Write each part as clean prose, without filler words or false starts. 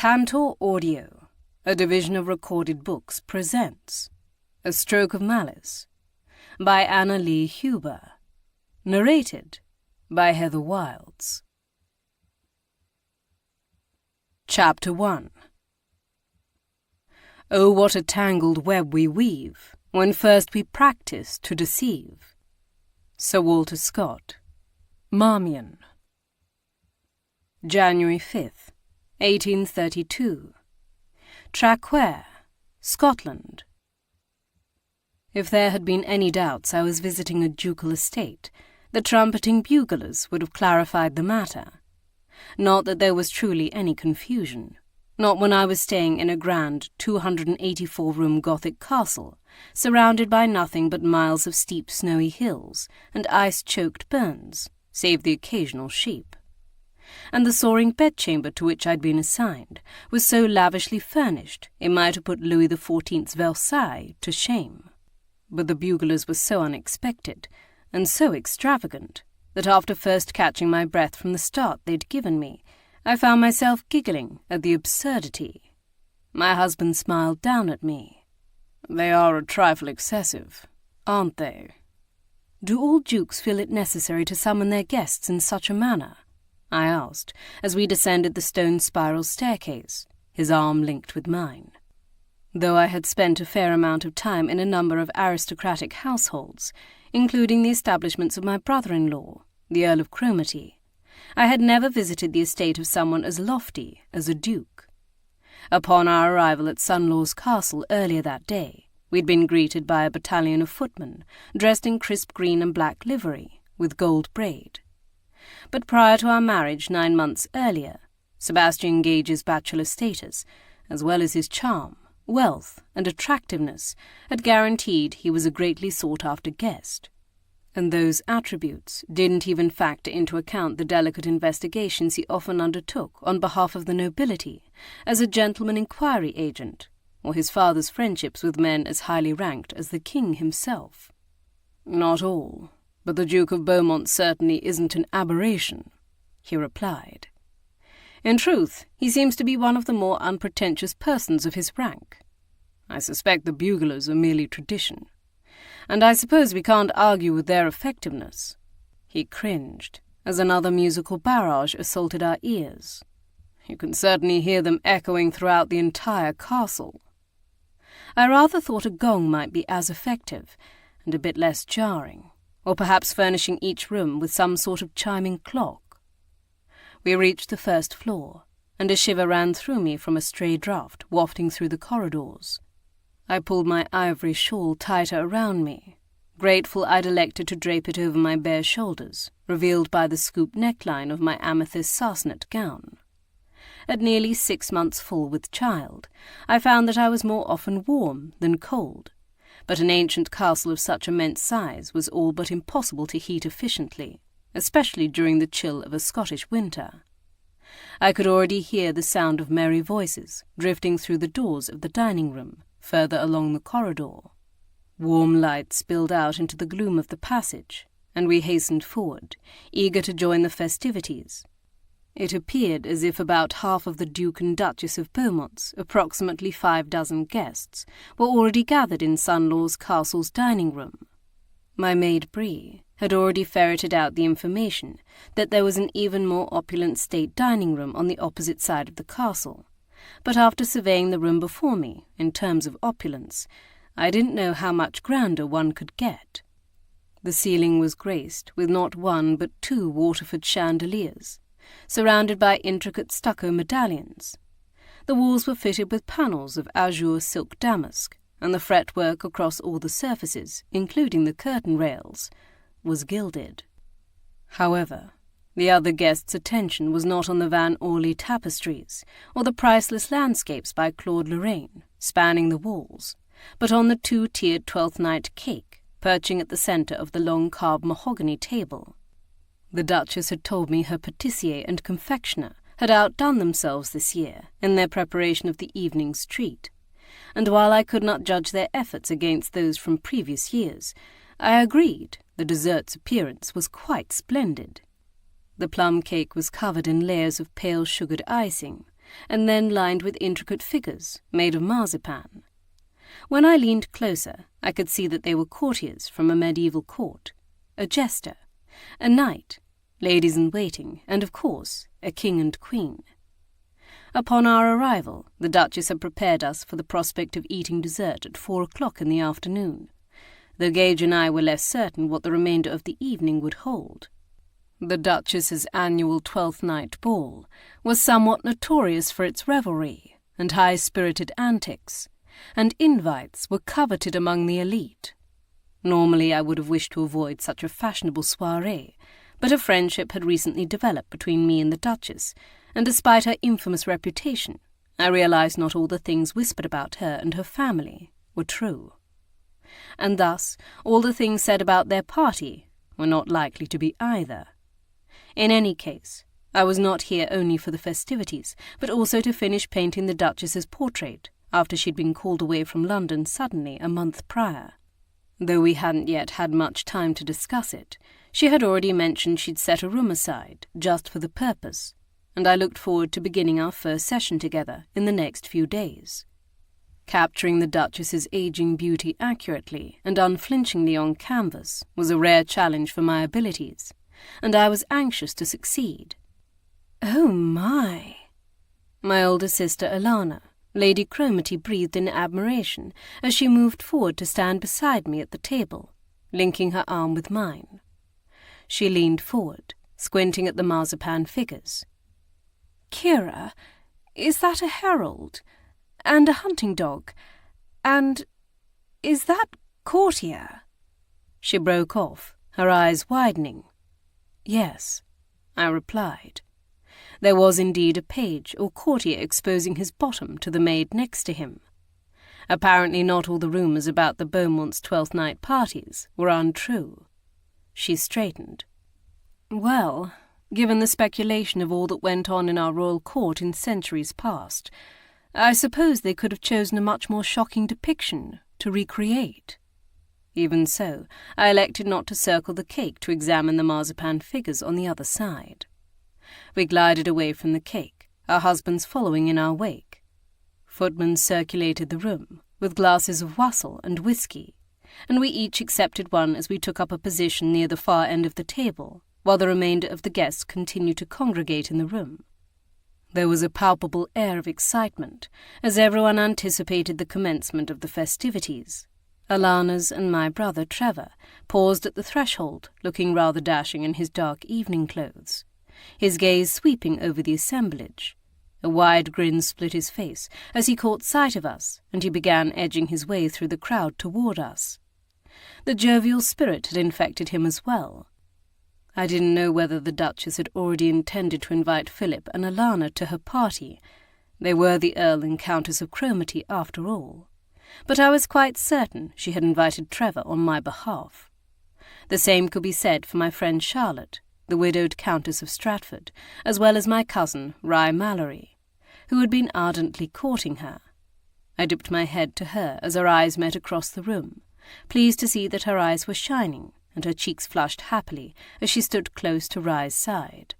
Tantor Audio, a division of Recorded Books, presents A Stroke of Malice by Anna Lee Huber, narrated by Heather Wilds. Chapter 1. Oh, what a tangled web we weave, when first we practice to deceive. Sir Walter Scott, Marmion. January 5th, 1832. Traquair, Scotland. If there had been any doubts I was visiting a ducal estate, the trumpeting buglers would have clarified the matter. Not that there was truly any confusion. Not when I was staying in a grand 284-room Gothic castle, surrounded by nothing but miles of steep snowy hills and ice-choked burns, save the occasional sheep. And the soaring bedchamber to which I'd been assigned was so lavishly furnished it might have put Louis XIV's Versailles to shame. But the buglers were so unexpected and so extravagant that after first catching my breath from the start they'd given me, I found myself giggling at the absurdity. My husband smiled down at me. "They are a trifle excessive, aren't they?" "Do all dukes feel it necessary to summon their guests in such a manner?" I asked, as we descended the stone spiral staircase, his arm linked with mine. Though I had spent a fair amount of time in a number of aristocratic households, including the establishments of my brother-in-law, the Earl of Cromarty, I had never visited the estate of someone as lofty as a duke. Upon our arrival at Sunlaw's Castle earlier that day, we'd been greeted by a battalion of footmen, dressed in crisp green and black livery, with gold braid. But prior to our marriage 9 months earlier, Sebastian Gage's bachelor status, as well as his charm, wealth, and attractiveness, had guaranteed he was a greatly sought-after guest. And those attributes didn't even factor into account the delicate investigations he often undertook on behalf of the nobility as a gentleman inquiry agent, or his father's friendships with men as highly ranked as the king himself. "Not all, but the Duke of Bowmont certainly isn't an aberration," he replied. "In truth, he seems to be one of the more unpretentious persons of his rank. I suspect the buglers are merely tradition, and I suppose we can't argue with their effectiveness." He cringed as another musical barrage assaulted our ears. "You can certainly hear them echoing throughout the entire castle." I rather thought a gong might be as effective and a bit less jarring, or perhaps furnishing each room with some sort of chiming clock. We reached the first floor, and a shiver ran through me from a stray draught wafting through the corridors. I pulled my ivory shawl tighter around me, grateful I'd elected to drape it over my bare shoulders, revealed by the scoop neckline of my amethyst sarcenet gown. At nearly 6 months full with child, I found that I was more often warm than cold, but an ancient castle of such immense size was all but impossible to heat efficiently, especially during the chill of a Scottish winter. I could already hear the sound of merry voices drifting through the doors of the dining room, further along the corridor. Warm light spilled out into the gloom of the passage, and we hastened forward, eager to join the festivities. It appeared as if about half of the Duke and Duchess of Bowmont's approximately 6 guests were already gathered in Sunlaw's Castle's dining room. My maid Bree had already ferreted out the information that there was an even more opulent state dining room on the opposite side of the castle, but after surveying the room before me in terms of opulence, I didn't know how much grander one could get. The ceiling was graced with not one but 2 Waterford chandeliers, surrounded by intricate stucco medallions. The walls were fitted with panels of azure silk damask, and the fretwork across all the surfaces, including the curtain rails, was gilded. However, the other guests' attention was not on the Van Orley tapestries or the priceless landscapes by Claude Lorraine spanning the walls, but on the 2-tiered Twelfth Night cake perching at the centre of the long carved mahogany table. The Duchess had told me her pâtissier and confectioner had outdone themselves this year in their preparation of the evening's treat, and while I could not judge their efforts against those from previous years, I agreed the dessert's appearance was quite splendid. The plum cake was covered in layers of pale sugared icing, and then lined with intricate figures made of marzipan. When I leaned closer, I could see that they were courtiers from a medieval court, a jester, a knight, ladies-in-waiting, and, of course, a king and queen. Upon our arrival, the Duchess had prepared us for the prospect of eating dessert at 4 o'clock in the afternoon, though Gage and I were less certain what the remainder of the evening would hold. The Duchess's annual Twelfth Night ball was somewhat notorious for its revelry and high-spirited antics, and invites were coveted among the elite. Normally I would have wished to avoid such a fashionable soiree, but a friendship had recently developed between me and the Duchess, and despite her infamous reputation, I realized not all the things whispered about her and her family were true. And thus, all the things said about their party were not likely to be either. In any case, I was not here only for the festivities, but also to finish painting the Duchess's portrait after she'd been called away from London suddenly a month prior. Though we hadn't yet had much time to discuss it, she had already mentioned she'd set a room aside just for the purpose, and I looked forward to beginning our first session together in the next few days. Capturing the Duchess's aging beauty accurately and unflinchingly on canvas was a rare challenge for my abilities, and I was anxious to succeed. "Oh, my!" My older sister Alana, Lady Cromarty, breathed in admiration as she moved forward to stand beside me at the table, linking her arm with mine. She leaned forward, squinting at the marzipan figures. "Kiera, is that a herald? And a hunting dog? And is that courtier?" She broke off, her eyes widening. "Yes," I replied. There was indeed a page or courtier exposing his bottom to the maid next to him. Apparently not all the rumours about the Bowmont's Twelfth Night parties were untrue. She straightened. "Well, given the speculation of all that went on in our royal court in centuries past, I suppose they could have chosen a much more shocking depiction to recreate. Even so, I elected not to circle the cake to examine the marzipan figures on the other side. We glided away from the cake, our husbands following in our wake. Footmen circulated the room, with glasses of wassail and whisky, and we each accepted one as we took up a position near the far end of the table, while the remainder of the guests continued to congregate in the room. There was a palpable air of excitement, as everyone anticipated the commencement of the festivities. Alana's and my brother Trevor paused at the threshold, looking rather dashing in his dark evening clothes, his gaze sweeping over the assemblage. A wide grin split his face as he caught sight of us, and he began edging his way through the crowd toward us. The jovial spirit had infected him as well. I didn't know whether the Duchess had already intended to invite Philip and Alana to her party. They were the Earl and Countess of Cromarty after all. But I was quite certain she had invited Trevor on my behalf. The same could be said for my friend Charlotte, the widowed Countess of Stratford, as well as my cousin, Rye Mallory, who had been ardently courting her. I dipped my head to her as our eyes met across the room, pleased to see that her eyes were shining and her cheeks flushed happily as she stood close to Rye's side.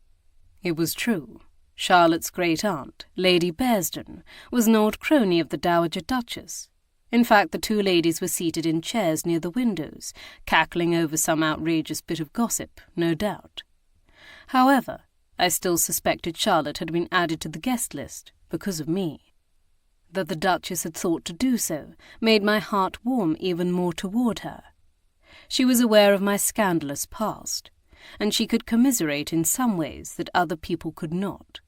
It was true. Charlotte's great-aunt, Lady Bearsden, was an old crony of the Dowager Duchess. In fact, the two ladies were seated in chairs near the windows, cackling over some outrageous bit of gossip, no doubt. However, I still suspected Charlotte had been added to the guest list because of me. That the Duchess had thought to do so made my heart warm even more toward her. She was aware of my scandalous past, and she could commiserate in some ways that other people could not.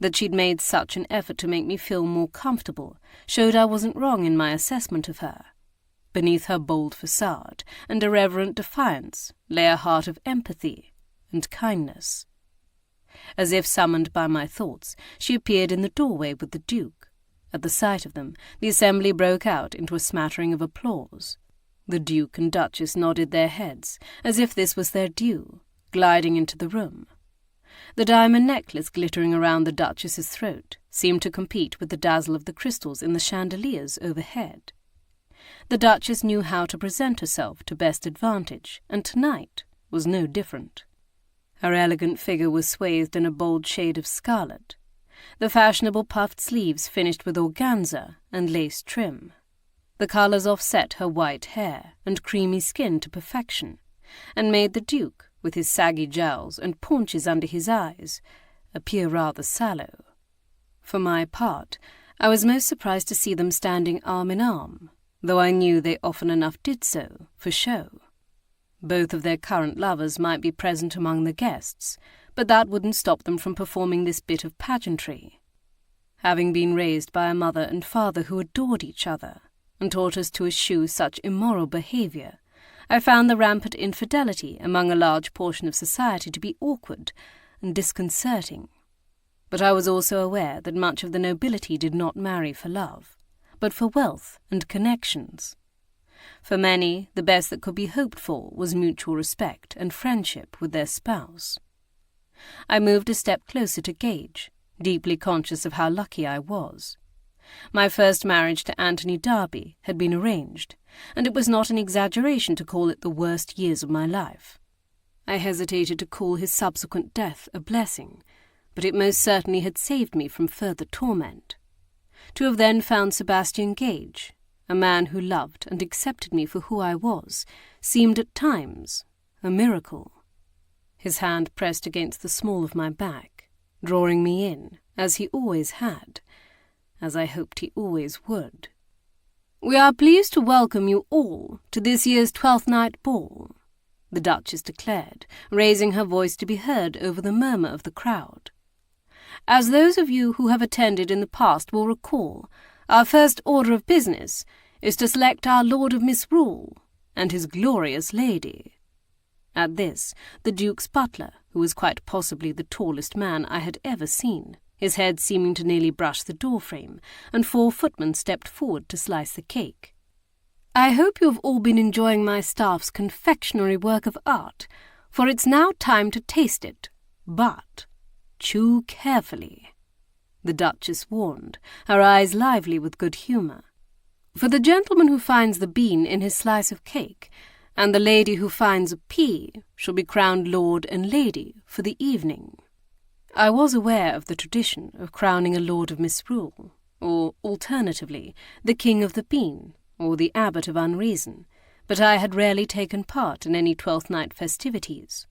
That she'd made such an effort to make me feel more comfortable showed I wasn't wrong in my assessment of her. Beneath her bold facade and irreverent defiance lay a heart of empathy and kindness. As if summoned by my thoughts, she appeared in the doorway with the Duke. At the sight of them, the assembly broke out into a smattering of applause. The Duke and Duchess nodded their heads, as if this was their due, gliding into the room. The diamond necklace glittering around the Duchess's throat seemed to compete with the dazzle of the crystals in the chandeliers overhead. The Duchess knew how to present herself to best advantage, and tonight was no different. Her elegant figure was swathed in a bold shade of scarlet. the fashionable puffed sleeves finished with organza and lace trim. The colours offset her white hair and creamy skin to perfection, and made the Duke, with his saggy jowls and paunches under his eyes, appear rather sallow. For my part, I was most surprised to see them standing arm in arm, though I knew they often enough did so, for show. Both of their current lovers might be present among the guests, but that wouldn't stop them from performing this bit of pageantry. Having been raised by a mother and father who adored each other, and taught us to eschew such immoral behaviour, I found the rampant infidelity among a large portion of society to be awkward and disconcerting. But I was also aware that much of the nobility did not marry for love, but for wealth and connections. For many, the best that could be hoped for was mutual respect and friendship with their spouse. I moved a step closer to Gage, deeply conscious of how lucky I was. My first marriage to Anthony Darby had been arranged, and it was not an exaggeration to call it the worst years of my life. I hesitated to call his subsequent death a blessing, but it most certainly had saved me from further torment. To have then found Sebastian Gage, a man who loved and accepted me for who I was, seemed at times a miracle. His hand pressed against the small of my back, drawing me in, as he always had, as I hoped he always would. "We are pleased to welcome you all to this year's Twelfth Night ball," the Duchess declared, raising her voice to be heard over the murmur of the crowd. "As those of you who have attended in the past will recall, our first order of business is to select our Lord of Misrule and his glorious lady." At this, the Duke's butler, who was quite possibly the tallest man I had ever seen, his head seeming to nearly brush the doorframe, and 4 footmen stepped forward to slice the cake. "I hope you have all been enjoying my staff's confectionery work of art, for it's now time to taste it. But chew carefully," the Duchess warned, her eyes lively with good humour. "For the gentleman who finds the bean in his slice of cake, and the lady who finds a pea, shall be crowned Lord and Lady for the evening." I was aware of the tradition of crowning a Lord of Misrule, or, alternatively, the King of the Bean, or the Abbot of Unreason, but I had rarely taken part in any Twelfth Night festivities.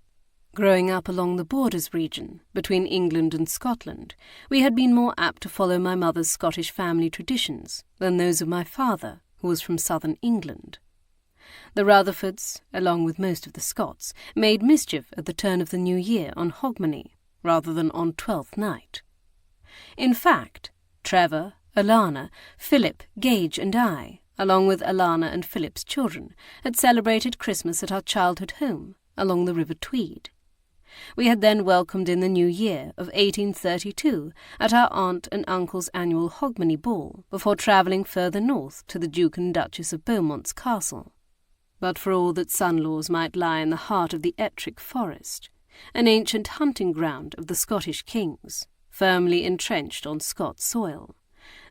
Growing up along the Borders region, between England and Scotland, we had been more apt to follow my mother's Scottish family traditions than those of my father, who was from southern England. The Rutherfords, along with most of the Scots, made mischief at the turn of the new year on Hogmanay, rather than on Twelfth Night. In fact, Trevor, Alana, Philip, Gage and I, along with Alana and Philip's children, had celebrated Christmas at our childhood home, along the River Tweed. We had then welcomed in the new year of 1832 at our aunt and uncle's annual Hogmanay ball, before travelling further north to the Duke and Duchess of Bowmont's castle. But for all that son-laws might lie in the heart of the Ettrick Forest, an ancient hunting ground of the Scottish kings, firmly entrenched on Scots soil,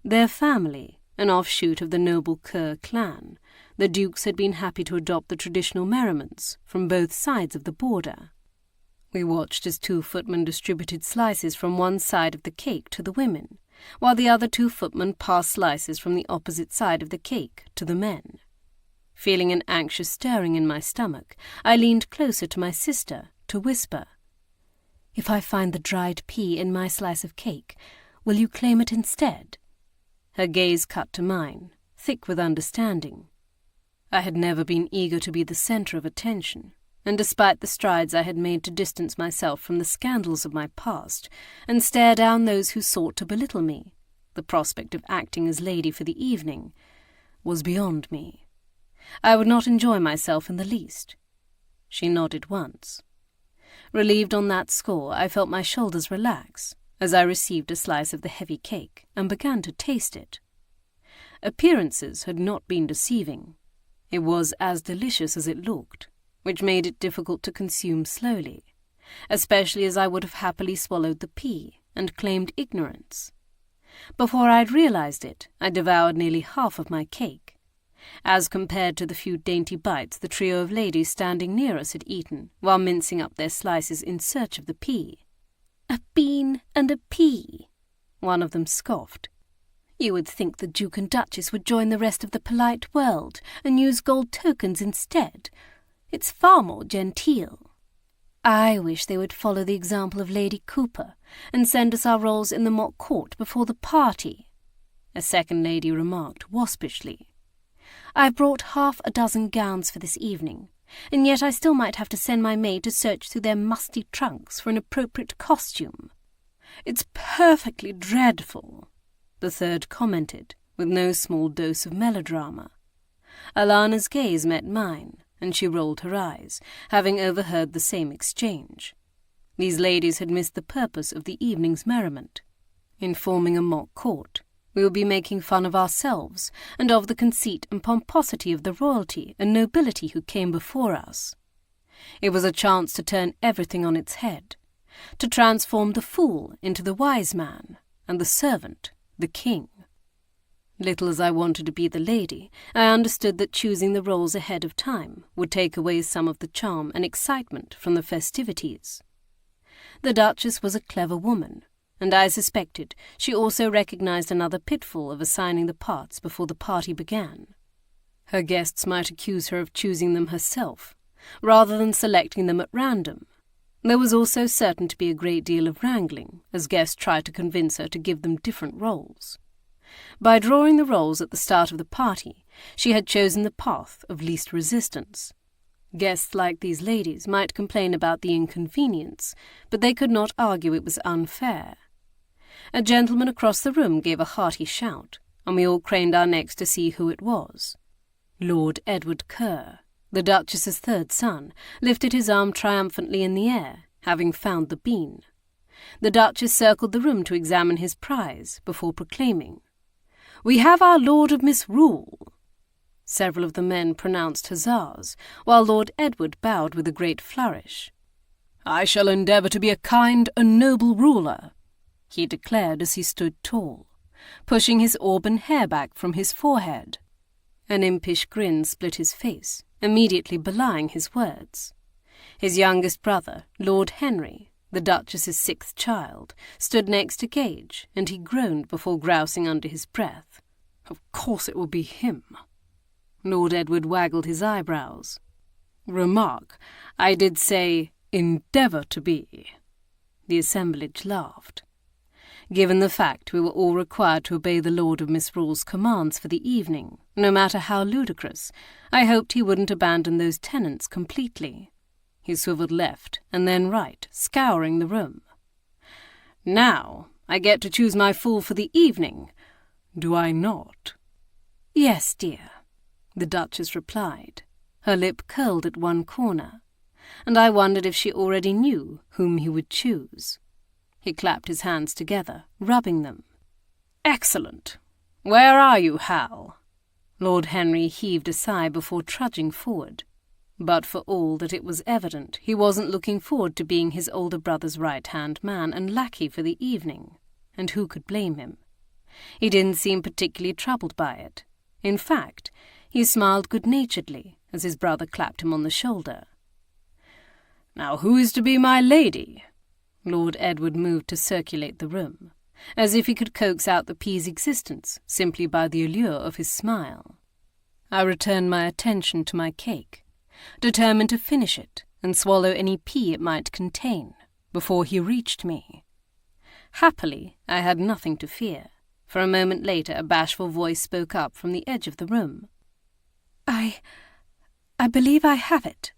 their family, an offshoot of the noble Kerr clan, the dukes had been happy to adopt the traditional merriments from both sides of the border. We watched as 2 footmen distributed slices from one side of the cake to the women, while the other 2 footmen passed slices from the opposite side of the cake to the men. Feeling an anxious stirring in my stomach, I leaned closer to my sister to whisper, "If I find the dried pea in my slice of cake, will you claim it instead?" Her gaze cut to mine, thick with understanding. I had never been eager to be the centre of attention, and despite the strides I had made to distance myself from the scandals of my past and stare down those who sought to belittle me, the prospect of acting as lady for the evening was beyond me. I would not enjoy myself in the least. She nodded once. Relieved on that score, I felt my shoulders relax as I received a slice of the heavy cake and began to taste it. Appearances had not been deceiving. It was as delicious as it looked, which made it difficult to consume slowly, especially as I would have happily swallowed the pea and claimed ignorance. Before I had realized it, I devoured nearly half of my cake. As compared to the few dainty bites the trio of ladies standing near us had eaten, while mincing up their slices in search of the pea. "A bean and a pea," One of them scoffed. "You would think the Duke and Duchess would join the rest of the polite world and use gold tokens instead. It's far more genteel. I wish they would follow the example of Lady Cooper and send us our rolls in the mock court before the party," a second lady remarked waspishly. "I've brought 6 gowns for this evening, and yet I still might have to send my maid to search through their musty trunks for an appropriate costume." "It's perfectly dreadful," the third commented, with no small dose of melodrama. Alana's gaze met mine, and she rolled her eyes, having overheard the same exchange. These ladies had missed the purpose of the evening's merriment. In forming a mock court, we would be making fun of ourselves and of the conceit and pomposity of the royalty and nobility who came before us. It was a chance to turn everything on its head, to transform the fool into the wise man, and the servant the king. Little as I wanted to be the lady, I understood that choosing the roles ahead of time would take away some of the charm and excitement from the festivities. The Duchess was a clever woman, and I suspected she also recognized another pitfall of assigning the parts before the party began. Her guests might accuse her of choosing them herself, rather than selecting them at random. There was also certain to be a great deal of wrangling, as guests tried to convince her to give them different roles. By drawing the rolls at the start of the party, she had chosen the path of least resistance. Guests like these ladies might complain about the inconvenience, but they could not argue it was unfair. A gentleman across the room gave a hearty shout, and we all craned our necks to see who it was. Lord Edward Kerr, the Duchess's third son, lifted his arm triumphantly in the air, having found the bean. The Duchess circled the room to examine his prize before proclaiming, "We have our Lord of Misrule." Several of the men pronounced huzzas, while Lord Edward bowed with a great flourish. "I shall endeavour to be a kind and noble ruler," he declared as he stood tall, pushing his auburn hair back from his forehead. An impish grin split his face, immediately belying his words. His youngest brother, Lord Henry, the Duchess's 6th child, stood next to Gage, and he groaned before grousing under his breath, "Of course it will be him." Lord Edward waggled his eyebrows. "Remark, I did say, endeavour to be." The assemblage laughed. Given the fact we were all required to obey the Lord of Misrule's commands for the evening, no matter how ludicrous, I hoped he wouldn't abandon those tenants completely. He swiveled left and then right, scouring the room. "Now I get to choose my fool for the evening, do I not?" "Yes, dear," the Duchess replied. Her lip curled at one corner, and I wondered if she already knew whom he would choose. He clapped his hands together, rubbing them. "Excellent! Where are you, Hal?" Lord Henry heaved a sigh before trudging forward. But for all that it was evident he wasn't looking forward to being his older brother's right-hand man and lackey for the evening, and who could blame him? He didn't seem particularly troubled by it. In fact, he smiled good-naturedly as his brother clapped him on the shoulder. "Now who is to be my lady?" Lord Edward moved to circulate the room, as if he could coax out the pea's existence simply by the allure of his smile. I returned my attention to my cake, determined to finish it and swallow any pea it might contain before he reached me. Happily, I had nothing to fear, for a moment later a bashful voice spoke up from the edge of the room. I believe I have it."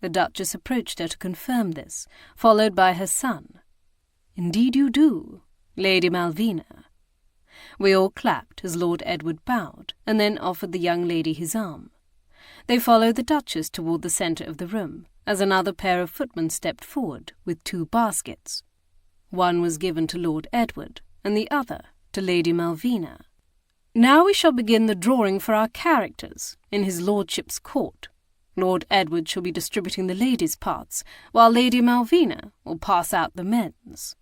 The Duchess approached her to confirm this, followed by her son. "Indeed you do, Lady Malvina." We all clapped as Lord Edward bowed, and then offered the young lady his arm. They followed the Duchess toward the centre of the room, as another pair of footmen stepped forward with 2 baskets. One was given to Lord Edward, and the other to Lady Malvina. "Now we shall begin the drawing for our characters in his lordship's court. Lord Edward shall be distributing the ladies' parts, while Lady Malvina will pass out the men's."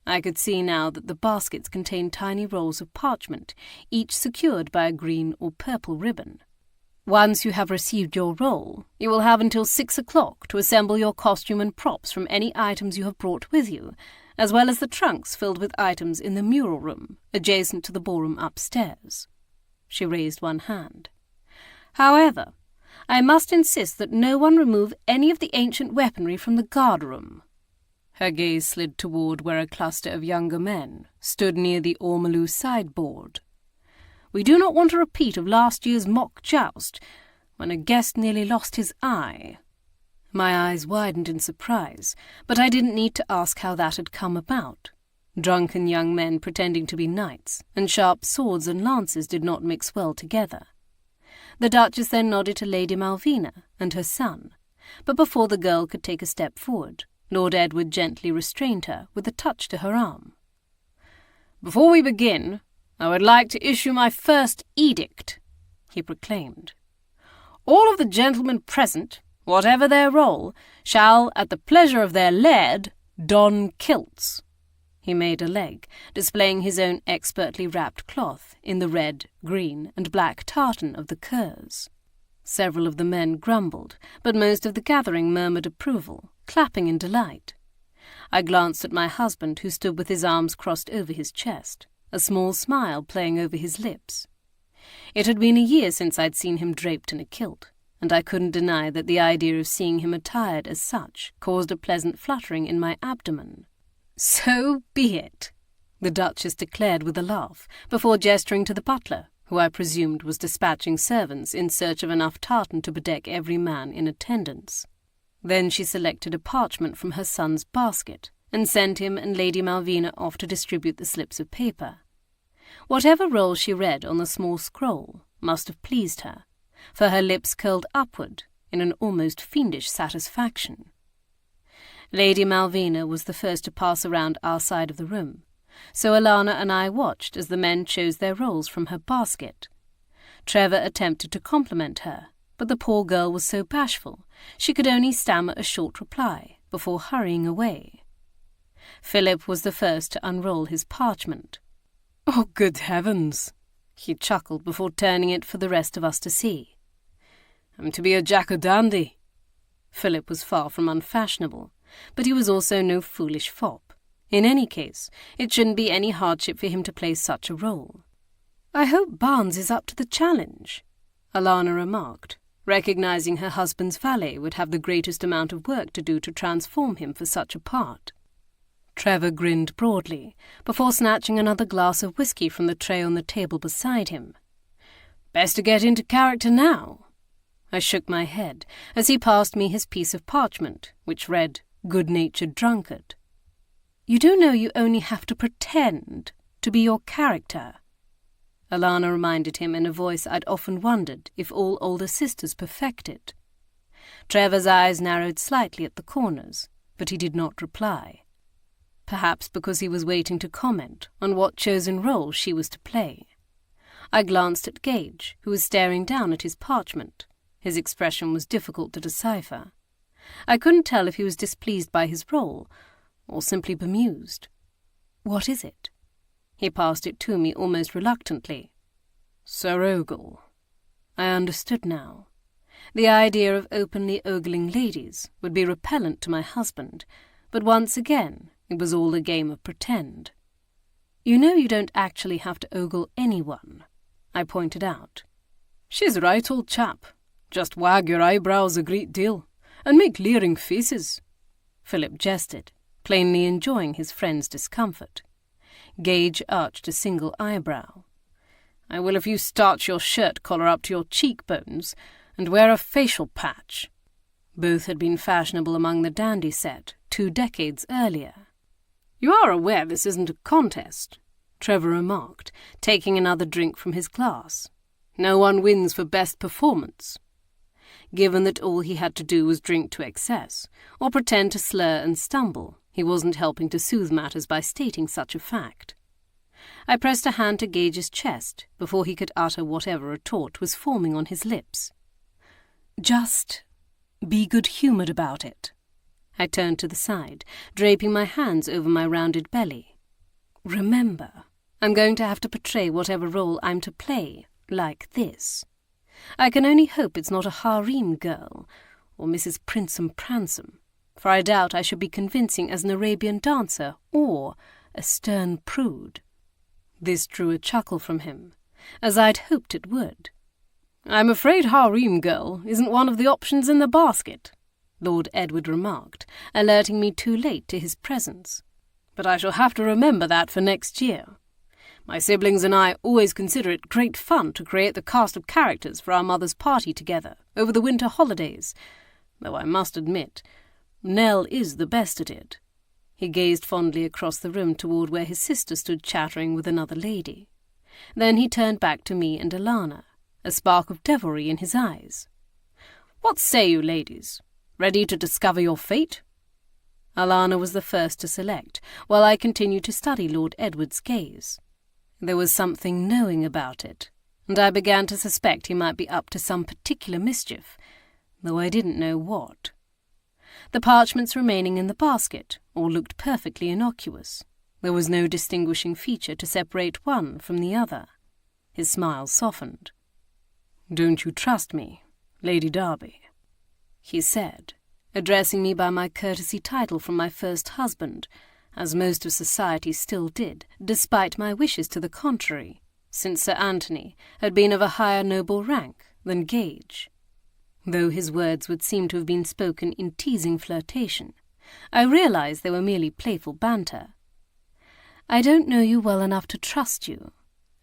I could see now that the baskets contained tiny rolls of parchment, each secured by a green or purple ribbon. Once you have received your role, you will have until 6 o'clock to assemble your costume and props from any items you have brought with you, as well as the trunks filled with items in the mural room, adjacent to the ballroom upstairs. She raised one hand. However, I must insist that no one remove any of the ancient weaponry from the guard room. Her gaze slid toward where a cluster of younger men stood near the ormolu sideboard. We do not want a repeat of last year's mock joust, when a guest nearly lost his eye. My eyes widened in surprise, but I didn't need to ask how that had come about. Drunken young men pretending to be knights, and sharp swords and lances did not mix well together. The Duchess then nodded to Lady Malvina and her son, but before the girl could take a step forward, Lord Edward gently restrained her with a touch to her arm. "Before we begin, I would like to issue my first edict," he proclaimed. "All of the gentlemen present, whatever their role, shall, at the pleasure of their laird, don kilts." He made a leg, displaying his own expertly wrapped cloth in the red, green, and black tartan of the Kerrs. Several of the men grumbled, but most of the gathering murmured approval, clapping in delight. I glanced at my husband, who stood with his arms crossed over his chest, a small smile playing over his lips. It had been a year since I'd seen him draped in a kilt, and I couldn't deny that the idea of seeing him attired as such caused a pleasant fluttering in my abdomen. "So be it," the Duchess declared with a laugh, before gesturing to the butler, who I presumed was dispatching servants in search of enough tartan to bedeck every man in attendance. Then she selected a parchment from her son's basket, and sent him and Lady Malvina off to distribute the slips of paper. Whatever role she read on the small scroll must have pleased her, for her lips curled upward in an almost fiendish satisfaction. Lady Malvina was the first to pass around our side of the room, so Alana and I watched as the men chose their roles from her basket. Trevor attempted to compliment her, but the poor girl was so bashful she could only stammer a short reply before hurrying away. Philip was the first to unroll his parchment. "Oh, good heavens!" he chuckled before turning it for the rest of us to see. "I'm to be a jack-o'-dandy." Philip was far from unfashionable, but he was also no foolish fop. In any case, it shouldn't be any hardship for him to play such a role. "I hope Barnes is up to the challenge," Alana remarked, recognizing her husband's valet would have the greatest amount of work to do to transform him for such a part. Trevor grinned broadly, before snatching another glass of whiskey from the tray on the table beside him. "Best to get into character now." I shook my head as he passed me his piece of parchment, which read, "Good-natured drunkard." "You do know you only have to pretend to be your character," Alana reminded him in a voice I'd often wondered if all older sisters perfected. Trevor's eyes narrowed slightly at the corners, but he did not reply. Perhaps because he was waiting to comment on what chosen role she was to play. I glanced at Gage, who was staring down at his parchment. His expression was difficult to decipher. I couldn't tell if he was displeased by his role, or simply bemused. "What is it?" He passed it to me almost reluctantly. "Sir Ogle." I understood now. The idea of openly ogling ladies would be repellent to my husband, but once again it was all a game of pretend. "You know you don't actually have to ogle anyone," I pointed out. "She's right, old chap. Just wag your eyebrows a great deal, and make leering faces." Philip jested, plainly enjoying his friend's discomfort. Gage arched a single eyebrow. "I will if you starch your shirt collar up to your cheekbones, and wear a facial patch." Both had been fashionable among the dandy set 2 decades earlier. "You are aware this isn't a contest," Trevor remarked, taking another drink from his glass. "No one wins for best performance." Given that all he had to do was drink to excess, or pretend to slur and stumble, he wasn't helping to soothe matters by stating such a fact. I pressed a hand to Gage's chest before he could utter whatever retort was forming on his lips. "Just be good-humoured about it." I turned to the side, draping my hands over my rounded belly. "Remember, I'm going to have to portray whatever role I'm to play, like this. I can only hope it's not a harem girl, or Mrs. Princem Pransome, for I doubt I should be convincing as an Arabian dancer or a stern prude. This drew a chuckle from him, as I'd hoped it would. "I'm afraid harem girl isn't one of the options in the basket," Lord Edward remarked, alerting me too late to his presence. "But I shall have to remember that for next year. My siblings and I always consider it great fun to create the cast of characters for our mother's party together over the winter holidays, though I must admit, Nell is the best at it." He gazed fondly across the room toward where his sister stood chattering with another lady. Then he turned back to me and Alana, a spark of devilry in his eyes. "What say you, ladies? Ready to discover your fate?" Alana was the first to select, while I continued to study Lord Edward's gaze. There was something knowing about it, and I began to suspect he might be up to some particular mischief, though I didn't know what. The parchments remaining in the basket all looked perfectly innocuous. There was no distinguishing feature to separate one from the other. His smile softened. "Don't you trust me, Lady Darby?" he said, addressing me by my courtesy title from my first husband, as most of society still did, despite my wishes to the contrary, since Sir Anthony had been of a higher noble rank than Gage. Though his words would seem to have been spoken in teasing flirtation, I realized they were merely playful banter. "I don't know you well enough to trust you,"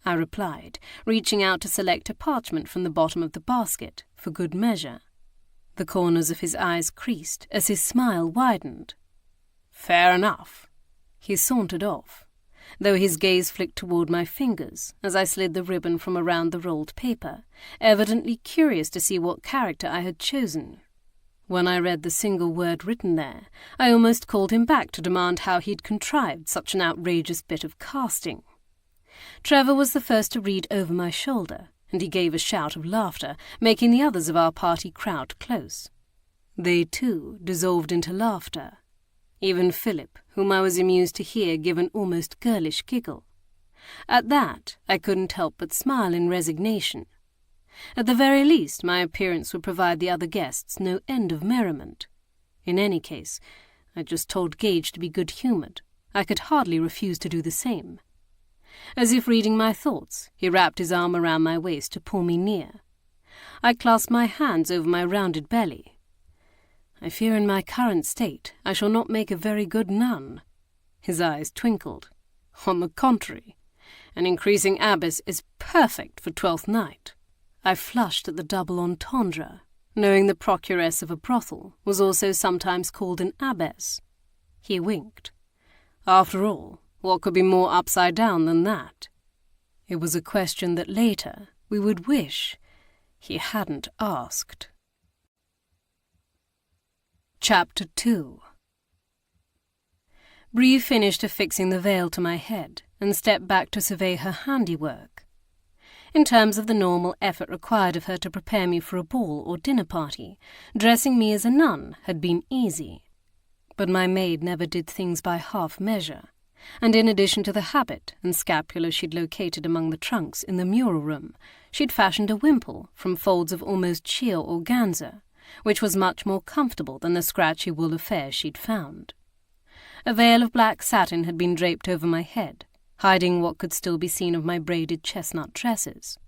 I replied, reaching out to select a parchment from the bottom of the basket, for good measure. The corners of his eyes creased as his smile widened. "Fair enough." He sauntered off, though his gaze flicked toward my fingers as I slid the ribbon from around the rolled paper, evidently curious to see what character I had chosen. When I read the single word written there, I almost called him back to demand how he'd contrived such an outrageous bit of casting. Trevor was the first to read over my shoulder, and he gave a shout of laughter, making the others of our party crowd close. They, too, dissolved into laughter. Even Philip, whom I was amused to hear, give an almost girlish giggle. At that, I couldn't help but smile in resignation. At the very least, my appearance would provide the other guests no end of merriment. In any case, I just told Gage to be good-humoured. I could hardly refuse to do the same. As if reading my thoughts, he wrapped his arm around my waist to pull me near. I clasped my hands over my rounded belly. "I fear in my current state I shall not make a very good nun." His eyes twinkled. "On the contrary, an increasing abbess is perfect for Twelfth Night." I flushed at the double entendre, knowing the procuress of a brothel was also sometimes called an abbess. He winked. After all, what could be more upside down than that? It was a question that later we would wish he hadn't asked. Chapter 2. Bree finished affixing the veil to my head and stepped back to survey her handiwork. In terms of the normal effort required of her to prepare me for a ball or dinner party, dressing me as a nun had been easy. But my maid never did things by half measure, and in addition to the habit and scapular she'd located among the trunks in the mural room, she'd fashioned a wimple from folds of almost sheer organza, which was much more comfortable than the scratchy wool affair she'd found. A veil of black satin had been draped over my head, hiding what could still be seen of my braided chestnut tresses.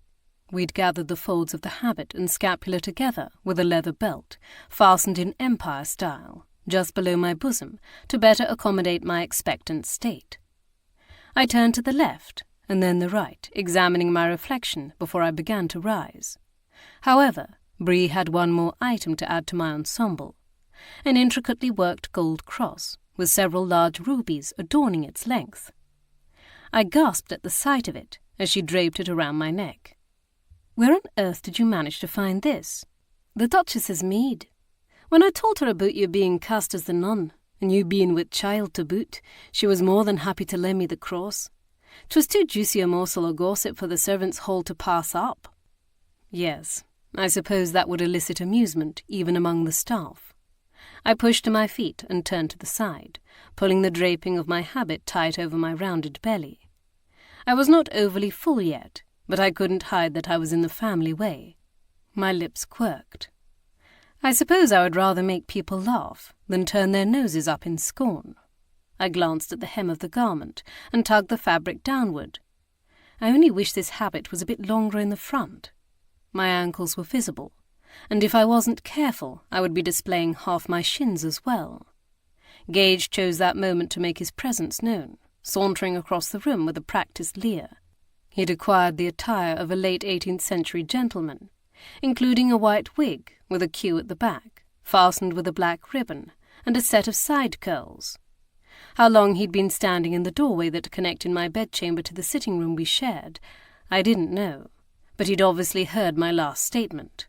We'd gathered the folds of the habit and scapula together with a leather belt, fastened in empire style, just below my bosom, to better accommodate my expectant state. I turned to the left, and then the right, examining my reflection before I began to rise. However, Bree had one more item to add to my ensemble, an intricately worked gold cross, with several large rubies adorning its length. I gasped at the sight of it as she draped it around my neck. "Where on earth did you manage to find this?" "The Duchess's maid. When I told her about you being cast as the nun, and you being with child to boot, she was more than happy to lend me the cross. 'Twas too juicy a morsel of gossip for the servants' hall to pass up." Yes, I suppose that would elicit amusement even among the staff. I pushed to my feet and turned to the side, pulling the draping of my habit tight over my rounded belly. I was not overly full yet, but I couldn't hide that I was in the family way. My lips quirked. I suppose I would rather make people laugh than turn their noses up in scorn. I glanced at the hem of the garment and tugged the fabric downward. I only wish this habit was a bit longer in the front. My ankles were visible, and if I wasn't careful, I would be displaying half my shins as well. Gage chose that moment to make his presence known, sauntering across the room with a practised leer. He'd acquired the attire of a late 18th century gentleman, including a white wig with a queue at the back, fastened with a black ribbon, and a set of side curls. How long he'd been standing in the doorway that connected my bedchamber to the sitting room we shared, I didn't know, but he'd obviously heard my last statement.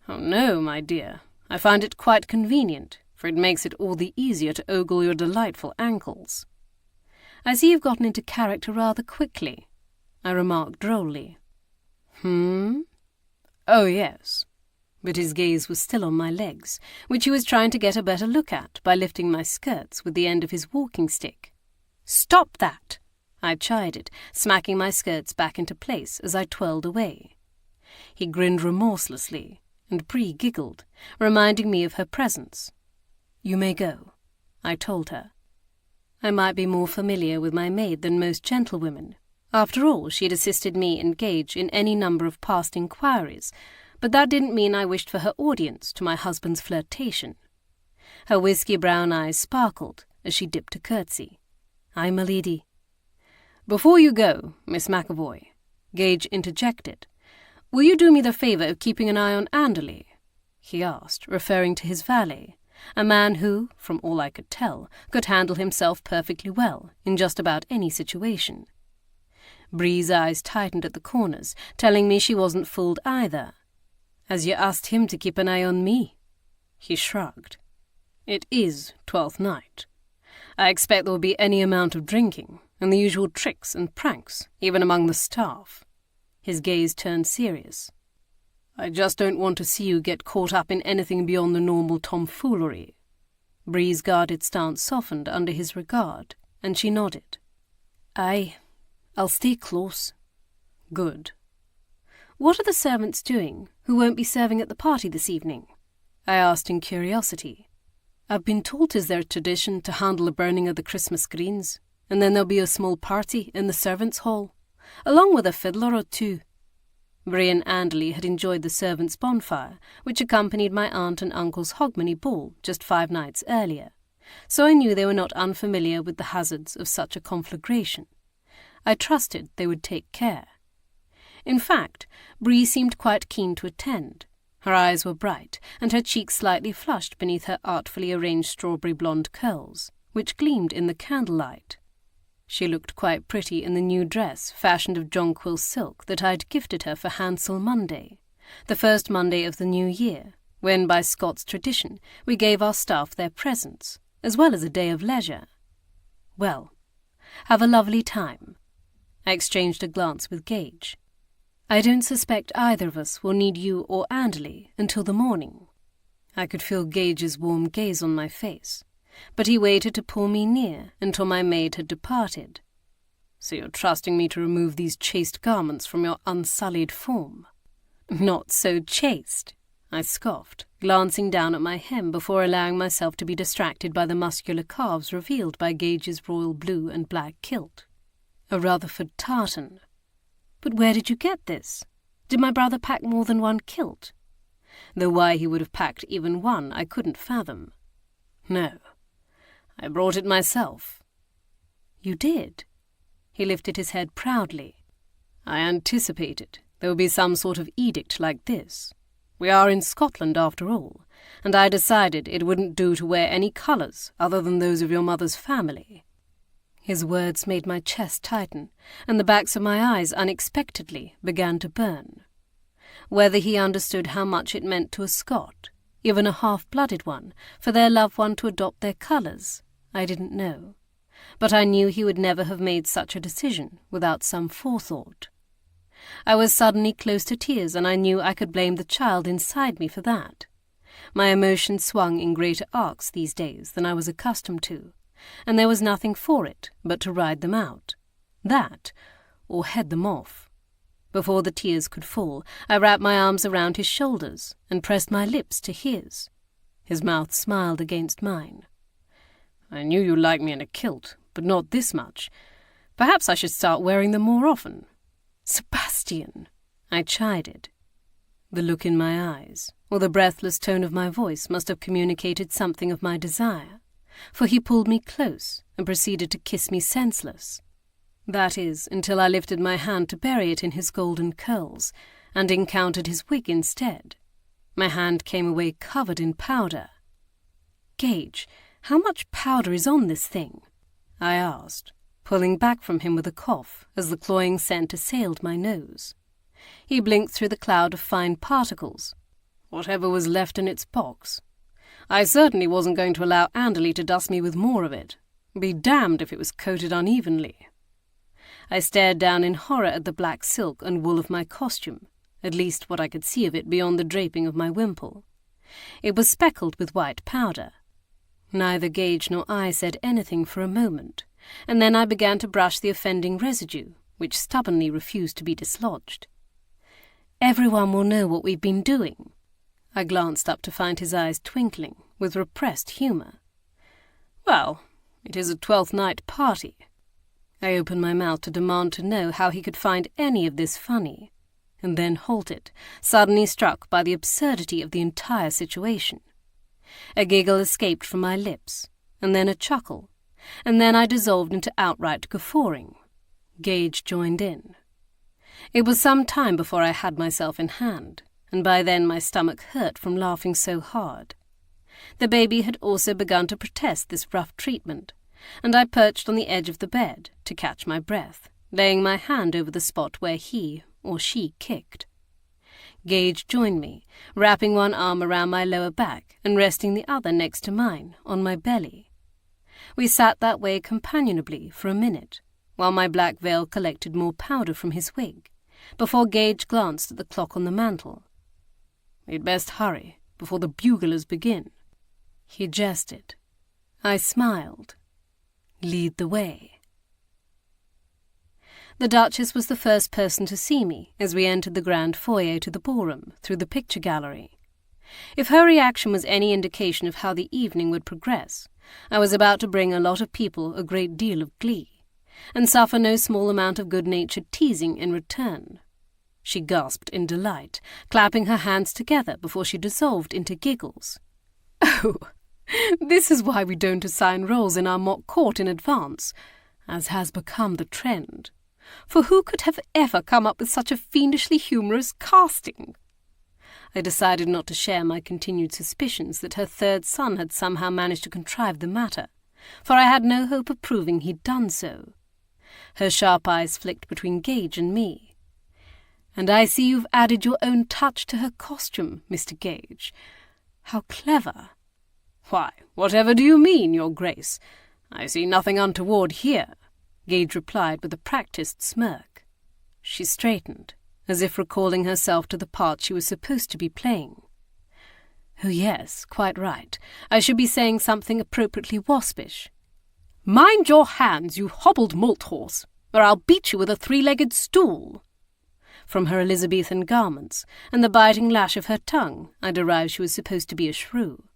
"Oh no, my dear, I find it quite convenient, for it makes it all the easier to ogle your delightful ankles." "I see you've gotten into character rather quickly," I remarked drolly. "Oh, yes." But his gaze was still on my legs, which he was trying to get a better look at by lifting my skirts with the end of his walking stick. "Stop that!" I chided, smacking my skirts back into place as I twirled away. He grinned remorselessly, and Bree giggled, reminding me of her presence. "You may go," I told her. I might be more familiar with my maid than most gentlewomen. After all, she had assisted me and Gage in any number of past inquiries, but that didn't mean I wished for her audience to my husband's flirtation. Her whisky-brown eyes sparkled as she dipped a curtsy. "Aye, my lady." "Before you go, Miss McAvoy," Gage interjected, "will you do me the favour of keeping an eye on Anderley?" he asked, referring to his valet, a man who, from all I could tell, could handle himself perfectly well in just about any situation. Bree's eyes tightened at the corners, telling me she wasn't fooled either. "As you asked him to keep an eye on me?" He shrugged. "It is 12th night. I expect there will be any amount of drinking, and the usual tricks and pranks, even among the staff." His gaze turned serious. "I just don't want to see you get caught up in anything beyond the normal tomfoolery." Bree's guarded stance softened under his regard, and she nodded. "Aye, I'll stay close." "Good." "What are the servants doing, who won't be serving at the party this evening?" I asked in curiosity. "I've been told 'tis their tradition to handle the burning of the Christmas greens, and then there'll be a small party in the servants' hall, along with a fiddler or two." Bree and Anderley had enjoyed the servants' bonfire, which accompanied my aunt and uncle's Hogmanay ball just 5 nights earlier, so I knew they were not unfamiliar with the hazards of such a conflagration. I trusted they would take care. In fact, Bree seemed quite keen to attend. Her eyes were bright, and her cheeks slightly flushed beneath her artfully arranged strawberry blonde curls, which gleamed in the candlelight. She looked quite pretty in the new dress fashioned of jonquil silk that I'd gifted her for Hansel Monday, the first Monday of the new year, when by Scots tradition we gave our staff their presents, as well as a day of leisure. "Well, have a lovely time." I exchanged a glance with Gage. "I don't suspect either of us will need you or Anderley until the morning." I could feel Gage's warm gaze on my face, but he waited to pull me near until my maid had departed. "So you're trusting me to remove these chaste garments from your unsullied form?" "Not so chaste," I scoffed, glancing down at my hem before allowing myself to be distracted by the muscular calves revealed by Gage's royal blue and black kilt. "A Rutherford tartan. But where did you get this? Did my brother pack more than one kilt?" Though why he would have packed even one I couldn't fathom. "No, I brought it myself." "You did?" He lifted his head proudly. "I anticipated there would be some sort of edict like this. We are in Scotland after all, and I decided it wouldn't do to wear any colours other than those of your mother's family." His words made my chest tighten, and the backs of my eyes unexpectedly began to burn. Whether he understood how much it meant to a Scot, even a half-blooded one, for their loved one to adopt their colours, I didn't know. But I knew he would never have made such a decision without some forethought. I was suddenly close to tears, and I knew I could blame the child inside me for that. My emotions swung in greater arcs these days than I was accustomed to, and there was nothing for it but to ride them out. That, or head them off. Before the tears could fall, I wrapped my arms around his shoulders and pressed my lips to his. His mouth smiled against mine. "I knew you liked me in a kilt, but not this much. Perhaps I should start wearing them more often." "Sebastian," I chided. The look in my eyes, or the breathless tone of my voice must have communicated something of my desire, for he pulled me close and proceeded to kiss me senseless. That is, until I lifted my hand to bury it in his golden curls, and encountered his wig instead. My hand came away covered in powder. "Gage, how much powder is on this thing?" I asked, pulling back from him with a cough as the cloying scent assailed my nose. He blinked through the cloud of fine particles. "Whatever was left in its box. I certainly wasn't going to allow Anderley to dust me with more of it. Be damned if it was coated unevenly." I stared down in horror at the black silk and wool of my costume, at least what I could see of it beyond the draping of my wimple. It was speckled with white powder. Neither Gage nor I said anything for a moment, and then I began to brush the offending residue, which stubbornly refused to be dislodged. "Everyone will know what we've been doing." I glanced up to find his eyes twinkling with repressed humour. "Well, it is a 12th Night party." I opened my mouth to demand to know how he could find any of this funny, and then halted, suddenly struck by the absurdity of the entire situation. A giggle escaped from my lips, and then a chuckle, and then I dissolved into outright guffawing. Gage joined in. It was some time before I had myself in hand, and by then my stomach hurt from laughing so hard. The baby had also begun to protest this rough treatment, and I perched on the edge of the bed to catch my breath, laying my hand over the spot where he or she kicked. Gage joined me, wrapping one arm around my lower back and resting the other next to mine, on my belly. We sat that way companionably for a minute, while my black veil collected more powder from his wig, before Gage glanced at the clock on the mantel. "We'd best hurry, before the buglers begin." He jested. I smiled. "Lead the way." The Duchess was the first person to see me as we entered the grand foyer to the ballroom through the picture gallery. If her reaction was any indication of how the evening would progress, I was about to bring a lot of people a great deal of glee, and suffer no small amount of good-natured teasing in return. She gasped in delight, clapping her hands together before she dissolved into giggles. "Oh, this is why we don't assign roles in our mock court in advance, as has become the trend. For who could have ever come up with such a fiendishly humorous casting?" I decided not to share my continued suspicions that her third son had somehow managed to contrive the matter, for I had no hope of proving he'd done so. Her sharp eyes flicked between Gage and me. "And I see you've added your own touch to her costume, Mr. Gage. How clever." "Why, whatever do you mean, Your Grace? I see nothing untoward here," Gage replied with a practised smirk. She straightened, as if recalling herself to the part she was supposed to be playing. "Oh yes, quite right. I should be saying something appropriately waspish." "Mind your hands, you hobbled malt horse, or I'll beat you with a three-legged stool." From her Elizabethan garments and the biting lash of her tongue, I derived she was supposed to be a shrew.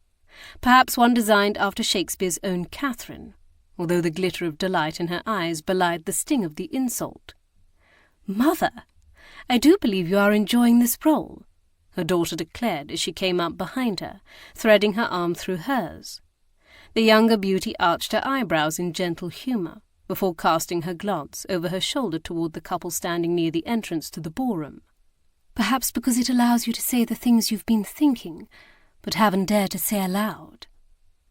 Perhaps one designed after Shakespeare's own Catherine, although the glitter of delight in her eyes belied the sting of the insult. "Mother, I do believe you are enjoying this role," her daughter declared as she came up behind her, threading her arm through hers. The younger beauty arched her eyebrows in gentle humour, before casting her glance over her shoulder toward the couple standing near the entrance to the ballroom. "Perhaps because it allows you to say the things you've been thinking, but haven't dared to say aloud,"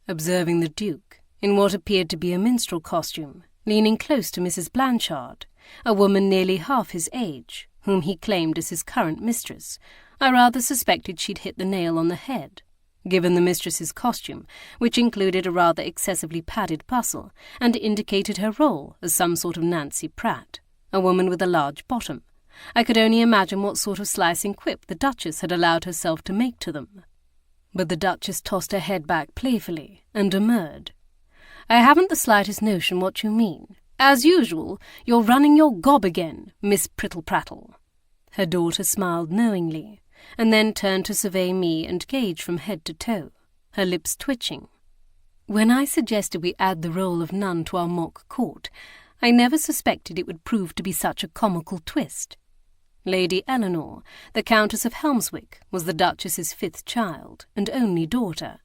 observing the Duke, in what appeared to be a minstrel costume, leaning close to Mrs. Blanchard, a woman nearly half his age, whom he claimed as his current mistress. I rather suspected she'd hit the nail on the head, given the mistress's costume, which included a rather excessively padded bustle, and indicated her role as some sort of Nancy Pratt, a woman with a large bottom. I could only imagine what sort of slicing quip the Duchess had allowed herself to make to them. But the Duchess tossed her head back playfully and demurred. "I haven't the slightest notion what you mean. As usual, you're running your gob again, Miss Prittle-Prattle." Her daughter smiled knowingly, and then turned to survey me and Gage from head to toe, her lips twitching. When I suggested we add the role of nun to our mock court, I never suspected it would prove to be such a comical twist. Lady Eleanor, the Countess of Helmswick, was the Duchess's 5th child and only daughter,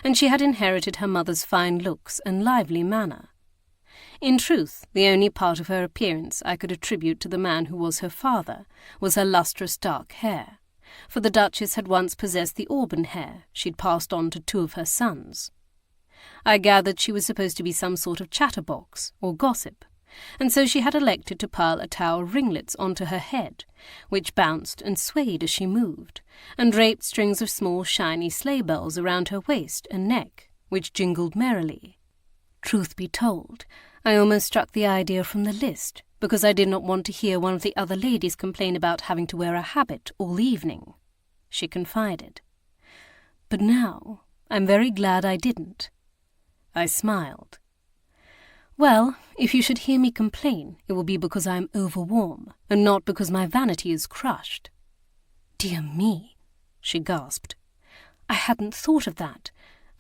and she had inherited her mother's fine looks and lively manner. In truth, the only part of her appearance I could attribute to the man who was her father was her lustrous dark hair, for the Duchess had once possessed the auburn hair she'd passed on to 2 of her sons. I gathered she was supposed to be some sort of chatterbox or gossip, and so she had elected to pile a tower of ringlets onto her head, which bounced and swayed as she moved, and draped strings of small shiny sleigh bells around her waist and neck, which jingled merrily. Truth be told, I almost struck the idea from the list, because I did not want to hear one of the other ladies complain about having to wear a habit all evening, she confided. But now I'm very glad I didn't. I smiled. Well, if you should hear me complain, it will be because I am overwarm, and not because my vanity is crushed. Dear me, she gasped. I hadn't thought of that.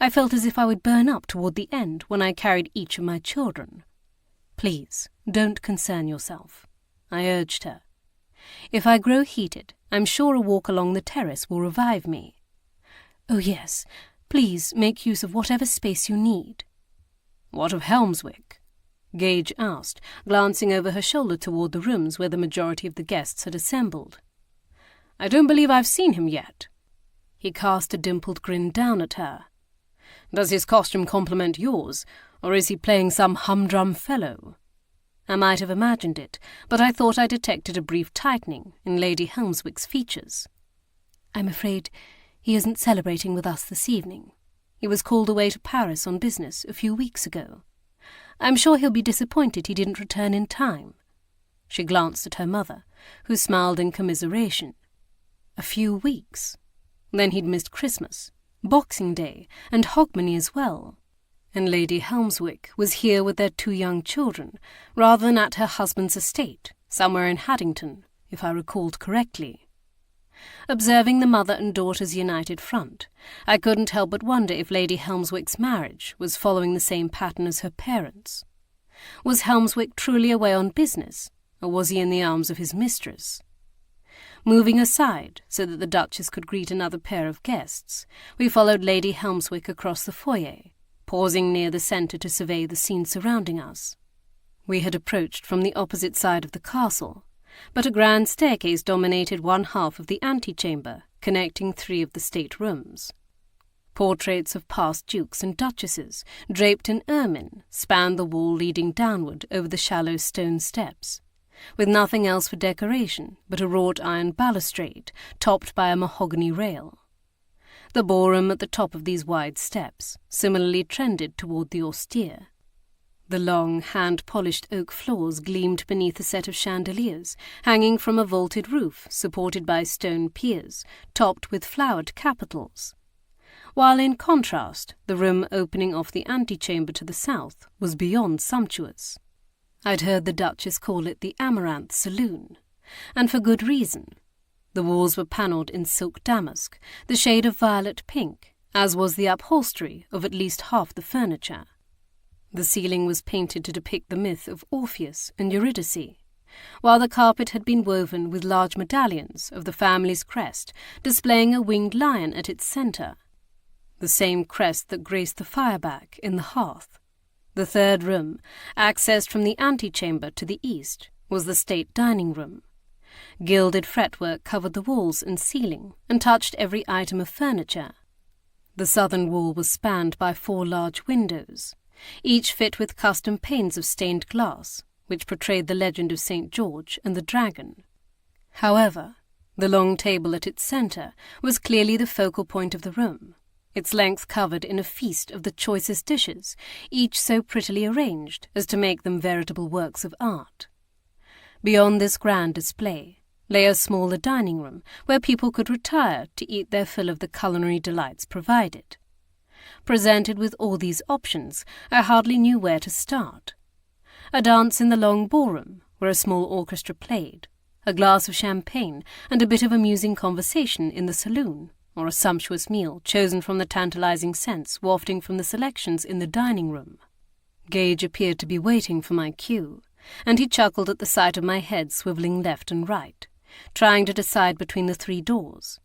I felt as if I would burn up toward the end when I carried each of my children. Please, don't concern yourself, I urged her. If I grow heated, I'm sure a walk along the terrace will revive me. Oh yes, please make use of whatever space you need. What of Helmswick? Gage asked, glancing over her shoulder toward the rooms where the majority of the guests had assembled. I don't believe I've seen him yet. He cast a dimpled grin down at her. Does his costume complement yours, or is he playing some humdrum fellow? I might have imagined it, but I thought I detected a brief tightening in Lady Helmswick's features. I'm afraid he isn't celebrating with us this evening. He was called away to Paris on business a few weeks ago. I'm sure he'll be disappointed he didn't return in time. She glanced at her mother, who smiled in commiseration. A few weeks? Then he'd missed Christmas, Boxing Day, and Hogmanay as well. And Lady Helmswick was here with their 2 young children, rather than at her husband's estate, somewhere in Haddington, if I recalled correctly. Observing the mother and daughter's united front, I couldn't help but wonder if Lady Helmswick's marriage was following the same pattern as her parents'. Was Helmswick truly away on business, or was he in the arms of his mistress? Moving aside so that the Duchess could greet another pair of guests, we followed Lady Helmswick across the foyer, pausing near the centre to survey the scene surrounding us. We had approached from the opposite side of the castle, but a grand staircase dominated one half of the antechamber, connecting 3 of the state-rooms. Portraits of past dukes and duchesses, draped in ermine, spanned the wall leading downward over the shallow stone steps, with nothing else for decoration but a wrought iron balustrade topped by a mahogany rail. The ballroom at the top of these wide steps similarly trended toward the austere. The long, hand-polished oak floors gleamed beneath a set of chandeliers hanging from a vaulted roof supported by stone piers, topped with flowered capitals. While in contrast, the room opening off the antechamber to the south was beyond sumptuous. I'd heard the Duchess call it the Amaranth Saloon, and for good reason. The walls were panelled in silk damask, the shade of violet pink, as was the upholstery of at least half the furniture. The ceiling was painted to depict the myth of Orpheus and Eurydice, while the carpet had been woven with large medallions of the family's crest, displaying a winged lion at its centre, the same crest that graced the fireback in the hearth. The 3rd room, accessed from the antechamber to the east, was the state dining room. Gilded fretwork covered the walls and ceiling and touched every item of furniture. The southern wall was spanned by 4 large windows, each fit with custom panes of stained glass, which portrayed the legend of St. George and the dragon. However, the long table at its centre was clearly the focal point of the room, its length covered in a feast of the choicest dishes, each so prettily arranged as to make them veritable works of art. Beyond this grand display lay a smaller dining room where people could retire to eat their fill of the culinary delights provided. Presented with all these options, I hardly knew where to start. A dance in the long ballroom, where a small orchestra played, a glass of champagne, and a bit of amusing conversation in the saloon, or a sumptuous meal chosen from the tantalizing scents wafting from the selections in the dining room. Gage appeared to be waiting for my cue, and he chuckled at the sight of my head swivelling left and right, trying to decide between the 3 doors.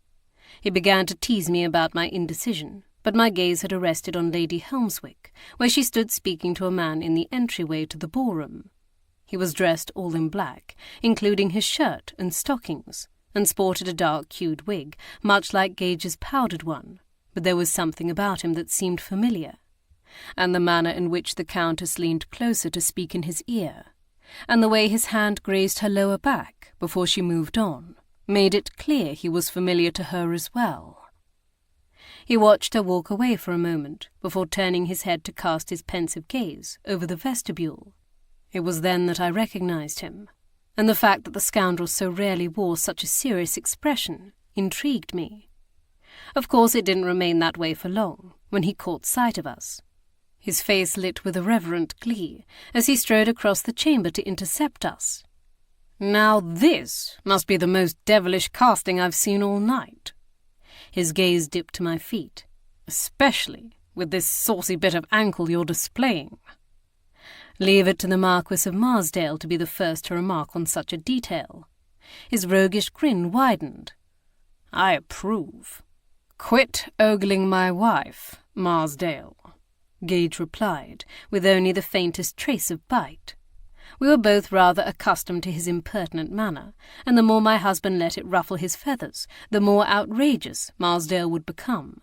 He began to tease me about my indecision, but my gaze had arrested on Lady Helmswick, where she stood speaking to a man in the entryway to the ballroom. He was dressed all in black, including his shirt and stockings, and sported a dark-hued wig, much like Gage's powdered one, but there was something about him that seemed familiar, and the manner in which the Countess leaned closer to speak in his ear, and the way his hand grazed her lower back before she moved on, made it clear he was familiar to her as well. He watched her walk away for a moment before turning his head to cast his pensive gaze over the vestibule. It was then that I recognized him, and the fact that the scoundrel so rarely wore such a serious expression intrigued me. Of course, it didn't remain that way for long when he caught sight of us. His face lit with irreverent glee as he strode across the chamber to intercept us. "Now this must be the most devilish casting I've seen all night." His gaze dipped to my feet, "especially with this saucy bit of ankle you're displaying." Leave it to the Marquis of Marsdale to be the first to remark on such a detail. His roguish grin widened. "I approve." "Quit ogling my wife, Marsdale," Gage replied, with only the faintest trace of bite. We were both rather accustomed to his impertinent manner, and the more my husband let it ruffle his feathers, the more outrageous Marsdale would become.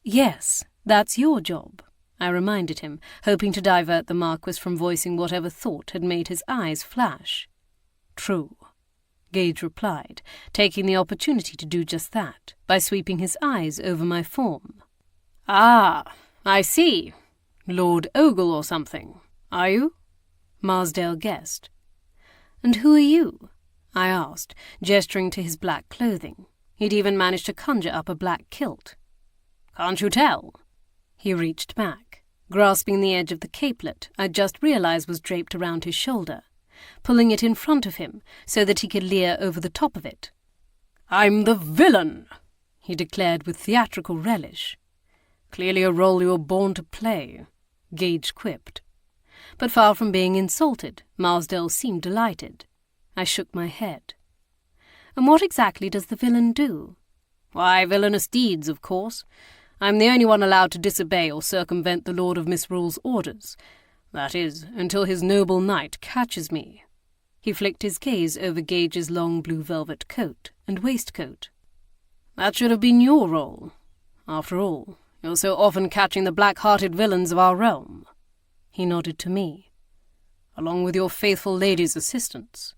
"Yes, that's your job," I reminded him, hoping to divert the Marquis from voicing whatever thought had made his eyes flash. "True," Gage replied, taking the opportunity to do just that, by sweeping his eyes over my form. "Ah, I see. Lord Ogle or something, are you?" Marsdale guessed. "And who are you?" I asked, gesturing to his black clothing. He'd even managed to conjure up a black kilt. "Can't you tell?" He reached back, grasping the edge of the capelet I'd just realized was draped around his shoulder, pulling it in front of him so that he could leer over the top of it. "I'm the villain," he declared with theatrical relish. "Clearly a role you were born to play," Gage quipped. But far from being insulted, Marsdale seemed delighted. I shook my head. "And what exactly does the villain do?" "Why, villainous deeds, of course. I'm the only one allowed to disobey or circumvent the Lord of Misrule's orders. That is, until his noble knight catches me." He flicked his gaze over Gage's long blue velvet coat and waistcoat. "That should have been your role. After all, you're so often catching the black-hearted villains of our realm." He nodded to me. "Along with your faithful lady's assistants."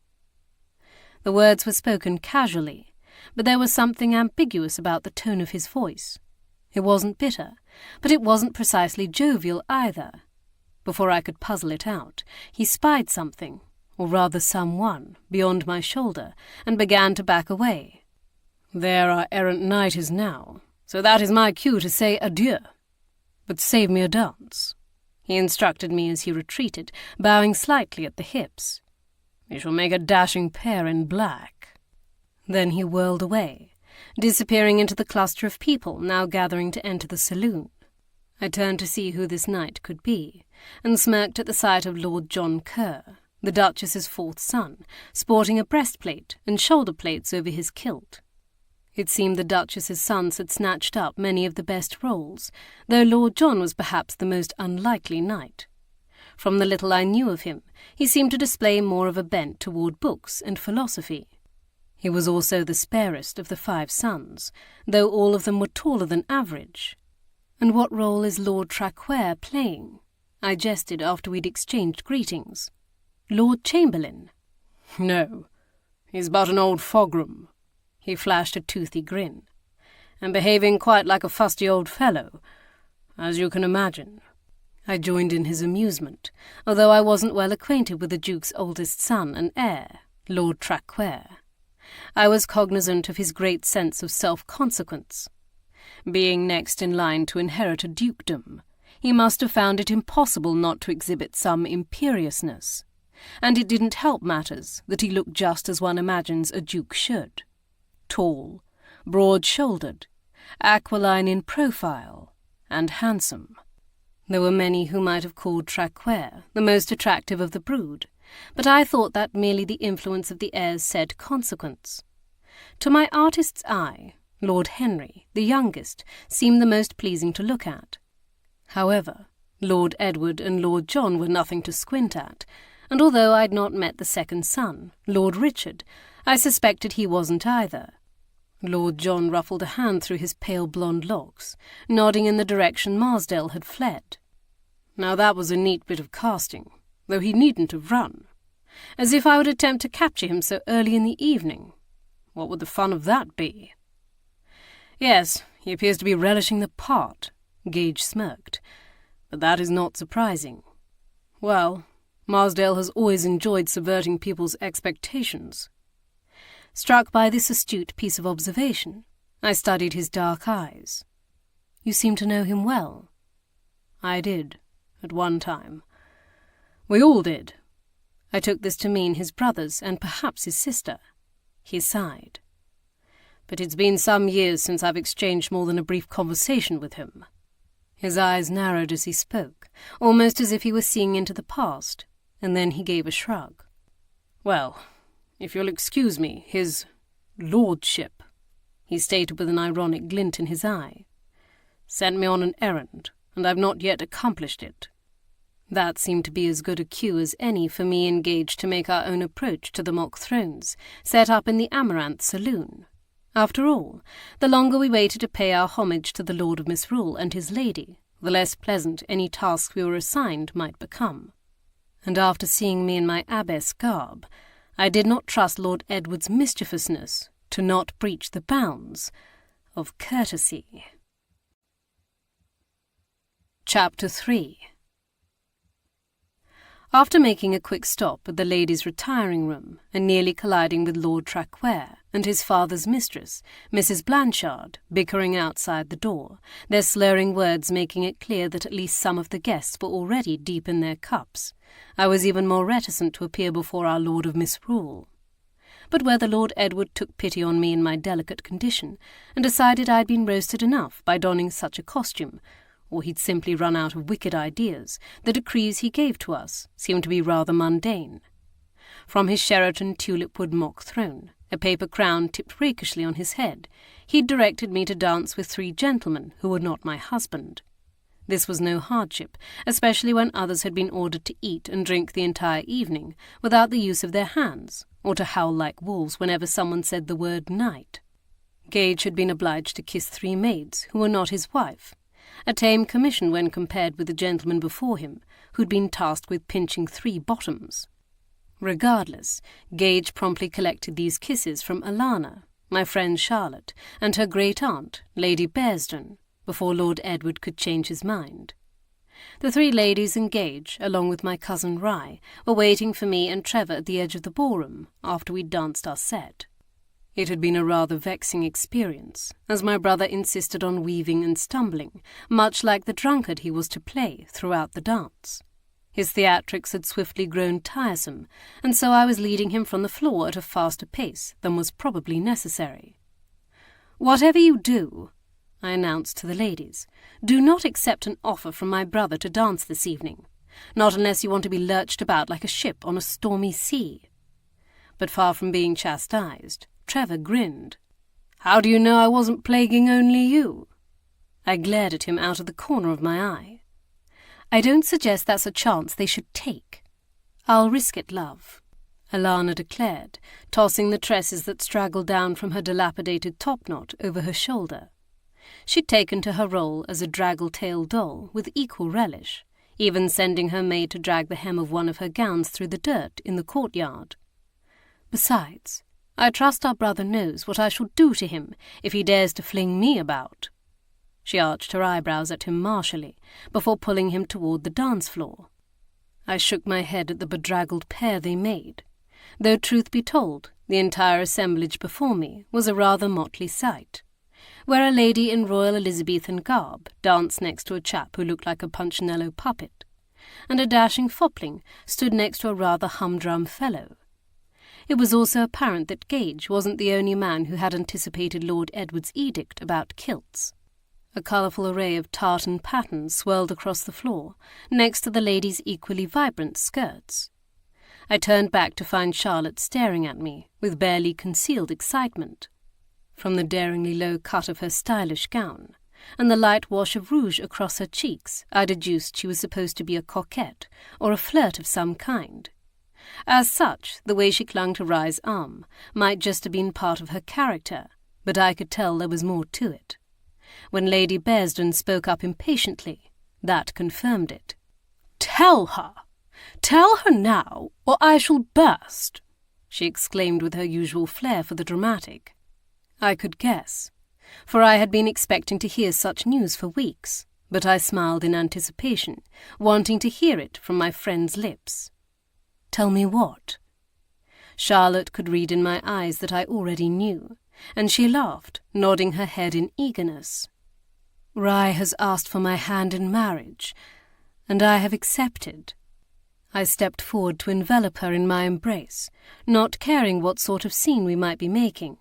The words were spoken casually, but there was something ambiguous about the tone of his voice. It wasn't bitter, but it wasn't precisely jovial either. Before I could puzzle it out, he spied something, or rather someone, beyond my shoulder, and began to back away. "There our errant knight is now, so that is my cue to say adieu. But save me a dance," he instructed me as he retreated, bowing slightly at the hips. "We shall make a dashing pair in black." Then he whirled away, disappearing into the cluster of people now gathering to enter the saloon. I turned to see who this knight could be, and smirked at the sight of Lord John Kerr, the Duchess's 4th son, sporting a breastplate and shoulder plates over his kilt. It seemed the Duchess's sons had snatched up many of the best roles, though Lord John was perhaps the most unlikely knight. From the little I knew of him, he seemed to display more of a bent toward books and philosophy. He was also the sparest of the 5 sons, though all of them were taller than average. "And what role is Lord Traquair playing?" I jested after we'd exchanged greetings. "Lord Chamberlain?" "No, he's but an old fogram." He flashed a toothy grin. "And behaving quite like a fusty old fellow, as you can imagine." I joined in his amusement, although I wasn't well acquainted with the Duke's oldest son and heir, Lord Traquair. I was cognizant of his great sense of self-consequence. Being next in line to inherit a dukedom, he must have found it impossible not to exhibit some imperiousness, and it didn't help matters that he looked just as one imagines a duke should. Tall, broad-shouldered, aquiline in profile, and handsome. There were many who might have called Traquair the most attractive of the brood, but I thought that merely the influence of the heir's said consequence. To my artist's eye, Lord Henry, the youngest, seemed the most pleasing to look at. However, Lord Edward and Lord John were nothing to squint at, and although I'd not met the second son, Lord Richard, I suspected he wasn't either. Lord John ruffled a hand through his pale blonde locks, nodding in the direction Marsdale had fled. Now that was a neat bit of casting, though he needn't have run. As if I would attempt to capture him so early in the evening. What would the fun of that be? Yes, he appears to be relishing the part, Gage smirked, but that is not surprising. Well, Marsdale has always enjoyed subverting people's expectations. Struck by this astute piece of observation, I studied his dark eyes. You seem to know him well. I did, at one time. We all did. I took this to mean his brothers and perhaps his sister. He sighed. But it's been some years since I've exchanged more than a brief conversation with him. His eyes narrowed as he spoke, almost as if he were seeing into the past, and then he gave a shrug. Well, if you'll excuse me, his lordship, he stated with an ironic glint in his eye, sent me on an errand, and I've not yet accomplished it. That seemed to be as good a cue as any for me engaged to make our own approach to the mock thrones, set up in the Amaranth Saloon. After all, the longer we waited to pay our homage to the Lord of Misrule and his lady, the less pleasant any task we were assigned might become. And after seeing me in my abbess garb, I did not trust Lord Edward's mischievousness to not breach the bounds of courtesy. Chapter 3. After making a quick stop at the ladies' retiring room and nearly colliding with Lord Traquair and his father's mistress, Mrs. Blanchard, bickering outside the door, their slurring words making it clear that at least some of the guests were already deep in their cups, I was even more reticent to appear before our Lord of Misrule. But whether Lord Edward took pity on me in my delicate condition and decided I'd been roasted enough by donning such a costume, or he'd simply run out of wicked ideas, the decrees he gave to us seemed to be rather mundane. From his Sheraton tulipwood mock throne, a paper crown tipped rakishly on his head, he'd directed me to dance with 3 gentlemen who were not my husband. This was no hardship, especially when others had been ordered to eat and drink the entire evening without the use of their hands, or to howl like wolves whenever someone said the word night. Gage had been obliged to kiss 3 maids who were not his wife, a tame commission when compared with the gentleman before him, who'd been tasked with pinching 3 bottoms. Regardless, Gage promptly collected these kisses from Alana, my friend Charlotte, and her great-aunt, Lady Bearsden, before Lord Edward could change his mind. The 3 ladies and Gage, along with my cousin Rye, were waiting for me and Trevor at the edge of the ballroom after we'd danced our set. It had been a rather vexing experience, as my brother insisted on weaving and stumbling, much like the drunkard he was to play throughout the dance. His theatrics had swiftly grown tiresome, and so I was leading him from the floor at a faster pace than was probably necessary. "Whatever you do," I announced to the ladies, "do not accept an offer from my brother to dance this evening, not unless you want to be lurched about like a ship on a stormy sea." But far from being chastised, Trevor grinned. "How do you know I wasn't plaguing only you?" I glared at him out of the corner of my eye. "I don't suggest that's a chance they should take." "I'll risk it, love," Alana declared, tossing the tresses that straggled down from her dilapidated topknot over her shoulder. She'd taken to her role as a draggle-tailed doll with equal relish, even sending her maid to drag the hem of one of her gowns through the dirt in the courtyard. "Besides, I trust our brother knows what I shall do to him if he dares to fling me about." She arched her eyebrows at him martially, before pulling him toward the dance floor. I shook my head at the bedraggled pair they made, though truth be told, the entire assemblage before me was a rather motley sight, where a lady in Royal Elizabethan garb danced next to a chap who looked like a Punchinello puppet, and a dashing fopling stood next to a rather humdrum fellow. It was also apparent that Gage wasn't the only man who had anticipated Lord Edward's edict about kilts. A colourful array of tartan patterns swirled across the floor, next to the ladies' equally vibrant skirts. I turned back to find Charlotte staring at me with barely concealed excitement. From the daringly low cut of her stylish gown, and the light wash of rouge across her cheeks, I deduced she was supposed to be a coquette or a flirt of some kind. As such, the way she clung to Rye's arm might just have been part of her character, but I could tell there was more to it. When Lady Bearsden spoke up impatiently, that confirmed it. "Tell her! Tell her now, or I shall burst!" she exclaimed with her usual flair for the dramatic. I could guess, for I had been expecting to hear such news for weeks, but I smiled in anticipation, wanting to hear it from my friend's lips. "Tell me what?" Charlotte could read in my eyes that I already knew, and she laughed, nodding her head in eagerness. "Rye has asked for my hand in marriage, and I have accepted." I stepped forward to envelop her in my embrace, not caring what sort of scene we might be making.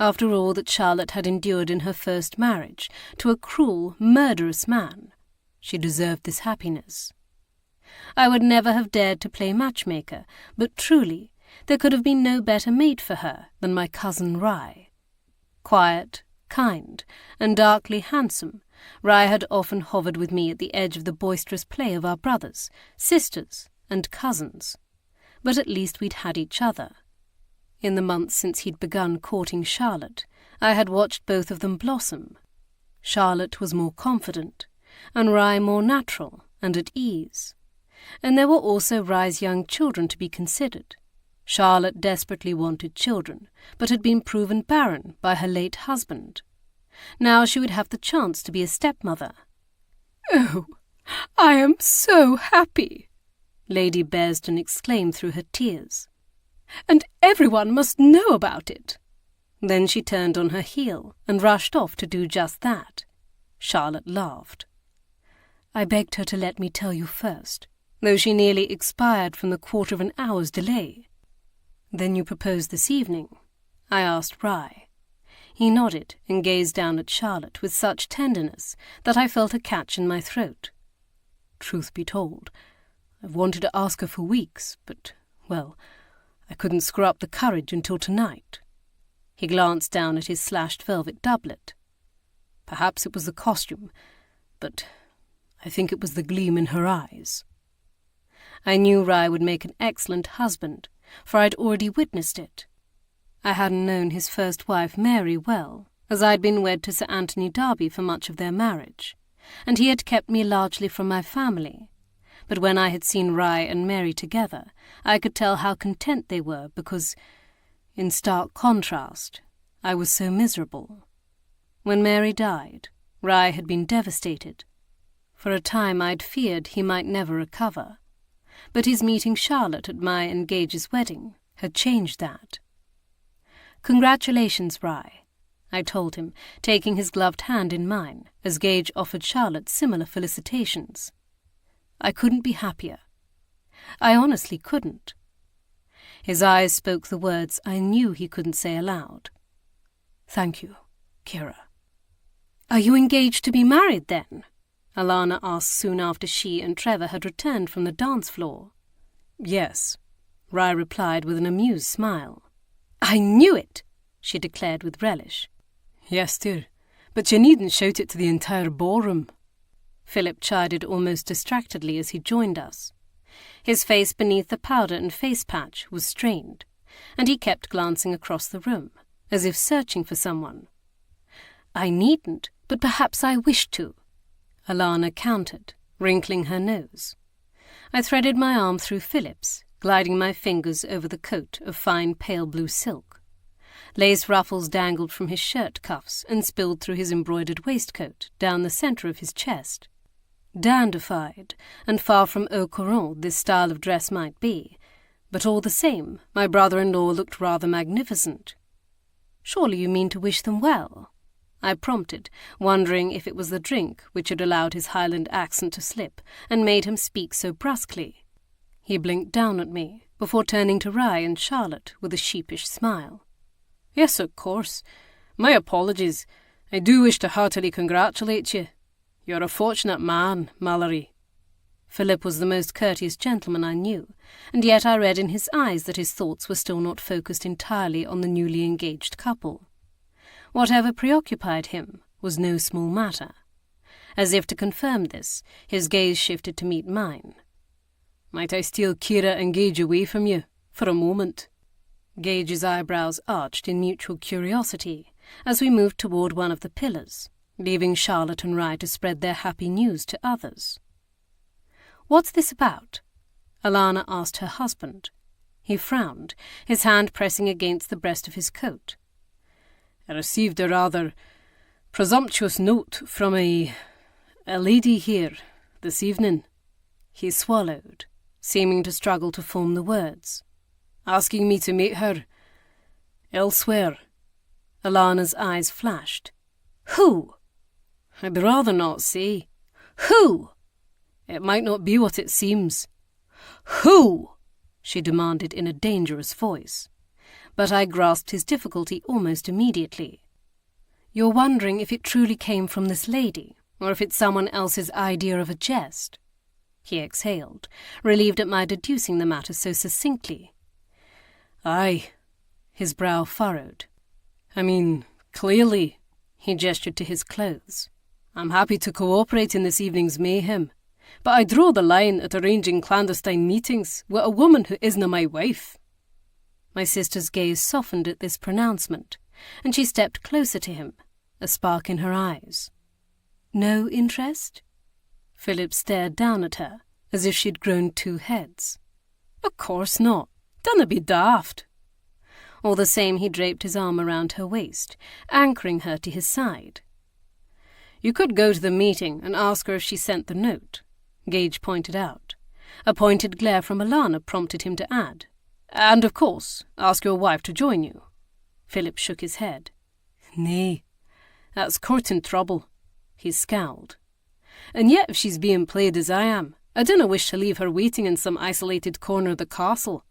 After all that Charlotte had endured in her first marriage to a cruel, murderous man, she deserved this happiness. I would never have dared to play matchmaker, but truly, there could have been no better mate for her than my cousin Rye. Quiet, kind, and darkly handsome, Rye had often hovered with me at the edge of the boisterous play of our brothers, sisters, and cousins. But at least we'd had each other. In the months since he'd begun courting Charlotte, I had watched both of them blossom. Charlotte was more confident, and Rye more natural and at ease. And there were also Rye's young children to be considered. Charlotte desperately wanted children, but had been proven barren by her late husband. Now she would have the chance to be a stepmother. "Oh, I am so happy!" Lady Bearsden exclaimed through her tears. "And everyone must know about it." Then she turned on her heel and rushed off to do just that. Charlotte laughed. I begged her to let me tell you first, though she nearly expired from the quarter of an hour's delay. "Then you propose this evening?" I asked Rye. He nodded and gazed down at Charlotte with such tenderness that I felt a catch in my throat. "Truth be told, I've wanted to ask her for weeks, but, well, I couldn't screw up the courage until tonight." He glanced down at his slashed velvet doublet. "Perhaps it was the costume, but I think it was the gleam in her eyes." I knew Rye would make an excellent husband, for I'd already witnessed it. I hadn't known his first wife Mary well, as I'd been wed to Sir Anthony Darby for much of their marriage, and he had kept me largely from my family. But when I had seen Rye and Mary together, I could tell how content they were because, in stark contrast, I was so miserable. When Mary died, Rye had been devastated. For a time I'd feared he might never recover, but his meeting Charlotte at my and Gage's wedding had changed that. "Congratulations, Rye," I told him, taking his gloved hand in mine, as Gage offered Charlotte similar felicitations. I couldn't be happier. I honestly couldn't. His eyes spoke the words I knew he couldn't say aloud. "Thank you, Kiera." "Are you engaged to be married, then?" Alana asked soon after she and Trevor had returned from the dance floor. "Yes," Rye replied with an amused smile. "I knew it," she declared with relish. "Yes, dear, but you needn't shout it to the entire ballroom," Philip chided almost distractedly as he joined us. His face beneath the powder and face patch was strained, and he kept glancing across the room, as if searching for someone. "I needn't, but perhaps I wished to," Alana countered, wrinkling her nose. I threaded my arm through Philip's, gliding my fingers over the coat of fine pale blue silk. Lace ruffles dangled from his shirt cuffs and spilled through his embroidered waistcoat down the centre of his chest. Dandified, and far from au courant this style of dress might be, but all the same my brother-in-law looked rather magnificent. "Surely you mean to wish them well?" I prompted, wondering if it was the drink which had allowed his Highland accent to slip and made him speak so brusquely. He blinked down at me, before turning to Rye and Charlotte with a sheepish smile. "Yes, of course. My apologies. I do wish to heartily congratulate you. You're a fortunate man, Mallory." Philip was the most courteous gentleman I knew, and yet I read in his eyes that his thoughts were still not focused entirely on the newly engaged couple. Whatever preoccupied him was no small matter. As if to confirm this, his gaze shifted to meet mine. "Might I steal Kiera and Gage away from you, for a moment?" Gage's eyebrows arched in mutual curiosity as we moved toward one of the pillars, leaving Charlotte and Rye to spread their happy news to others. "What's this about?" Alana asked her husband. He frowned, his hand pressing against the breast of his coat. "I received a rather presumptuous note from a lady here this evening." He swallowed, seeming to struggle to form the words. "Asking me to meet her elsewhere." Alana's eyes flashed. "Who?" "I'd rather not say." "Who?" "It might not be what it seems." "Who?" she demanded in a dangerous voice. But I grasped his difficulty almost immediately. "You're wondering if it truly came from this lady, or if it's someone else's idea of a jest?" He exhaled, relieved at my deducing the matter so succinctly. "Aye." His brow furrowed. "I mean, clearly," he gestured to his clothes. "I'm happy to cooperate in this evening's mayhem, but I draw the line at arranging clandestine meetings with a woman who isna my wife." My sister's gaze softened at this pronouncement, and she stepped closer to him, a spark in her eyes. "No interest?" Philip stared down at her, as if she'd grown two heads. "Of course not. Dunna be daft." All the same, he draped his arm around her waist, anchoring her to his side. "You could go to the meeting and ask her if she sent the note," Gage pointed out. A pointed glare from Alana prompted him to add, "And, of course, ask your wife to join you." Philip shook his head. "Nay, that's courting trouble." He scowled. "And yet if she's being played as I am, I dinna wish to leave her waiting in some isolated corner of the castle."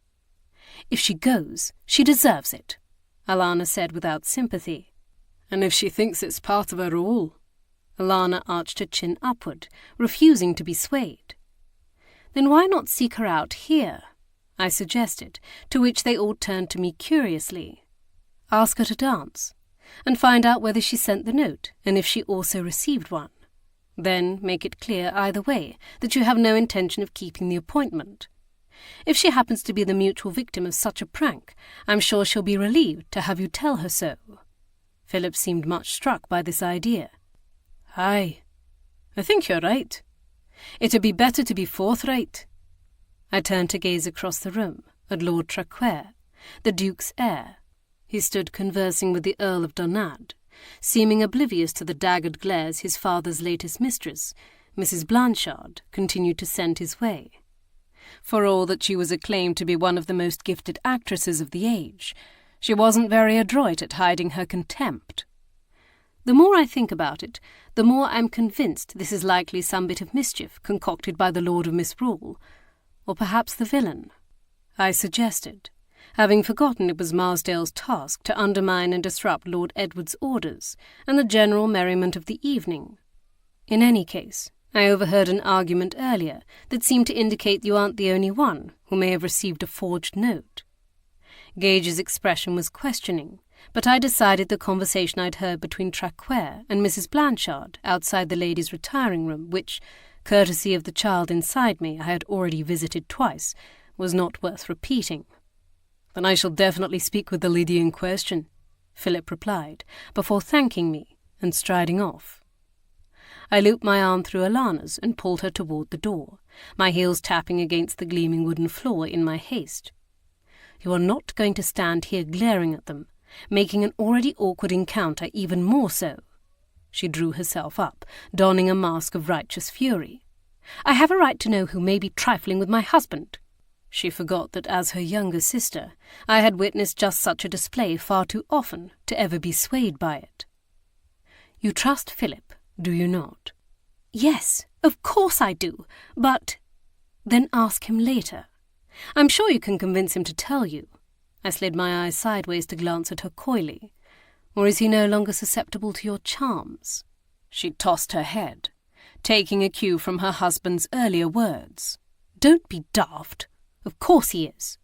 "If she goes, she deserves it," Alana said without sympathy. "And if she thinks it's part of her role?" Alana arched her chin upward, refusing to be swayed. "Then why not seek her out here?" I suggested, to which they all turned to me curiously. "Ask her to dance, and find out whether she sent the note, and if she also received one. Then make it clear either way that you have no intention of keeping the appointment. If she happens to be the mutual victim of such a prank, I'm sure she'll be relieved to have you tell her so." Philip seemed much struck by this idea. "Aye, I think you're right. It'd be better to be forthright." I turned to gaze across the room at Lord Traquair, the Duke's heir. He stood conversing with the Earl of Donad, seeming oblivious to the daggered glares his father's latest mistress, Mrs. Blanchard, continued to send his way. For all that she was acclaimed to be one of the most gifted actresses of the age, she wasn't very adroit at hiding her contempt. The more I think about it, the more I'm convinced this is likely some bit of mischief concocted by the Lord of Misrule, or perhaps the villain. I suggested, having forgotten it was Marsdale's task to undermine and disrupt Lord Edward's orders and the general merriment of the evening. In any case, I overheard an argument earlier that seemed to indicate you aren't the only one who may have received a forged note. Gage's expression was questioning, but I decided the conversation I'd heard between Traquair and Mrs. Blanchard outside the ladies' retiring room, which, courtesy of the child inside me I had already visited twice, was not worth repeating. "Then I shall definitely speak with the lady in question," Philip replied, before thanking me and striding off. I looped my arm through Alana's and pulled her toward the door, my heels tapping against the gleaming wooden floor in my haste. "You are not going to stand here glaring at them, making an already awkward encounter even more so." She drew herself up, donning a mask of righteous fury. "I have a right to know who may be trifling with my husband." She forgot that as her younger sister, I had witnessed just such a display far too often to ever be swayed by it. You trust Philip, do you not?" "Yes, of course I do, but—" "Then ask him later. I'm sure you can convince him to tell you." I slid my eyes sideways to glance at her coyly. "Or is he no longer susceptible to your charms?" She tossed her head, taking a cue from her husband's earlier words. "Don't be daft. Of course he is.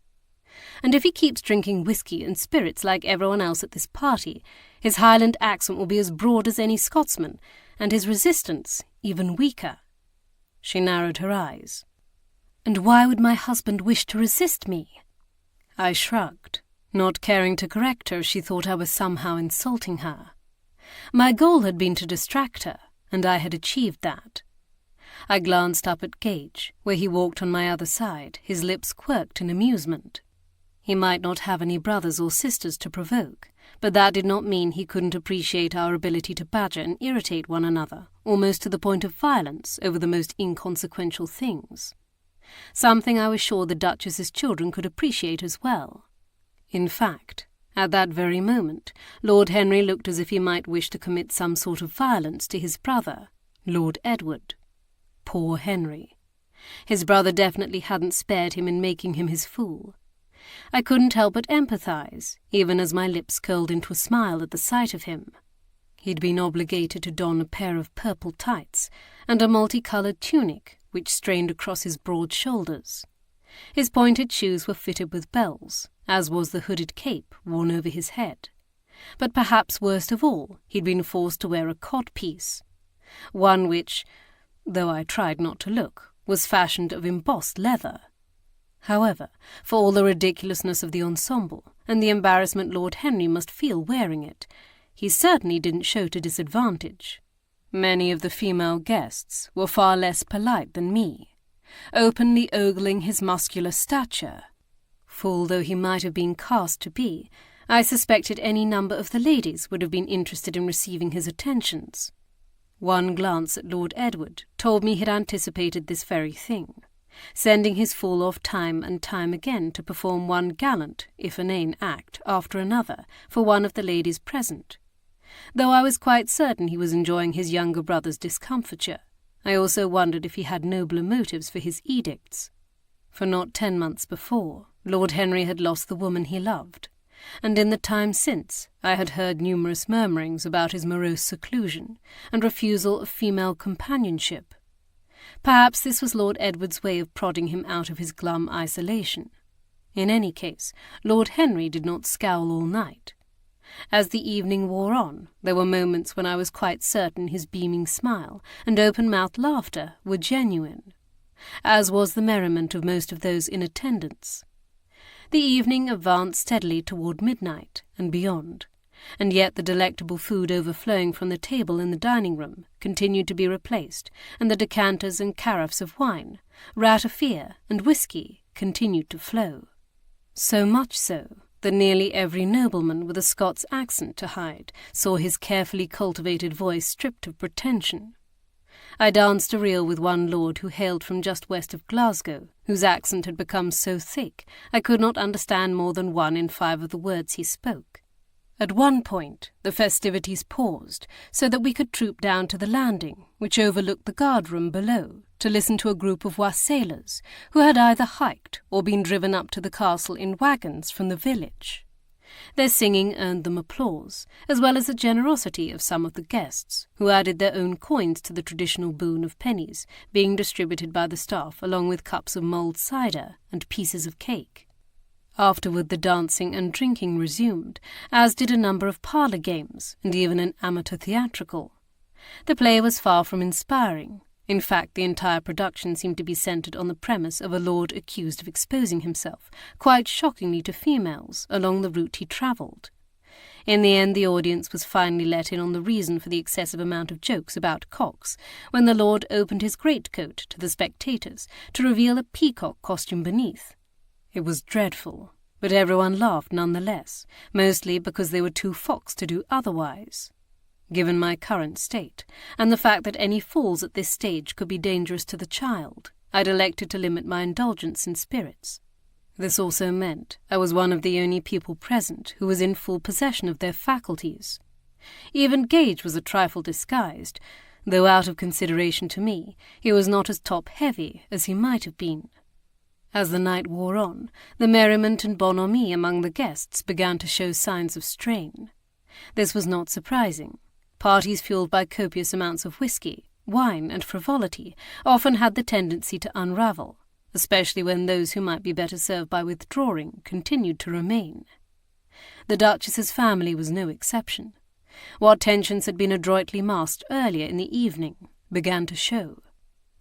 And if he keeps drinking whiskey and spirits like everyone else at this party, his Highland accent will be as broad as any Scotsman, and his resistance even weaker." She narrowed her eyes. "And why would my husband wish to resist me?" I shrugged, not caring to correct her as she thought I was somehow insulting her. My goal had been to distract her, and I had achieved that. I glanced up at Gage, where he walked on my other side, his lips quirked in amusement. He might not have any brothers or sisters to provoke, but that did not mean he couldn't appreciate our ability to badger and irritate one another, almost to the point of violence, over the most inconsequential things. Something I was sure the Duchess's children could appreciate as well. In fact, at that very moment, Lord Henry looked as if he might wish to commit some sort of violence to his brother, Lord Edward. Poor Henry. His brother definitely hadn't spared him in making him his fool. I couldn't help but empathize, even as my lips curled into a smile at the sight of him. He'd been obligated to don a pair of purple tights and a multicolored tunic which strained across his broad shoulders. His pointed shoes were fitted with bells, as was the hooded cape worn over his head. But perhaps worst of all, he'd been forced to wear a codpiece, one which, though I tried not to look, was fashioned of embossed leather. However, for all the ridiculousness of the ensemble, and the embarrassment Lord Henry must feel wearing it, he certainly didn't show to disadvantage. Many of the female guests were far less polite than me, openly ogling his muscular stature. Fool though he might have been cast to be, I suspected any number of the ladies would have been interested in receiving his attentions. One glance at Lord Edward told me he'd anticipated this very thing, sending his fool off time and time again to perform one gallant, if inane, act after another for one of the ladies present. Though I was quite certain he was enjoying his younger brother's discomfiture, I also wondered if he had nobler motives for his edicts. For not 10 months before, Lord Henry had lost the woman he loved, and in the time since I had heard numerous murmurings about his morose seclusion and refusal of female companionship. Perhaps this was Lord Edward's way of prodding him out of his glum isolation. In any case, Lord Henry did not scowl all night. As the evening wore on, there were moments when I was quite certain his beaming smile and open-mouthed laughter were genuine, as was the merriment of most of those in attendance. The evening advanced steadily toward midnight and beyond, and yet the delectable food overflowing from the table in the dining-room continued to be replaced, and the decanters and carafes of wine, ratafia and whiskey continued to flow. So much so that nearly every nobleman with a Scots accent to hide saw his carefully cultivated voice stripped of pretension. I danced a reel with one lord who hailed from just west of Glasgow, whose accent had become so thick I could not understand more than 1 in 5 of the words he spoke. At one point, the festivities paused so that we could troop down to the landing, which overlooked the guard-room below, to listen to a group of wassailers who had either hiked or been driven up to the castle in wagons from the village. Their singing earned them applause, as well as the generosity of some of the guests, who added their own coins to the traditional boon of pennies being distributed by the staff along with cups of mulled cider and pieces of cake. Afterward the dancing and drinking resumed, as did a number of parlour games and even an amateur theatrical. The play was far from inspiring. In fact, the entire production seemed to be centred on the premise of a lord accused of exposing himself, quite shockingly to females, along the route he travelled. In the end, the audience was finally let in on the reason for the excessive amount of jokes about cocks, when the lord opened his greatcoat to the spectators to reveal a peacock costume beneath. It was dreadful, but everyone laughed nonetheless, mostly because they were too foxed to do otherwise. Given my current state, and the fact that any falls at this stage could be dangerous to the child, I'd elected to limit my indulgence in spirits. This also meant I was one of the only people present who was in full possession of their faculties. Even Gage was a trifle disguised, though out of consideration to me, he was not as top-heavy as he might have been. As the night wore on, the merriment and bonhomie among the guests began to show signs of strain. This was not surprising. Parties fueled by copious amounts of whiskey, wine, and frivolity often had the tendency to unravel, especially when those who might be better served by withdrawing continued to remain. The Duchess's family was no exception. What tensions had been adroitly masked earlier in the evening began to show.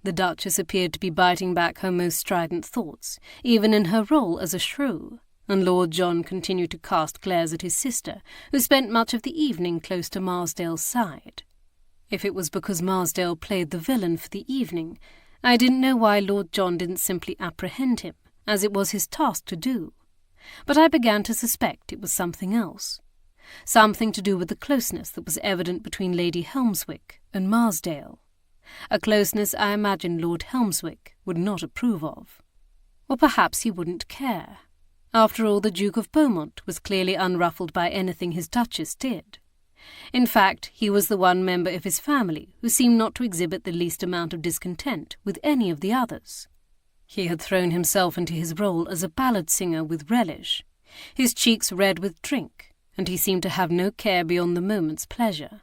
The Duchess appeared to be biting back her most strident thoughts, even in her role as a shrew, and Lord John continued to cast glares at his sister, who spent much of the evening close to Marsdale's side. If it was because Marsdale played the villain for the evening, I didn't know why Lord John didn't simply apprehend him, as it was his task to do. But I began to suspect it was something else. Something to do with the closeness that was evident between Lady Helmswick and Marsdale. A closeness I imagined Lord Helmswick would not approve of. Or perhaps he wouldn't care. After all, the Duke of Bowmont was clearly unruffled by anything his Duchess did. In fact, he was the one member of his family who seemed not to exhibit the least amount of discontent with any of the others. He had thrown himself into his role as a ballad singer with relish, his cheeks red with drink, and he seemed to have no care beyond the moment's pleasure.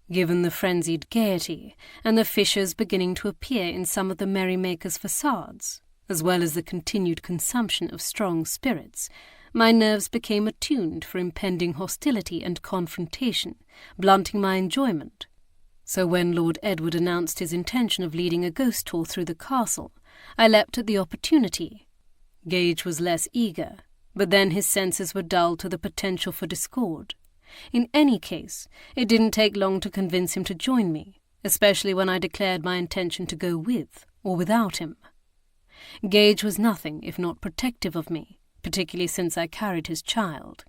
Given the frenzied gaiety and the fissures beginning to appear in some of the merrymakers' facades, as well as the continued consumption of strong spirits, my nerves became attuned for impending hostility and confrontation, blunting my enjoyment. So when Lord Edward announced his intention of leading a ghost tour through the castle, I leapt at the opportunity. Gage was less eager, but then his senses were dulled to the potential for discord. In any case, it didn't take long to convince him to join me, especially when I declared my intention to go with or without him. Gage was nothing if not protective of me, particularly since I carried his child.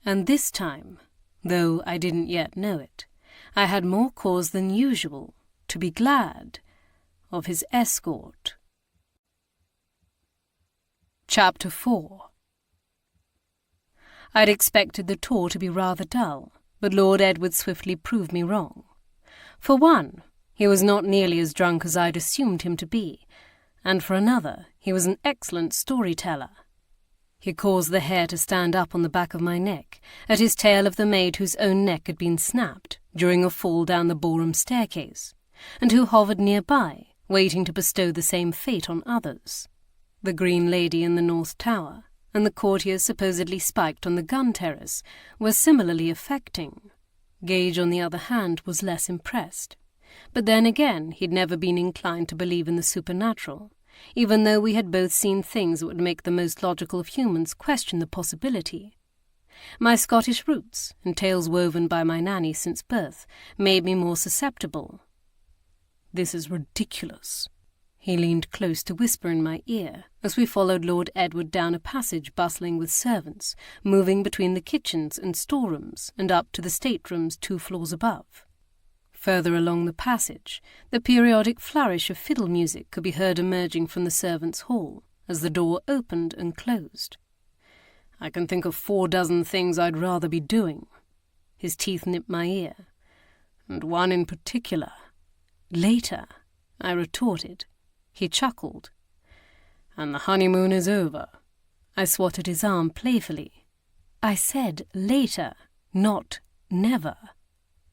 And this time, though I didn't yet know it, I had more cause than usual to be glad of his escort. Chapter 4. I'd expected the tour to be rather dull, but Lord Edward swiftly proved me wrong. For one, he was not nearly as drunk as I'd assumed him to be, and for another, he was an excellent storyteller. He caused the hair to stand up on the back of my neck at his tale of the maid whose own neck had been snapped during a fall down the ballroom staircase, and who hovered nearby, waiting to bestow the same fate on others. The Green Lady in the North Tower, and the courtiers supposedly spiked on the gun terrace, were similarly affecting. Gage, on the other hand, was less impressed. But then again, he'd never been inclined to believe in the supernatural, even though we had both seen things that would make the most logical of humans question the possibility. My Scottish roots, and tales woven by my nanny since birth, made me more susceptible. "This is ridiculous," he leaned close to whisper in my ear as we followed Lord Edward down a passage bustling with servants, moving between the kitchens and storerooms and up to the staterooms 2 floors above. Further along the passage, the periodic flourish of fiddle music could be heard emerging from the servants' hall as the door opened and closed. "I can think of 4 dozen things I'd rather be doing." His teeth nipped my ear. "And one in particular." "Later," I retorted. He chuckled. "And the honeymoon is over." I swatted his arm playfully. "I said later, not never."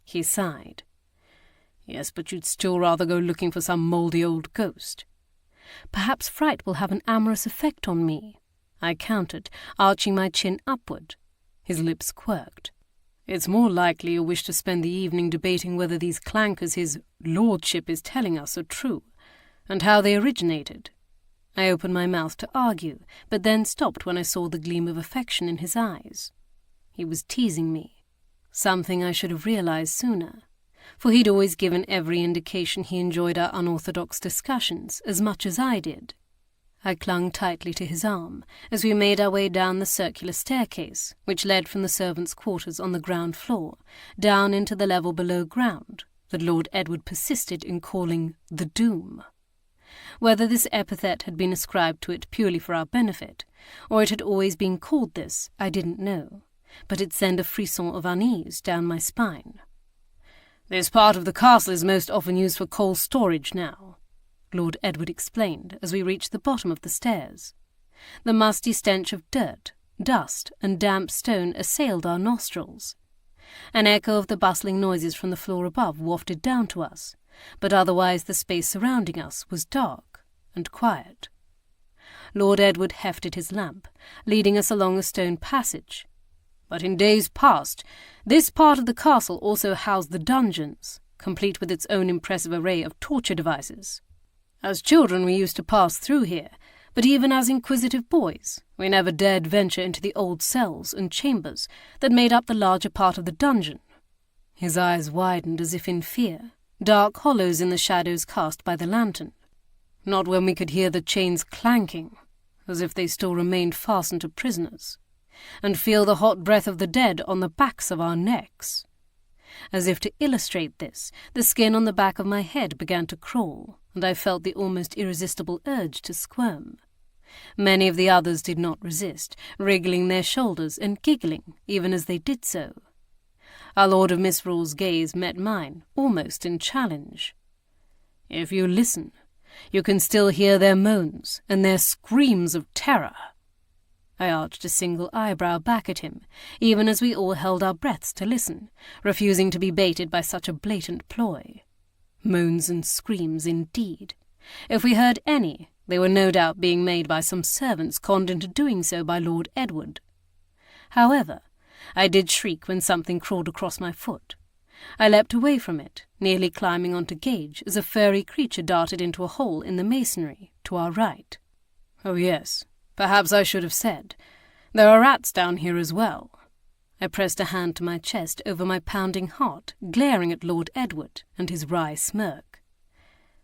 He sighed. "Yes, but you'd still rather go looking for some mouldy old ghost." "Perhaps fright will have an amorous effect on me," I countered, arching my chin upward. His lips quirked. "It's more likely you'll wish to spend the evening debating whether these clankers his lordship is telling us are true, and how they originated." I opened my mouth to argue, but then stopped when I saw the gleam of affection in his eyes. He was teasing me, something I should have realized sooner, for he'd always given every indication he enjoyed our unorthodox discussions as much as I did. I clung tightly to his arm as we made our way down the circular staircase, which led from the servants' quarters on the ground floor, down into the level below ground that Lord Edward persisted in calling the Doom. Whether this epithet had been ascribed to it purely for our benefit, or it had always been called this, I didn't know, but it sent a frisson of unease down my spine. "This part of the castle is most often used for coal storage now," Lord Edward explained as we reached the bottom of the stairs. The musty stench of dirt, dust, and damp stone assailed our nostrils. An echo of the bustling noises from the floor above wafted down to us, but otherwise the space surrounding us was dark and quiet. Lord Edward hefted his lamp, leading us along a stone passage. But in days past, this part of the castle also housed the dungeons, complete with its own impressive array of torture devices. As children we used to pass through here, but even as inquisitive boys, we never dared venture into the old cells and chambers that made up the larger part of the dungeon. His eyes widened as if in fear, dark hollows in the shadows cast by the lantern. Not when we could hear the chains clanking, as if they still remained fastened to prisoners, and feel the hot breath of the dead on the backs of our necks. As if to illustrate this, the skin on the back of my head began to crawl, and I felt the almost irresistible urge to squirm. Many of the others did not resist, wriggling their shoulders and giggling even as they did so. Our Lord of Misrul's gaze met mine, almost in challenge. "If you listen, you can still hear their moans and their screams of terror." I arched a single eyebrow back at him, even as we all held our breaths to listen, refusing to be baited by such a blatant ploy. Moans and screams, indeed. If we heard any, they were no doubt being made by some servants conned into doing so by Lord Edward. However, I did shriek when something crawled across my foot. I leapt away from it, nearly climbing onto Gage as a furry creature darted into a hole in the masonry to our right. "Oh yes, perhaps I should have said, there are rats down here as well." I pressed a hand to my chest over my pounding heart, glaring at Lord Edward and his wry smirk.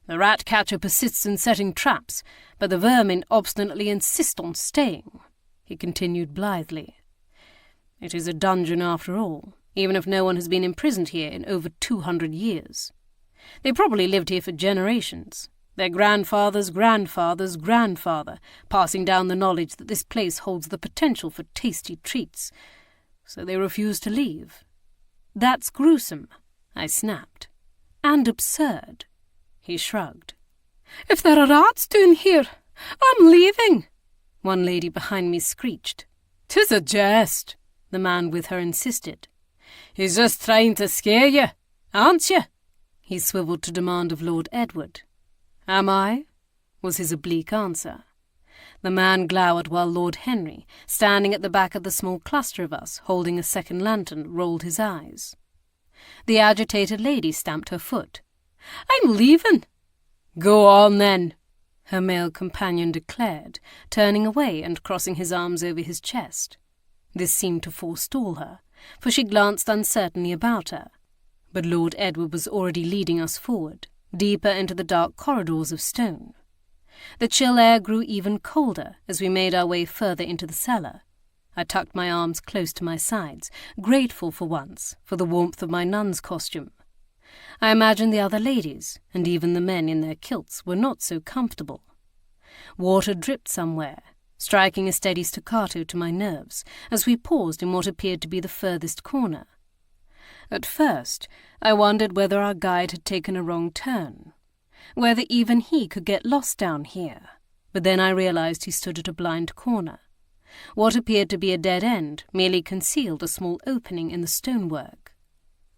"The rat-catcher persists in setting traps, but the vermin obstinately insist on staying," he continued blithely. "It is a dungeon after all, even if no one has been imprisoned here in over 200 years. They probably lived here for generations, their grandfather's grandfather's grandfather, passing down the knowledge that this place holds the potential for tasty treats. So they refuse to leave." "That's gruesome," I snapped. "And absurd." He shrugged. "If there are rats down here, I'm leaving," one lady behind me screeched. "'Tis a jest," the man with her insisted. "He's just trying to scare you, aren't you?" he swiveled to demand of Lord Edward. "Am I?" was his oblique answer. The man glowered while Lord Henry, standing at the back of the small cluster of us, holding a second lantern, rolled his eyes. The agitated lady stamped her foot. "I'm leaving." "Go on, then," her male companion declared, turning away and crossing his arms over his chest. This seemed to forestall her, for she glanced uncertainly about her. But Lord Edward was already leading us forward, deeper into the dark corridors of stone. The chill air grew even colder as we made our way further into the cellar. I tucked my arms close to my sides, grateful for once for the warmth of my nun's costume. I imagined the other ladies, and even the men in their kilts, were not so comfortable. Water dripped somewhere, striking a steady staccato to my nerves as we paused in what appeared to be the furthest corner. At first, I wondered whether our guide had taken a wrong turn, whether even he could get lost down here, but then I realized he stood at a blind corner. What appeared to be a dead end merely concealed a small opening in the stonework.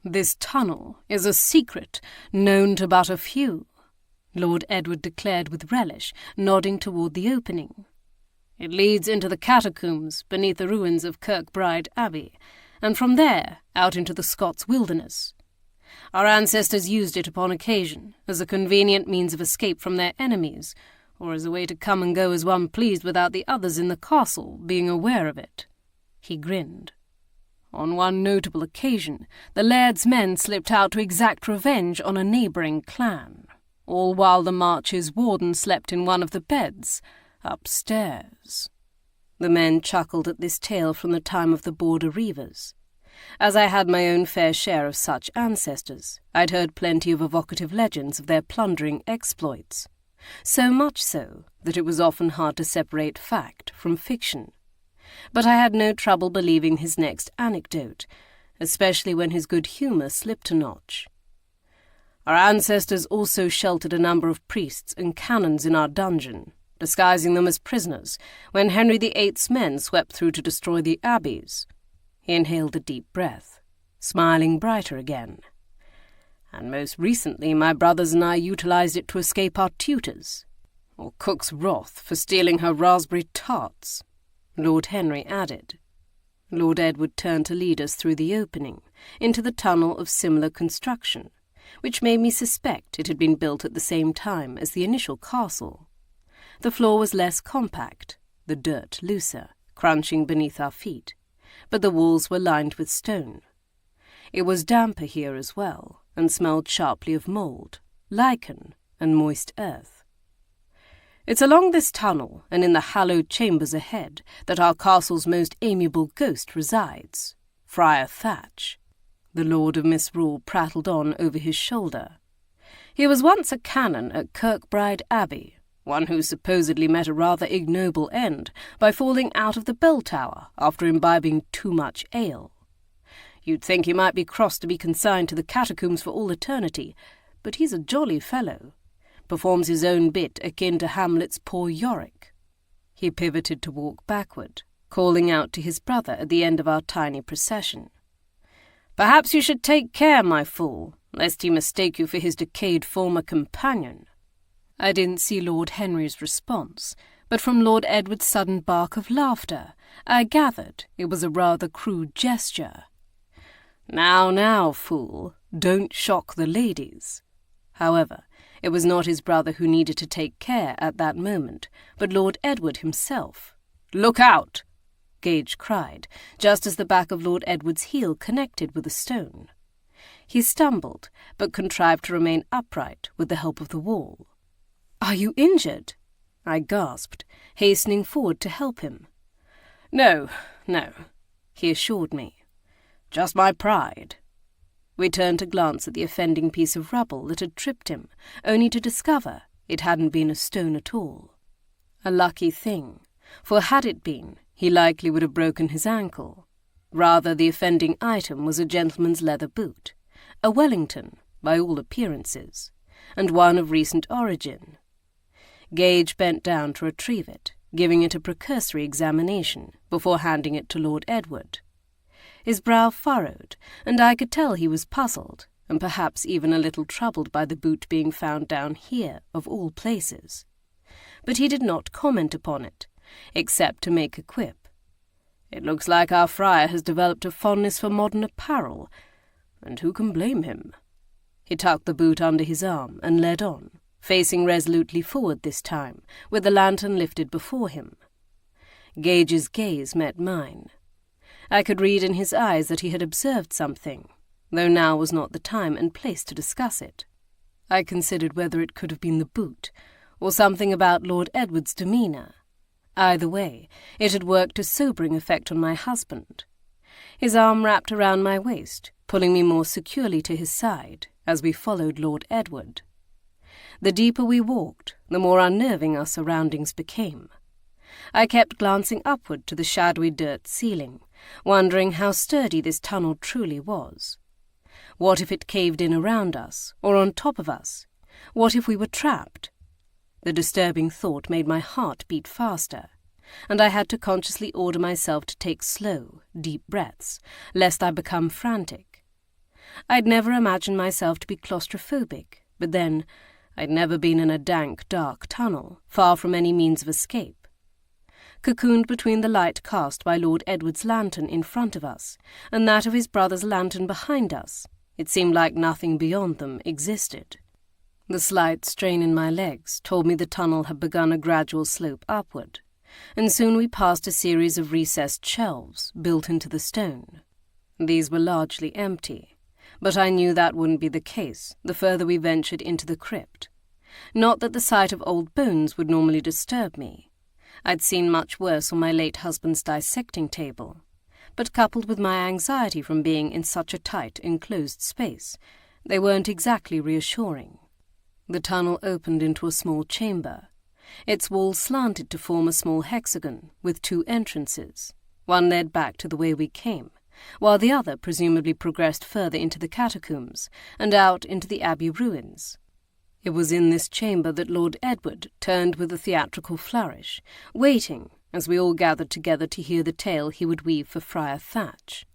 "This tunnel is a secret known to but a few," Lord Edward declared with relish, nodding toward the opening. "It leads into the catacombs beneath the ruins of Kirkbride Abbey, and from there out into the Scots wilderness. Our ancestors used it upon occasion as a convenient means of escape from their enemies, or as a way to come and go as one pleased without the others in the castle being aware of it." He grinned. "On one notable occasion, the laird's men slipped out to exact revenge on a neighbouring clan, all while the March's warden slept in one of the beds upstairs." The men chuckled at this tale from the time of the border reivers. As I had my own fair share of such ancestors, I'd heard plenty of evocative legends of their plundering exploits, so much so that it was often hard to separate fact from fiction. but I had no trouble believing his next anecdote, especially when his good humour slipped a notch. Our ancestors also sheltered a number of priests and canons in our dungeon, disguising them as prisoners, when Henry VIII's men swept through to destroy the abbeys. He inhaled a deep breath, smiling brighter again. And most recently my brothers and I utilised it to escape our tutors, or cook's wrath for stealing her raspberry tarts, Lord Henry added. Lord Edward turned to lead us through the opening, into the tunnel of similar construction, which made me suspect it had been built at the same time as the initial castle. The floor was less compact, the dirt looser, crunching beneath our feet, but the walls were lined with stone. It was damper here as well, and smelled sharply of mould, lichen, and moist earth. It's along this tunnel, and in the hallowed chambers ahead, that our castle's most amiable ghost resides, Friar Thatch. The Lord of Misrule prattled on over his shoulder. He was once a canon at Kirkbride Abbey, one who supposedly met a rather ignoble end by falling out of the bell tower after imbibing too much ale. You'd think he might be cross to be consigned to the catacombs for all eternity, but he's a jolly fellow. Performs his own bit akin to Hamlet's poor Yorick. He pivoted to walk backward, calling out to his brother at the end of our tiny procession. "Perhaps you should take care, my fool, lest he mistake you for his decayed former companion." I didn't see Lord Henry's response, but from Lord Edward's sudden bark of laughter, I gathered it was a rather crude gesture. Now, fool, don't shock the ladies." However, it was not his brother who needed to take care at that moment, but Lord Edward himself. "Look out!" Gage cried, just as the back of Lord Edward's heel connected with a stone. He stumbled, but contrived to remain upright with the help of the wall. "Are you injured?" I gasped, hastening forward to help him. No, he assured me. "Just my pride." We turned to glance at the offending piece of rubble that had tripped him, only to discover it hadn't been a stone at all. A lucky thing, for had it been, he likely would have broken his ankle. Rather, the offending item was a gentleman's leather boot, a Wellington, by all appearances, and one of recent origin. Gage bent down to retrieve it, giving it a precursory examination before handing it to Lord Edward. His brow furrowed, and I could tell he was puzzled, and perhaps even a little troubled by the boot being found down here, of all places. But he did not comment upon it, except to make a quip. "It looks like our friar has developed a fondness for modern apparel, and who can blame him?" He tucked the boot under his arm and led on, facing resolutely forward this time, with the lantern lifted before him. Gage's gaze met mine. I could read in his eyes that he had observed something, though now was not the time and place to discuss it. I considered whether it could have been the boot, or something about Lord Edward's demeanour. Either way, it had worked a sobering effect on my husband. His arm wrapped around my waist, pulling me more securely to his side, as we followed Lord Edward. The deeper we walked, the more unnerving our surroundings became. I kept glancing upward to the shadowy dirt ceiling, wondering how sturdy this tunnel truly was. What if it caved in around us, or on top of us? What if we were trapped? The disturbing thought made my heart beat faster, and I had to consciously order myself to take slow, deep breaths, lest I become frantic. I'd never imagined myself to be claustrophobic, but then I'd never been in a dank, dark tunnel, far from any means of escape. Cocooned between the light cast by Lord Edward's lantern in front of us and that of his brother's lantern behind us, it seemed like nothing beyond them existed. The slight strain in my legs told me the tunnel had begun a gradual slope upward, and soon we passed a series of recessed shelves built into the stone. These were largely empty, but I knew that wouldn't be the case the further we ventured into the crypt. Not that the sight of old bones would normally disturb me. I'd seen much worse on my late husband's dissecting table, but coupled with my anxiety from being in such a tight, enclosed space, they weren't exactly reassuring. The tunnel opened into a small chamber. Its walls slanted to form a small hexagon with two entrances, One led back to the way we came, while the other presumably progressed further into the catacombs and out into the abbey ruins. It was in this chamber that Lord Edward turned with a theatrical flourish, waiting as we all gathered together to hear the tale he would weave for Friar Thatch.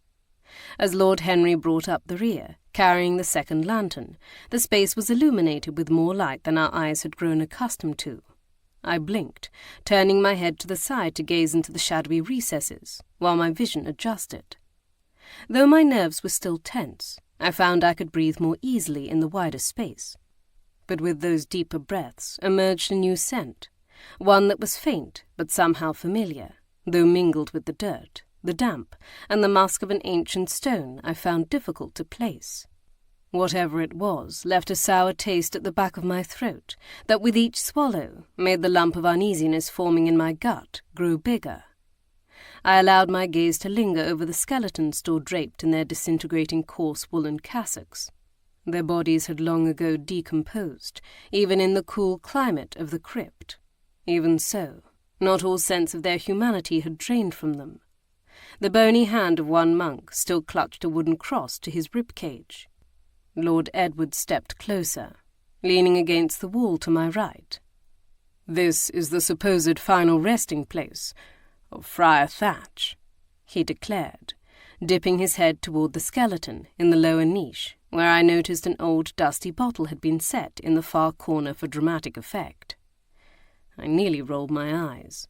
As Lord Henry brought up the rear, carrying the second lantern, the space was illuminated with more light than our eyes had grown accustomed to. I blinked, turning my head to the side to gaze into the shadowy recesses, while my vision adjusted. Though my nerves were still tense, I found I could breathe more easily in the wider space. But with those deeper breaths emerged a new scent, one that was faint but somehow familiar, though mingled with the dirt, the damp, and the musk of an ancient stone I found difficult to place. Whatever it was left a sour taste at the back of my throat that with each swallow made the lump of uneasiness forming in my gut grow bigger. I allowed my gaze to linger over the skeletons still draped in their disintegrating coarse woolen cassocks. Their bodies had long ago decomposed, even in the cool climate of the crypt. Even so, not all sense of their humanity had drained from them. The bony hand of one monk still clutched a wooden cross to his ribcage. Lord Edward stepped closer, leaning against the wall to my right. "This is the supposed final resting place of Friar Thatch," he declared, dipping his head toward the skeleton in the lower niche, where I noticed an old dusty bottle had been set in the far corner for dramatic effect. I nearly rolled my eyes,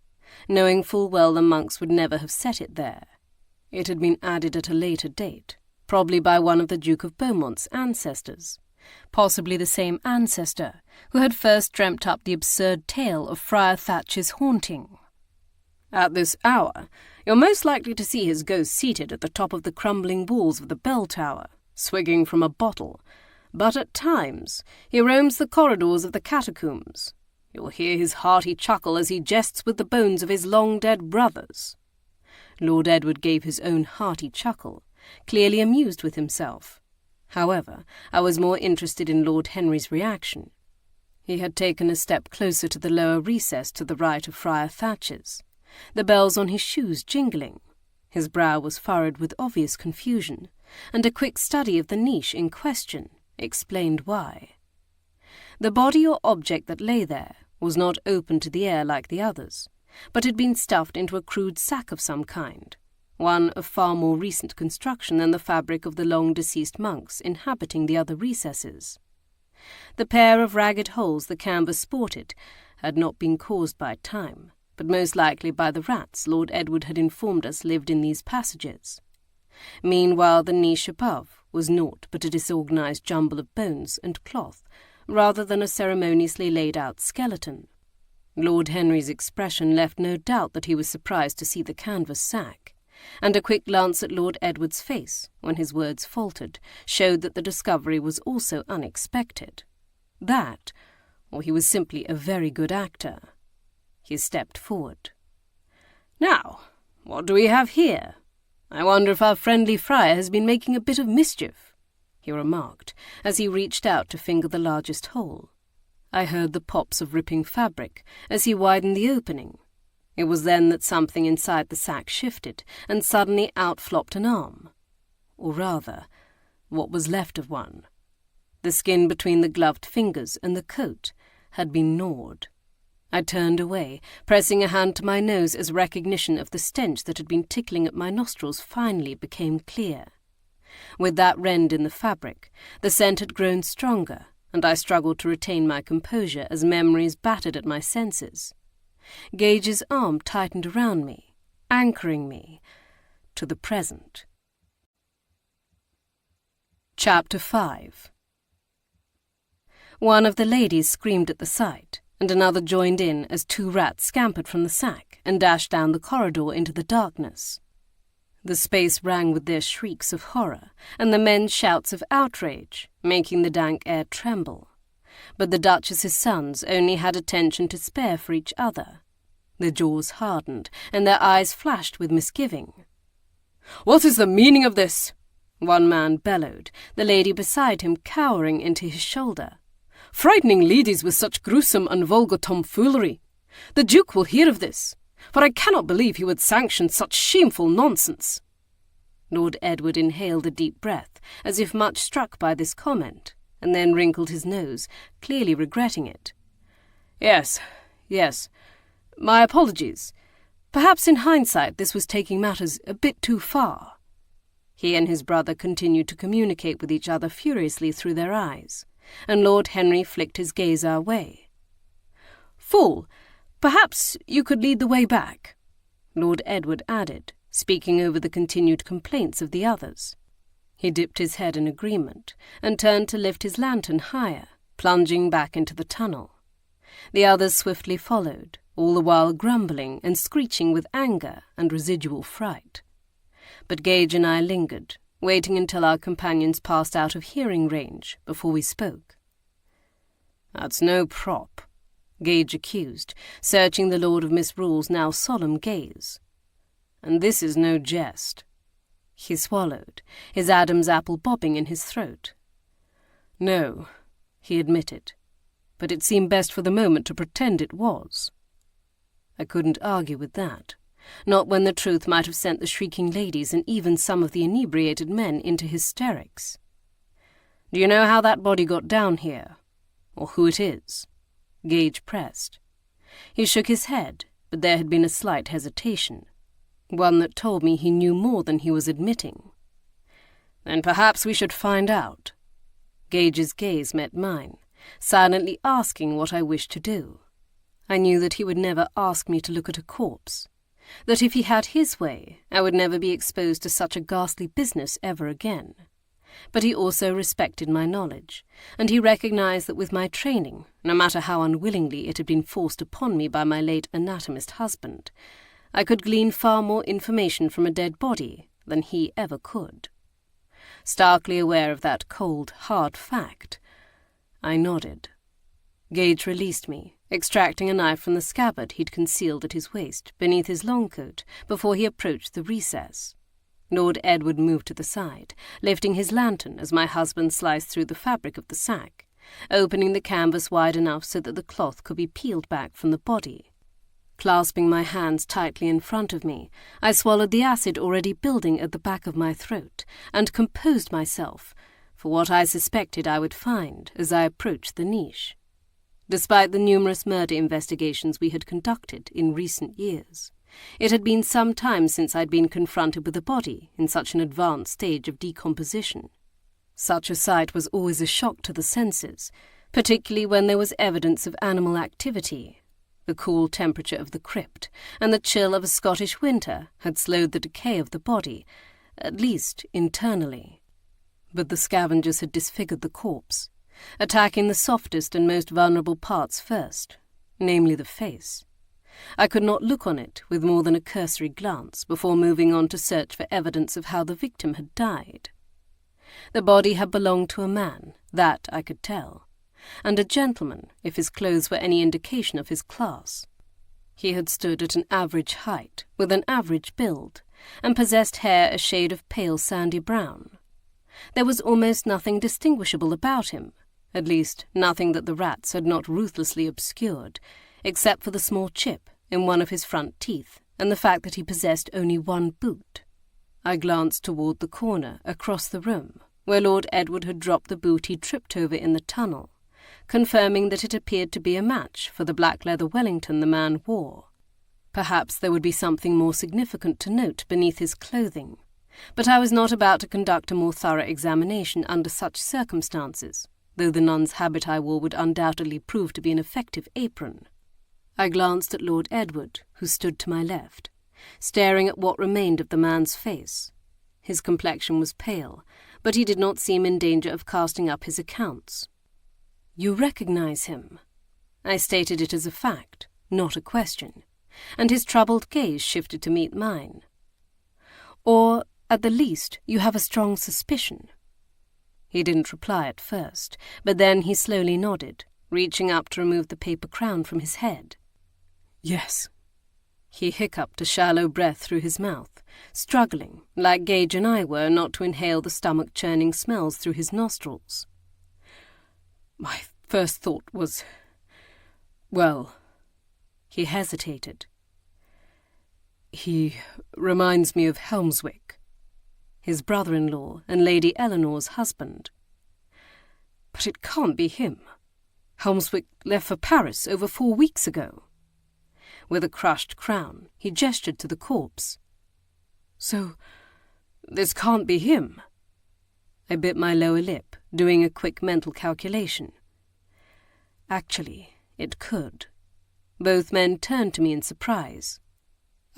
knowing full well the monks would never have set it there. It had been added at a later date, probably by one of the Duke of Bowmont's ancestors, possibly the same ancestor who had first dreamt up the absurd tale of Friar Thatch's haunting. "At this hour, you're most likely to see his ghost seated at the top of the crumbling walls of the bell tower, swigging from a bottle, but at times he roams the corridors of the catacombs. You'll hear his hearty chuckle as he jests with the bones of his long-dead brothers." Lord Edward gave his own hearty chuckle, clearly amused with himself. However, I was more interested in Lord Henry's reaction. He had taken a step closer to the lower recess to the right of Friar Thatch's, the bells on his shoes jingling. His brow was furrowed with obvious confusion, and a quick study of the niche in question explained why. The body or object that lay there was not open to the air like the others, but had been stuffed into a crude sack of some kind, one of far more recent construction than the fabric of the long-deceased monks inhabiting the other recesses. The pair of ragged holes the canvas sported had not been caused by time, but most likely by the rats Lord Edward had informed us lived in these passages. Meanwhile, the niche above was naught but a disorganized jumble of bones and cloth, rather than a ceremoniously laid-out skeleton. Lord Henry's expression left no doubt that he was surprised to see the canvas sack, and a quick glance at Lord Edward's face, when his words faltered, showed that the discovery was also unexpected. That, or he was simply a very good actor. He stepped forward. "Now, what do we have here? I wonder if our friendly friar has been making a bit of mischief," he remarked, as he reached out to finger the largest hole. I heard the pops of ripping fabric as he widened the opening. It was then that something inside the sack shifted, and suddenly out flopped an arm. Or rather, what was left of one. The skin between the gloved fingers and the coat had been gnawed. I turned away, pressing a hand to my nose as recognition of the stench that had been tickling at my nostrils finally became clear. With that rend in the fabric, the scent had grown stronger, and I struggled to retain my composure as memories battered at my senses. Gage's arm tightened around me, anchoring me to the present. Chapter 5. One of the ladies screamed at the sight, and another joined in as two rats scampered from the sack and dashed down the corridor into the darkness. The space rang with their shrieks of horror and the men's shouts of outrage, making the dank air tremble. But the Duchess's sons only had attention to spare for each other. Their jaws hardened, and their eyes flashed with misgiving. "What is the meaning of this?" one man bellowed, the lady beside him cowering into his shoulder. "Frightening ladies with such gruesome and vulgar tomfoolery. The Duke will hear of this. but I cannot believe he would sanction such shameful nonsense." Lord Edward inhaled a deep breath, as if much struck by this comment, and then wrinkled his nose, clearly regretting it. Yes. My apologies. Perhaps in hindsight this was taking matters a bit too far." He and his brother continued to communicate with each other furiously through their eyes, and Lord Henry flicked his gaze our way. "Fool, perhaps you could lead the way back," Lord Edward added, speaking over the continued complaints of the others. He dipped his head in agreement, and turned to lift his lantern higher, plunging back into the tunnel. The others swiftly followed, all the while grumbling and screeching with anger and residual fright. But Gage and I lingered, waiting until our companions passed out of hearing range before we spoke. "That's no prop," Gage accused, searching the Lord of Misrule's now solemn gaze. "And this is no jest." He swallowed, his Adam's apple bobbing in his throat. "No," he admitted, "but it seemed best for the moment to pretend it was." I couldn't argue with that, not when the truth might have sent the shrieking ladies and even some of the inebriated men into hysterics. "Do you know how that body got down here? Or who it is?" Gage pressed. He shook his head, but there had been a slight hesitation, one that told me he knew more than he was admitting. "Then perhaps we should find out." Gage's gaze met mine, silently asking what I wished to do. I knew that he would never ask me to look at a corpse, that if he had his way, I would never be exposed to such a ghastly business ever again. But he also respected my knowledge, and he recognized that with my training, no matter how unwillingly it had been forced upon me by my late anatomist husband, I could glean far more information from a dead body than he ever could. Starkly aware of that cold, hard fact, I nodded. Gage released me, extracting a knife from the scabbard he'd concealed at his waist beneath his long coat before he approached the recess. Lord Edward moved to the side, lifting his lantern as my husband sliced through the fabric of the sack, opening the canvas wide enough so that the cloth could be peeled back from the body. Clasping my hands tightly in front of me, I swallowed the acid already building at the back of my throat and composed myself for what I suspected I would find as I approached the niche. Despite the numerous murder investigations we had conducted in recent years, it had been some time since I'd been confronted with a body in such an advanced stage of decomposition. Such a sight was always a shock to the senses, particularly when there was evidence of animal activity. The cool temperature of the crypt and the chill of a Scottish winter had slowed the decay of the body, at least internally. But the scavengers had disfigured the corpse, attacking the softest and most vulnerable parts first, namely the face. I could not look on it with more than a cursory glance before moving on to search for evidence of how the victim had died. The body had belonged to a man, that I could tell, and a gentleman, if his clothes were any indication of his class. He had stood at an average height, with an average build, and possessed hair a shade of pale sandy brown. There was almost nothing distinguishable about him, at least nothing that the rats had not ruthlessly obscured, except for the small chip in one of his front teeth and the fact that he possessed only one boot. I glanced toward the corner across the room, where Lord Edward had dropped the boot he'd tripped over in the tunnel, confirming that it appeared to be a match for the black leather Wellington the man wore. Perhaps there would be something more significant to note beneath his clothing, but I was not about to conduct a more thorough examination under such circumstances, though the nun's habit I wore would undoubtedly prove to be an effective apron. I glanced at Lord Edward, who stood to my left, staring at what remained of the man's face. His complexion was pale, but he did not seem in danger of casting up his accounts. "You recognize him?" I stated it as a fact, not a question, and his troubled gaze shifted to meet mine. "Or, at the least, you have a strong suspicion?" He didn't reply at first, but then he slowly nodded, reaching up to remove the paper crown from his head. "Yes." He hiccuped a shallow breath through his mouth, struggling, like Gage and I were, not to inhale the stomach-churning smells through his nostrils. "My first thought was... well..." He hesitated. He reminds me of Helmswick, his brother-in-law and Lady Eleanor's husband. But it can't be him. Helmswick left for Paris over 4 weeks ago. With a crushed crown, he gestured to the corpse. So, this can't be him. I bit my lower lip, doing a quick mental calculation. Actually, it could. Both men turned to me in surprise.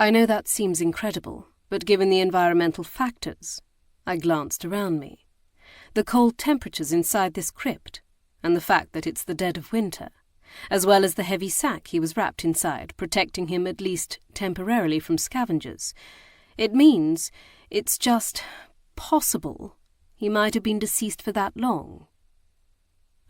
I know that seems incredible, but given the environmental factors, I glanced around me. The cold temperatures inside this crypt, and the fact that it's the dead of winter, as well as the heavy sack he was wrapped inside, protecting him at least temporarily from scavengers. It means it's just possible he might have been deceased for that long.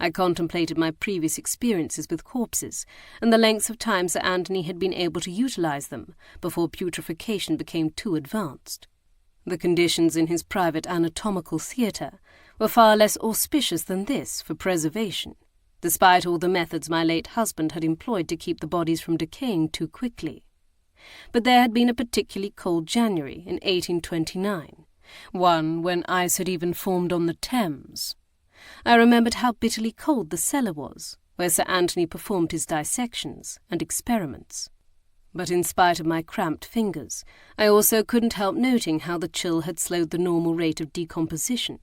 I contemplated my previous experiences with corpses and the lengths of time Sir Anthony had been able to utilize them before putrefaction became too advanced. The conditions in his private anatomical theatre were far less auspicious than this for preservation, despite all the methods my late husband had employed to keep the bodies from decaying too quickly. But there had been a particularly cold January in 1829, one when ice had even formed on the Thames. I remembered how bitterly cold the cellar was, where Sir Anthony performed his dissections and experiments. But in spite of my cramped fingers, I also couldn't help noting how the chill had slowed the normal rate of decomposition.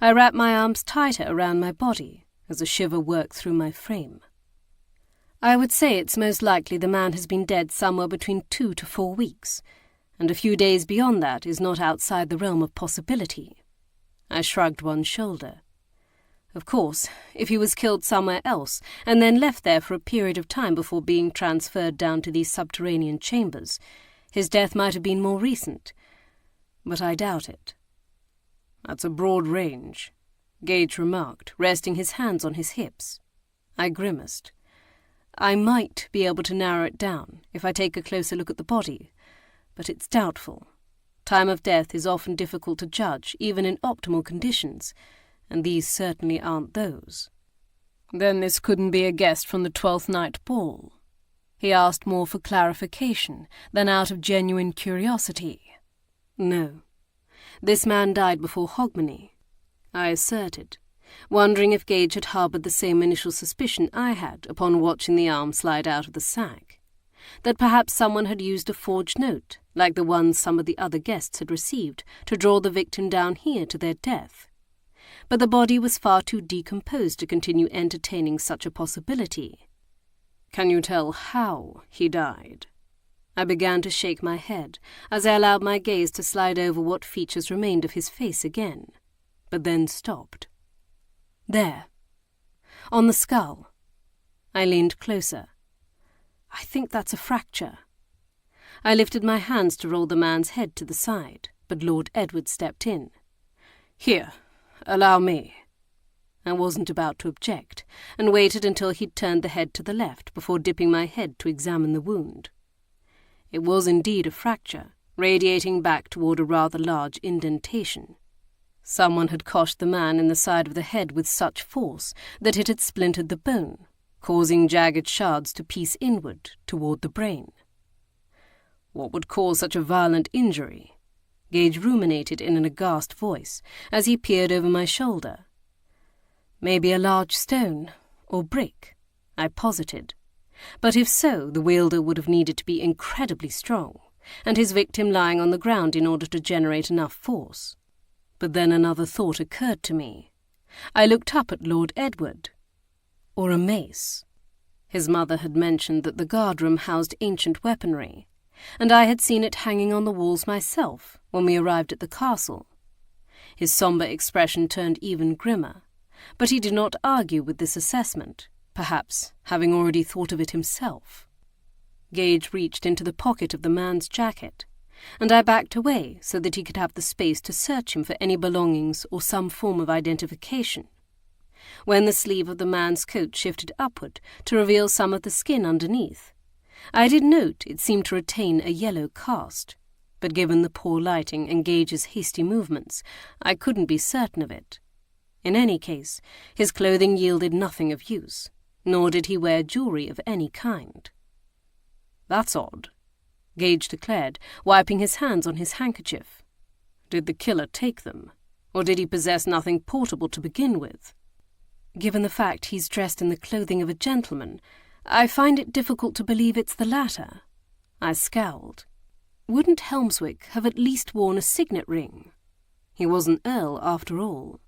I wrapped my arms tighter around my body as a shiver worked through my frame. I would say it's most likely the man has been dead somewhere between 2 to 4 weeks, and a few days beyond that is not outside the realm of possibility. I shrugged one shoulder. Of course, if he was killed somewhere else and then left there for a period of time before being transferred down to these subterranean chambers, his death might have been more recent. But I doubt it. That's a broad range, Gage remarked, resting his hands on his hips. I grimaced. I might be able to narrow it down if I take a closer look at the body, but it's doubtful. Time of death is often difficult to judge, even in optimal conditions, and these certainly aren't those. Then this couldn't be a guest from the 12th Night ball? He asked more for clarification than out of genuine curiosity. No. This man died before Hogmanay, I asserted, wondering if Gage had harboured the same initial suspicion I had upon watching the arm slide out of the sack, that perhaps someone had used a forged note, like the ones some of the other guests had received, to draw the victim down here to their death. But the body was far too decomposed to continue entertaining such a possibility. Can you tell how he died? I began to shake my head as I allowed my gaze to slide over what features remained of his face again, but then stopped. There. On the skull. I leaned closer. I think that's a fracture. I lifted my hands to roll the man's head to the side, but Lord Edward stepped in. Here, allow me. I wasn't about to object, and waited until he'd turned the head to the left before dipping my head to examine the wound. It was indeed a fracture, radiating back toward a rather large indentation. Someone had coshed the man in the side of the head with such force that it had splintered the bone, causing jagged shards to piece inward toward the brain. What would cause such a violent injury? Gage ruminated in an aghast voice as he peered over my shoulder. Maybe a large stone or brick, I posited. But if so, the wielder would have needed to be incredibly strong, and his victim lying on the ground in order to generate enough force. But then another thought occurred to me. I looked up at Lord Edward. Or a mace. His mother had mentioned that the guardroom housed ancient weaponry, and I had seen it hanging on the walls myself when we arrived at the castle. His sombre expression turned even grimmer, but he did not argue with this assessment, perhaps having already thought of it himself. Gage reached into the pocket of the man's jacket, and I backed away so that he could have the space to search him for any belongings or some form of identification. When the sleeve of the man's coat shifted upward to reveal some of the skin underneath, I did note it seemed to retain a yellow cast, but given the poor lighting and Gage's hasty movements, I couldn't be certain of it. In any case, his clothing yielded nothing of use, nor did he wear jewelry of any kind. That's odd. Gage declared, wiping his hands on his handkerchief. Did the killer take them, or did he possess nothing portable to begin with? Given the fact he's dressed in the clothing of a gentleman, I find it difficult to believe it's the latter. I scowled. Wouldn't Helmswick have at least worn a signet ring? He was an earl, after all.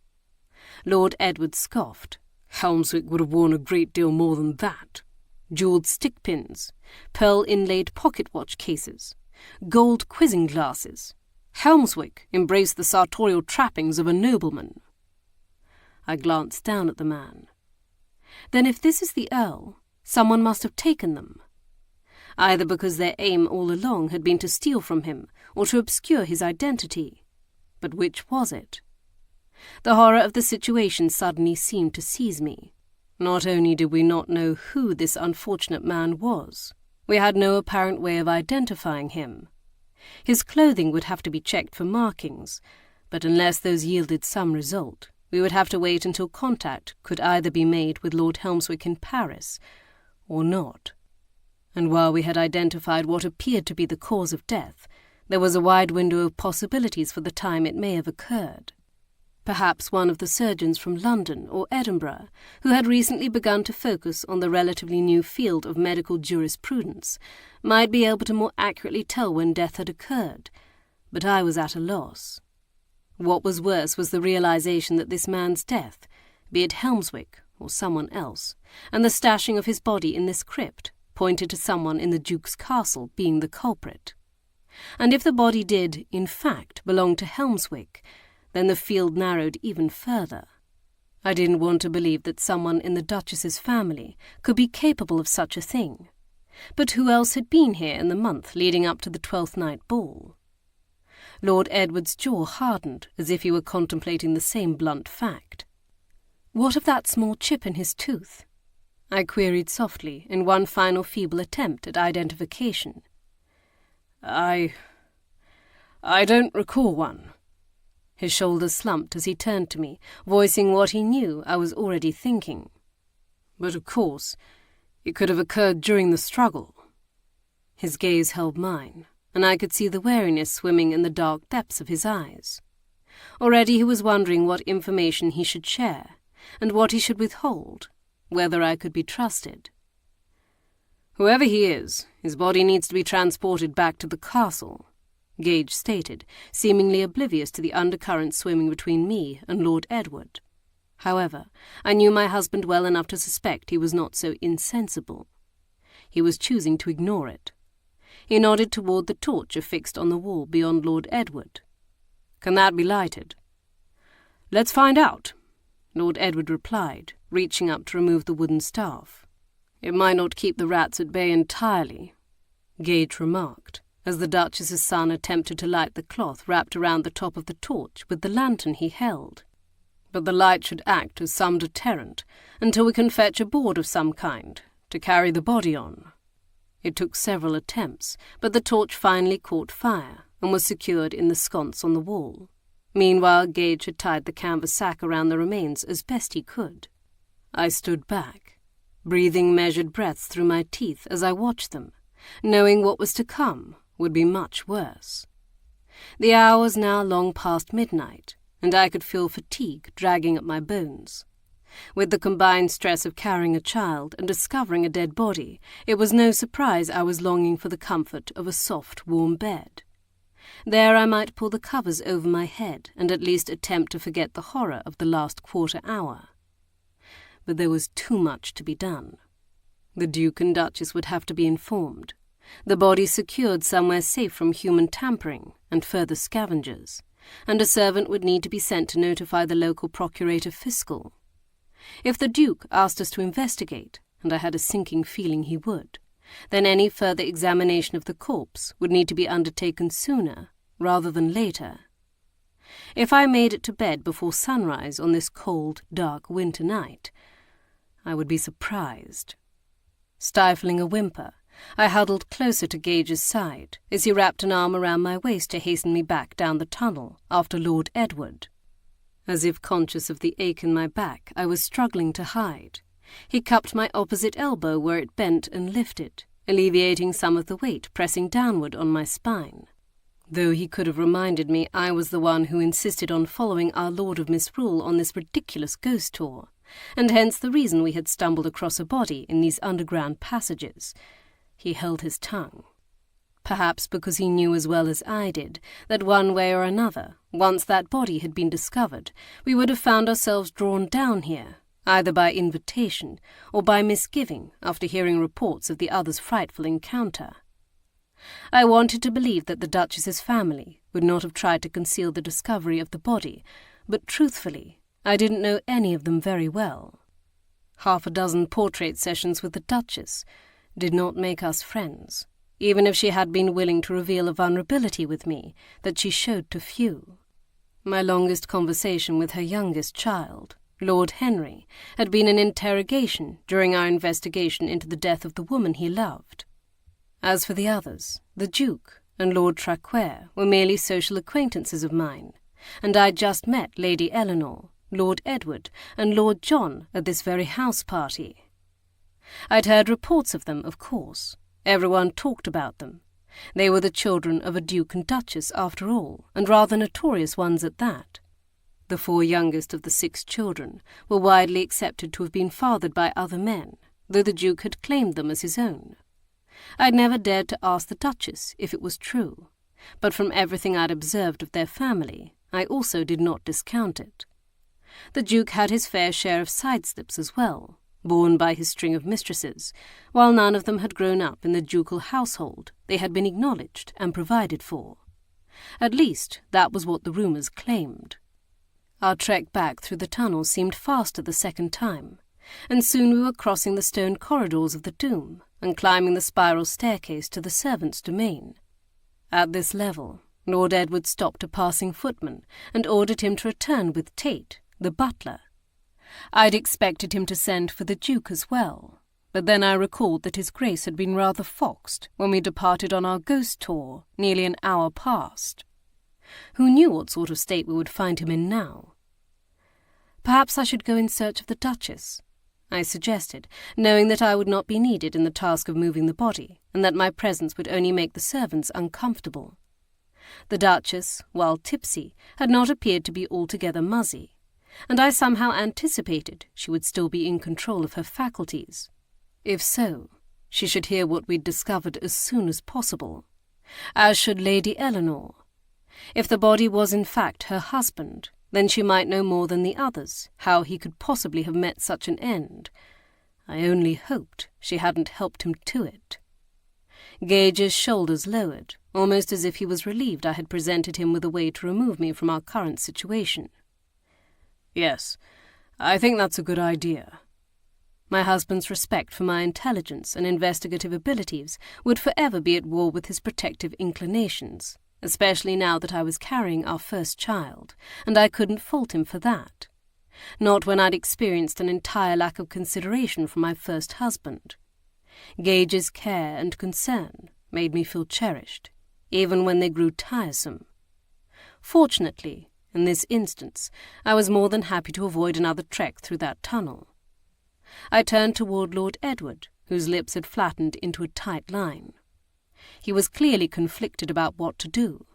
Lord Edward scoffed. Helmswick would have worn a great deal more than that. Jewelled stick-pins, pearl-inlaid pocket-watch cases, gold quizzing glasses. Helmswick embraced the sartorial trappings of a nobleman. I glanced down at the man. Then if this is the Earl, someone must have taken them. Either because their aim all along had been to steal from him, or to obscure his identity. But which was it? The horror of the situation suddenly seemed to seize me. Not only did we not know who this unfortunate man was, we had no apparent way of identifying him. His clothing would have to be checked for markings, but unless those yielded some result, we would have to wait until contact could either be made with Lord Helmswick in Paris, or not. And while we had identified what appeared to be the cause of death, there was a wide window of possibilities for the time it may have occurred. Perhaps one of the surgeons from London or Edinburgh, who had recently begun to focus on the relatively new field of medical jurisprudence, might be able to more accurately tell when death had occurred, but I was at a loss. What was worse was the realization that this man's death, be it Helmswick or someone else, and the stashing of his body in this crypt, pointed to someone in the Duke's castle being the culprit. And if the body did, in fact, belong to Helmswick, then the field narrowed even further. I didn't want to believe that someone in the Duchess's family could be capable of such a thing. But who else had been here in the month leading up to the 12th Night ball? Lord Edward's jaw hardened as if he were contemplating the same blunt fact. What of that small chip in his tooth? I queried softly in one final feeble attempt at identification. I don't recall one. His shoulders slumped as he turned to me, voicing what he knew I was already thinking. But of course, it could have occurred during the struggle. His gaze held mine, and I could see the wariness swimming in the dark depths of his eyes. Already he was wondering what information he should share, and what he should withhold, whether I could be trusted. Whoever he is, his body needs to be transported back to the castle, Gage stated, seemingly oblivious to the undercurrent swimming between me and Lord Edward. However, I knew my husband well enough to suspect he was not so insensible. He was choosing to ignore it. He nodded toward the torch affixed on the wall beyond Lord Edward. Can that be lighted? Let's find out, Lord Edward replied, reaching up to remove the wooden staff. It might not keep the rats at bay entirely, Gage remarked, as the Duchess's son attempted to light the cloth wrapped around the top of the torch with the lantern he held. But the light should act as some deterrent until we can fetch a board of some kind to carry the body on. It took several attempts, but the torch finally caught fire and was secured in the sconce on the wall. Meanwhile, Gage had tied the canvas sack around the remains as best he could. I stood back, breathing measured breaths through my teeth as I watched them, knowing what was to come would be much worse. The hour was now long past midnight, and I could feel fatigue dragging at my bones. With the combined stress of carrying a child and discovering a dead body, it was no surprise I was longing for the comfort of a soft, warm bed. There I might pull the covers over my head and at least attempt to forget the horror of the last quarter hour. But there was too much to be done. The Duke and Duchess would have to be informed, the body secured somewhere safe from human tampering and further scavengers, and a servant would need to be sent to notify the local procurator fiscal. If the Duke asked us to investigate, and I had a sinking feeling he would, then any further examination of the corpse would need to be undertaken sooner rather than later. If I made it to bed before sunrise on this cold, dark winter night, I would be surprised. Stifling a whimper, I huddled closer to Gage's side as he wrapped an arm around my waist to hasten me back down the tunnel after Lord Edward. As if conscious of the ache in my back I was struggling to hide, he cupped my opposite elbow where it bent and lifted, alleviating some of the weight pressing downward on my spine. Though he could have reminded me I was the one who insisted on following our Lord of Misrule on this ridiculous ghost tour, and hence the reason we had stumbled across a body in these underground passages, he held his tongue. Perhaps because he knew as well as I did that one way or another, once that body had been discovered, we would have found ourselves drawn down here, either by invitation or by misgiving after hearing reports of the other's frightful encounter. I wanted to believe that the Duchess's family would not have tried to conceal the discovery of the body, but truthfully, I didn't know any of them very well. 6 portrait sessions with the Duchess did not make us friends, even if she had been willing to reveal a vulnerability with me that she showed to few. My longest conversation with her youngest child, Lord Henry, had been an interrogation during our investigation into the death of the woman he loved. As for the others, the Duke and Lord Traquair were merely social acquaintances of mine, and I'd just met Lady Eleanor, Lord Edward, and Lord John at this very house party. I'd heard reports of them, of course. Everyone talked about them. They were the children of a Duke and Duchess, after all, and rather notorious ones at that. The 4 youngest of the 6 children were widely accepted to have been fathered by other men, though the Duke had claimed them as his own. I'd never dared to ask the Duchess if it was true, but from everything I'd observed of their family, I also did not discount it. The Duke had his fair share of sideslips as well, borne by his string of mistresses, while none of them had grown up in the ducal household they had been acknowledged and provided for. At least, that was what the rumours claimed. Our trek back through the tunnel seemed faster the second time, and soon we were crossing the stone corridors of the Doom and climbing the spiral staircase to the servants' domain. At this level, Lord Edward stopped a passing footman and ordered him to return with Tate, the butler. I'd expected him to send for the Duke as well, but then I recalled that his Grace had been rather foxed when we departed on our ghost tour nearly an hour past. Who knew what sort of state we would find him in now? Perhaps I should go in search of the Duchess, I suggested, knowing that I would not be needed in the task of moving the body, and that my presence would only make the servants uncomfortable. The Duchess, while tipsy, had not appeared to be altogether muzzy, and I somehow anticipated she would still be in control of her faculties. If so, she should hear what we'd discovered as soon as possible, as should Lady Eleanor. If the body was in fact her husband, then she might know more than the others how he could possibly have met such an end. I only hoped she hadn't helped him to it. Gage's shoulders lowered, almost as if he was relieved I had presented him with a way to remove me from our current situation. "Yes, I think that's a good idea." My husband's respect for my intelligence and investigative abilities would forever be at war with his protective inclinations, especially now that I was carrying our first child, and I couldn't fault him for that. Not when I'd experienced an entire lack of consideration from my first husband. Gage's care and concern made me feel cherished, even when they grew tiresome. Fortunately, in this instance, I was more than happy to avoid another trek through that tunnel. I turned toward Lord Edward, whose lips had flattened into a tight line. He was clearly conflicted about what to do.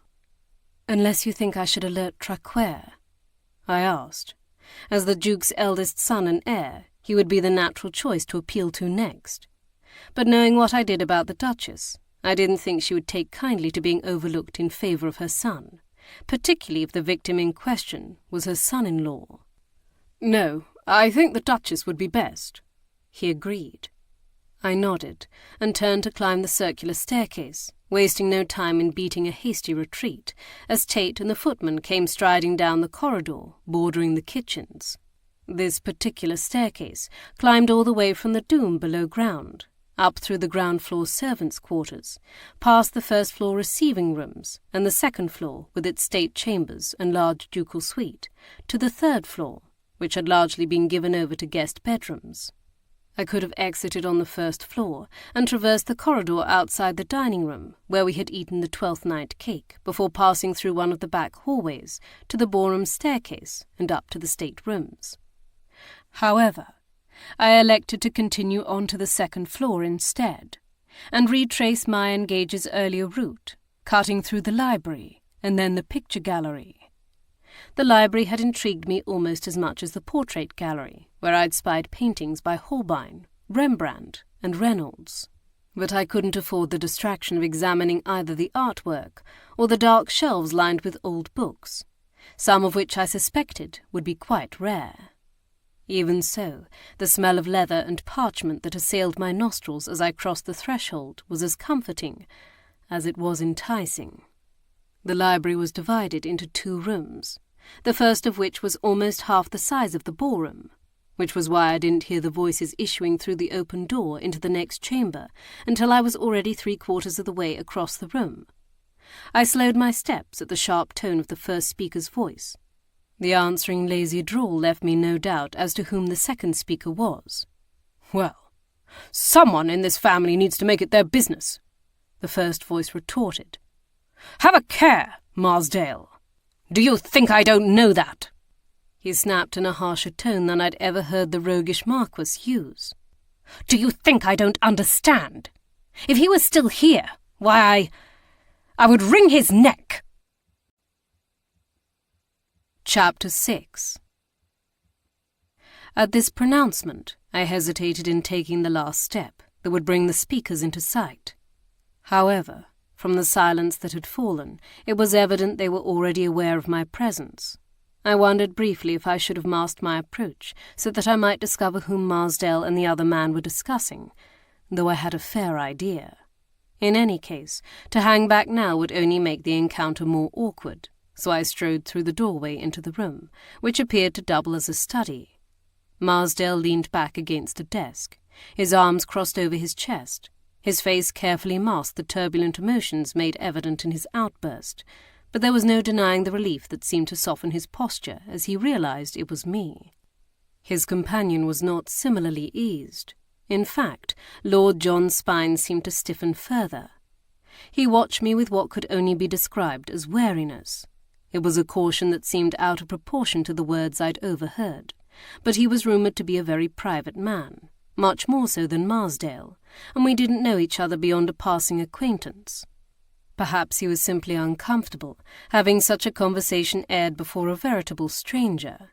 "Unless you think I should alert Traquair?" I asked. As the Duke's eldest son and heir, he would be the natural choice to appeal to next. But knowing what I did about the Duchess, I didn't think she would take kindly to being overlooked in favour of her son, particularly if the victim in question was her son-in-law. "No, I think the Duchess would be best," he agreed. I nodded and turned to climb the circular staircase, wasting no time in beating a hasty retreat, as Tate and the footman came striding down the corridor bordering the kitchens. This particular staircase climbed all the way from the Doom below ground, up through the ground floor servants' quarters, past the first floor receiving rooms and the second floor with its state chambers and large ducal suite, to the third floor, which had largely been given over to guest bedrooms. I could have exited on the first floor and traversed the corridor outside the dining room where we had eaten the 12th Night cake before passing through one of the back hallways to the ballroom staircase and up to the state rooms. However, I elected to continue on to the second floor instead, and retrace Sebastian Gage's earlier route, cutting through the library and then the picture gallery. The library had intrigued me almost as much as the portrait gallery, where I'd spied paintings by Holbein, Rembrandt, and Reynolds. But I couldn't afford the distraction of examining either the artwork or the dark shelves lined with old books, some of which I suspected would be quite rare. Even so, the smell of leather and parchment that assailed my nostrils as I crossed the threshold was as comforting as it was enticing. The library was divided into 2 rooms, the first of which was almost half the size of the ballroom, which was why I didn't hear the voices issuing through the open door into the next chamber until I was already 3/4 of the way across the room. I slowed my steps at the sharp tone of the first speaker's voice. The answering lazy drawl left me no doubt as to whom the second speaker was. "Well, someone in this family needs to make it their business," the first voice retorted. "Have a care, Marsdale. Do you think I don't know that?" He snapped in a harsher tone than I'd ever heard the roguish Marquis use. "Do you think I don't understand? If he was still here, why, I would wring his neck." Chapter 6. At this pronouncement, I hesitated in taking the last step that would bring the speakers into sight. However, from the silence that had fallen, it was evident they were already aware of my presence. I wondered briefly if I should have masked my approach so that I might discover whom Marsdale and the other man were discussing, though I had a fair idea. In any case, to hang back now would only make the encounter more awkward, so I strode through the doorway into the room, which appeared to double as a study. Marsdale leaned back against a desk, his arms crossed over his chest. His face carefully masked the turbulent emotions made evident in his outburst, but there was no denying the relief that seemed to soften his posture as he realized it was me. His companion was not similarly eased. In fact, Lord John's spine seemed to stiffen further. He watched me with what could only be described as wariness. It was a caution that seemed out of proportion to the words I'd overheard, but he was rumoured to be a very private man, much more so than Marsdale, and we didn't know each other beyond a passing acquaintance. Perhaps he was simply uncomfortable, having such a conversation aired before a veritable stranger.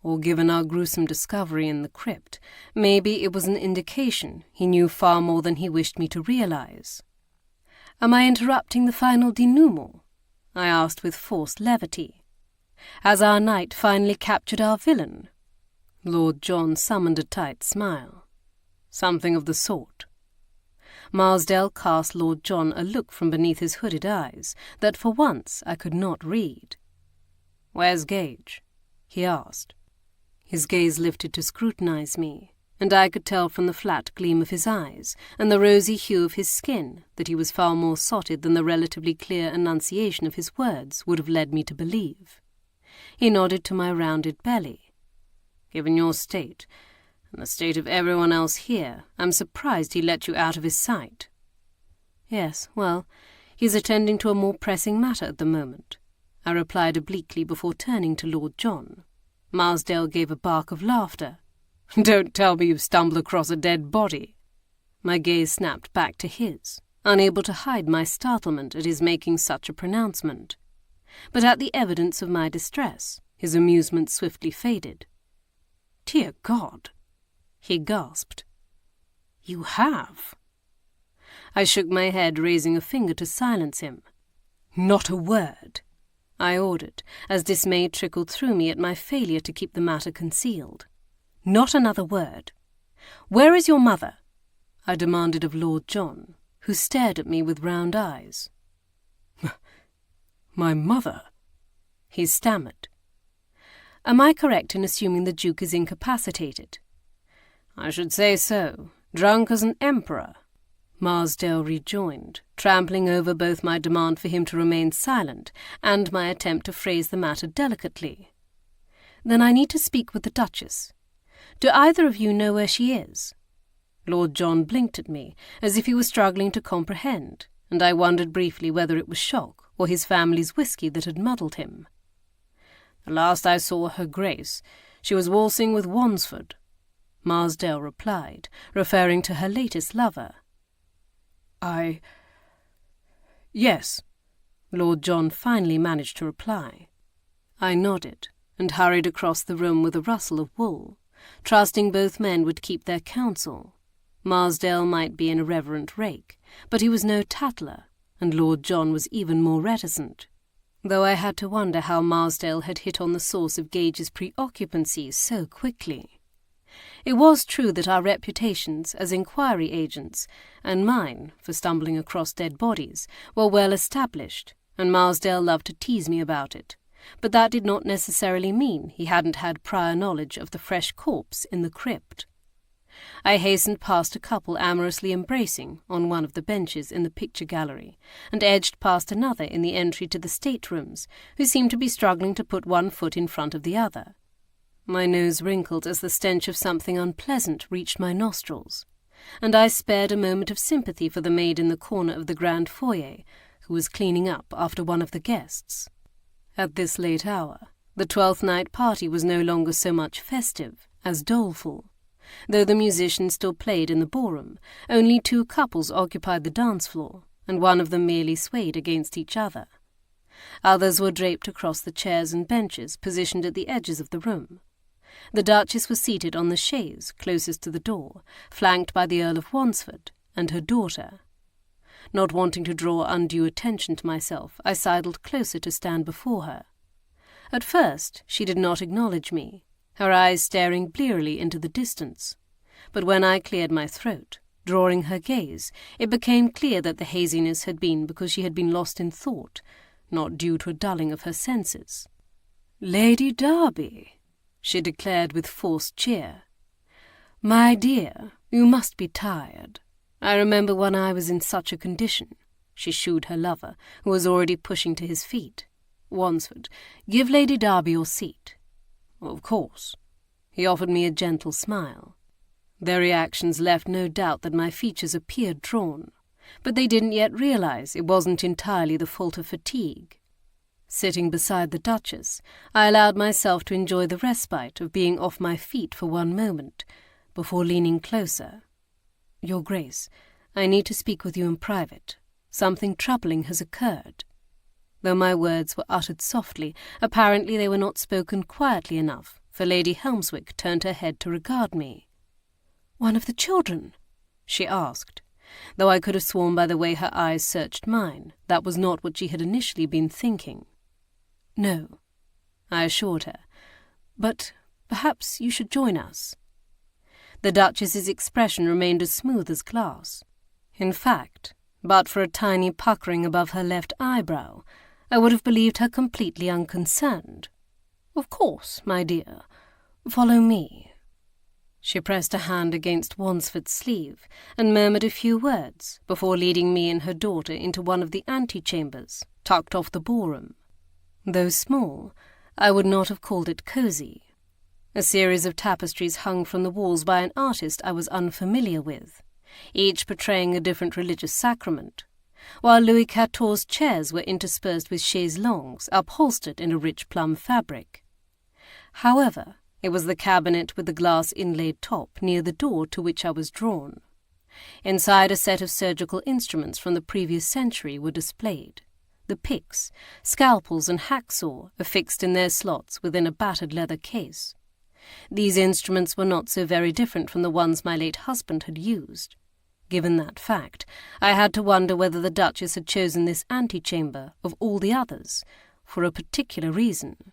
Or given our gruesome discovery in the crypt, maybe it was an indication he knew far more than he wished me to realize. "Am I interrupting the final denouement?" I asked with forced levity. "Has our knight finally captured our villain?" Lord John summoned a tight smile. "Something of the sort." Marsdale cast Lord John a look from beneath his hooded eyes that for once I could not read. "Where's Gage?" he asked. His gaze lifted to scrutinize me, and I could tell from the flat gleam of his eyes and the rosy hue of his skin that he was far more sotted than the relatively clear enunciation of his words would have led me to believe. He nodded to my rounded belly. "Given your state, and the state of everyone else here, I'm surprised he let you out of his sight." "Yes, well, he's attending to a more pressing matter at the moment," I replied obliquely before turning to Lord John. Marsdale gave a bark of laughter. "Don't tell me you've stumbled across a dead body." My gaze snapped back to his, unable to hide my startlement at his making such a pronouncement. But at the evidence of my distress, his amusement swiftly faded. "Dear God!" he gasped. "You have?" I shook my head, raising a finger to silence him. "Not a word," I ordered, as dismay trickled through me at my failure to keep the matter concealed. "Not another word. Where is your mother?" I demanded of Lord John, who stared at me with round eyes. "My mother?" he stammered. "Am I correct in assuming the Duke is incapacitated?" "I should say so. Drunk as an emperor," Marsdale rejoined, trampling over both my demand for him to remain silent and my attempt to phrase the matter delicately. "Then I need to speak with the Duchess. Do either of you know where she is?" Lord John blinked at me, as if he was struggling to comprehend, and I wondered briefly whether it was shock or his family's whiskey that had muddled him. "The last I saw her Grace, she was waltzing with Wansford," Marsdale replied, referring to her latest lover. Yes, Lord John finally managed to reply. I nodded and hurried across the room with a rustle of wool, trusting both men would keep their counsel. Marsdale might be an irreverent rake, but he was no tattler, and Lord John was even more reticent, though I had to wonder how Marsdale had hit on the source of Gage's preoccupancy so quickly. It was true that our reputations as inquiry agents, and mine for stumbling across dead bodies, were well established, and Marsdale loved to tease me about it, but that did not necessarily mean he hadn't had prior knowledge of the fresh corpse in the crypt. I hastened past a couple amorously embracing on one of the benches in the picture gallery, and edged past another in the entry to the staterooms, who seemed to be struggling to put one foot in front of the other. My nose wrinkled as the stench of something unpleasant reached my nostrils, and I spared a moment of sympathy for the maid in the corner of the grand foyer, who was cleaning up after one of the guests. At this late hour, the 12th Night party was no longer so much festive as doleful. Though the musicians still played in the ballroom, only 2 couples occupied the dance floor, and one of them merely swayed against each other. Others were draped across the chairs and benches positioned at the edges of the room. The Duchess was seated on the chaise closest to the door, flanked by the Earl of Wansford and her daughter. Not wanting to draw undue attention to myself, I sidled closer to stand before her. At first she did not acknowledge me, her eyes staring blearily into the distance, but when I cleared my throat, drawing her gaze, it became clear that the haziness had been because she had been lost in thought, not due to a dulling of her senses. "Lady Darby," she declared with forced cheer. "My dear, you must be tired. I remember when I was in such a condition," she shooed her lover, who was already pushing to his feet. "Wansford, give Lady Darby your seat." "Of course." He offered me a gentle smile. Their reactions left no doubt that my features appeared drawn, but they didn't yet realize it wasn't entirely the fault of fatigue. Sitting beside the Duchess, I allowed myself to enjoy the respite of being off my feet for one moment, before leaning closer. "Your Grace, I need to speak with you in private. Something troubling has occurred." Though my words were uttered softly, apparently they were not spoken quietly enough, for Lady Helmswick turned her head to regard me. "One of the children?" she asked, though I could have sworn by the way her eyes searched mine that was not what she had initially been thinking. "No," I assured her, "but perhaps you should join us." The Duchess's expression remained as smooth as glass. In fact, but for a tiny puckering above her left eyebrow, I would have believed her completely unconcerned. "Of course, my dear. Follow me." She pressed a hand against Wansford's sleeve and murmured a few words before leading me and her daughter into one of the antechambers, tucked off the ballroom. Though small, I would not have called it cosy. A series of tapestries hung from the walls by an artist I was unfamiliar with, each portraying a different religious sacrament, while Louis XIV's chairs were interspersed with chaises longues upholstered in a rich plum fabric. However, it was the cabinet with the glass inlaid top near the door to which I was drawn. Inside, a set of surgical instruments from the previous century were displayed. The picks, scalpels and hacksaw affixed in their slots within a battered leather case. These instruments were not so very different from the ones my late husband had used. Given that fact, I had to wonder whether the Duchess had chosen this antechamber, of all the others, for a particular reason.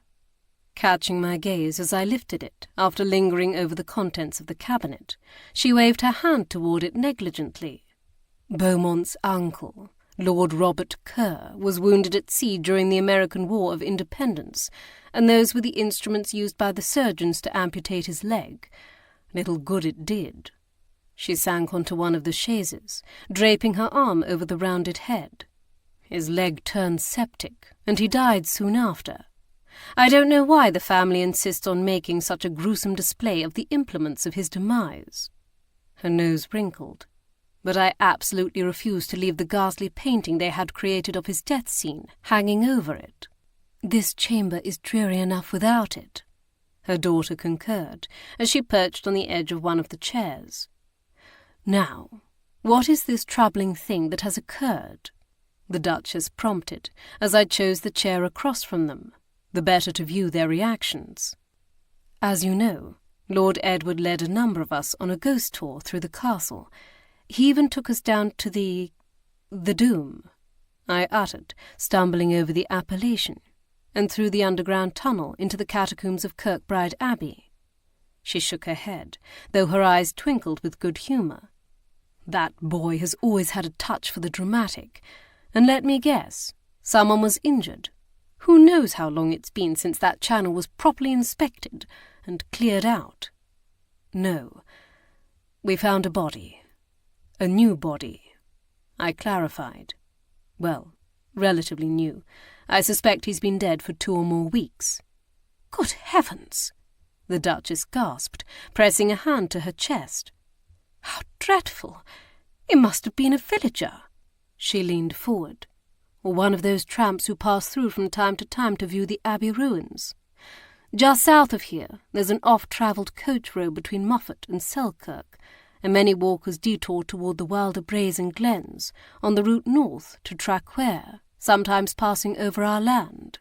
Catching my gaze as I lifted it, after lingering over the contents of the cabinet, she waved her hand toward it negligently. Beaumont's uncle, Lord Robert Kerr, was wounded at sea during the American War of Independence, and those were the instruments used by the surgeons to amputate his leg. Little good it did. She sank onto one of the chaises, draping her arm over the rounded head. His leg turned septic, and he died soon after. I don't know why the family insist on making such a gruesome display of the implements of his demise. Her nose wrinkled, but I absolutely refused to leave the ghastly painting they had created of his death scene hanging over it. "This chamber is dreary enough without it," her daughter concurred, as she perched on the edge of one of the chairs. "Now, What is this troubling thing that has occurred? The Duchess prompted, as I chose the chair across from them, the better to view their reactions. As you know, Lord Edward led a number of us on a ghost tour through the castle. He even took us down to the Doom, I uttered, stumbling over the appellation, and through the underground tunnel into the catacombs of Kirkbride Abbey. She shook her head, though her eyes twinkled with good humour. That boy has always had a touch for the dramatic, and let me guess, someone was injured. Who knows how long it's been since that channel was properly inspected and cleared out? No, we found a body. A new body, I clarified. Well, relatively new. I suspect he's been dead for 2 or more weeks. Good heavens! The Duchess gasped, pressing a hand to her chest. How dreadful! It must have been a villager. She leaned forward. Or one of those tramps who pass through from time to time to view the Abbey ruins. Just south of here, there's an oft-travelled coach road between Moffat and Selkirk, and many walkers detour toward the wilder braes and glens on the route north to Traquair, sometimes passing over our land.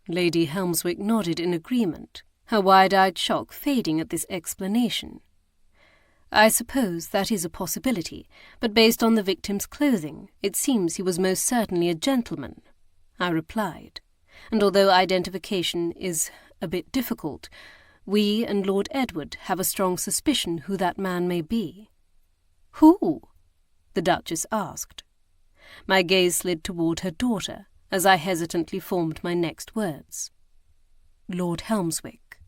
Lady Helmswick nodded in agreement, her wide-eyed shock fading at this explanation. I suppose that is a possibility, but based on the victim's clothing, it seems he was most certainly a gentleman, I replied, and although identification is a bit difficult, we and Lord Edward have a strong suspicion who that man may be. Who? The Duchess asked. My gaze slid toward her daughter as I hesitantly formed my next words. Lord Helmswick.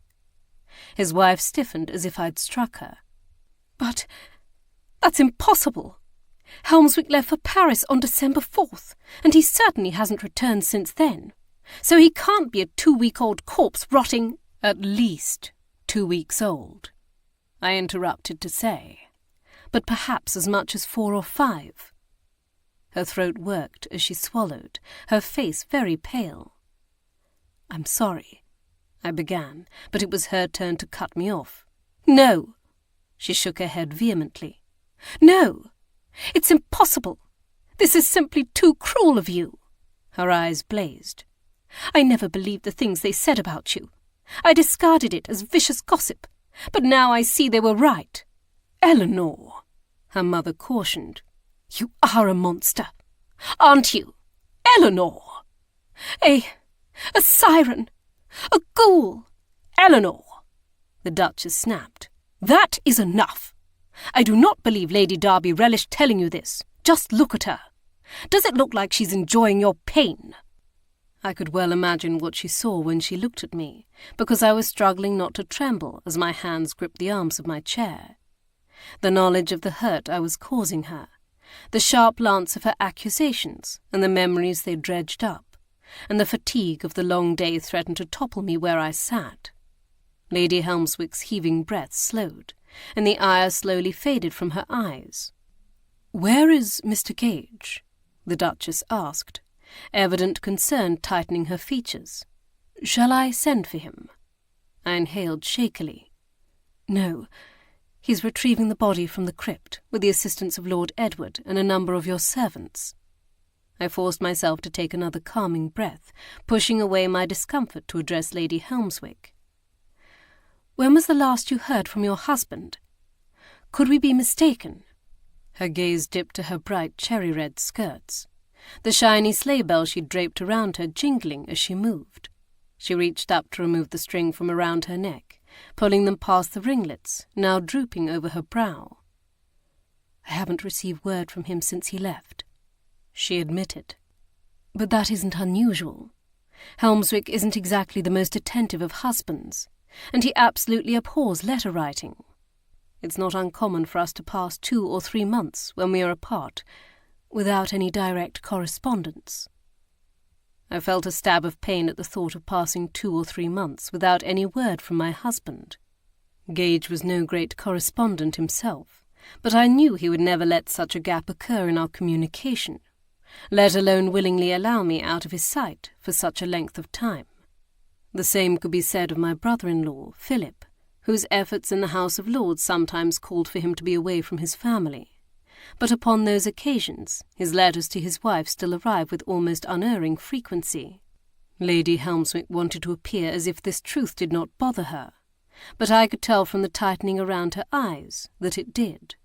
His wife stiffened as if I'd struck her. But that's impossible. Helmswick left for Paris on December 4th, and he certainly hasn't returned since then. So he can't be a 2-week-old corpse rotting. At least 2 weeks old, I interrupted to say, but perhaps as much as 4 or 5. Her throat worked as she swallowed, her face very pale. I'm sorry, I began, but it was her turn to cut me off. No, she shook her head vehemently. No, it's impossible. This is simply too cruel of you. Her eyes blazed. I never believed the things they said about you. I discarded it as vicious gossip, but now I see they were right. Eleanor, her mother cautioned, you are a monster, aren't you? Eleanor! A siren, a ghoul. Eleanor, the Duchess snapped. That is enough. I do not believe Lady Darby relished telling you this. Just look at her. Does it look like she's enjoying your pain? I could well imagine what she saw when she looked at me, because I was struggling not to tremble as my hands gripped the arms of my chair. The knowledge of the hurt I was causing her, the sharp lance of her accusations, and the memories they dredged up, and the fatigue of the long day threatened to topple me where I sat. Lady Helmswick's heaving breath slowed, and the ire slowly faded from her eyes. "Where is Mr. Gage?" the Duchess asked, evident concern tightening her features. "Shall I send for him?" I inhaled shakily. "No, he's retrieving the body from the crypt with the assistance of Lord Edward and a number of your servants." I forced myself to take another calming breath, pushing away my discomfort to address Lady Helmswick. "When was the last you heard from your husband? Could we be mistaken?" Her gaze dipped to her bright cherry-red skirts, the shiny sleigh bell she'd draped around her jingling as she moved. She reached up to remove the string from around her neck, pulling them past the ringlets, now drooping over her brow. "I haven't received word from him since he left," she admitted. "But that isn't unusual. Helmswick isn't exactly the most attentive of husbands, and he absolutely abhors letter-writing. It's not uncommon for us to pass 2 or 3 months when we are apart, without any direct correspondence." I felt a stab of pain at the thought of passing 2 or 3 months without any word from my husband. Gage was no great correspondent himself, but I knew he would never let such a gap occur in our communication, let alone willingly allow me out of his sight for such a length of time. The same could be said of my brother-in-law, Philip, whose efforts in the House of Lords sometimes called for him to be away from his family, but upon those occasions his letters to his wife still arrived with almost unerring frequency. Lady Helmswick wanted to appear as if this truth did not bother her, but I could tell from the tightening around her eyes that it did.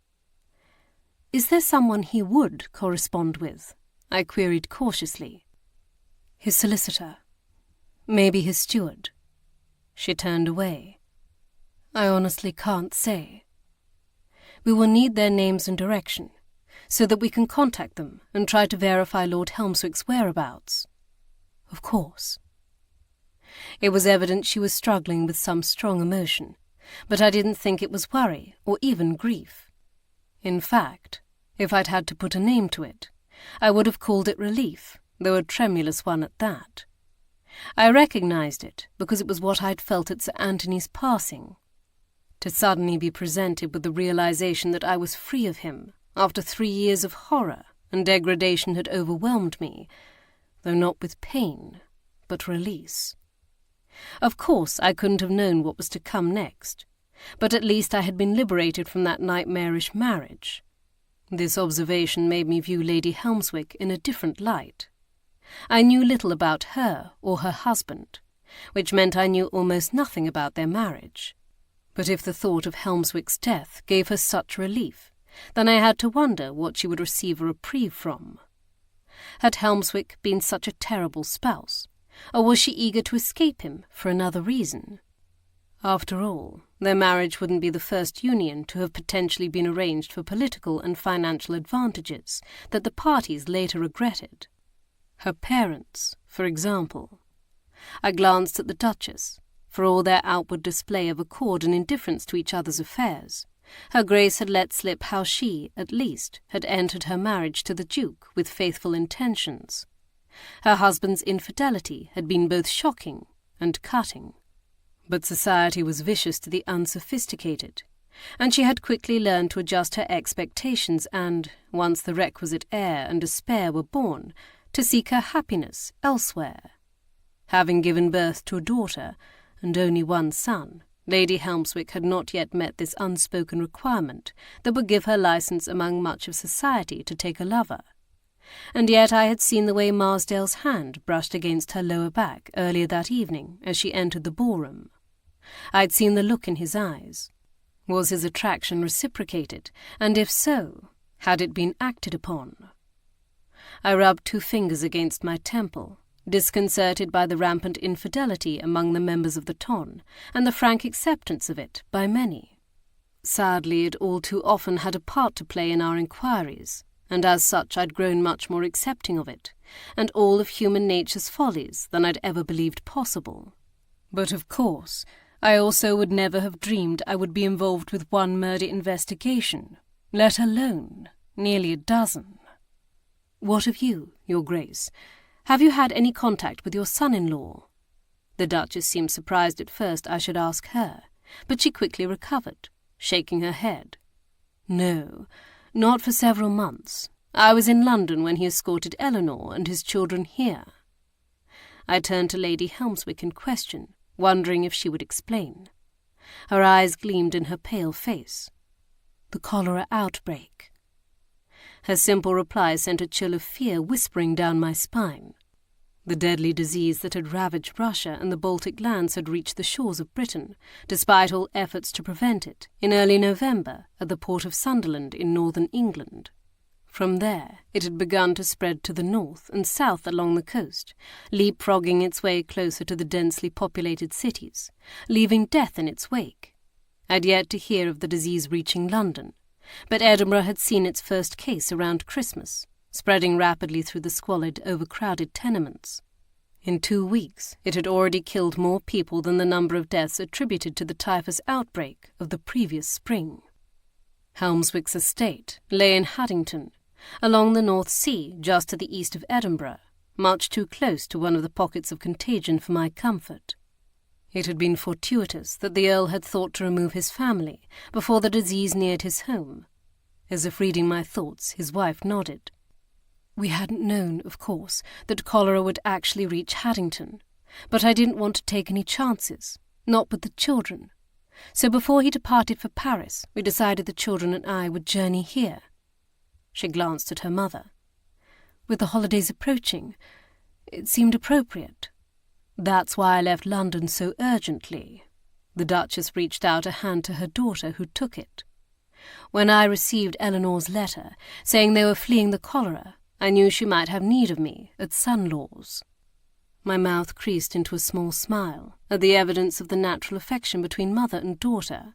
"Is there someone he would correspond with?" I queried cautiously. "His solicitor. Maybe his steward." She turned away. "I honestly can't say. We will need their names and direction, so that we can contact them and try to verify Lord Helmswick's whereabouts." "Of course." It was evident she was struggling with some strong emotion, but I didn't think it was worry or even grief. In fact, if I'd had to put a name to it, I would have called it relief, though a tremulous one at that. I recognized it because it was what I'd felt at Sir Anthony's passing. To suddenly be presented with the realization that I was free of him after 3 years of horror and degradation had overwhelmed me, though not with pain, but release. Of course, I couldn't have known what was to come next, but at least I had been liberated from that nightmarish marriage. This observation made me view Lady Helmswick in a different light. I knew little about her or her husband, which meant I knew almost nothing about their marriage. But if the thought of Helmswick's death gave her such relief, then I had to wonder what she would receive a reprieve from. Had Helmswick been such a terrible spouse, or was she eager to escape him for another reason? After all, their marriage wouldn't be the first union to have potentially been arranged for political and financial advantages that the parties later regretted. Her parents, for example. I glanced at the Duchess. For all their outward display of accord and indifference to each other's affairs, Her Grace had let slip how she, at least, had entered her marriage to the Duke with faithful intentions. Her husband's infidelity had been both shocking and cutting. But society was vicious to the unsophisticated, and she had quickly learned to adjust her expectations and, once the requisite heir and despair were born, to seek her happiness elsewhere. Having given birth to a daughter, and only one son, Lady Helmswick had not yet met this unspoken requirement that would give her license among much of society to take a lover. And yet I had seen the way Marsdale's hand brushed against her lower back earlier that evening as she entered the ballroom. I had seen the look in his eyes. Was his attraction reciprocated, and if so, had it been acted upon? I rubbed 2 fingers against my temple, disconcerted by the rampant infidelity among the members of the ton, and the frank acceptance of it by many. Sadly, it all too often had a part to play in our inquiries, and as such I'd grown much more accepting of it, and all of human nature's follies than I'd ever believed possible. But of course, I also would never have dreamed I would be involved with one murder investigation, let alone nearly a dozen. What of you, Your Grace? Have you had any contact with your son-in-law? The Duchess seemed surprised at first I should ask her, but she quickly recovered, shaking her head. No, not for several months. I was in London when he escorted Eleanor and his children here. I turned to Lady Helmswick in question, wondering if she would explain. Her eyes gleamed in her pale face. The cholera outbreak. Her simple reply sent a chill of fear whispering down my spine. The deadly disease that had ravaged Russia and the Baltic lands had reached the shores of Britain, despite all efforts to prevent it, in early November at the port of Sunderland in northern England. From there, it had begun to spread to the north and south along the coast, leapfrogging its way closer to the densely populated cities, leaving death in its wake. I'd yet to hear of the disease reaching London, but Edinburgh had seen its first case around Christmas, spreading rapidly through the squalid, overcrowded tenements. In 2 weeks, it had already killed more people than the number of deaths attributed to the typhus outbreak of the previous spring. Helmswick's estate lay in Haddington, along the North Sea just to the east of Edinburgh, much too close to one of the pockets of contagion for my comfort. It had been fortuitous that the Earl had thought to remove his family before the disease neared his home. As if reading my thoughts, his wife nodded. We hadn't known, of course, that cholera would actually reach Haddington, but I didn't want to take any chances, not with the children. So before he departed for Paris, we decided the children and I would journey here. She glanced at her mother. With the holidays approaching, it seemed appropriate. That's why I left London so urgently. The Duchess reached out a hand to her daughter, who took it. When I received Eleanor's letter, saying they were fleeing the cholera, I knew she might have need of me at son-in-law's. My mouth creased into a small smile at the evidence of the natural affection between mother and daughter,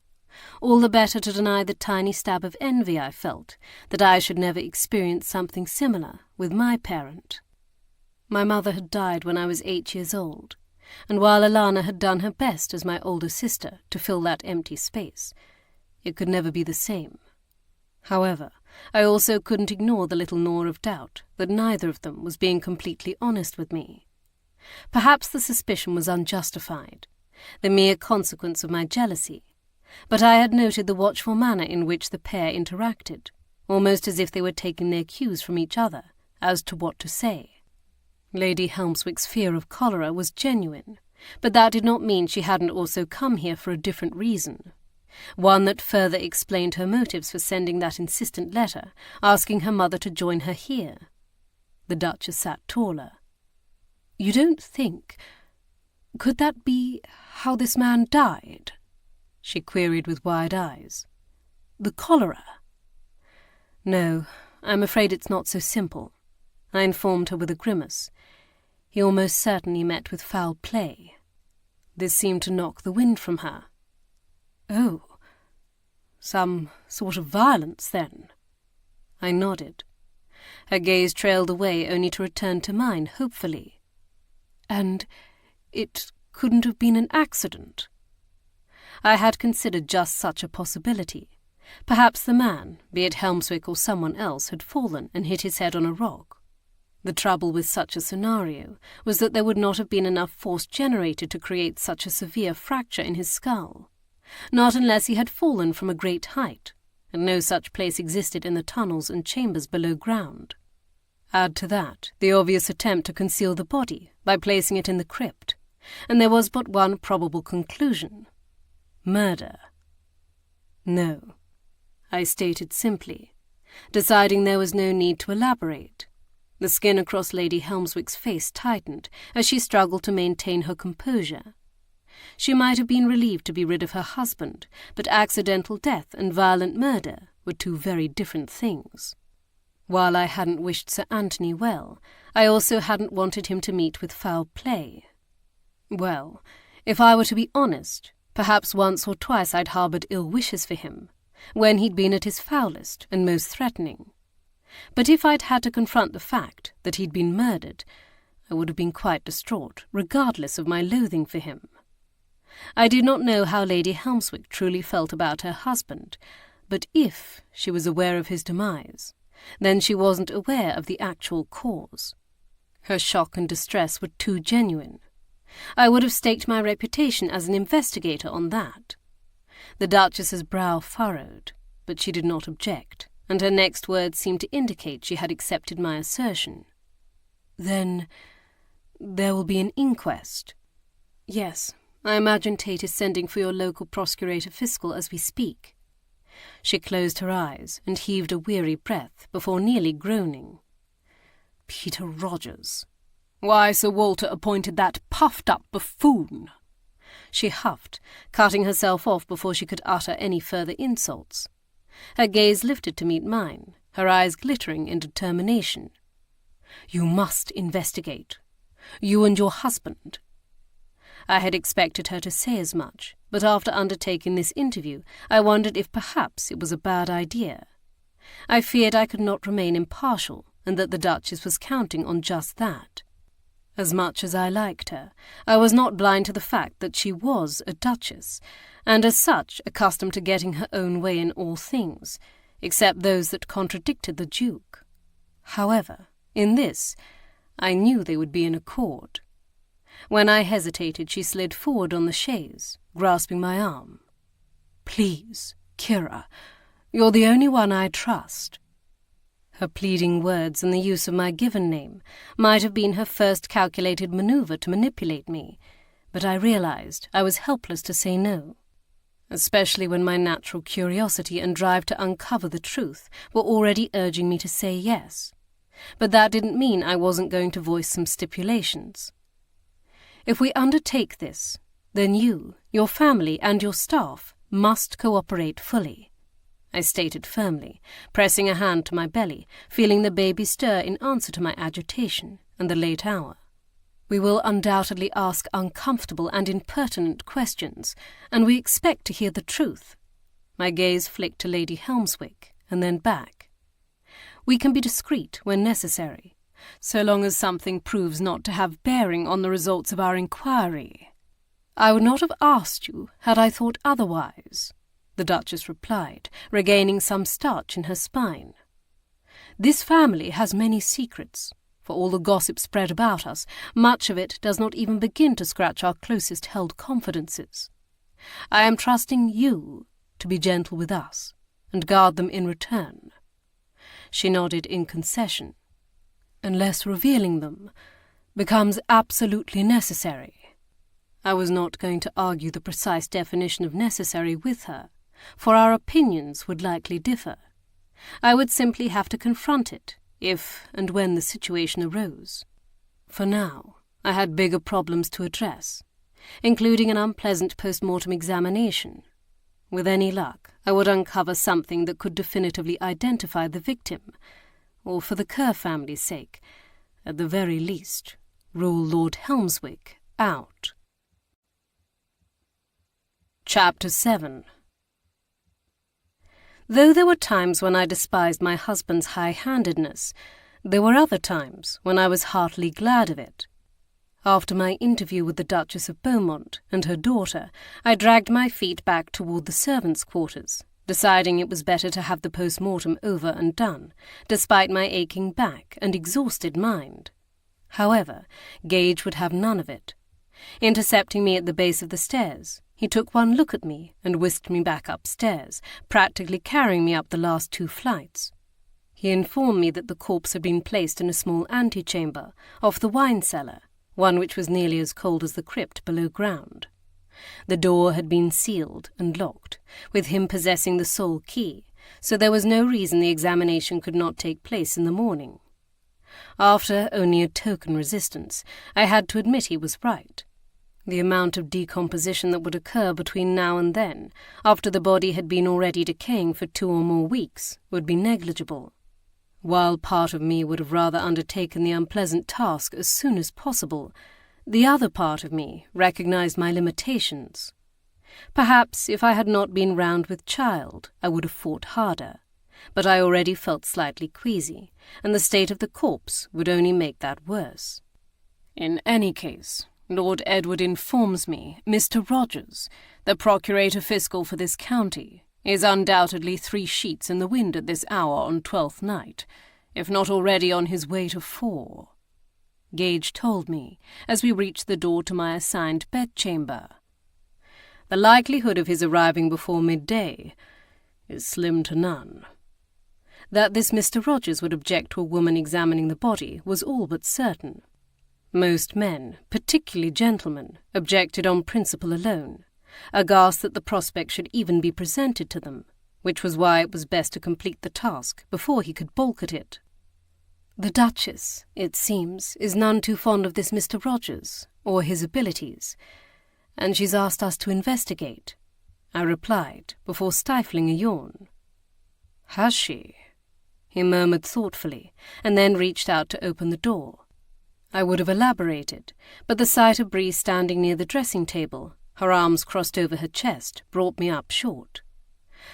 all the better to deny the tiny stab of envy I felt that I should never experience something similar with my parent. My mother had died when I was 8 years old, and while Alana had done her best as my older sister to fill that empty space, it could never be the same. However, I also couldn't ignore the little gnaw of doubt that neither of them was being completely honest with me. Perhaps the suspicion was unjustified, the mere consequence of my jealousy, but I had noted the watchful manner in which the pair interacted, almost as if they were taking their cues from each other as to what to say. Lady Helmswick's fear of cholera was genuine, but that did not mean she hadn't also come here for a different reason, one that further explained her motives for sending that insistent letter, asking her mother to join her here. The Duchess sat taller. "You don't think... Could that be how this man died?" she queried with wide eyes. "The cholera?" "No, I'm afraid it's not so simple," I informed her with a grimace. He almost certainly met with foul play. This seemed to knock the wind from her. "Oh, some sort of violence, then?" I nodded. Her gaze trailed away only to return to mine hopefully. "And it couldn't have been an accident?" I had considered just such a possibility. Perhaps the man, be it Helmswick or someone else, had fallen and hit his head on a rock. The trouble with such a scenario was that there would not have been enough force generated to create such a severe fracture in his skull, not unless he had fallen from a great height, and no such place existed in the tunnels and chambers below ground. Add to that the obvious attempt to conceal the body by placing it in the crypt, and there was but one probable conclusion: murder. "No," I stated simply, deciding there was no need to elaborate. The skin across Lady Helmswick's face tightened as she struggled to maintain her composure. She might have been relieved to be rid of her husband, but accidental death and violent murder were two very different things. While I hadn't wished Sir Anthony well, I also hadn't wanted him to meet with foul play. Well, if I were to be honest, perhaps once or twice I'd harboured ill wishes for him, when he'd been at his foulest and most threatening. But if I'd had to confront the fact that he'd been murdered, I would have been quite distraught, regardless of my loathing for him. I did not know how Lady Helmswick truly felt about her husband, but if she was aware of his demise, then she wasn't aware of the actual cause. Her shock and distress were too genuine. I would have staked my reputation as an investigator on that. The Duchess's brow furrowed, but she did not object, and her next words seemed to indicate she had accepted my assertion. "Then there will be an inquest?" "Yes, I imagine Tate is sending for your local procurator fiscal as we speak." She closed her eyes and heaved a weary breath before nearly groaning. "Peter Rogers. Why Sir Walter appointed that puffed-up buffoon." She huffed, cutting herself off before she could utter any further insults. Her gaze lifted to meet mine, her eyes glittering in determination. "You must investigate. You and your husband." I had expected her to say as much, but after undertaking this interview, I wondered if perhaps it was a bad idea. I feared I could not remain impartial, and that the Duchess was counting on just that. As much as I liked her, I was not blind to the fact that she was a duchess, and as such accustomed to getting her own way in all things, except those that contradicted the Duke. However, in this, I knew they would be in accord. When I hesitated, she slid forward on the chaise, grasping my arm. "Please, Kiera, you're the only one I trust." Her pleading words and the use of my given name might have been her first calculated manoeuvre to manipulate me, but I realized I was helpless to say no. especially when my natural curiosity and drive to uncover the truth were already urging me to say yes. But that didn't mean I wasn't going to voice some stipulations. If we undertake this, then you, your family, and your staff must cooperate fully, I stated firmly, pressing a hand to my belly, feeling the baby stir in answer to my agitation and the late hour. We will undoubtedly ask uncomfortable and impertinent questions, and we expect to hear the truth. My gaze flicked to Lady Helmswick, and then back. We can be discreet when necessary, so long as something proves not to have bearing on the results of our inquiry. I would not have asked you had I thought otherwise, the Duchess replied, regaining some starch in her spine. This family has many secrets. For all the gossip spread about us, much of it does not even begin to scratch our closest held confidences. I am trusting you to be gentle with us and guard them in return. She nodded in concession. Unless revealing them becomes absolutely necessary. I was not going to argue the precise definition of necessary with her, for our opinions would likely differ. I would simply have to confront it, if and when the situation arose. For now, I had bigger problems to address, including an unpleasant post-mortem examination. With any luck, I would uncover something that could definitively identify the victim, or for the Kerr family's sake, at the very least, rule Lord Helmswick out. Chapter 7. Though there were times when I despised my husband's high-handedness, there were other times when I was heartily glad of it. After my interview with the Duchess of Bowmont and her daughter, I dragged my feet back toward the servants' quarters, deciding it was better to have the post-mortem over and done, despite my aching back and exhausted mind. However, Gage would have none of it. Intercepting me at the base of the stairs, he took one look at me and whisked me back upstairs, practically carrying me up the last 2 flights. He informed me that the corpse had been placed in a small antechamber off the wine cellar, one which was nearly as cold as the crypt below ground. The door had been sealed and locked, with him possessing the sole key, so there was no reason the examination could not take place in the morning. After only a token resistance, I had to admit he was right. The amount of decomposition that would occur between now and then, after the body had been already decaying for 2 or more weeks, would be negligible. While part of me would have rather undertaken the unpleasant task as soon as possible, the other part of me recognized my limitations. Perhaps if I had not been round with child, I would have fought harder, but I already felt slightly queasy, and the state of the corpse would only make that worse. In any case, Lord Edward informs me Mr. Rogers, the Procurator Fiscal for this county, is undoubtedly 3 sheets in the wind at this hour on 12th night, if not already on his way to 4. Gage told me, as we reached the door to my assigned bedchamber. The likelihood of his arriving before midday is slim to none. That this Mr. Rogers would object to a woman examining the body was all but certain. Most men, particularly gentlemen, objected on principle alone, aghast that the prospect should even be presented to them, which was why it was best to complete the task before he could balk at it. The Duchess, it seems, is none too fond of this Mr. Rogers, or his abilities, and she's asked us to investigate, I replied, before stifling a yawn. Has she? He murmured thoughtfully, and then reached out to open the door. I would have elaborated, but the sight of Bree standing near the dressing table, her arms crossed over her chest, brought me up short.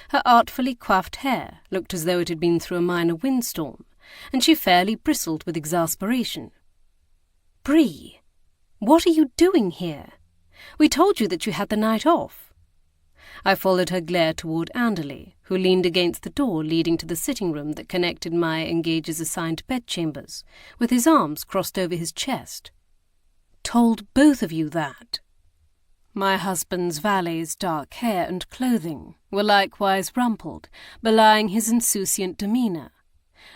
Her artfully coiffed hair looked as though it had been through a minor windstorm, and she fairly bristled with exasperation. Bree, what are you doing here? We told you that you had the night off. I followed her glare toward Anderley, who leaned against the door leading to the sitting room that connected my and Gage's assigned bedchambers, with his arms crossed over his chest. Told both of you that. My husband's valet's dark hair and clothing were likewise rumpled, belying his insouciant demeanour,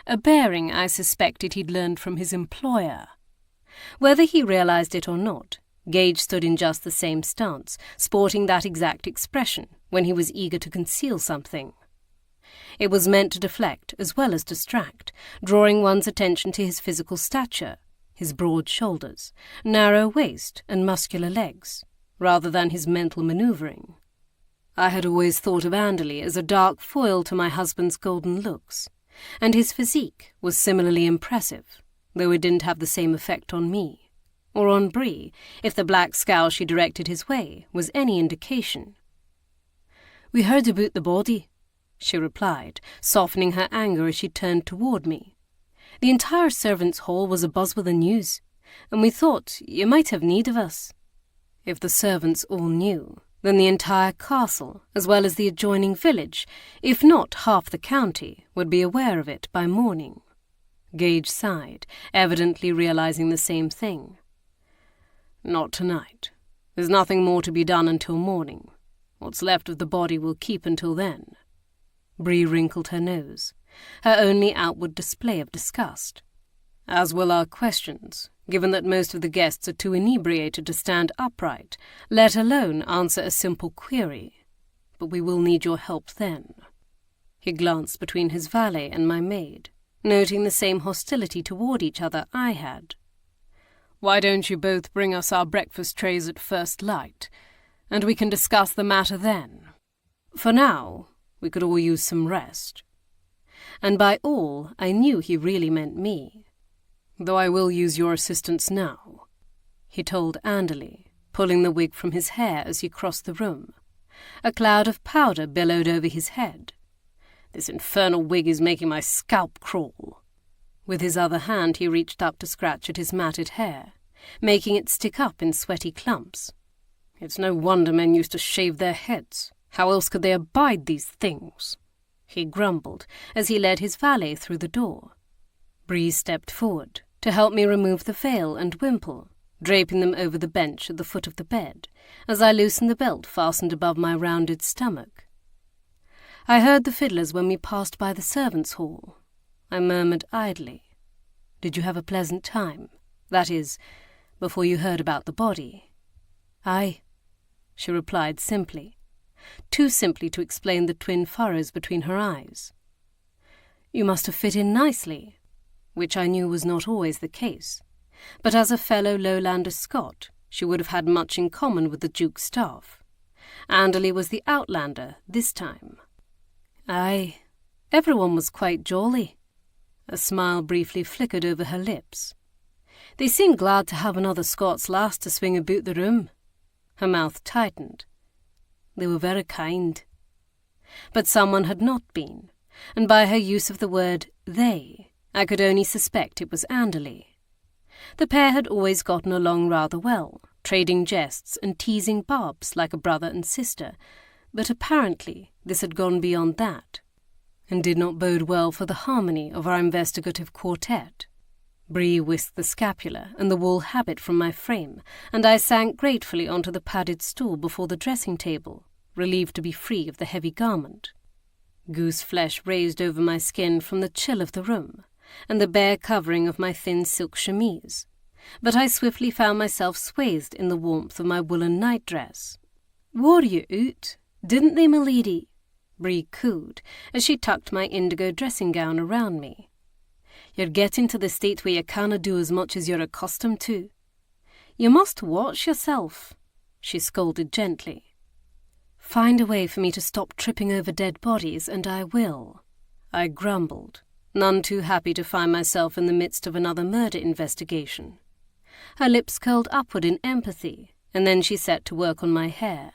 a bearing I suspected he'd learned from his employer. Whether he realized it or not, Gage stood in just the same stance, sporting that exact expression when he was eager to conceal something. It was meant to deflect as well as distract, drawing one's attention to his physical stature, his broad shoulders, narrow waist and muscular legs, rather than his mental manoeuvring. I had always thought of Anderley as a dark foil to my husband's golden looks, and his physique was similarly impressive, though it didn't have the same effect on me, or on Bree, if the black scowl she directed his way was any indication. "We heard about the body," she replied, softening her anger as she turned toward me. "The entire servants' hall was abuzz with the news, and we thought you might have need of us." If the servants all knew, then the entire castle, as well as the adjoining village, if not half the county, would be aware of it by morning. Gage sighed, evidently realizing the same thing. "Not tonight. There's nothing more to be done until morning. What's left of the body will keep until then." Bree wrinkled her nose, her only outward display of disgust. "As will our questions, given that most of the guests are too inebriated to stand upright, let alone answer a simple query. But we will need your help then." He glanced between his valet and my maid, noting the same hostility toward each other I had. "Why don't you both bring us our breakfast trays at first light, and we can discuss the matter then? For now, we could all use some rest." And by all, I knew he really meant me. "Though I will use your assistance now," he told Anderley, pulling the wig from his hair as he crossed the room. A cloud of powder billowed over his head. "This infernal wig is making my scalp crawl." With his other hand he reached up to scratch at his matted hair, making it stick up in sweaty clumps. "It's no wonder men used to shave their heads. How else could they abide these things?" he grumbled as he led his valet through the door. Bree stepped forward to help me remove the veil and wimple, draping them over the bench at the foot of the bed, as I loosened the belt fastened above my rounded stomach. I heard the fiddlers when we passed by the servants' hall. I murmured idly, "Did you have a pleasant time? That is, before you heard about the body?" "Aye," she replied simply, too simply to explain the twin furrows between her eyes. "You must have fit in nicely," which I knew was not always the case, but as a fellow Lowlander Scot, she would have had much in common with the Duke's staff. Anderley was the outlander this time. "Aye, everyone was quite jolly." A smile briefly flickered over her lips. "They seemed glad to have another Scots lass to swing about the room." Her mouth tightened. "They were very kind." But someone had not been, and by her use of the word "they," I could only suspect it was Anderley. The pair had always gotten along rather well, trading jests and teasing Barbs like a brother and sister, but apparently this had gone beyond that, and did not bode well for the harmony of our investigative quartet. Bree whisked the scapular and the wool habit from my frame, and I sank gratefully onto the padded stool before the dressing-table, relieved to be free of the heavy garment. Goose flesh raised over my skin from the chill of the room, and the bare covering of my thin silk chemise, but I swiftly found myself swathed in the warmth of my woolen nightdress. "Wore you out, didn't they, my lady?" Bree cooed, as she tucked my indigo dressing-gown around me. "You're getting to the state where you canna do as much as you're accustomed to. You must watch yourself," she scolded gently. "Find a way for me to stop tripping over dead bodies, and I will," I grumbled, none too happy to find myself in the midst of another murder investigation. Her lips curled upward in empathy, and then she set to work on my hair,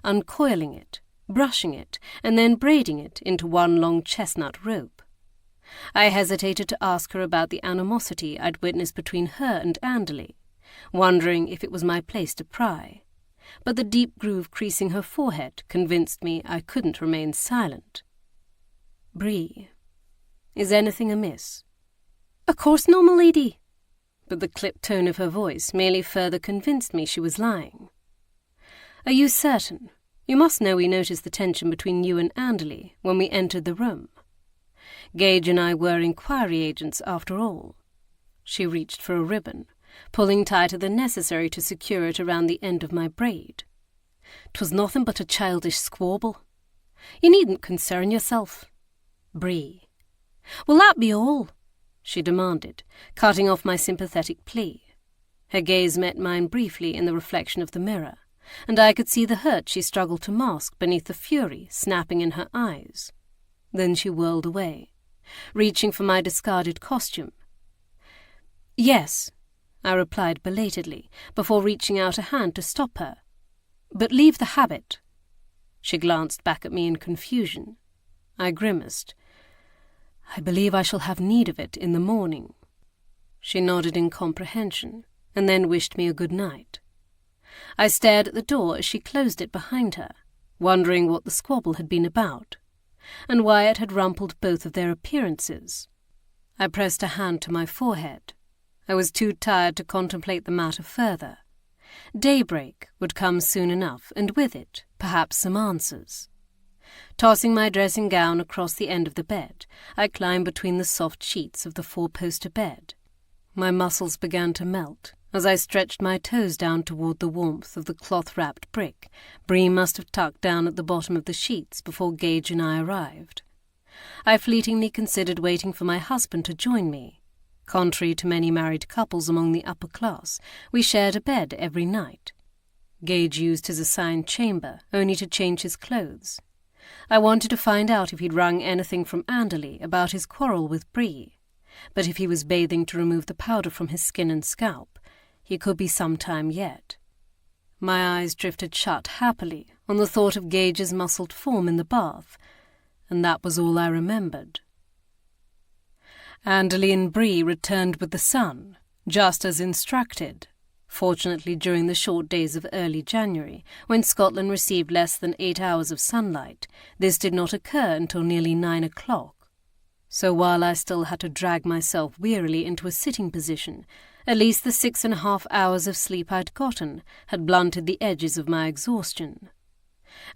uncoiling it, brushing it, and then braiding it into one long chestnut rope. I hesitated to ask her about the animosity I'd witnessed between her and Anderley, wondering if it was my place to pry, but the deep groove creasing her forehead convinced me I couldn't remain silent. "Bree, is anything amiss?" "Of course no, my lady." But the clipped tone of her voice merely further convinced me she was lying. "Are you certain? You must know we noticed the tension between you and Anderley when we entered the room. Gage and I were inquiry agents after all." She reached for a ribbon, pulling tighter than necessary to secure it around the end of my braid. "'Twas nothing but a childish squabble. You needn't concern yourself. Bree." "Will that be all?" she demanded, cutting off my sympathetic plea. Her gaze met mine briefly in the reflection of the mirror, and I could see the hurt she struggled to mask beneath the fury snapping in her eyes. Then she whirled away, reaching for my discarded costume. "Yes," I replied belatedly, before reaching out a hand to stop her. "But leave the habit." She glanced back at me in confusion. I grimaced. "I believe I shall have need of it in the morning." She nodded in comprehension, and then wished me a good night. I stared at the door as she closed it behind her, wondering what the squabble had been about, and why it had rumpled both of their appearances. I pressed a hand to my forehead. I was too tired to contemplate the matter further. Daybreak would come soon enough, and with it, perhaps some answers. Tossing my dressing gown across the end of the bed, I climbed between the soft sheets of the four-poster bed. My muscles began to melt as I stretched my toes down toward the warmth of the cloth-wrapped brick Bree must have tucked down at the bottom of the sheets before Gage and I arrived. I fleetingly considered waiting for my husband to join me. Contrary to many married couples among the upper class, we shared a bed every night. Gage used his assigned chamber only to change his clothes. I wanted to find out if he'd wrung anything from Anderley about his quarrel with Bree, but if he was bathing to remove the powder from his skin and scalp, he could be some time yet. My eyes drifted shut happily on the thought of Gage's muscled form in the bath, and that was all I remembered. Anderley and Bree returned with the sun, just as instructed. Fortunately, during the short days of early January, when Scotland received less than 8 hours of sunlight, this did not occur until nearly 9 o'clock. So while I still had to drag myself wearily into a sitting position, at least the 6.5 hours of sleep I'd gotten had blunted the edges of my exhaustion.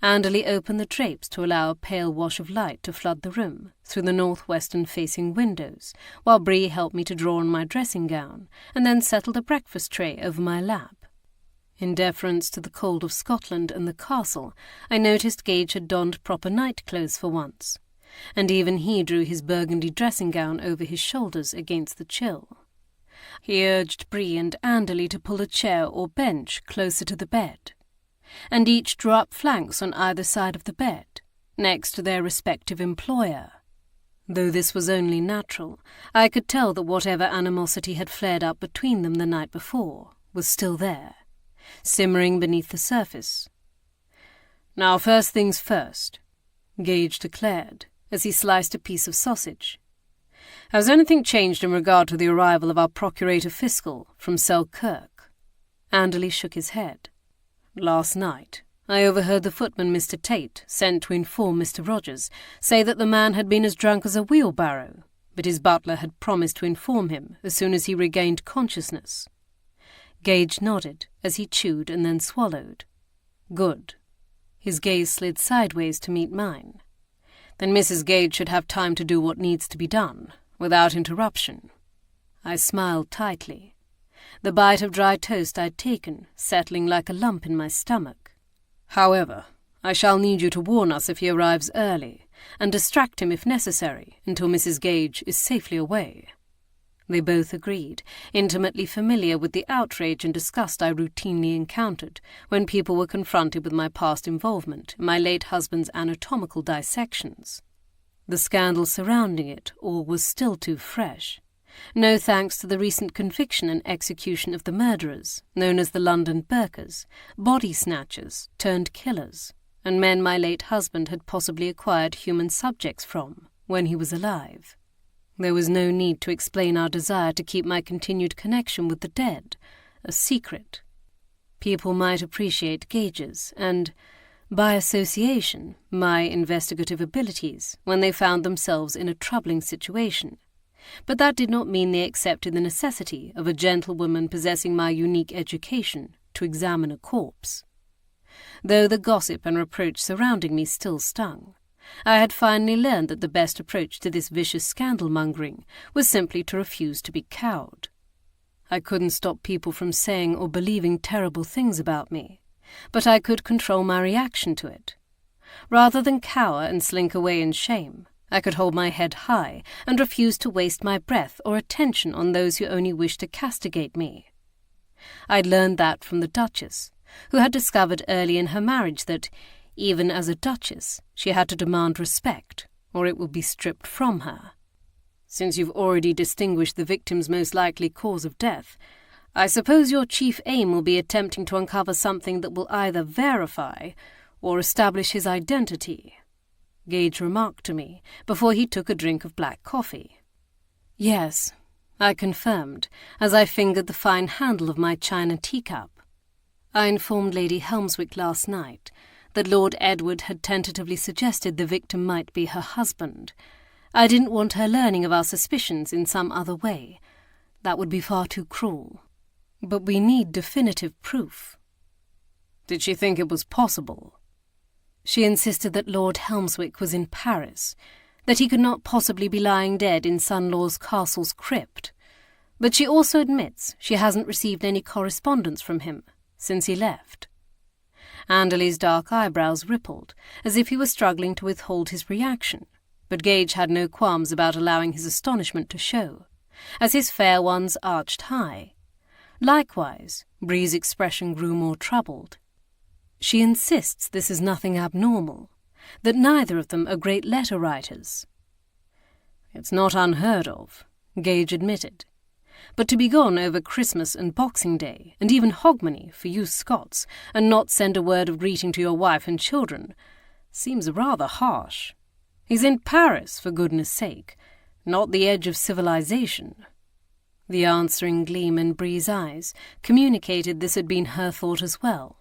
Anderley opened the drapes to allow a pale wash of light to flood the room through the northwestern-facing windows, while Bree helped me to draw on my dressing gown, and then settled a breakfast tray over my lap. In deference to the cold of Scotland and the castle, I noticed Gage had donned proper night clothes for once, and even he drew his burgundy dressing gown over his shoulders against the chill. He urged Bree and Anderley to pull a chair or bench closer to the bed, and each drew up flanks on either side of the bed, next to their respective employer. Though this was only natural, I could tell that whatever animosity had flared up between them the night before was still there, simmering beneath the surface. "Now, first things first," Gage declared, as he sliced a piece of sausage. "Has anything changed in regard to the arrival of our Procurator Fiscal from Selkirk?" Anderley shook his head. "Last night, I overheard the footman Mr. Tate, sent to inform Mr. Rogers, say that the man had been as drunk as a wheelbarrow, but his butler had promised to inform him as soon as he regained consciousness." Gage nodded as he chewed and then swallowed. "Good." His gaze slid sideways to meet mine. "Then Mrs. Gage should have time to do what needs to be done, without interruption." I smiled tightly, the bite of dry toast I'd taken settling like a lump in my stomach. "However, I shall need you to warn us if he arrives early, and distract him if necessary until Mrs. Gage is safely away." They both agreed, intimately familiar with the outrage and disgust I routinely encountered when people were confronted with my past involvement in my late husband's anatomical dissections. The scandal surrounding it all was still too fresh, no thanks to the recent conviction and execution of the murderers, known as the London Burkers, body snatchers turned killers, and men my late husband had possibly acquired human subjects from when he was alive. There was no need to explain our desire to keep my continued connection with the dead a secret. People might appreciate Gage's and, by association, my investigative abilities when they found themselves in a troubling situation, but that did not mean they accepted the necessity of a gentlewoman possessing my unique education to examine a corpse. Though the gossip and reproach surrounding me still stung, I had finally learned that the best approach to this vicious scandal-mongering was simply to refuse to be cowed. I couldn't stop people from saying or believing terrible things about me, but I could control my reaction to it. Rather than cower and slink away in shame, I could hold my head high and refuse to waste my breath or attention on those who only wished to castigate me. I'd learned that from the Duchess, who had discovered early in her marriage that, even as a Duchess, she had to demand respect, or it would be stripped from her. Since you've already distinguished the victim's most likely cause of death, I suppose your chief aim will be attempting to uncover something that will either verify or establish his identity, Gage remarked to me before he took a drink of black coffee. Yes, I confirmed, as I fingered the fine handle of my china teacup. I informed Lady Helmswick last night that Lord Edward had tentatively suggested the victim might be her husband. I didn't want her learning of our suspicions in some other way. That would be far too cruel. But we need definitive proof. Did she think it was possible? She insisted that Lord Helmswick was in Paris, that he could not possibly be lying dead in Sunlaw's castle's crypt. But she also admits she hasn't received any correspondence from him since he left. Anderley's dark eyebrows rippled, as if he was struggling to withhold his reaction, but Gage had no qualms about allowing his astonishment to show, as his fair ones arched high. Likewise, Bree's expression grew more troubled. She insists this is nothing abnormal, that neither of them are great letter writers. It's not unheard of, Gage admitted. But to be gone over Christmas and Boxing Day, and even Hogmanay for you Scots, and not send a word of greeting to your wife and children, seems rather harsh. He's in Paris, for goodness sake, not the edge of civilization. The answering gleam in Bree's eyes communicated this had been her thought as well.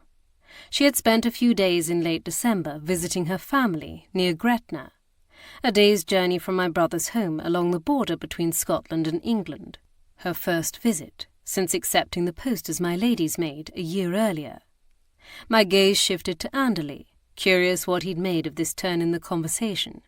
She had spent a few days in late December visiting her family near Gretna, a day's journey from my brother's home along the border between Scotland and England, her first visit since accepting the post as my lady's maid a year earlier. My gaze shifted to Anderley, curious what he'd made of this turn in the conversation.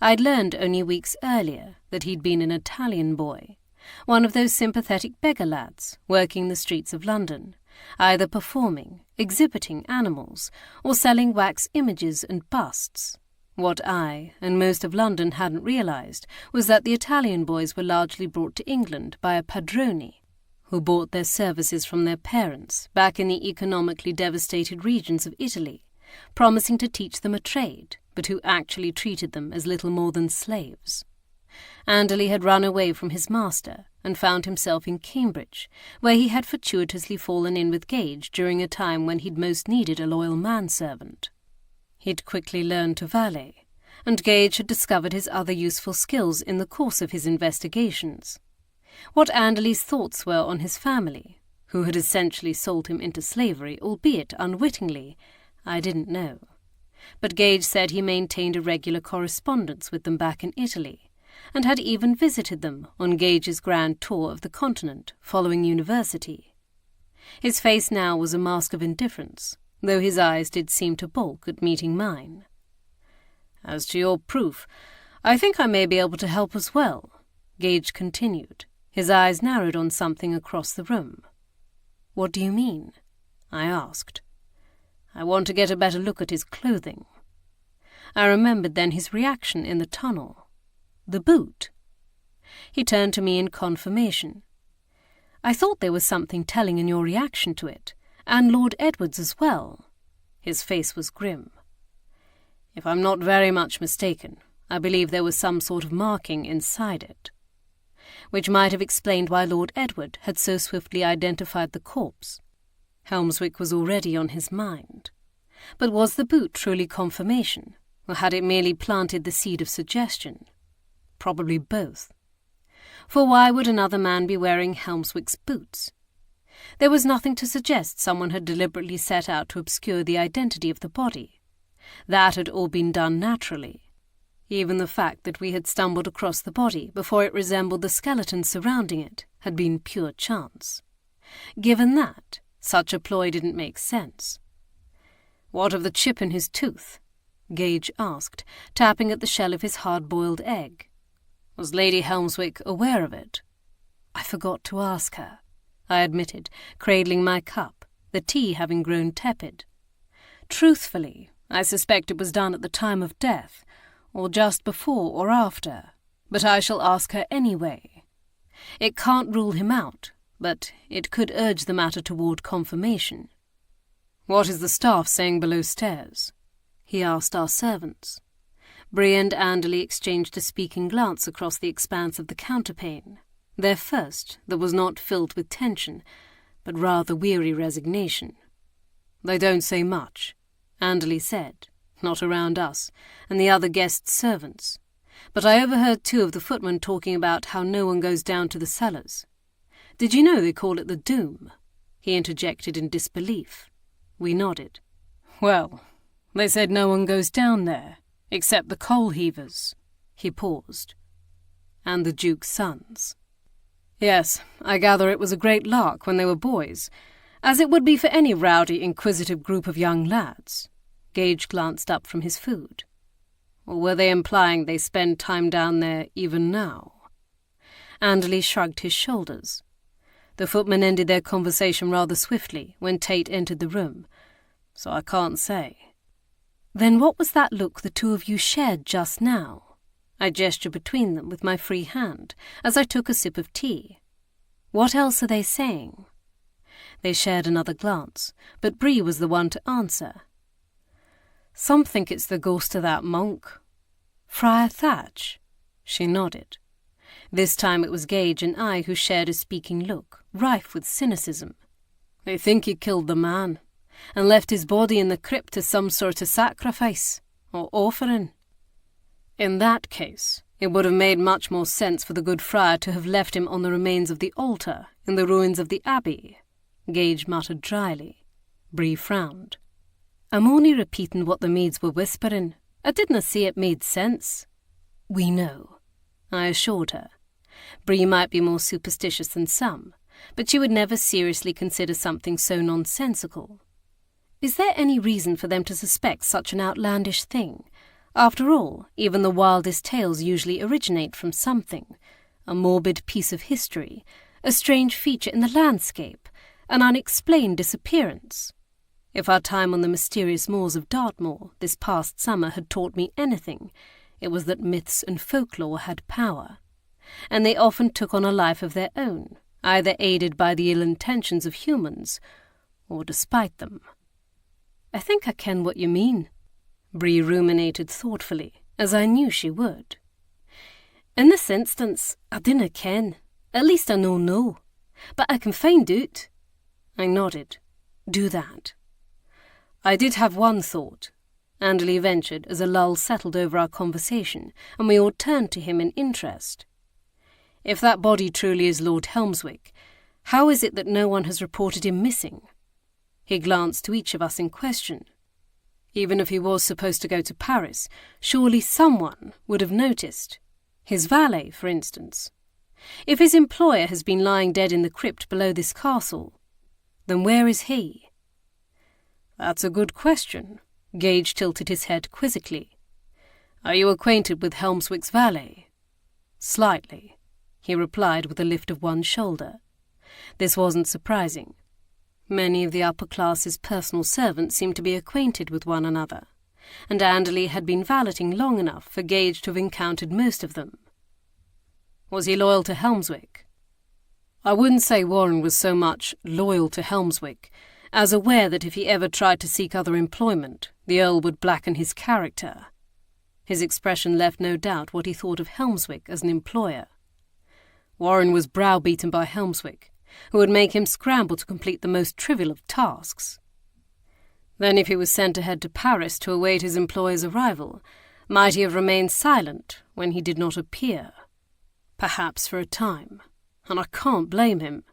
I'd learned only weeks earlier that he'd been an Italian boy, one of those sympathetic beggar lads working the streets of London, either performing, exhibiting animals, or selling wax images and busts. What I, and most of London, hadn't realized was that the Italian boys were largely brought to England by a padrone, who bought their services from their parents back in the economically devastated regions of Italy, promising to teach them a trade, but who actually treated them as little more than slaves. Anderley had run away from his master and found himself in Cambridge, where he had fortuitously fallen in with Gage during a time when he'd most needed a loyal manservant. He'd quickly learned to valet, and Gage had discovered his other useful skills in the course of his investigations. What Anderley's thoughts were on his family, who had essentially sold him into slavery, albeit unwittingly, I didn't know. But Gage said he maintained a regular correspondence with them back in Italy, and had even visited them on Gage's grand tour of the continent following university. His face now was a mask of indifference, though his eyes did seem to balk at meeting mine. "As to your proof, I think I may be able to help as well," Gage continued, his eyes narrowed on something across the room. "What do you mean?" I asked. "I want to get a better look at his clothing." I remembered then his reaction in the tunnel. The boot. He turned to me in confirmation. "I thought there was something telling in your reaction to it, and Lord Edward's as well." His face was grim. "If I'm not very much mistaken, I believe there was some sort of marking inside it," which might have explained why Lord Edward had so swiftly identified the corpse. Helmswick was already on his mind. But was the boot truly confirmation, or had it merely planted the seed of suggestion? Probably both. For why would another man be wearing Helmswick's boots? There was nothing to suggest someone had deliberately set out to obscure the identity of the body. That had all been done naturally. Even the fact that we had stumbled across the body before it resembled the skeleton surrounding it had been pure chance. Given that, such a ploy didn't make sense. "What of the chip in his tooth?" Gage asked, tapping at the shell of his hard-boiled egg. "Was Lady Helmswick aware of it?" "I forgot to ask her," I admitted, cradling my cup, the tea having grown tepid. Truthfully, I suspect it was done at the time of death, or just before or after, but I shall ask her anyway. It can't rule him out, but it could urge the matter toward confirmation. "What is the staff saying below stairs?" he asked our servants. Bree and Anderley exchanged a speaking glance across the expanse of the counterpane, their first that was not filled with tension, but rather weary resignation. "They don't say much," Anderley said, "not around us, and the other guests' servants. But I overheard 2 of the footmen talking about how no one goes down to the cellars. Did you know they call it the Doom?" he interjected in disbelief. We nodded. "Well, they said no one goes down there, except the coal heavers." He paused. "And the Duke's sons." "Yes, I gather it was a great lark when they were boys, as it would be for any rowdy, inquisitive group of young lads." Gage glanced up from his food. "Or were they implying they spend time down there even now?" Anderley shrugged his shoulders. The footmen ended their conversation rather swiftly when Tate entered the room, so I can't say. "Then what was that look the 2 of you shared just now?" I gestured between them with my free hand as I took a sip of tea. "What else are they saying?" They shared another glance, but Bree was the one to answer. "Some think it's the ghost of that monk." "Friar Thatch?" She nodded. This time it was Gage and I who shared a speaking look, rife with cynicism. "They think he killed the man, and left his body in the crypt as some sort of sacrifice, or offering." "In that case, it would have made much more sense for the good friar to have left him on the remains of the altar in the ruins of the abbey," Gage muttered dryly. Bree frowned. "I'm only repeating what the maids were whispering. I didna say it made sense." "We know," I assured her. Bree might be more superstitious than some, but she would never seriously consider something so nonsensical. "Is there any reason for them to suspect such an outlandish thing? After all, even the wildest tales usually originate from something, a morbid piece of history, a strange feature in the landscape, an unexplained disappearance. If our time on the mysterious moors of Dartmoor this past summer had taught me anything, it was that myths and folklore had power, and they often took on a life of their own, either aided by the ill intentions of humans, or despite them." "I think I ken what you mean," Bree ruminated thoughtfully, as I knew she would. "In this instance, I dinna ken. At least I know, but I can find out." I nodded. "Do that." "I did have one thought," Anderley ventured as a lull settled over our conversation, and we all turned to him in interest. "If that body truly is Lord Helmswick, how is it that no one has reported him missing?" He glanced to each of us in question. "Even if he was supposed to go to Paris, surely someone would have noticed. His valet, for instance. If his employer has been lying dead in the crypt below this castle, then where is he?" "That's a good question." Gage tilted his head quizzically. "Are you acquainted with Helmswick's valet?" "Slightly," he replied with a lift of one shoulder. This wasn't surprising. Many of the upper class's personal servants seemed to be acquainted with one another, and Anderley had been valeting long enough for Gage to have encountered most of them. "Was he loyal to Helmswick?" "I wouldn't say Warren was so much loyal to Helmswick as aware that if he ever tried to seek other employment, the Earl would blacken his character." His expression left no doubt what he thought of Helmswick as an employer. "Warren was browbeaten by Helmswick, who would make him scramble to complete the most trivial of tasks. Then if he was sent ahead to Paris to await his employer's arrival, might he have remained silent when he did not appear? Perhaps for a time, and I can't blame him.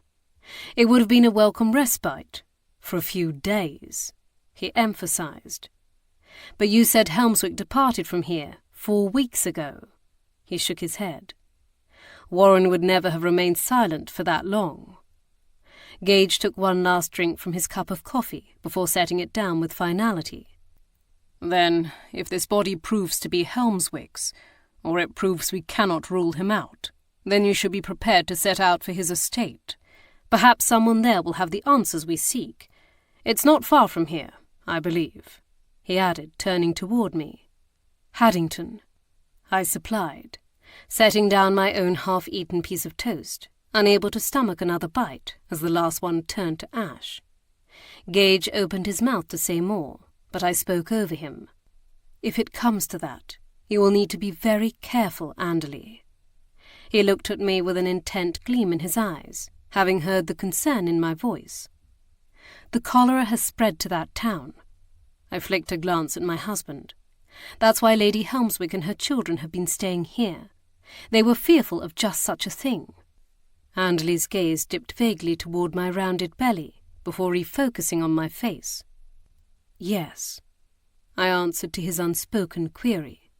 It would have been a welcome respite, for a few days," he emphasized. "But you said Helmswick departed from here 4 weeks ago." He shook his head. "Warren would never have remained silent for that long." Gage took one last drink from his cup of coffee before setting it down with finality. "Then, if this body proves to be Helmswick's, or it proves we cannot rule him out, then you should be prepared to set out for his estate. Perhaps someone there will have the answers we seek. It's not far from here, I believe," he added, turning toward me. "Haddington," I supplied, setting down my own half-eaten piece of toast, unable to stomach another bite as the last one turned to ash. Gage opened his mouth to say more, but I spoke over him. "If it comes to that, you will need to be very careful, Anderley." He looked at me with an intent gleam in his eyes, having heard the concern in my voice. "The cholera has spread to that town." I flicked a glance at my husband. "That's why Lady Helmswick and her children have been staying here. They were fearful of just such a thing." Anderley's gaze dipped vaguely toward my rounded belly before refocusing on my face. "Yes," I answered to his unspoken query.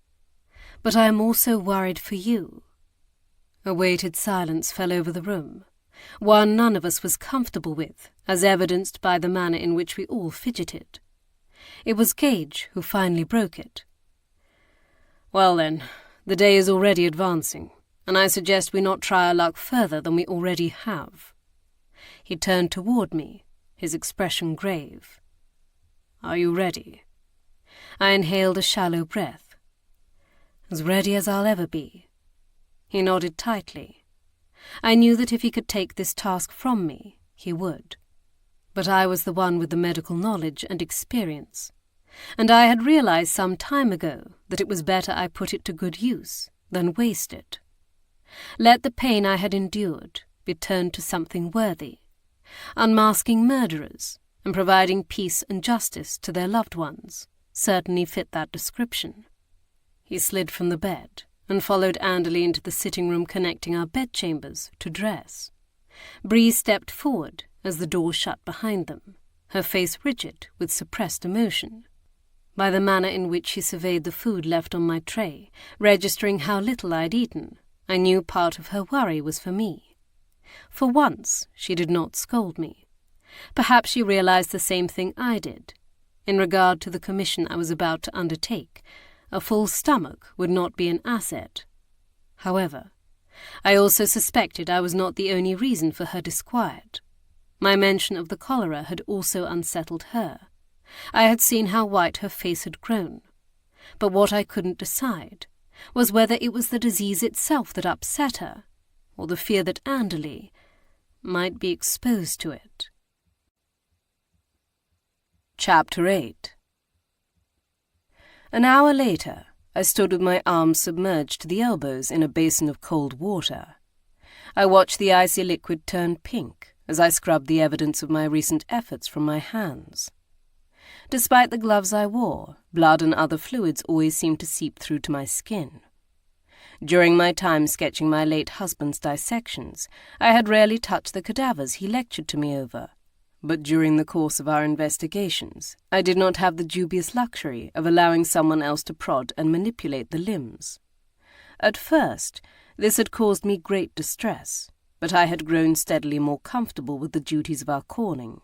"But I am also worried for you." A weighted silence fell over the room, one none of us was comfortable with, as evidenced by the manner in which we all fidgeted. It was Gage who finally broke it. "Well then, the day is already advancing, and I suggest we not try our luck further than we already have." He turned toward me, his expression grave. "Are you ready?" I inhaled a shallow breath. "As ready as I'll ever be." He nodded tightly. I knew that if he could take this task from me, he would. But I was the one with the medical knowledge and experience, and I had realized some time ago that it was better I put it to good use than waste it. Let the pain I had endured be turned to something worthy, unmasking murderers and providing peace and justice to their loved ones certainly fit that description. He slid from the bed and followed Anderley into the sitting room connecting our bedchambers to dress. Bree stepped forward as the door shut behind them, her face rigid with suppressed emotion. By the manner in which she surveyed the food left on my tray, registering how little I'd eaten, I knew part of her worry was for me. For once, she did not scold me. Perhaps she realized the same thing I did. In regard to the commission I was about to undertake, a full stomach would not be an asset. However, I also suspected I was not the only reason for her disquiet. My mention of the cholera had also unsettled her. I had seen how white her face had grown. But what I couldn't decide was whether it was the disease itself that upset her, or the fear that Anderley might be exposed to it. Chapter 8. An hour later, I stood with my arms submerged to the elbows in a basin of cold water. I watched the icy liquid turn pink as I scrubbed the evidence of my recent efforts from my hands. Despite the gloves I wore, blood and other fluids always seemed to seep through to my skin. During my time sketching my late husband's dissections, I had rarely touched the cadavers he lectured to me over, but during the course of our investigations, I did not have the dubious luxury of allowing someone else to prod and manipulate the limbs. At first, this had caused me great distress, but I had grown steadily more comfortable with the duties of our calling.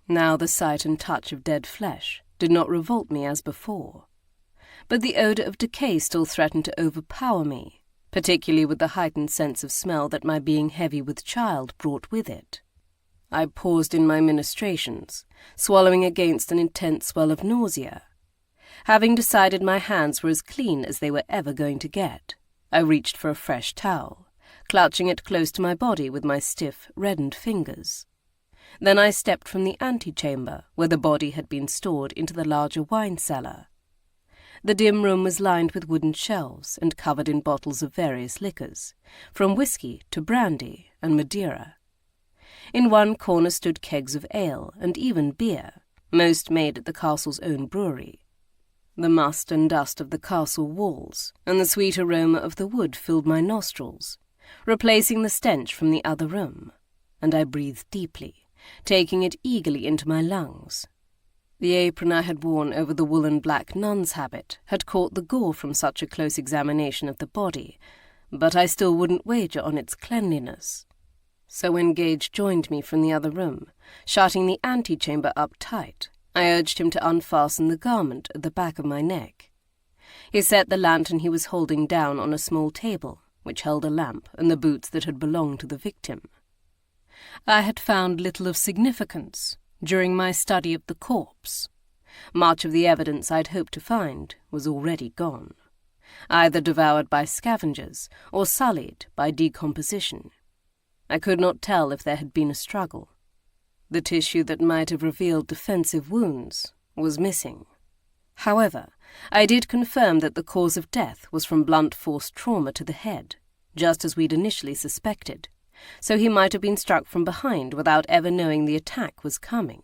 Now the sight and touch of dead flesh did not revolt me as before, but the odour of decay still threatened to overpower me, particularly with the heightened sense of smell that my being heavy with child brought with it. I paused in my ministrations, swallowing against an intense swell of nausea. Having decided my hands were as clean as they were ever going to get, I reached for a fresh towel, clutching it close to my body with my stiff, reddened fingers. Then I stepped from the antechamber, where the body had been stored, into the larger wine cellar. The dim room was lined with wooden shelves and covered in bottles of various liquors, from whiskey to brandy and Madeira. In one corner stood kegs of ale and even beer, most made at the castle's own brewery. The must and dust of the castle walls and the sweet aroma of the wood filled my nostrils, replacing the stench from the other room, and I breathed deeply, taking it eagerly into my lungs. The apron I had worn over the woolen black nun's habit had caught the gore from such a close examination of the body, but I still wouldn't wager on its cleanliness. So when Gage joined me from the other room, shutting the antechamber up tight, I urged him to unfasten the garment at the back of my neck. He set the lantern he was holding down on a small table, which held a lamp and the boots that had belonged to the victim. I had found little of significance during my study of the corpse. Much of the evidence I'd hoped to find was already gone, either devoured by scavengers or sullied by decomposition. I could not tell if there had been a struggle. The tissue that might have revealed defensive wounds was missing. However, I did confirm that the cause of death was from blunt force trauma to the head, just as we'd initially suspected, so he might have been struck from behind without ever knowing the attack was coming.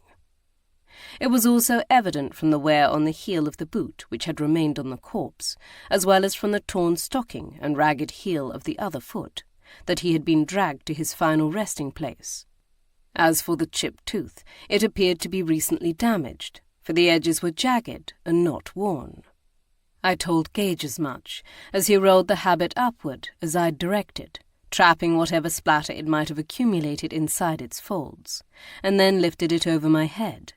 It was also evident from the wear on the heel of the boot which had remained on the corpse, as well as from the torn stocking and ragged heel of the other foot, that he had been dragged to his final resting place. As for the chipped tooth, it appeared to be recently damaged, for the edges were jagged and not worn. I told Gage as much, as he rolled the habit upward as I'd directed, trapping whatever splatter it might have accumulated inside its folds, and then lifted it over my head.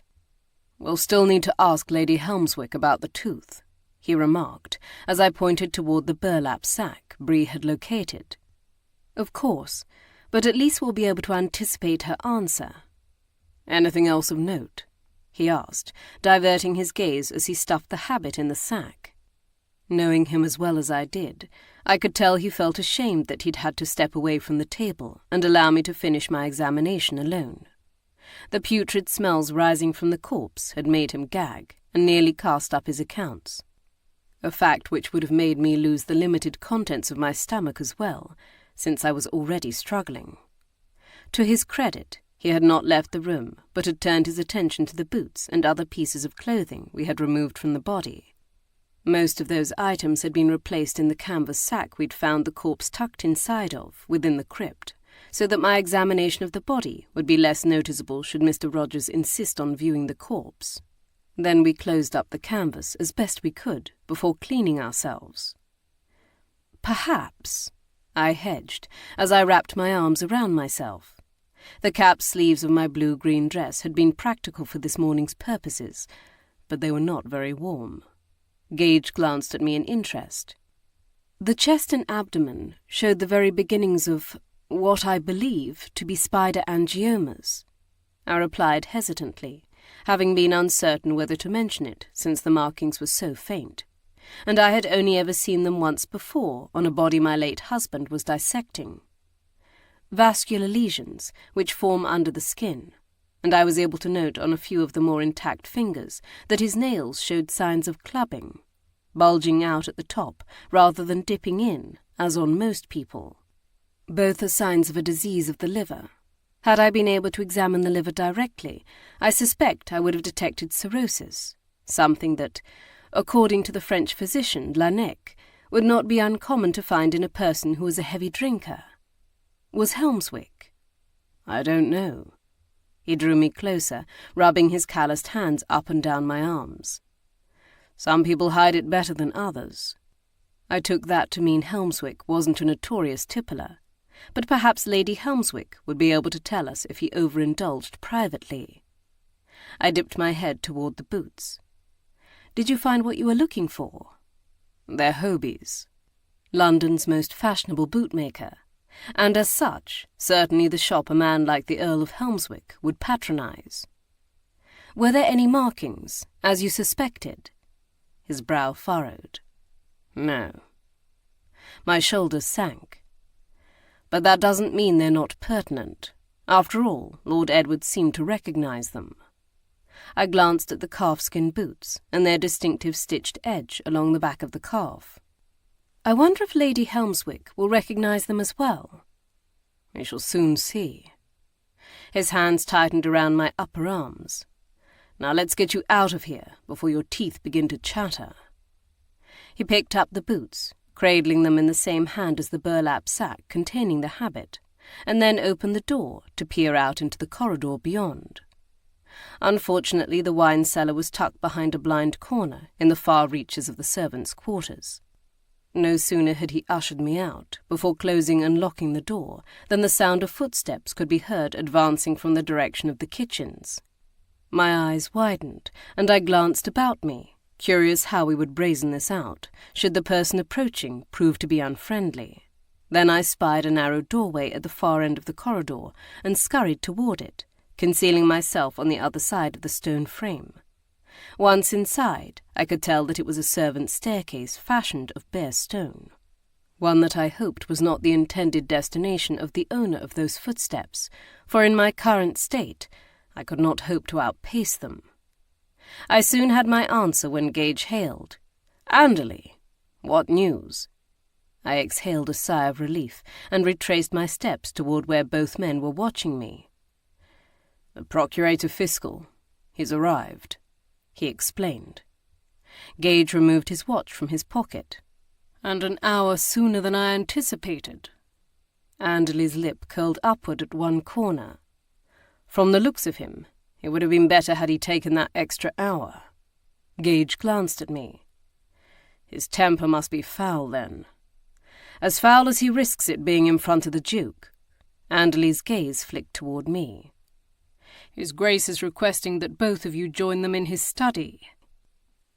"We'll still need to ask Lady Helmswick about the tooth," he remarked, as I pointed toward the burlap sack Bree had located. "Of course, but at least we'll be able to anticipate her answer." "Anything else of note?" he asked, diverting his gaze as he stuffed the habit in the sack. Knowing him as well as I did, I could tell he felt ashamed that he'd had to step away from the table and allow me to finish my examination alone. The putrid smells rising from the corpse had made him gag and nearly cast up his accounts, a fact which would have made me lose the limited contents of my stomach as well, since I was already struggling. To his credit, he had not left the room, but had turned his attention to the boots and other pieces of clothing we had removed from the body. Most of those items had been replaced in the canvas sack we'd found the corpse tucked inside of within the crypt, so that my examination of the body would be less noticeable should Mr. Rogers insist on viewing the corpse. Then we closed up the canvas as best we could before cleaning ourselves. "Perhaps," I hedged, as I wrapped my arms around myself. The cap sleeves of my blue-green dress had been practical for this morning's purposes, but they were not very warm. Gage glanced at me in interest. "The chest and abdomen showed the very beginnings of what I believe to be spider angiomas," I replied hesitantly, having been uncertain whether to mention it since the markings were so faint, and I had only ever seen them once before on a body my late husband was dissecting. Vascular lesions which form under the skin, and I was able to note on a few of the more intact fingers that his nails showed signs of clubbing, bulging out at the top rather than dipping in, as on most people. Both are signs of a disease of the liver. Had I been able to examine the liver directly, I suspect I would have detected cirrhosis, something that, according to the French physician Laennec, would not be uncommon to find in a person who was a heavy drinker. Was Helmswick? "I don't know." He drew me closer, rubbing his calloused hands up and down my arms. "Some people hide it better than others." I took that to mean Helmswick wasn't a notorious tippler, but perhaps Lady Helmswick would be able to tell us if he overindulged privately. I dipped my head toward the boots. "Did you find what you were looking for?" "They're Hobies, London's most fashionable bootmaker, and as such, certainly the shop a man like the Earl of Helmswick would patronize." "Were there any markings, as you suspected?" His brow furrowed. "No." My shoulders sank. "But that doesn't mean they're not pertinent. After all, Lord Edward seemed to recognize them." I glanced at the calfskin boots and their distinctive stitched edge along the back of the calf. "I wonder if Lady Helmswick will recognize them as well." "We shall soon see." His hands tightened around my upper arms. "Now let's get you out of here before your teeth begin to chatter." He picked up the boots, cradling them in the same hand as the burlap sack containing the habit, and then opened the door to peer out into the corridor beyond. Unfortunately, the wine cellar was tucked behind a blind corner in the far reaches of the servants' quarters. No sooner had he ushered me out, before closing and locking the door, than the sound of footsteps could be heard advancing from the direction of the kitchens. My eyes widened, and I glanced about me, curious how we would brazen this out, should the person approaching prove to be unfriendly. Then I spied a narrow doorway at the far end of the corridor and scurried toward it, concealing myself on the other side of the stone frame. Once inside, I could tell that it was a servant's staircase fashioned of bare stone, one that I hoped was not the intended destination of the owner of those footsteps, for in my current state I could not hope to outpace them. I soon had my answer when Gage hailed, "Anderley, what news?" I exhaled a sigh of relief and retraced my steps toward where both men were watching me. "The Procurator Fiscal. He's arrived," he explained. Gage removed his watch from his pocket. "And an hour sooner than I anticipated." Anderley's lip curled upward at one corner. "From the looks of him, it would have been better had he taken that extra hour." Gage glanced at me. "His temper must be foul, then. As foul as he risks it being in front of the Duke." Anderley's gaze flicked toward me. "His Grace is requesting that both of you join them in his study."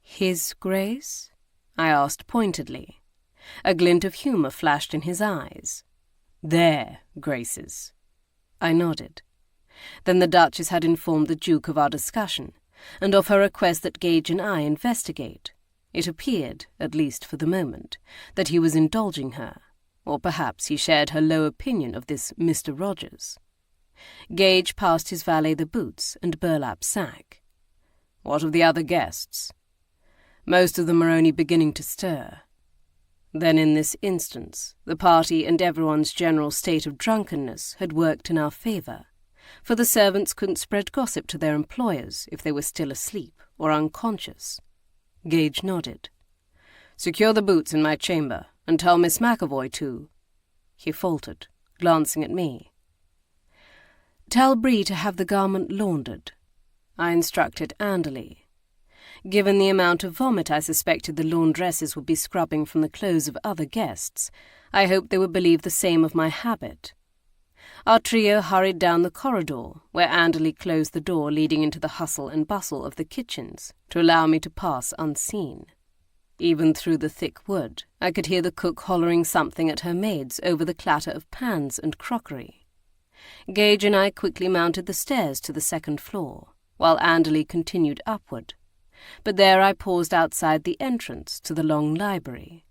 "His Grace?" I asked pointedly. A glint of humour flashed in his eyes. "Their Graces." I nodded. Then the Duchess had informed the Duke of our discussion, and of her request that Gage and I investigate. It appeared, at least for the moment, that he was indulging her, or perhaps he shared her low opinion of this Mr. Rogers. Gage passed his valet the boots and burlap sack. "What of the other guests?" "Most of them are only beginning to stir." Then in this instance, the party and everyone's general state of drunkenness had worked in our favour, for the servants couldn't spread gossip to their employers if they were still asleep or unconscious. Gage nodded. "Secure the boots in my chamber, and tell Miss McAvoy to—" He faltered, glancing at me. "Tell Bree to have the garment laundered," I instructed Anderley. Given the amount of vomit I suspected the laundresses would be scrubbing from the clothes of other guests, I hoped they would believe the same of my habit. Our trio hurried down the corridor, where Anderley closed the door leading into the hustle and bustle of the kitchens, to allow me to pass unseen. Even through the thick wood, I could hear the cook hollering something at her maids over the clatter of pans and crockery. Gage and I quickly mounted the stairs to the second floor, while Anderley continued upward. But there I paused outside the entrance to the long library.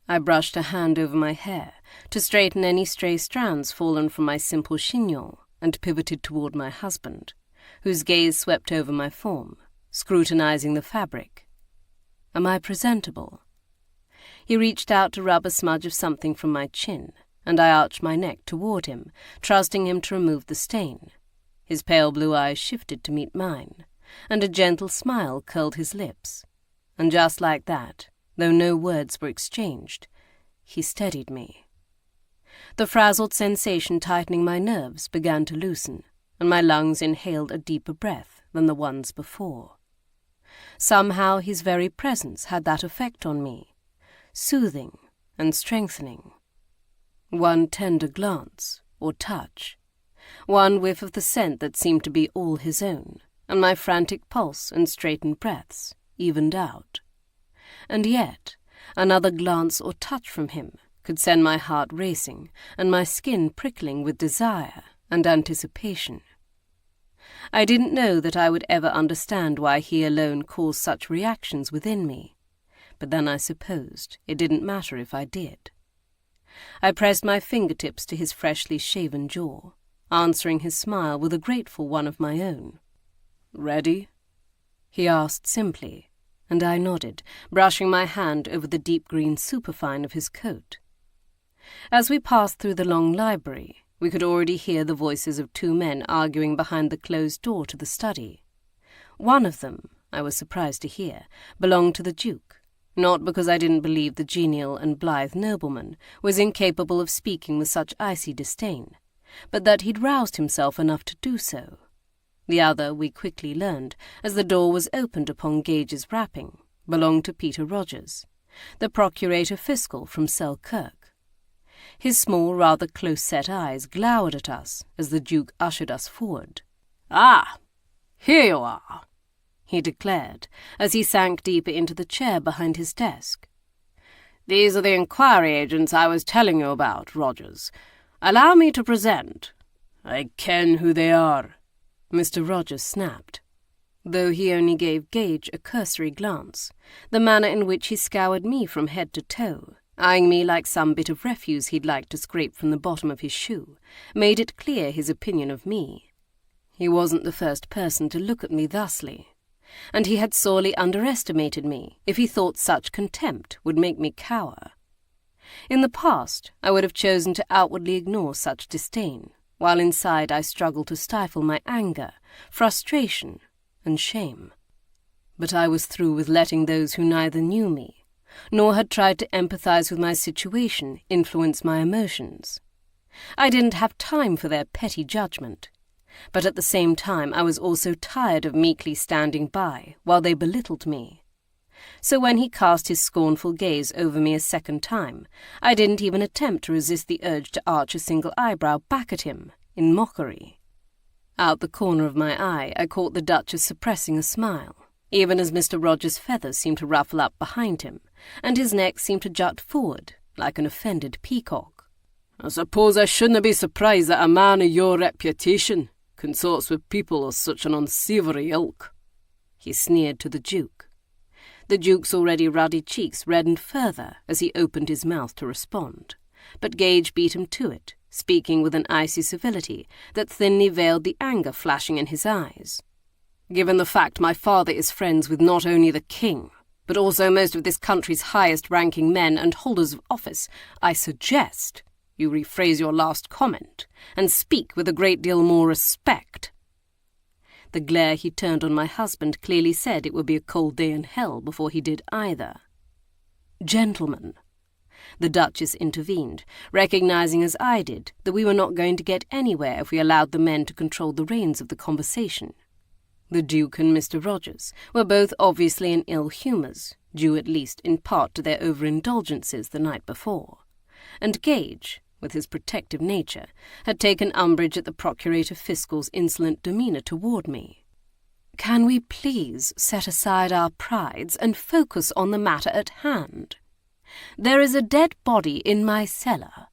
I brushed a hand over my hair to straighten any stray strands fallen from my simple chignon and pivoted toward my husband, whose gaze swept over my form, scrutinizing the fabric. "Am I presentable?" He reached out to rub a smudge of something from my chin, and I arched my neck toward him, trusting him to remove the stain. His pale blue eyes shifted to meet mine, and a gentle smile curled his lips. And just like that, though no words were exchanged, he steadied me. The frazzled sensation tightening my nerves began to loosen, and my lungs inhaled a deeper breath than the ones before. Somehow his very presence had that effect on me, soothing and strengthening. One tender glance or touch, one whiff of the scent that seemed to be all his own, and my frantic pulse and straitened breaths evened out. And yet, another glance or touch from him could send my heart racing and my skin prickling with desire and anticipation. I didn't know that I would ever understand why he alone caused such reactions within me, but then I supposed it didn't matter if I did. I pressed my fingertips to his freshly shaven jaw, answering his smile with a grateful one of my own. "Ready?" he asked simply, and I nodded, brushing my hand over the deep green superfine of his coat. As we passed through the long library, we could already hear the voices of two men arguing behind the closed door to the study. One of them, I was surprised to hear, belonged to the Duke, not because I didn't believe the genial and blithe nobleman was incapable of speaking with such icy disdain, but that he'd roused himself enough to do so. The other, we quickly learned, as the door was opened upon Gage's rapping, belonged to Peter Rogers, the Procurator Fiscal from Selkirk. His small, rather close-set eyes glowered at us as the Duke ushered us forward. "Ah, here you are," he declared, as he sank deeper into the chair behind his desk. These are the inquiry agents I was telling you about, Rogers. Allow me to present." "I ken who they are," Mr. Rogers snapped, though he only gave Gage a cursory glance. The manner in which he scoured me from head to toe, eyeing me like some bit of refuse he'd like to scrape from the bottom of his shoe, made it clear his opinion of me. He wasn't the first person to look at me thusly, and he had sorely underestimated me if he thought such contempt would make me cower. In the past, I would have chosen to outwardly ignore such disdain, while inside I struggled to stifle my anger, frustration, and shame. But I was through with letting those who neither knew me, nor had tried to empathize with my situation, influence my emotions. I didn't have time for their petty judgment, but at the same time I was also tired of meekly standing by while they belittled me. So when he cast his scornful gaze over me a second time, I didn't even attempt to resist the urge to arch a single eyebrow back at him, in mockery. Out the corner of my eye I caught the Duchess suppressing a smile, even as Mr. Rogers' feathers seemed to ruffle up behind him, and his neck seemed to jut forward like an offended peacock. "I suppose I shouldn't be surprised that a man of your reputation consorts with people of such an unsavoury ilk," he sneered to the Duke. The Duke's already ruddy cheeks reddened further as he opened his mouth to respond, but Gage beat him to it, speaking with an icy civility that thinly veiled the anger flashing in his eyes. "Given the fact my father is friends with not only the king, but also most of this country's highest-ranking men and holders of office, I suggest you rephrase your last comment and speak with a great deal more respect." The glare he turned on my husband clearly said it would be a cold day in hell before he did either. "Gentlemen," the Duchess intervened, recognizing as I did that we were not going to get anywhere if we allowed the men to control the reins of the conversation. The Duke and Mr. Rogers were both obviously in ill humours, due at least in part to their overindulgences the night before, and Gage, with his protective nature, had taken umbrage at the Procurator Fiscal's insolent demeanour toward me. "Can we please set aside our prides and focus on the matter at hand? There is a dead body in my cellar,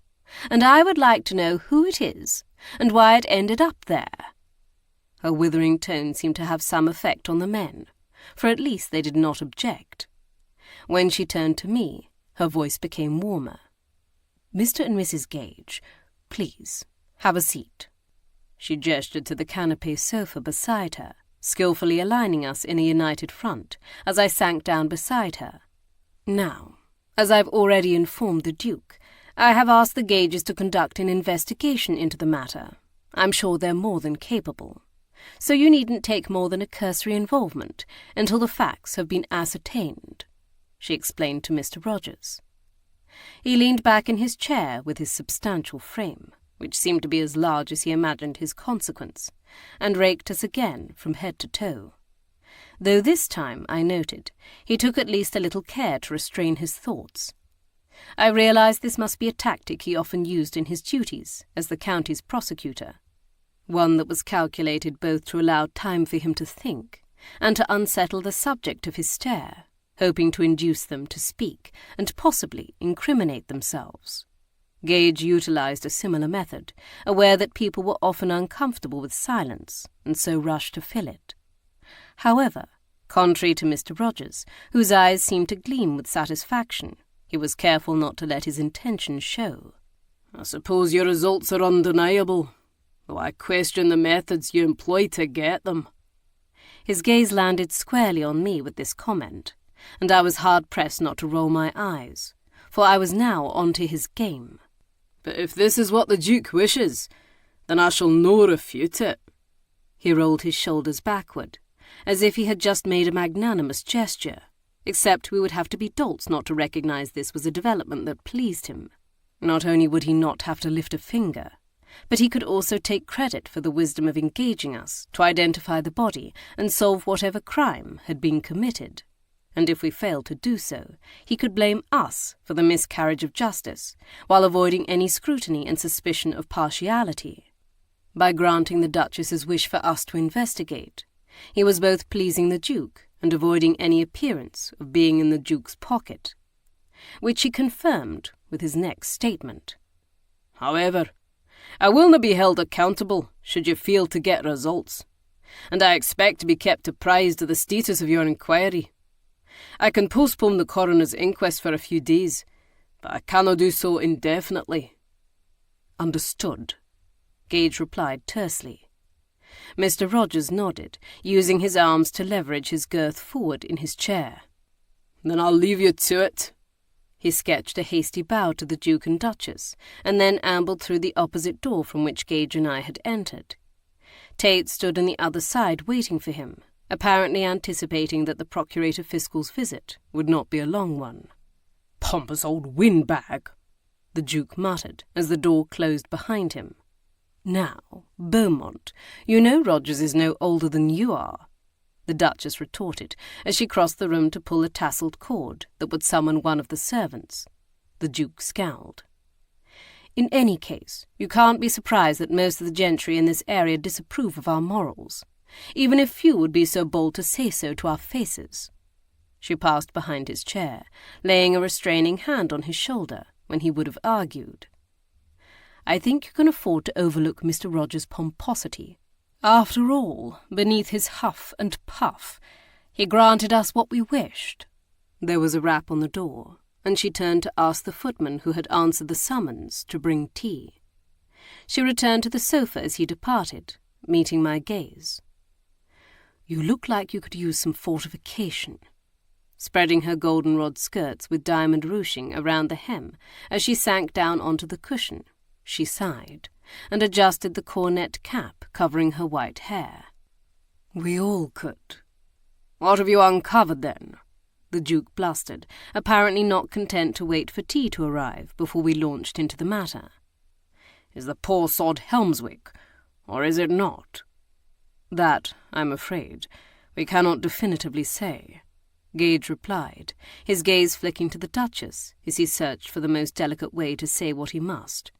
and I would like to know who it is and why it ended up there." Her withering tone seemed to have some effect on the men, for at least they did not object. When she turned to me, her voice became warmer. "Mr. and Mrs. Gage, please, have a seat." She gestured to the canapé sofa beside her, skillfully aligning us in a united front, as I sank down beside her. "Now, as I've already informed the Duke, I have asked the Gages to conduct an investigation into the matter. I'm sure they're more than capable, so you needn't take more than a cursory involvement until the facts have been ascertained," she explained to Mr. Rogers. He leaned back in his chair with his substantial frame, which seemed to be as large as he imagined his consequence, and raked us again from head to toe. Though this time, I noted, he took at least a little care to restrain his thoughts. I realized this must be a tactic he often used in his duties as the county's prosecutor, one that was calculated both to allow time for him to think and to unsettle the subject of his stare, hoping to induce them to speak and possibly incriminate themselves. Gage utilized a similar method, aware that people were often uncomfortable with silence and so rushed to fill it. However, contrary to Mr. Rogers, whose eyes seemed to gleam with satisfaction, he was careful not to let his intentions show. "I suppose your results are undeniable, though I question the methods you employ to get them." His gaze landed squarely on me with this comment, and I was hard-pressed not to roll my eyes, for I was now onto his game. "But if this is what the Duke wishes, then I shall no refute it." He rolled his shoulders backward, as if he had just made a magnanimous gesture, except we would have to be dolts not to recognize this was a development that pleased him. Not only would he not have to lift a finger, but he could also take credit for the wisdom of engaging us to identify the body and solve whatever crime had been committed. And if we failed to do so, he could blame us for the miscarriage of justice, while avoiding any scrutiny and suspicion of partiality. By granting the Duchess's wish for us to investigate, he was both pleasing the Duke and avoiding any appearance of being in the Duke's pocket. which he confirmed with his next statement. "However, I will not be held accountable should you fail to get results, and I expect to be kept apprised of the status of your inquiry. I can postpone the coroner's inquest for a few days, but I cannot do so indefinitely." "Understood," Gage replied tersely. Mr. Rogers nodded, using his arms to leverage his girth forward in his chair. "Then I'll leave you to it." He sketched a hasty bow to the Duke and Duchess, and then ambled through the opposite door from which Gage and I had entered. Tate stood on the other side waiting for him, apparently anticipating that the Procurator Fiscal's visit would not be a long one. "Pompous old windbag," the Duke muttered as the door closed behind him. "Now, Beaumont, you know Rogers is no older than you are," the Duchess retorted as she crossed the room to pull a tasselled cord that would summon one of the servants. The Duke scowled. "In any case, you can't be surprised that most of the gentry in this area disapprove of our morals, even if few would be so bold to say so to our faces." She passed behind his chair, laying a restraining hand on his shoulder when he would have argued. "I think you can afford to overlook Mr. Rogers' pomposity. After all, beneath his huff and puff, he granted us what we wished." There was a rap on the door, and she turned to ask the footman who had answered the summons to bring tea. She returned to the sofa as he departed, meeting my gaze. "You look like you could use some fortification." Spreading her goldenrod skirts with diamond ruching around the hem as she sank down onto the cushion, she sighed, and adjusted the cornet cap covering her white hair. "We all could." "What have you uncovered, then?" the Duke blustered, apparently not content to wait for tea to arrive before we launched into the matter. "Is the poor sod Helmswick, or is it not?" "That, I'm afraid, we cannot definitively say," Gage replied, his gaze flicking to the Duchess as he searched for the most delicate way to say what he must.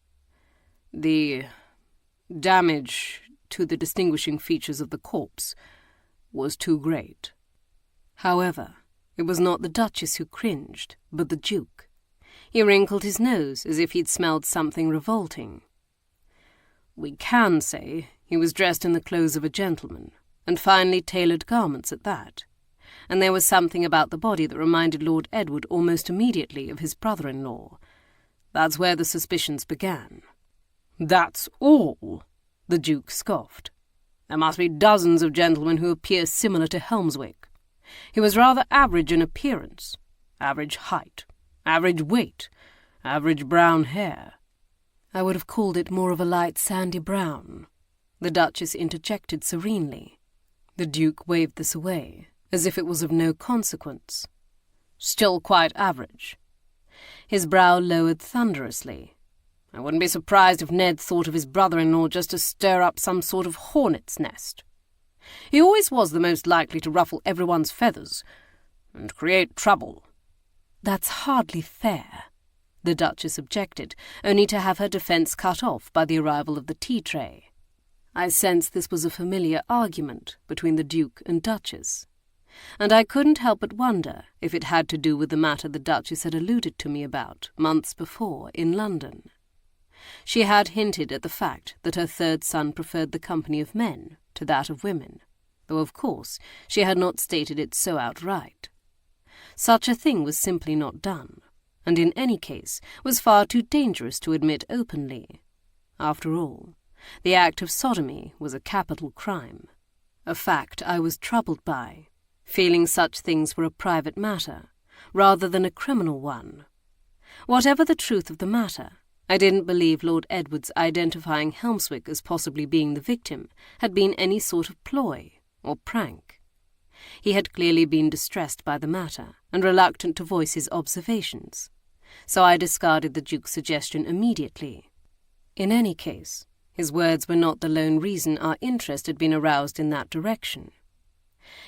"The damage to the distinguishing features of the corpse was too great." However, it was not the Duchess who cringed, but the Duke. He wrinkled his nose as if he'd smelled something revolting. "We can say he was dressed in the clothes of a gentleman, and finely tailored garments at that, and there was something about the body that reminded Lord Edward almost immediately of his brother-in-law. That's where the suspicions began." "That's all?" the Duke scoffed. "There must be dozens of gentlemen who appear similar to Helmswick. He was rather average in appearance, average height, average weight, average brown hair." "I would have called it more of a light sandy brown," the Duchess interjected serenely. The Duke waved this away, as if it was of no consequence. "Still quite average." His brow lowered thunderously. "I wouldn't be surprised if Ned thought of his brother-in-law just to stir up some sort of hornet's nest. He always was the most likely to ruffle everyone's feathers and create trouble." "That's hardly fair," the Duchess objected, only to have her defence cut off by the arrival of the tea-tray. I sensed this was a familiar argument between the Duke and Duchess, and I couldn't help but wonder if it had to do with the matter the Duchess had alluded to me about months before in London. She had hinted at the fact that her third son preferred the company of men to that of women, though of course she had not stated it so outright. Such a thing was simply not done, and in any case was far too dangerous to admit openly. After all, the act of sodomy was a capital crime, a fact I was troubled by, feeling such things were a private matter rather than a criminal one. Whatever the truth of the matter, I didn't believe Lord Edward's identifying Helmswick as possibly being the victim had been any sort of ploy or prank. He had clearly been distressed by the matter and reluctant to voice his observations, so I discarded the Duke's suggestion immediately. In any case, his words were not the lone reason our interest had been aroused in that direction.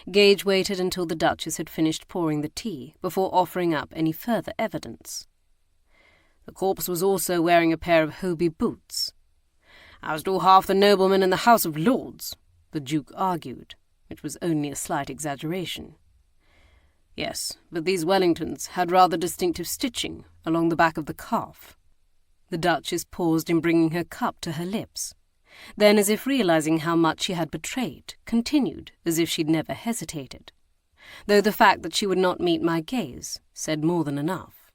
Gage waited until the Duchess had finished pouring the tea before offering up any further evidence. "The corpse was also wearing a pair of Hobie boots, as do half the noblemen in the House of Lords," the Duke argued, which was only a slight exaggeration. Yes, but these Wellingtons had rather distinctive stitching along the back of the calf. The Duchess paused in bringing her cup to her lips. Then, as if realizing how much she had betrayed, continued as if she'd never hesitated, though the fact that she would not meet my gaze said more than enough.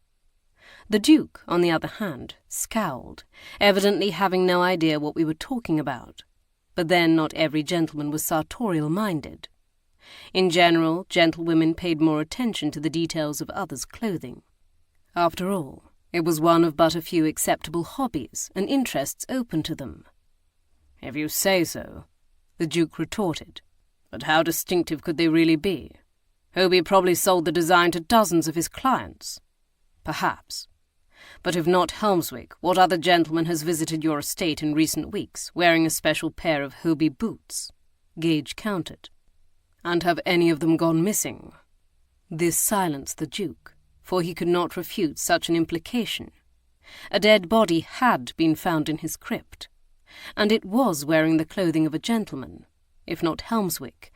The Duke, on the other hand, scowled, evidently having no idea what we were talking about. But then not every gentleman was sartorial-minded. In general, gentlewomen paid more attention to the details of others' clothing. After all, it was one of but a few acceptable hobbies and interests open to them. "If you say so," the Duke retorted. "But how distinctive could they really be? Hobie probably sold the design to dozens of his clients." "Perhaps. But if not Helmswick, what other gentleman has visited your estate in recent weeks, wearing a special pair of Hobie boots?" Gage countered. "And have any of them gone missing?" This silenced the Duke, for he could not refute such an implication. A dead body had been found in his crypt, and it was wearing the clothing of a gentleman. If not Helmswick,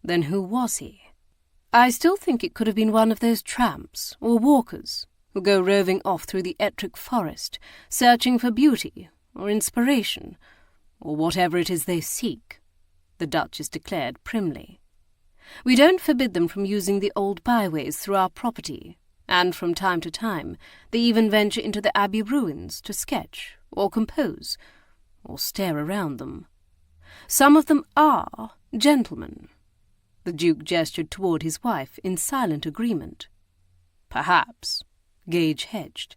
then who was he? "I still think it could have been one of those tramps or walkers who go roving off through the Ettrick forest, searching for beauty or inspiration, or whatever it is they seek," the Duchess declared primly. "We don't forbid them from using the old byways through our property, and from time to time they even venture into the Abbey ruins to sketch or compose, or stare around them. Some of them are gentlemen." The Duke gestured toward his wife in silent agreement. "Perhaps," Gage hedged.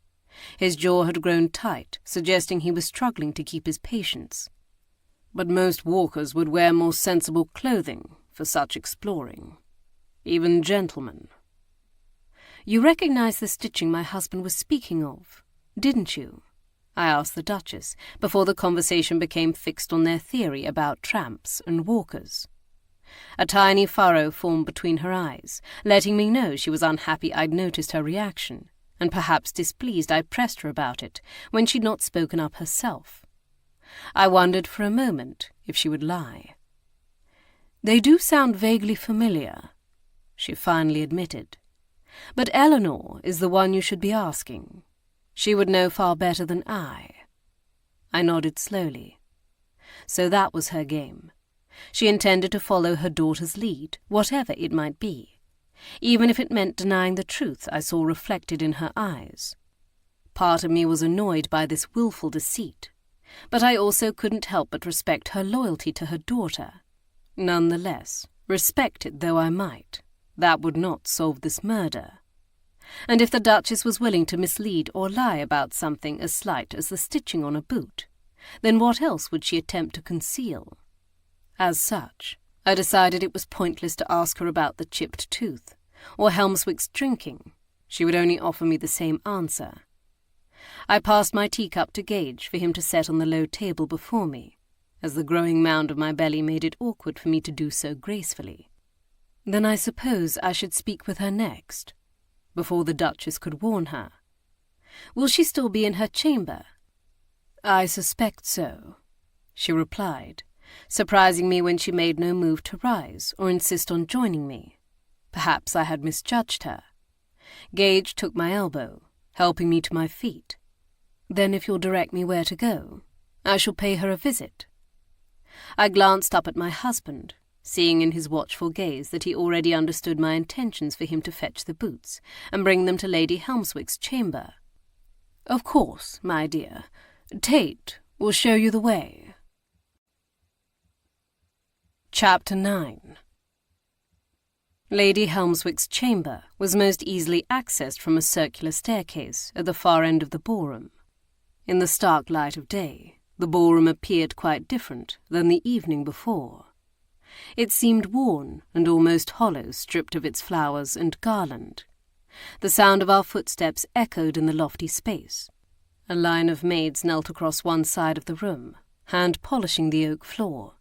His jaw had grown tight, suggesting he was struggling to keep his patience. "But most walkers would wear more sensible clothing for such exploring. Even gentlemen." "You recognize the stitching my husband was speaking of, didn't you?" I asked the Duchess, before the conversation became fixed on their theory about tramps and walkers. A tiny furrow formed between her eyes, letting me know she was unhappy I'd noticed her reaction, and perhaps displeased I pressed her about it when she'd not spoken up herself. I wondered for a moment if she would lie. "They do sound vaguely familiar," she finally admitted. "But Eleanor is the one you should be asking. She would know far better than I." I nodded slowly. So that was her game. She intended to follow her daughter's lead, whatever it might be, even if it meant denying the truth I saw reflected in her eyes. Part of me was annoyed by this willful deceit, but I also couldn't help but respect her loyalty to her daughter. Nonetheless, respect it though I might, that would not solve this murder. And if the Duchess was willing to mislead or lie about something as slight as the stitching on a boot, then what else would she attempt to conceal? As such, I decided it was pointless to ask her about the chipped tooth, or Helmswick's drinking. She would only offer me the same answer. I passed my teacup to Gage for him to set on the low table before me, as the growing mound of my belly made it awkward for me to do so gracefully. Then I suppose I should speak with her next, before the Duchess could warn her. "Will she still be in her chamber?" "I suspect so," she replied, surprising me when she made no move to rise or insist on joining me. Perhaps I had misjudged her. Gage took my elbow, helping me to my feet. "Then if you'll direct me where to go, I shall pay her a visit." I glanced up at my husband, seeing in his watchful gaze that he already understood my intentions for him to fetch the boots and bring them to Lady Helmswick's chamber. "Of course, my dear. Tate will show you the way." Chapter 9. Lady Helmswick's chamber was most easily accessed from a circular staircase at the far end of the ballroom. In the stark light of day, the ballroom appeared quite different than the evening before. It seemed worn and almost hollow, stripped of its flowers and garland. The sound of our footsteps echoed in the lofty space. A line of maids knelt across one side of the room, hand-polishing the oak floor.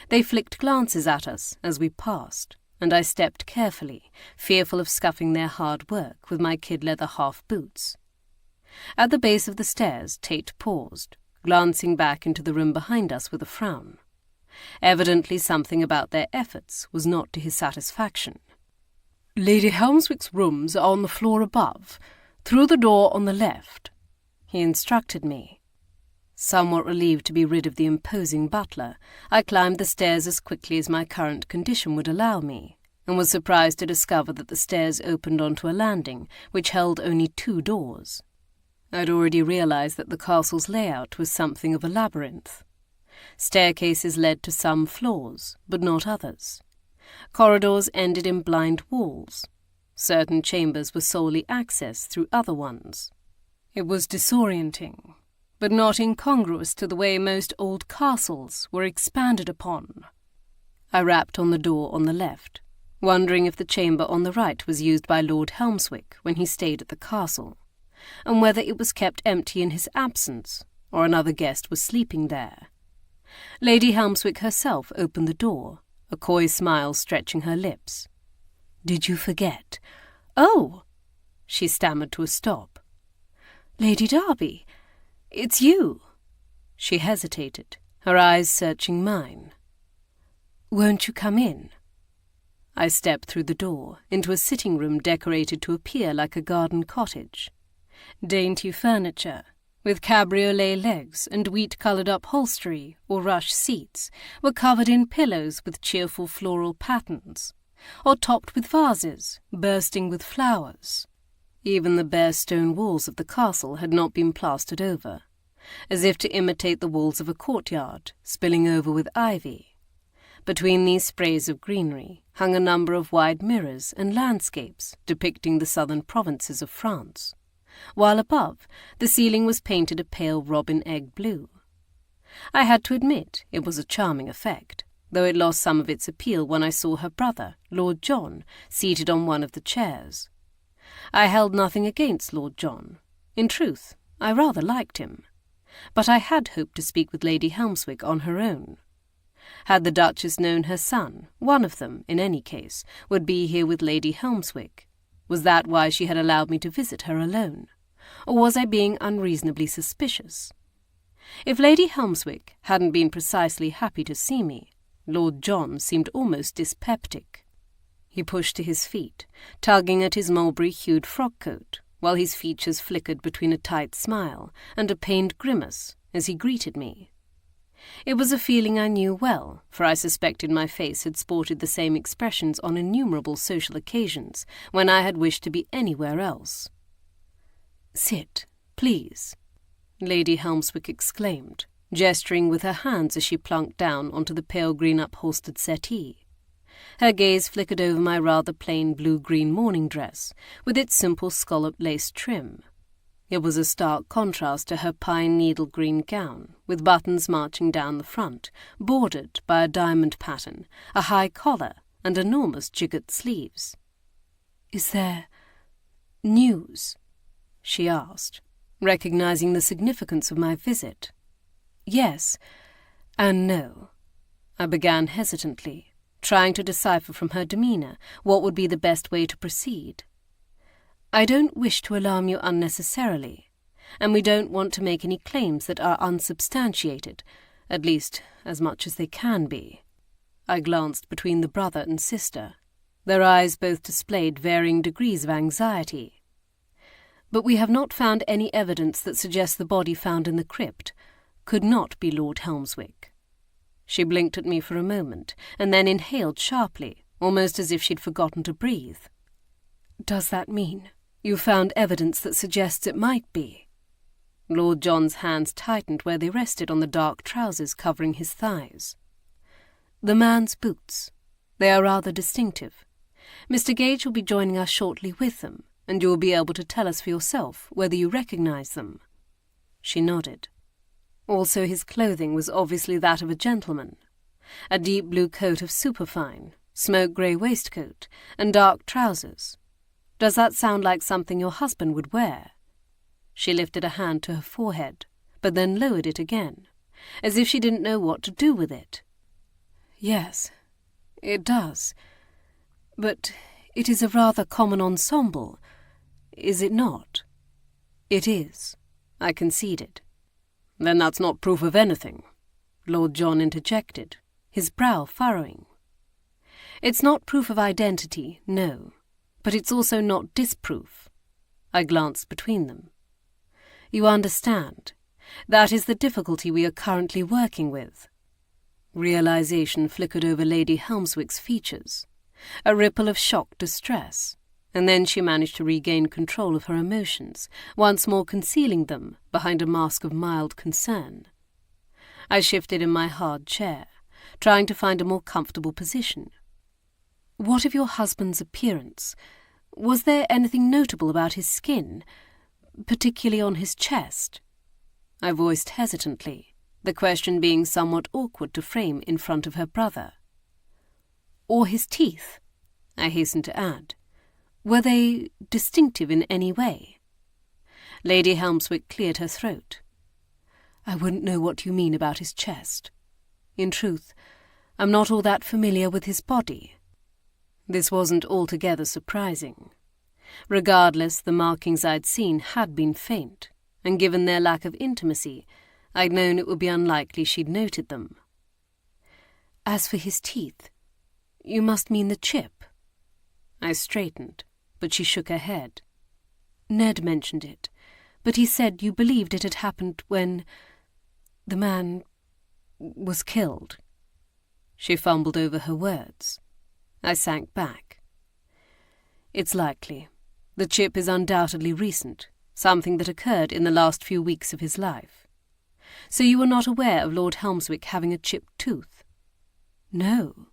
They flicked glances at us as we passed, and I stepped carefully, fearful of scuffing their hard work with my kid-leather half-boots. At the base of the stairs, Tate paused, glancing back into the room behind us with a frown. Evidently something about their efforts was not to his satisfaction. "Lady Helmswick's rooms are on the floor above, through the door on the left," he instructed me. Somewhat relieved to be rid of the imposing butler, I climbed the stairs as quickly as my current condition would allow me, and was surprised to discover that the stairs opened onto a landing which held only 2 doors. I'd already realized that the castle's layout was something of a labyrinth. Staircases led to some floors, but not others. Corridors ended in blind walls. Certain chambers were solely accessed through other ones. It was disorienting, but not incongruous to the way most old castles were expanded upon. I rapped on the door on the left, wondering if the chamber on the right was used by Lord Helmswick when he stayed at the castle, and whether it was kept empty in his absence, or another guest was sleeping there. Lady Helmswick herself opened the door, a coy smile stretching her lips. "Did you forget?" "Oh!" she stammered to a stop. "Lady Darby, it's you." She hesitated, her eyes searching mine. "Won't you come in?" I stepped through the door, into a sitting room decorated to appear like a garden cottage. Dainty furniture, with cabriolet legs and wheat-coloured upholstery or rush seats, were covered in pillows with cheerful floral patterns, or topped with vases bursting with flowers. Even the bare stone walls of the castle had not been plastered over, as if to imitate the walls of a courtyard, spilling over with ivy. Between these sprays of greenery hung a number of wide mirrors and landscapes depicting the southern provinces of France, while above, the ceiling was painted a pale robin-egg blue. I had to admit it was a charming effect, though it lost some of its appeal when I saw her brother, Lord John, seated on one of the chairs. I held nothing against Lord John. In truth, I rather liked him. But I had hoped to speak with Lady Helmswick on her own. Had the Duchess known her son, one of them, in any case, would be here with Lady Helmswick? Was that why she had allowed me to visit her alone? Or was I being unreasonably suspicious? If Lady Helmswick hadn't been precisely happy to see me, Lord John seemed almost dyspeptic. He pushed to his feet, tugging at his mulberry-hued frock-coat, while his features flickered between a tight smile and a pained grimace as he greeted me. It was a feeling I knew well, for I suspected my face had sported the same expressions on innumerable social occasions when I had wished to be anywhere else. "Sit, please," Lady Helmswick exclaimed, gesturing with her hands as she plunked down onto the pale green upholstered settee. Her gaze flickered over my rather plain blue-green morning dress, with its simple scalloped lace trim. It was a stark contrast to her pine needle green gown, with buttons marching down the front, bordered by a diamond pattern, a high collar, and enormous jiggered sleeves. "Is there news?" she asked, recognizing the significance of my visit. "Yes, and no," I began hesitantly, trying to decipher from her demeanour what would be the best way to proceed. "I don't wish to alarm you unnecessarily, and we don't want to make any claims that are unsubstantiated, at least as much as they can be." I glanced between the brother and sister. Their eyes both displayed varying degrees of anxiety. "But we have not found any evidence that suggests the body found in the crypt could not be Lord Helmswick." She blinked at me for a moment, and then inhaled sharply, almost as if she'd forgotten to breathe. "Does that mean you found evidence that suggests it might be?" Lord John's hands tightened where they rested on the dark trousers covering his thighs. "The man's boots. They are rather distinctive. Mr. Gage will be joining us shortly with them, and you will be able to tell us for yourself whether you recognize them." She nodded. Also, his clothing was obviously that of a gentleman. A deep blue coat of superfine, smoke-grey waistcoat, and dark trousers. "Does that sound like something your husband would wear?" She lifted a hand to her forehead, but then lowered it again, as if she didn't know what to do with it. "Yes, it does. But it is a rather common ensemble, is it not?" "It is," I conceded. "Then that's not proof of anything," Lord John interjected, his brow furrowing. "It's not proof of identity, no. But it's also not disproof. I glanced between them. You understand, that is the difficulty we are currently working with. Realization flickered over Lady Helmswick's features, a ripple of shocked distress, and then she managed to regain control of her emotions, once more concealing them behind a mask of mild concern. I shifted in my hard chair, trying to find a more comfortable position. What of your husband's appearance? Was there anything notable about his skin, particularly on his chest? I voiced hesitantly, the question being somewhat awkward to frame in front of her brother. Or his teeth, I hastened to add. Were they distinctive in any way? Lady Helmswick cleared her throat. I wouldn't know what you mean about his chest. In truth, I'm not all that familiar with his body. This wasn't altogether surprising. Regardless, the markings I'd seen had been faint, and given their lack of intimacy, I'd known it would be unlikely she'd noted them. As for his teeth, you must mean the chip. I straightened, but she shook her head. Ned mentioned it, but he said you believed it had happened when the man was killed. She fumbled over her words. I sank back. It's likely. The chip is undoubtedly recent, something that occurred in the last few weeks of his life. So you were not aware of Lord Helmswick having a chipped tooth? No.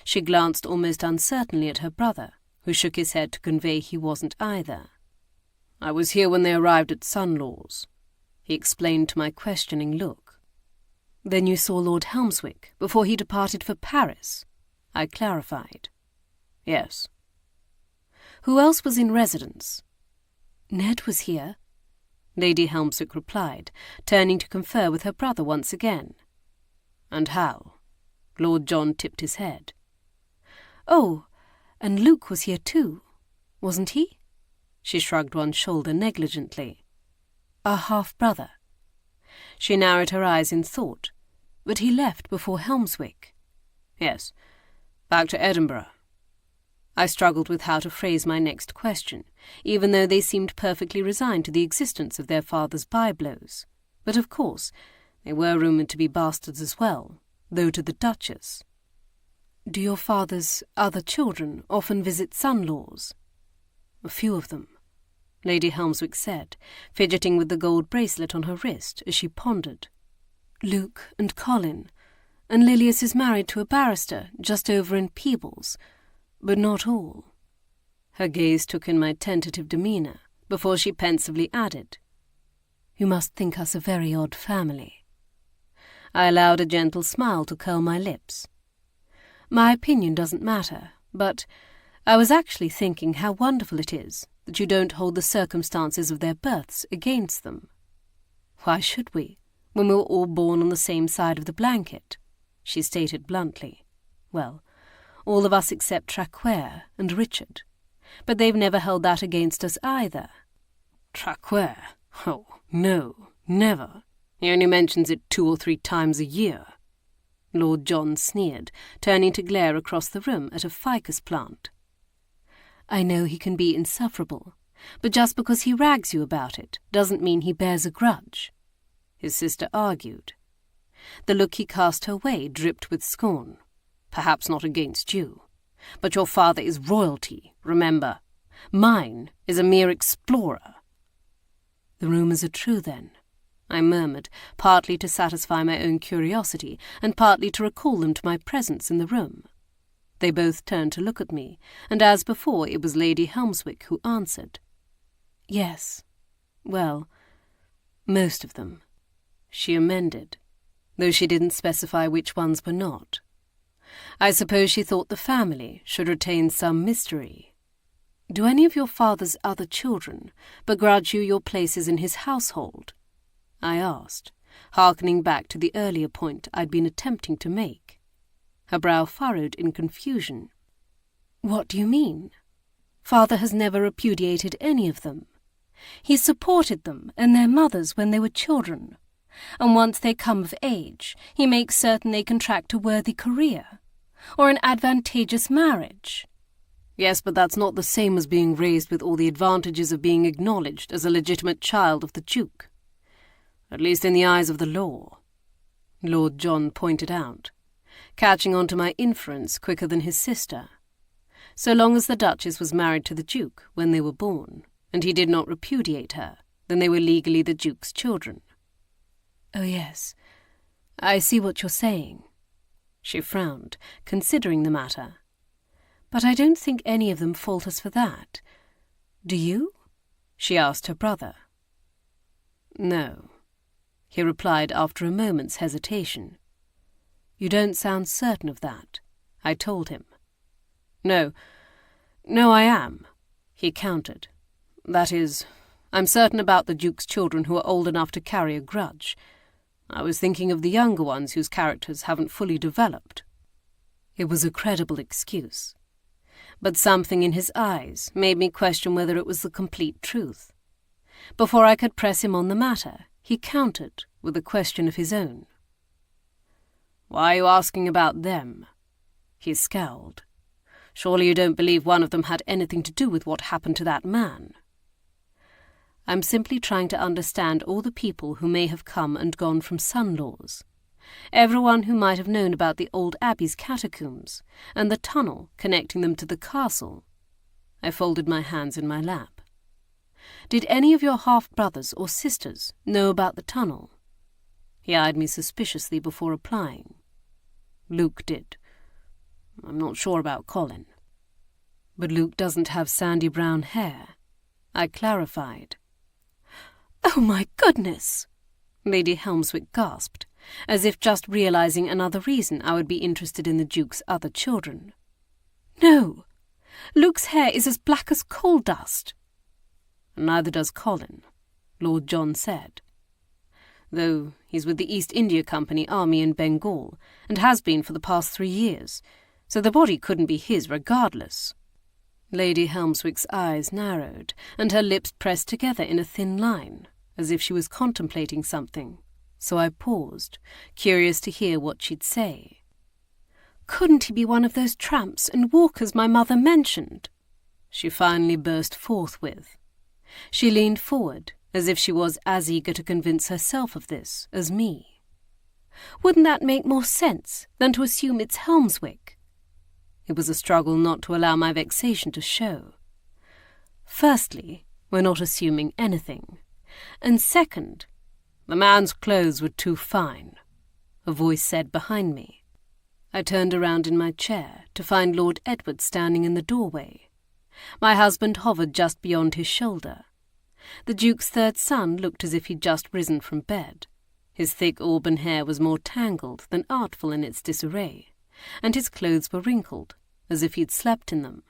She glanced almost uncertainly at her brother, who shook his head to convey he wasn't either. I was here when they arrived at Sunlaw's, he explained to my questioning look. Then you saw Lord Helmswick before he departed for Paris? I clarified. Yes. Who else was in residence? Ned was here, Lady Helmswick replied, turning to confer with her brother once again. And Hal? Lord John tipped his head. Oh, and Luke was here too, wasn't he? She shrugged one shoulder negligently. Our half-brother. She narrowed her eyes in thought, but he left before Helmswick. Yes, back to Edinburgh. I struggled with how to phrase my next question, even though they seemed perfectly resigned to the existence of their father's byblows. But of course, they were rumoured to be bastards as well, though to the Duchess. Do your father's other children often visit Sunlaw's? A few of them, Lady Helmswick said, fidgeting with the gold bracelet on her wrist as she pondered. Luke and Colin, and Lilias is married to a barrister just over in Peebles, but not all. Her gaze took in my tentative demeanour before she pensively added, You must think us a very odd family. I allowed a gentle smile to curl my lips. My opinion doesn't matter, but I was actually thinking how wonderful it is that you don't hold the circumstances of their births against them. Why should we, when we were all born on the same side of the blanket? She stated bluntly. Well, all of us except Traquair and Richard. But they've never held that against us either. Traquair? Oh, no, never. He only mentions it 2 or 3 times a year. Lord John sneered, turning to glare across the room at a ficus plant. I know he can be insufferable, but just because he rags you about it doesn't mean he bears a grudge, his sister argued. The look he cast her way dripped with scorn. Perhaps not against you, but your father is royalty, remember. Mine is a mere explorer. The rumours are true, then, I murmured, partly to satisfy my own curiosity and partly to recall them to my presence in the room. They both turned to look at me, and as before it was Lady Helmswick who answered. Yes, well, most of them, she amended, though she didn't specify which ones were not. I suppose she thought the family should retain some mystery. Do any of your father's other children begrudge you your places in his household? I asked, hearkening back to the earlier point I'd been attempting to make. Her brow furrowed in confusion. What do you mean? Father has never repudiated any of them. He supported them and their mothers when they were children, and once they come of age, he makes certain they contract a worthy career, or an advantageous marriage. Yes, but that's not the same as being raised with all the advantages of being acknowledged as a legitimate child of the Duke. At least in the eyes of the law," Lord John pointed out, catching on to my inference quicker than his sister. So long as the Duchess was married to the Duke when they were born, and he did not repudiate her, then they were legally the Duke's children. "Oh yes, I see what you're saying." She frowned, considering the matter. "But I don't think any of them fault us for that. Do you?" she asked her brother. "No," he replied after a moment's hesitation. "You don't sound certain of that," I told him. No, I am," he countered. "That is, I'm certain about the Duke's children who are old enough to carry a grudge. I was thinking of the younger ones whose characters haven't fully developed." It was a credible excuse, but something in his eyes made me question whether it was the complete truth. Before I could press him on the matter, he countered with a question of his own. "Why are you asking about them?" He scowled. "Surely you don't believe one of them had anything to do with what happened to that man?" "I'm simply trying to understand all the people who may have come and gone from Sunlaws. Everyone who might have known about the old Abbey's catacombs and the tunnel connecting them to the castle." I folded my hands in my lap. "Did any of your half-brothers or sisters know about the tunnel?" He eyed me suspiciously before replying. "Luke did. I'm not sure about Colin." "But Luke doesn't have sandy brown hair," I clarified. "Oh, my goodness!" Lady Helmswick gasped, as if just realizing another reason I would be interested in the Duke's other children. "No, Luke's hair is as black as coal dust." "Neither does Colin," Lord John said. "Though he's with the East India Company Army in Bengal, and has been for the past 3 years, so the body couldn't be his regardless." Lady Helmswick's eyes narrowed, and her lips pressed together in a thin line, as if she was contemplating something, so I paused, curious to hear what she'd say. "Couldn't he be one of those tramps and walkers my mother mentioned?" she finally burst forth with. She leaned forward, as if she was as eager to convince herself of this as me. "Wouldn't that make more sense than to assume it's Helmswick?" It was a struggle not to allow my vexation to show. "Firstly, we're not assuming anything. And second, the man's clothes were too fine," a voice said behind me. I turned around in my chair to find Lord Edward standing in the doorway. My husband hovered just beyond his shoulder. The Duke's third son looked as if he'd just risen from bed. His thick auburn hair was more tangled than artful in its disarray, and his clothes were wrinkled, as if he'd slept in them.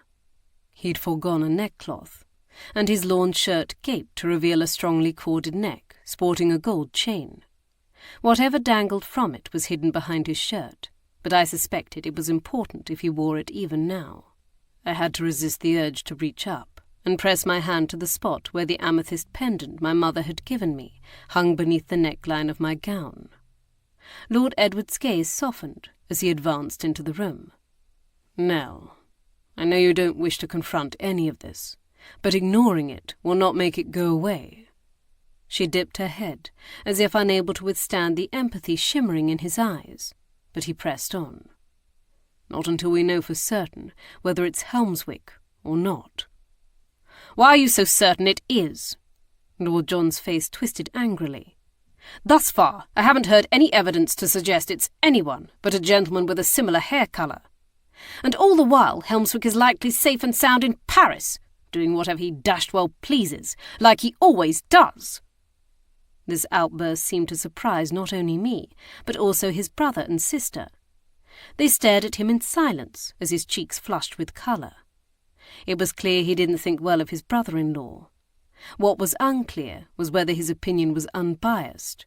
He'd foregone a neckcloth, and his lawn shirt gaped to reveal a strongly corded neck, sporting a gold chain. Whatever dangled from it was hidden behind his shirt, but I suspected it was important if he wore it even now. I had to resist the urge to reach up and press my hand to the spot where the amethyst pendant my mother had given me hung beneath the neckline of my gown. Lord Edward's gaze softened as he advanced into the room. "Nell, I know you don't wish to confront any of this, but ignoring it will not make it go away." She dipped her head, as if unable to withstand the empathy shimmering in his eyes, but he pressed on. "Not until we know for certain whether it's Helmswick or not." "Why are you so certain it is?" Lord John's face twisted angrily. "Thus far, I haven't heard any evidence to suggest it's anyone but a gentleman with a similar hair colour. And all the while Helmswick is likely safe and sound in Paris, doing whatever he dashed well pleases, like he always does." This outburst seemed to surprise not only me, but also his brother and sister. They stared at him in silence as his cheeks flushed with colour. It was clear he didn't think well of his brother-in-law. What was unclear was whether his opinion was unbiased.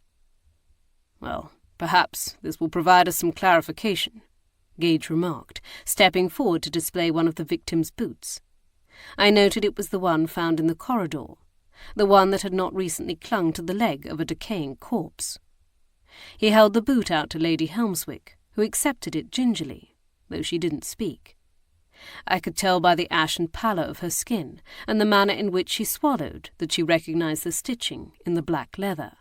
"Well, perhaps this will provide us some clarification," Gage remarked, stepping forward to display one of the victim's boots. I noted it was the one found in the corridor, the one that had not recently clung to the leg of a decaying corpse. He held the boot out to Lady Helmswick, who accepted it gingerly, though she didn't speak. I could tell by the ashen pallor of her skin and the manner in which she swallowed that she recognized the stitching in the black leather.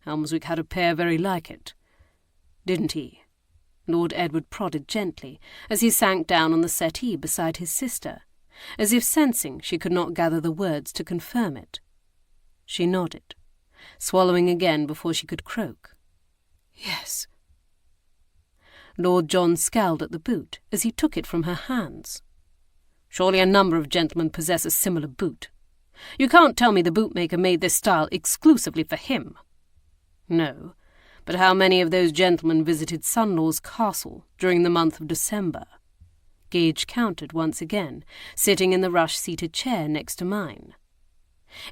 "Helmswick had a pair very like it, didn't he?" Lord Edward prodded gently as he sank down on the settee beside his sister, as if sensing she could not gather the words to confirm it. She nodded, swallowing again before she could croak. "Yes." Lord John scowled at the boot as he took it from her hands. "Surely a number of gentlemen possess a similar boot. You can't tell me the bootmaker made this style exclusively for him." "No, but how many of those gentlemen visited Sunlaw's castle during the month of December?" Gage counted once again, sitting in the rush-seated chair next to mine.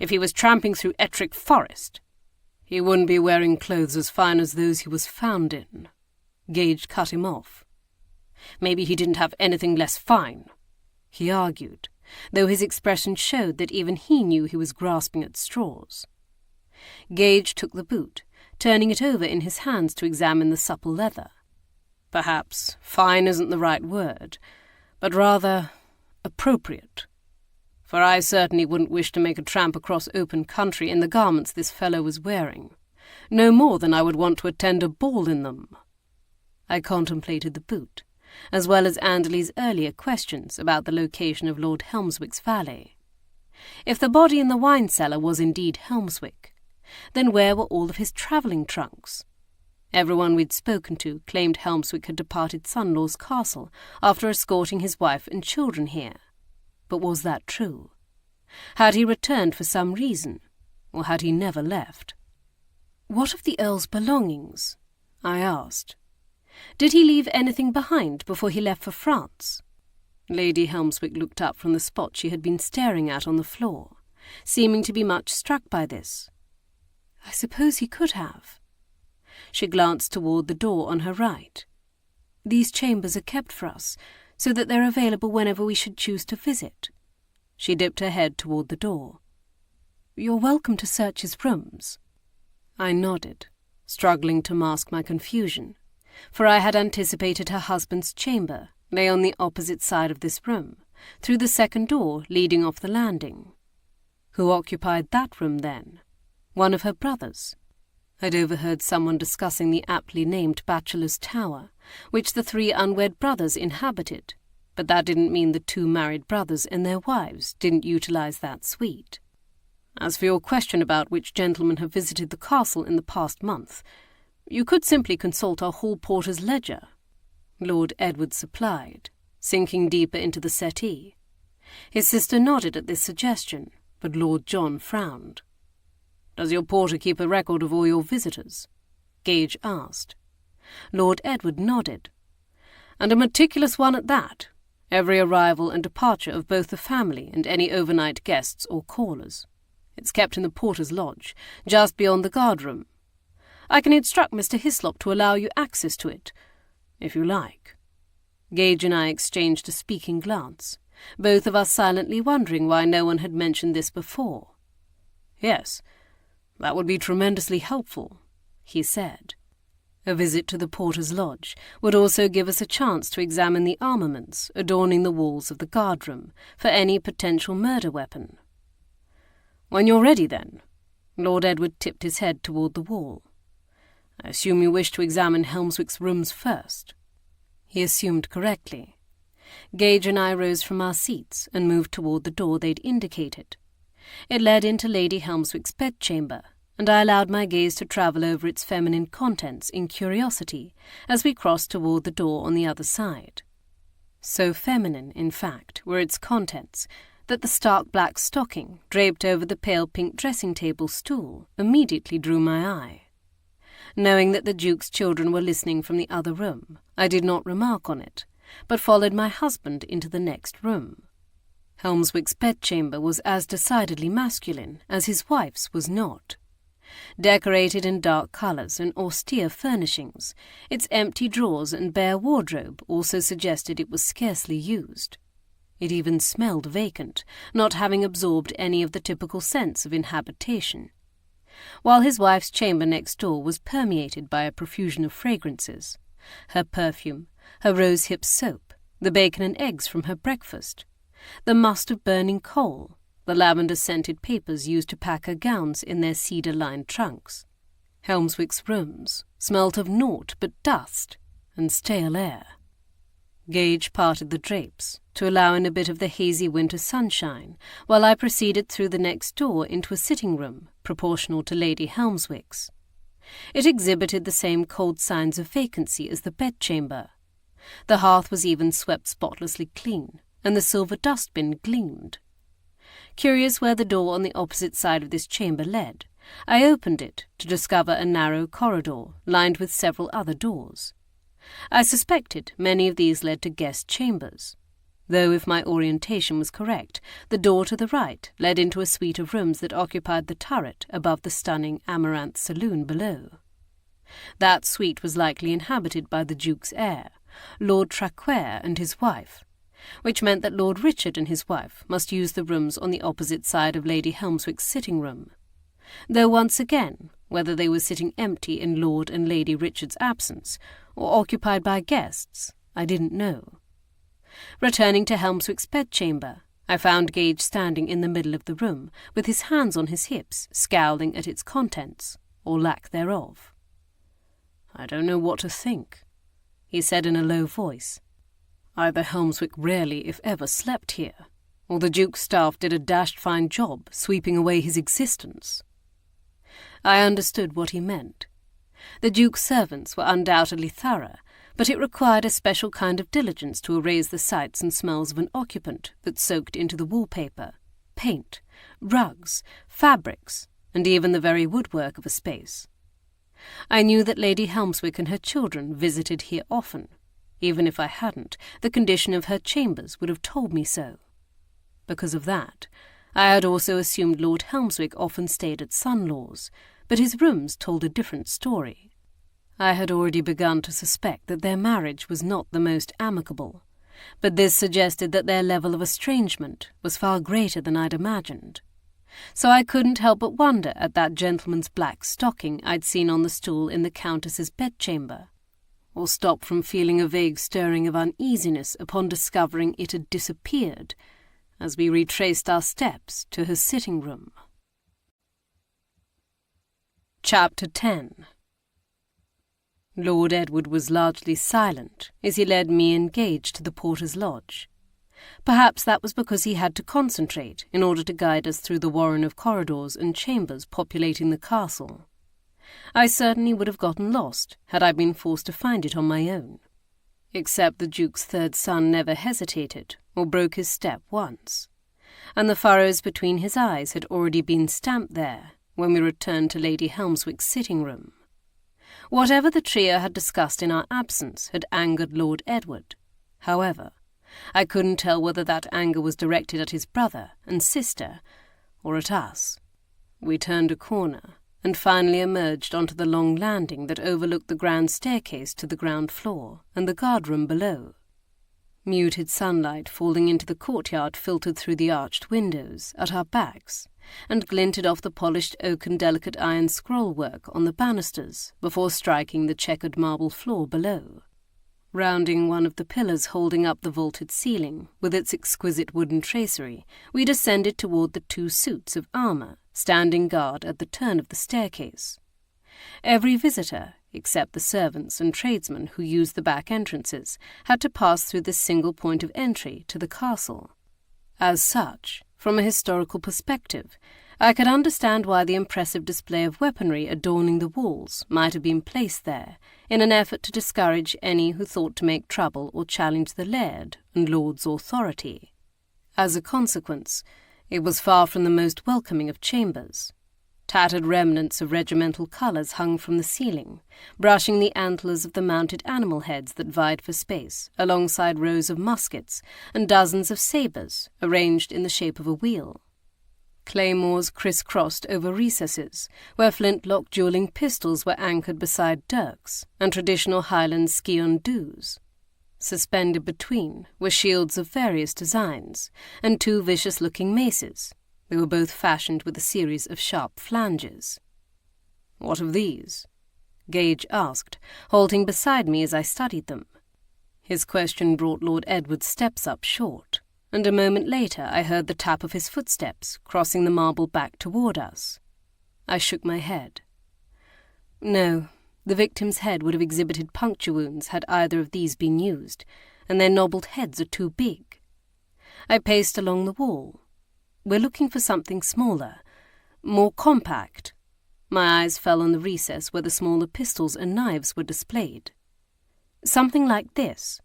"If he was tramping through Ettrick Forest, he wouldn't be wearing clothes as fine as those he was found in." Gage cut him off. "Maybe he didn't have anything less fine," he argued, though his expression showed that even he knew he was grasping at straws. Gage took the boot, turning it over in his hands to examine the supple leather. "Perhaps fine isn't the right word, but rather appropriate. For I certainly wouldn't wish to make a tramp across open country in the garments this fellow was wearing, no more than I would want to attend a ball in them." I contemplated the boot, as well as Anderley's earlier questions about the location of Lord Helmswick's valet. If the body in the wine cellar was indeed Helmswick, then where were all of his travelling trunks? Everyone we'd spoken to claimed Helmswick had departed Sunlaw's castle after escorting his wife and children here. But was that true? Had he returned for some reason, or had he never left? "What of the Earl's belongings?" I asked. "Did he leave anything behind before he left for France?" Lady Helmswick looked up from the spot she had been staring at on the floor, seeming to be much struck by this. "I suppose he could have." She glanced toward the door on her right. "These chambers are kept for us, so that they're available whenever we should choose to visit." She dipped her head toward the door. "You're welcome to search his rooms." I nodded, struggling to mask my confusion, for I had anticipated her husband's chamber lay on the opposite side of this room, through the second door leading off the landing. Who occupied that room, then? One of her brothers? I'd overheard someone discussing the aptly named bachelor's tower, which the 3 unwed brothers inhabited, but that didn't mean the 2 married brothers and their wives didn't utilize that suite. As for your question about which gentlemen have visited the castle in the past month, you could simply consult our hall porter's ledger," Lord Edward supplied, sinking deeper into the settee. His sister nodded at this suggestion, but Lord John frowned. "Does your porter keep a record of all your visitors?" Gage asked. Lord Edward nodded. "And a meticulous one at that. Every arrival and departure of both the family and any overnight guests or callers. It's kept in the porter's lodge, just beyond the guard-room. I can instruct Mr. Hislop to allow you access to it, if you like." Gage and I exchanged a speaking glance, both of us silently wondering why no one had mentioned this before. "Yes, that would be tremendously helpful," he said. A visit to the porter's lodge would also give us a chance to examine the armaments adorning the walls of the guard-room for any potential murder weapon. "When you're ready, then." Lord Edward tipped his head toward the wall. "I assume you wish to examine Helmswick's rooms first." He assumed correctly. Gage and I rose from our seats and moved toward the door they'd indicated. It led into Lady Helmswick's bedchamber, and I allowed my gaze to travel over its feminine contents in curiosity as we crossed toward the door on the other side. So feminine, in fact, were its contents, that the stark black stocking draped over the pale pink dressing-table stool immediately drew my eye. Knowing that the Duke's children were listening from the other room, I did not remark on it, but followed my husband into the next room. Helmswick's bedchamber was as decidedly masculine as his wife's was not. Decorated in dark colours and austere furnishings, its empty drawers and bare wardrobe also suggested it was scarcely used. It even smelled vacant, not having absorbed any of the typical sense of inhabitation. While his wife's chamber next door was permeated by a profusion of fragrances, her perfume, her rose-hip soap, the bacon and eggs from her breakfast, the must of burning coal, the lavender-scented papers used to pack her gowns in their cedar-lined trunks. Helmswick's rooms smelt of naught but dust and stale air. Gage parted the drapes to allow in a bit of the hazy winter sunshine, while I proceeded through the next door into a sitting room proportional to Lady Helmswick's. It exhibited the same cold signs of vacancy as the bedchamber. The hearth was even swept spotlessly clean, and the silver dustbin gleamed. Curious where the door on the opposite side of this chamber led, I opened it to discover a narrow corridor lined with several other doors. I suspected many of these led to guest chambers, though if my orientation was correct, the door to the right led into a suite of rooms that occupied the turret above the stunning Amaranth saloon below. That suite was likely inhabited by the Duke's heir, Lord Traquair and his wife, which meant that Lord Richard and his wife must use the rooms on the opposite side of Lady Helmswick's sitting room, though once again, whether they were sitting empty in Lord and Lady Richard's absence, or occupied by guests, I didn't know. Returning to Helmswick's bedchamber, I found Gage standing in the middle of the room, with his hands on his hips, scowling at its contents, or lack thereof. "I don't know what to think," he said in a low voice. "Either Helmswick rarely, if ever, slept here, or the Duke's staff did a dashed fine job sweeping away his existence." I understood what he meant. The Duke's servants were undoubtedly thorough, but it required a special kind of diligence to erase the sights and smells of an occupant that soaked into the wallpaper, paint, rugs, fabrics, and even the very woodwork of a space. I knew that Lady Helmswick and her children visited here often. Even if I hadn't, the condition of her chambers would have told me so. Because of that, I had also assumed Lord Helmswick often stayed at son-in-law's, but his rooms told a different story. I had already begun to suspect that their marriage was not the most amicable, but this suggested that their level of estrangement was far greater than I'd imagined. So I couldn't help but wonder at that gentleman's black stocking I'd seen on the stool in the Countess's bedchamber, or stop from feeling a vague stirring of uneasiness upon discovering it had disappeared as we retraced our steps to her sitting-room. Chapter 10. Lord Edward was largely silent as he led me and Gage to the porter's lodge. Perhaps that was because he had to concentrate in order to guide us through the warren of corridors and chambers populating the castle. I certainly would have gotten lost had I been forced to find it on my own. Except the Duke's third son never hesitated or broke his step once, and the furrows between his eyes had already been stamped there when we returned to Lady Helmswick's sitting-room. Whatever the trio had discussed in our absence had angered Lord Edward. However, I couldn't tell whether that anger was directed at his brother and sister, or at us. We turned a corner, and finally emerged onto the long landing that overlooked the grand staircase to the ground floor and the guard-room below. Muted sunlight falling into the courtyard filtered through the arched windows at our backs, and glinted off the polished oak and delicate iron scroll-work on the banisters before striking the checkered marble floor below. Rounding one of the pillars holding up the vaulted ceiling, with its exquisite wooden tracery, we descended toward the 2 suits of armour, standing guard at the turn of the staircase. Every visitor, except the servants and tradesmen who used the back entrances, had to pass through this single point of entry to the castle. As such, from a historical perspective, I could understand why the impressive display of weaponry adorning the walls might have been placed there, in an effort to discourage any who thought to make trouble or challenge the laird and lord's authority. As a consequence, it was far from the most welcoming of chambers. Tattered remnants of regimental colours hung from the ceiling, brushing the antlers of the mounted animal heads that vied for space, alongside rows of muskets and dozens of sabres arranged in the shape of a wheel. Claymores criss-crossed over recesses, where flintlock duelling pistols were anchored beside dirks and traditional Highland ski-on-doos. Suspended between were shields of various designs, and 2 vicious-looking maces. They were both fashioned with a series of sharp flanges. "What of these?" Gage asked, halting beside me as I studied them. His question brought Lord Edward's steps up short, and a moment later I heard the tap of his footsteps crossing the marble back toward us. I shook my head. No, the victim's head would have exhibited puncture wounds had either of these been used, and their knobbled heads are too big. I paced along the wall. We're looking for something smaller, more compact. My eyes fell on the recess where the smaller pistols and knives were displayed. Something like this.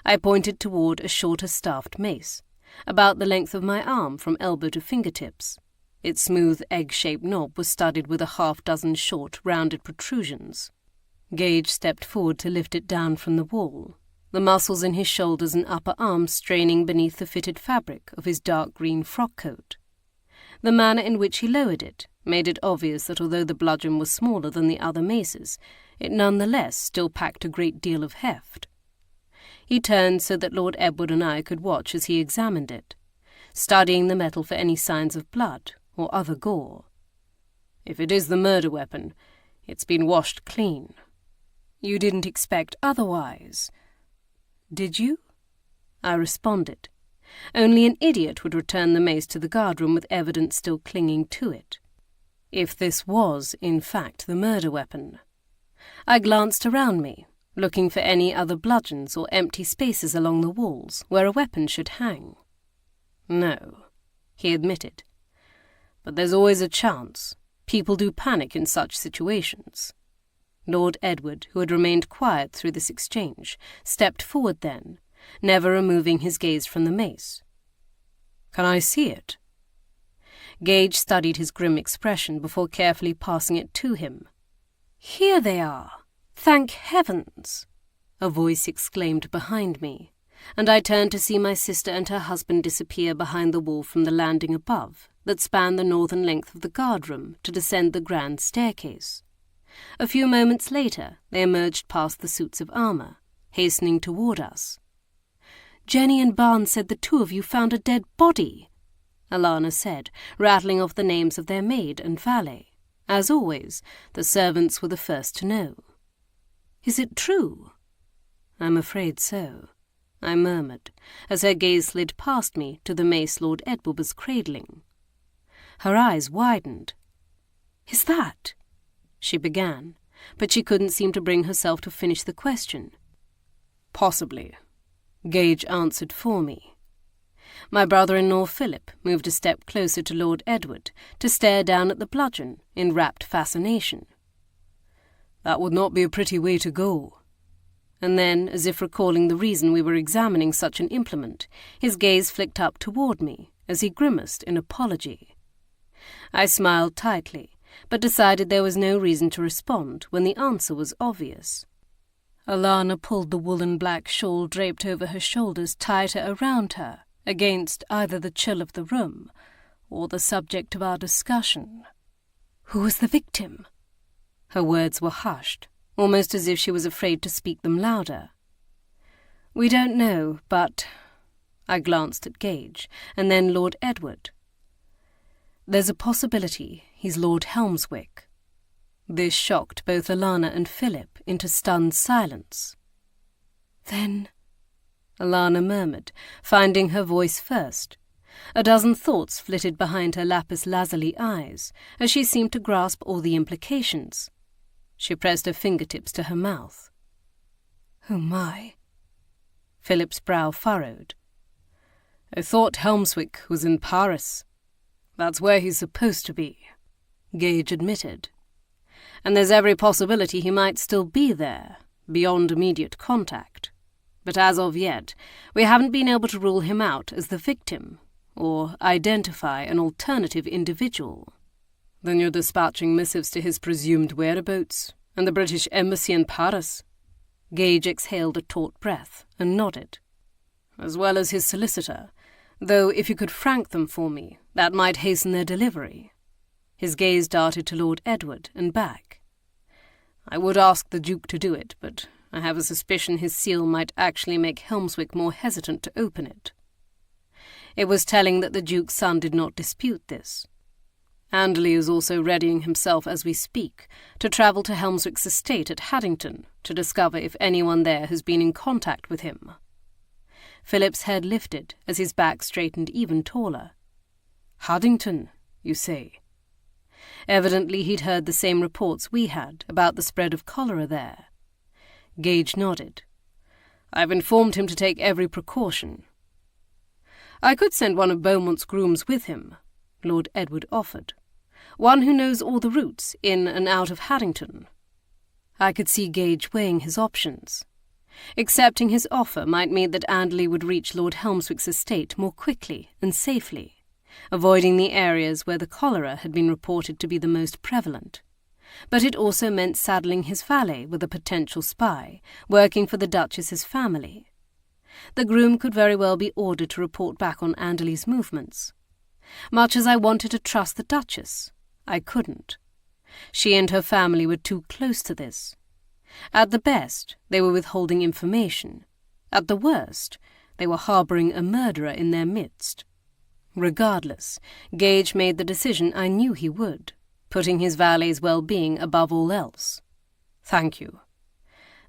I pointed toward a shorter staffed mace, about the length of my arm from elbow to fingertips. Its smooth egg-shaped knob was studded with a half-dozen short, rounded protrusions. Gage stepped forward to lift it down from the wall, the muscles in his shoulders and upper arms straining beneath the fitted fabric of his dark green frock coat. The manner in which he lowered it made it obvious that although the bludgeon was smaller than the other maces, it nonetheless still packed a great deal of heft. He turned so that Lord Edward and I could watch as he examined it, studying the metal for any signs of blood or other gore. If it is the murder weapon, it's been washed clean. You didn't expect otherwise, did you? I responded. Only an idiot would return the mace to the guardroom with evidence still clinging to it. If this was, in fact, the murder weapon. I glanced around me, looking for any other bludgeons or empty spaces along the walls where a weapon should hang. No, he admitted. But there's always a chance. People do panic in such situations. Lord Edward, who had remained quiet through this exchange, stepped forward then, never removing his gaze from the mace. Can I see it? Gage studied his grim expression before carefully passing it to him. Here they are! Thank heavens! A voice exclaimed behind me, and I turned to see my sister and her husband disappear behind the wall from the landing above that spanned the northern length of the guardroom to descend the grand staircase. A few moments later, they emerged past the suits of armour, hastening toward us. Jenny and Barnes said the two of you found a dead body, Alana said, rattling off the names of their maid and valet. As always, the servants were the first to know. Is it true? I'm afraid so, I murmured, as her gaze slid past me to the mace Lord Edward was cradling. Her eyes widened. Is that? She began, but she couldn't seem to bring herself to finish the question. Possibly, Gage answered for me. My brother-in-law Philip moved a step closer to Lord Edward to stare down at the bludgeon in rapt fascination. That would not be a pretty way to go. And then, as if recalling the reason we were examining such an implement, his gaze flicked up toward me as he grimaced in apology. I smiled tightly, but decided there was no reason to respond when the answer was obvious. Alana pulled the woolen black shawl draped over her shoulders tighter around her, against either the chill of the room or the subject of our discussion. Who was the victim? Her words were hushed, almost as if she was afraid to speak them louder. We don't know, but... I glanced at Gage, and then Lord Edward. There's a possibility he's Lord Helmswick. This shocked both Alana and Philip into stunned silence. Then... Alana murmured, finding her voice first. A dozen thoughts flitted behind her lapis lazuli eyes, as she seemed to grasp all the implications. She pressed her fingertips to her mouth. Oh my. Philip's brow furrowed. I thought Helmswick was in Paris. That's where he's supposed to be, Gage admitted. And there's every possibility he might still be there, beyond immediate contact. But as of yet, we haven't been able to rule him out as the victim, or identify an alternative individual. Then you're dispatching missives to his presumed whereabouts, and the British Embassy in Paris? Gage exhaled a taut breath and nodded. As well as his solicitor, though if you could frank them for me, that might hasten their delivery. His gaze darted to Lord Edward and back. I would ask the Duke to do it, but I have a suspicion his seal might actually make Helmswick more hesitant to open it. It was telling that the Duke's son did not dispute this. Andley is also readying himself as we speak to travel to Helmswick's estate at Haddington to discover if anyone there has been in contact with him. Philip's head lifted as his back straightened even taller. Haddington, you say? Evidently he'd heard the same reports we had about the spread of cholera there. Gage nodded. I've informed him to take every precaution. I could send one of Beaumont's grooms with him, Lord Edward offered. One who knows all the routes in and out of Haddington. I could see Gage weighing his options. Accepting his offer might mean that Andley would reach Lord Helmswick's estate more quickly and safely, avoiding the areas where the cholera had been reported to be the most prevalent. But it also meant saddling his valet with a potential spy, working for the Duchess's family. The groom could very well be ordered to report back on Andley's movements. Much as I wanted to trust the Duchess, I couldn't. She and her family were too close to this. At the best, they were withholding information. At the worst, they were harbouring a murderer in their midst. Regardless, Gage made the decision I knew he would, putting his valet's well-being above all else. Thank you.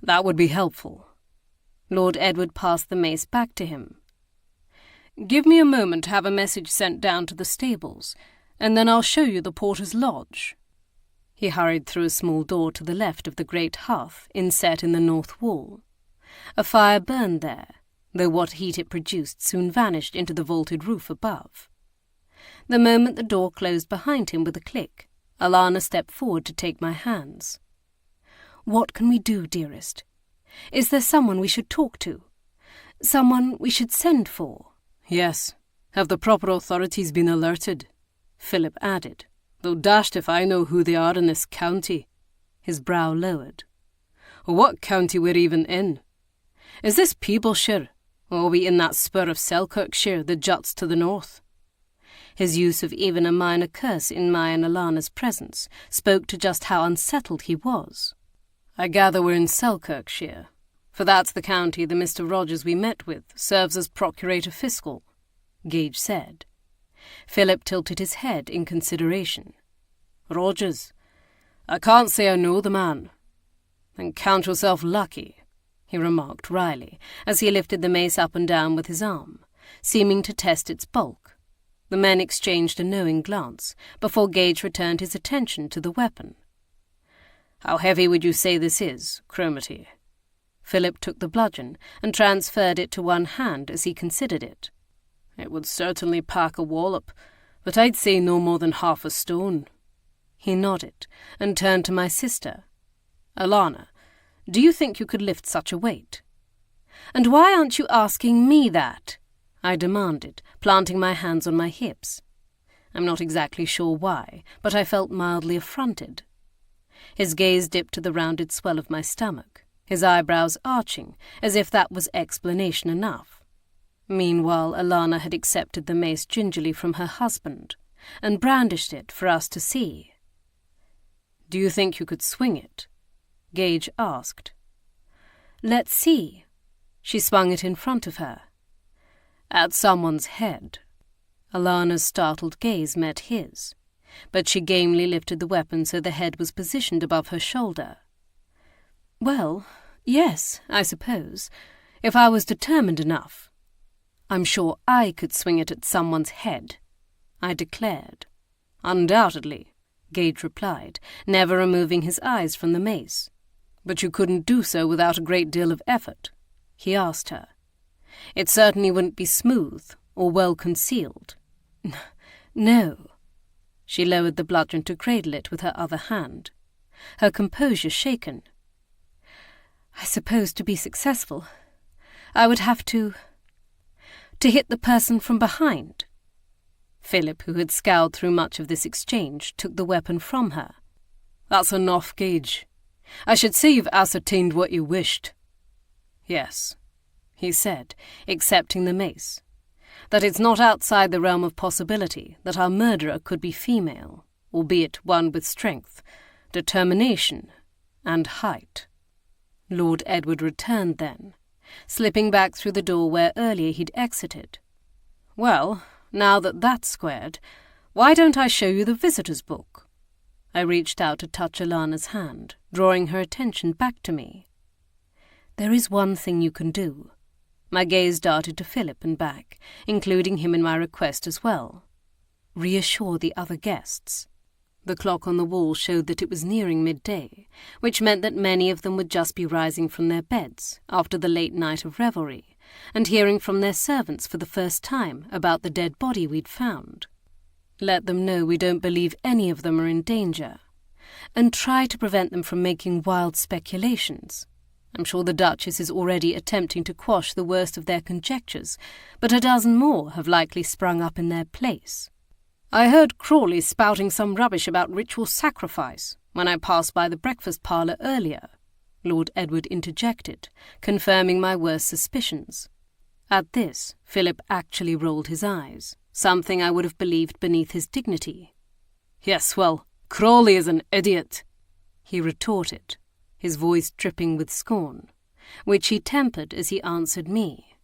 That would be helpful. Lord Edward passed the mace back to him. Give me a moment to have a message sent down to the stables, and then I'll show you the porter's lodge. He hurried through a small door to the left of the great hearth inset in the north wall. A fire burned there, though what heat it produced soon vanished into the vaulted roof above. The moment the door closed behind him with a click, Alana stepped forward to take my hands. What can we do, dearest? Is there someone we should talk to? Someone we should send for? Yes. Have the proper authorities been alerted? Philip added, though dashed if I know who they are in this county. His brow lowered. What county we're even in? Is this Peebleshire, or are we in that spur of Selkirkshire that juts to the north? His use of even a minor curse in my and Alana's presence spoke to just how unsettled he was. I gather we're in Selkirkshire, for that's the county the Mr. Rogers we met with serves as procurator fiscal, Gage said. Philip tilted his head in consideration. Rogers? I can't say I know the man. Then count yourself lucky, he remarked wryly, as he lifted the mace up and down with his arm, seeming to test its bulk. The men exchanged a knowing glance before Gage returned his attention to the weapon. How heavy would you say this is, Cromarty? Philip took the bludgeon and transferred it to one hand as he considered it. It would certainly pack a wallop, but I'd say no more than half a stone. He nodded and turned to my sister. Alana, do you think you could lift such a weight? And why aren't you asking me that? I demanded, planting my hands on my hips. I'm not exactly sure why, but I felt mildly affronted. His gaze dipped to the rounded swell of my stomach, his eyebrows arching, as if that was explanation enough. Meanwhile, Alana had accepted the mace gingerly from her husband, and brandished it for us to see. Do you think you could swing it? Gage asked. Let's see. She swung it in front of her. At someone's head. Alana's startled gaze met his, but she gamely lifted the weapon so the head was positioned above her shoulder. Well, yes, I suppose, if I was determined enough. I'm sure I could swing it at someone's head, I declared. Undoubtedly, Gage replied, never removing his eyes from the mace. But you couldn't do so without a great deal of effort, he asked her. It certainly wouldn't be smooth or well concealed. No. She lowered the bludgeon to cradle it with her other hand, her composure shaken. I suppose to be successful, I would have to hit the person from behind. Philip, who had scowled through much of this exchange, took the weapon from her. That's enough, Gage. I should say you've ascertained what you wished. Yes, he said, accepting the mace. That it's not outside the realm of possibility that our murderer could be female, albeit one with strength, determination, and height. Lord Edward returned then, slipping back through the door where earlier he'd exited. Well, now that that's squared, Why don't I show you the visitor's book?" I reached out to touch Alana's hand, drawing her attention back to me. "There is one thing you can do." My gaze darted to Philip and back, including him in my request as well. "Reassure the other guests." The clock on the wall showed that it was nearing midday, which meant that many of them would just be rising from their beds after the late night of revelry, and hearing from their servants for the first time about the dead body we'd found. Let them know we don't believe any of them are in danger, and try to prevent them from making wild speculations. I'm sure the Duchess is already attempting to quash the worst of their conjectures, but a dozen more have likely sprung up in their place. "I heard Crawley spouting some rubbish about ritual sacrifice when I passed by the breakfast parlour earlier," Lord Edward interjected, confirming my worst suspicions. At this, Philip actually rolled his eyes, something I would have believed beneath his dignity. "Yes, well, Crawley is an idiot," he retorted, his voice dripping with scorn, which he tempered as he answered me.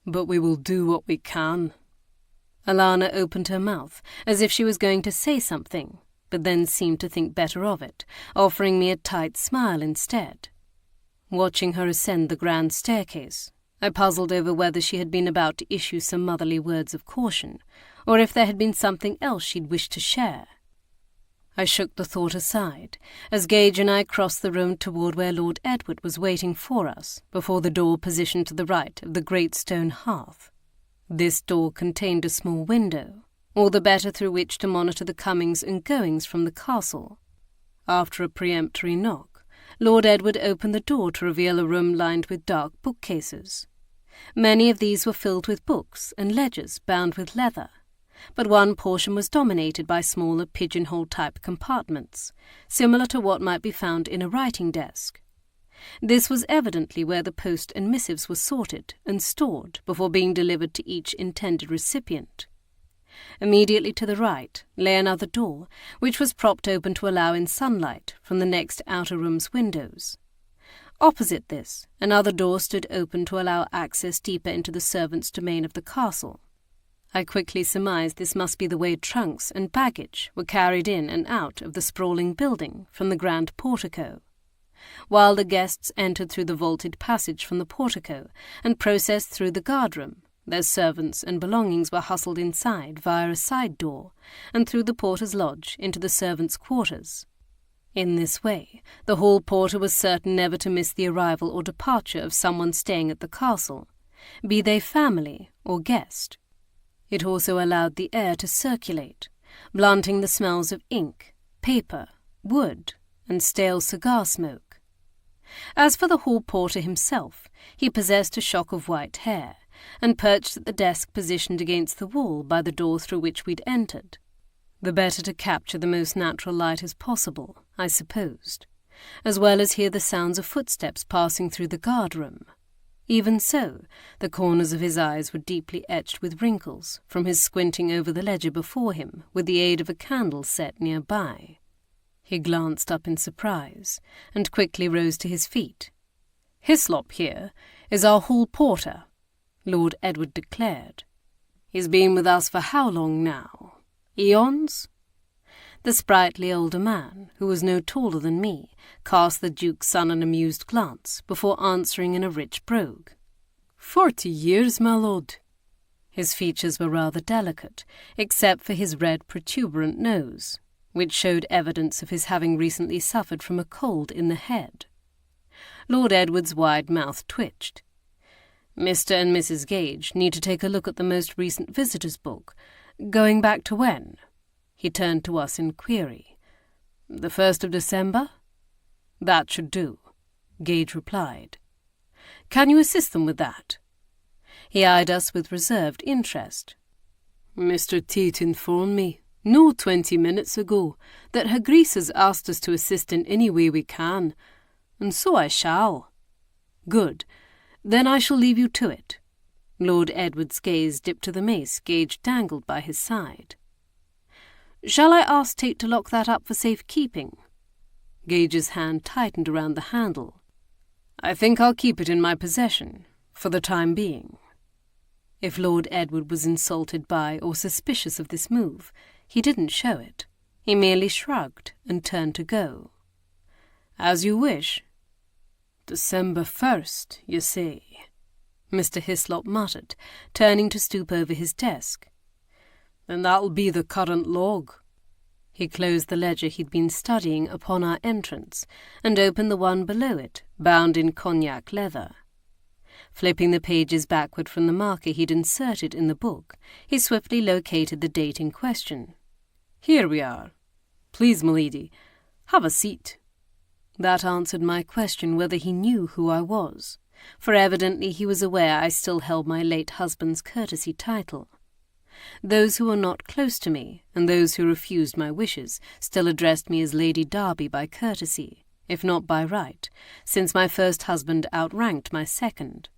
"But we will do what we can." Alana opened her mouth, as if she was going to say something, but then seemed to think better of it, offering me a tight smile instead. Watching her ascend the grand staircase, I puzzled over whether she had been about to issue some motherly words of caution, or if there had been something else she'd wished to share. I shook the thought aside, as Gage and I crossed the room toward where Lord Edward was waiting for us, before the door positioned to the right of the great stone hearth. This door contained a small window, all the better through which to monitor the comings and goings from the castle. After a peremptory knock, Lord Edward opened the door to reveal a room lined with dark bookcases. Many of these were filled with books and ledgers bound with leather, but one portion was dominated by smaller pigeonhole-type compartments, similar to what might be found in a writing desk. This was evidently where the post and missives were sorted and stored before being delivered to each intended recipient. Immediately to the right lay another door, which was propped open to allow in sunlight from the next outer room's windows. Opposite this, another door stood open to allow access deeper into the servants' domain of the castle. I quickly surmised this must be the way trunks and baggage were carried in and out of the sprawling building from the grand portico. While the guests entered through the vaulted passage from the portico and processed through the guardroom, their servants and belongings were hustled inside via a side door and through the porter's lodge into the servants' quarters. In this way, the hall porter was certain never to miss the arrival or departure of someone staying at the castle, be they family or guest. It also allowed the air to circulate, blunting the smells of ink, paper, wood, and stale cigar smoke. As for the hall porter himself, he possessed a shock of white hair, and perched at the desk positioned against the wall by the door through which we'd entered. The better to capture the most natural light as possible, I supposed, as well as hear the sounds of footsteps passing through the guard-room. Even so, the corners of his eyes were deeply etched with wrinkles from his squinting over the ledger before him with the aid of a candle set nearby. He glanced up in surprise and quickly rose to his feet. "Hislop here is our hall porter," Lord Edward declared. "He's been with us for how long now? Eons?" The sprightly older man, who was no taller than me, cast the Duke's son an amused glance before answering in a rich brogue. 40 years, my lord." His features were rather delicate, except for his red protuberant nose, which showed evidence of his having recently suffered from a cold in the head. Lord Edward's wide mouth twitched. "Mr. and Mrs. Gage need to take a look at the most recent visitor's book. Going back to when?" He turned to us in query. "The 1st of December?" "That should do," Gage replied. "Can you assist them with that?" He eyed us with reserved interest. "Mr. Teat informed me, no 20 minutes ago, that Her Grace has asked us to assist in any way we can, and so I shall." "Good. Then I shall leave you to it." Lord Edward's gaze dipped to the mace Gage dangled by his side. "Shall I ask Tate to lock that up for safekeeping?" Gage's hand tightened around the handle. "I think I'll keep it in my possession, for the time being." If Lord Edward was insulted by or suspicious of this move, He didn't show it. He merely shrugged and turned to go. "As you wish." "December 1st, you say," Mr. Hislop muttered, turning to stoop over his desk. "Then that'll be the current log." He closed the ledger he'd been studying upon our entrance and opened the one below it, bound in cognac leather. Flipping the pages backward from the marker he'd inserted in the book, he swiftly located the date in question. "Here we are. Please, m'lady, have a seat." That answered my question whether he knew who I was, for evidently he was aware I still held my late husband's courtesy title. Those who were not close to me, and those who refused my wishes, still addressed me as Lady Darby by courtesy, if not by right, since my first husband outranked my second.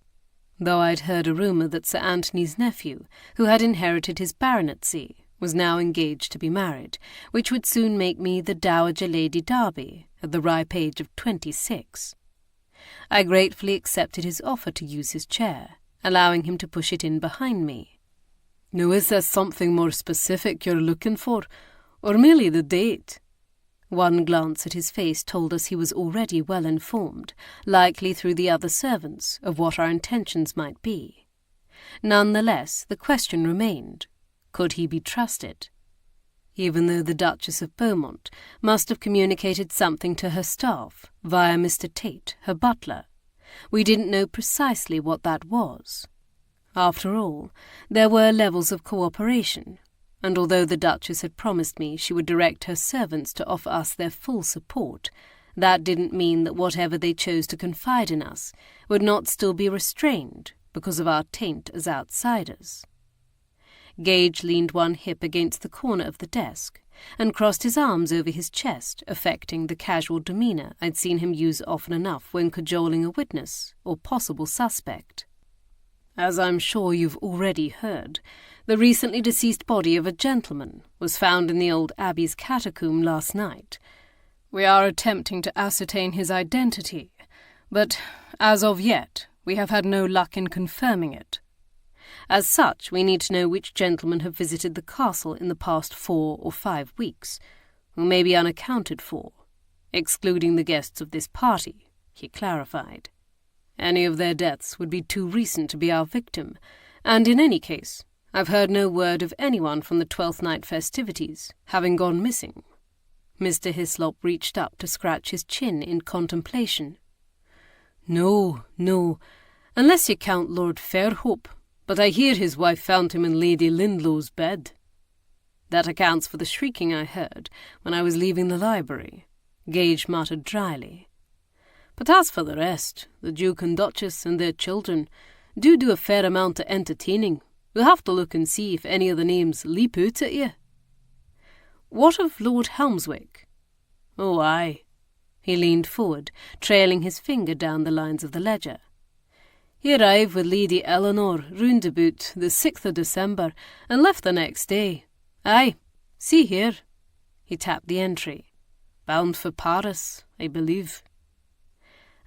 Though I'd heard a rumour that Sir Anthony's nephew, who had inherited his baronetcy, was now engaged to be married, which would soon make me the Dowager Lady Darby, at the ripe age of 26. I gratefully accepted his offer to use his chair, allowing him to push it in behind me. "Now, is there something more specific you're looking for, or merely the date?" One glance at his face told us he was already well informed, likely through the other servants, of what our intentions might be. Nonetheless, the question remained, could he be trusted? Even though the Duchess of Bowmont must have communicated something to her staff, via Mr. Tate, her butler, we didn't know precisely what that was. After all, there were levels of cooperation, and although the Duchess had promised me she would direct her servants to offer us their full support, that didn't mean that whatever they chose to confide in us would not still be restrained because of our taint as outsiders. Gage leaned one hip against the corner of the desk and crossed his arms over his chest, affecting the casual demeanour I'd seen him use often enough when cajoling a witness or possible suspect. "As I'm sure you've already heard, the recently deceased body of a gentleman was found in the old Abbey's catacomb last night. We are attempting to ascertain his identity, but as of yet we have had no luck in confirming it. As such, we need to know which gentlemen have visited the castle in the past 4 or 5 weeks, who may be unaccounted for, excluding the guests of this party," he clarified. "Any of their deaths would be too recent to be our victim, and in any case, I've heard no word of anyone from the Twelfth Night festivities having gone missing." Mr. Hislop reached up to scratch his chin in contemplation. No, unless you count Lord Fairhope, but I hear his wife found him in Lady Lindlow's bed." "That accounts for the shrieking I heard when I was leaving the library," Gage muttered dryly. "But as for the rest, the Duke and Duchess and their children do a fair amount of entertaining. We'll have to look and see if any of the names leap out at you." "What of Lord Helmswick?" "Oh, aye." He leaned forward, trailing his finger down the lines of the ledger. "He arrived with Lady Eleanor round about the 6th of December and left the next day. Aye, see here." He tapped the entry. "Bound for Paris, I believe."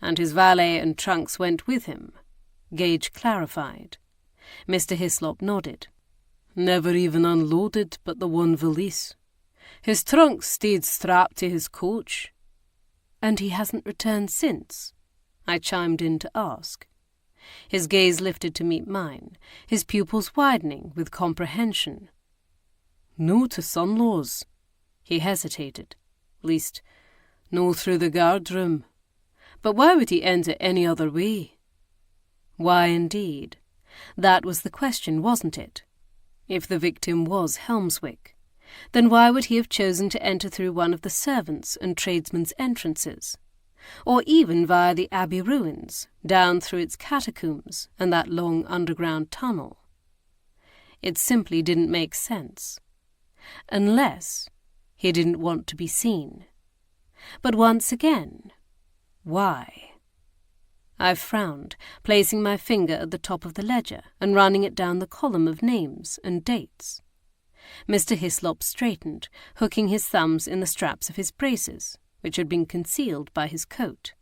"And his valet and trunks went with him," Gage clarified. Mr. Hislop nodded. "Never even unloaded but the one valise. His trunks stayed strapped to his coach." "And he hasn't returned since?" I chimed in to ask. His gaze lifted to meet mine, his pupils widening with comprehension. "No to Sunlaw's." He hesitated. "Least, no through the guard-room. But why would he enter any other way?" Why indeed? That was the question, wasn't it? If the victim was Helmswick, then why would he have chosen to enter through one of the servants' and tradesmen's entrances, or even via the Abbey ruins, down through its catacombs and that long underground tunnel? It simply didn't make sense. Unless he didn't want to be seen. But once again, why? I frowned, placing my finger at the top of the ledger and running it down the column of names and dates. Mr. Hislop straightened, hooking his thumbs in the straps of his braces, which had been concealed by his coat.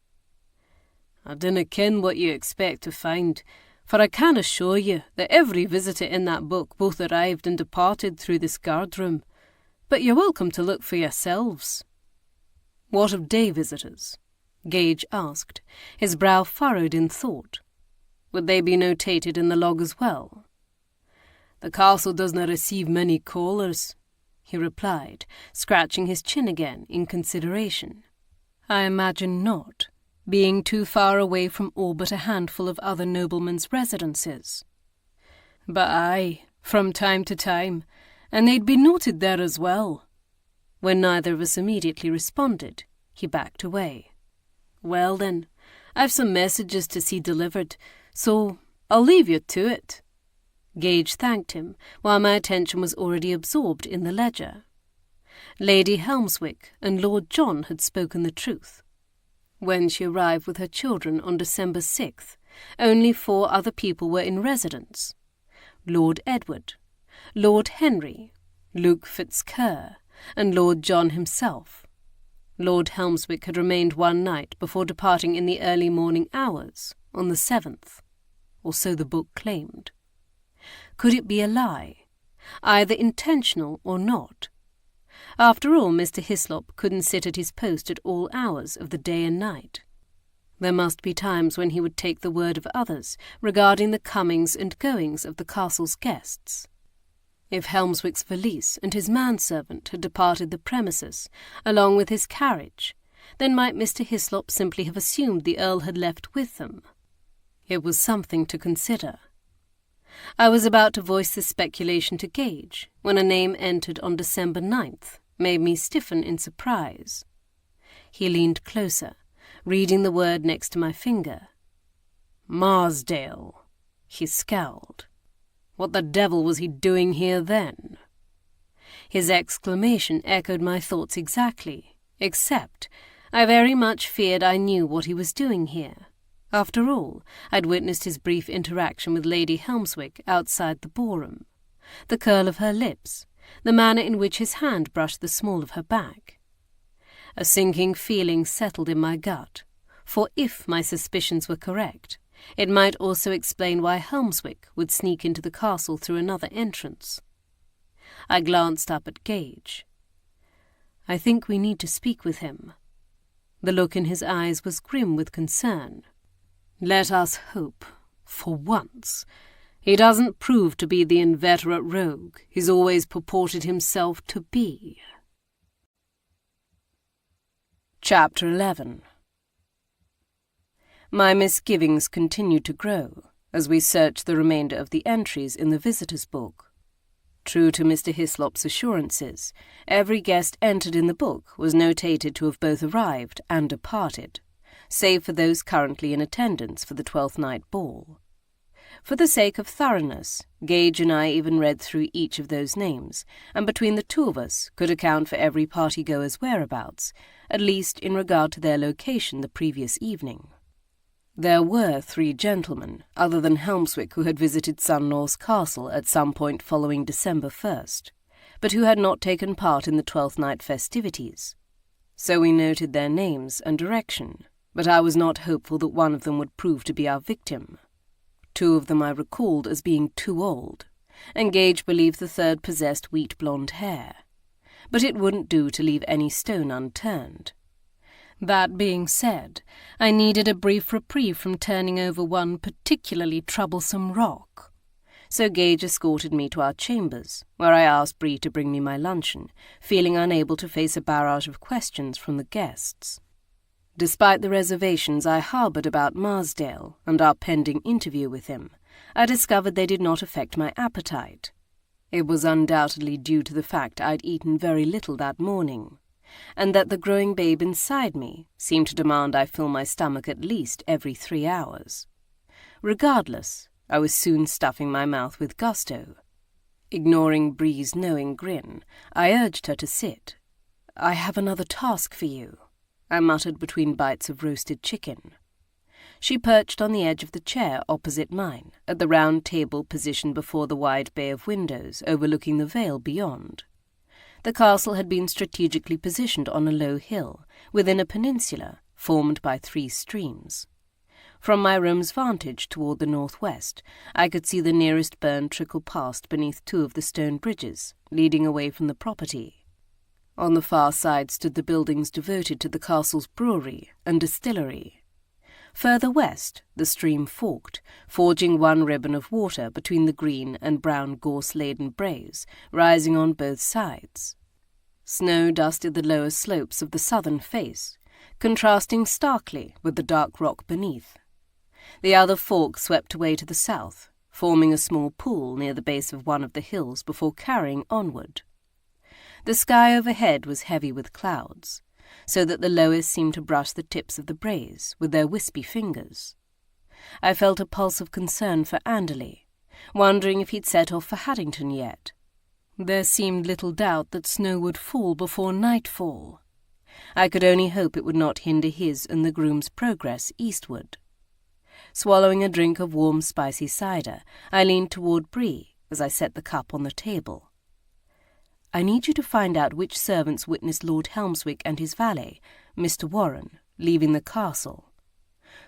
"I dinna ken what you expect to find, for I can assure you that every visitor in that book both arrived and departed through this guard-room, but you're welcome to look for yourselves." "What of day visitors?" Gage asked, his brow furrowed in thought. "Would they be notated in the log as well?" "The castle does not receive many callers," he replied, scratching his chin again in consideration. "I imagine not, being too far away from all but a handful of other noblemen's residences. But aye, from time to time, and they'd be noted there as well." When neither of us immediately responded, he backed away. "Well then, I've some messages to see delivered, so I'll leave you to it." Gage thanked him, while my attention was already absorbed in the ledger. Lady Helmswick and Lord John had spoken the truth. When she arrived with her children on December 6th, only 4 other people were in residence: Lord Edward, Lord Henry, Luke Fitzkerr, and Lord John himself. Lord Helmswick had remained one night before departing in the early morning hours, on the 7th, or so the book claimed. Could it be a lie, either intentional or not? After all, Mr. Hislop couldn't sit at his post at all hours of the day and night. There must be times when he would take the word of others regarding the comings and goings of the castle's guests. If Helmswick's valise and his manservant had departed the premises, along with his carriage, then might Mr. Hislop simply have assumed the Earl had left with them. It was something to consider. I was about to voice this speculation to Gage, when a name entered on December 9th made me stiffen in surprise. He leaned closer, reading the word next to my finger. "Marsdale," he scowled. "What the devil was he doing here then?" His exclamation echoed my thoughts exactly, except I very much feared I knew what he was doing here. After all, I'd witnessed his brief interaction with Lady Helmswick outside the ballroom, the curl of her lips, the manner in which his hand brushed the small of her back. A sinking feeling settled in my gut, for if my suspicions were correct, it might also explain why Helmswick would sneak into the castle through another entrance. I glanced up at Gage. "I think we need to speak with him." The look in his eyes was grim with concern. "Let us hope, for once, he doesn't prove to be the inveterate rogue he's always purported himself to be." Chapter 11. My misgivings continued to grow as we searched the remainder of the entries in the visitor's book. True to Mr. Hislop's assurances, every guest entered in the book was notated to have both arrived and departed, save for those currently in attendance for the 12th Night ball. For the sake of thoroughness, Gage and I even read through each of those names, and between the two of us could account for every party-goer's whereabouts, at least in regard to their location the previous evening. There were 3 gentlemen, other than Helmswick, who had visited Sunlaws Castle at some point following December 1st, but who had not taken part in the 12th Night festivities. So we noted their names and direction, but I was not hopeful that one of them would prove to be our victim. 2 of them I recalled as being too old, and Gage believed the third possessed wheat-blonde hair. But it wouldn't do to leave any stone unturned. That being said, I needed a brief reprieve from turning over one particularly troublesome rock. So Gage escorted me to our chambers, where I asked Bree to bring me my luncheon, feeling unable to face a barrage of questions from the guests. Despite the reservations I harboured about Marsdale and our pending interview with him, I discovered they did not affect my appetite. It was undoubtedly due to the fact I'd eaten very little that morning, and that the growing babe inside me seemed to demand I fill my stomach at least every 3 hours. Regardless, I was soon stuffing my mouth with gusto. Ignoring Bree's knowing grin, I urged her to sit. "I have another task for you," I muttered between bites of roasted chicken. She perched on the edge of the chair opposite mine, at the round table positioned before the wide bay of windows overlooking the vale beyond. The castle had been strategically positioned on a low hill, within a peninsula formed by 3 streams. From my room's vantage toward the northwest, I could see the nearest burn trickle past beneath 2 of the stone bridges, leading away from the property. On the far side stood the buildings devoted to the castle's brewery and distillery. Further west, the stream forked, forging one ribbon of water between the green and brown gorse-laden braes rising on both sides. Snow dusted the lower slopes of the southern face, contrasting starkly with the dark rock beneath. The other fork swept away to the south, forming a small pool near the base of one of the hills before carrying onward. The sky overhead was heavy with clouds, so that the lowest seemed to brush the tips of the braes with their wispy fingers. I felt a pulse of concern for Anderley, wondering if he'd set off for Haddington yet. There seemed little doubt that snow would fall before nightfall. I could only hope it would not hinder his and the groom's progress eastward. Swallowing a drink of warm, spicy cider, I leaned toward Bree as I set the cup on the table. I need you to find out which servants witnessed Lord Helmswick and his valet, Mr. Warren, leaving the castle.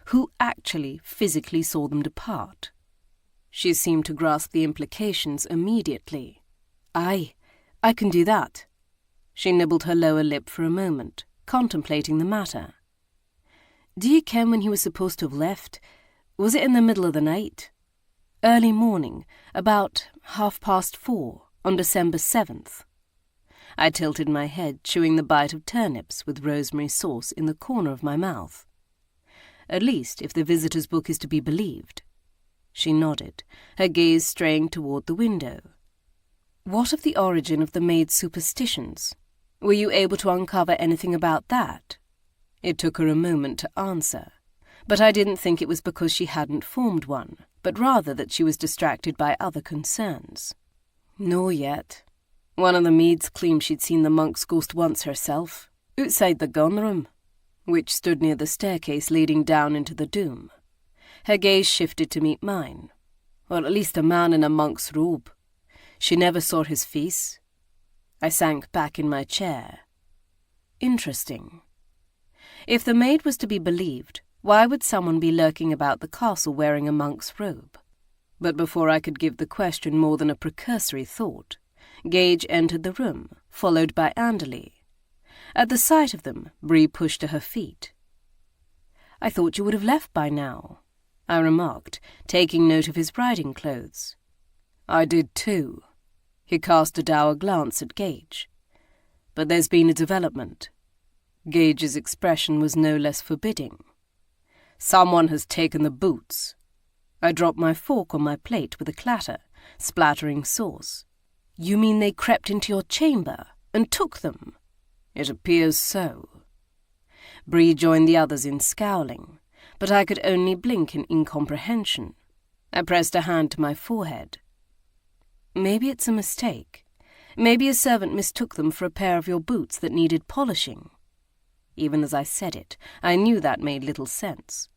Who actually physically saw them depart? She seemed to grasp the implications immediately. I can do that. She nibbled her lower lip for a moment, contemplating the matter. Do you ken when he was supposed to have left? Was it in the middle of the night? Early morning, about 4:30 on December 7th. I tilted my head, chewing the bite of turnips with rosemary sauce in the corner of my mouth. At least, if the visitor's book is to be believed. She nodded, her gaze straying toward the window. What of the origin of the maid's superstitions? Were you able to uncover anything about that? It took her a moment to answer, but I didn't think it was because she hadn't formed one, but rather that she was distracted by other concerns. No yet. One of the maids claimed she'd seen the monk's ghost once herself, outside the gun room, which stood near the staircase leading down into the doom. Her gaze shifted to meet mine. Or at least a man in a monk's robe. She never saw his face. I sank back in my chair. Interesting. If the maid was to be believed, why would someone be lurking about the castle wearing a monk's robe? But before I could give the question more than a precursory thought, Gage entered the room, followed by Anderley. At the sight of them, Bree pushed to her feet. "I thought you would have left by now," I remarked, taking note of his riding clothes. "I did too." He cast a dour glance at Gage. "But there's been a development." Gage's expression was no less forbidding. "Someone has taken the boots." I dropped my fork on my plate with a clatter, splattering sauce. "You mean they crept into your chamber and took them?" "It appears so." Bree joined the others in scowling, but I could only blink in incomprehension. I pressed a hand to my forehead. "Maybe it's a mistake. Maybe a servant mistook them for a pair of your boots that needed polishing." Even as I said it, I knew that made little sense.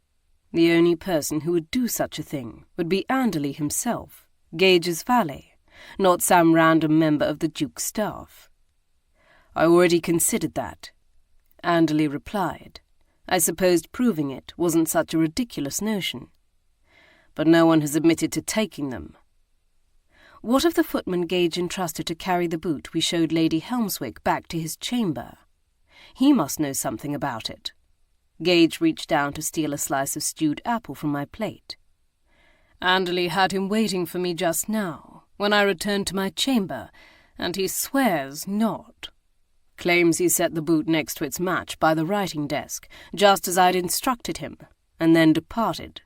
The only person who would do such a thing would be Anderley himself, Gage's valet, not some random member of the Duke's staff. "I already considered that," Anderley replied. I supposed proving it wasn't such a ridiculous notion. "But no one has admitted to taking them." "What of the footman Gage entrusted to carry the boot we showed Lady Helmswick back to his chamber? He must know something about it." Gage reached down to steal a slice of stewed apple from my plate. "Anderley had him waiting for me just now, when I returned to my chamber, and he swears not. Claims he set the boot next to its match by the writing desk, just as I'd instructed him, and then departed.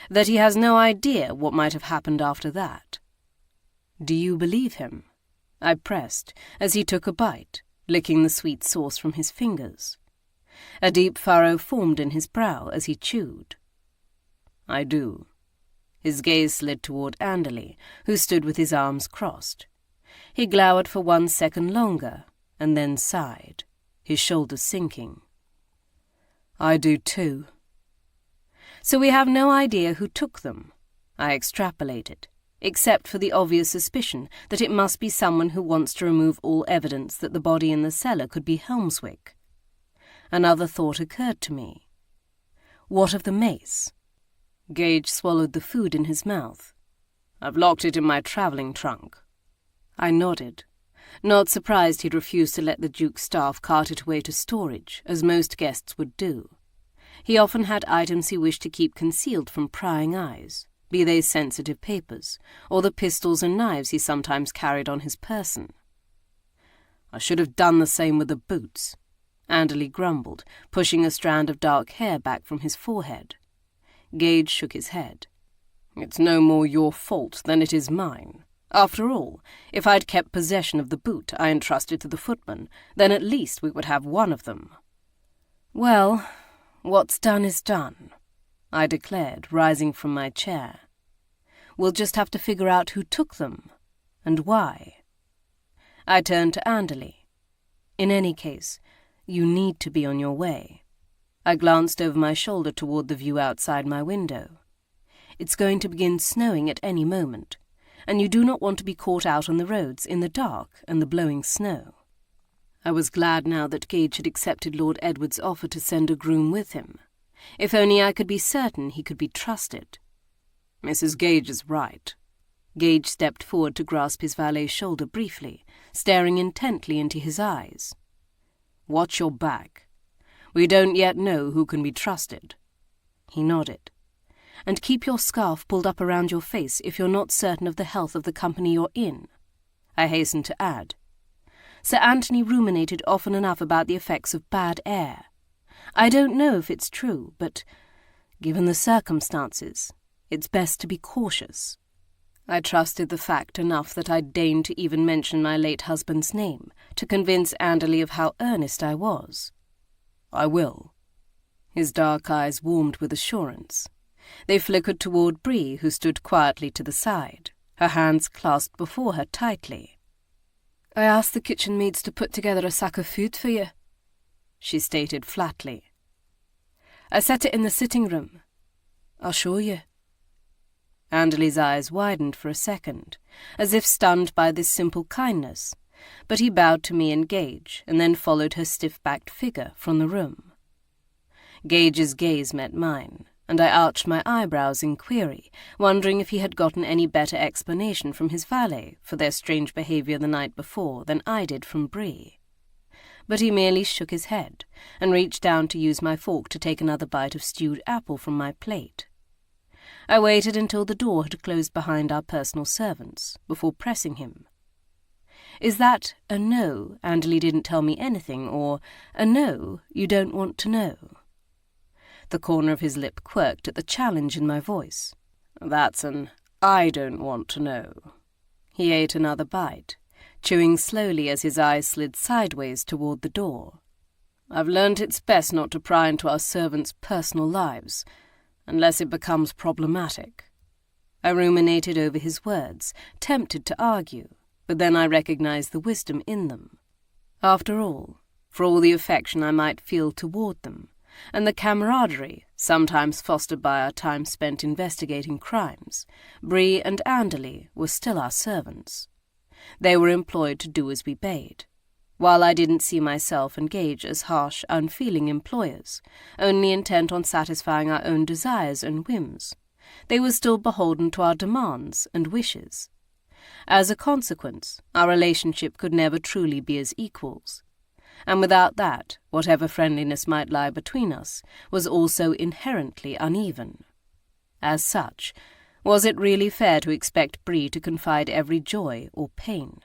That he has no idea what might have happened after that." "Do you believe him?" I pressed, as he took a bite, licking the sweet sauce from his fingers. A deep furrow formed in his brow as he chewed. "I do." His gaze slid toward Anderley, who stood with his arms crossed. He glowered for 1 second longer, and then sighed, his shoulders sinking. "I do too." "So we have no idea who took them," I extrapolated, except for the obvious suspicion that it must be someone who wants to remove all evidence that the body in the cellar could be Helmswick. Another thought occurred to me. What of the mace? Gage swallowed the food in his mouth. "I've locked it in my travelling trunk." I nodded. Not surprised he'd refused to let the Duke's staff cart it away to storage, as most guests would do. He often had items he wished to keep concealed from prying eyes, be they sensitive papers, or the pistols and knives he sometimes carried on his person. "I should have done the same with the boots," Anderley grumbled, pushing a strand of dark hair back from his forehead. Gage shook his head. "It's no more your fault than it is mine. After all, if I'd kept possession of the boot I entrusted to the footman, then at least we would have one of them." "Well, what's done is done," I declared, rising from my chair. "We'll just have to figure out who took them, and why." I turned to Anderley. "In any case, you need to be on your way." I glanced over my shoulder toward the view outside my window. "It's going to begin snowing at any moment, and you do not want to be caught out on the roads in the dark and the blowing snow." I was glad now that Gage had accepted Lord Edward's offer to send a groom with him. If only I could be certain he could be trusted. "Mrs. Gage is right." Gage stepped forward to grasp his valet's shoulder briefly, staring intently into his eyes. "Watch your back. We don't yet know who can be trusted." He nodded. "And keep your scarf pulled up around your face if you're not certain of the health of the company you're in," I hastened to add. Sir Anthony ruminated often enough about the effects of bad air. I don't know if it's true, but, given the circumstances, it's best to be cautious. I trusted the fact enough that I'd deigned to even mention my late husband's name, to convince Anderley of how earnest I was. "I will." His dark eyes warmed with assurance. They flickered toward Bree, who stood quietly to the side, her hands clasped before her tightly. "I asked the kitchen maids to put together a sack of food for you," she stated flatly. "I set it in the sitting room. I'll show you." Anderley's eyes widened for a second, as if stunned by this simple kindness, but he bowed to me and Gage, and then followed her stiff-backed figure from the room. Gage's gaze met mine, and I arched my eyebrows in query, wondering if he had gotten any better explanation from his valet for their strange behaviour the night before than I did from Bree. But he merely shook his head, and reached down to use my fork to take another bite of stewed apple from my plate. I waited until the door had closed behind our personal servants, before pressing him. "Is that a no, Anderley didn't tell me anything, or a no, you don't want to know?" The corner of his lip quirked at the challenge in my voice. "That's an I don't want to know." He ate another bite, chewing slowly as his eyes slid sideways toward the door. "I've learned it's best not to pry into our servants' personal lives, unless it becomes problematic." I ruminated over his words, tempted to argue, but then I recognized the wisdom in them. After all, for all the affection I might feel toward them, and the camaraderie sometimes fostered by our time spent investigating crimes, Bree and Anderley were still our servants. They were employed to do as we bade. While I didn't see myself and Gage as harsh, unfeeling employers, only intent on satisfying our own desires and whims, they were still beholden to our demands and wishes. As a consequence, our relationship could never truly be as equals, and without that, whatever friendliness might lie between us was also inherently uneven. As such, was it really fair to expect Bree to confide every joy or pain?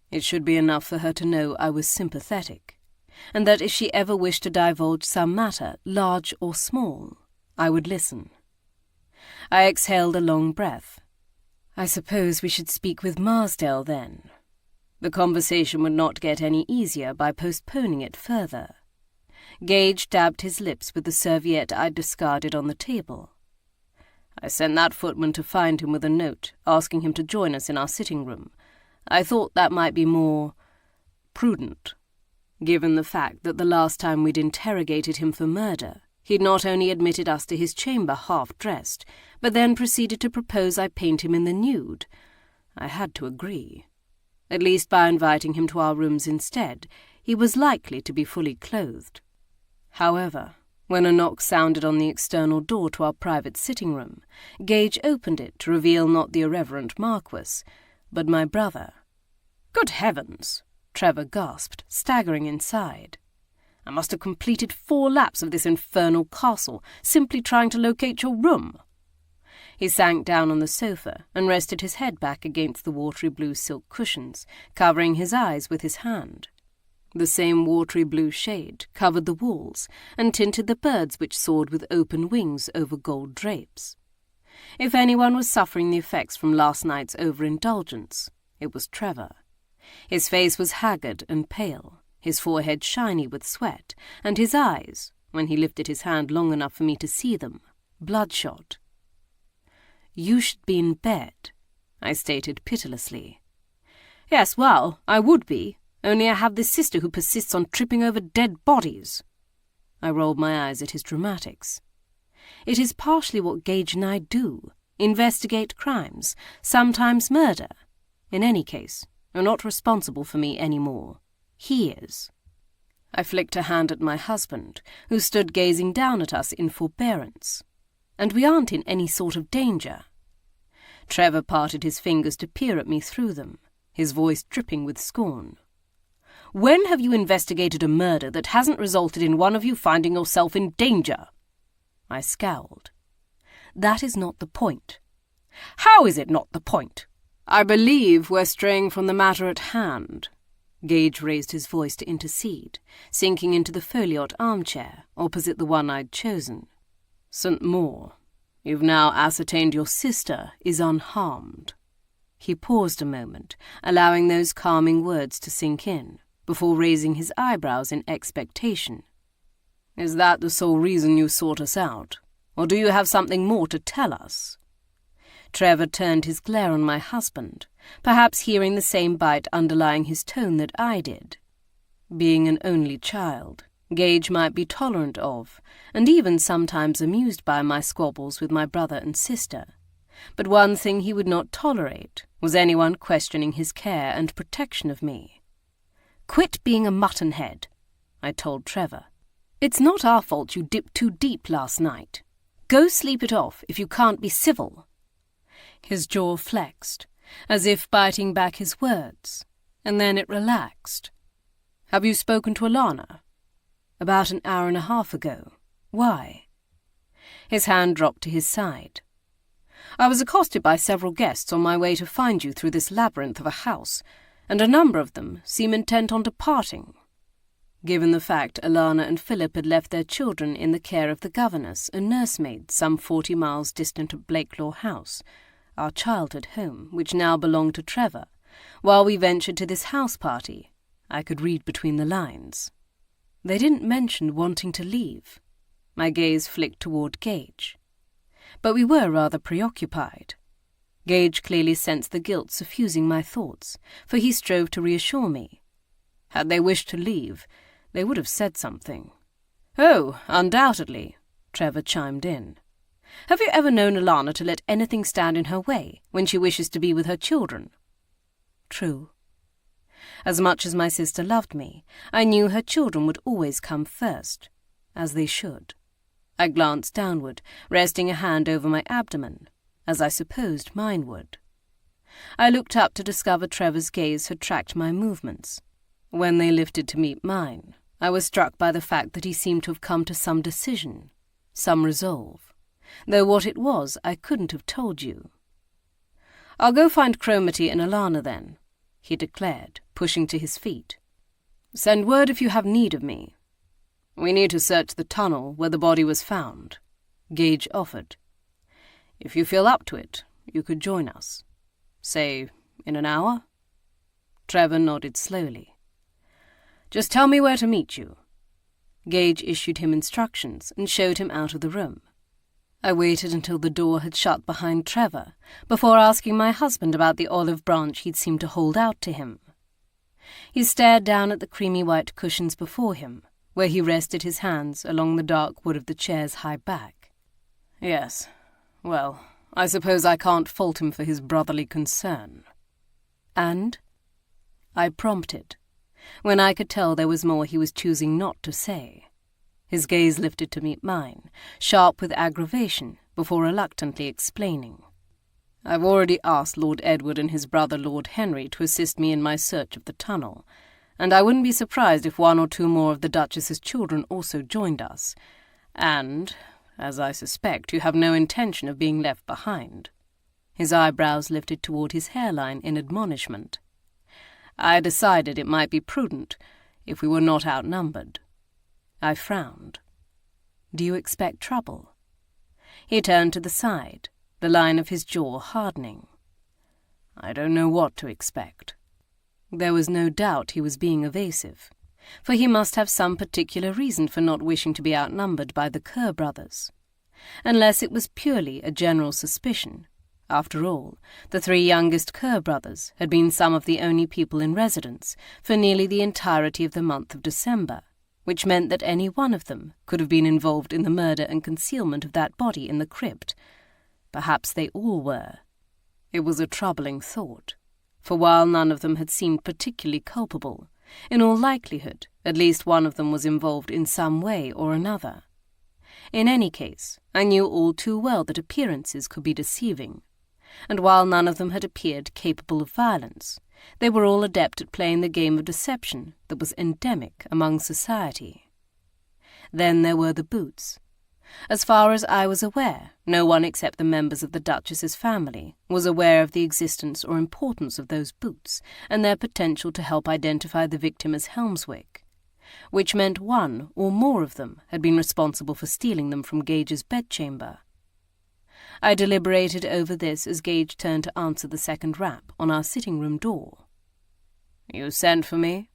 It should be enough for her to know I was sympathetic, and that if she ever wished to divulge some matter, large or small, I would listen. I exhaled a long breath. I suppose we should speak with Marsdale, then. The conversation would not get any easier by postponing it further. Gage dabbed his lips with the serviette I'd discarded on the table. "I sent that footman to find him with a note, asking him to join us in our sitting-room. I thought that might be more prudent, given the fact that the last time we'd interrogated him for murder, he'd not only admitted us to his chamber half-dressed, but then proceeded to propose I paint him in the nude. I had to agree. At least by inviting him to our rooms instead, he was likely to be fully clothed. However, when a knock sounded on the external door to our private sitting-room, Gage opened it to reveal not the irreverent Marquis, but my brother. Good heavens, Trevor gasped, staggering inside. I must have completed 4 laps of this infernal castle, simply trying to locate your room. He sank down on the sofa and rested his head back against the watery blue silk cushions, covering his eyes with his hand. The same watery blue shade covered the walls and tinted the birds which soared with open wings over gold drapes. If anyone was suffering the effects from last night's overindulgence, it was Trevor. His face was haggard and pale, his forehead shiny with sweat, and his eyes, when he lifted his hand long enough for me to see them, bloodshot. "You should be in bed," I stated pitilessly. "Yes, well, I would be, only I have this sister who persists on tripping over dead bodies." I rolled my eyes at his dramatics. "It is partially what Gage and I do, investigate crimes, sometimes murder. In any case, you're not responsible for me any more. He is." I flicked a hand at my husband, who stood gazing down at us in forbearance. "And we aren't in any sort of danger." Trevor parted his fingers to peer at me through them, his voice dripping with scorn. "When have you investigated a murder that hasn't resulted in one of you finding yourself in danger?" I scowled. "That is not the point." "How is it not the point?" "I believe we're straying from the matter at hand." Gage raised his voice to intercede, sinking into the foliot armchair opposite the one I'd chosen. "St. Maur, you've now ascertained your sister is unharmed." He paused a moment, allowing those calming words to sink in, before raising his eyebrows in expectation. "Is that the sole reason you sought us out, or do you have something more to tell us?" Trevor turned his glare on my husband, perhaps hearing the same bite underlying his tone that I did. Being an only child, Gage might be tolerant of, and even sometimes amused by my squabbles with my brother and sister. But one thing he would not tolerate was anyone questioning his care and protection of me. "Quit being a muttonhead," I told Trevor. "It's not our fault you dipped too deep last night. Go sleep it off if you can't be civil." His jaw flexed, as if biting back his words, and then it relaxed. "Have you spoken to Alana?" "About an hour and a half ago. Why?" His hand dropped to his side. "I was accosted by several guests on my way to find you through this labyrinth of a house, and a number of them seem intent on departing." Given the fact Alana and Philip had left their children in the care of the governess and nursemaid some 40 miles distant at Blakelaw House, our childhood home, which now belonged to Trevor, while we ventured to this house party, I could read between the lines. They didn't mention wanting to leave. My gaze flicked toward Gage. But we were rather preoccupied. Gage clearly sensed the guilt suffusing my thoughts, for he strove to reassure me. Had they wished to leave, they would have said something. "Oh, undoubtedly," Trevor chimed in. "Have you ever known Alana to let anything stand in her way when she wishes to be with her children?" True. As much as my sister loved me, I knew her children would always come first, as they should. I glanced downward, resting a hand over my abdomen, as I supposed mine would. I looked up to discover Trevor's gaze had tracked my movements. When they lifted to meet mine, I was struck by the fact that he seemed to have come to some decision, some resolve, though what it was I couldn't have told you. "I'll go find Cromarty and Alana then," he declared, pushing to his feet. "Send word if you have need of me." "We need to search the tunnel where the body was found," Gage offered. "If you feel up to it, you could join us. Say, in an hour?" Trevor nodded slowly. "Just tell me where to meet you." Gage issued him instructions and showed him out of the room. I waited until the door had shut behind Trevor before asking my husband about the olive branch he'd seemed to hold out to him. He stared down at the creamy white cushions before him, where he rested his hands along the dark wood of the chair's high back. "Yes, well, I suppose I can't fault him for his brotherly concern." "And?" I prompted, when I could tell there was more he was choosing not to say. His gaze lifted to meet mine, sharp with aggravation, before reluctantly explaining. I've already asked Lord Edward and his brother Lord Henry to assist me in my search of the tunnel, and I wouldn't be surprised if one or two more of the Duchess's children also joined us. And, as I suspect, you have no intention of being left behind." His eyebrows lifted toward his hairline in admonishment. "I decided it might be prudent if we were not outnumbered." I frowned. "Do you expect trouble?" He turned to the side, the line of his jaw hardening. "I don't know what to expect." There was no doubt he was being evasive, for he must have some particular reason for not wishing to be outnumbered by the Kerr brothers, unless it was purely a general suspicion. After all, the three youngest Kerr brothers had been some of the only people in residence for nearly the entirety of the month of December, which meant that any one of them could have been involved in the murder and concealment of that body in the crypt. Perhaps they all were. It was a troubling thought, for while none of them had seemed particularly culpable, in all likelihood at least one of them was involved in some way or another. In any case, I knew all too well that appearances could be deceiving, and while none of them had appeared capable of violence, they were all adept at playing the game of deception that was endemic among society. Then there were the boots. As far as I was aware, no one except the members of the Duchess's family was aware of the existence or importance of those boots and their potential to help identify the victim as Helmswick, which meant one or more of them had been responsible for stealing them from Gage's bedchamber. I deliberated over this as Gage turned to answer the second rap on our sitting-room door. "You sent for me?"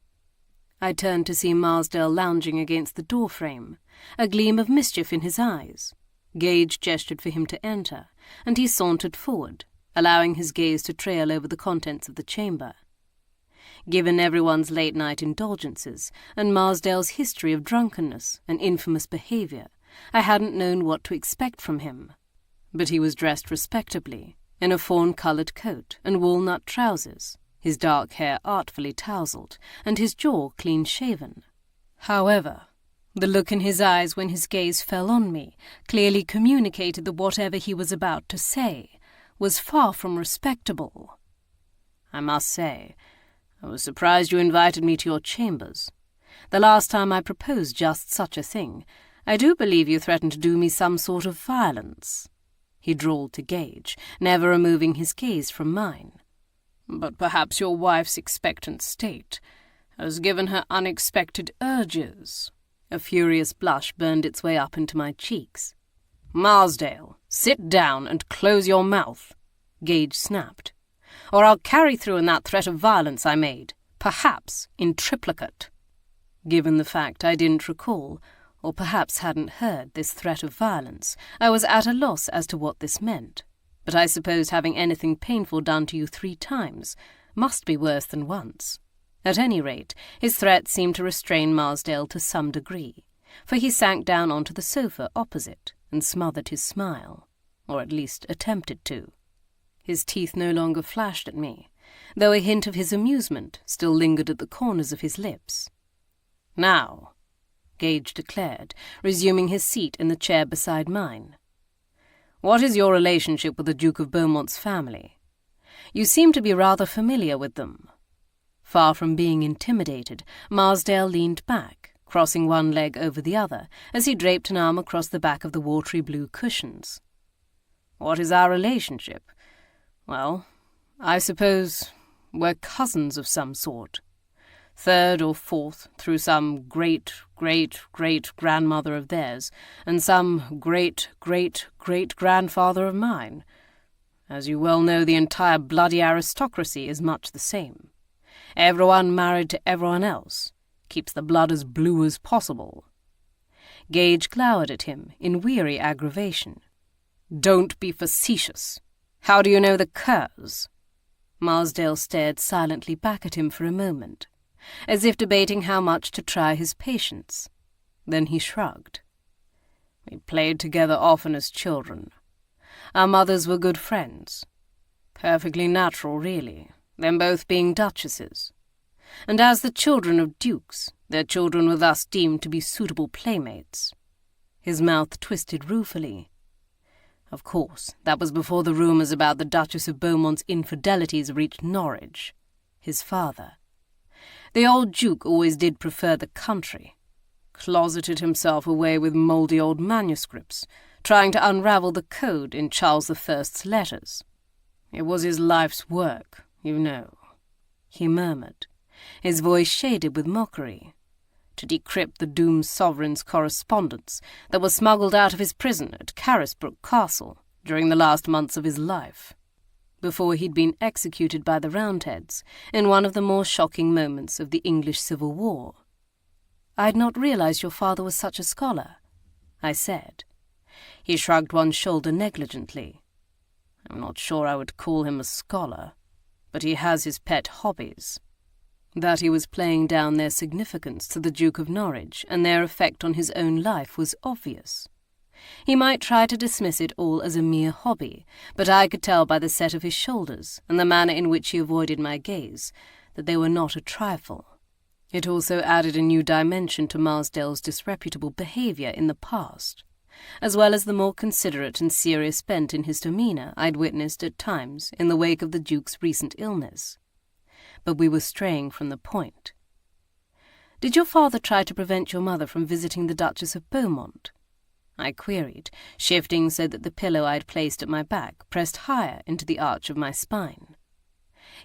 I turned to see Marsdale lounging against the door-frame, a gleam of mischief in his eyes. Gage gestured for him to enter, and he sauntered forward, allowing his gaze to trail over the contents of the chamber. Given everyone's late-night indulgences and Marsdale's history of drunkenness and infamous behaviour, I hadn't known what to expect from him. But he was dressed respectably, in a fawn-coloured coat and walnut trousers, his dark hair artfully tousled, and his jaw clean-shaven. However, the look in his eyes when his gaze fell on me clearly communicated that whatever he was about to say was far from respectable. "I must say, I was surprised you invited me to your chambers. The last time I proposed just such a thing, I do believe you threatened to do me some sort of violence," he drawled to Gage, never removing his gaze from mine. "But perhaps your wife's expectant state has given her unexpected urges." A furious blush burned its way up into my cheeks. "Marsdale, sit down and close your mouth," Gage snapped, "or I'll carry through in that threat of violence I made, perhaps in triplicate." Given the fact I didn't recall, or perhaps hadn't heard, this threat of violence, I was at a loss as to what this meant. But I suppose having anything painful done to you 3 times must be worse than once. At any rate, his threat seemed to restrain Marsdale to some degree, for he sank down onto the sofa opposite and smothered his smile, or at least attempted to. His teeth no longer flashed at me, though a hint of his amusement still lingered at the corners of his lips. "Now," Gage declared, resuming his seat in the chair beside mine, "what is your relationship with the Duke of Beaumont's family? You seem to be rather familiar with them." Far from being intimidated, Marsdale leaned back, crossing one leg over the other, as he draped an arm across the back of the watery blue cushions. "What is our relationship? Well, I suppose we're cousins of some sort. 3rd or 4th through some great-great-great-grandmother of theirs, and some great-great-great-grandfather of mine. As you well know, the entire bloody aristocracy is much the same. Everyone married to everyone else, keeps the blood as blue as possible." Gage glowered at him in weary aggravation. "Don't be facetious. How do you know the Kerrs?" Marsdale stared silently back at him for a moment, as if debating how much to try his patience. Then he shrugged. "We played together often as children. Our mothers were good friends. Perfectly natural, really, them both being duchesses. And as the children of dukes, their children were thus deemed to be suitable playmates." His mouth twisted ruefully. Of course, that was before the rumours about the Duchess of Bowmont's infidelities reached Norwich, his father. The old Duke always did prefer the country. Closeted himself away with mouldy old manuscripts, trying to unravel the code in Charles I's letters. It was his life's work, you know, he murmured, his voice shaded with mockery, to decrypt the doomed sovereign's correspondence that was smuggled out of his prison at Carisbrooke Castle during the last months of his life, before he'd been executed by the Roundheads in one of the more shocking moments of the English Civil War. "I'd not realized your father was such a scholar," I said. He shrugged one shoulder negligently. "I'm not sure I would call him a scholar, but he has his pet hobbies." That he was playing down their significance to the Duke of Norwich and their effect on his own life was obvious. He might try to dismiss it all as a mere hobby, but I could tell by the set of his shoulders and the manner in which he avoided my gaze that they were not a trifle. It also added a new dimension to Marsdale's disreputable behaviour in the past, as well as the more considerate and serious bent in his demeanour I'd witnessed at times in the wake of the Duke's recent illness. But we were straying from the point. "Did your father try to prevent your mother from visiting the Duchess of Bowmont?" I queried, shifting so that the pillow I'd placed at my back pressed higher into the arch of my spine.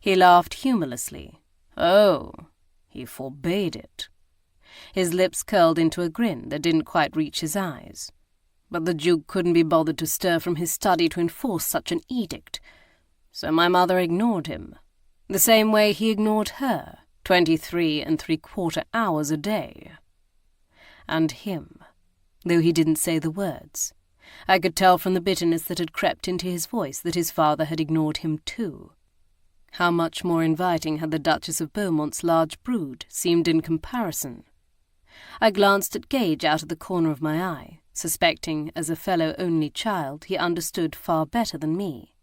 He laughed humorlessly. "Oh, he forbade it." His lips curled into a grin that didn't quite reach his eyes. But the Duke couldn't be bothered to stir from his study to enforce such an edict, so my mother ignored him, the same way he ignored her, 23 3/4 hours a day. And him, though he didn't say the words. I could tell from the bitterness that had crept into his voice that his father had ignored him too. How much more inviting had the Duchess of Bowmont's large brood seemed in comparison. I glanced at Gage out of the corner of my eye, suspecting, as a fellow only child, he understood far better than me.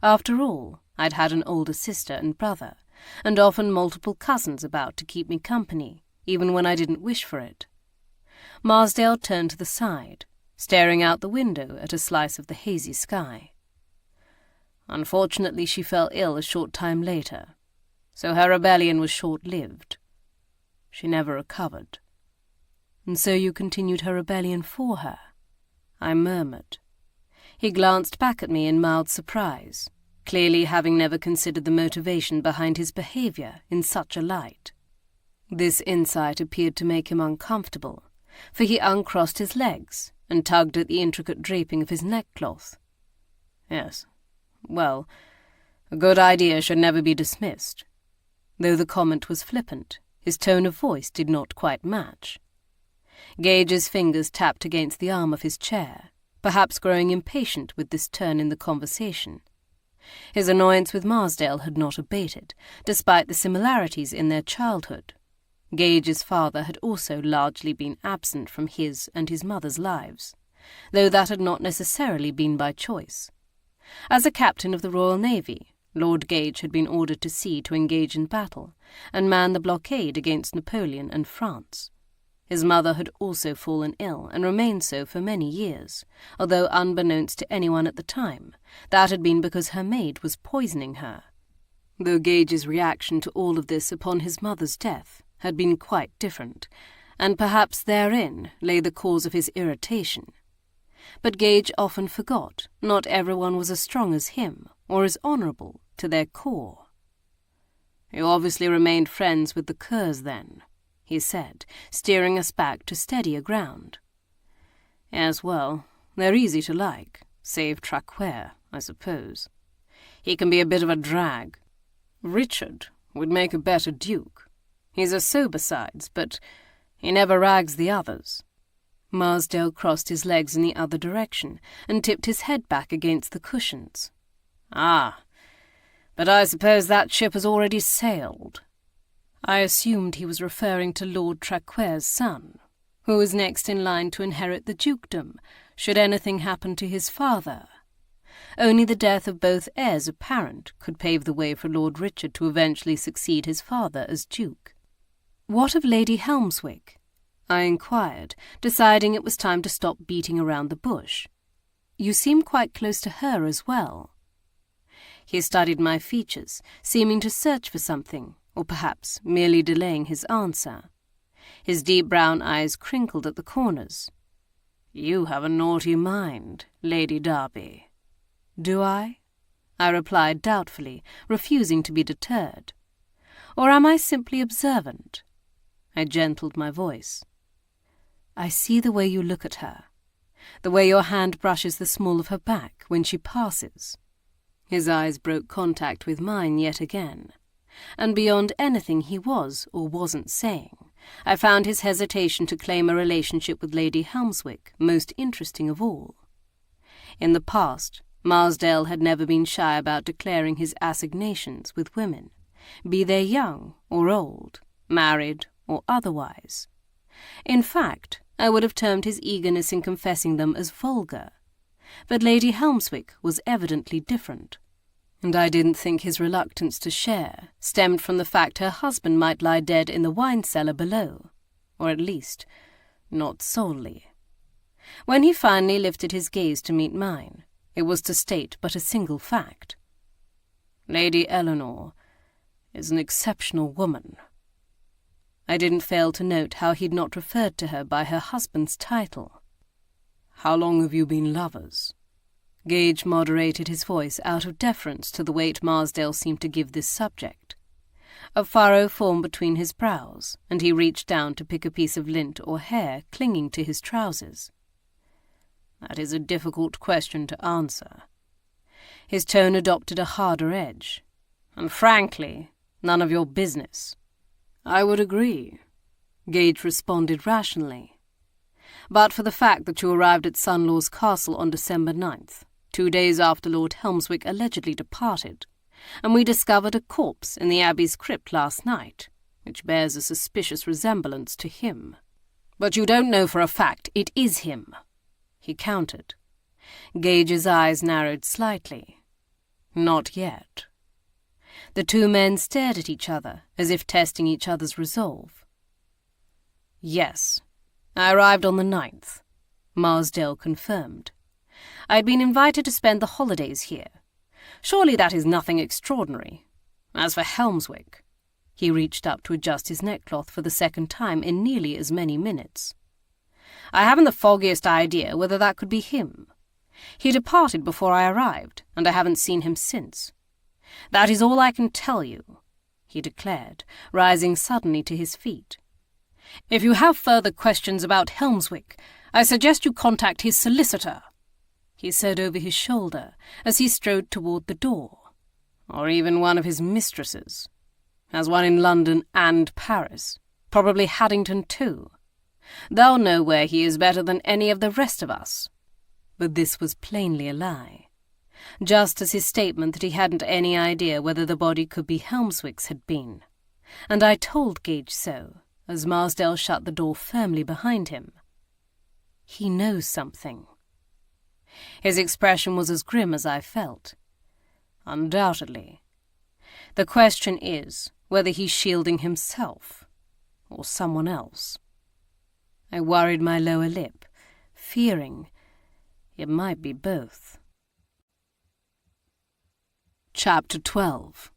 After all, I'd had an older sister and brother, and often multiple cousins about to keep me company, even when I didn't wish for it. Marsdale turned to the side, staring out the window at a slice of the hazy sky. "Unfortunately, she fell ill a short time later, so her rebellion was short-lived. She never recovered." "And so you continued her rebellion for her?" I murmured. He glanced back at me in mild surprise, clearly having never considered the motivation behind his behaviour in such a light. This insight appeared to make him uncomfortable, for he uncrossed his legs and tugged at the intricate draping of his neckcloth. "Yes, well, a good idea should never be dismissed." Though the comment was flippant, his tone of voice did not quite match. Gage's fingers tapped against the arm of his chair, perhaps growing impatient with this turn in the conversation. His annoyance with Marsdale had not abated, despite the similarities in their childhood. Gage's father had also largely been absent from his and his mother's lives, though that had not necessarily been by choice. As a captain of the Royal Navy, Lord Gage had been ordered to sea to engage in battle and man the blockade against Napoleon and France. His mother had also fallen ill and remained so for many years, although unbeknownst to anyone at the time, that had been because her maid was poisoning her. Though Gage's reaction to all of this upon his mother's death had been quite different, and perhaps therein lay the cause of his irritation. But Gage often forgot not everyone was as strong as him or as honourable to their core. "You obviously remained friends with the Kerrs then," he said, steering us back to steadier ground. "Yes, well, they're easy to like, save Traquair, I suppose. He can be a bit of a drag. Richard would make a better duke. He's a sober sides, but he never rags the others." Marsdale crossed his legs in the other direction and tipped his head back against the cushions. "Ah, but I suppose that ship has already sailed." I assumed he was referring to Lord Traquair's son, who was next in line to inherit the dukedom, should anything happen to his father. Only the death of both heirs apparent could pave the way for Lord Richard to eventually succeed his father as duke. "What of Lady Helmswick?" I inquired, deciding it was time to stop beating around the bush. You seem quite close to her as well." He studied my features, seeming to search for something, or perhaps merely delaying his answer. His deep brown eyes crinkled at the corners. "You have a naughty mind, Lady Darby." "Do I?" I replied doubtfully, refusing to be deterred. "Or am I simply observant?" I gentled my voice. "I see the way you look at her, the way your hand brushes the small of her back when she passes." His eyes broke contact with mine yet again, and beyond anything he was or wasn't saying, I found his hesitation to claim a relationship with Lady Helmswick most interesting of all. In the past, Marsdale had never been shy about declaring his assignations with women, be they young or old, married or otherwise. In fact, I would have termed his eagerness in confessing them as vulgar. But Lady Helmswick was evidently different, and I didn't think his reluctance to share stemmed from the fact her husband might lie dead in the wine cellar below, or at least, not solely. When he finally lifted his gaze to meet mine, it was to state but a single fact. "Lady Eleanor is an exceptional woman." I didn't fail to note how he'd not referred to her by her husband's title. "How long have you been lovers?" Gage moderated his voice out of deference to the weight Marsdale seemed to give this subject. A furrow formed between his brows, and he reached down to pick a piece of lint or hair clinging to his trousers. "That is a difficult question to answer." His tone adopted a harder edge. "And frankly, none of your business." "I would agree," Gage responded rationally. "But for the fact that you arrived at Sunlaw's castle on December 9th, 2 days after Lord Helmswick allegedly departed, and we discovered a corpse in the Abbey's crypt last night, which bears a suspicious resemblance to him." "But you don't know for a fact it is him," he countered. Gage's eyes narrowed slightly. "Not yet." The two men stared at each other, as if testing each other's resolve. "Yes, I arrived on the 9th, Marsdale confirmed. I had been invited to spend the holidays here. Surely that is nothing extraordinary. As for Helmswick," he reached up to adjust his neckcloth for the second time in nearly as many minutes. "I haven't the foggiest idea whether that could be him. He departed before I arrived, and I haven't seen him since. That is all I can tell you," he declared, rising suddenly to his feet. "If you have further questions about Helmswick, I suggest you contact his solicitor," he said over his shoulder as he strode toward the door. "Or even one of his mistresses. Has one in London and Paris, probably Haddington too. They'll know where he is better than any of the rest of us." But this was plainly a lie, just as his statement that he hadn't any idea whether the body could be Helmswick's had been, and I told Gage so, as Marsdale shut the door firmly behind him. He knows something. His expression was as grim as I felt. "Undoubtedly. The question is whether he's shielding himself or someone else." I worried my lower lip, fearing it might be both. Chapter 12.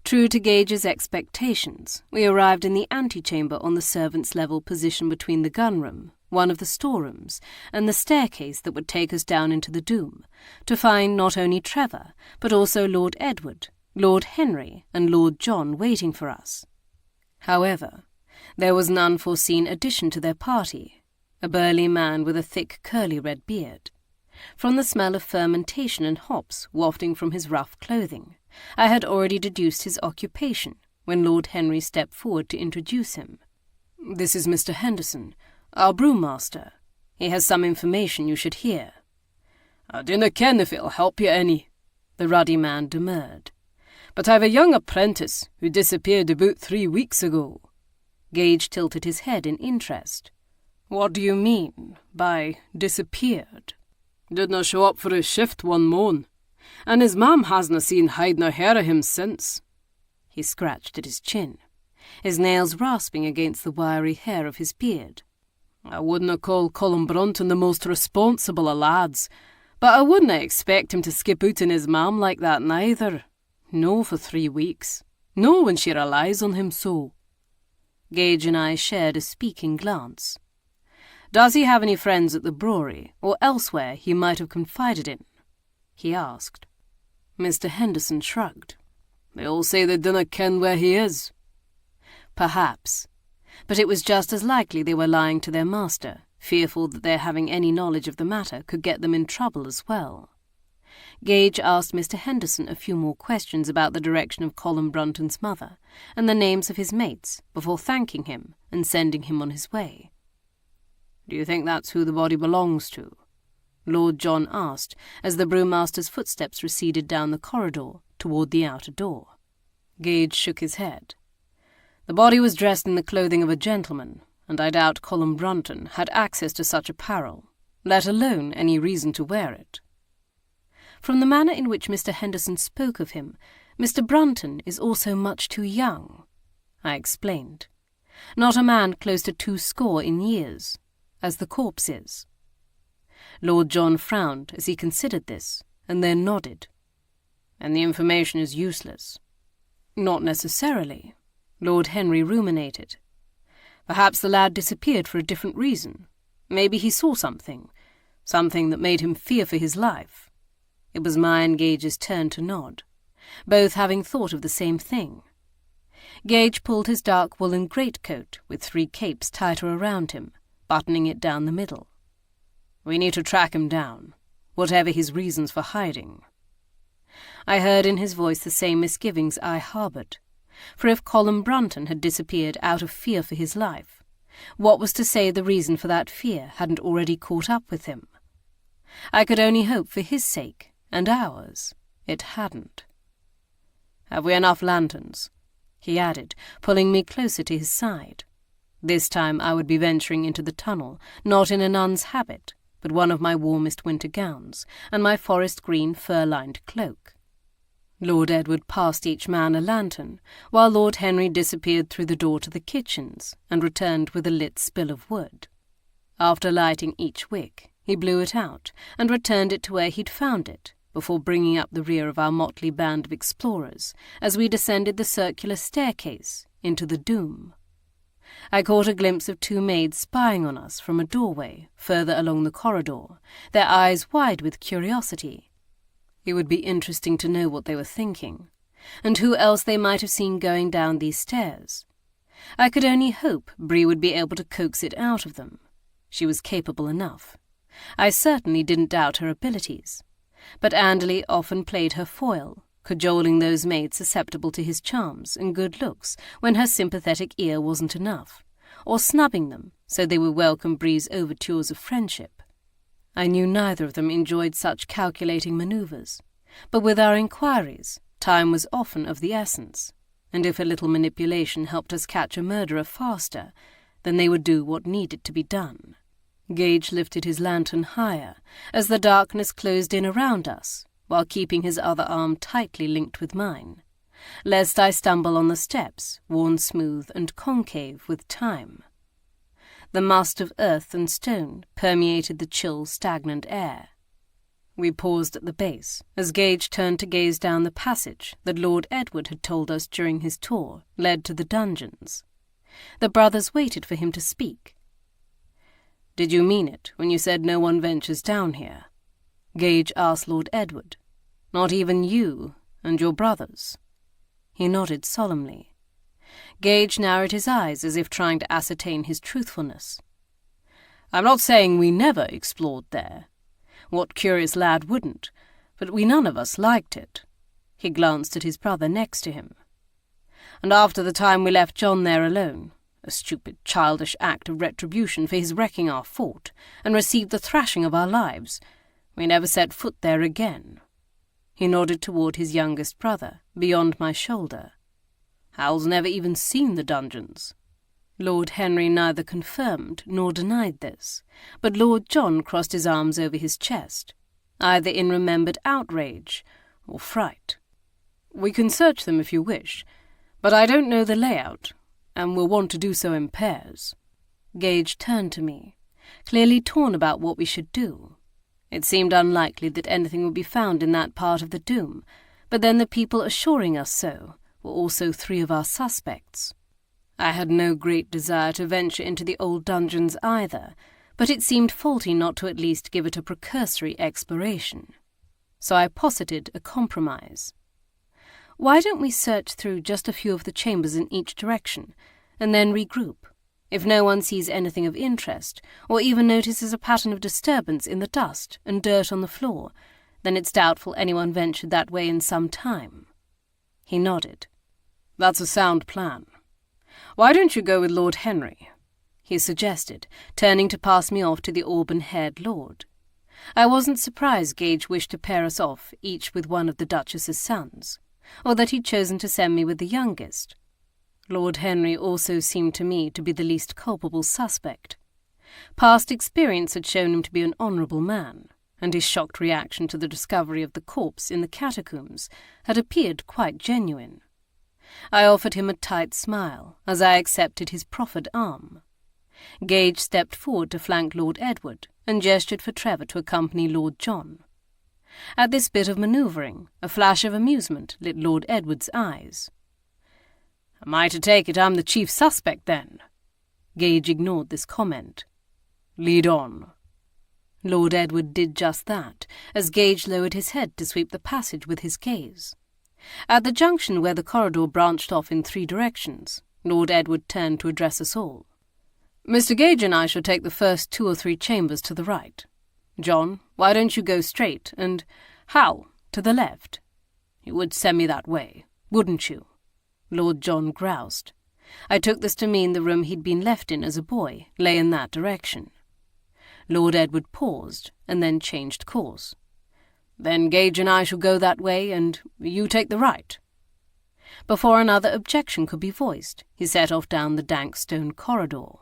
True to Gage's expectations, we arrived in the antechamber on the servants' level position between the gunroom, one of the storerooms, and the staircase that would take us down into the Doom, to find not only Trevor, but also Lord Edward, Lord Henry, and Lord John waiting for us. However, there was an unforeseen addition to their party, a burly man with a thick curly red beard. From the smell of fermentation and hops wafting from his rough clothing, I had already deduced his occupation when Lord Henry stepped forward to introduce him. "This is Mr. Henderson, our brewmaster. He has some information you should hear." "I dinna ken if it'll help you any," the ruddy man demurred. "But I've a young apprentice who disappeared about 3 weeks ago." Gage tilted his head in interest. "What do you mean by disappeared?" "Didna show up for his shift one morn, and his mam hasna seen hide nor hair of him since." He scratched at his chin, his nails rasping against the wiry hair of his beard. I wouldna call Colin Brunton the most responsible of lads, but I wouldna expect him to skip out on his mam like that neither. No for 3 weeks. No when she relies on him so. Gage and I shared a speaking glance. Does he have any friends at the brewery, or elsewhere he might have confided in? He asked. Mr. Henderson shrugged. They all say they dinna ken where he is. Perhaps. But it was just as likely they were lying to their master, fearful that their having any knowledge of the matter could get them in trouble as well. Gage asked Mr. Henderson a few more questions about the direction of Colin Brunton's mother, and the names of his mates, before thanking him and sending him on his way. Do you think that's who the body belongs to? Lord John asked, as the brewmaster's footsteps receded down the corridor toward the outer door. Gage shook his head. The body was dressed in the clothing of a gentleman, and I doubt Colin Brunton had access to such apparel, let alone any reason to wear it. From the manner in which Mr. Henderson spoke of him, Mr. Brunton is also much too young, I explained. Not a man close to 80 in years, as the corpse is. Lord John frowned as he considered this, and then nodded. And the information is useless. Not necessarily, Lord Henry ruminated. Perhaps the lad disappeared for a different reason. Maybe he saw something that made him fear for his life. It was mine Gage's turn to nod, both having thought of the same thing. Gage pulled his dark woolen greatcoat with 3 capes tighter around him, buttoning it down the middle. We need to track him down, whatever his reasons for hiding. I heard in his voice the same misgivings I harboured, for if Colin Brunton had disappeared out of fear for his life, what was to say the reason for that fear hadn't already caught up with him? I could only hope for his sake, and ours, it hadn't. Have we enough lanterns? He added, pulling me closer to his side. This time I would be venturing into the tunnel, not in a nun's habit, but one of my warmest winter gowns, and my forest green fur-lined cloak. Lord Edward passed each man a lantern, while Lord Henry disappeared through the door to the kitchens, and returned with a lit spill of wood. After lighting each wick, he blew it out, and returned it to where he'd found it, before bringing up the rear of our motley band of explorers, as we descended the circular staircase into the doom. I caught a glimpse of 2 maids spying on us from a doorway further along the corridor, their eyes wide with curiosity. It would be interesting to know what they were thinking, and who else they might have seen going down these stairs. I could only hope Bree would be able to coax it out of them. She was capable enough. I certainly didn't doubt her abilities, but Anderley often played her foil, cajoling those maids susceptible to his charms and good looks when her sympathetic ear wasn't enough, or snubbing them so they would welcome Bree's overtures of friendship. I knew neither of them enjoyed such calculating manoeuvres, but with our inquiries, time was often of the essence, and if a little manipulation helped us catch a murderer faster, then they would do what needed to be done. Gage lifted his lantern higher as the darkness closed in around us, while keeping his other arm tightly linked with mine, lest I stumble on the steps, worn smooth and concave with time. The must of earth and stone permeated the chill, stagnant air. We paused at the base, as Gage turned to gaze down the passage that Lord Edward had told us during his tour led to the dungeons. The brothers waited for him to speak. "Did you mean it when you said no one ventures down here?" Gage asked Lord Edward. "Not even you and your brothers?" He nodded solemnly. Gage narrowed his eyes as if trying to ascertain his truthfulness. "I'm not saying we never explored there. What curious lad wouldn't? But we none of us liked it." He glanced at his brother next to him. "And after the time we left John there alone, a stupid, childish act of retribution for his wrecking our fort, and received the thrashing of our lives, we never set foot there again." He nodded toward his youngest brother, beyond my shoulder. "Hal's never even seen the dungeons." Lord Henry neither confirmed nor denied this, but Lord John crossed his arms over his chest, either in remembered outrage or fright. "We can search them if you wish, but I don't know the layout, and will want to do so in pairs." Gage turned to me, clearly torn about what we should do. It seemed unlikely that anything would be found in that part of the Doom, but then the people assuring us so were also 3 of our suspects. I had no great desire to venture into the old dungeons either, but it seemed faulty not to at least give it a precursory exploration. So I posited a compromise. Why don't we search through just a few of the chambers in each direction, and then regroup? If no one sees anything of interest, or even notices a pattern of disturbance in the dust and dirt on the floor, then it's doubtful anyone ventured that way in some time. He nodded. That's a sound plan. Why don't you go with Lord Henry? He suggested, turning to pass me off to the auburn-haired lord. I wasn't surprised Gage wished to pair us off, each with one of the Duchess's sons, or that he'd chosen to send me with the youngest. Lord Henry also seemed to me to be the least culpable suspect. Past experience had shown him to be an honourable man, and his shocked reaction to the discovery of the corpse in the catacombs had appeared quite genuine. I offered him a tight smile as I accepted his proffered arm. Gage stepped forward to flank Lord Edward and gestured for Trevor to accompany Lord John. At this bit of manoeuvring, a flash of amusement lit Lord Edward's eyes. Am I to take it I'm the chief suspect, then? Gage ignored this comment. Lead on. Lord Edward did just that, as Gage lowered his head to sweep the passage with his gaze. At the junction where the corridor branched off in 3 directions, Lord Edward turned to address us all. Mr. Gage and I shall take the first 2 or 3 chambers to the right. John, why don't you go straight, and Hal, to the left? You would send me that way, wouldn't you? Lord John groused. I took this to mean the room he'd been left in as a boy lay in that direction. Lord Edward paused, and then changed course. Then Gage and I shall go that way, and you take the right. Before another objection could be voiced, he set off down the dank stone corridor.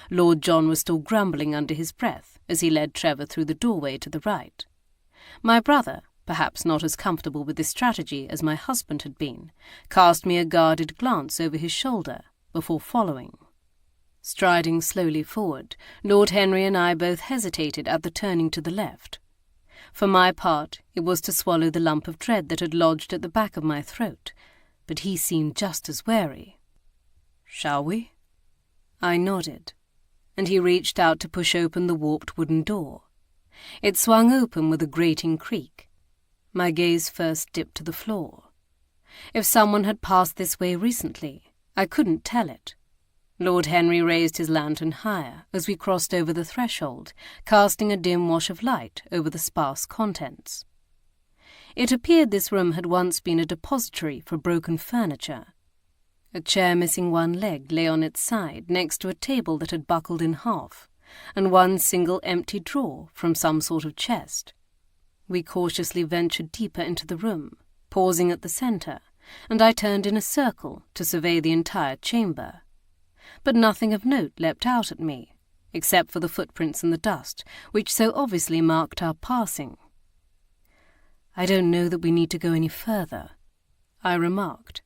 Lord John was still grumbling under his breath as he led Trevor through the doorway to the right. My brother, perhaps not as comfortable with this strategy as my husband had been, cast me a guarded glance over his shoulder before following. Striding slowly forward, Lord Henry and I both hesitated at the turning to the left. For my part, it was to swallow the lump of dread that had lodged at the back of my throat, but he seemed just as wary. Shall we? I nodded, and he reached out to push open the warped wooden door. It swung open with a grating creak. My gaze first dipped to the floor. If someone had passed this way recently, I couldn't tell it. Lord Henry raised his lantern higher as we crossed over the threshold, casting a dim wash of light over the sparse contents. It appeared this room had once been a depository for broken furniture. A chair missing one leg lay on its side next to a table that had buckled in half, and one single empty drawer from some sort of chest. We cautiously ventured deeper into the room, pausing at the centre, and I turned in a circle to survey the entire chamber. But nothing of note leapt out at me, except for the footprints in the dust, which so obviously marked our passing. I don't know that we need to go any further, I remarked,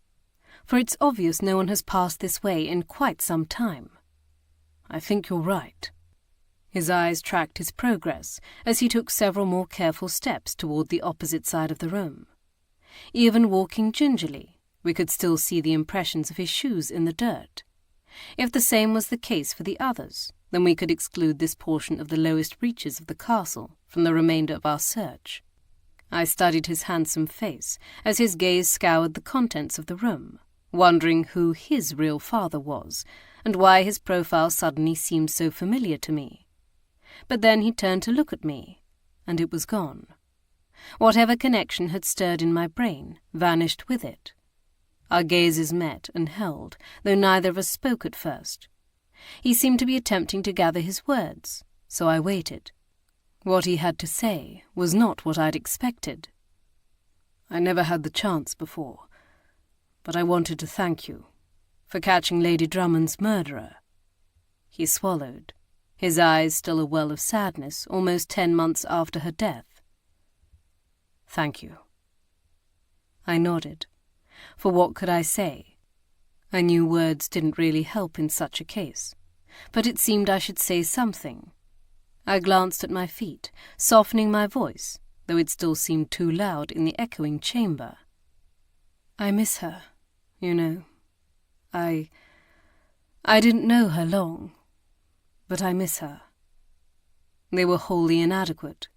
for it's obvious no one has passed this way in quite some time. I think you're right. His eyes tracked his progress as he took several more careful steps toward the opposite side of the room. Even walking gingerly, we could still see the impressions of his shoes in the dirt. If the same was the case for the others, then we could exclude this portion of the lowest reaches of the castle from the remainder of our search. I studied his handsome face as his gaze scoured the contents of the room, wondering who his real father was, and why his profile suddenly seemed so familiar to me. But then he turned to look at me, and it was gone. Whatever connection had stirred in my brain vanished with it. Our gazes met and held, though neither of us spoke at first. He seemed to be attempting to gather his words, so I waited. What he had to say was not what I'd expected. I never had the chance before, but I wanted to thank you for catching Lady Drummond's murderer. He swallowed, his eyes still a well of sadness almost 10 months after her death. Thank you. I nodded, for what could I say? I knew words didn't really help in such a case, but it seemed I should say something. I glanced at my feet, softening my voice, though it still seemed too loud in the echoing chamber. I miss her, you know. I didn't know her long, but I miss her. They were wholly inadequate,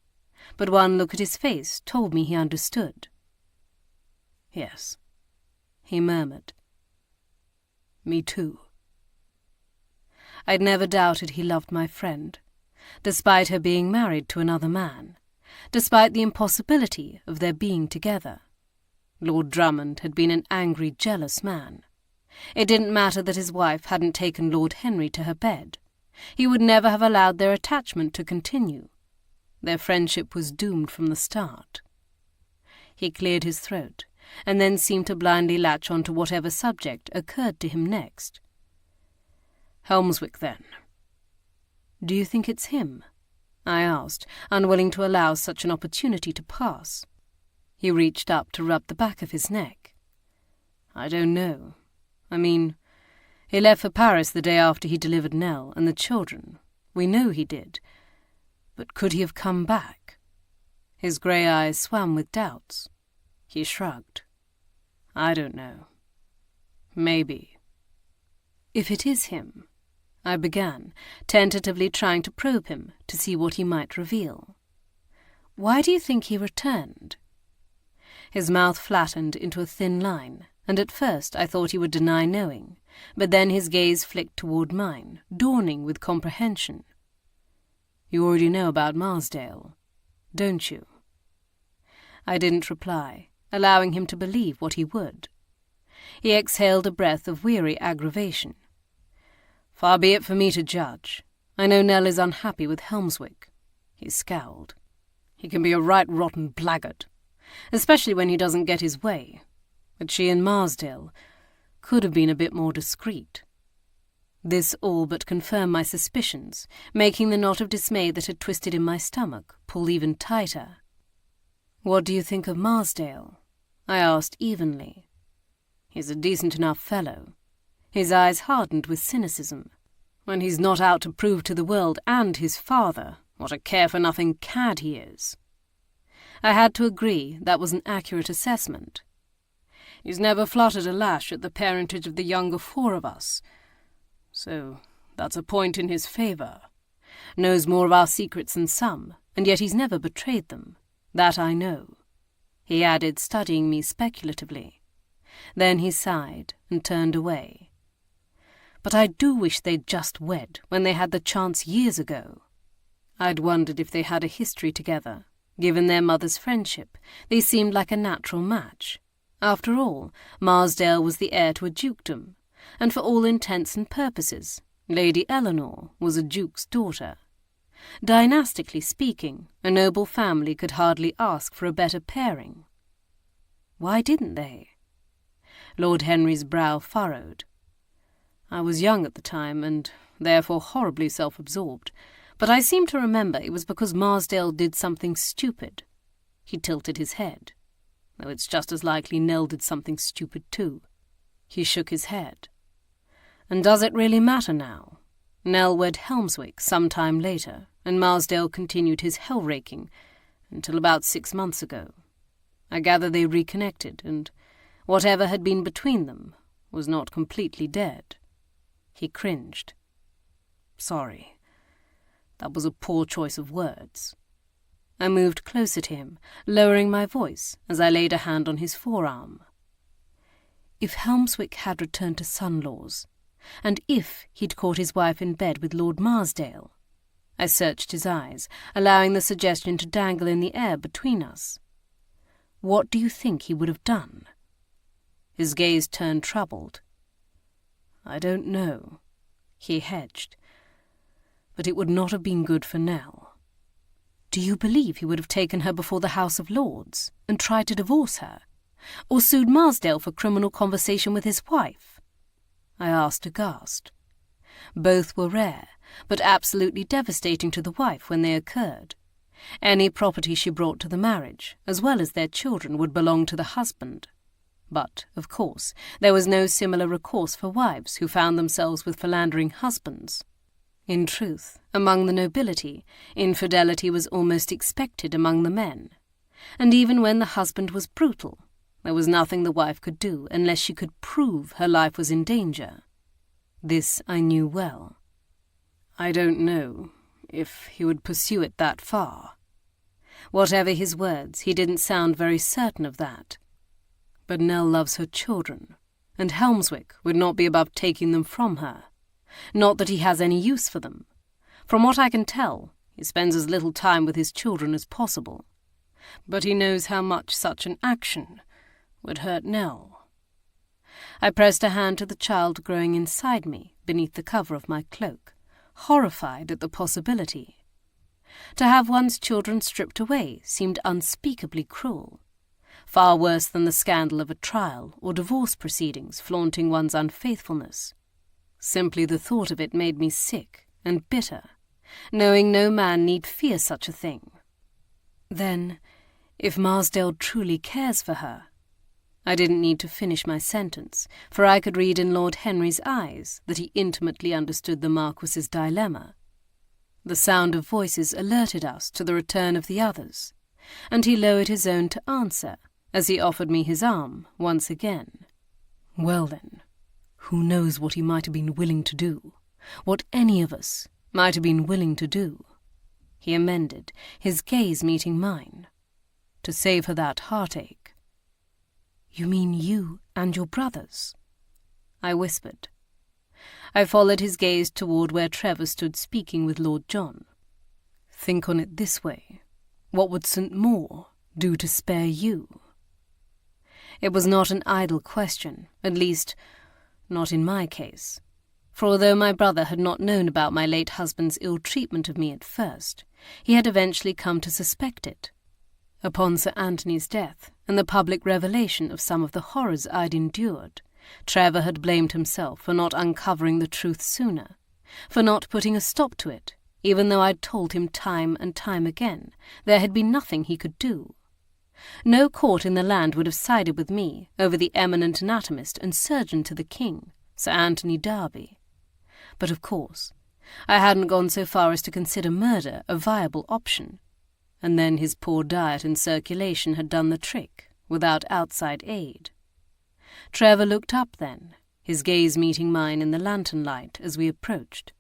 but one look at his face told me he understood. Yes, he murmured. Me too. I'd never doubted he loved my friend, despite her being married to another man, despite the impossibility of their being together. Lord Drummond had been an angry, jealous man. It didn't matter that his wife hadn't taken Lord Henry to her bed. He would never have allowed their attachment to continue. Their friendship was doomed from the start. He cleared his throat, and then seemed to blindly latch on to whatever subject occurred to him next. Helmswick, then. Do you think it's him? I asked, unwilling to allow such an opportunity to pass. He reached up to rub the back of his neck. I don't know. I mean, he left for Paris the day after he delivered Nell and the children. We know he did. But could he have come back? His grey eyes swam with doubts. He shrugged. I don't know. Maybe. If it is him, I began, tentatively trying to probe him to see what he might reveal. Why do you think he returned? His mouth flattened into a thin line, and at first I thought he would deny knowing, but then his gaze flicked toward mine, dawning with comprehension. You already know about Marsdale, don't you? I didn't reply, allowing him to believe what he would. He exhaled a breath of weary aggravation. Far be it for me to judge. I know Nell is unhappy with Helmswick. He scowled. He can be a right rotten blackguard, especially when he doesn't get his way. But she and Marsdale could have been a bit more discreet. This all but confirmed my suspicions, making the knot of dismay that had twisted in my stomach pull even tighter. What do you think of Marsdale? I asked evenly. He's a decent enough fellow. His eyes hardened with cynicism. When he's not out to prove to the world and his father what a care-for-nothing cad he is. I had to agree that was an accurate assessment. He's never fluttered a lash at the parentage of the younger four of us. So that's a point in his favour. Knows more of our secrets than some, and yet he's never betrayed them. That I know. He added, studying me speculatively. Then he sighed and turned away. But I do wish they'd just wed when they had the chance years ago. I'd wondered if they had a history together. Given their mother's friendship, they seemed like a natural match. After all, Marsdale was the heir to a dukedom, and for all intents and purposes, Lady Eleanor was a duke's daughter. Dynastically speaking, a noble family could hardly ask for a better pairing. Why didn't they? Lord Henry's brow furrowed. I was young at the time, and therefore horribly self-absorbed, but I seem to remember it was because Marsdale did something stupid. He tilted his head, though it's just as likely Nell did something stupid too. He shook his head. And does it really matter now? Nell wed Helmswick some time later, and Marsdale continued his hell-raking until about 6 months ago. I gather they reconnected, and whatever had been between them was not completely dead. He cringed. Sorry. That was a poor choice of words. I moved closer to him, lowering my voice as I laid a hand on his forearm. If Helmswick had returned to son-laws, and if he'd caught his wife in bed with Lord Marsdale, I searched his eyes, allowing the suggestion to dangle in the air between us. What do you think he would have done? His gaze turned troubled. I don't know. He hedged. But it would not have been good for Nell. Do you believe he would have taken her before the House of Lords and tried to divorce her, or sued Marsdale for criminal conversation with his wife? I asked aghast. Both were rare, but absolutely devastating to the wife when they occurred. Any property she brought to the marriage, as well as their children, would belong to the husband. But, of course, there was no similar recourse for wives who found themselves with philandering husbands. In truth, among the nobility, infidelity was almost expected among the men, and even when the husband was brutal, there was nothing the wife could do unless she could prove her life was in danger. This I knew well. I don't know if he would pursue it that far. Whatever his words, he didn't sound very certain of that. But Nell loves her children, and Helmswick would not be above taking them from her. Not that he has any use for them. From what I can tell, he spends as little time with his children as possible. But he knows how much such an action would hurt Nell. I pressed a hand to the child growing inside me beneath the cover of my cloak, horrified at the possibility. To have one's children stripped away seemed unspeakably cruel, far worse than the scandal of a trial or divorce proceedings flaunting one's unfaithfulness. Simply the thought of it made me sick and bitter, knowing no man need fear such a thing. Then, if Marsdale truly cares for her— I didn't need to finish my sentence, for I could read in Lord Henry's eyes that he intimately understood the Marquis's dilemma. The sound of voices alerted us to the return of the others, and he lowered his own to answer as he offered me his arm once again. Well then, who knows what he might have been willing to do, what any of us might have been willing to do, he amended, his gaze meeting mine, to save her that heartache. You mean you and your brothers? I whispered. I followed his gaze toward where Trevor stood speaking with Lord John. Think on it this way. What would St. Maur do to spare you? It was not an idle question, at least not in my case. For although my brother had not known about my late husband's ill treatment of me at first, he had eventually come to suspect it. Upon Sir Anthony's death and the public revelation of some of the horrors I'd endured, Trevor had blamed himself for not uncovering the truth sooner, for not putting a stop to it, even though I'd told him time and time again there had been nothing he could do. No court in the land would have sided with me over the eminent anatomist and surgeon to the king, Sir Anthony Darby. But of course, I hadn't gone so far as to consider murder a viable option. And then his poor diet and circulation had done the trick, without outside aid. Trevor looked up then, his gaze meeting mine in the lantern light as we approached.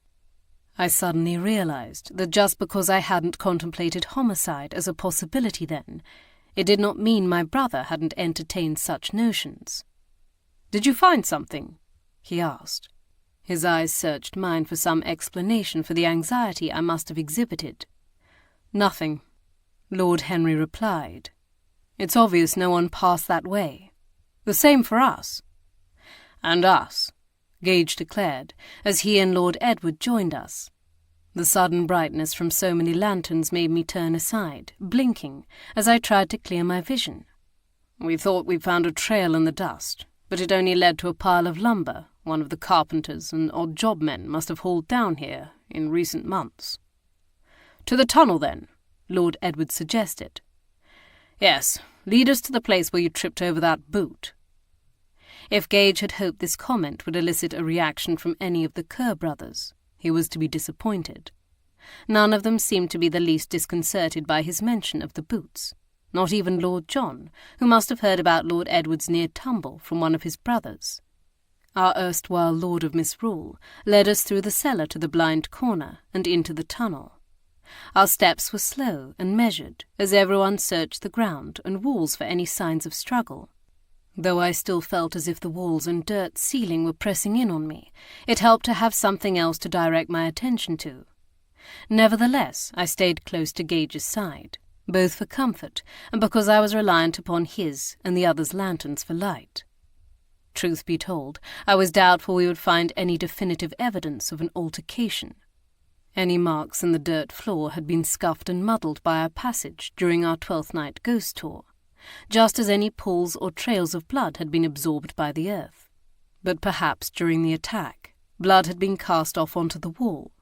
I suddenly realized that just because I hadn't contemplated homicide as a possibility then, it did not mean my brother hadn't entertained such notions. "Did you find something?" he asked. His eyes searched mine for some explanation for the anxiety I must have exhibited. "Nothing," Lord Henry replied. "It's obvious no one passed that way. The same for us." "And us," Gage declared, as he and Lord Edward joined us. The sudden brightness from so many lanterns made me turn aside, blinking, as I tried to clear my vision. "We thought we found a trail in the dust, but it only led to a pile of lumber one of the carpenters and odd job men must have hauled down here in recent months." "To the tunnel, then," Lord Edward suggested. "Yes, lead us to the place where you tripped over that boot." If Gage had hoped this comment would elicit a reaction from any of the Kerr brothers, he was to be disappointed. None of them seemed to be the least disconcerted by his mention of the boots, not even Lord John, who must have heard about Lord Edward's near tumble from one of his brothers. Our erstwhile Lord of Misrule led us through the cellar to the blind corner and into the tunnel. Our steps were slow and measured as everyone searched the ground and walls for any signs of struggle. Though I still felt as if the walls and dirt ceiling were pressing in on me, it helped to have something else to direct my attention to. Nevertheless, I stayed close to Gage's side, both for comfort and because I was reliant upon his and the others' lanterns for light. Truth be told, I was doubtful we would find any definitive evidence of an altercation. Any marks in the dirt floor had been scuffed and muddled by our passage during our 12th Night ghost tour, just as any pools or trails of blood had been absorbed by the earth. But perhaps during the attack, blood had been cast off onto the wall.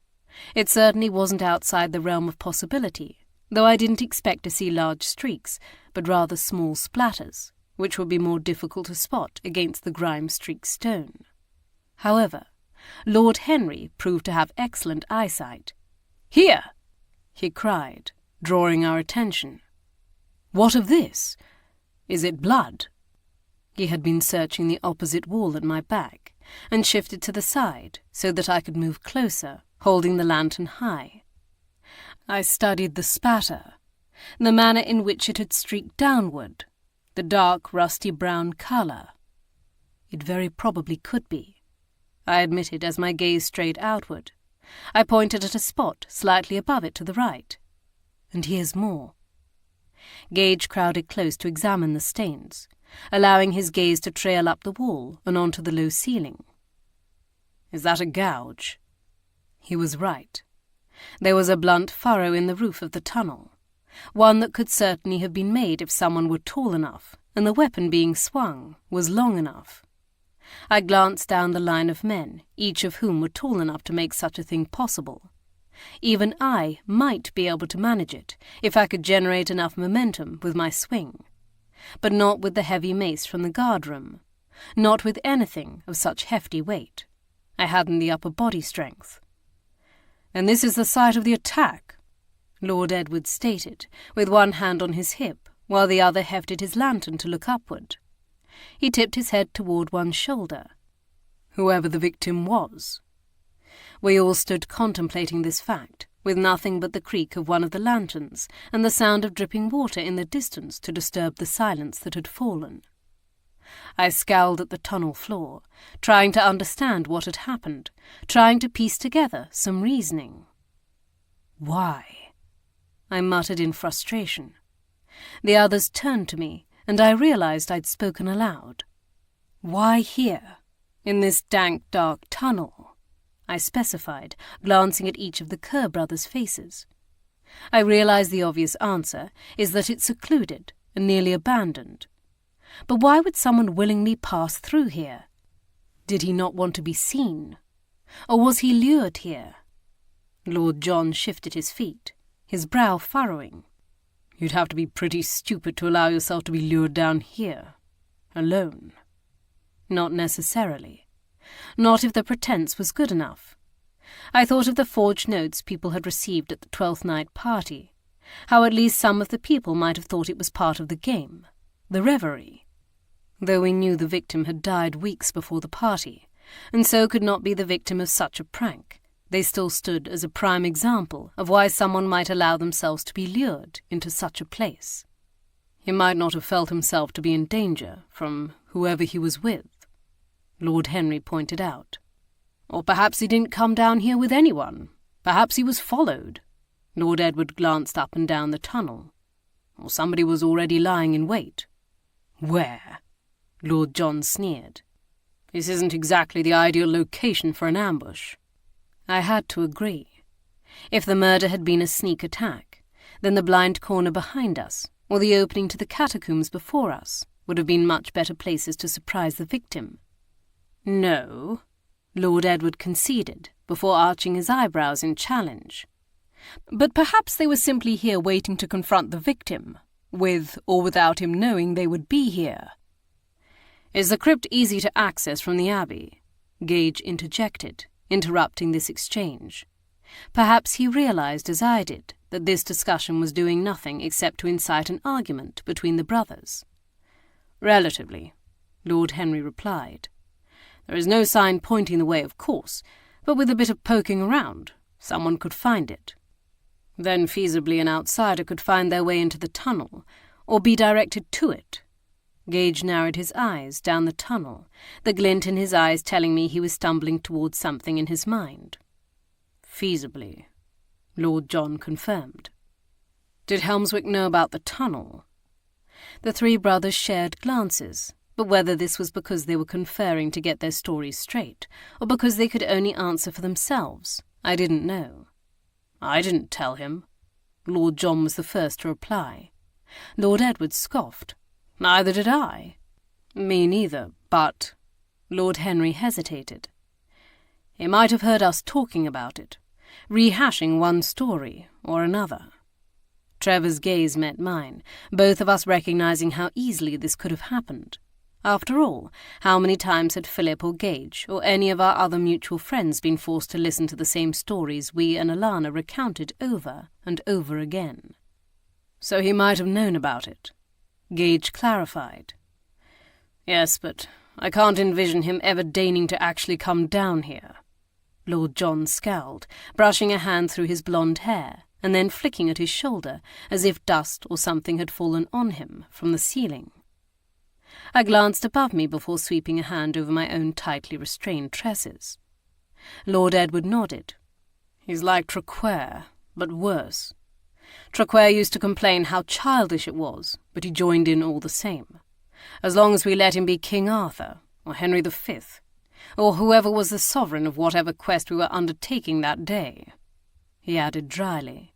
It certainly wasn't outside the realm of possibility, though I didn't expect to see large streaks, but rather small splatters, which would be more difficult to spot against the grime-streaked stone. However, Lord Henry proved to have excellent eyesight. "Here!" he cried, drawing our attention. "What of this? Is it blood?" He had been searching the opposite wall at my back, and shifted to the side so that I could move closer, holding the lantern high. I studied the spatter, the manner in which it had streaked downward, the dark rusty brown colour. It very probably could be, I admitted as my gaze strayed outward. I pointed at a spot slightly above it to the right. And here's more. Gage crowded close to examine the stains, allowing his gaze to trail up the wall and onto the low ceiling. "Is that a gouge?" He was right. There was a blunt furrow in the roof of the tunnel, one that could certainly have been made if someone were tall enough and the weapon being swung was long enough. I glanced down the line of men, each of whom were tall enough to make such a thing possible. Even I might be able to manage it if I could generate enough momentum with my swing, but not with the heavy mace from the guardroom, not with anything of such hefty weight. I hadn't the upper body strength. "And this is the site of the attack," Lord Edward stated, with one hand on his hip, while the other hefted his lantern to look upward. He tipped his head toward one shoulder. "Whoever the victim was." We all stood contemplating this fact, with nothing but the creak of one of the lanterns and the sound of dripping water in the distance to disturb the silence that had fallen. I scowled at the tunnel floor, trying to understand what had happened, trying to piece together some reasoning. "Why?" I muttered in frustration. The others turned to me, and I realized I'd spoken aloud. "Why here, in this dank, dark tunnel?" I specified, glancing at each of the Kerr brothers' faces. I realized the obvious answer is that it's secluded and nearly abandoned. But why would someone willingly pass through here? Did he not want to be seen? Or was he lured here? Lord John shifted his feet, his brow furrowing. "You'd have to be pretty stupid to allow yourself to be lured down here, alone." Not necessarily. Not if the pretense was good enough. I thought of the forged notes people had received at the 12th Night party, how at least some of the people might have thought it was part of the game, the reverie. Though we knew the victim had died weeks before the party, and so could not be the victim of such a prank, they still stood as a prime example of why someone might allow themselves to be lured into such a place. He might not have felt himself to be in danger from whoever he was with, Lord Henry pointed out. "Or perhaps he didn't come down here with anyone. Perhaps he was followed." Lord Edward glanced up and down the tunnel. "Or somebody was already lying in wait." "Where?" Lord John sneered. "This isn't exactly the ideal location for an ambush." I had to agree. If the murder had been a sneak attack, then the blind corner behind us, or the opening to the catacombs before us, would have been much better places to surprise the victim. "No," Lord Edward conceded, before arching his eyebrows in challenge. "But perhaps they were simply here waiting to confront the victim, with or without him knowing they would be here." "Is the crypt easy to access from the Abbey?" Gage interjected, interrupting this exchange. Perhaps he realized, as I did, that this discussion was doing nothing except to incite an argument between the brothers. "Relatively," Lord Henry replied. "There is no sign pointing the way, of course, but with a bit of poking around, someone could find it. Then feasibly an outsider could find their way into the tunnel, or be directed to it." Gage narrowed his eyes down the tunnel, the glint in his eyes telling me he was stumbling towards something in his mind. "Feasibly," Lord John confirmed. "Did Helmswick know about the tunnel?" The three brothers shared glances, but whether this was because they were conferring to get their stories straight, or because they could only answer for themselves, I didn't know. "I didn't tell him." Lord John was the first to reply. Lord Edward scoffed. "Neither did I." "Me neither, but—" Lord Henry hesitated. "He might have heard us talking about it, rehashing one story or another." Trevor's gaze met mine, both of us recognizing how easily this could have happened. After all, how many times had Philip or Gage or any of our other mutual friends been forced to listen to the same stories we and Alana recounted over and over again? So he might have known about it, Gage clarified. Yes, but I can't envision him ever deigning to actually come down here. Lord John scowled, brushing a hand through his blonde hair and then flicking at his shoulder as if dust or something had fallen on him from the ceiling. I glanced above me before sweeping a hand over my own tightly restrained tresses. Lord Edward nodded. He's like Traquair, but worse. Traquair used to complain how childish it was, but he joined in all the same. As long as we let him be King Arthur, or Henry V, or whoever was the sovereign of whatever quest we were undertaking that day, he added dryly.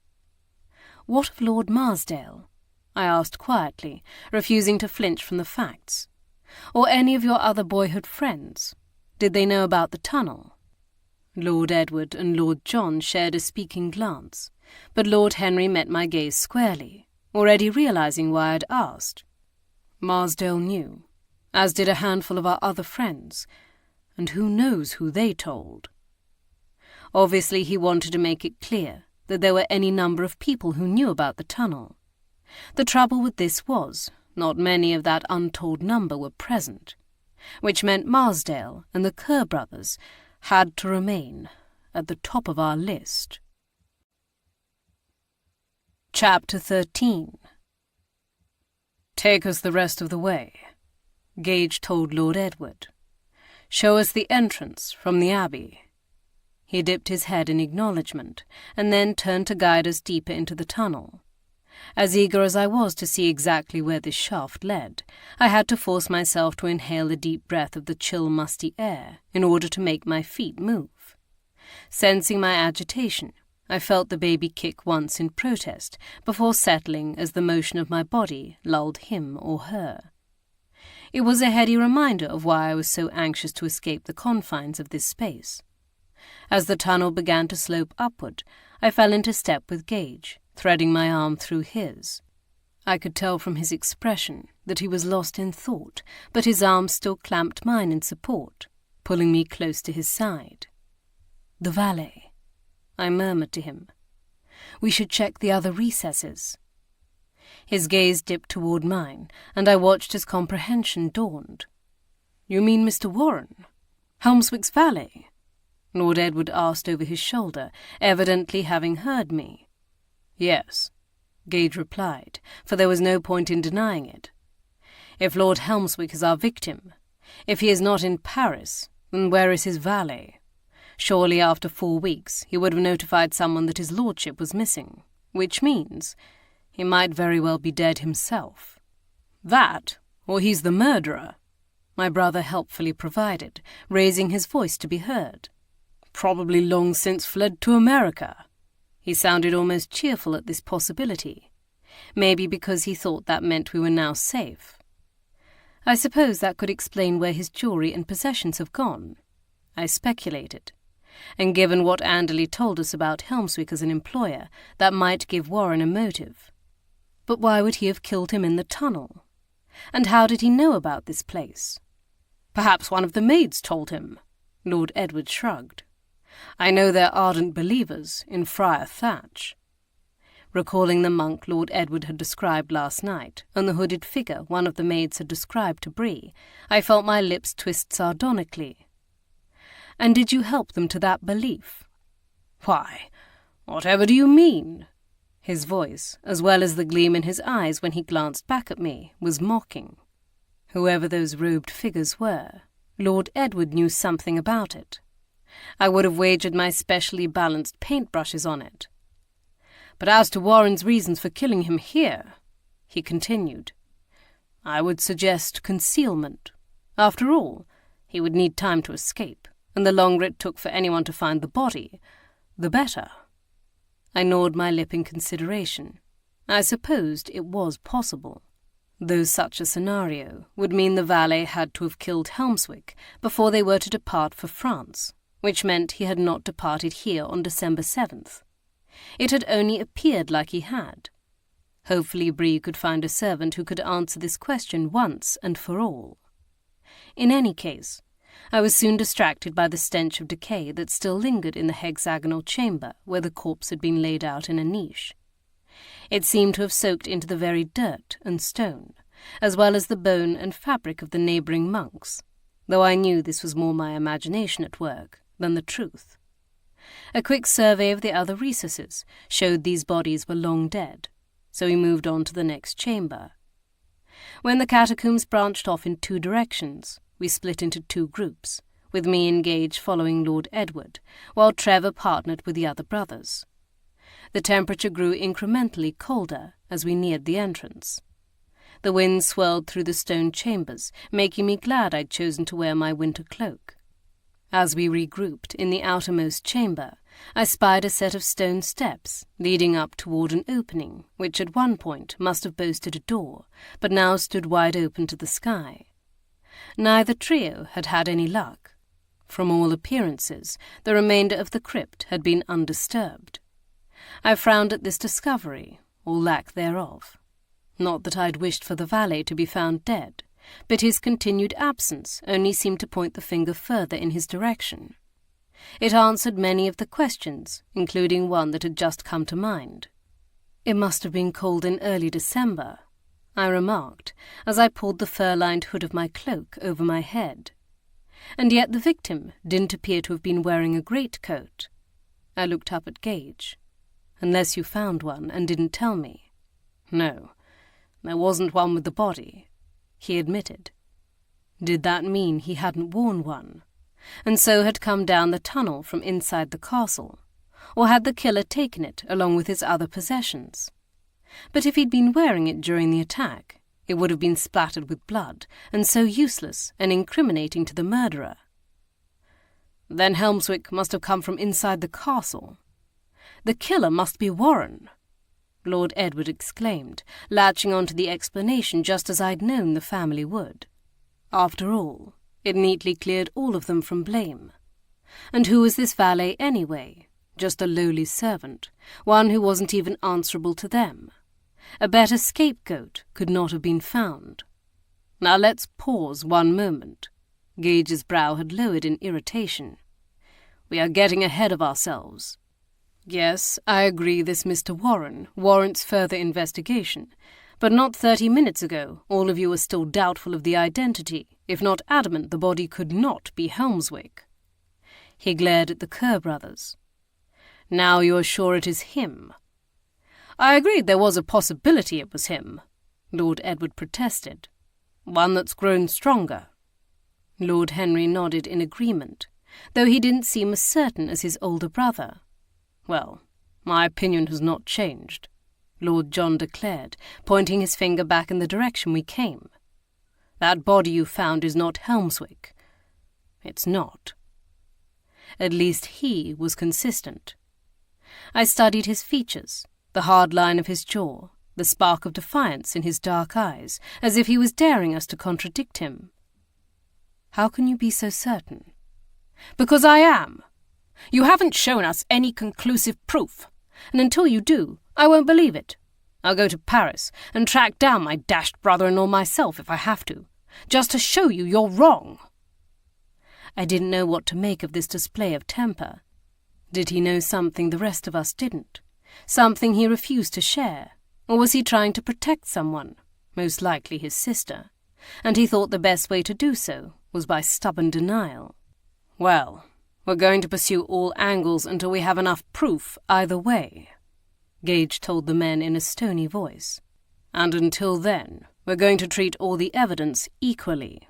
What of Lord Marsdale? I asked quietly, refusing to flinch from the facts. Or any of your other boyhood friends? Did they know about the tunnel? Lord Edward and Lord John shared a speaking glance, but Lord Henry met my gaze squarely, already realizing why I'd asked. Marsdale knew, as did a handful of our other friends, and who knows who they told. Obviously he wanted to make it clear that there were any number of people who knew about the tunnel. The trouble with this was, not many of that untold number were present, which meant Marsdale and the Kerr brothers had to remain at the top of our list. Chapter 13. Take us the rest of the way, Gage told Lord Edward. Show us the entrance from the Abbey. He dipped his head in acknowledgement, and then turned to guide us deeper into the tunnel. As eager as I was to see exactly where this shaft led, I had to force myself to inhale a deep breath of the chill, musty air in order to make my feet move. Sensing my agitation, I felt the baby kick once in protest before settling as the motion of my body lulled him or her. It was a heady reminder of why I was so anxious to escape the confines of this space. As the tunnel began to slope upward, I fell into step with Gage, threading my arm through his. I could tell from his expression that he was lost in thought, but his arm still clamped mine in support, pulling me close to his side. The valet, I murmured to him. We should check the other recesses. His gaze dipped toward mine, and I watched as comprehension dawned. You mean Mr. Warren? Helmswick's valet? Lord Edward asked over his shoulder, evidently having heard me. Yes, Gage replied, for there was no point in denying it. If Lord Helmswick is our victim, if he is not in Paris, then where is his valet? Surely after 4 weeks he would have notified someone that his lordship was missing, which means he might very well be dead himself. That, or he's the murderer, my brother helpfully provided, raising his voice to be heard. Probably long since fled to America. He sounded almost cheerful at this possibility, maybe because he thought that meant we were now safe. I suppose that could explain where his jewelry and possessions have gone, I speculated, and given what Anderley told us about Helmswick as an employer, that might give Warren a motive. But why would he have killed him in the tunnel? And how did he know about this place? Perhaps one of the maids told him, Lord Edward shrugged. I know they're ardent believers in Friar Thatch. Recalling the monk Lord Edward had described last night, and the hooded figure one of the maids had described to Bree, I felt my lips twist sardonically. And did you help them to that belief? Why, whatever do you mean? His voice, as well as the gleam in his eyes when he glanced back at me, was mocking. Whoever those robed figures were, Lord Edward knew something about it. I would have wagered my specially balanced paintbrushes on it. But as to Warren's reasons for killing him here, he continued, I would suggest concealment. After all, he would need time to escape, and the longer it took for anyone to find the body, the better. I gnawed my lip in consideration. I supposed it was possible, though such a scenario would mean the valet had to have killed Helmswick before they were to depart for France, which meant he had not departed here on December 7th. It had only appeared like he had. Hopefully Bree could find a servant who could answer this question once and for all. In any case, I was soon distracted by the stench of decay that still lingered in the hexagonal chamber where the corpse had been laid out in a niche. It seemed to have soaked into the very dirt and stone, as well as the bone and fabric of the neighbouring monks, though I knew this was more my imagination at work than the truth. A quick survey of the other recesses showed these bodies were long dead, so we moved on to the next chamber. When the catacombs branched off in two directions, we split into two groups, with me and Gage following Lord Edward, while Trevor partnered with the other brothers. The temperature grew incrementally colder as we neared the entrance. The wind swirled through the stone chambers, making me glad I'd chosen to wear my winter cloak. As we regrouped in the outermost chamber, I spied a set of stone steps leading up toward an opening which at one point must have boasted a door, but now stood wide open to the sky. Neither trio had had any luck. From all appearances, the remainder of the crypt had been undisturbed. I frowned at this discovery, or lack thereof. Not that I'd wished for the valet to be found dead, but his continued absence only seemed to point the finger further in his direction. It answered many of the questions, including one that had just come to mind. "It must have been cold in early December," I remarked, as I pulled the fur-lined hood of my cloak over my head. And yet the victim didn't appear to have been wearing a greatcoat. I looked up at Gage. "Unless you found one and didn't tell me." "No, there wasn't one with the body," he admitted. Did that mean he hadn't worn one, and so had come down the tunnel from inside the castle, or had the killer taken it along with his other possessions? But if he'd been wearing it during the attack, it would have been splattered with blood, and so useless and incriminating to the murderer. Then Helmswick must have come from inside the castle. "The killer must be Warren," Lord Edward exclaimed, latching onto the explanation just as I'd known the family would. After all, it neatly cleared all of them from blame. And who was this valet anyway? Just a lowly servant, one who wasn't even answerable to them. A better scapegoat could not have been found. Now let's pause one moment. Gage's brow had lowered in irritation. "We are getting ahead of ourselves. Yes, I agree this Mr. Warren warrants further investigation, but not 30 minutes ago all of you were still doubtful of the identity, if not adamant the body could not be Helmswick." He glared at the Kerr brothers. "Now you are sure it is him." "I agreed there was a possibility it was him," Lord Edward protested. "One that's grown stronger." Lord Henry nodded in agreement, though he didn't seem as certain as his older brother. "Well, my opinion has not changed," Lord John declared, pointing his finger back in the direction we came. "That body you found is not Helmswick. It's not." At least he was consistent. I studied his features, the hard line of his jaw, the spark of defiance in his dark eyes, as if he was daring us to contradict him. "How can you be so certain?" "Because I am. You haven't shown us any conclusive proof, and until you do, I won't believe it. I'll go to Paris and track down my dashed brother-in-law myself if I have to, just to show you you're wrong." I didn't know what to make of this display of temper. Did he know something the rest of us didn't? Something he refused to share? Or was he trying to protect someone, most likely his sister, and he thought the best way to do so was by stubborn denial? "Well, we're going to pursue all angles until we have enough proof either way," Gage told the men in a stony voice. "And until then, we're going to treat all the evidence equally."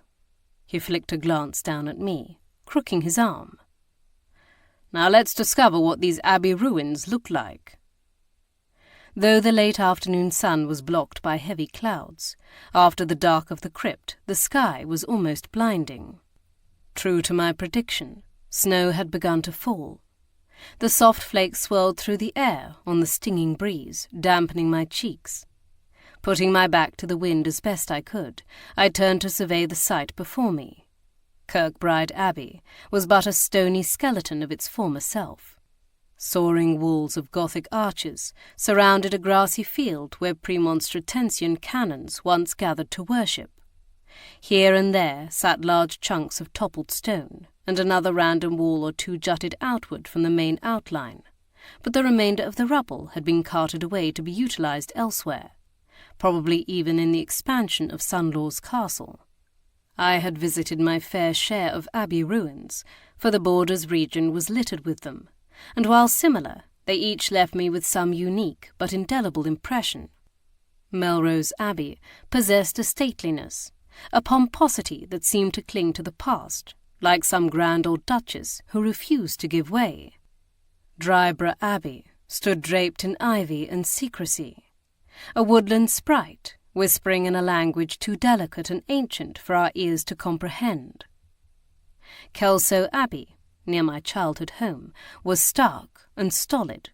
He flicked a glance down at me, crooking his arm. "Now let's discover what these abbey ruins look like." Though the late afternoon sun was blocked by heavy clouds, after the dark of the crypt the sky was almost blinding. True to my prediction, snow had begun to fall. The soft flakes swirled through the air on the stinging breeze, dampening my cheeks. Putting my back to the wind as best I could, I turned to survey the sight before me. Kirkbride Abbey was but a stony skeleton of its former self. Soaring walls of Gothic arches surrounded a grassy field where Premonstratensian canons once gathered to worship. Here and there sat large chunks of toppled stone, and another random wall or two jutted outward from the main outline, but the remainder of the rubble had been carted away to be utilized elsewhere, probably even in the expansion of Sunlaw's castle. I had visited my fair share of abbey ruins, for the Borders region was littered with them, and while similar, they each left me with some unique but indelible impression. Melrose Abbey possessed a stateliness, a pomposity that seemed to cling to the past, like some grand old duchess who refused to give way. Dryborough Abbey stood draped in ivy and secrecy, a woodland sprite whispering in a language too delicate and ancient for our ears to comprehend. Kelso Abbey, near my childhood home, was stark and stolid,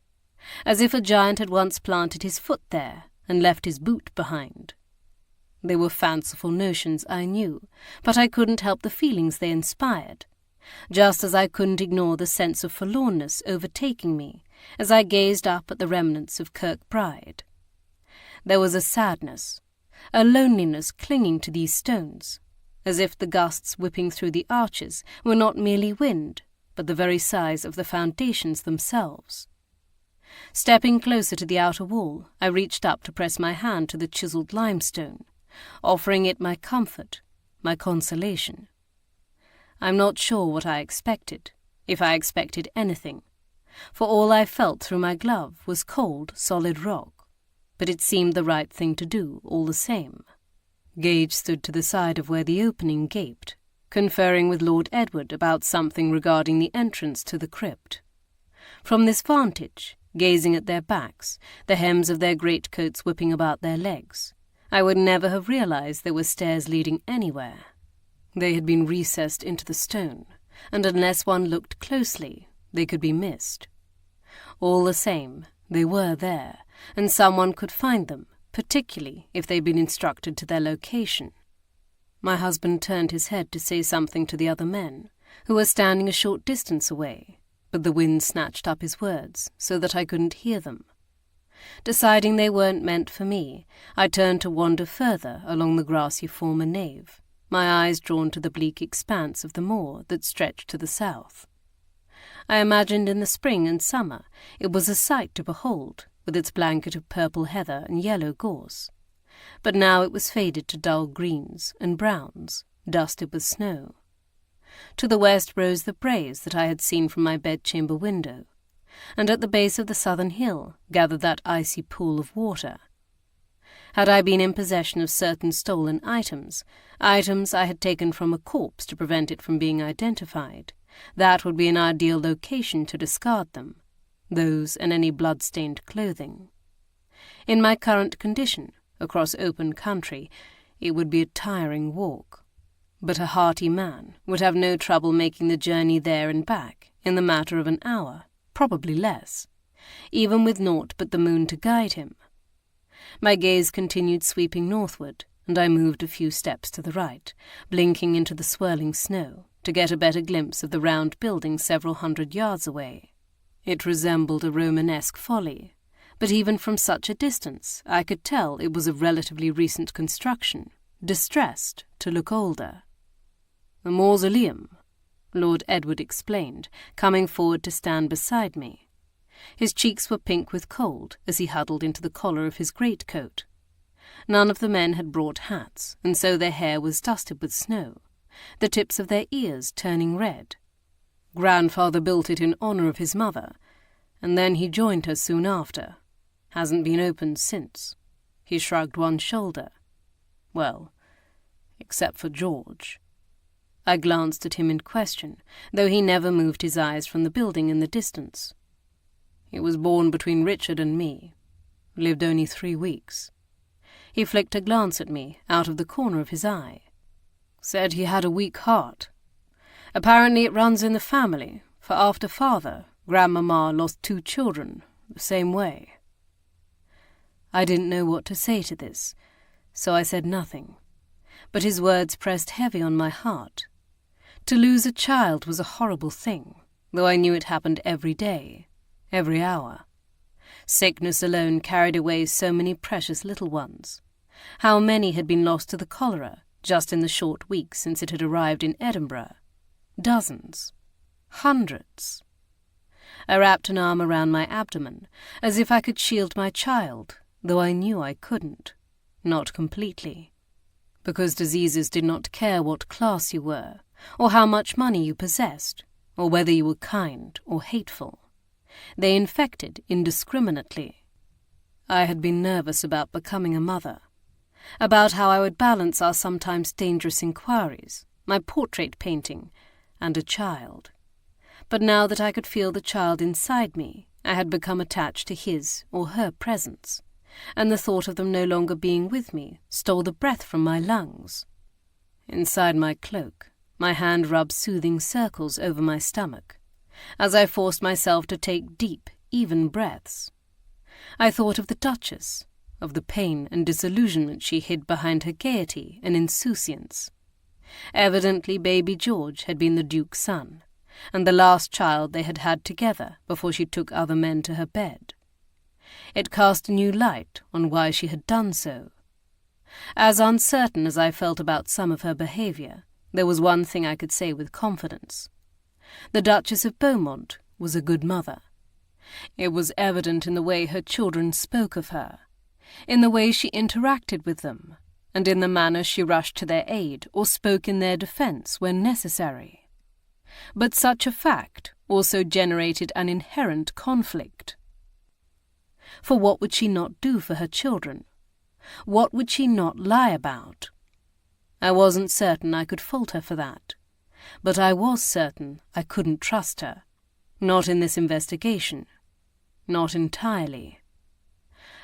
as if a giant had once planted his foot there and left his boot behind. They were fanciful notions, I knew, but I couldn't help the feelings they inspired, just as I couldn't ignore the sense of forlornness overtaking me as I gazed up at the remnants of Kirkbride. There was a sadness, a loneliness clinging to these stones, as if the gusts whipping through the arches were not merely wind, but the very size of the foundations themselves. Stepping closer to the outer wall, I reached up to press my hand to the chiselled limestone, offering it my comfort, my consolation. I'm not sure what I expected, if I expected anything, for all I felt through my glove was cold, solid rock, but it seemed the right thing to do all the same. Gage stood to the side of where the opening gaped, conferring with Lord Edward about something regarding the entrance to the crypt. From this vantage, gazing at their backs, the hems of their greatcoats whipping about their legs, I would never have realized there were stairs leading anywhere. They had been recessed into the stone, and unless one looked closely, they could be missed. All the same, they were there, and someone could find them, particularly if they'd been instructed to their location. My husband turned his head to say something to the other men, who were standing a short distance away, but the wind snatched up his words so that I couldn't hear them. Deciding they weren't meant for me, I turned to wander further along the grassy former nave, my eyes drawn to the bleak expanse of the moor that stretched to the south. I imagined in the spring and summer it was a sight to behold, with its blanket of purple heather and yellow gorse, but now it was faded to dull greens and browns, dusted with snow. To the west rose the braes that I had seen from my bedchamber window, and at the base of the southern hill gathered that icy pool of water. Had I been in possession of certain stolen items I had taken from a corpse to prevent it from being identified, that would be an ideal location to discard them, those and any blood-stained clothing. In my current condition, across open country, it would be a tiring walk, but a hearty man would have no trouble making the journey there and back in the matter of an hour, probably less, even with naught but the moon to guide him. My gaze continued sweeping northward, and I moved a few steps to the right, blinking into the swirling snow, to get a better glimpse of the round building several hundred yards away. It resembled a Romanesque folly, but even from such a distance I could tell it was of relatively recent construction, distressed to look older. "A mausoleum," Lord Edward explained, coming forward to stand beside me. His cheeks were pink with cold as he huddled into the collar of his greatcoat. None of the men had brought hats, and so their hair was dusted with snow, the tips of their ears turning red. "Grandfather built it in honour of his mother, and then he joined her soon after. Hasn't been opened since." He shrugged one shoulder. "Well, except for George." I glanced at him in question, though he never moved his eyes from the building in the distance. "He was born between Richard and me. Lived only 3 weeks. He flicked a glance at me out of the corner of his eye. Said he had a weak heart. Apparently it runs in the family, for after father, Grandmama lost 2 children the same way." I didn't know what to say to this, so I said nothing, but his words pressed heavy on my heart. To lose a child was a horrible thing, though I knew it happened every day, every hour. Sickness alone carried away so many precious little ones. How many had been lost to the cholera, just in the short weeks since it had arrived in Edinburgh. Dozens. Hundreds. I wrapped an arm around my abdomen, as if I could shield my child, though I knew I couldn't. Not completely. Because diseases did not care what class you were, or how much money you possessed, or whether you were kind or hateful. They infected indiscriminately. I had been nervous about becoming a mother, about how I would balance our sometimes dangerous inquiries, my portrait painting, and a child. But now that I could feel the child inside me, I had become attached to his or her presence, and the thought of them no longer being with me stole the breath from my lungs. Inside my cloak, my hand rubbed soothing circles over my stomach, as I forced myself to take deep, even breaths. I thought of the Duchess, of the pain and disillusionment she hid behind her gaiety and insouciance. Evidently baby George had been the Duke's son, and the last child they had had together before she took other men to her bed. It cast a new light on why she had done so. As uncertain as I felt about some of her behaviour, there was one thing I could say with confidence. The Duchess of Bowmont was a good mother. It was evident in the way her children spoke of her, in the way she interacted with them, and in the manner she rushed to their aid or spoke in their defence when necessary. But such a fact also generated an inherent conflict. For what would she not do for her children? What would she not lie about? I wasn't certain I could fault her for that, but I was certain I couldn't trust her. Not in this investigation. Not entirely.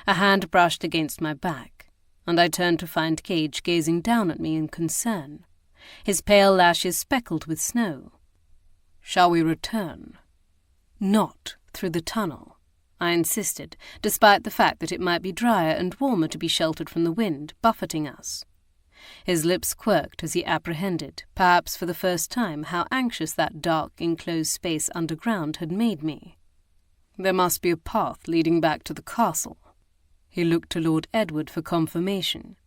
A hand brushed against my back, and I turned to find Gage gazing down at me in concern, his pale lashes speckled with snow. "Shall we return?" "Not through the tunnel," I insisted, despite the fact that it might be drier and warmer to be sheltered from the wind buffeting us. His lips quirked as he apprehended, perhaps for the first time, how anxious that dark, enclosed space underground had made me. "There must be a path leading back to the castle." He looked to Lord Edward for confirmation.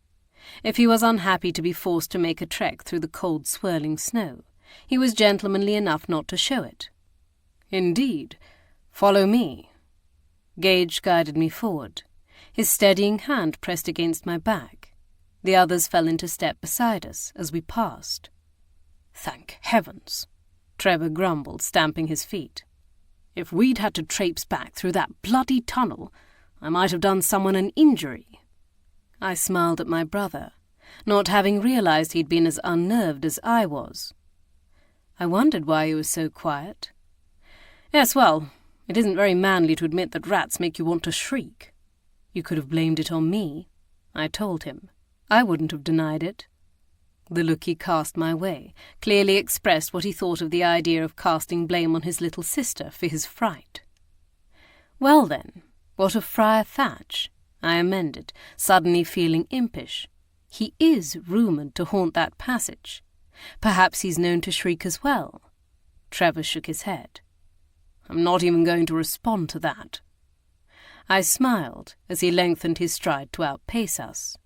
If he was unhappy to be forced to make a trek through the cold, swirling snow, he was gentlemanly enough not to show it. "Indeed. Follow me." Gage guided me forward, his steadying hand pressed against my back. The others fell into step beside us as we passed. "Thank heavens," Trevor grumbled, stamping his feet. "If we'd had to traipse back through that bloody tunnel, I might have done someone an injury." I smiled at my brother, not having realized he'd been as unnerved as I was. I wondered why he was so quiet. "Yes, well, it isn't very manly to admit that rats make you want to shriek. You could have blamed it on me," I told him. I wouldn't have denied it. The look he cast my way clearly expressed what he thought of the idea of casting blame on his little sister for his fright. "Well then, what of Friar Thatch?" I amended, suddenly feeling impish. "He is rumoured to haunt that passage. Perhaps he's known to shriek as well." Trevor shook his head. "I'm not even going to respond to that." I smiled as he lengthened his stride to outpace us.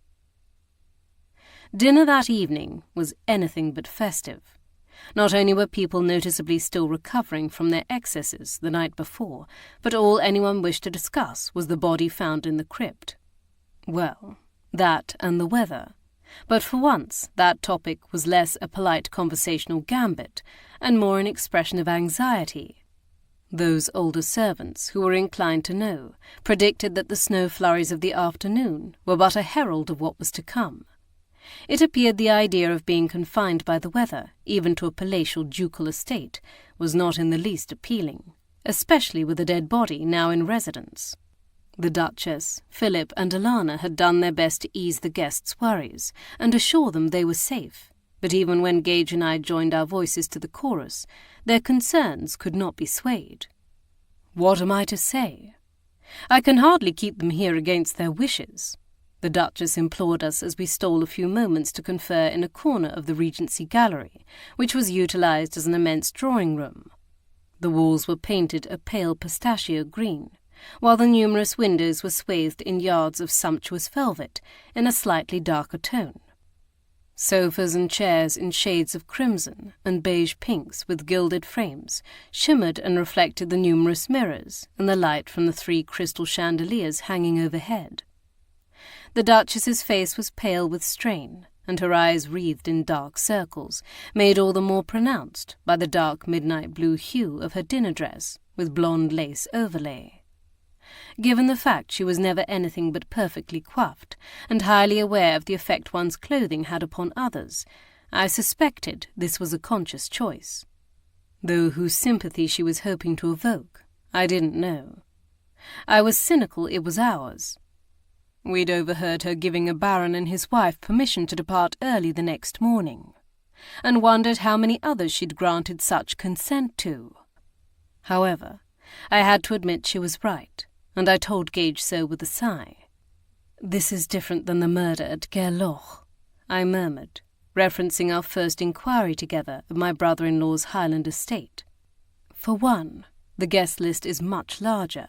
Dinner that evening was anything but festive. Not only were people noticeably still recovering from their excesses the night before, but all anyone wished to discuss was the body found in the crypt. Well, that and the weather. But for once, that topic was less a polite conversational gambit and more an expression of anxiety. Those older servants, who were inclined to know, predicted that the snow flurries of the afternoon were but a herald of what was to come. It appeared the idea of being confined by the weather, even to a palatial ducal estate, was not in the least appealing, especially with a dead body now in residence. The Duchess, Philip and Alana had done their best to ease the guests' worries and assure them they were safe, but even when Gage and I joined our voices to the chorus, their concerns could not be swayed. What am I to say? I can hardly keep them here against their wishes. The Duchess implored us as we stole a few moments to confer in a corner of the Regency Gallery, which was utilised as an immense drawing-room. The walls were painted a pale pistachio green, while the numerous windows were swathed in yards of sumptuous velvet in a slightly darker tone. Sofas and chairs in shades of crimson and beige pinks with gilded frames shimmered and reflected the numerous mirrors and the light from the 3 crystal chandeliers hanging overhead. The Duchess's face was pale with strain, and her eyes wreathed in dark circles, made all the more pronounced by the dark midnight blue hue of her dinner dress with blonde lace overlay. Given the fact she was never anything but perfectly coiffed, and highly aware of the effect one's clothing had upon others, I suspected this was a conscious choice. Though whose sympathy she was hoping to evoke, I didn't know. I was cynical it was ours. We'd overheard her giving a baron and his wife permission to depart early the next morning, and wondered how many others she'd granted such consent to. However, I had to admit she was right, and I told Gage so with a sigh. "This is different than the murder at Gerloch," I murmured, referencing our first inquiry together of my brother-in-law's Highland estate. "For one, the guest list is much larger,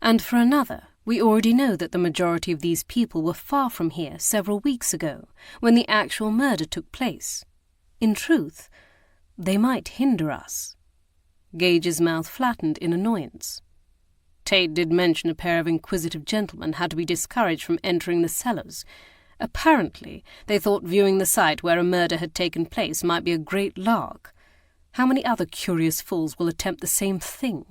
and for another, we already know that the majority of these people were far from here several weeks ago, when the actual murder took place. In truth, they might hinder us." Gage's mouth flattened in annoyance. "Tate did mention a pair of inquisitive gentlemen had to be discouraged from entering the cellars. Apparently, they thought viewing the site where a murder had taken place might be a great lark. How many other curious fools will attempt the same thing?"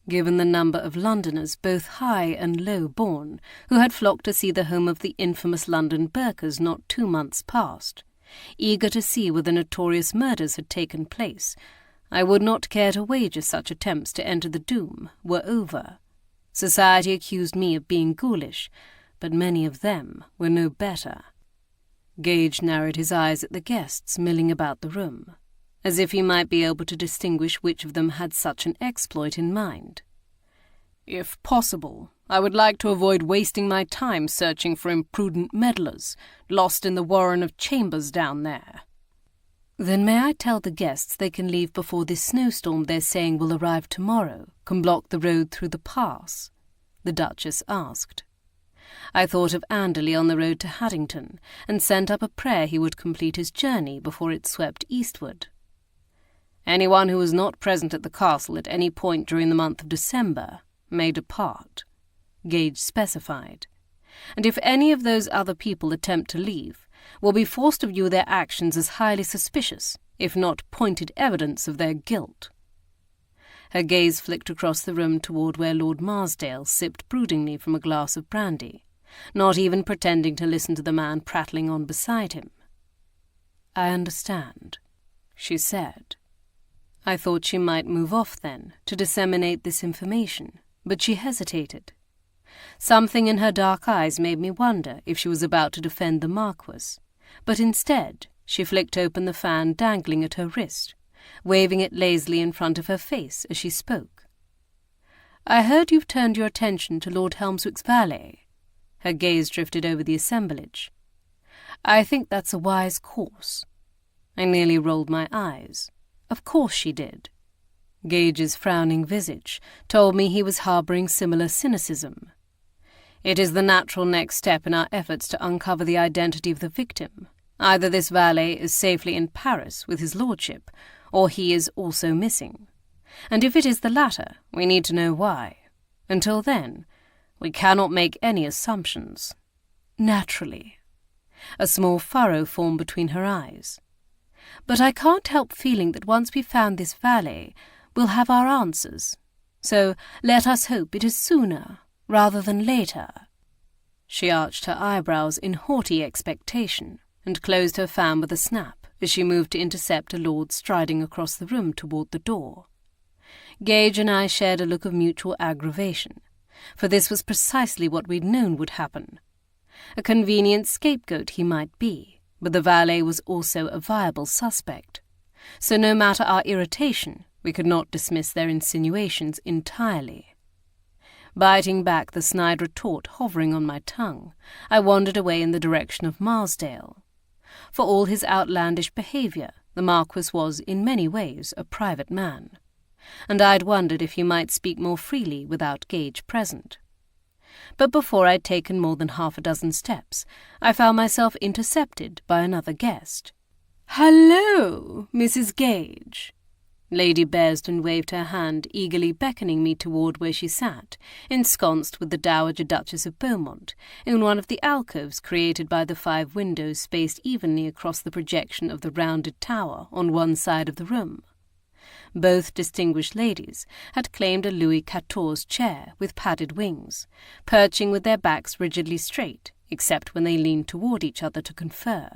Given the number of Londoners, both high and low born, who had flocked to see the home of the infamous London burkers not 2 months past, eager to see where the notorious murders had taken place, I would not care to wager such attempts to enter the Doom were over. Society accused me of being ghoulish, but many of them were no better. Gage narrowed his eyes at the guests milling about the room, as if he might be able to distinguish which of them had such an exploit in mind. "If possible, I would like to avoid wasting my time searching for imprudent meddlers lost in the warren of chambers down there." "Then may I tell the guests they can leave before this snowstorm they're saying will arrive tomorrow can block the road through the pass?" the Duchess asked. I thought of Anderley on the road to Haddington, and sent up a prayer he would complete his journey before it swept eastward. "Anyone who was not present at the castle at any point during the month of December may depart," Gage specified, "and if any of those other people attempt to leave, will be forced to view their actions as highly suspicious, if not pointed evidence of their guilt." Her gaze flicked across the room toward where Lord Marsdale sipped broodingly from a glass of brandy, not even pretending to listen to the man prattling on beside him. "I understand," she said. I thought she might move off then, to disseminate this information, but she hesitated. Something in her dark eyes made me wonder if she was about to defend the Marquis, but instead she flicked open the fan dangling at her wrist, waving it lazily in front of her face as she spoke. "I heard you've turned your attention to Lord Helmswick's valet." Her gaze drifted over the assemblage. "I think that's a wise course." I nearly rolled my eyes. Of course she did. Gage's frowning visage told me he was harbouring similar cynicism. "It is the natural next step in our efforts to uncover the identity of the victim. Either this valet is safely in Paris with his lordship, or he is also missing. And if it is the latter, we need to know why. Until then, we cannot make any assumptions." "Naturally." A small furrow formed between her eyes. "But I can't help feeling that once we've found this valet, we'll have our answers. So let us hope it is sooner rather than later." She arched her eyebrows in haughty expectation, and closed her fan with a snap as she moved to intercept a lord striding across the room toward the door. Gage and I shared a look of mutual aggravation, for this was precisely what we'd known would happen. A convenient scapegoat he might be, but the valet was also a viable suspect. So no matter our irritation, we could not dismiss their insinuations entirely. Biting back the snide retort hovering on my tongue, I wandered away in the direction of Marsdale. For all his outlandish behaviour, the Marquis was in many ways a private man, and I'd wondered if he might speak more freely without Gage present. But before I'd taken more than half a dozen steps, I found myself intercepted by another guest. "Hello, Mrs. Gage." Lady Bearsden waved her hand, eagerly beckoning me toward where she sat, ensconced with the Dowager Duchess of Bowmont, in one of the alcoves created by the 5 windows spaced evenly across the projection of the rounded tower on one side of the room. Both distinguished ladies had claimed a Louis XIV chair with padded wings, perching with their backs rigidly straight, except when they leaned toward each other to confer.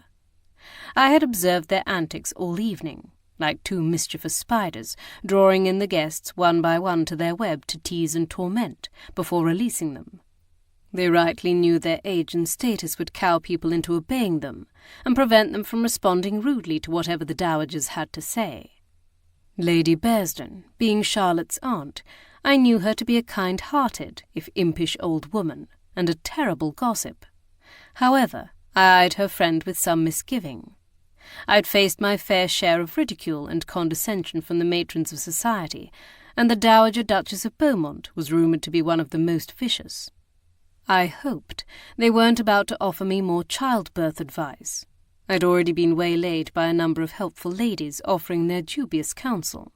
I had observed their antics all evening, like 2 mischievous spiders, drawing in the guests one by one to their web to tease and torment before releasing them. They rightly knew their age and status would cow people into obeying them, and prevent them from responding rudely to whatever the dowagers had to say. Lady Bearsden, being Charlotte's aunt, I knew her to be a kind-hearted, if impish old woman, and a terrible gossip. However, I eyed her friend with some misgiving. I'd faced my fair share of ridicule and condescension from the matrons of society, and the Dowager Duchess of Bowmont was rumoured to be one of the most vicious. I hoped they weren't about to offer me more childbirth advice. I'd already been waylaid by a number of helpful ladies offering their dubious counsel.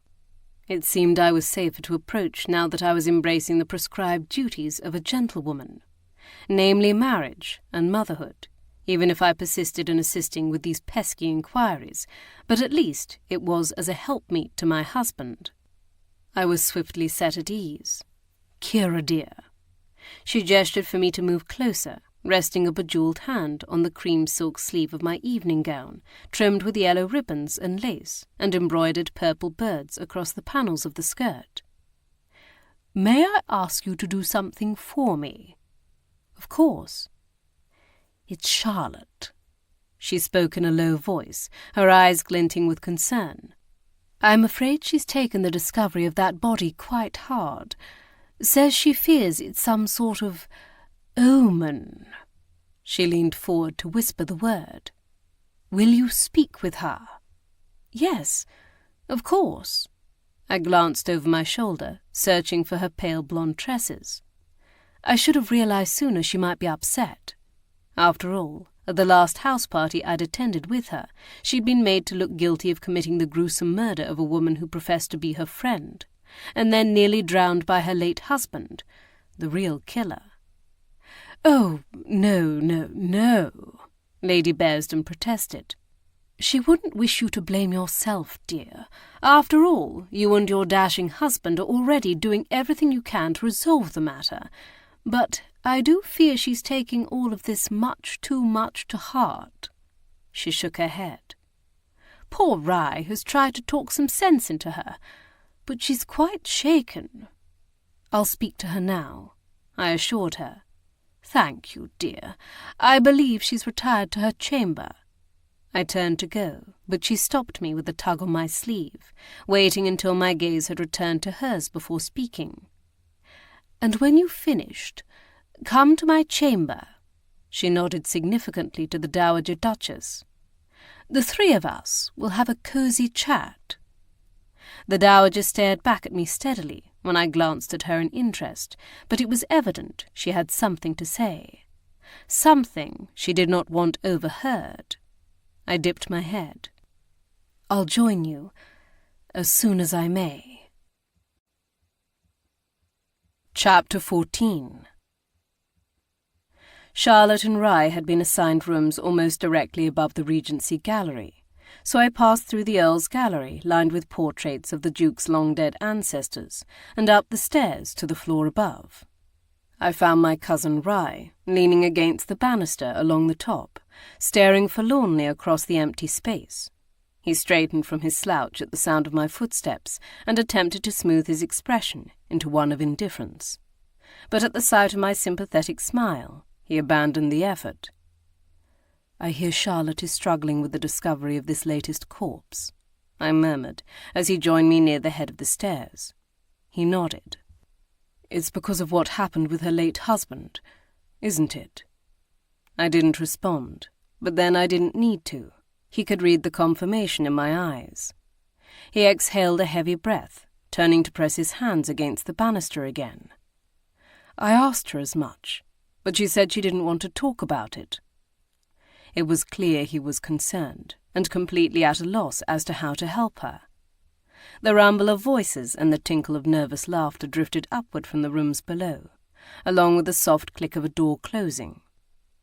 It seemed I was safer to approach now that I was embracing the prescribed duties of a gentlewoman, namely marriage and motherhood, even if I persisted in assisting with these pesky inquiries, but at least it was as a helpmeet to my husband. I was swiftly set at ease. "Kiera, dear." She gestured for me to move closer, resting a bejewelled hand on the cream silk sleeve of my evening gown, trimmed with yellow ribbons and lace, and embroidered purple birds across the panels of the skirt. "May I ask you to do something for me?" "Of course." "It's Charlotte." She spoke in a low voice, her eyes glinting with concern. "I'm afraid she's taken the discovery of that body quite hard. Says she fears it's some sort of omen." She leaned forward to whisper the word. "Will you speak with her?" "Yes, of course." I glanced over my shoulder, searching for her pale blonde tresses. I should have realized sooner she might be upset. After all, at the last house party I'd attended with her, she'd been made to look guilty of committing the gruesome murder of a woman who professed to be her friend, and then nearly drowned by her late husband, the real killer. "Oh, no," Lady Bearsden protested. "She wouldn't wish you to blame yourself, dear. After all, you and your dashing husband are already doing everything you can to resolve the matter. But I do fear she's taking all of this much too much to heart." She shook her head. "Poor Rye has tried to talk some sense into her, but she's quite shaken." "I'll speak to her now," I assured her. "Thank you, dear. I believe she's retired to her chamber." I turned to go, but she stopped me with a tug on my sleeve, waiting until my gaze had returned to hers before speaking. "And when you've finished, come to my chamber." She nodded significantly to the Dowager Duchess. "The 3 of us will have a cosy chat." The Dowager stared back at me steadily when I glanced at her in interest, but it was evident she had something to say. Something she did not want overheard. I dipped my head. "I'll join you as soon as I may." Chapter 14. Charlotte and Rye had been assigned rooms almost directly above the Regency Gallery, so I passed through the Earl's Gallery, lined with portraits of the Duke's long-dead ancestors, and up the stairs to the floor above. I found my cousin Rye, leaning against the banister along the top, staring forlornly across the empty space. He straightened from his slouch at the sound of my footsteps and attempted to smooth his expression into one of indifference. But at the sight of my sympathetic smile, he abandoned the effort. "I hear Charlotte is struggling with the discovery of this latest corpse," I murmured, as he joined me near the head of the stairs. He nodded. "It's because of what happened with her late husband, isn't it?" I didn't respond, but then I didn't need to. He could read the confirmation in my eyes. He exhaled a heavy breath, turning to press his hands against the banister again. I asked her as much, but she said she didn't want to talk about it. It was clear he was concerned and completely at a loss as to how to help her. The rumble of voices and the tinkle of nervous laughter drifted upward from the rooms below, along with the soft click of a door closing.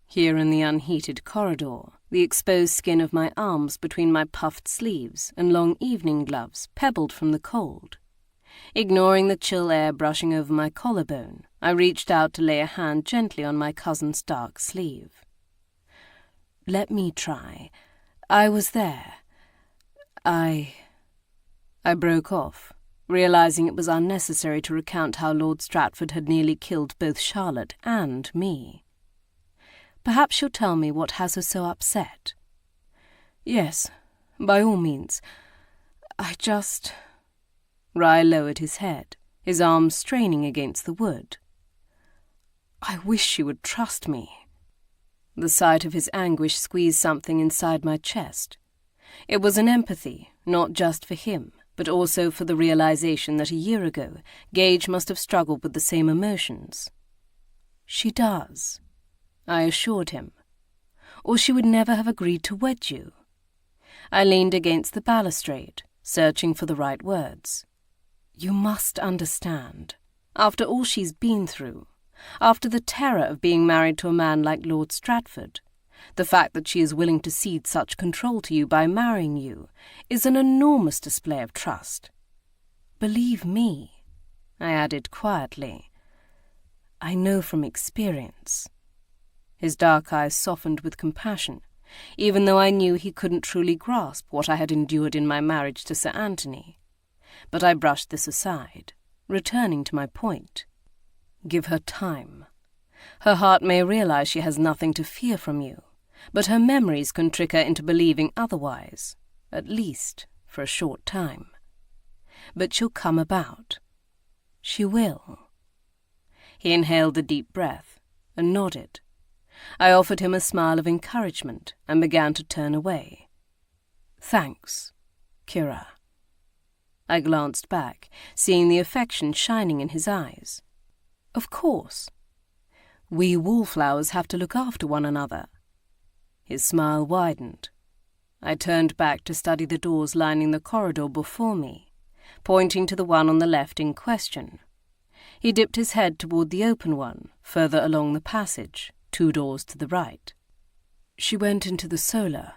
Here in the unheated corridor, the exposed skin of my arms between my puffed sleeves and long evening gloves pebbled from the cold. Ignoring the chill air brushing over my collarbone, I reached out to lay a hand gently on my cousin's dark sleeve. "Let me try. I was there. I broke off, realizing it was unnecessary to recount how Lord Stratford had nearly killed both Charlotte and me. Perhaps you'll tell me what has her so upset. Yes, by all means. Rye lowered his head, his arms straining against the wood. I wish she would trust me. The sight of his anguish squeezed something inside my chest. It was an empathy, not just for him, but also for the realization that a year ago Gage must have struggled with the same emotions. She does, I assured him, or she would never have agreed to wed you. I leaned against the balustrade, searching for the right words. You must understand, after all she's been through, after the terror of being married to a man like Lord Stratford, the fact that she is willing to cede such control to you by marrying you is an enormous display of trust. Believe me, I added quietly, I know from experience. His dark eyes softened with compassion, even though I knew he couldn't truly grasp what I had endured in my marriage to Sir Anthony. But I brushed this aside, returning to my point. Give her time. Her heart may realize she has nothing to fear from you, but her memories can trick her into believing otherwise, at least for a short time. But she'll come about. She will. He inhaled a deep breath and nodded. I offered him a smile of encouragement and began to turn away. Thanks, Kiera. I glanced back, seeing the affection shining in his eyes. Of course. We wallflowers have to look after one another. His smile widened. I turned back to study the doors lining the corridor before me, pointing to the one on the left in question. He dipped his head toward the open one, further along the passage, 2 doors to the right. She went into the solar.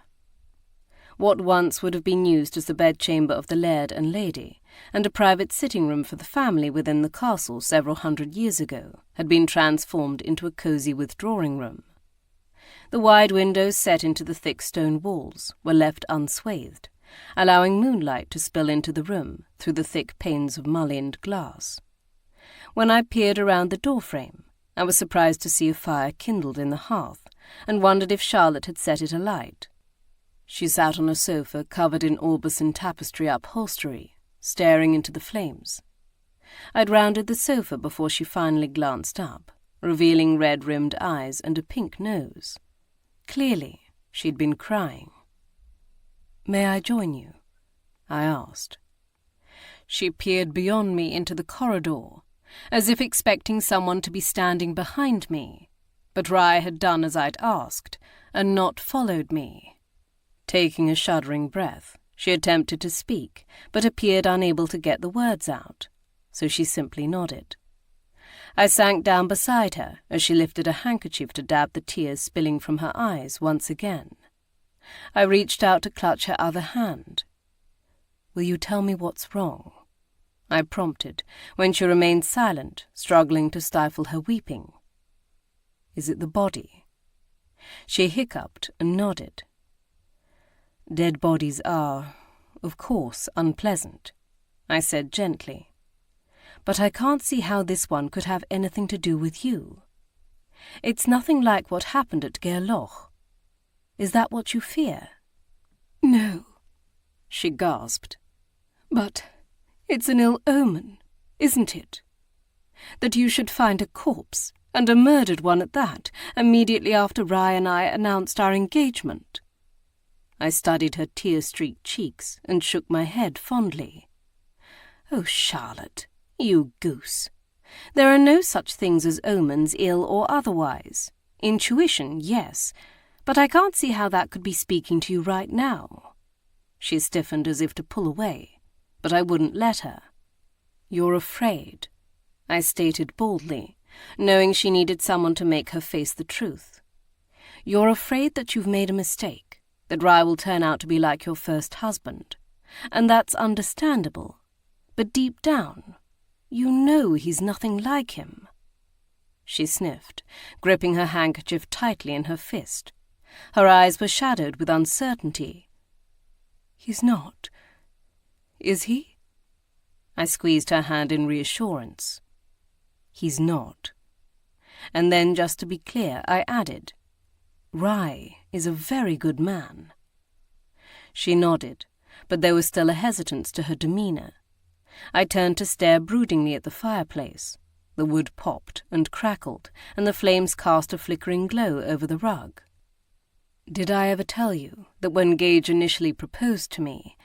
What once would have been used as the bedchamber of the laird and lady, and a private sitting room for the family within the castle several 100 years ago, had been transformed into a cosy withdrawing room. The wide windows set into the thick stone walls were left unswathed, allowing moonlight to spill into the room through the thick panes of mullioned glass. When I peered around the doorframe, I was surprised to see a fire kindled in the hearth, and wondered if Charlotte had set it alight. She sat on a sofa covered in Aubusson tapestry upholstery, staring into the flames. I'd rounded the sofa before she finally glanced up, revealing red-rimmed eyes and a pink nose. Clearly, she'd been crying. "May I join you?" I asked. She peered beyond me into the corridor, as if expecting someone to be standing behind me, but Rye had done as I'd asked, and not followed me. Taking a shuddering breath, she attempted to speak, but appeared unable to get the words out, so she simply nodded. I sank down beside her as she lifted a handkerchief to dab the tears spilling from her eyes once again. I reached out to clutch her other hand. "Will you tell me what's wrong?" I prompted, when she remained silent, struggling to stifle her weeping. "Is it the body?" She hiccuped and nodded. "Dead bodies are, of course, unpleasant," I said gently. "But I can't see how this one could have anything to do with you. It's nothing like what happened at Gairloch. Is that what you fear?" "No," she gasped. "But it's an ill omen, isn't it? That you should find a corpse, and a murdered one at that, immediately after Rye and I announced our engagement." I studied her tear-streaked cheeks and shook my head fondly. "Oh, Charlotte, you goose. There are no such things as omens, ill or otherwise. Intuition, yes, but I can't see how that could be speaking to you right now." She stiffened as if to pull away, but I wouldn't let her. "You're afraid," I stated boldly, knowing she needed someone to make her face the truth. "You're afraid that you've made a mistake, that Rye will turn out to be like your first husband, and that's understandable. But deep down, you know he's nothing like him." She sniffed, gripping her handkerchief tightly in her fist. Her eyes were shadowed with uncertainty. "He's not, is he?" I squeezed her hand in reassurance. "He's not." And then, just to be clear, I added, "Rye is a very good man." She nodded, but there was still a hesitance to her demeanour. I turned to stare broodingly at the fireplace. The wood popped and crackled, and the flames cast a flickering glow over the rug. "Did I ever tell you that when Gage initially proposed to me,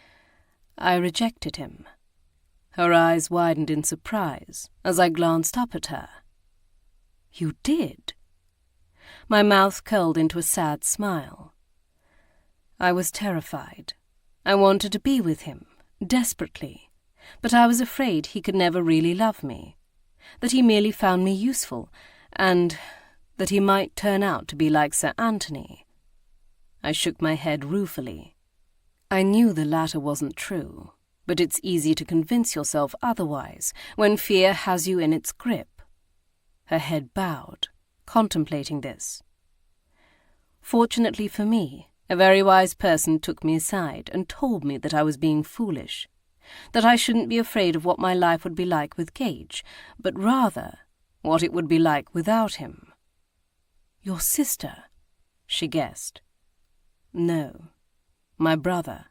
I rejected him?" Her eyes widened in surprise as I glanced up at her. "You did?" My mouth curled into a sad smile. "I was terrified. I wanted to be with him, desperately, but I was afraid he could never really love me, that he merely found me useful, and that he might turn out to be like Sir Anthony." I shook my head ruefully. I knew the latter wasn't true, but it's easy to convince yourself otherwise when fear has you in its grip. Her head bowed, contemplating this. Fortunately for me, a very wise person took me aside and told me that I was being foolish, that I shouldn't be afraid of what my life would be like with Gage, but rather what it would be like without him. "Your sister," she guessed. "No, my brother."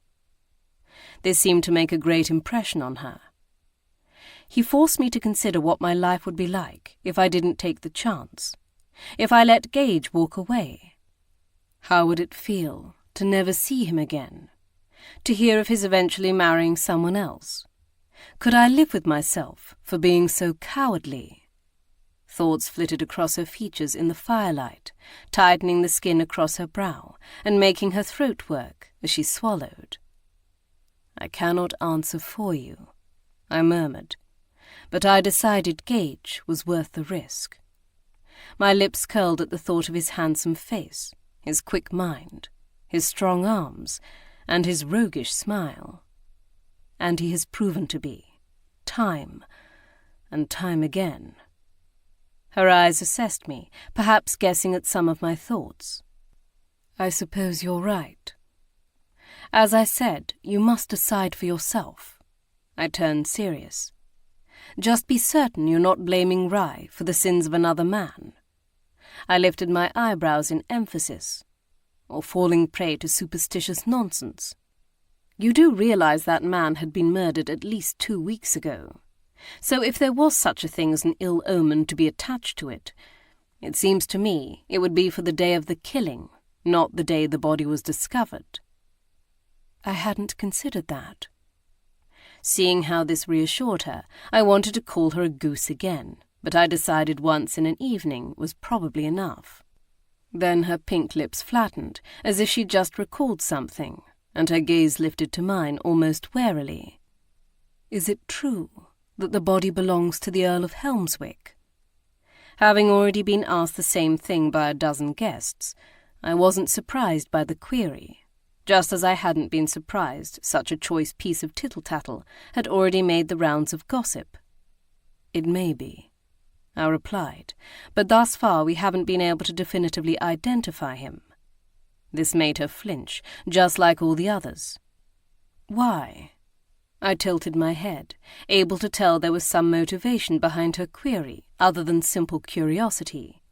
This seemed to make a great impression on her. "He forced me to consider what my life would be like if I didn't take the chance, if I let Gage walk away. How would it feel to never see him again, to hear of his eventually marrying someone else? Could I live with myself for being so cowardly?" Thoughts flitted across her features in the firelight, tightening the skin across her brow and making her throat work as she swallowed. "I cannot answer for you," I murmured, but I decided Gage was worth the risk. My lips curled at the thought of his handsome face, his quick mind, his strong arms, and his roguish smile. And he has proven to be, time and time again. Her eyes assessed me, perhaps guessing at some of my thoughts. "I suppose you're right. As I said, you must decide for yourself." I turned serious. "Just be certain you're not blaming Rye for the sins of another man." I lifted my eyebrows in emphasis. "Or falling prey to superstitious nonsense. You do realize that man had been murdered at least 2 weeks ago. So if there was such a thing as an ill omen to be attached to it, it seems to me it would be for the day of the killing, not the day the body was discovered." I hadn't considered that. Seeing how this reassured her, I wanted to call her a goose again, but I decided once in an evening was probably enough. Then her pink lips flattened, as if she'd just recalled something, and her gaze lifted to mine almost warily. "Is it true that the body belongs to the Earl of Helmswick?" Having already been asked the same thing by a dozen guests, I wasn't surprised by the query, just as I hadn't been surprised such a choice piece of tittle-tattle had already made the rounds of gossip. "It may be," I replied, "but thus far we haven't been able to definitively identify him." This made her flinch, just like all the others. "Why?" I tilted my head, able to tell there was some motivation behind her query other than simple curiosity.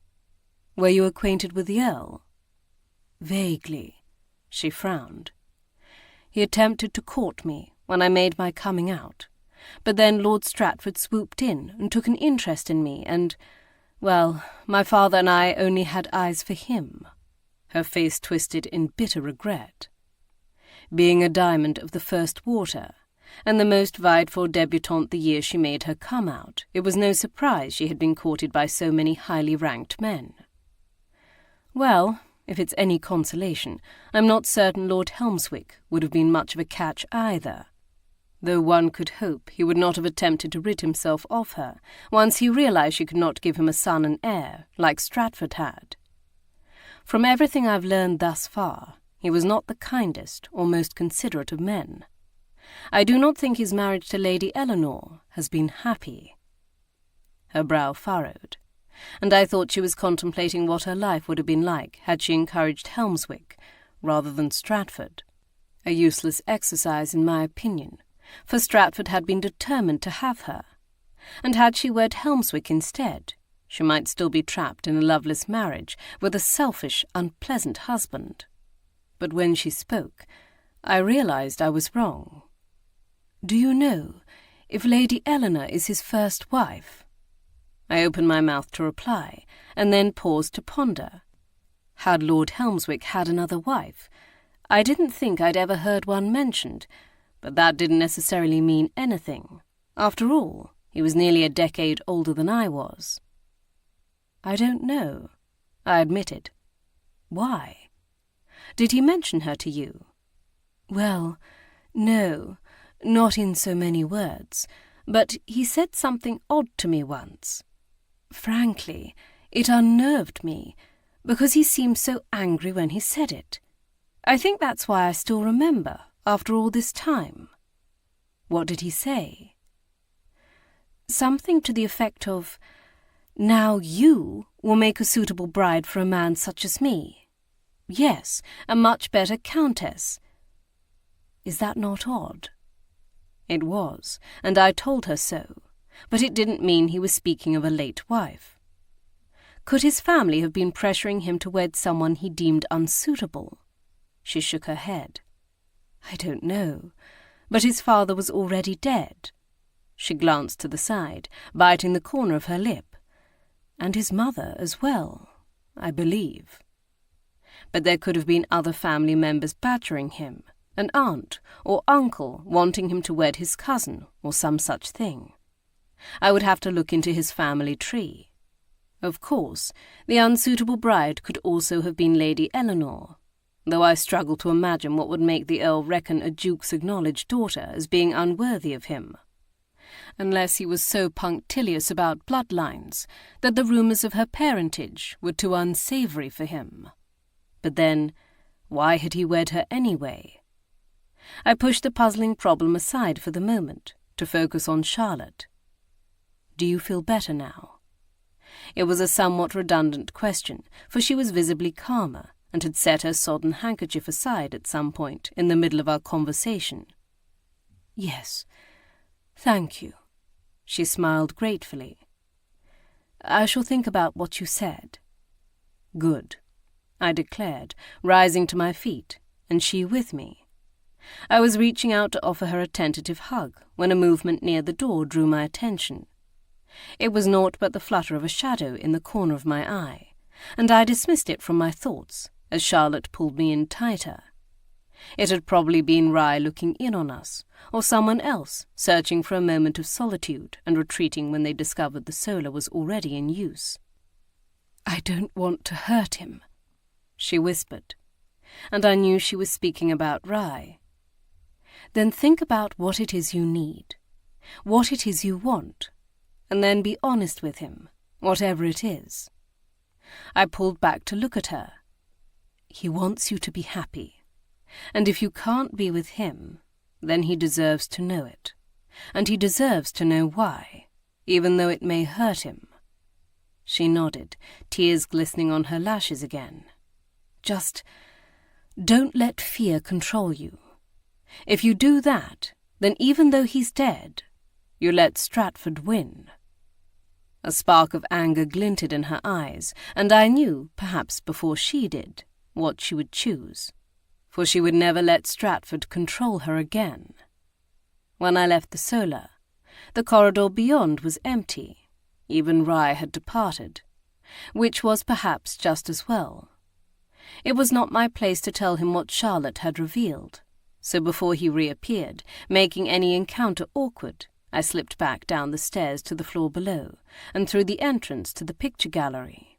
"Were you acquainted with the Earl?" "Vaguely," she frowned. "He attempted to court me when I made my coming out, but then Lord Stratford swooped in and took an interest in me and, well, my father and I only had eyes for him." Her face twisted in bitter regret. "Being a diamond of the first water, and the most vied-for debutante the year she made her come out, it was no surprise she had been courted by so many highly ranked men. Well, if it's any consolation, I'm not certain Lord Helmswick would have been much of a catch either, though one could hope he would not have attempted to rid himself of her once he realized she could not give him a son and heir like Stratford had. From everything I've learned thus far, he was not the kindest or most considerate of men. I do not think his marriage to Lady Eleanor has been happy. Her brow furrowed, and I thought she was contemplating what her life would have been like had she encouraged Helmswick rather than Stratford. A useless exercise, in my opinion, for Stratford had been determined to have her, and had she wed Helmswick instead, she might still be trapped in a loveless marriage with a selfish, unpleasant husband. But when she spoke, I realized I was wrong. Do you know if Lady Eleanor is his first wife? I opened my mouth to reply, and then paused to ponder. Had Lord Helmswick had another wife? I didn't think I'd ever heard one mentioned, but that didn't necessarily mean anything. After all, he was nearly a decade older than I was. I don't know, I admitted. Why? Did he mention her to you? Well, no, not in so many words, but he said something odd to me once. Frankly, it unnerved me, because he seemed so angry when he said it. I think that's why I still remember, after all this time. What did he say? Something to the effect of, "Now you will make a suitable bride for a man such as me. Yes, a much better countess." Is that not odd? It was, and I told her so, but it didn't mean he was speaking of a late wife. Could his family have been pressuring him to wed someone he deemed unsuitable? She shook her head. I don't know, but his father was already dead. She glanced to the side, biting the corner of her lip. And his mother as well, I believe. But there could have been other family members badgering him, an aunt or uncle wanting him to wed his cousin or some such thing. I would have to look into his family tree. Of course, the unsuitable bride could also have been Lady Eleanor, though I struggle to imagine what would make the Earl reckon a duke's acknowledged daughter as being unworthy of him, unless he was so punctilious about bloodlines that the rumours of her parentage were too unsavoury for him. But then, why had he wed her anyway? I pushed the puzzling problem aside for the moment, to focus on Charlotte. Do you feel better now? It was a somewhat redundant question, for she was visibly calmer, and had set her sodden handkerchief aside at some point in the middle of our conversation. Yes, thank you. She smiled gratefully. I shall think about what you said. Good, I declared, rising to my feet, and she with me. I was reaching out to offer her a tentative hug when a movement near the door drew my attention. It was naught but the flutter of a shadow in the corner of my eye, and I dismissed it from my thoughts as Charlotte pulled me in tighter. It had probably been Rye looking in on us, or someone else searching for a moment of solitude and retreating when they discovered the solar was already in use. I don't want to hurt him, she whispered, and I knew she was speaking about Rye. Then think about what it is you need, what it is you want, and then be honest with him, whatever it is. I pulled back to look at her. He wants you to be happy, and if you can't be with him, then he deserves to know it, and he deserves to know why, even though it may hurt him. She nodded, tears glistening on her lashes again. Just don't let fear control you. If you do that, then even though he's dead, you let Stratford win. A spark of anger glinted in her eyes, and I knew, perhaps before she did, what she would choose, for she would never let Stratford control her again. When I left the solar, the corridor beyond was empty. Even Rye had departed, which was perhaps just as well. It was not my place to tell him what Charlotte had revealed, so before he reappeared, making any encounter awkward, I slipped back down the stairs to the floor below and through the entrance to the picture gallery.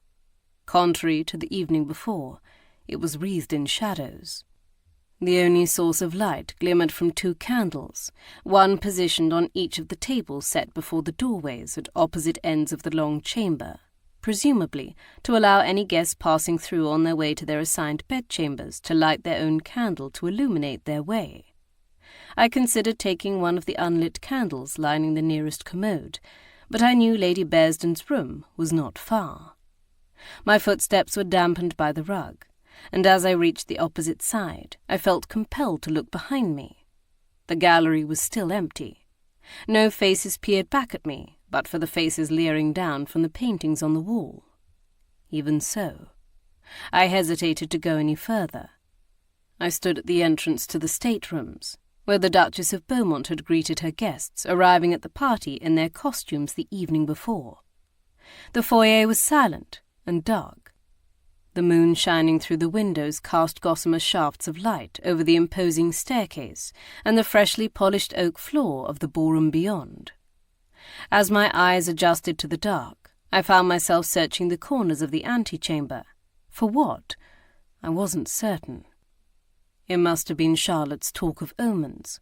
Contrary to the evening before, it was wreathed in shadows. The only source of light glimmered from 2 candles, one positioned on each of the tables set before the doorways at opposite ends of the long chamber, presumably to allow any guests passing through on their way to their assigned bedchambers to light their own candle to illuminate their way. I considered taking one of the unlit candles lining the nearest commode, but I knew Lady Bearsden's room was not far. My footsteps were dampened by the rug, and as I reached the opposite side, I felt compelled to look behind me. The gallery was still empty. No faces peered back at me, but for the faces leering down from the paintings on the wall. Even so, I hesitated to go any further. I stood at the entrance to the staterooms, where the Duchess of Bowmont had greeted her guests arriving at the party in their costumes the evening before. The foyer was silent and dark. The moon shining through the windows cast gossamer shafts of light over the imposing staircase and the freshly polished oak floor of the ballroom beyond. As my eyes adjusted to the dark, I found myself searching the corners of the antechamber. For what? I wasn't certain. It must have been Charlotte's talk of omens,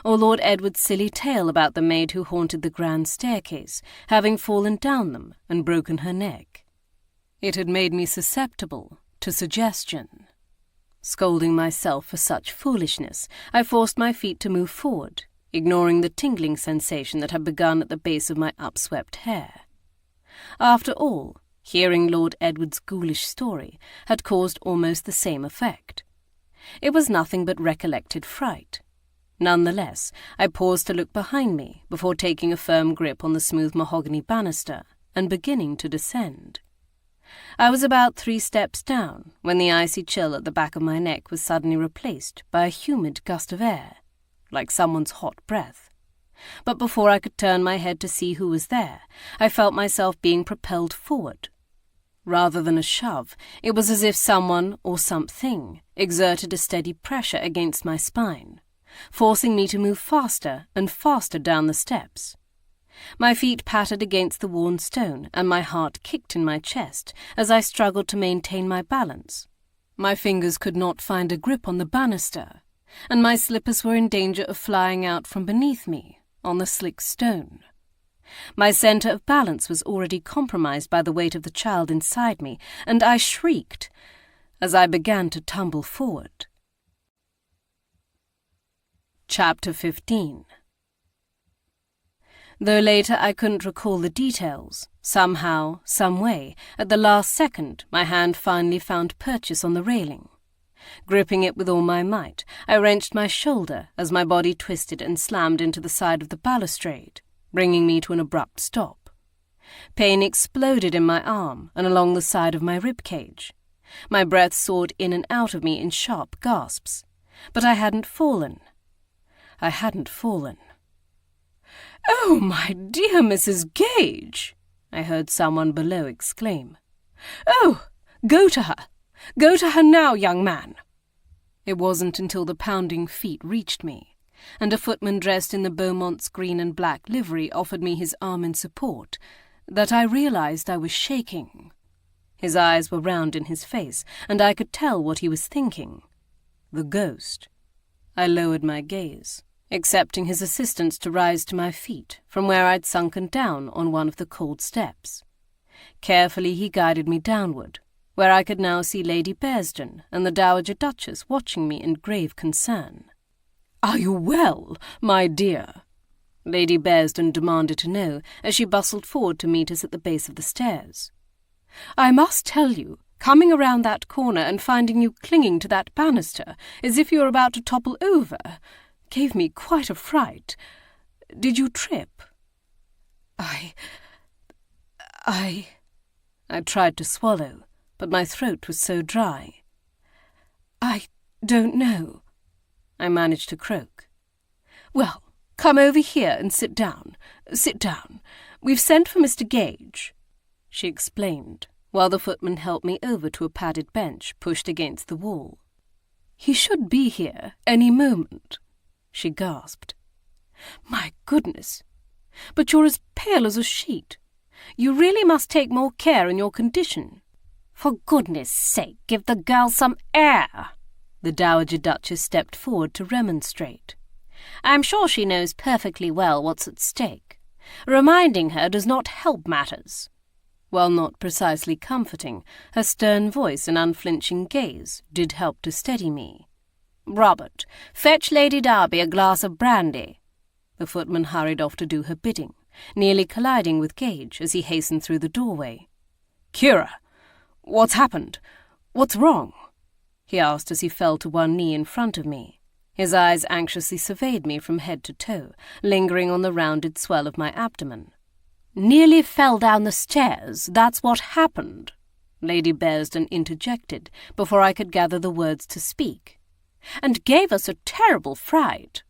or Lord Edward's silly tale about the maid who haunted the grand staircase, having fallen down them and broken her neck. It had made me susceptible to suggestion. Scolding myself for such foolishness, I forced my feet to move forward, ignoring the tingling sensation that had begun at the base of my upswept hair. After all, hearing Lord Edward's ghoulish story had caused almost the same effect. It was nothing but recollected fright. Nonetheless, I paused to look behind me before taking a firm grip on the smooth mahogany banister and beginning to descend. I was about 3 steps down when the icy chill at the back of my neck was suddenly replaced by a humid gust of air, like someone's hot breath. But before I could turn my head to see who was there, I felt myself being propelled forward. Rather than a shove, it was as if someone or something exerted a steady pressure against my spine, forcing me to move faster and faster down the steps. My feet pattered against the worn stone, and my heart kicked in my chest as I struggled to maintain my balance. My fingers could not find a grip on the banister, and my slippers were in danger of flying out from beneath me on the slick stone. My centre of balance was already compromised by the weight of the child inside me, and I shrieked as I began to tumble forward. Chapter 15. Though later I couldn't recall the details, somehow, some way, at the last second my hand finally found purchase on the railing. Gripping it with all my might, I wrenched my shoulder as my body twisted and slammed into the side of the balustrade, bringing me to an abrupt stop. Pain exploded in my arm and along the side of my ribcage. My breath soared in and out of me in sharp gasps. But I hadn't fallen. I hadn't fallen. "Oh, my dear Mrs. Gage!" I heard someone below exclaim. "Oh, go to her! Go to her now, young man!" It wasn't until the pounding feet reached me, and a footman dressed in the Beaumont's green and black livery offered me his arm in support, that I realized I was shaking. His eyes were round in his face, and I could tell what he was thinking. The ghost. I lowered my gaze, accepting his assistance to rise to my feet from where I'd sunken down on one of the cold steps. Carefully he guided me downward, where I could now see Lady Bearsden and the Dowager Duchess watching me in grave concern. "Are you well, my dear?" Lady Bearsden demanded to know as she bustled forward to meet us at the base of the stairs. "I must tell you, coming around that corner and finding you clinging to that banister as if you were about to topple over gave me quite a fright. Did you trip?" I tried to swallow, but my throat was so dry. "I don't know," I managed to croak. "Well, come over here and sit down. Sit down. We've sent for Mr. Gage," she explained, while the footman helped me over to a padded bench pushed against the wall. "He should be here any moment," she gasped. "My goodness, but you're as pale as a sheet. You really must take more care in your condition." "For goodness sake, give the girl some air." The Dowager Duchess stepped forward to remonstrate. "I'm sure she knows perfectly well what's at stake. Reminding her does not help matters." While not precisely comforting, her stern voice and unflinching gaze did help to steady me. "Robert, fetch Lady Darby a glass of brandy." The footman hurried off to do her bidding, nearly colliding with Gage as he hastened through the doorway. "Kiera, what's happened? What's wrong?" he asked as he fell to one knee in front of me. His eyes anxiously surveyed me from head to toe, lingering on the rounded swell of my abdomen. "Nearly fell down the stairs, that's what happened," Lady Bearsden interjected before I could gather the words to speak. "And gave us a terrible fright."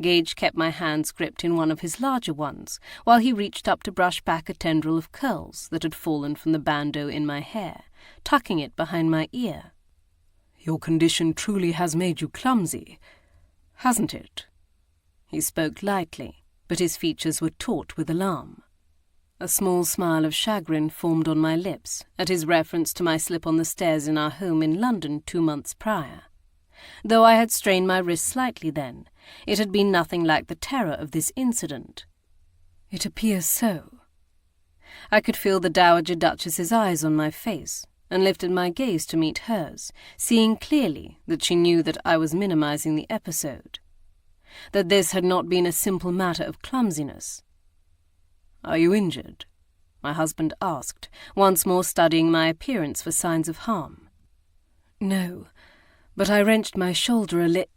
Gage kept my hands gripped in one of his larger ones, while he reached up to brush back a tendril of curls that had fallen from the bandeau in my hair, tucking it behind my ear. "Your condition truly has made you clumsy, hasn't it?" He spoke lightly, but his features were taut with alarm. A small smile of chagrin formed on my lips at his reference to my slip on the stairs in our home in London 2 months prior. Though I had strained my wrist slightly then, it had been nothing like the terror of this incident. "It appears so." I could feel the Dowager Duchess's eyes on my face, and lifted my gaze to meet hers, seeing clearly that she knew that I was minimizing the episode, that this had not been a simple matter of clumsiness. "Are you injured?" my husband asked, once more studying my appearance for signs of harm. "No, but I wrenched my shoulder a lit—"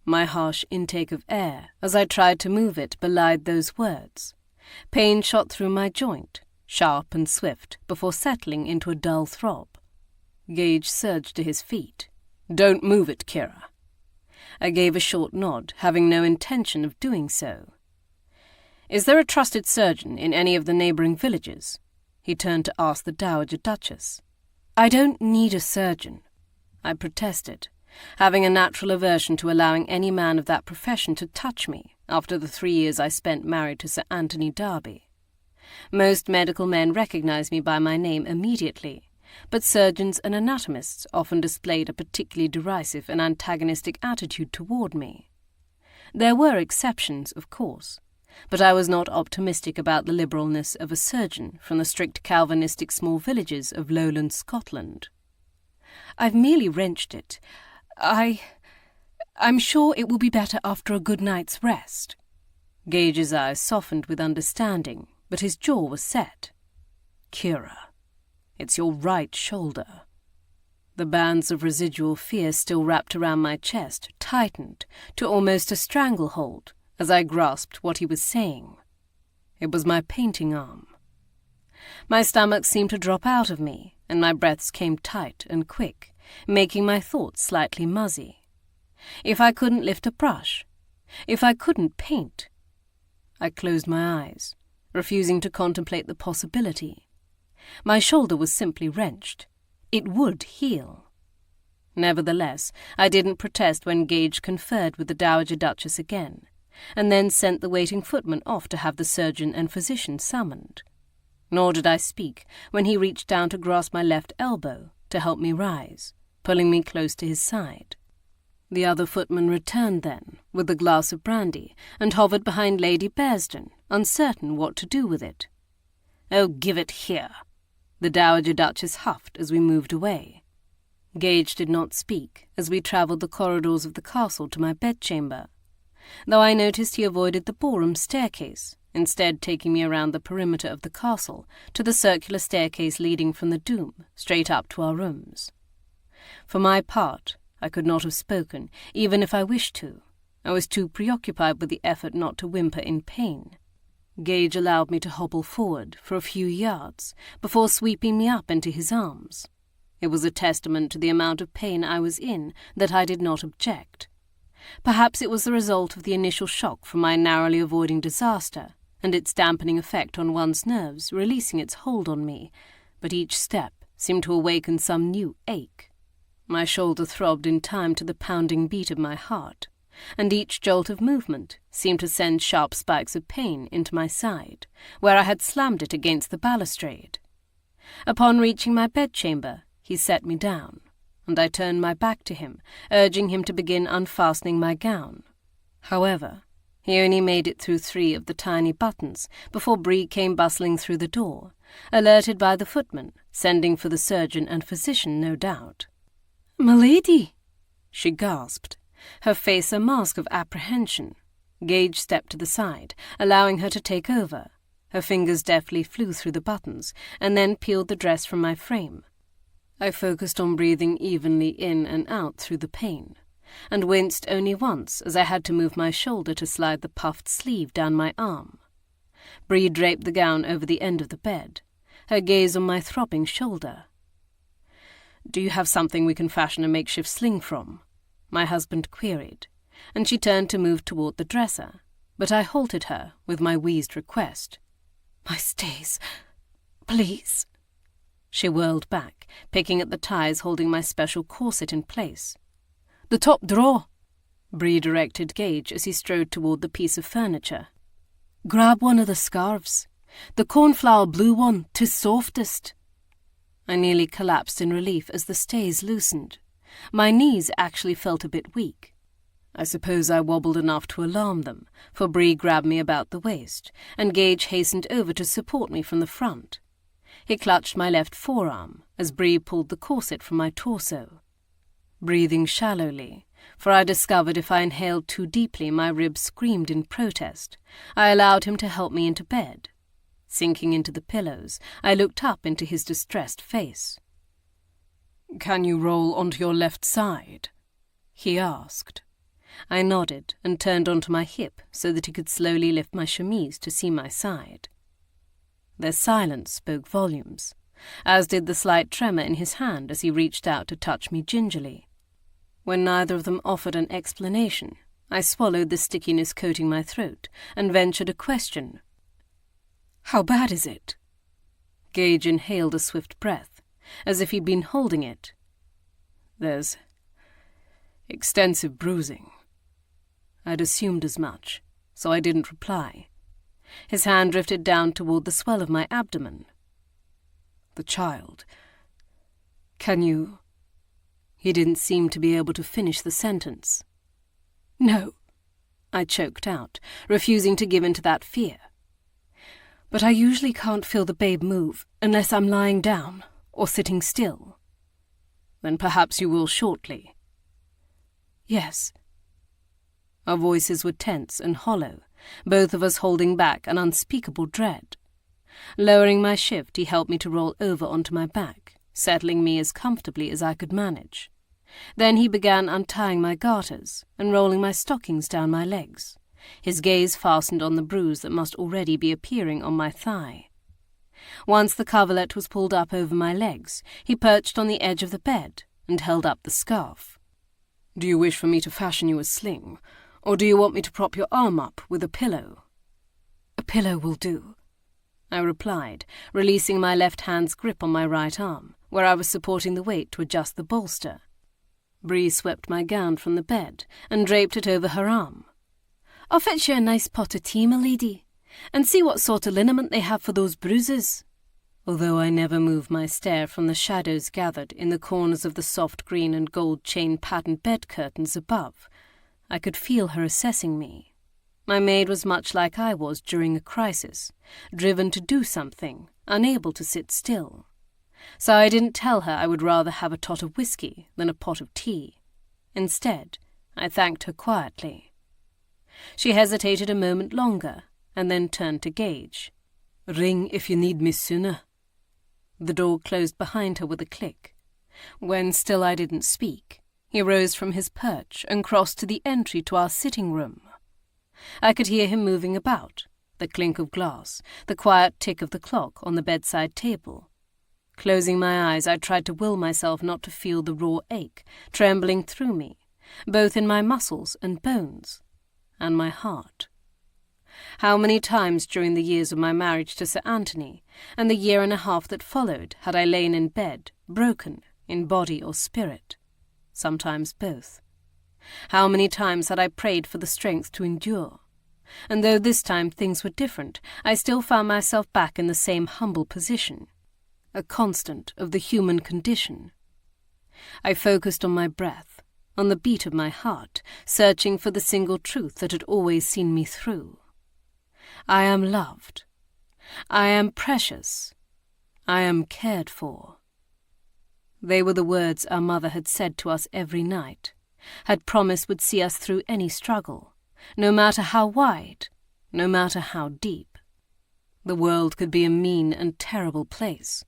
My harsh intake of air, as I tried to move it, belied those words. Pain shot through my joint, sharp and swift, before settling into a dull throb. Gage surged to his feet. "Don't move it, Kiera." I gave a short nod, having no intention of doing so. "Is there a trusted surgeon in any of the neighbouring villages?" He turned to ask the Dowager Duchess. "I don't need a surgeon," I protested, having a natural aversion to allowing any man of that profession to touch me after the 3 years I spent married to Sir Anthony Darby. Most medical men recognized me by my name immediately, but surgeons and anatomists often displayed a particularly derisive and antagonistic attitude toward me. There were exceptions, of course, but I was not optimistic about the liberalness of a surgeon from the strict Calvinistic small villages of lowland Scotland. "I've merely wrenched it. I'm sure it will be better after a good night's rest." Gage's eyes softened with understanding, but his jaw was set. "Kiera, it's your right shoulder." The bands of residual fear still wrapped around my chest tightened to almost a stranglehold as I grasped what he was saying. It was my painting arm. My stomach seemed to drop out of me, and my breaths came tight and quick, making my thoughts slightly muzzy. If I couldn't lift a brush, if I couldn't paint. I closed my eyes, refusing to contemplate the possibility. My shoulder was simply wrenched. It would heal. Nevertheless, I didn't protest when Gage conferred with the Dowager Duchess again, and then sent the waiting footman off to have the surgeon and physician summoned. Nor did I speak when he reached down to grasp my left elbow to help me rise, pulling me close to his side. The other footman returned then, with the glass of brandy, and hovered behind Lady Bearsden, uncertain what to do with it. "Oh, give it here," the Dowager Duchess huffed as we moved away. Gage did not speak as we travelled the corridors of the castle to my bedchamber, though I noticed he avoided the ballroom staircase, instead taking me around the perimeter of the castle to the circular staircase leading from the Doom straight up to our rooms. For my part, I could not have spoken, even if I wished to. I was too preoccupied with the effort not to whimper in pain. Gage allowed me to hobble forward for a few yards before sweeping me up into his arms. It was a testament to the amount of pain I was in that I did not object. Perhaps it was the result of the initial shock from my narrowly avoiding disaster, and its dampening effect on one's nerves releasing its hold on me, but each step seemed to awaken some new ache. My shoulder throbbed in time to the pounding beat of my heart, and each jolt of movement seemed to send sharp spikes of pain into my side, where I had slammed it against the balustrade. Upon reaching my bedchamber, he set me down, and I turned my back to him, urging him to begin unfastening my gown. However, he only made it through 3 of the tiny buttons before Bree came bustling through the door, alerted by the footman, sending for the surgeon and physician, no doubt. "Milady!" she gasped, her face a mask of apprehension. Gage stepped to the side, allowing her to take over. Her fingers deftly flew through the buttons, and then peeled the dress from my frame. I focused on breathing evenly in and out through the pain, and winced only once as I had to move my shoulder to slide the puffed sleeve down my arm. Bree draped the gown over the end of the bed, her gaze on my throbbing shoulder. "Do you have something we can fashion a makeshift sling from?" my husband queried, and she turned to move toward the dresser, but I halted her with my wheezed request. "My stays, please." She whirled back, picking at the ties holding my special corset in place. "The top drawer," Bree directed Gage as he strode toward the piece of furniture. "Grab one of the scarves. The cornflower blue one, 'tis softest." I nearly collapsed in relief as the stays loosened. My knees actually felt a bit weak. I suppose I wobbled enough to alarm them, for Bree grabbed me about the waist, and Gage hastened over to support me from the front. He clutched my left forearm as Bree pulled the corset from my torso. Breathing shallowly, for I discovered if I inhaled too deeply my ribs screamed in protest, I allowed him to help me into bed. Sinking into the pillows, I looked up into his distressed face. "Can you roll onto your left side?" he asked. I nodded and turned onto my hip so that he could slowly lift my chemise to see my side. Their silence spoke volumes, as did the slight tremor in his hand as he reached out to touch me gingerly. When neither of them offered an explanation, I swallowed the stickiness coating my throat and ventured a question. "How bad is it?" Gage inhaled a swift breath, as if he'd been holding it. "There's extensive bruising." I'd assumed as much, so I didn't reply. His hand drifted down toward the swell of my abdomen. "The child. Can you—" He didn't seem to be able to finish the sentence. "No," I choked out, refusing to give in to that fear. "But I usually can't feel the babe move unless I'm lying down or sitting still." "Then perhaps you will shortly." "Yes." Our voices were tense and hollow, both of us holding back an unspeakable dread. Lowering my shift, he helped me to roll over onto my back, settling me as comfortably as I could manage. Then he began untying my garters and rolling my stockings down my legs, his gaze fastened on the bruise that must already be appearing on my thigh. Once the coverlet was pulled up over my legs, he perched on the edge of the bed and held up the scarf. "Do you wish for me to fashion you a sling, or do you want me to prop your arm up with a pillow?" "A pillow will do," I replied, releasing my left hand's grip on my right arm, where I was supporting the weight to adjust the bolster. Bree swept my gown from the bed and draped it over her arm. "I'll fetch you a nice pot of tea, my lady, and see what sort of liniment they have for those bruises." Although I never moved my stare from the shadows gathered in the corners of the soft green and gold chain-patterned bed curtains above, I could feel her assessing me. My maid was much like I was during a crisis, driven to do something, unable to sit still. So I didn't tell her I would rather have a tot of whiskey than a pot of tea. Instead, I thanked her quietly. She hesitated a moment longer, and then turned to Gage. "Ring if you need me sooner." The door closed behind her with a click. When still I didn't speak, he rose from his perch and crossed to the entry to our sitting room. I could hear him moving about, the clink of glass, the quiet tick of the clock on the bedside table. Closing my eyes, I tried to will myself not to feel the raw ache trembling through me, both in my muscles and bones, and my heart. How many times during the years of my marriage to Sir Anthony, and the year and a half that followed, had I lain in bed, broken, in body or spirit, sometimes both. How many times had I prayed for the strength to endure? And though this time things were different, I still found myself back in the same humble position, a constant of the human condition. I focused on my breath, on the beat of my heart, searching for the single truth that had always seen me through. I am loved. I am precious. I am cared for. They were the words our mother had said to us every night, had promised would see us through any struggle, no matter how wide, no matter how deep. The world could be a mean and terrible place,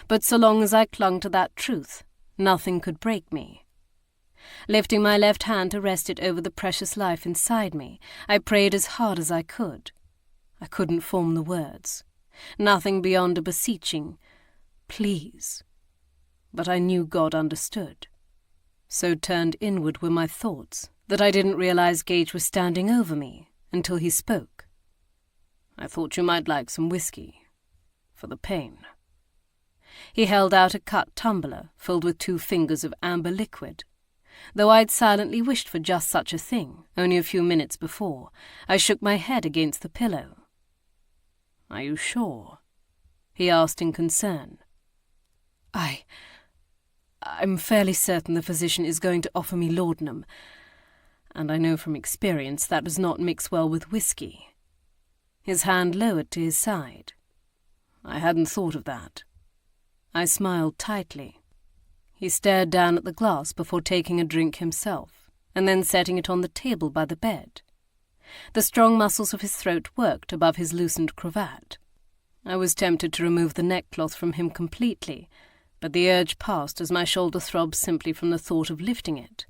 but so long as I clung to that truth, nothing could break me. Lifting my left hand to rest it over the precious life inside me, I prayed as hard as I could. I couldn't form the words, nothing beyond a beseeching, please. But I knew God understood. So turned inward were my thoughts that I didn't realize Gage was standing over me until he spoke. I thought you might like some whiskey, for the pain. He held out a cut tumbler filled with 2 fingers of amber liquid. Though I'd silently wished for just such a thing only a few minutes before, I shook my head against the pillow. Are you sure? He asked in concern. I'm fairly certain the physician is going to offer me laudanum, and I know from experience that does not mix well with whiskey. His hand lowered to his side. I hadn't thought of that. I smiled tightly. He stared down at the glass before taking a drink himself, and then setting it on the table by the bed. The strong muscles of his throat worked above his loosened cravat. I was tempted to remove the neckcloth from him completely, but the urge passed as my shoulder throbbed simply from the thought of lifting it.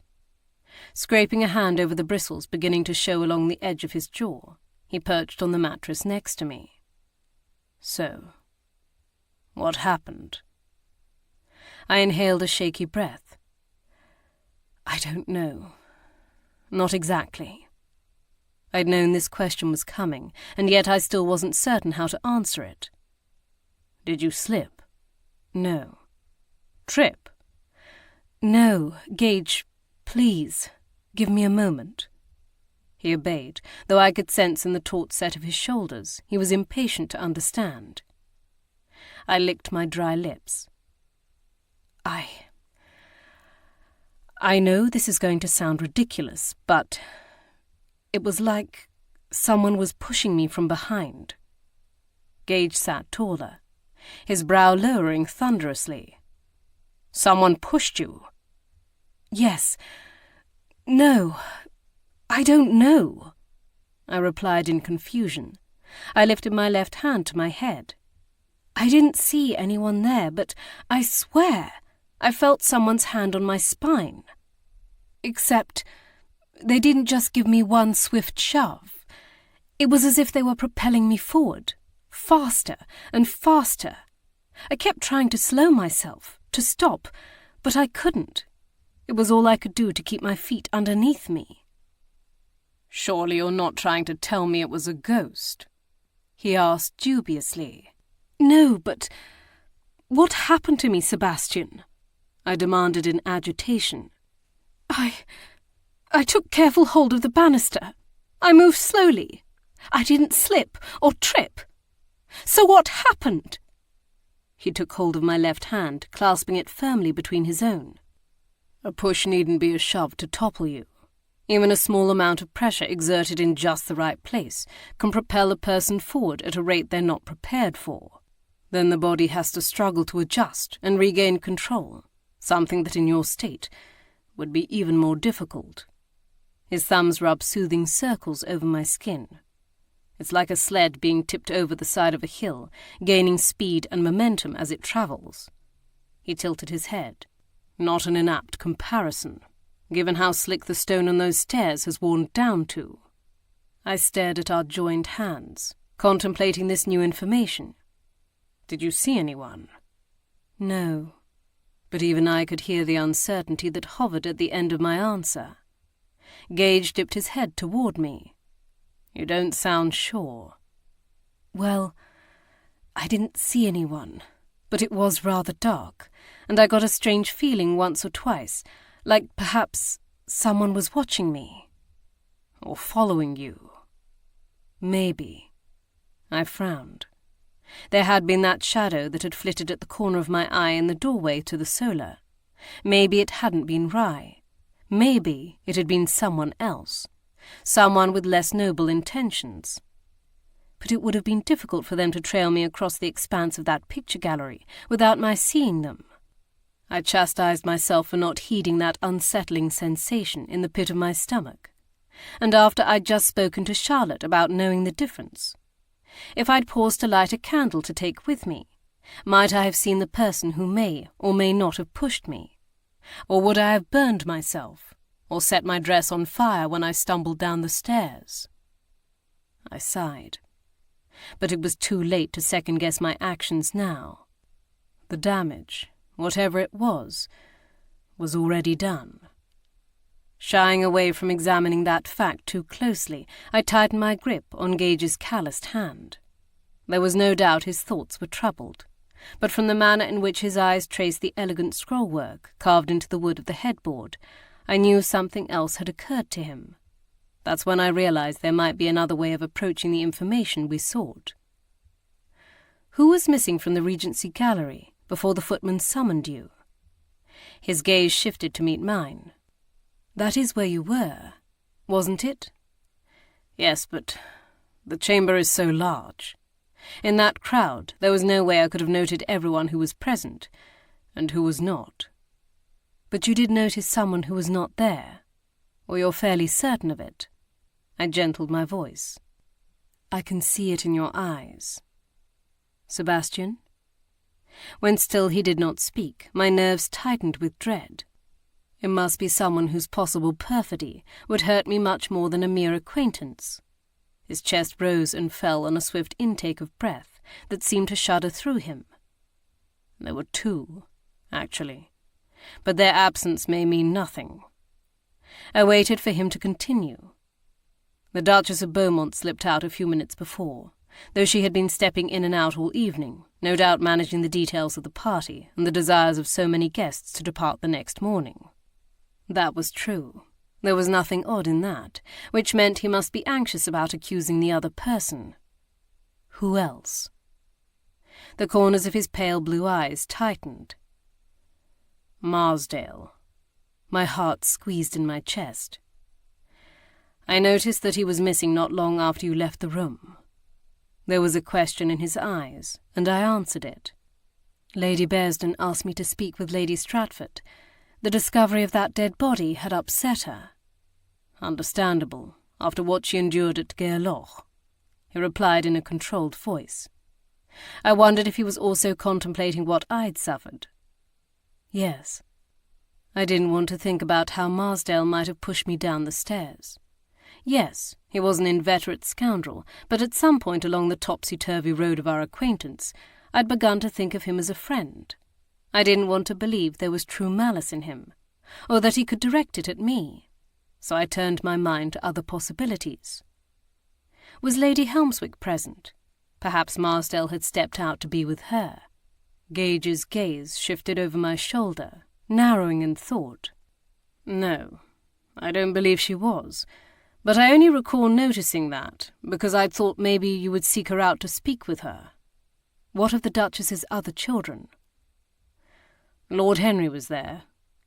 Scraping a hand over the bristles beginning to show along the edge of his jaw, he perched on the mattress next to me. So, what happened? I inhaled a shaky breath. I don't know. Not exactly. I'd known this question was coming, and yet I still wasn't certain how to answer it. Did you slip? No. Trip? No, Gage, please, give me a moment. He obeyed, though I could sense in the taut set of his shoulders he was impatient to understand. I licked my dry lips. I know this is going to sound ridiculous, but it was like someone was pushing me from behind. Gage sat taller, his brow lowering thunderously. Someone pushed you? Yes. No. I don't know, I replied in confusion. I lifted my left hand to my head. I didn't see anyone there, but I swear I felt someone's hand on my spine. Except they didn't just give me one swift shove. It was as if they were propelling me forward, faster and faster. I kept trying to slow myself, to stop, but I couldn't. It was all I could do to keep my feet underneath me. Surely you're not trying to tell me it was a ghost? He asked dubiously. No, but what happened to me, Sebastian? I demanded in agitation. I took careful hold of the banister. I moved slowly. I didn't slip or trip. So what happened? He took hold of my left hand, clasping it firmly between his own. A push needn't be a shove to topple you. Even a small amount of pressure exerted in just the right place can propel a person forward at a rate they're not prepared for. Then the body has to struggle to adjust and regain control, something that in your state would be even more difficult. His thumbs rubbed soothing circles over my skin. It's like a sled being tipped over the side of a hill, gaining speed and momentum as it travels. He tilted his head. Not an inapt comparison, given how slick the stone on those stairs has worn down to. I stared at our joined hands, contemplating this new information. Did you see anyone? No, but even I could hear the uncertainty that hovered at the end of my answer. Gage dipped his head toward me. You don't sound sure. Well, I didn't see anyone, but it was rather dark, and I got a strange feeling once or twice, Like perhaps someone was watching me. Or following you. Maybe. I frowned. There had been that shadow that had flitted at the corner of my eye in the doorway to the solar. Maybe it hadn't been Rye. Maybe it had been someone else. Someone with less noble intentions. But it would have been difficult for them to trail me across the expanse of that picture gallery without my seeing them. I chastised myself for not heeding that unsettling sensation in the pit of my stomach. And after I'd just spoken to Charlotte about knowing the difference. If I'd paused to light a candle to take with me, might I have seen the person who may or may not have pushed me? Or would I have burned myself, or set my dress on fire when I stumbled down the stairs? I sighed. But it was too late to second-guess my actions now. The damage, whatever it was already done. Shying away from examining that fact too closely, I tightened my grip on Gage's calloused hand. There was no doubt his thoughts were troubled, but from the manner in which his eyes traced the elegant scrollwork carved into the wood of the headboard, I knew something else had occurred to him. That's when I realized there might be another way of approaching the information we sought. Who was missing from the Regency Gallery before the footman summoned you? His gaze shifted to meet mine. That is where you were, wasn't it? Yes, but the chamber is so large. In that crowd, there was no way I could have noted everyone who was present, and who was not. But you did notice someone who was not there, or you're fairly certain of it? I gentled my voice. I can see it in your eyes. Sebastian? When still he did not speak, my nerves tightened with dread. It must be someone whose possible perfidy would hurt me much more than a mere acquaintance. His chest rose and fell on a swift intake of breath that seemed to shudder through him. There were two, actually, but their absence may mean nothing. I waited for him to continue. The Duchess of Bowmont slipped out a few minutes before, though she had been stepping in and out all evening, no doubt managing the details of the party and the desires of so many guests to depart the next morning. That was true. There was nothing odd in that, which meant he must be anxious about accusing the other person. Who else? The corners of his pale blue eyes tightened. Marsdale. My heart squeezed in my chest. I noticed that he was missing not long after you left the room. There was a question in his eyes, and I answered it. Lady Bearsden asked me to speak with Lady Stratford. The discovery of that dead body had upset her. Understandable, after what she endured at Gairloch, he replied in a controlled voice. I wondered if he was also contemplating what I'd suffered. Yes. I didn't want to think about how Marsdale might have pushed me down the stairs. Yes, he was an inveterate scoundrel, but at some point along the topsy-turvy road of our acquaintance, I'd begun to think of him as a friend. I didn't want to believe there was true malice in him, or that he could direct it at me, so I turned my mind to other possibilities. Was Lady Helmswick present? Perhaps Marsdale had stepped out to be with her. Gage's gaze shifted over my shoulder, narrowing in thought. No, I don't believe she was, but I only recall noticing that because I'd thought maybe you would seek her out to speak with her. What of the Duchess's other children? Lord Henry was there.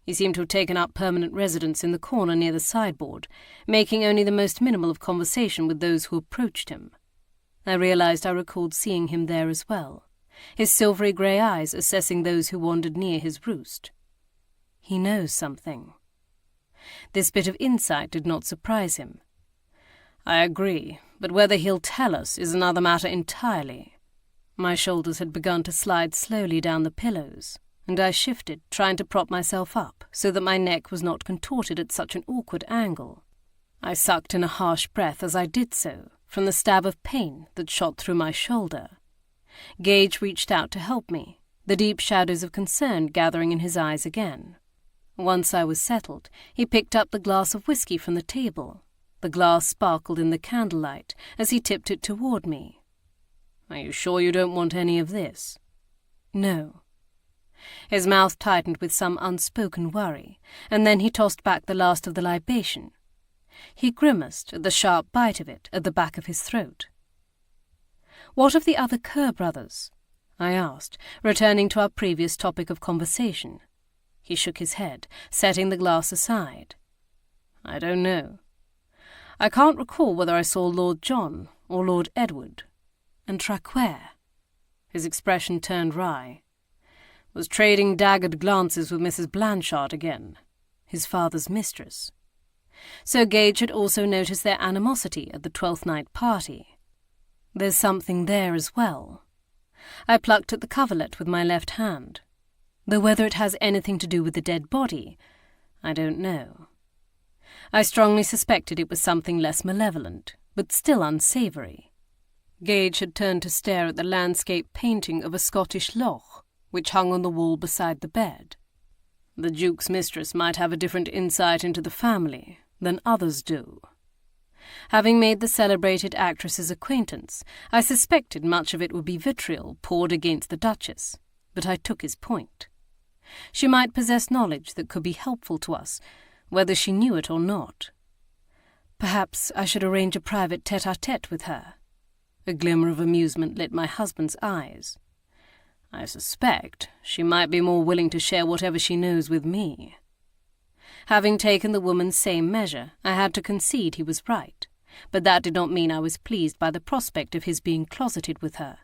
He seemed to have taken up permanent residence in the corner near the sideboard, making only the most minimal of conversation with those who approached him. I realized I recalled seeing him there as well, his silvery grey eyes assessing those who wandered near his roost. He knows something. This bit of insight did not surprise him. I agree, but whether he'll tell us is another matter entirely. My shoulders had begun to slide slowly down the pillows, and I shifted, trying to prop myself up so that my neck was not contorted at such an awkward angle. I sucked in a harsh breath as I did so, from the stab of pain that shot through my shoulder. Gage reached out to help me, the deep shadows of concern gathering in his eyes again. Once I was settled, he picked up the glass of whiskey from the table. The glass sparkled in the candlelight as he tipped it toward me. Are you sure you don't want any of this? No. His mouth tightened with some unspoken worry, and then he tossed back the last of the libation. He grimaced at the sharp bite of it at the back of his throat. "What of the other Kerr brothers?" I asked, returning to our previous topic of conversation. He shook his head, setting the glass aside. "I don't know. I can't recall whether I saw Lord John or Lord Edward. And Traquair?" His expression turned wry. "Was trading daggered glances with Mrs. Blanchard again, his father's mistress." So Gage had also noticed their animosity at the 12th Night party. There's something there as well. I plucked at the coverlet with my left hand, though whether it has anything to do with the dead body, I don't know. I strongly suspected it was something less malevolent, but still unsavoury. Gage had turned to stare at the landscape painting of a Scottish loch, which hung on the wall beside the bed. "The Duke's mistress might have a different insight into the family than others do." Having made the celebrated actress's acquaintance, I suspected much of it would be vitriol poured against the Duchess, but I took his point. She might possess knowledge that could be helpful to us, whether she knew it or not. Perhaps I should arrange a private tête-à-tête with her. A glimmer of amusement lit my husband's eyes. "I suspect she might be more willing to share whatever she knows with me." Having taken the woman's same measure, I had to concede he was right, but that did not mean I was pleased by the prospect of his being closeted with her.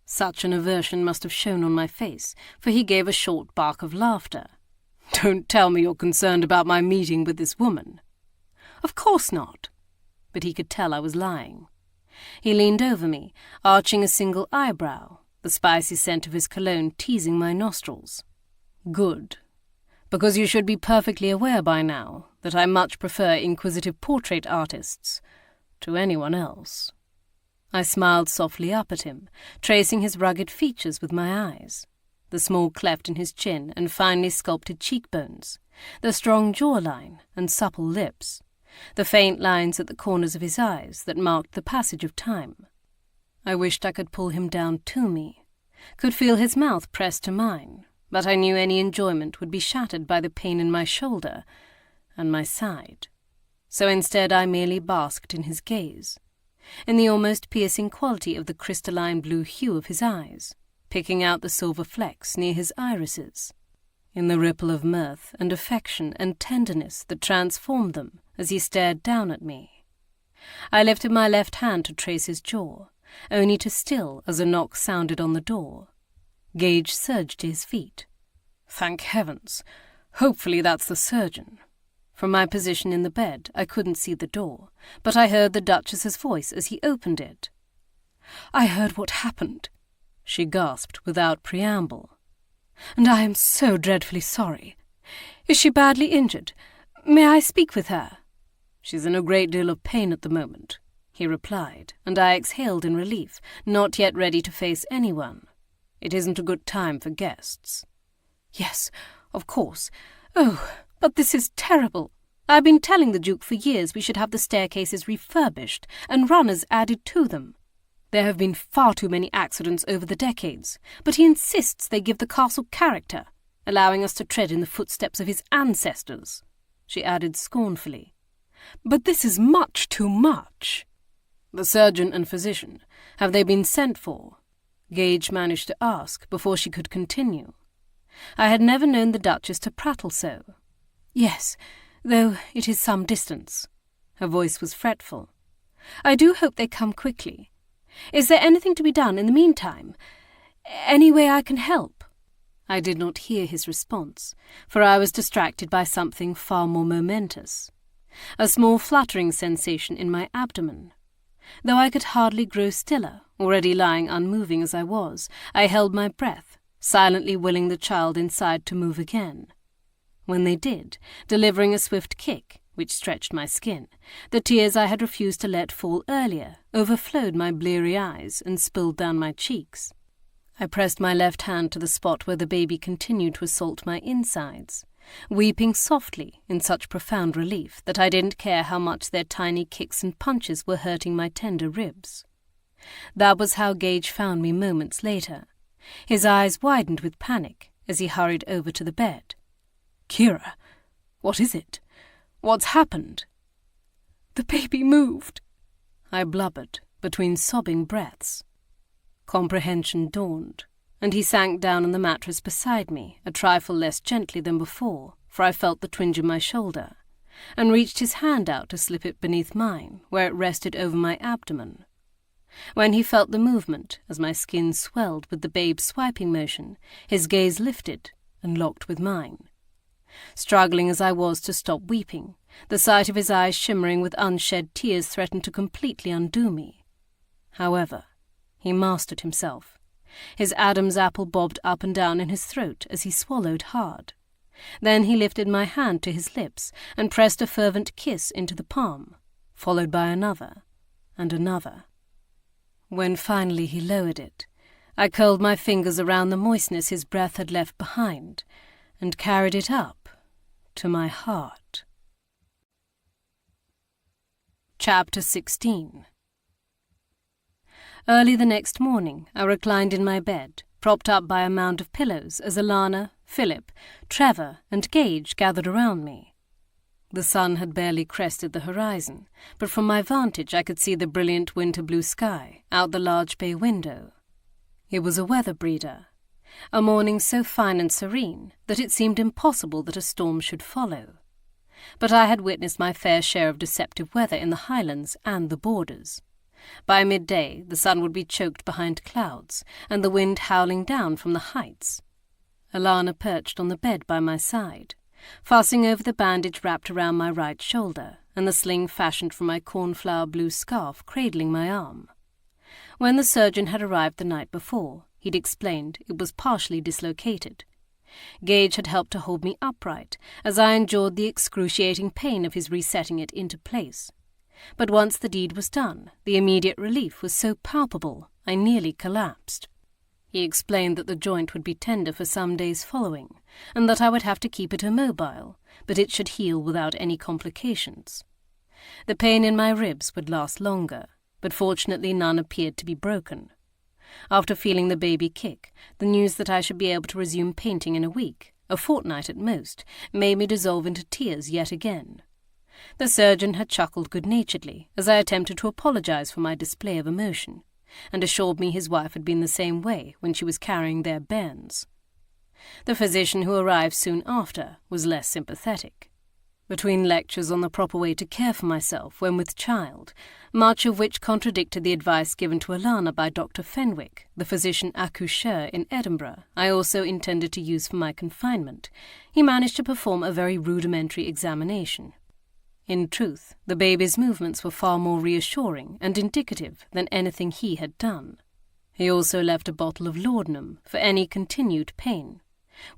Such an aversion must have shown on my face, for he gave a short bark of laughter. "Don't tell me you're concerned about my meeting with this woman." "Of course not." But he could tell I was lying. He leaned over me, arching a single eyebrow, the spicy scent of his cologne teasing my nostrils. "Good. Because you should be perfectly aware by now that I much prefer inquisitive portrait artists to anyone else." I smiled softly up at him, tracing his rugged features with my eyes, the small cleft in his chin and finely sculpted cheekbones, the strong jawline and supple lips, the faint lines at the corners of his eyes that marked the passage of time. I wished I could pull him down to me, could feel his mouth pressed to mine, but I knew any enjoyment would be shattered by the pain in my shoulder and my side. So instead I merely basked in his gaze, in the almost piercing quality of the crystalline blue hue of his eyes, picking out the silver flecks near his irises, in the ripple of mirth and affection and tenderness that transformed them as he stared down at me. I lifted my left hand to trace his jaw, only to still as a knock sounded on the door. Gage surged to his feet. "Thank heavens! Hopefully that's the surgeon." From my position in the bed, I couldn't see the door, but I heard the Duchess's voice as he opened it. "I heard what happened," she gasped without preamble. "And I am so dreadfully sorry. Is she badly injured? May I speak with her?" "She's in a great deal of pain at the moment," he replied, and I exhaled in relief, not yet ready to face anyone. "It isn't a good time for guests." "Yes, of course. Oh, but this is terrible. I've been telling the Duke for years we should have the staircases refurbished and runners added to them. There have been far too many accidents over the decades, but he insists they give the castle character, allowing us to tread in the footsteps of his ancestors," she added scornfully. "But this is much too much." "The surgeon and physician, have they been sent for?" Gage managed to ask before she could continue. I had never known the Duchess to prattle so. "Yes, though it is some distance." Her voice was fretful. "I do hope they come quickly. Is there anything to be done in the meantime? Any way I can help?" I did not hear his response, for I was distracted by something far more momentous. A small fluttering sensation in my abdomen. Though I could hardly grow stiller, already lying unmoving as I was, I held my breath, silently willing the child inside to move again. When they did, delivering a swift kick, which stretched my skin, the tears I had refused to let fall earlier overflowed my bleary eyes and spilled down my cheeks. I pressed my left hand to the spot where the baby continued to assault my insides, weeping softly in such profound relief that I didn't care how much their tiny kicks and punches were hurting my tender ribs. That was how Gage found me moments later. His eyes widened with panic, as he hurried over to the bed. "Kiera, what is it? What's happened?" "The baby moved," I blubbered between sobbing breaths. Comprehension dawned, and he sank down on the mattress beside me, a trifle less gently than before, for I felt the twinge in my shoulder, and reached his hand out to slip it beneath mine, where it rested over my abdomen. When he felt the movement, as my skin swelled with the babe's swiping motion, his gaze lifted and locked with mine. Struggling as I was to stop weeping, the sight of his eyes shimmering with unshed tears threatened to completely undo me. However, he mastered himself. His Adam's apple bobbed up and down in his throat as he swallowed hard. Then he lifted my hand to his lips and pressed a fervent kiss into the palm, followed by another and another. When finally he lowered it, I curled my fingers around the moistness his breath had left behind and carried it up to my heart. Chapter 16. Early the next morning, I reclined in my bed, propped up by a mound of pillows, as Alana, Philip, Trevor, and Gage gathered around me. The sun had barely crested the horizon, but from my vantage I could see the brilliant winter blue sky out the large bay window. It was a weather breeder, a morning so fine and serene that it seemed impossible that a storm should follow. But I had witnessed my fair share of deceptive weather in the Highlands and the borders. By midday the sun would be choked behind clouds, and the wind howling down from the heights. Alana perched on the bed by my side, fussing over the bandage wrapped around my right shoulder, and the sling fashioned from my cornflower blue scarf cradling my arm. When the surgeon had arrived the night before, he'd explained it was partially dislocated. Gage had helped to hold me upright, as I endured the excruciating pain of his resetting it into place. But once the deed was done, the immediate relief was so palpable I nearly collapsed. He explained that the joint would be tender for some days following, and that I would have to keep it immobile, but it should heal without any complications. The pain in my ribs would last longer, but fortunately none appeared to be broken. After feeling the baby kick, the news that I should be able to resume painting in a week, a fortnight at most, made me dissolve into tears yet again. The surgeon had chuckled good-naturedly as I attempted to apologize for my display of emotion, and assured me his wife had been the same way when she was carrying their bairns. The physician who arrived soon after was less sympathetic. Between lectures on the proper way to care for myself when with child, much of which contradicted the advice given to Alana by Dr. Fenwick, the physician accoucheur in Edinburgh, I also intended to use for my confinement, he managed to perform a very rudimentary examination. In truth, the baby's movements were far more reassuring and indicative than anything he had done. He also left a bottle of laudanum for any continued pain,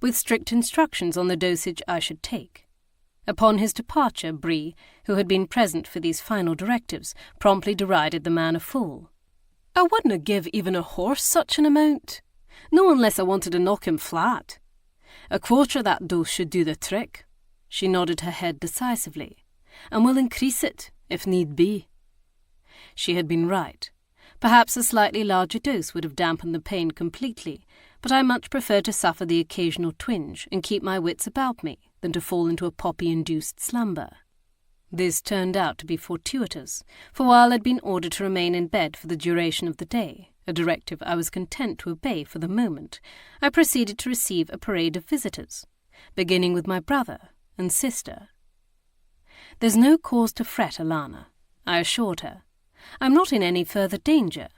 with strict instructions on the dosage I should take. Upon his departure, Bree, who had been present for these final directives, promptly derided the man a fool. "I wouldna give even a horse such an amount. No unless I wanted to knock him flat. A quarter of that dose should do the trick." She nodded her head decisively. "And will increase it, if need be." She had been right. Perhaps a slightly larger dose would have dampened the pain completely, but I much preferred to suffer the occasional twinge and keep my wits about me than to fall into a poppy-induced slumber. This turned out to be fortuitous, for while I'd been ordered to remain in bed for the duration of the day, a directive I was content to obey for the moment, I proceeded to receive a parade of visitors, beginning with my brother and sister. "There's no cause to fret, Alana," I assured her. "I'm not in any further danger."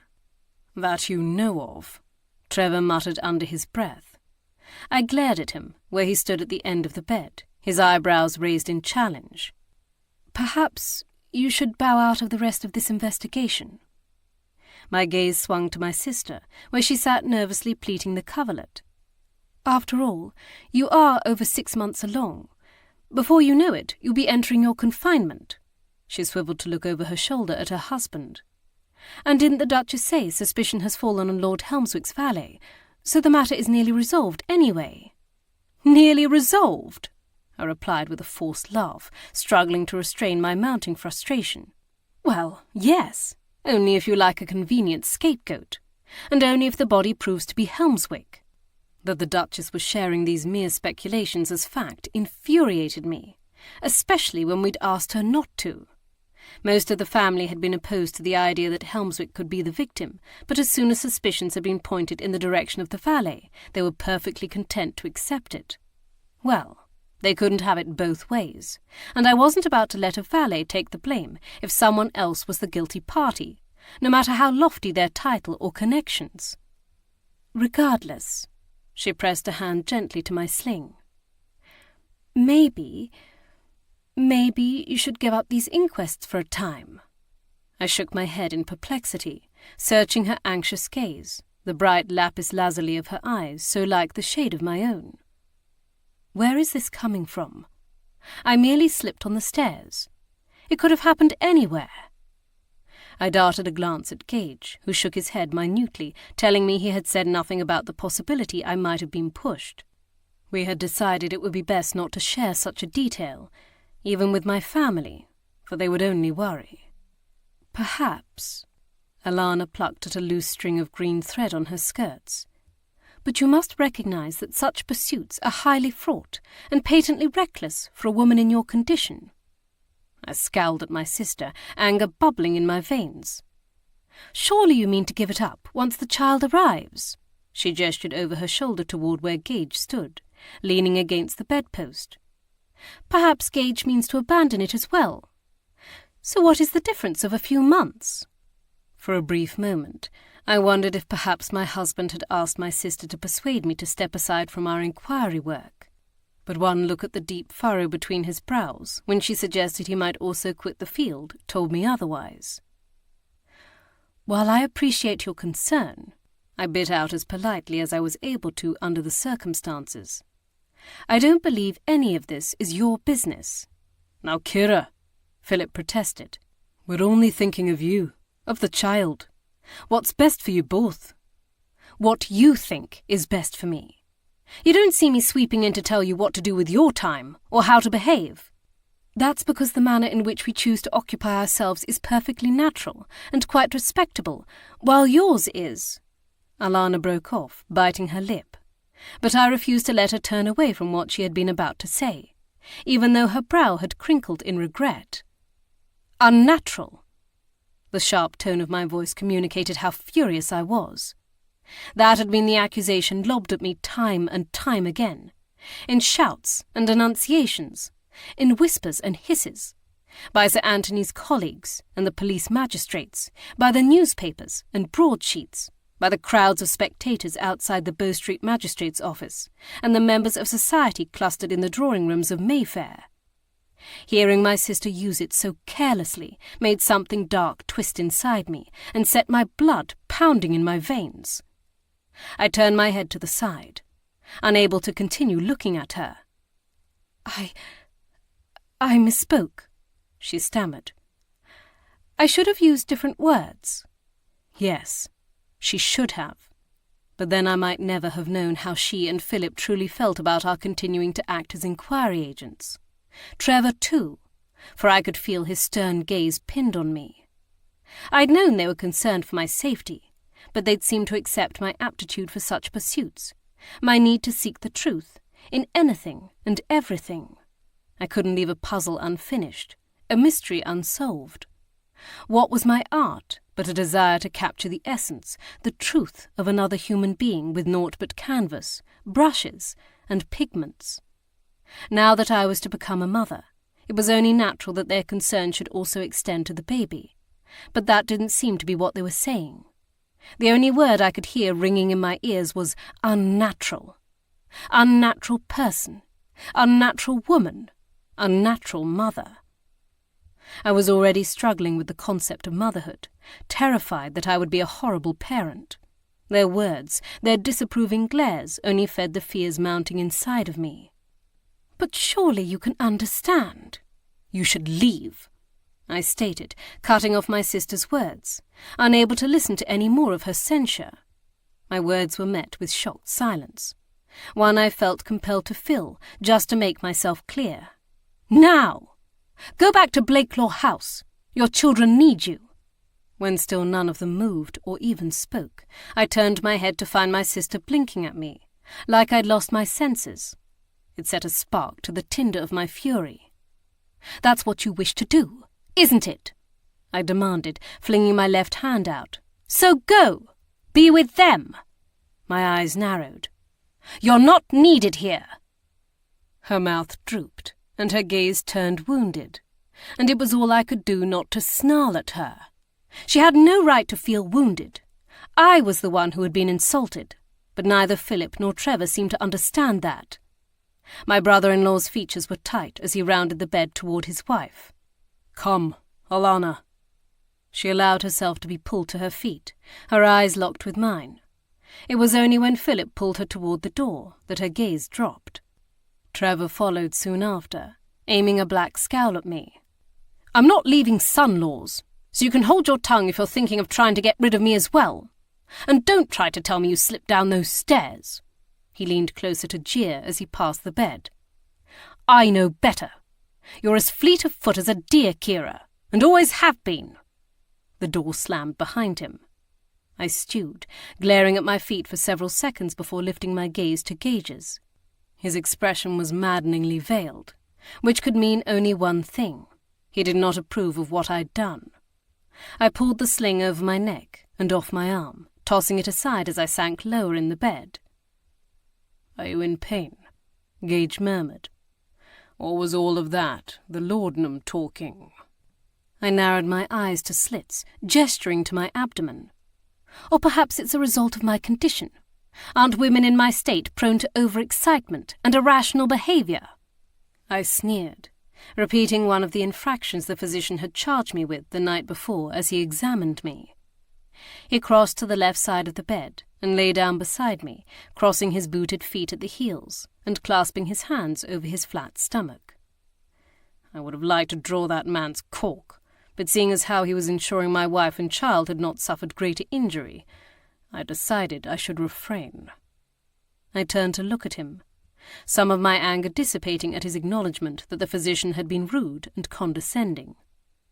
"That you know of," Trevor muttered under his breath. I glared at him, where he stood at the end of the bed, his eyebrows raised in challenge. "Perhaps you should bow out of the rest of this investigation." My gaze swung to my sister, where she sat nervously pleating the coverlet. "After all, you are over 6 months along. Before you know it, you'll be entering your confinement." She swiveled to look over her shoulder at her husband. "And didn't the Duchess say suspicion has fallen on Lord Helmswick's valet, so the matter is nearly resolved anyway?" "Nearly resolved?" I replied with a forced laugh, struggling to restrain my mounting frustration. "Well, yes, only if you like a convenient scapegoat, and only if the body proves to be Helmswick." That the Duchess was sharing these mere speculations as fact infuriated me, especially when we'd asked her not to. Most of the family had been opposed to the idea that Helmswick could be the victim, but as soon as suspicions had been pointed in the direction of the valet, they were perfectly content to accept it. Well, they couldn't have it both ways, and I wasn't about to let a valet take the blame if someone else was the guilty party, no matter how lofty their title or connections. Regardless, she pressed a hand gently to my sling. Maybe you should give up these inquests for a time. I shook my head in perplexity, searching her anxious gaze, the bright lapis lazuli of her eyes so like the shade of my own. Where is this coming from? I merely slipped on the stairs. It could have happened anywhere. I darted a glance at Gage, who shook his head minutely, telling me he had said nothing about the possibility I might have been pushed. We had decided it would be best not to share such a detail, even with my family, for they would only worry. Perhaps. Alana plucked at a loose string of green thread on her skirts. But you must recognize that such pursuits are highly fraught and patently reckless for a woman in your condition. I scowled at my sister, anger bubbling in my veins. Surely you mean to give it up once the child arrives? She gestured over her shoulder toward where Gage stood, leaning against the bedpost. Perhaps Gage means to abandon it as well. So what is the difference of a few months? For a brief moment, I wondered if perhaps my husband had asked my sister to persuade me to step aside from our inquiry work. But one look at the deep furrow between his brows, when she suggested he might also quit the field, told me otherwise. While I appreciate your concern, I bit out as politely as I was able to under the circumstances, I don't believe any of this is your business. Now, Kiera, Philip protested, we're only thinking of you, of the child. What's best for you both? What you think is best for me. You don't see me sweeping in to tell you what to do with your time, or how to behave. That's because the manner in which we choose to occupy ourselves is perfectly natural and quite respectable, while yours is. Alana broke off, biting her lip. But I refused to let her turn away from what she had been about to say, even though her brow had crinkled in regret. Unnatural. The sharp tone of my voice communicated how furious I was. That had been the accusation lobbed at me time and time again, in shouts and denunciations, in whispers and hisses, by Sir Anthony's colleagues and the police magistrates, by the newspapers and broadsheets, by the crowds of spectators outside the Bow Street magistrate's office, and the members of society clustered in the drawing rooms of Mayfair. Hearing my sister use it so carelessly made something dark twist inside me and set my blood pounding in my veins. I turned my head to the side, unable to continue looking at her. I misspoke, she stammered. I should have used different words. Yes, she should have. But then I might never have known how she and Philip truly felt about our continuing to act as inquiry agents. Trevor, too, for I could feel his stern gaze pinned on me. I'd known they were concerned for my safety, but they'd seemed to accept my aptitude for such pursuits, my need to seek the truth, in anything and everything. I couldn't leave a puzzle unfinished, a mystery unsolved. What was my art but a desire to capture the essence, the truth of another human being with naught but canvas, brushes, and pigments? Now that I was to become a mother, it was only natural that their concern should also extend to the baby. But that didn't seem to be what they were saying. The only word I could hear ringing in my ears was unnatural. Unnatural person, unnatural woman, unnatural mother. I was already struggling with the concept of motherhood, terrified that I would be a horrible parent. Their words, their disapproving glares only fed the fears mounting inside of me. But surely you can understand. You should leave, I stated, cutting off my sister's words, unable to listen to any more of her censure. My words were met with shocked silence, one I felt compelled to fill just to make myself clear. Now! Go back to Blakelaw House. Your children need you. When still none of them moved or even spoke, I turned my head to find my sister blinking at me, like I'd lost my senses. It set a spark to the tinder of my fury. "That's what you wish to do, isn't it?" I demanded, flinging my left hand out. "So go! Be with them!" My eyes narrowed. "You're not needed here." Her mouth drooped, and her gaze turned wounded, and it was all I could do not to snarl at her. She had no right to feel wounded. I was the one who had been insulted, but neither Philip nor Trevor seemed to understand that. My brother-in-law's features were tight as he rounded the bed toward his wife. "Come, Alana." She allowed herself to be pulled to her feet, her eyes locked with mine. It was only when Philip pulled her toward the door that her gaze dropped. Trevor followed soon after, aiming a black scowl at me. "I'm not leaving son-laws, so you can hold your tongue if you're thinking of trying to get rid of me as well. And don't try to tell me you slipped down those stairs." He leaned closer to jeer as he passed the bed. "I know better. You're as fleet of foot as a deer, Kiera, and always have been." The door slammed behind him. I stewed, glaring at my feet for several seconds before lifting my gaze to Gage's. His expression was maddeningly veiled, which could mean only one thing. He did not approve of what I'd done. I pulled the sling over my neck and off my arm, tossing it aside as I sank lower in the bed. "Are you in pain?" Gage murmured. "Or was all of that the laudanum talking?" I narrowed my eyes to slits, gesturing to my abdomen. "Or perhaps it's a result of my condition. Aren't women in my state prone to overexcitement and irrational behavior?" I sneered, repeating one of the infractions the physician had charged me with the night before as he examined me. He crossed to the left side of the bed and lay down beside me, crossing his booted feet at the heels and clasping his hands over his flat stomach. I would have liked to draw that man's cork, but seeing as how he was ensuring my wife and child had not suffered greater injury, I decided I should refrain. I turned to look at him, some of my anger dissipating at his acknowledgement that the physician had been rude and condescending.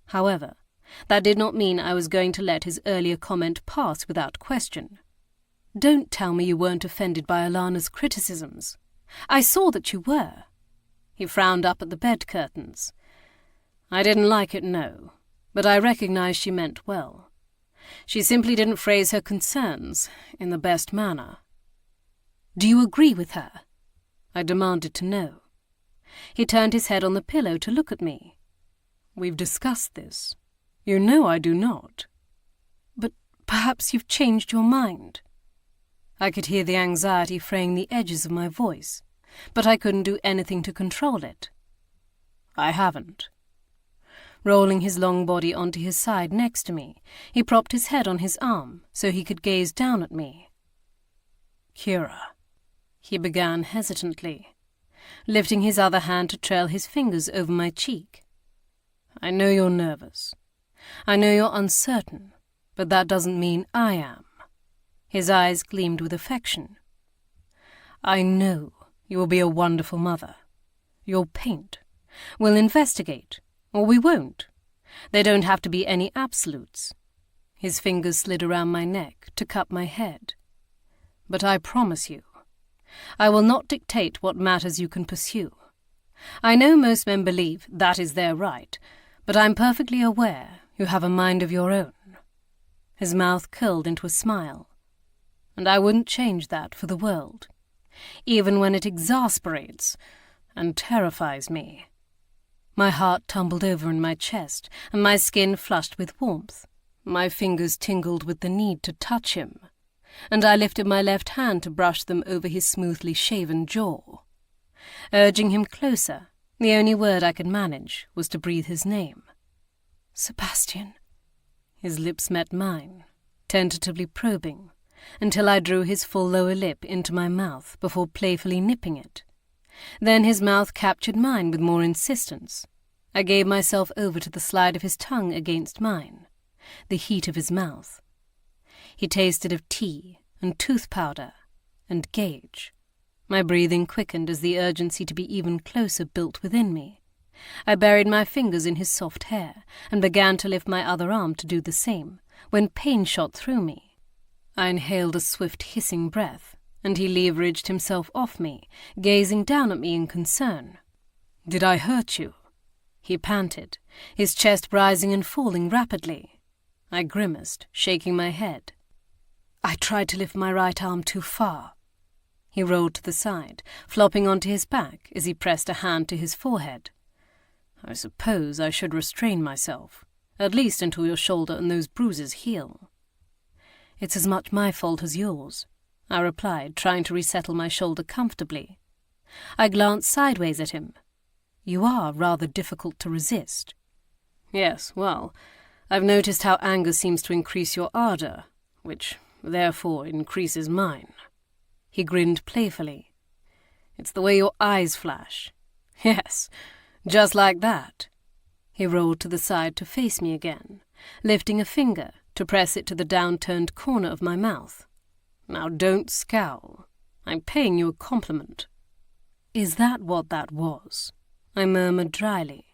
However, that did not mean I was going to let his earlier comment pass without question. "Don't tell me you weren't offended by Alana's criticisms. I saw that you were." He frowned up at the bed curtains. "I didn't like it, no, but I recognized she meant well. She simply didn't phrase her concerns in the best manner." "Do you agree with her?" I demanded to know. He turned his head on the pillow to look at me. "We've discussed this. You know I do not." "But perhaps you've changed your mind." I could hear the anxiety fraying the edges of my voice, but I couldn't do anything to control it. "I haven't." Rolling his long body onto his side next to me, he propped his head on his arm so he could gaze down at me. "Kiera," he began hesitantly, lifting his other hand to trail his fingers over my cheek. "I know you're nervous. I know you're uncertain, but that doesn't mean I am." His eyes gleamed with affection. "I know you will be a wonderful mother. You'll paint. We'll investigate. Or we won't. There don't have to be any absolutes." His fingers slid around my neck to cup my head. "But I promise you, I will not dictate what matters you can pursue. I know most men believe that is their right, but I'm perfectly aware you have a mind of your own." His mouth curled into a smile. "And I wouldn't change that for the world, even when it exasperates and terrifies me." My heart tumbled over in my chest, and my skin flushed with warmth. My fingers tingled with the need to touch him, and I lifted my left hand to brush them over his smoothly shaven jaw. Urging him closer, the only word I could manage was to breathe his name. "Sebastian." His lips met mine, tentatively probing, until I drew his full lower lip into my mouth before playfully nipping it. Then his mouth captured mine with more insistence. I gave myself over to the slide of his tongue against mine, the heat of his mouth. He tasted of tea and tooth powder and Gage. My breathing quickened as the urgency to be even closer built within me. I buried my fingers in his soft hair and began to lift my other arm to do the same, when pain shot through me. I inhaled a swift hissing breath and he leveraged himself off me, gazing down at me in concern. "Did I hurt you?" he panted, his chest rising and falling rapidly. I grimaced, shaking my head. "I tried to lift my right arm too far." He rolled to the side, flopping onto his back as he pressed a hand to his forehead. "I suppose I should restrain myself, at least until your shoulder and those bruises heal." "It's as much my fault as yours," I replied, trying to resettle my shoulder comfortably. I glanced sideways at him. "You are rather difficult to resist." "Yes, well, I've noticed how anger seems to increase your ardor, which, therefore, increases mine." He grinned playfully. "It's the way your eyes flash." "Yes, just like that." He rolled to the side to face me again, lifting a finger to press it to the downturned corner of my mouth. "Now don't scowl. I'm paying you a compliment." "Is that what that was?" I murmured dryly.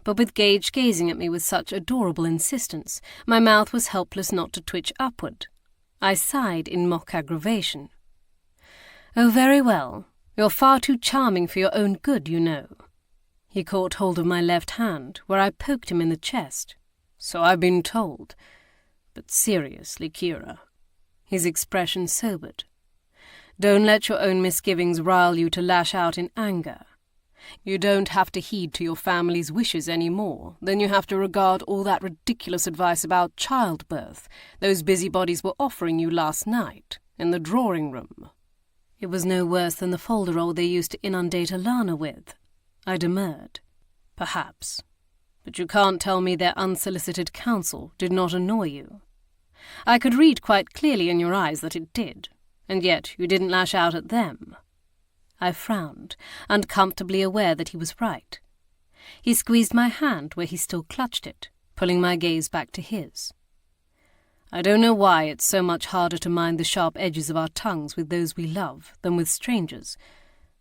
But with Gage gazing at me with such adorable insistence, my mouth was helpless not to twitch upward. I sighed in mock aggravation. "Oh, very well. You're far too charming for your own good, you know." He caught hold of my left hand, where I poked him in the chest. "So I've been told. But seriously, Kiera." His expression sobered. "Don't let your own misgivings rile you to lash out in anger. You don't have to heed to your family's wishes any more than you have to regard all that ridiculous advice about childbirth those busybodies were offering you last night in the drawing room." "It was no worse than the folderol they used to inundate Alana with," I demurred. "Perhaps. But you can't tell me their unsolicited counsel did not annoy you. I could read quite clearly in your eyes that it did, and yet you didn't lash out at them." I frowned, uncomfortably aware that he was right. He squeezed my hand where he still clutched it, pulling my gaze back to his. "I don't know why it's so much harder to mind the sharp edges of our tongues with those we love than with strangers,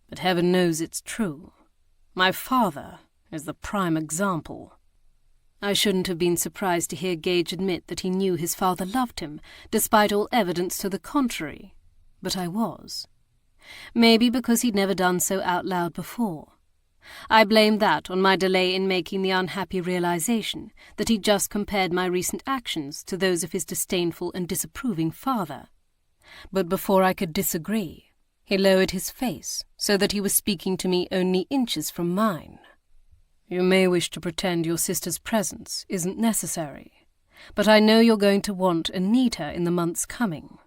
but heaven knows it's true. My father is the prime example." I shouldn't have been surprised to hear Gage admit that he knew his father loved him, despite all evidence to the contrary, but I was. Maybe because he'd never done so out loud before. I blamed that on my delay in making the unhappy realization that he'd just compared my recent actions to those of his disdainful and disapproving father. But before I could disagree, he lowered his face so that he was speaking to me only inches from mine. "You may wish to pretend your sister's presence isn't necessary, but I know you're going to want and need her in the months coming.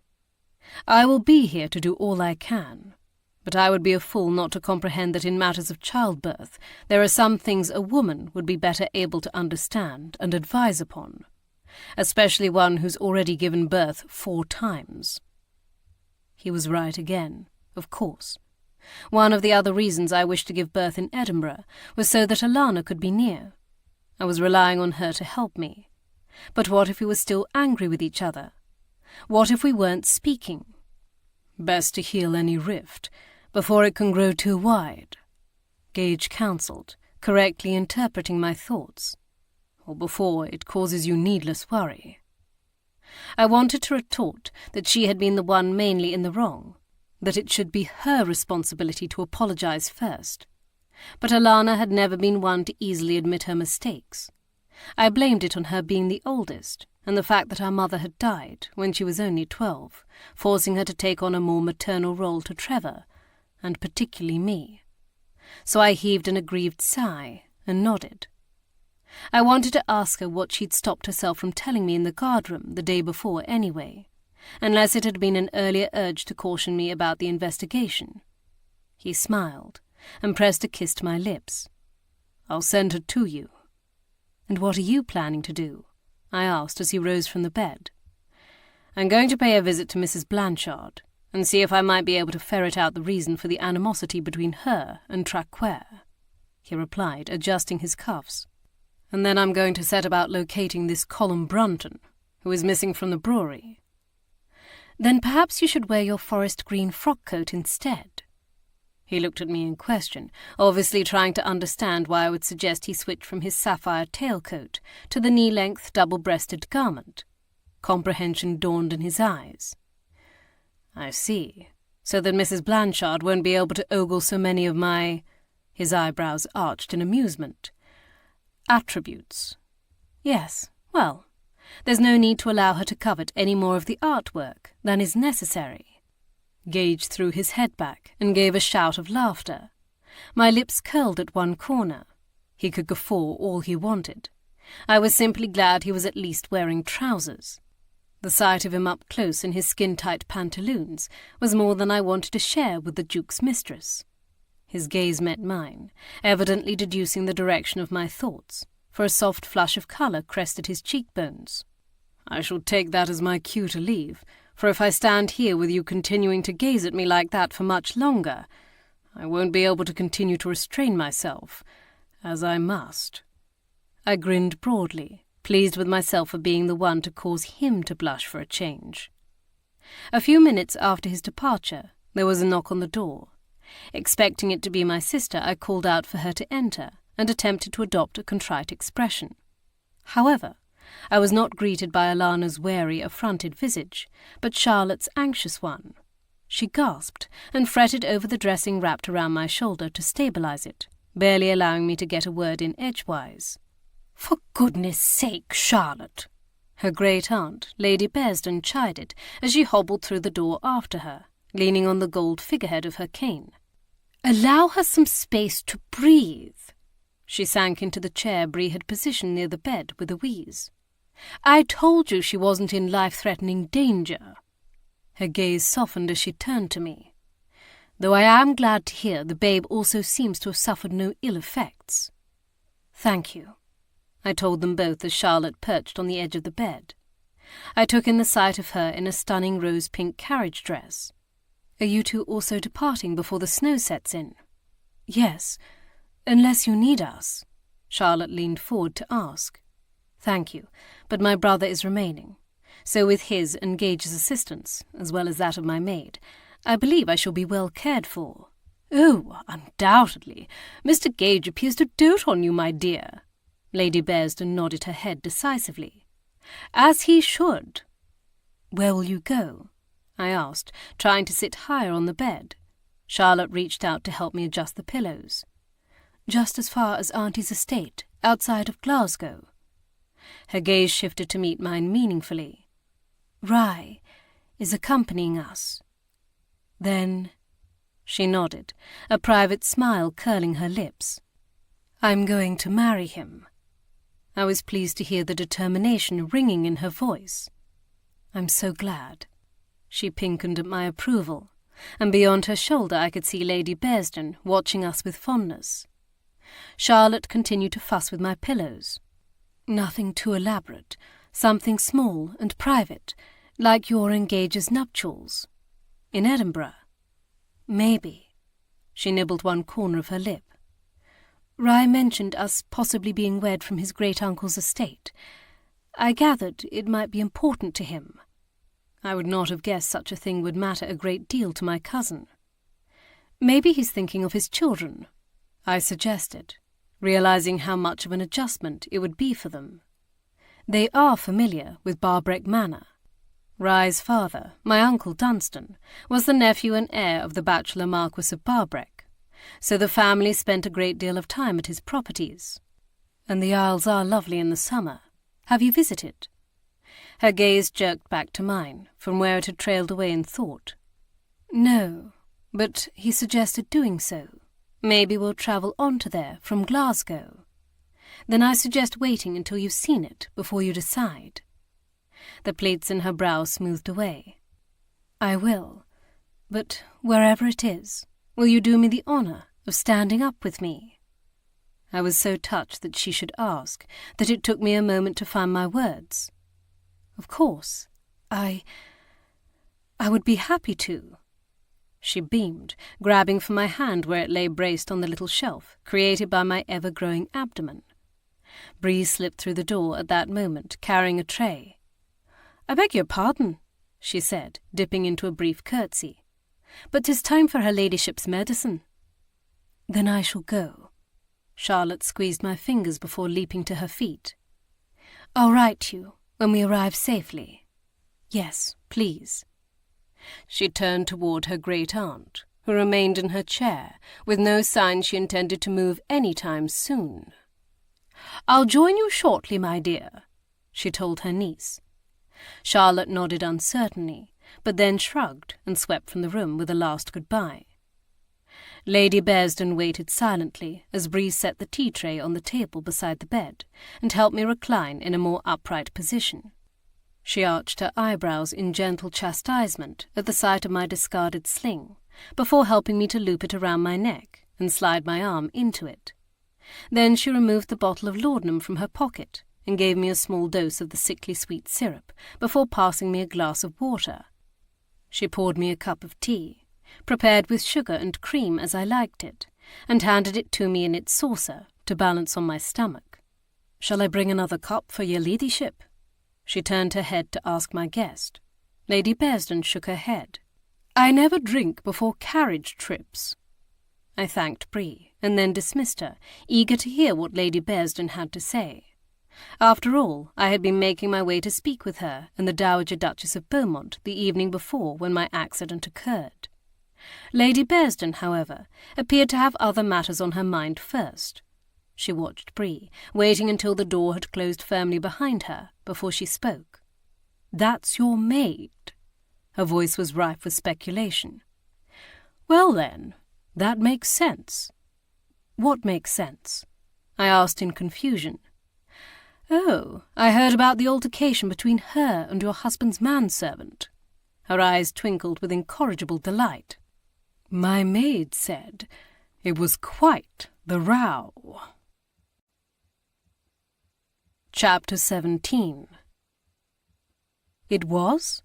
I will be here to do all I can, but I would be a fool not to comprehend that in matters of childbirth there are some things a woman would be better able to understand and advise upon, especially one who's already given birth 4 times. He was right again, of course. One of the other reasons I wished to give birth in Edinburgh was so that Alana could be near. I was relying on her to help me. But what if we were still angry with each other? What if we weren't speaking? "Best to heal any rift before it can grow too wide," Gage counselled, correctly interpreting my thoughts. "Or before it causes you needless worry." I wanted to retort that she had been the one mainly in the wrong, that it should be her responsibility to apologize first. But Alana had never been one to easily admit her mistakes. I blamed it on her being the oldest, and the fact that our mother had died when she was only 12, forcing her to take on a more maternal role to Trevor, and particularly me. So I heaved an aggrieved sigh and nodded. I wanted to ask her what she'd stopped herself from telling me in the guardroom the day before anyway, unless it had been an earlier urge to caution me about the investigation. He smiled and pressed a kiss to my lips. "I'll send her to you." "And what are you planning to do?" I asked as he rose from the bed. "I'm going to pay a visit to Mrs. Blanchard and see if I might be able to ferret out the reason for the animosity between her and Traquair," he replied, adjusting his cuffs. "And then I'm going to set about locating this Colin Brunton, who is missing from the brewery." "Then perhaps you should wear your forest green frock coat instead." He looked at me in question, obviously trying to understand why I would suggest he switch from his sapphire tailcoat to the knee-length double-breasted garment. Comprehension dawned in his eyes. "I see. so that Mrs. Blanchard won't be able to ogle so many of my—" his eyebrows arched in amusement. "Attributes. Yes, well, there's no need to allow her to covet any more of the artwork than is necessary." Gage threw his head back and gave a shout of laughter. My lips curled at one corner. He could guffaw all he wanted. I was simply glad he was at least wearing trousers. The sight of him up close in his skin-tight pantaloons was more than I wanted to share with the Duke's mistress. His gaze met mine, evidently deducing the direction of my thoughts, for a soft flush of colour crested his cheekbones. "I shall take that as my cue to leave, for if I stand here with you continuing to gaze at me like that for much longer, I won't be able to continue to restrain myself, as I must." I grinned broadly, pleased with myself for being the one to cause him to blush for a change. A few minutes after his departure, there was a knock on the door. Expecting it to be my sister, I called out for her to enter, and attempted to adopt a contrite expression. However, I was not greeted by Alana's wary, affronted visage, but Charlotte's anxious one. She gasped, and fretted over the dressing wrapped around my shoulder to stabilize it, barely allowing me to get a word in edgewise. "For goodness sake, Charlotte!" her great-aunt, Lady Bearsden, chided as she hobbled through the door after her, leaning on the gold figurehead of her cane. "Allow her some space to breathe." She sank into the chair Bree had positioned near the bed with a wheeze. "I told you she wasn't in life-threatening danger." Her gaze softened as she turned to me. "Though I am glad to hear the babe also seems to have suffered no ill effects." "Thank you," I told them both as Charlotte perched on the edge of the bed. I took in the sight of her in a stunning rose-pink carriage dress. "Are you two also departing before the snow sets in?" "Yes, unless you need us," Charlotte leaned forward to ask. "Thank you, but my brother is remaining. So with his and Gage's assistance, as well as that of my maid, I believe I shall be well cared for." "Oh, undoubtedly. Mr. Gage appears to dote on you, my dear." Lady Bearsden nodded her head decisively. "As he should." "Where will you go?" I asked, trying to sit higher on the bed. Charlotte reached out to help me adjust the pillows. "Just as far as Auntie's estate, outside of Glasgow." Her gaze shifted to meet mine meaningfully. "Rye is accompanying us." "Then—" She nodded, a private smile curling her lips. "I'm going to marry him." I was pleased to hear the determination ringing in her voice. "I'm so glad." She pinkened at my approval, and beyond her shoulder I could see Lady Bearsden watching us with fondness. Charlotte continued to fuss with my pillows. "Nothing too elaborate, something small and private, like your Engage's nuptials. In Edinburgh?" "Maybe." She nibbled one corner of her lip. "Rye mentioned us possibly being wed from his great-uncle's estate. I gathered it might be important to him." I would not have guessed such a thing would matter a great deal to my cousin. "Maybe he's thinking of his children," I suggested, realizing how much of an adjustment it would be for them. They are familiar with Barbrek Manor. Rye's father, my Uncle Dunstan, was the nephew and heir of the bachelor Marquis of Barbrek, so the family spent a great deal of time at his properties. And the Isles are lovely in the summer. Have you visited? Her gaze jerked back to mine, from where it had trailed away in thought. "No, but he suggested doing so. Maybe we'll travel on to there from Glasgow. Then I suggest waiting until you've seen it before you decide." The pleats in her brow smoothed away. "I will, but wherever it is, will you do me the honour of standing up with me?" I was so touched that she should ask that it took me a moment to find my words. "Of course, I would be happy to." She beamed, grabbing for my hand where it lay braced on the little shelf created by my ever-growing abdomen. Bree slipped through the door at that moment, carrying a tray. "I beg your pardon," she said, dipping into a brief curtsy, "but 'tis time for her ladyship's medicine." "Then I shall go." Charlotte squeezed my fingers before leaping to her feet. "I'll write you when we arrive safely." "Yes, please." She turned toward her great-aunt, who remained in her chair, with no sign she intended to move any time soon. "I'll join you shortly, my dear," she told her niece. Charlotte nodded uncertainly, but then shrugged and swept from the room with a last goodbye. Lady Bearsden waited silently as Bree set the tea-tray on the table beside the bed and helped me recline in a more upright position. She arched her eyebrows in gentle chastisement at the sight of my discarded sling, before helping me to loop it around my neck and slide my arm into it. Then she removed the bottle of laudanum from her pocket and gave me a small dose of the sickly sweet syrup before passing me a glass of water. She poured me a cup of tea, prepared with sugar and cream as I liked it, and handed it to me in its saucer to balance on my stomach. "Shall I bring another cup for your ladyship?" She turned her head to ask my guest. Lady Bearsden shook her head. "I never drink before carriage trips." I thanked Bree, and then dismissed her, eager to hear what Lady Bearsden had to say. After all, I had been making my way to speak with her and the Dowager Duchess of Bowmont the evening before when my accident occurred. Lady Bearsden, however, appeared to have other matters on her mind first. She watched Bree, waiting until the door had closed firmly behind her before she spoke. "That's your maid?" Her voice was rife with speculation. "Well then, that makes sense." "What makes sense?" I asked in confusion. "Oh, I heard about the altercation between her and your husband's manservant." Her eyes twinkled with incorrigible delight. "My maid said it was quite the row." Chapter 17. It was?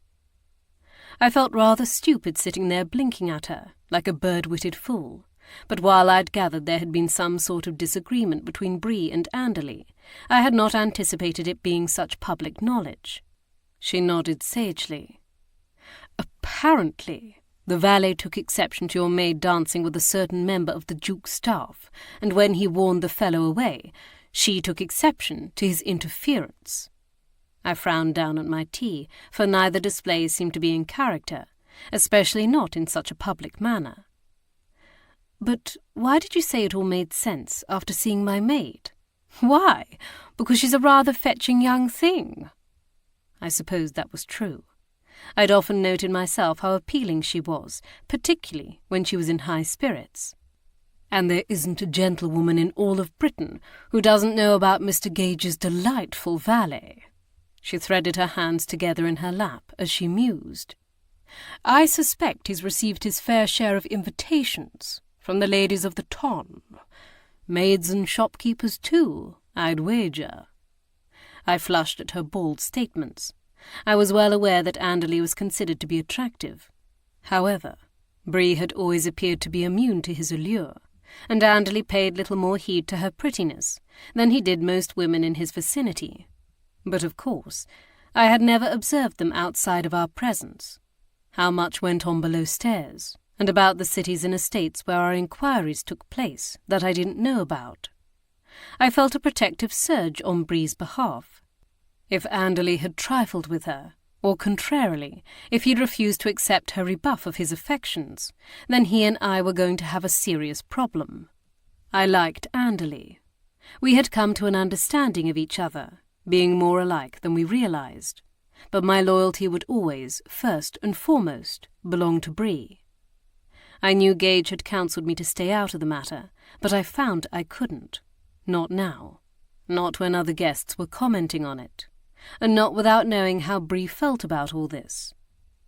I felt rather stupid sitting there blinking at her, like a bird-witted fool. But while I'd gathered there had been some sort of disagreement between Bree and Anderley, I had not anticipated it being such public knowledge. She nodded sagely. "Apparently, the valet took exception to your maid dancing with a certain member of the Duke's staff, and when he warned the fellow away, she took exception to his interference." I frowned down at my tea, for neither display seemed to be in character, especially not in such a public manner. "But why did you say it all made sense after seeing my maid?" "Why? Because she's a rather fetching young thing." I suppose that was true. I'd often noted myself how appealing she was, particularly when she was in high spirits. "And there isn't a gentlewoman in all of Britain who doesn't know about Mr. Gage's delightful valet." She threaded her hands together in her lap as she mused. "I suspect he's received his fair share of invitations from the ladies of the ton. Maids and shopkeepers, too, I'd wager." I flushed at her bald statements. I was well aware that Anderley was considered to be attractive. However, Bree had always appeared to be immune to his allure, and Anderley paid little more heed to her prettiness than he did most women in his vicinity. But of course, I had never observed them outside of our presence. How much went on below stairs, and about the cities and estates where our inquiries took place that I didn't know about. I felt a protective surge on Bree's behalf. If Anderley had trifled with her, or contrarily, if he'd refused to accept her rebuff of his affections, then he and I were going to have a serious problem. I liked Anderley. We had come to an understanding of each other, being more alike than we realized, but my loyalty would always, first and foremost, belong to Bree. I knew Gage had counselled me to stay out of the matter, but I found I couldn't. Not now. Not when other guests were commenting on it. And not without knowing how Bree felt about all this.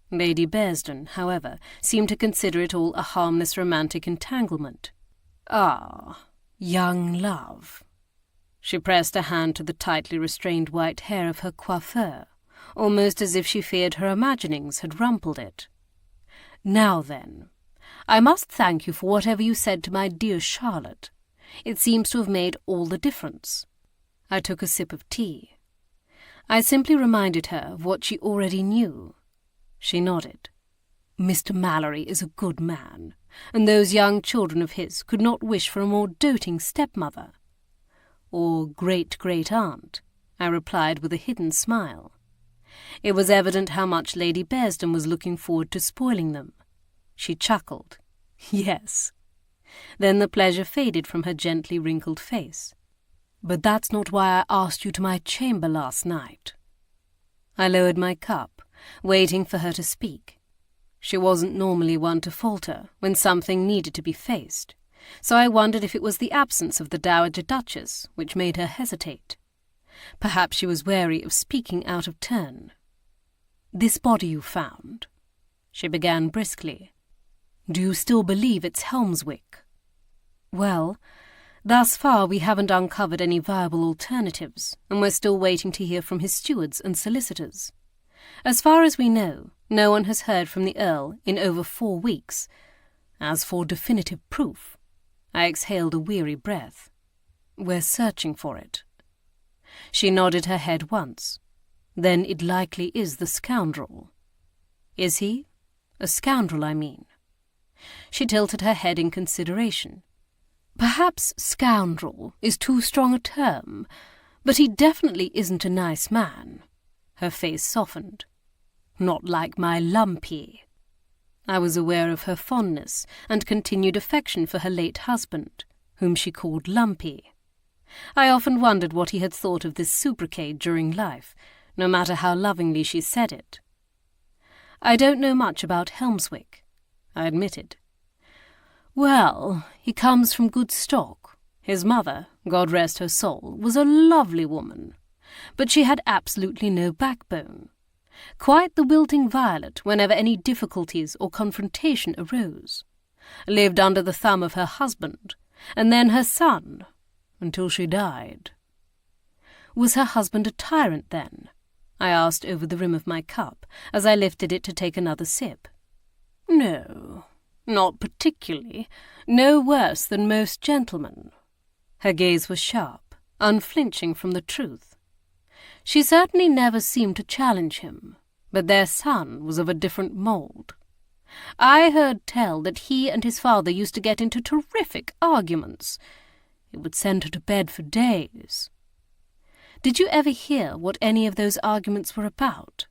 Lady Bearsden, however, seemed to consider it all a harmless romantic entanglement. "Ah, young love." She pressed a hand to the tightly restrained white hair of her coiffeur, almost as if she feared her imaginings had rumpled it. "Now then, I must thank you for whatever you said to my dear Charlotte. It seems to have made all the difference." I took a sip of tea. I simply reminded her of what she already knew. She nodded. "Mr. Mallory is a good man, and those young children of his could not wish for a more doting stepmother." "Or great-great-aunt," I replied with a hidden smile. It was evident how much Lady Bearsden was looking forward to spoiling them. She chuckled. Yes. Then the pleasure faded from her gently wrinkled face. But that's not why I asked you to my chamber last night. I lowered my cup, waiting for her to speak. She wasn't normally one to falter when something needed to be faced, so I wondered if it was the absence of the Dowager Duchess which made her hesitate. Perhaps she was wary of speaking out of turn. "This body you found," she began briskly. "Do you still believe it's Helmswick?" "Well, thus far we haven't uncovered any viable alternatives, and we're still waiting to hear from his stewards and solicitors. As far as we know, no one has heard from the Earl in over 4 weeks. As for definitive proof," I exhaled a weary breath, "we're searching for it." She nodded her head once. "Then it likely is the scoundrel." "Is he? A scoundrel, I mean." She tilted her head in consideration. "Perhaps scoundrel is too strong a term, but he definitely isn't a nice man." Her face softened. "Not like my Lumpy." I was aware of her fondness and continued affection for her late husband, whom she called Lumpy. I often wondered what he had thought of this sobriquet during life, no matter how lovingly she said it. "I don't know much about Helmswick," I admitted. "Well, he comes from good stock. His mother, God rest her soul, was a lovely woman, but she had absolutely no backbone. Quite the wilting violet whenever any difficulties or confrontation arose. Lived under the thumb of her husband, and then her son, until she died." "Was her husband a tyrant, then?" I asked over the rim of my cup, as I lifted it to take another sip. "No, not particularly. No worse than most gentlemen." Her gaze was sharp, unflinching from the truth. She certainly never seemed to challenge him, but their son was of a different mould. I heard tell that he and his father used to get into terrific arguments. It would send her to bed for days. "Did you ever hear what any of those arguments were about?"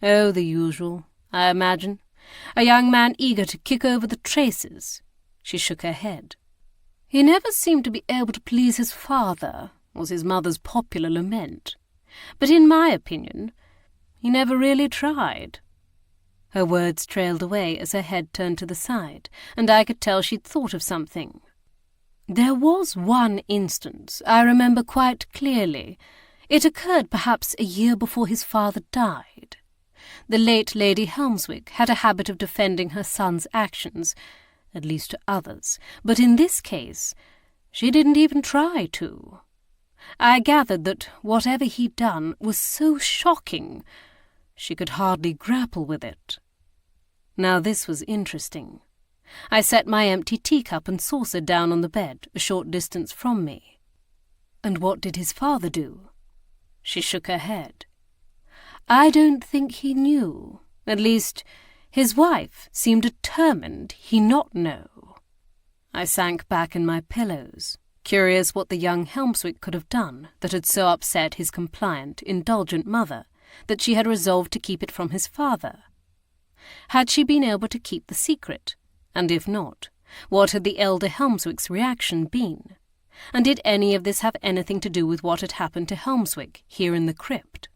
"Oh, the usual, I imagine. A young man eager to kick over the traces." She shook her head. "He never seemed to be able to please his father," was his mother's popular lament. "But in my opinion, he never really tried." Her words trailed away as her head turned to the side, and I could tell she'd thought of something. "There was one instance I remember quite clearly. It occurred perhaps a year before his father died. The late Lady Helmswick had a habit of defending her son's actions, at least to others, but in this case she didn't even try to. I gathered that whatever he'd done was so shocking, she could hardly grapple with it." Now this was interesting. I set my empty teacup and saucer down on the bed a short distance from me. "And what did his father do?" She shook her head. "I don't think he knew. At least, his wife seemed determined he not know." I sank back in my pillows, curious what the young Helmswick could have done that had so upset his compliant, indulgent mother that she had resolved to keep it from his father. Had she been able to keep the secret? And if not, what had the elder Helmswick's reaction been? And did any of this have anything to do with what had happened to Helmswick here in the crypt?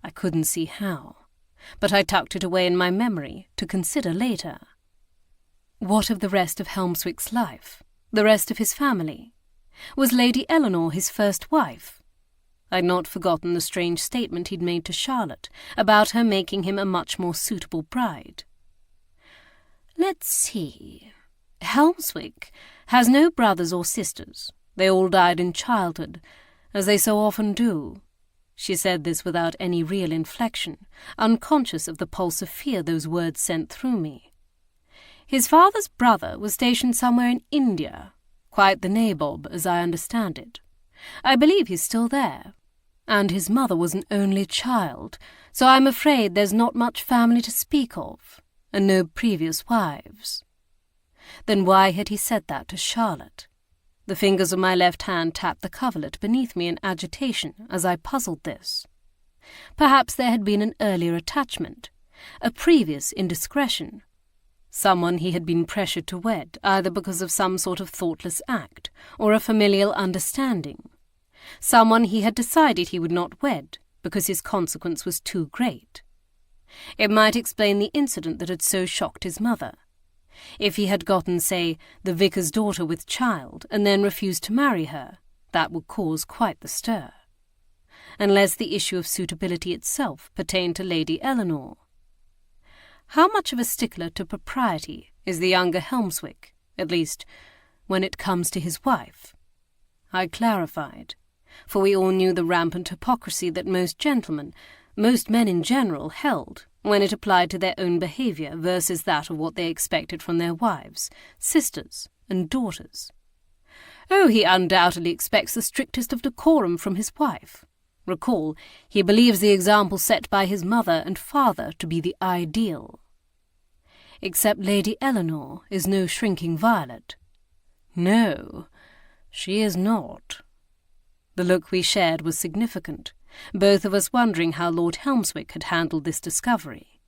I couldn't see how, but I tucked it away in my memory to consider later. What of the rest of Helmswick's life? The rest of his family? Was Lady Eleanor his first wife? I'd not forgotten the strange statement he'd made to Charlotte about her making him a much more suitable bride. Let's see. Helmswick has no brothers or sisters. They all died in childhood, as they so often do. She said this without any real inflection, unconscious of the pulse of fear those words sent through me. His father's brother was stationed somewhere in India, quite the nabob, as I understand it. I believe he's still there. And his mother was an only child, so I'm afraid there's not much family to speak of, and no previous wives. Then why had he said that to Charlotte? The fingers of my left hand tapped the coverlet beneath me in agitation as I puzzled this. Perhaps there had been an earlier attachment, a previous indiscretion. Someone he had been pressured to wed, either because of some sort of thoughtless act or a familial understanding. Someone he had decided he would not wed because his consequence was too great. It might explain the incident that had so shocked his mother. If he had gotten, say, the vicar's daughter with child and then refused to marry her, that would cause quite the stir. Unless the issue of suitability itself pertained to Lady Eleanor. How much of a stickler to propriety is the younger Helmswick, at least when it comes to his wife? I clarified, for we all knew the rampant hypocrisy that most gentlemen, most men in general, held when it applied to their own behaviour versus that of what they expected from their wives, sisters, and daughters. Oh, he undoubtedly expects the strictest of decorum from his wife. Recall, he believes the example set by his mother and father to be the ideal. Except Lady Eleanor is no shrinking violet. No, she is not. The look we shared was significant, both of us wondering how Lord Helmswick had handled this discovery.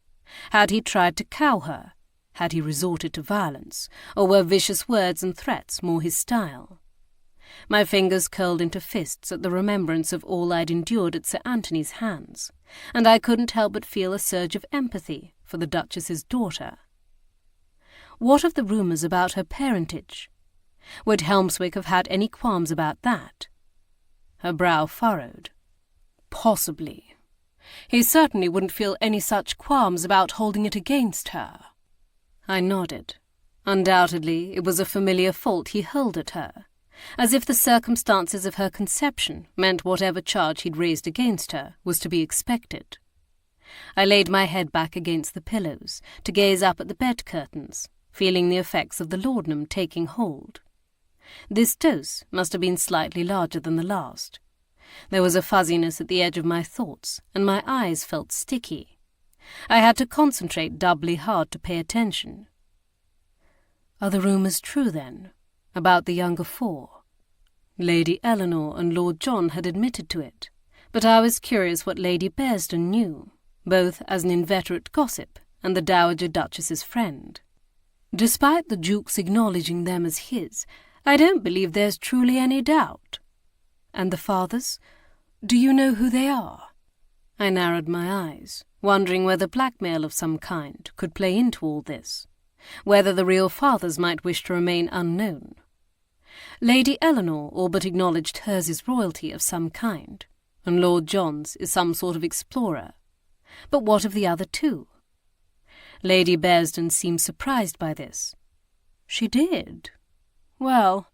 Had he tried to cow her? Had he resorted to violence? Or were vicious words and threats more his style? My fingers curled into fists at the remembrance of all I'd endured at Sir Anthony's hands, and I couldn't help but feel a surge of empathy for the Duchess's daughter. What of the rumours about her parentage? Would Helmswick have had any qualms about that? Her brow furrowed. Possibly. He certainly wouldn't feel any such qualms about holding it against her. I nodded. Undoubtedly, it was a familiar fault he hurled at her, as if the circumstances of her conception meant whatever charge he'd raised against her was to be expected. I laid my head back against the pillows to gaze up at the bed curtains, feeling the effects of the laudanum taking hold. This dose must have been slightly larger than the last. There was a fuzziness at the edge of my thoughts, and my eyes felt sticky. I had to concentrate doubly hard to pay attention. Are the rumours true, then, about the younger four? Lady Eleanor and Lord John had admitted to it, but I was curious what Lady Bearsden knew, both as an inveterate gossip and the Dowager Duchess's friend. Despite the Duke's acknowledging them as his, I don't believe there's truly any doubt. And the fathers? Do you know who they are? I narrowed my eyes, wondering whether blackmail of some kind could play into all this, whether the real fathers might wish to remain unknown. Lady Eleanor all but acknowledged hers is royalty of some kind, and Lord John's is some sort of explorer. But what of the other two? Lady Bearsden seemed surprised by this. She did. Well,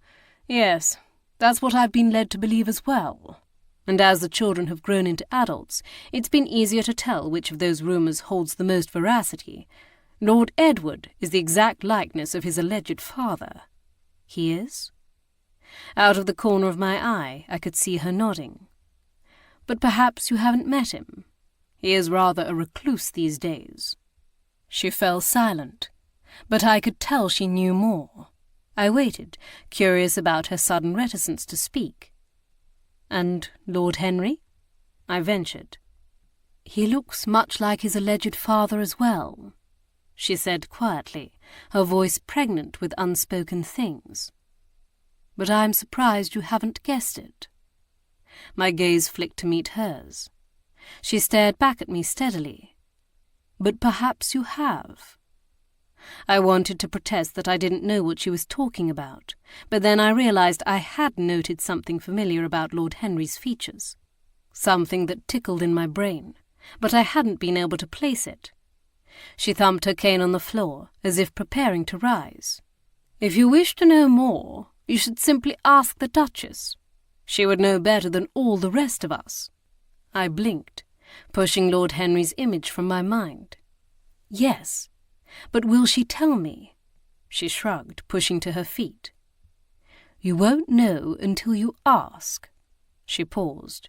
yes, that's what I've been led to believe as well. And as the children have grown into adults, it's been easier to tell which of those rumours holds the most veracity. Lord Edward is the exact likeness of his alleged father. He is? Out of the corner of my eye, I could see her nodding. But perhaps you haven't met him. He is rather a recluse these days. She fell silent, but I could tell she knew more. I waited, curious about her sudden reticence to speak. And Lord Henry? I ventured. He looks much like his alleged father as well, she said quietly, her voice pregnant with unspoken things. But I'm surprised you haven't guessed it. My gaze flicked to meet hers. She stared back at me steadily. But perhaps you have. I wanted to protest that I didn't know what she was talking about, but then I realized I had noted something familiar about Lord Henry's features. Something that tickled in my brain, but I hadn't been able to place it. She thumped her cane on the floor, as if preparing to rise. If you wish to know more, you should simply ask the Duchess. She would know better than all the rest of us. I blinked, pushing Lord Henry's image from my mind. Yes, but will she tell me? She shrugged, pushing to her feet. You won't know until you ask. She paused.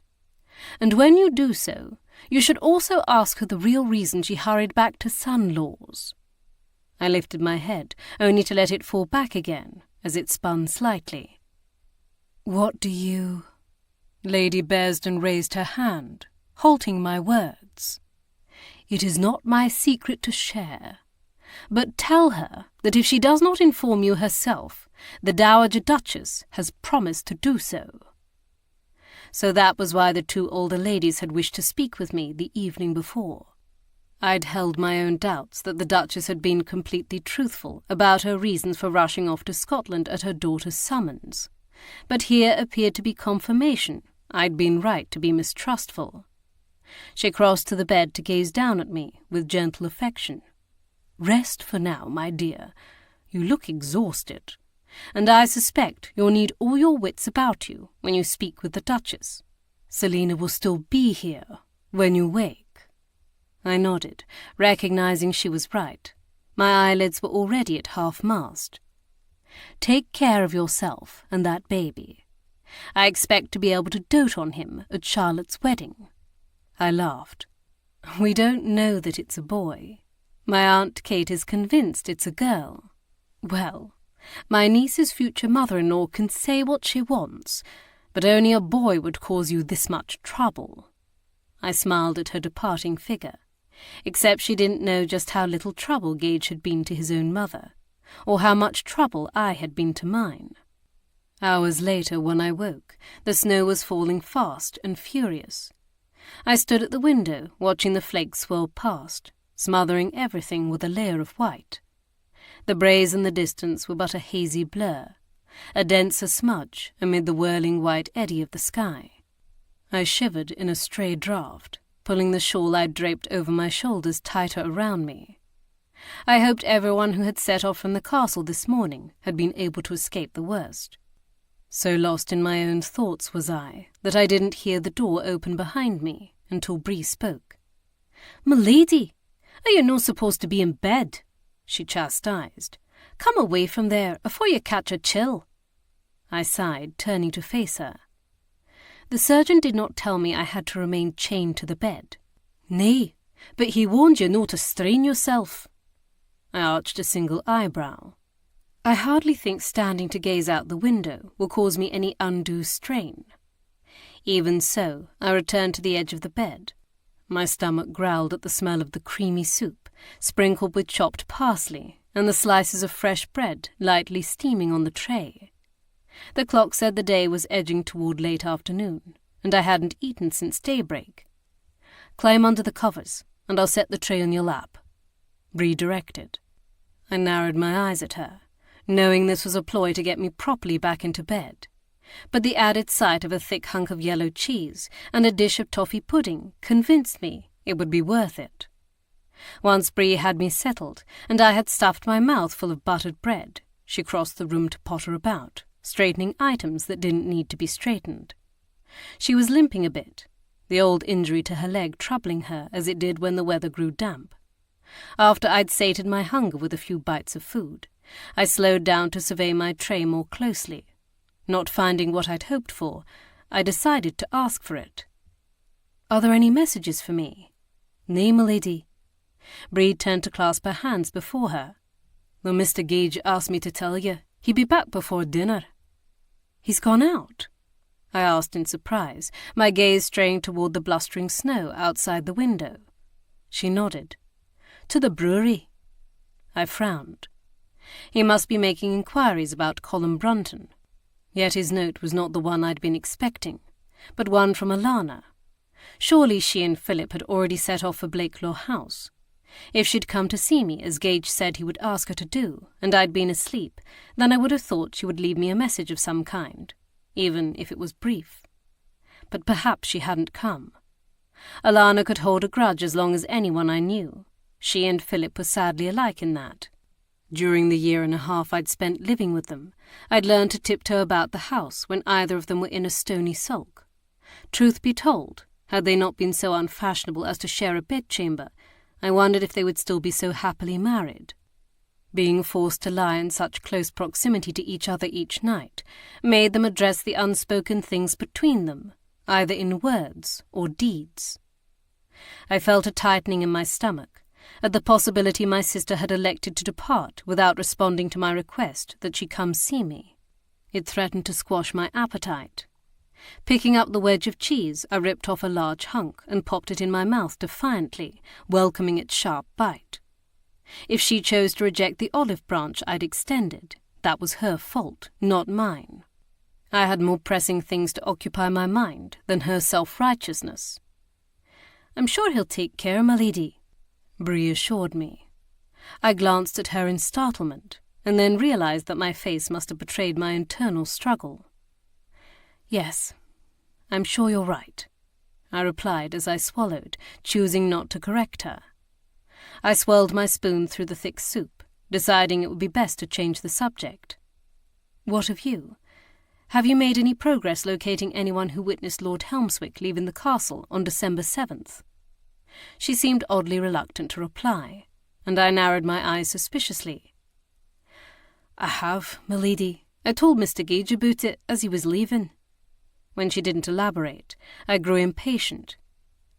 And when you do so, you should also ask her the real reason she hurried back to son-laws. I lifted my head, only to let it fall back again, as it spun slightly. What do you... Lady Bearsden raised her hand, halting my words. "It is not my secret to share. But tell her that if she does not inform you herself, the Dowager Duchess has promised to do so." So that was why the two older ladies had wished to speak with me the evening before. I'd held my own doubts that the Duchess had been completely truthful about her reasons for rushing off to Scotland at her daughter's summons, but here appeared to be confirmation I'd been right to be mistrustful. She crossed to the bed to gaze down at me with gentle affection. "Rest for now, my dear. You look exhausted, and I suspect you'll need all your wits about you when you speak with the Duchess. Selina will still be here when you wake." I nodded, recognizing she was right. My eyelids were already at half-mast. "Take care of yourself and that baby. I expect to be able to dote on him at Charlotte's wedding." I laughed. "We don't know that it's a boy. My Aunt Kate is convinced it's a girl. Well, my niece's future mother-in-law can say what she wants, but only a boy would cause you this much trouble." I smiled at her departing figure, except she didn't know just how little trouble Gage had been to his own mother, or how much trouble I had been to mine. Hours later, when I woke, the snow was falling fast and furious. I stood at the window, watching the flakes swirl past, smothering everything with a layer of white. The braes in the distance were but a hazy blur, a denser smudge amid the whirling white eddy of the sky. I shivered in a stray draught, pulling the shawl I'd draped over my shoulders tighter around me. I hoped everyone who had set off from the castle this morning had been able to escape the worst. So lost in my own thoughts was I that I didn't hear the door open behind me until Bree spoke. "Milady, are you no supposed to be in bed?" she chastised. "Come away from there afore you catch a chill." I sighed, turning to face her. "The surgeon did not tell me I had to remain chained to the bed." "Nay, but he warned you not to strain yourself." I arched a single eyebrow. I hardly think standing to gaze out the window will cause me any undue strain. Even so, I returned to the edge of the bed. My stomach growled at the smell of the creamy soup, sprinkled with chopped parsley, and the slices of fresh bread lightly steaming on the tray. The clock said the day was edging toward late afternoon, and I hadn't eaten since daybreak. "Climb under the covers, and I'll set the tray on your lap," Bree directed. I narrowed my eyes at her, knowing this was a ploy to get me properly back into bed. But the added sight of a thick hunk of yellow cheese and a dish of toffee pudding convinced me it would be worth it. Once Bree had me settled, and I had stuffed my mouth full of buttered bread, she crossed the room to potter about, straightening items that didn't need to be straightened. She was limping a bit, the old injury to her leg troubling her as it did when the weather grew damp. After I'd sated my hunger with a few bites of food, I slowed down to survey my tray more closely. Not finding what I'd hoped for, I decided to ask for it. "Are there any messages for me?" "Nay, milady." Bree turned to clasp her hands before her. "Though Mr. Gage asked me to tell you, he'll be back before dinner." "He's gone out?" I asked in surprise, my gaze straying toward the blustering snow outside the window. She nodded. "To the brewery." I frowned. He must be making inquiries about Colin Brunton. Yet his note was not the one I'd been expecting, but one from Alana. Surely she and Philip had already set off for Blakelaw House. If she'd come to see me, as Gage said he would ask her to do, and I'd been asleep, then I would have thought she would leave me a message of some kind, even if it was brief. But perhaps she hadn't come. Alana could hold a grudge as long as anyone I knew. She and Philip were sadly alike in that. During the year and a half I'd spent living with them, I'd learned to tiptoe about the house when either of them were in a stony sulk. Truth be told, had they not been so unfashionable as to share a bedchamber, I wondered if they would still be so happily married. Being forced to lie in such close proximity to each other each night made them address the unspoken things between them, either in words or deeds. I felt a tightening in my stomach at the possibility my sister had elected to depart without responding to my request that she come see me. It threatened to squash my appetite. Picking up the wedge of cheese, I ripped off a large hunk and popped it in my mouth defiantly, welcoming its sharp bite. If she chose to reject the olive branch I'd extended, that was her fault, not mine. I had more pressing things to occupy my mind than her self-righteousness. "I'm sure he'll take care, my lady," Bree assured me. I glanced at her in startlement, and then realized that my face must have betrayed my internal struggle. "Yes, I'm sure you're right," I replied as I swallowed, choosing not to correct her. I swirled my spoon through the thick soup, deciding it would be best to change the subject. "What of you? Have you made any progress locating anyone who witnessed Lord Helmswick leaving the castle on December 7th? She seemed oddly reluctant to reply, and I narrowed my eyes suspiciously. "I have, my lady. I told Mr. Gage about it as he was leaving." When she didn't elaborate, I grew impatient.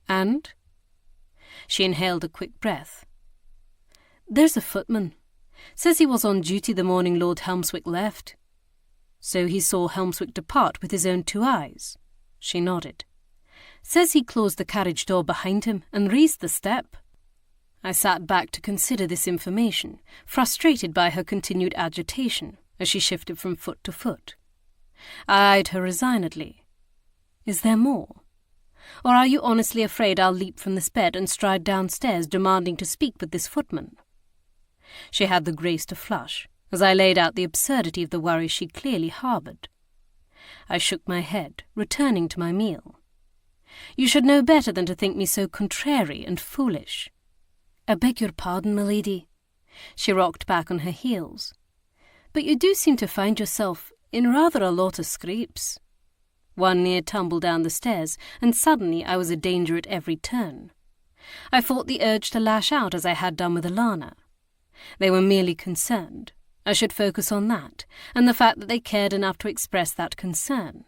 "And?" She inhaled a quick breath. "There's a footman. Says he was on duty the morning Lord Helmswick left." "So he saw Helmswick depart with his own 2 eyes?" She nodded. "Says he closed the carriage door behind him and raised the step." I sat back to consider this information, frustrated by her continued agitation as she shifted from foot to foot. I eyed her resignedly. "Is there more? Or are you honestly afraid I'll leap from this bed and stride downstairs demanding to speak with this footman?" She had the grace to flush as I laid out the absurdity of the worry she clearly harboured. I shook my head, returning to my meal. "You should know better than to think me so contrary and foolish." "I beg your pardon, my lady." She rocked back on her heels. "But you do seem to find yourself in rather a lot of scrapes." One near tumble down the stairs, and suddenly I was a danger at every turn. I fought the urge to lash out as I had done with Alana. They were merely concerned. I should focus on that, and the fact that they cared enough to express that concern.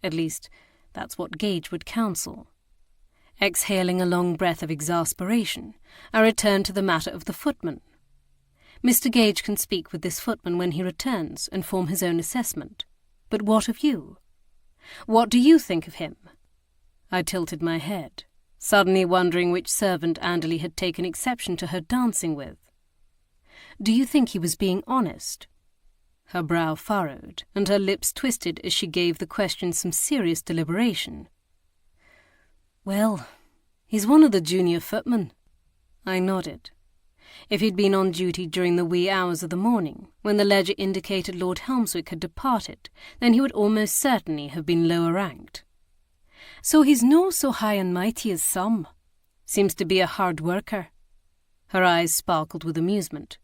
At least, that's what Gage would counsel. Exhaling a long breath of exasperation, I returned to the matter of the footman. "Mr. Gage can speak with this footman when he returns and form his own assessment. But what of you? What do you think of him?" I tilted my head, suddenly wondering which servant Anderley had taken exception to her dancing with. "Do you think he was being honest?" Her brow furrowed, and her lips twisted as she gave the question some serious deliberation. "Well, he's one of the junior footmen." I nodded. If he'd been on duty during the wee hours of the morning, when the ledger indicated Lord Helmswick had departed, then he would almost certainly have been lower ranked. "So he's no so high and mighty as some. Seems to be a hard worker." Her eyes sparkled with amusement.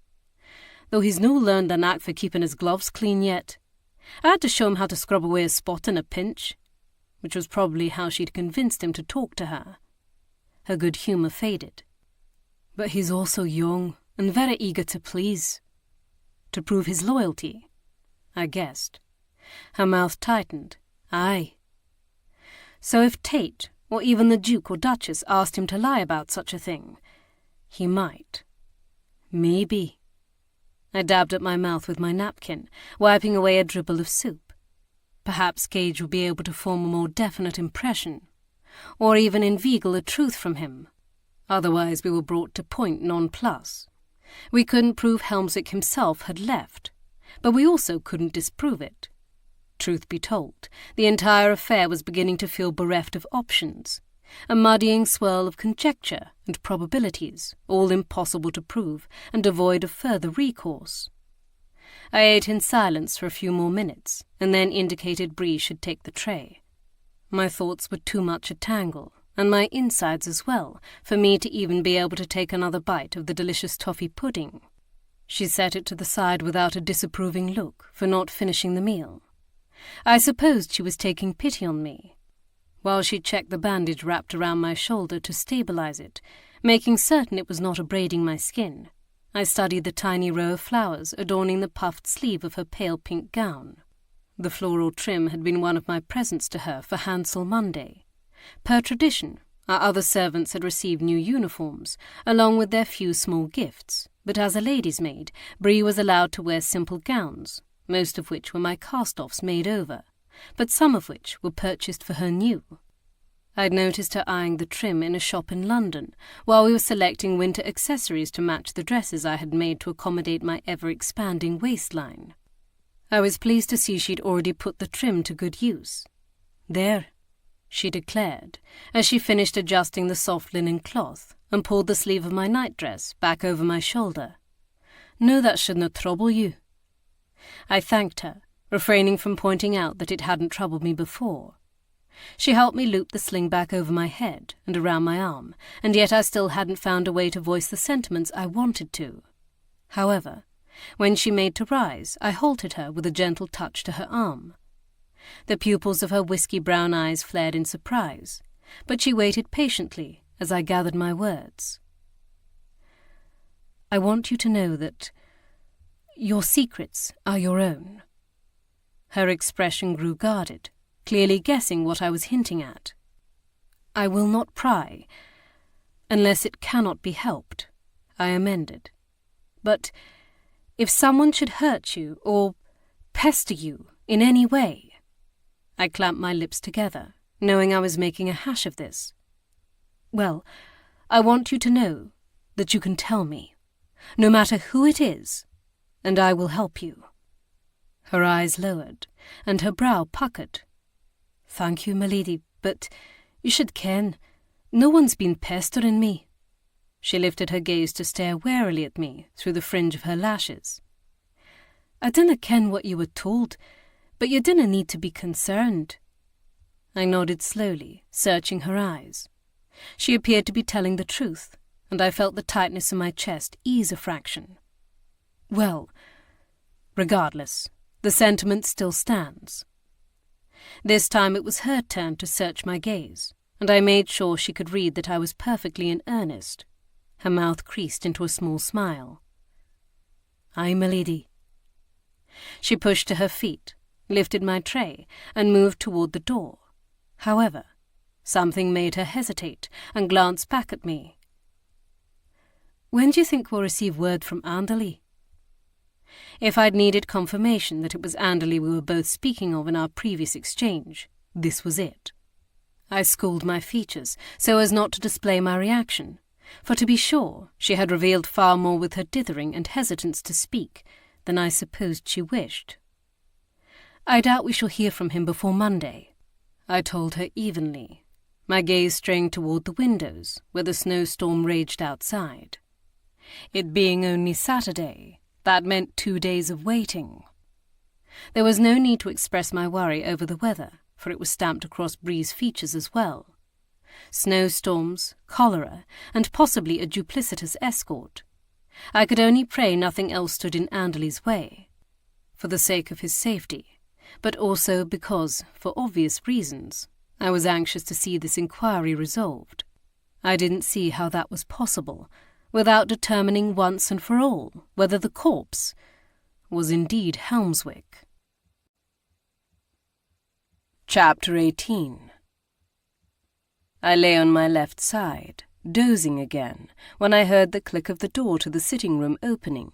"Though he's no learned a knack for keeping his gloves clean yet. I had to show him how to scrub away a spot in a pinch," which was probably how she'd convinced him to talk to her. Her good humour faded. "But he's also young and very eager to please." "To prove his loyalty?" I guessed. Her mouth tightened. "Aye." "So if Tate, or even the Duke or Duchess asked him to lie about such a thing, he might." "Maybe." I dabbed at my mouth with my napkin, wiping away a dribble of soup. Perhaps Gage would be able to form a more definite impression, or even inveigle a truth from him. Otherwise we were brought to point non-plus. We couldn't prove Helmswick himself had left, but we also couldn't disprove it. Truth be told, the entire affair was beginning to feel bereft of options, a muddying swirl of conjecture and probabilities, all impossible to prove and devoid of further recourse. I ate in silence for a few more minutes, and then indicated Bree should take the tray. My thoughts were too much a tangle, and my insides as well, for me to even be able to take another bite of the delicious toffee pudding. She set it to the side without a disapproving look for not finishing the meal. I supposed she was taking pity on me. While she checked the bandage wrapped around my shoulder to stabilize it, making certain it was not abrading my skin, I studied the tiny row of flowers adorning the puffed sleeve of her pale pink gown. The floral trim had been one of my presents to her for Hansel Monday. Per tradition, our other servants had received new uniforms, along with their few small gifts, but as a lady's maid, Bree was allowed to wear simple gowns, most of which were my cast-offs made over, but some of which were purchased for her new. I'd noticed her eyeing the trim in a shop in London while we were selecting winter accessories to match the dresses I had made to accommodate my ever-expanding waistline. I was pleased to see she'd already put the trim to good use. "There," she declared, as she finished adjusting the soft linen cloth and pulled the sleeve of my nightdress back over my shoulder. "No, that should not trouble you." I thanked her, refraining from pointing out that it hadn't troubled me before. She helped me loop the sling back over my head and around my arm, and yet I still hadn't found a way to voice the sentiments I wanted to. However, when she made to rise, I halted her with a gentle touch to her arm. The pupils of her whiskey-brown eyes flared in surprise, but she waited patiently as I gathered my words. "I want you to know that your secrets are your own." Her expression grew guarded, clearly guessing what I was hinting at. "I will not pry, unless it cannot be helped," I amended. "But if someone should hurt you or pester you in any way—" I clamped my lips together, knowing I was making a hash of this. "Well, I want you to know that you can tell me, no matter who it is, and I will help you." Her eyes lowered, and her brow puckered. "Thank you, my lady, but you should ken, no one's been pestering me." She lifted her gaze to stare warily at me through the fringe of her lashes. "I dinna ken what you were told, but you dinna need to be concerned." I nodded slowly, searching her eyes. She appeared to be telling the truth, and I felt the tightness in my chest ease a fraction. "Well, regardless, the sentiment still stands." This time it was her turn to search my gaze, and I made sure she could read that I was perfectly in earnest. Her mouth creased into a small smile. "Aye, my lady." She pushed to her feet, lifted my tray, and moved toward the door. However, something made her hesitate and glance back at me. "When do you think we'll receive word from Anderley?" If I'd needed confirmation that it was Anderley we were both speaking of in our previous exchange, this was it. I schooled my features so as not to display my reaction, for to be sure she had revealed far more with her dithering and hesitance to speak than I supposed she wished. "I doubt we shall hear from him before Monday," I told her evenly, my gaze straying toward the windows where the snowstorm raged outside. It being only Saturday, that meant 2 days of waiting. There was no need to express my worry over the weather, for it was stamped across Bree's features as well. Snowstorms, cholera, and possibly a duplicitous escort. I could only pray nothing else stood in Anderley's way, for the sake of his safety, but also because, for obvious reasons, I was anxious to see this inquiry resolved. I didn't see how that was possible, without determining once and for all whether the corpse was indeed Helmswick. Chapter 18. I lay on my left side, dozing again, when I heard the click of the door to the sitting room opening.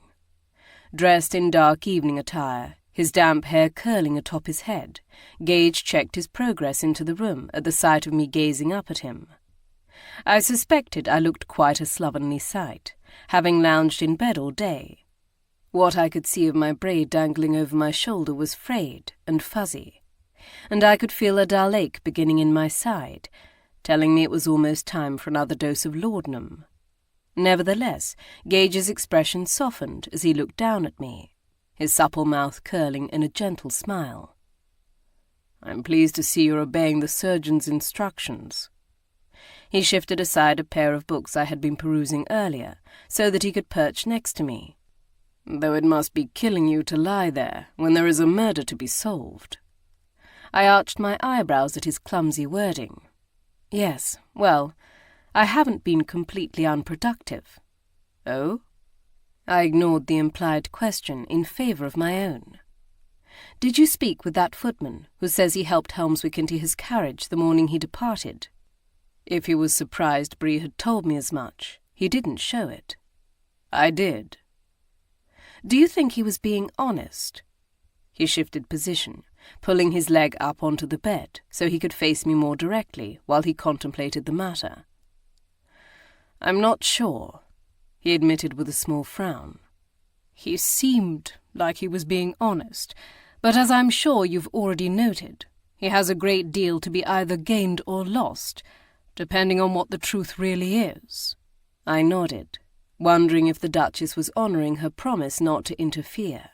Dressed in dark evening attire, his damp hair curling atop his head, Gage checked his progress into the room at the sight of me gazing up at him. I suspected I looked quite a slovenly sight, having lounged in bed all day. What I could see of my braid dangling over my shoulder was frayed and fuzzy, and I could feel a dull ache beginning in my side, telling me it was almost time for another dose of laudanum. Nevertheless, Gage's expression softened as he looked down at me, his supple mouth curling in a gentle smile. "I'm pleased to see you're obeying the surgeon's instructions." He shifted aside a pair of books I had been perusing earlier, so that he could perch next to me. "Though it must be killing you to lie there when there is a murder to be solved." I arched my eyebrows at his clumsy wording. "Yes, well, I haven't been completely unproductive." "Oh?" I ignored the implied question in favour of my own. "Did you speak with that footman who says he helped Helmswick into his carriage the morning he departed?" If he was surprised Bree had told me as much, he didn't show it. "I did." "Do you think he was being honest?" He shifted position, pulling his leg up onto the bed so he could face me more directly while he contemplated the matter. "I'm not sure," he admitted with a small frown. "He seemed like he was being honest, but as I'm sure you've already noted, he has a great deal to be either gained or lost, depending on what the truth really is." I nodded, wondering if the Duchess was honouring her promise not to interfere.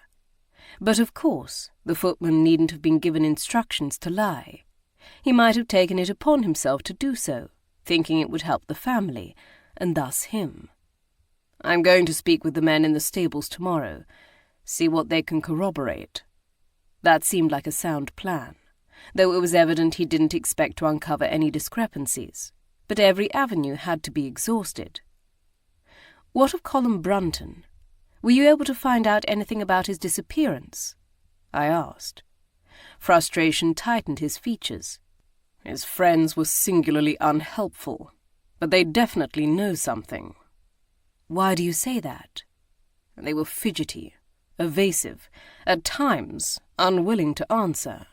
But of course, the footman needn't have been given instructions to lie. He might have taken it upon himself to do so, thinking it would help the family, and thus him. "I'm going to speak with the men in the stables tomorrow, see what they can corroborate." That seemed like a sound plan, though it was evident he didn't expect to uncover any discrepancies, but every avenue had to be exhausted. "What of Colin Brunton? Were you able to find out anything about his disappearance?" I asked. Frustration tightened his features. "His friends were singularly unhelpful, but they definitely know something." "Why do you say that?" "They were fidgety, evasive, at times unwilling to answer."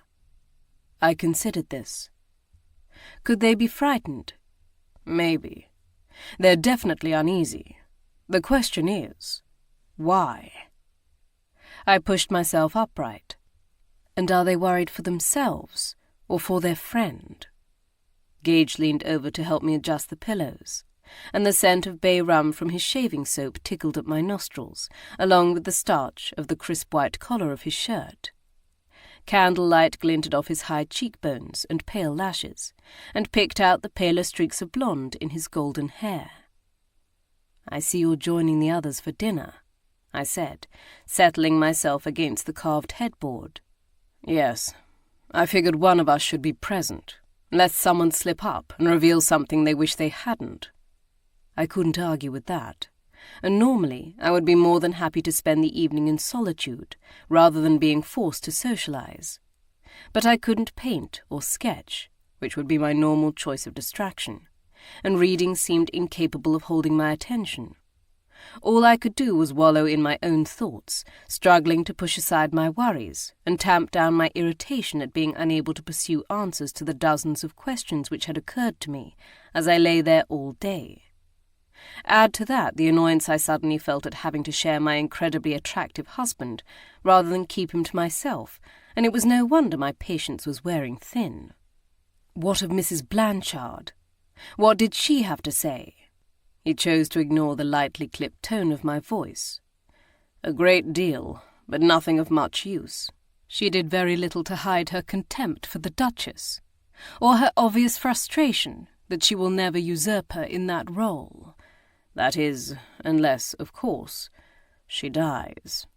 I considered this. "Could they be frightened?" "Maybe. They're definitely uneasy. The question is, why?" I pushed myself upright. "And are they worried for themselves, or for their friend?" Gage leaned over to help me adjust the pillows, and the scent of bay rum from his shaving soap tickled at my nostrils, along with the starch of the crisp white collar of his shirt. Candlelight glinted off his high cheekbones and pale lashes, and picked out the paler streaks of blonde in his golden hair. "I see you're joining the others for dinner," I said, settling myself against the carved headboard. "Yes, I figured one of us should be present, lest someone slip up and reveal something they wish they hadn't." I couldn't argue with that, and normally I would be more than happy to spend the evening in solitude, rather than being forced to socialize. But I couldn't paint or sketch, which would be my normal choice of distraction, and reading seemed incapable of holding my attention. All I could do was wallow in my own thoughts, struggling to push aside my worries and tamp down my irritation at being unable to pursue answers to the dozens of questions which had occurred to me as I lay there all day. Add to that the annoyance I suddenly felt at having to share my incredibly attractive husband rather than keep him to myself, and it was no wonder my patience was wearing thin. What of Mrs. Blanchard? What did she have to say? He chose to ignore the lightly clipped tone of my voice. "A great deal, but nothing of much use. She did very little to hide her contempt for the Duchess, or her obvious frustration that she will never usurp her in that role. That is, unless, of course, she dies."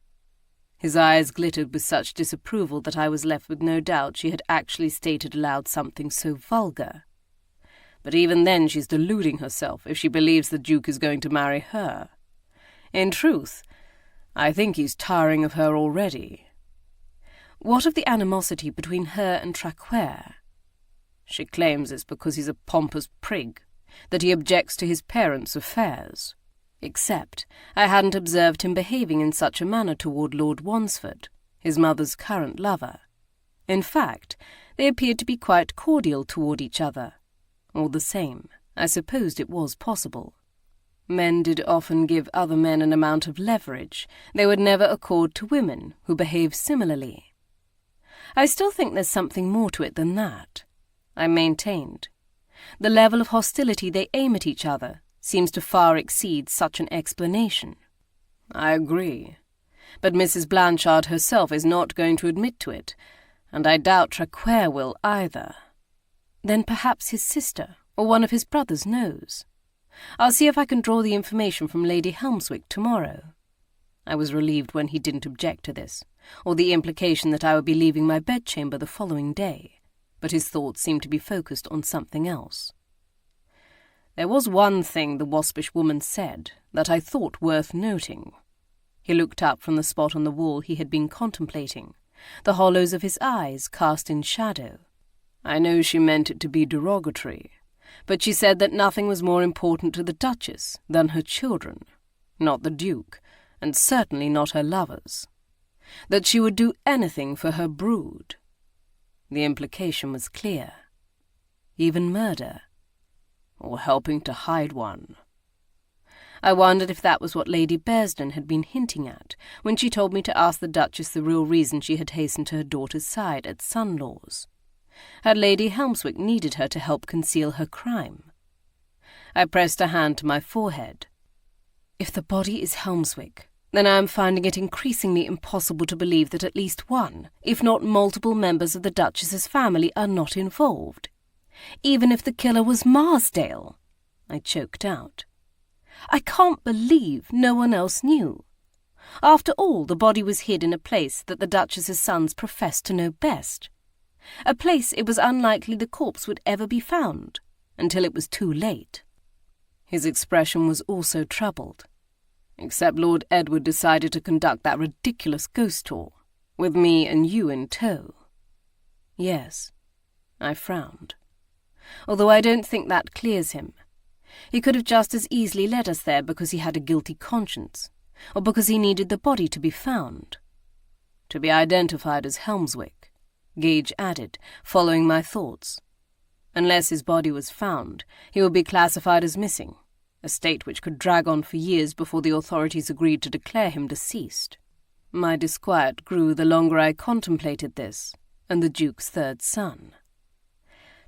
His eyes glittered with such disapproval that I was left with no doubt she had actually stated aloud something so vulgar. "But even then she's deluding herself if she believes the Duke is going to marry her. In truth, I think he's tiring of her already." "What of the animosity between her and Traquair?" "She claims it's because he's a pompous prig, that he objects to his parents' affairs. Except I hadn't observed him behaving in such a manner toward Lord Wansford, his mother's current lover. In fact, they appeared to be quite cordial toward each other. All the same, I supposed it was possible. Men did often give other men an amount of leverage they would never accord to women who behave similarly. I still think there's something more to it than that, I maintained. The level of hostility they aim at each other seems to far exceed such an explanation. I agree, but Mrs. Blanchard herself is not going to admit to it, and I doubt Traquair will either. Then perhaps his sister or one of his brothers knows. I'll see if I can draw the information from Lady Helmswick tomorrow. I was relieved when he didn't object to this, or the implication that I would be leaving my bedchamber the following day, but his thoughts seemed to be focused on something else. There was one thing the waspish woman said that I thought worth noting. He looked up from the spot on the wall he had been contemplating, the hollows of his eyes cast in shadow. I know she meant it to be derogatory, but she said that nothing was more important to the Duchess than her children, not the Duke, and certainly not her lovers. That she would do anything for her brood. The implication was clear. Even murder. Or helping to hide one. I wondered if that was what Lady Bearsden had been hinting at when she told me to ask the Duchess the real reason she had hastened to her daughter's side at Sunlaws. Had Lady Helmswick needed her to help conceal her crime? I pressed a hand to my forehead. If the body is Helmswick, then I am finding it increasingly impossible to believe that at least one, if not multiple members of the Duchess's family are not involved. Even if the killer was Marsdale, I choked out. I can't believe no one else knew. After all, the body was hid in a place that the Duchess's sons professed to know best. A place it was unlikely the corpse would ever be found, until it was too late. His expression was also troubled. Except Lord Edward decided to conduct that ridiculous ghost tour, with me and you in tow. Yes, I frowned. Although I don't think that clears him. He could have just as easily led us there because he had a guilty conscience, or because he needed the body to be found. To be identified as Helmswick, Gage added, following my thoughts. Unless his body was found, he would be classified as missing, a state which could drag on for years before the authorities agreed to declare him deceased. My disquiet grew the longer I contemplated this, and the Duke's third son.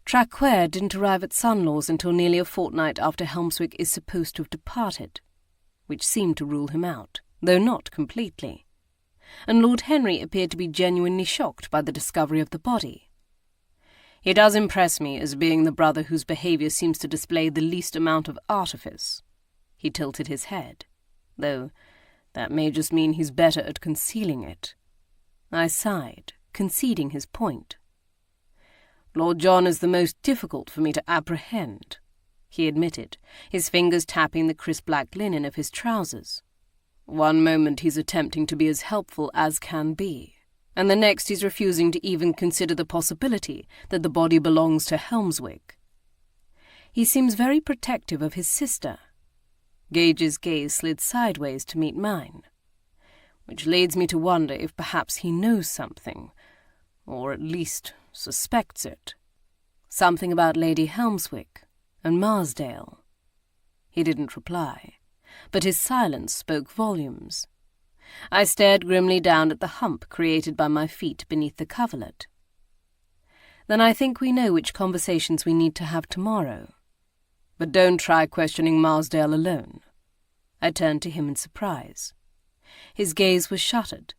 Traquair didn't arrive at Sunlaws until nearly a fortnight after Helmswick is supposed to have departed, which seemed to rule him out, though not completely. And Lord Henry appeared to be genuinely shocked by the discovery of the body. He does impress me as being the brother whose behaviour seems to display the least amount of artifice. He tilted his head, though that may just mean he's better at concealing it. I sighed, conceding his point. Lord John is the most difficult for me to apprehend, he admitted, his fingers tapping the crisp black linen of his trousers. One moment he's attempting to be as helpful as can be, and the next he's refusing to even consider the possibility that the body belongs to Helmswick. He seems very protective of his sister. Gage's gaze slid sideways to meet mine, which leads me to wonder if perhaps he knows something, or at least suspects it. Something about Lady Helmswick and Marsdale. He didn't reply, but his silence spoke volumes. I stared grimly down at the hump created by my feet beneath the coverlet. Then I think we know which conversations we need to have tomorrow. But don't try questioning Marsdale alone. I turned to him in surprise. His gaze was shuttered.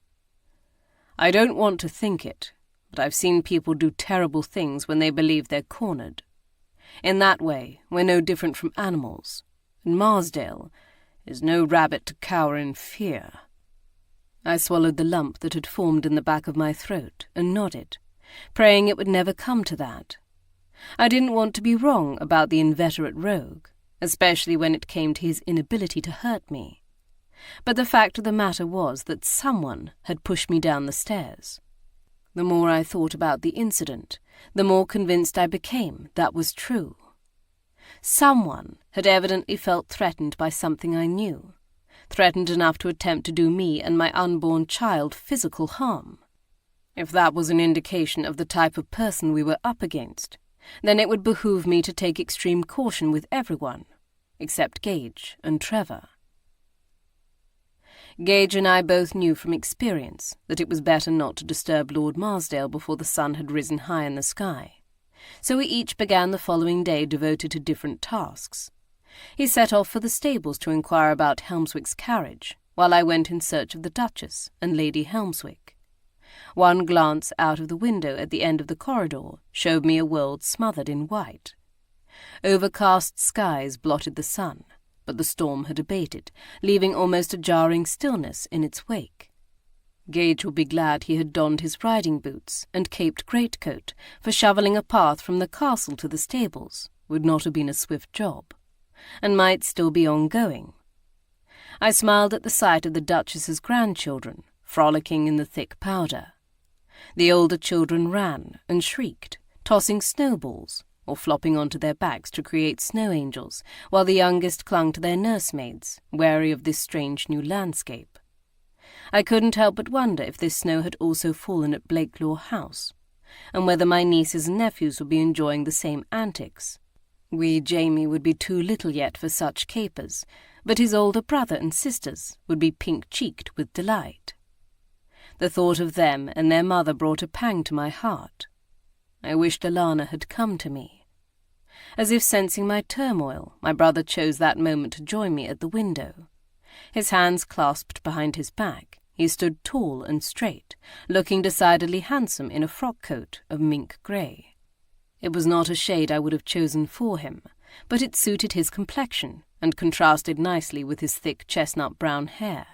I don't want to think it, but I've seen people do terrible things when they believe they're cornered. In that way, we're no different from animals, and Marsdale is no rabbit to cower in fear. I swallowed the lump that had formed in the back of my throat and nodded, praying it would never come to that. I didn't want to be wrong about the inveterate rogue, especially when it came to his inability to hurt me. But the fact of the matter was that someone had pushed me down the stairs. The more I thought about the incident, the more convinced I became that was true. Someone had evidently felt threatened by something I knew, threatened enough to attempt to do me and my unborn child physical harm. If that was an indication of the type of person we were up against, then it would behoove me to take extreme caution with everyone, except Gage and Trevor. Gage and I both knew from experience that it was better not to disturb Lord Marsdale before the sun had risen high in the sky, so we each began the following day devoted to different tasks. He set off for the stables to inquire about Helmswick's carriage, while I went in search of the Duchess and Lady Helmswick. One glance out of the window at the end of the corridor showed me a world smothered in white. Overcast skies blotted the sun, but the storm had abated, leaving almost a jarring stillness in its wake. Gage would be glad he had donned his riding boots and caped greatcoat, for shoveling a path from the castle to the stables would not have been a swift job, and might still be ongoing. I smiled at the sight of the Duchess's grandchildren, frolicking in the thick powder. The older children ran and shrieked, tossing snowballs, or flopping onto their backs to create snow angels, while the youngest clung to their nursemaids, wary of this strange new landscape. I couldn't help but wonder if this snow had also fallen at Blakelaw House, and whether my nieces and nephews would be enjoying the same antics. Wee Jamie would be too little yet for such capers, but his older brother and sisters would be pink-cheeked with delight. The thought of them and their mother brought a pang to my heart. I wished Alana had come to me. As if sensing my turmoil, my brother chose that moment to join me at the window. His hands clasped behind his back, he stood tall and straight, looking decidedly handsome in a frock-coat of mink grey. It was not a shade I would have chosen for him, but it suited his complexion and contrasted nicely with his thick chestnut-brown hair.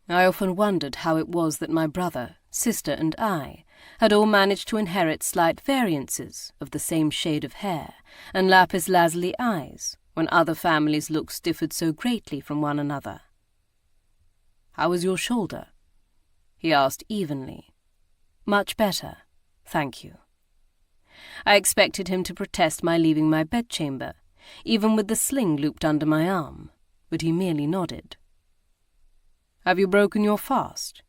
I often wondered how it was that my brother, sister, and I had all managed to inherit slight variances of the same shade of hair and lapis-lazuli eyes when other families' looks differed so greatly from one another. "How is your shoulder?" he asked evenly. "Much better, thank you." I expected him to protest my leaving my bedchamber, even with the sling looped under my arm, but he merely nodded. "Have you broken your fast?"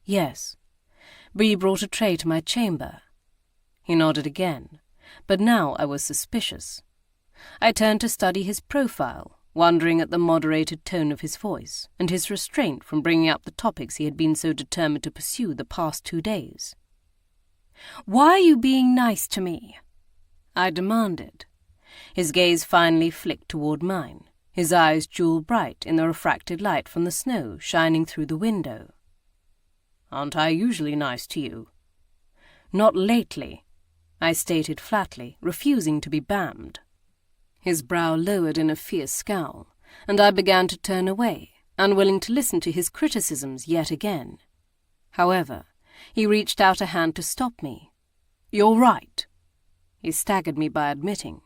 "Yes. Bree brought a tray to my chamber." He nodded again, but now I was suspicious. I turned to study his profile, wondering at the moderated tone of his voice and his restraint from bringing up the topics he had been so determined to pursue the past 2 days. "Why are you being nice to me?" I demanded. His gaze finally flicked toward mine, his eyes jewel-bright in the refracted light from the snow shining through the window. "Aren't I usually nice to you?" "Not lately," I stated flatly, refusing to be bammed. His brow lowered in a fierce scowl, and I began to turn away, unwilling to listen to his criticisms yet again. However, he reached out a hand to stop me. "You're right," he staggered me by admitting.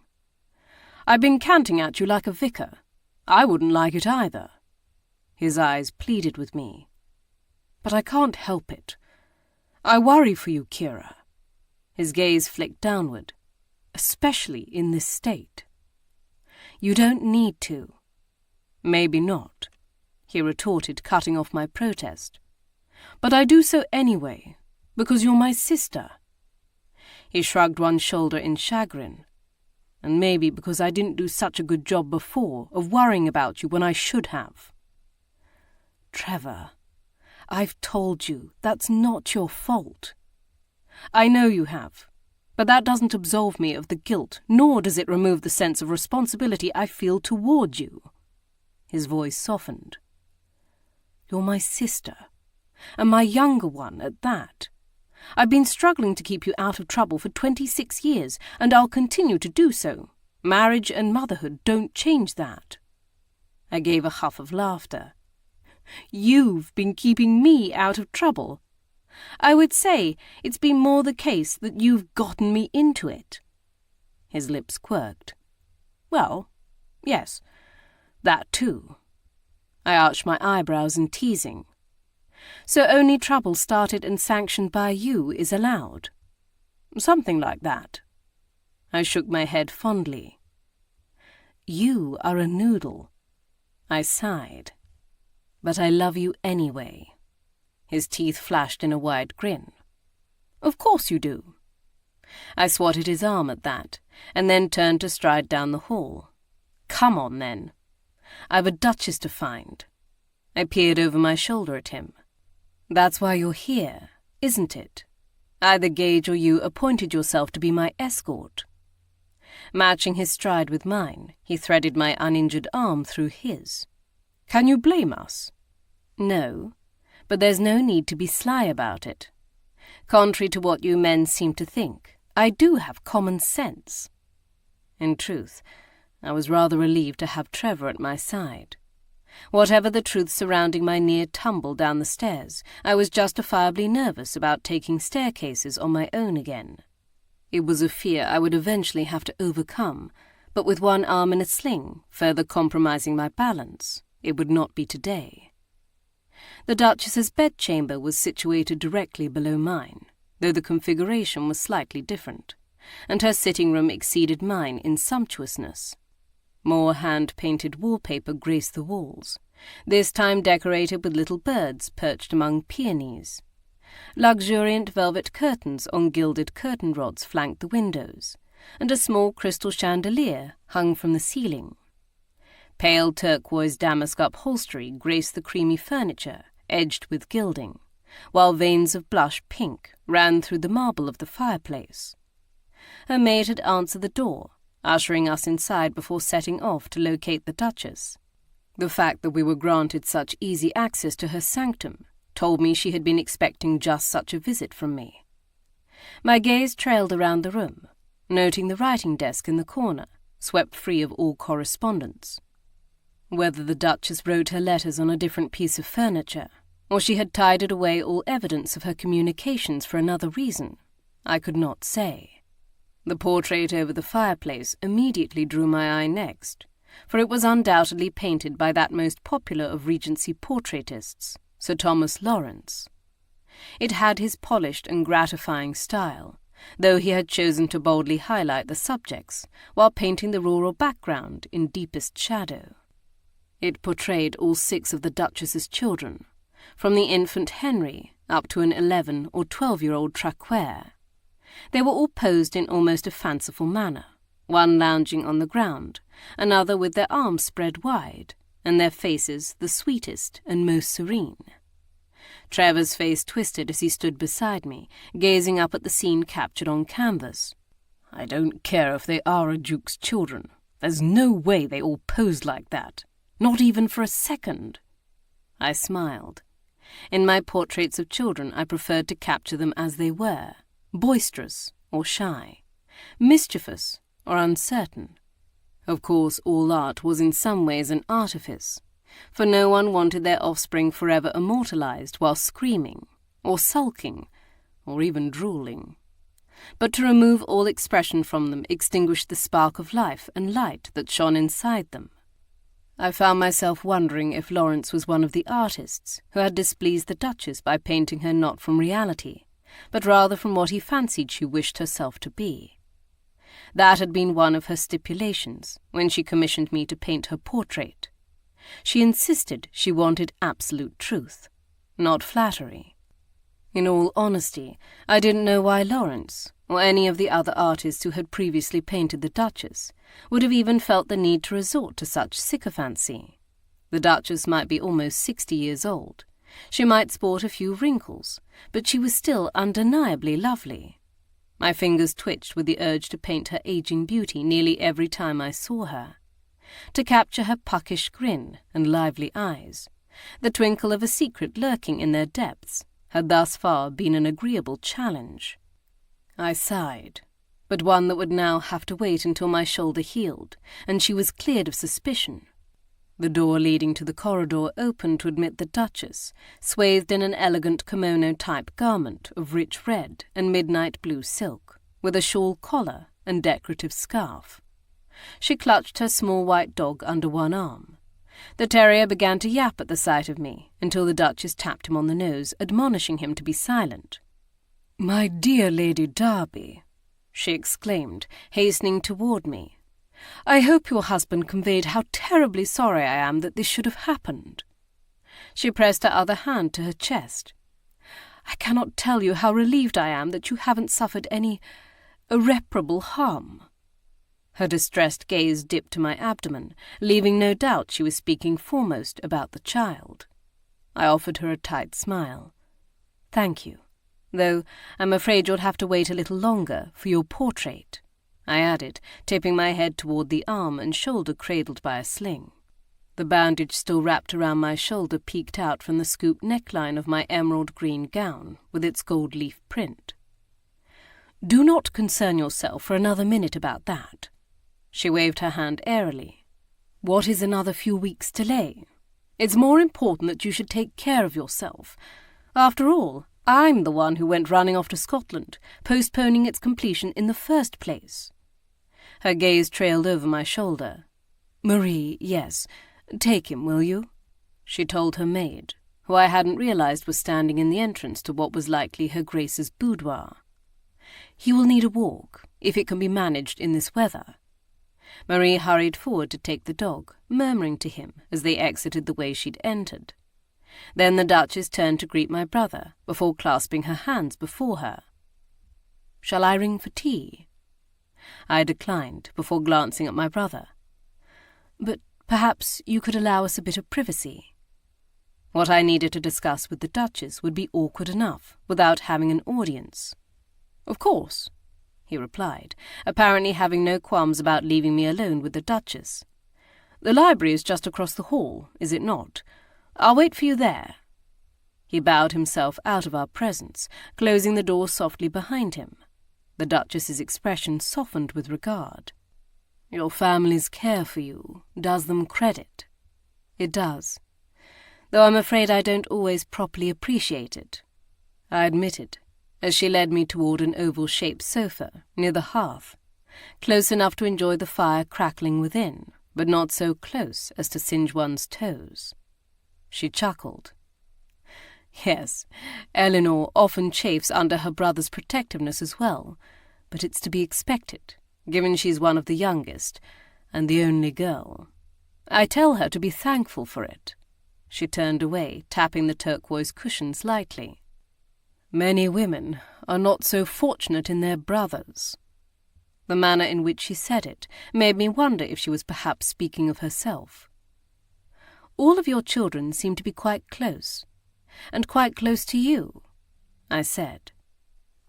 "I've been canting at you like a vicar. I wouldn't like it either." His eyes pleaded with me. "But I can't help it. I worry for you, Kiera." His gaze flicked downward. "Especially in this state." "You don't need to." "Maybe not," he retorted, cutting off my protest. "But I do so anyway, because you're my sister." He shrugged one shoulder in chagrin. "And maybe because I didn't do such a good job before of worrying about you when I should have." "Trevor, I've told you that's not your fault." "I know you have, but that doesn't absolve me of the guilt, nor does it remove the sense of responsibility I feel toward you." His voice softened. "You're my sister, and my younger one at that. I've been struggling to keep you out of trouble for 26 years, and I'll continue to do so. Marriage and motherhood don't change that." I gave a huff of laughter. "You've been keeping me out of trouble. I would say it's been more the case that you've gotten me into it." His lips quirked. "Well, yes, that too." I arched my eyebrows in teasing. "So only trouble started and sanctioned by you is allowed?" "Something like that." I shook my head fondly. "You are a noodle." I sighed. "But I love you anyway." His teeth flashed in a wide grin. "Of course you do." I swatted his arm at that, and then turned to stride down the hall. "Come on, then. I've a duchess to find." I peered over my shoulder at him. "That's why you're here, isn't it? Either Gage or you appointed yourself to be my escort." Matching his stride with mine, he threaded my uninjured arm through his. "Can you blame us?" "No, but there's no need to be sly about it. Contrary to what you men seem to think, I do have common sense." In truth, I was rather relieved to have Trevor at my side. Whatever the truth surrounding my near tumble down the stairs, I was justifiably nervous about taking staircases on my own again. It was a fear I would eventually have to overcome, but with one arm in a sling, further compromising my balance, it would not be today. The Duchess's bedchamber was situated directly below mine, though the configuration was slightly different, and her sitting room exceeded mine in sumptuousness. More hand-painted wallpaper graced the walls, this time decorated with little birds perched among peonies. Luxuriant velvet curtains on gilded curtain rods flanked the windows, and a small crystal chandelier hung from the ceiling. Pale turquoise damask upholstery graced the creamy furniture, edged with gilding, while veins of blush pink ran through the marble of the fireplace. Her maid had answered the door, ushering us inside before setting off to locate the Duchess. The fact that we were granted such easy access to her sanctum told me she had been expecting just such a visit from me. My gaze trailed around the room, noting the writing desk in the corner, swept free of all correspondence. Whether the Duchess wrote her letters on a different piece of furniture, or she had tidied away all evidence of her communications for another reason, I could not say. The portrait over the fireplace immediately drew my eye next, for it was undoubtedly painted by that most popular of Regency portraitists, Sir Thomas Lawrence. It had his polished and gratifying style, though he had chosen to boldly highlight the subjects while painting the rural background in deepest shadow. It portrayed all 6 of the Duchess's children, from the infant Henry up to an 11- or 12-year-old Traquair. They were all posed in almost a fanciful manner, one lounging on the ground, another with their arms spread wide, and their faces the sweetest and most serene. Trevor's face twisted as he stood beside me, gazing up at the scene captured on canvas. "I don't care if they are a duke's children. There's no way they all posed like that. Not even for a second." I smiled. In my portraits of children, I preferred to capture them as they were, boisterous or shy, mischievous or uncertain. Of course, all art was in some ways an artifice, for no one wanted their offspring forever immortalized while screaming, or sulking, or even drooling. But to remove all expression from them extinguished the spark of life and light that shone inside them. I found myself wondering if Lawrence was one of the artists who had displeased the Duchess by painting her not from reality, but rather from what he fancied she wished herself to be. That had been one of her stipulations when she commissioned me to paint her portrait. She insisted she wanted absolute truth, not flattery. In all honesty, I didn't know why Lawrence, or any of the other artists who had previously painted the Duchess, would have even felt the need to resort to such sycophancy. The Duchess might be almost 60 years old. She might sport a few wrinkles, but she was still undeniably lovely. My fingers twitched with the urge to paint her aging beauty nearly every time I saw her, to capture her puckish grin and lively eyes. The twinkle of a secret lurking in their depths had thus far been an agreeable challenge. I sighed, but one that would now have to wait until my shoulder healed, and she was cleared of suspicion. The door leading to the corridor opened to admit the Duchess, swathed in an elegant kimono-type garment of rich red and midnight blue silk, with a shawl collar and decorative scarf. She clutched her small white dog under one arm. The terrier began to yap at the sight of me, until the Duchess tapped him on the nose, admonishing him to be silent. "My dear Lady Darby," she exclaimed, hastening toward me, "I hope your husband conveyed how terribly sorry I am that this should have happened." She pressed her other hand to her chest. "I cannot tell you how relieved I am that you haven't suffered any irreparable harm." Her distressed gaze dipped to my abdomen, leaving no doubt she was speaking foremost about the child. I offered her a tight smile. "Thank you, though I'm afraid you'll have to wait a little longer for your portrait," I added, tipping my head toward the arm and shoulder cradled by a sling. The bandage still wrapped around my shoulder peeked out from the scoop neckline of my emerald green gown with its gold leaf print. "Do not concern yourself for another minute about that." She waved her hand airily. "What is another few weeks' delay? It's more important that you should take care of yourself. After all, I'm the one who went running off to Scotland, postponing its completion in the first place." Her gaze trailed over my shoulder. "Marie, yes, take him, will you?" she told her maid, who I hadn't realized was standing in the entrance to what was likely her Grace's boudoir. "He will need a walk, if it can be managed in this weather." Marie hurried forward to take the dog, murmuring to him as they exited the way she'd entered. Then the Duchess turned to greet my brother, before clasping her hands before her. "Shall I ring for tea?" I declined, before glancing at my brother. "But perhaps you could allow us a bit of privacy." What I needed to discuss with the Duchess would be awkward enough, without having an audience. "Of course," he replied, apparently having no qualms about leaving me alone with the Duchess. "The library is just across the hall, is it not? I'll wait for you there." He bowed himself out of our presence, closing the door softly behind him. The Duchess's expression softened with regard. "Your family's care for you does them credit." "It does, though I'm afraid I don't always properly appreciate it," I admitted, as she led me toward an oval-shaped sofa near the hearth, close enough to enjoy the fire crackling within, but not so close as to singe one's toes. She chuckled. "Yes, Eleanor often chafes under her brother's protectiveness as well, but it's to be expected, given she's one of the youngest, and the only girl. I tell her to be thankful for it." She turned away, tapping the turquoise cushions lightly. "Many women are not so fortunate in their brothers." The manner in which she said it made me wonder if she was perhaps speaking of herself. "All of your children seem to be quite close, and quite close to you," I said.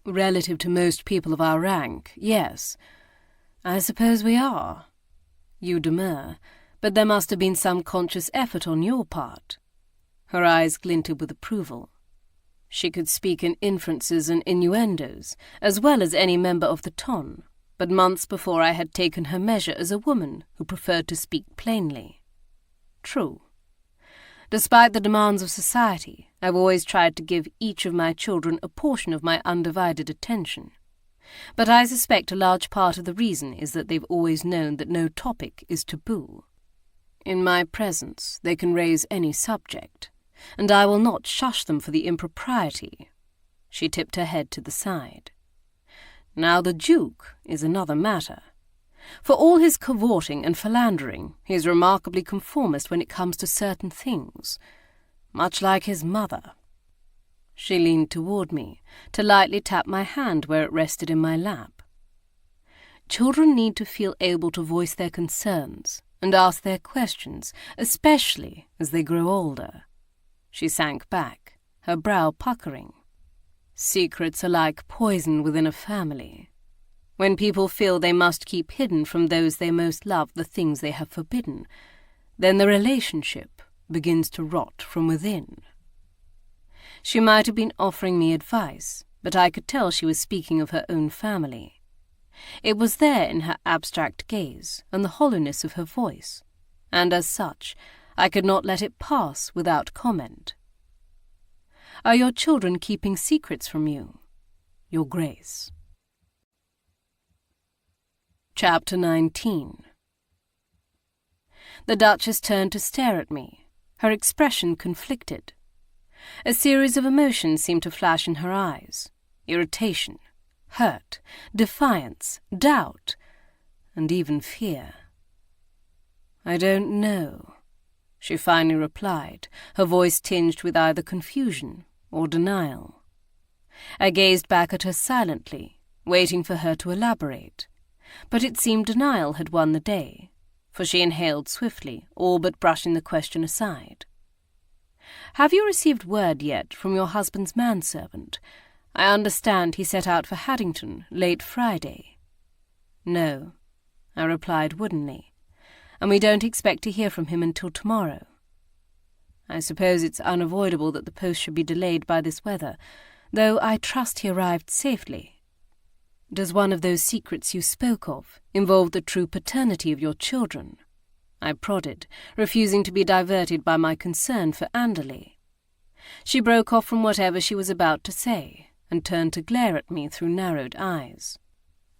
"Relative to most people of our rank, yes. I suppose we are." You demur, but there must have been some conscious effort on your part. Her eyes glinted with approval. She could speak in inferences and innuendos, as well as any member of the ton, but months before I had taken her measure as a woman who preferred to speak plainly. True. Despite the demands of society, I've always tried to give each of my children a portion of my undivided attention. But I suspect a large part of the reason is that they've always known that no topic is taboo. In my presence, they can raise any subject, and I will not shush them for the impropriety. She tipped her head to the side. Now the Duke is another matter. For all his cavorting and philandering, he is remarkably conformist when it comes to certain things, much like his mother. She leaned toward me, to lightly tap my hand where it rested in my lap. Children need to feel able to voice their concerns and ask their questions, especially as they grow older. She sank back, her brow puckering. Secrets are like poison within a family. When people feel they must keep hidden from those they most love the things they have forbidden, then the relationship begins to rot from within. She might have been offering me advice, but I could tell she was speaking of her own family. It was there in her abstract gaze and the hollowness of her voice, and as such, I could not let it pass without comment. "Are your children keeping secrets from you, Your Grace?" Chapter 19. The Duchess turned to stare at me, her expression conflicted. A series of emotions seemed to flash in her eyes: irritation, hurt, defiance, doubt, and even fear. "I don't know," she finally replied, her voice tinged with either confusion or denial. I gazed back at her silently, waiting for her to elaborate, but it seemed denial had won the day, for she inhaled swiftly, all but brushing the question aside. "Have you received word yet from your husband's manservant? I understand he set out for Haddington late Friday." "No," I replied woodenly, "and we don't expect to hear from him until tomorrow. I suppose it's unavoidable that the post should be delayed by this weather, though I trust he arrived safely. Does one of those secrets you spoke of involve the true paternity of your children?" I prodded, refusing to be diverted by my concern for Anderley. She broke off from whatever she was about to say, and turned to glare at me through narrowed eyes.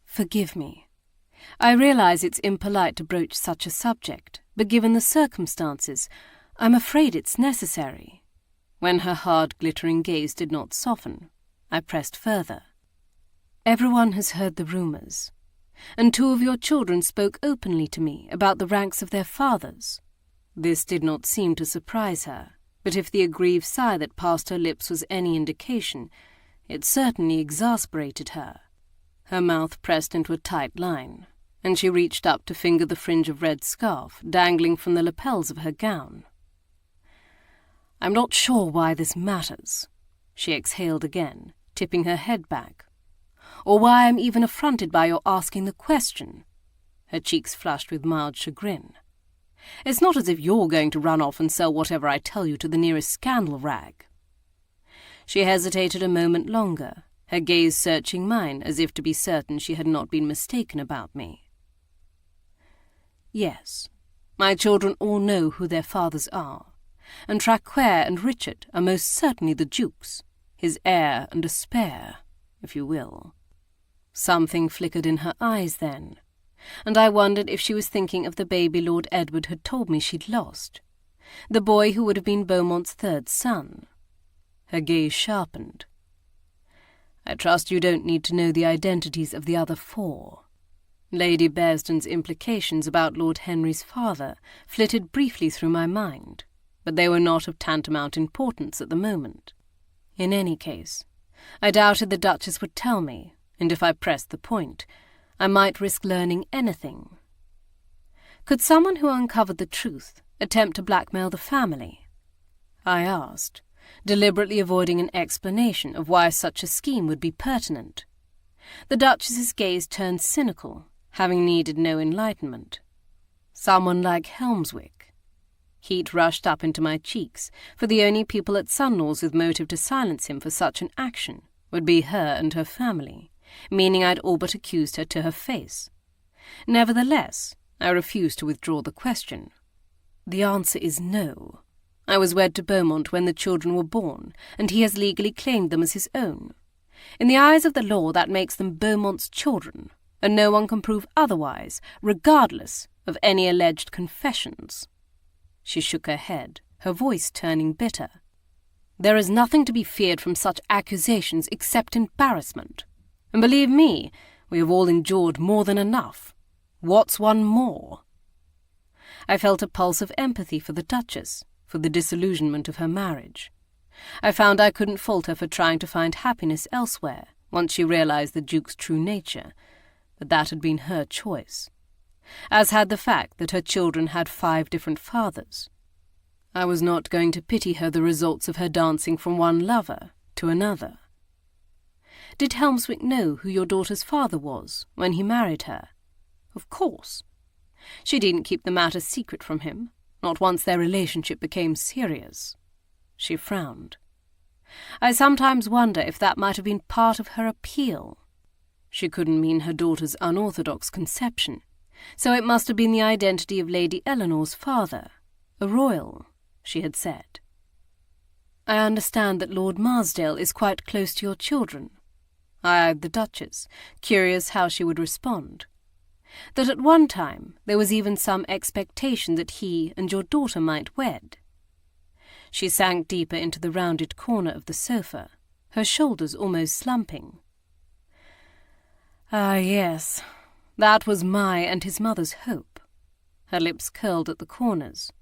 "Forgive me. I realize it's impolite to broach such a subject, but given the circumstances, I'm afraid it's necessary." When her hard, glittering gaze did not soften, I pressed further. "Everyone has heard the rumors, and 2 of your children spoke openly to me about the ranks of their fathers." This did not seem to surprise her, but if the aggrieved sigh that passed her lips was any indication, it certainly exasperated her. Her mouth pressed into a tight line, and she reached up to finger the fringe of red scarf dangling from the lapels of her gown. "I'm not sure why this matters," she exhaled again, tipping her head back, "or why I'm even affronted by your asking the question." Her cheeks flushed with mild chagrin. "It's not as if you're going to run off and sell whatever I tell you to the nearest scandal rag." She hesitated a moment longer, her gaze searching mine as if to be certain she had not been mistaken about me. "Yes, my children all know who their fathers are, and Traquair and Richard are most certainly the Duke's, his heir and a spare, if you will." Something flickered in her eyes then, and I wondered if she was thinking of the baby Lord Edward had told me she'd lost, the boy who would have been Beaumont's third son. Her gaze sharpened. "I trust you don't need to know the identities of the other four." Lady Bearsden's implications about Lord Henry's father flitted briefly through my mind, but they were not of tantamount importance at the moment. In any case, I doubted the Duchess would tell me, and if I pressed the point, I might risk learning anything. Could someone who uncovered the truth attempt to blackmail the family? I asked, deliberately avoiding an explanation of why such a scheme would be pertinent. The Duchess's gaze turned cynical, having needed no enlightenment. Someone like Helmswick. Heat rushed up into my cheeks, for the only people at Sunlaw's with motive to silence him for such an action would be her and her family, meaning I'd all but accused her to her face. Nevertheless, I refused to withdraw the question. The answer is no. I was wed to Beaumont when the children were born, and he has legally claimed them as his own. In the eyes of the law, that makes them Beaumont's children, and no one can prove otherwise, regardless of any alleged confessions. She shook her head, her voice turning bitter. "There is nothing to be feared from such accusations except embarrassment. And believe me, we have all endured more than enough. What's one more?" I felt a pulse of empathy for the Duchess, for the disillusionment of her marriage. I found I couldn't fault her for trying to find happiness elsewhere, once she realized the Duke's true nature, but that had been her choice, as had the fact that her children had 5 different fathers. I was not going to pity her the results of her dancing from one lover to another. "Did Helmswick know who your daughter's father was when he married her?" "Of course. She didn't keep the matter secret from him, not once their relationship became serious." She frowned. "I sometimes wonder if that might have been part of her appeal." She couldn't mean her daughter's unorthodox conception, so it must have been the identity of Lady Eleanor's father, a royal, she had said. "I understand that Lord Marsdale is quite close to your children." I eyed the Duchess, curious how she would respond. "That at one time there was even some expectation that he and your daughter might wed." She sank deeper into the rounded corner of the sofa, her shoulders almost slumping. "Ah, yes, that was my and his mother's hope." Her lips curled at the corners.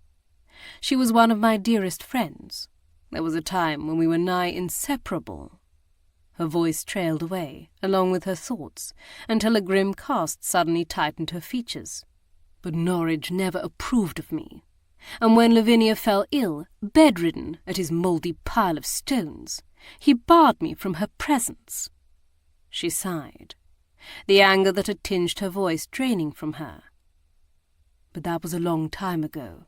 "She was one of my dearest friends. There was a time when we were nigh inseparable." Her voice trailed away, along with her thoughts, until a grim cast suddenly tightened her features. "But Norwich never approved of me, and when Lavinia fell ill, bedridden at his mouldy pile of stones, he barred me from her presence." She sighed, the anger that had tinged her voice draining from her. "But that was a long time ago.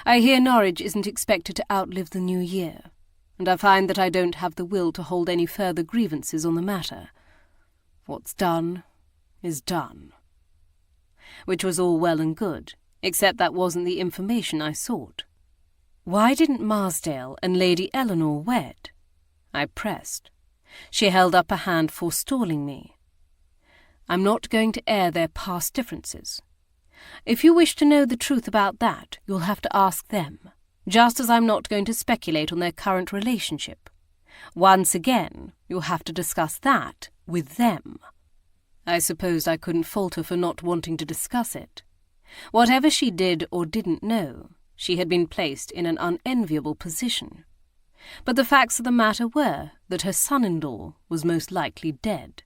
I hear Norwich isn't expected to outlive the new year, and I find that I don't have the will to hold any further grievances on the matter. What's done is done." Which was all well and good, except that wasn't the information I sought. "Why didn't Marsdale and Lady Eleanor wed?" I pressed. She held up a hand forestalling me. "I'm not going to air their past differences. If you wish to know the truth about that, you'll have to ask them, just as I'm not going to speculate on their current relationship. Once again, you'll have to discuss that with them." I supposed I couldn't fault her for not wanting to discuss it. Whatever she did or didn't know, she had been placed in an unenviable position. But the facts of the matter were that her son-in-law was most likely dead,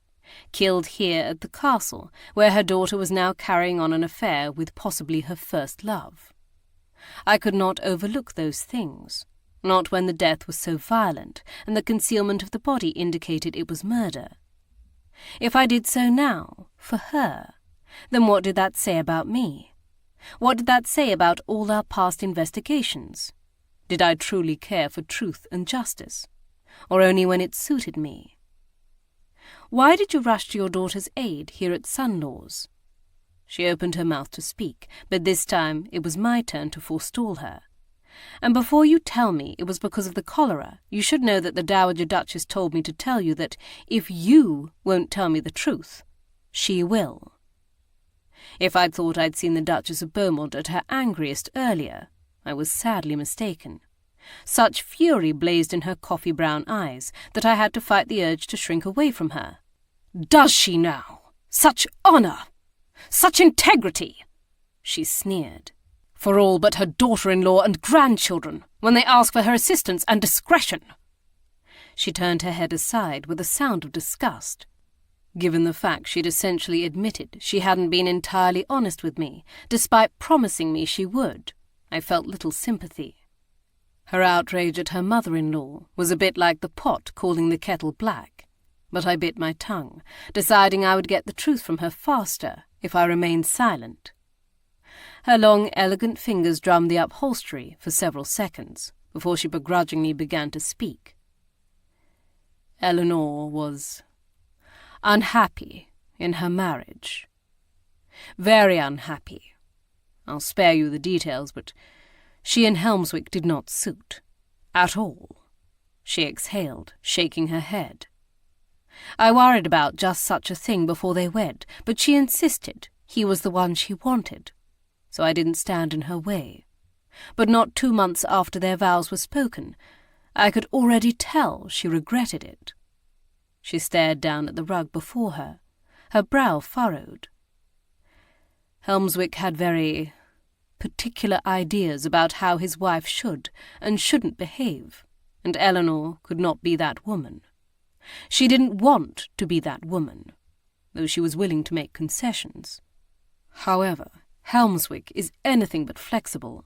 killed here at the castle, where her daughter was now carrying on an affair with possibly her first love. I could not overlook those things, not when the death was so violent and the concealment of the body indicated it was murder. If I did so now, for her, then what did that say about me? What did that say about all our past investigations? Did I truly care for truth and justice, or only when it suited me? Why did you rush to your daughter's aid here at Sunlaw's? She opened her mouth to speak, but this time it was my turn to forestall her. And before you tell me it was because of the cholera, you should know that the Dowager Duchess told me to tell you that if you won't tell me the truth, she will. If I'd thought I'd seen the Duchess of Bowmont at her angriest earlier, I was sadly mistaken. Such fury blazed in her coffee-brown eyes that I had to fight the urge to shrink away from her. "Does she now? Such honour! Such integrity!" she sneered. "For all but her daughter-in-law and grandchildren, when they ask for her assistance and discretion." She turned her head aside with a sound of disgust. Given the fact she'd essentially admitted she hadn't been entirely honest with me, despite promising me she would, I felt little sympathy. Her outrage at her mother-in-law was a bit like the pot calling the kettle black, but I bit my tongue, deciding I would get the truth from her faster if I remained silent. Her long, elegant fingers drummed the upholstery for several seconds before she begrudgingly began to speak. Eleanor was unhappy in her marriage. Very unhappy. I'll spare you the details, but she and Helmswick did not suit. At all. She exhaled, shaking her head. I worried about just such a thing before they wed, but she insisted he was the one she wanted, so I didn't stand in her way. But not 2 months after their vows were spoken, I could already tell she regretted it. She stared down at the rug before her, her brow furrowed. Helmswick had very particular ideas about how his wife should and shouldn't behave, and Eleanor could not be that woman. She didn't want to be that woman, though she was willing to make concessions. However, Helmswick is anything but flexible.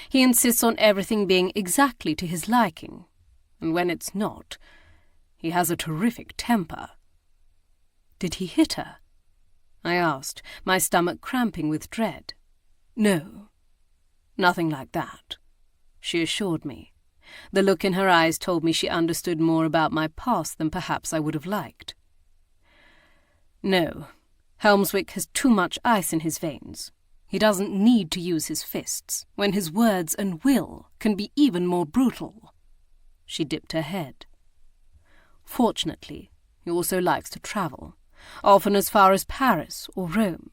He insists on everything being exactly to his liking, and when it's not, he has a terrific temper. Did he hit her? I asked, my stomach cramping with dread. No, nothing like that, she assured me. The look in her eyes told me she understood more about my past than perhaps I would have liked. No, Helmswick has too much ice in his veins. He doesn't need to use his fists, when his words and will can be even more brutal. She dipped her head. Fortunately, he also likes to travel, often as far as Paris or Rome,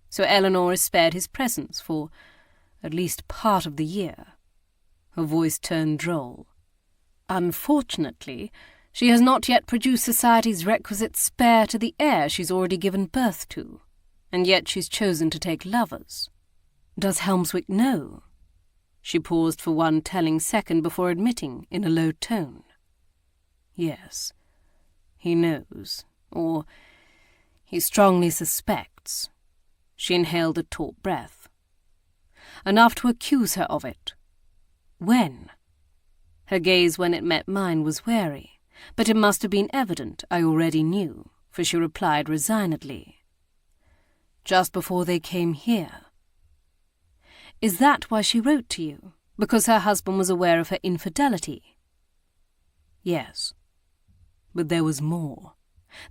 so Eleanor is spared his presence for at least part of the year. Her voice turned droll. Unfortunately, she has not yet produced society's requisite spare to the heir she's already given birth to, and yet she's chosen to take lovers. Does Helmswick know? She paused for one telling second before admitting in a low tone. Yes, he knows, or he strongly suspects. She inhaled a taut breath. Enough to accuse her of it. When? Her gaze when it met mine was wary, but it must have been evident I already knew, for she replied resignedly. Just before they came here. Is that why she wrote to you? Because her husband was aware of her infidelity? Yes. But there was more.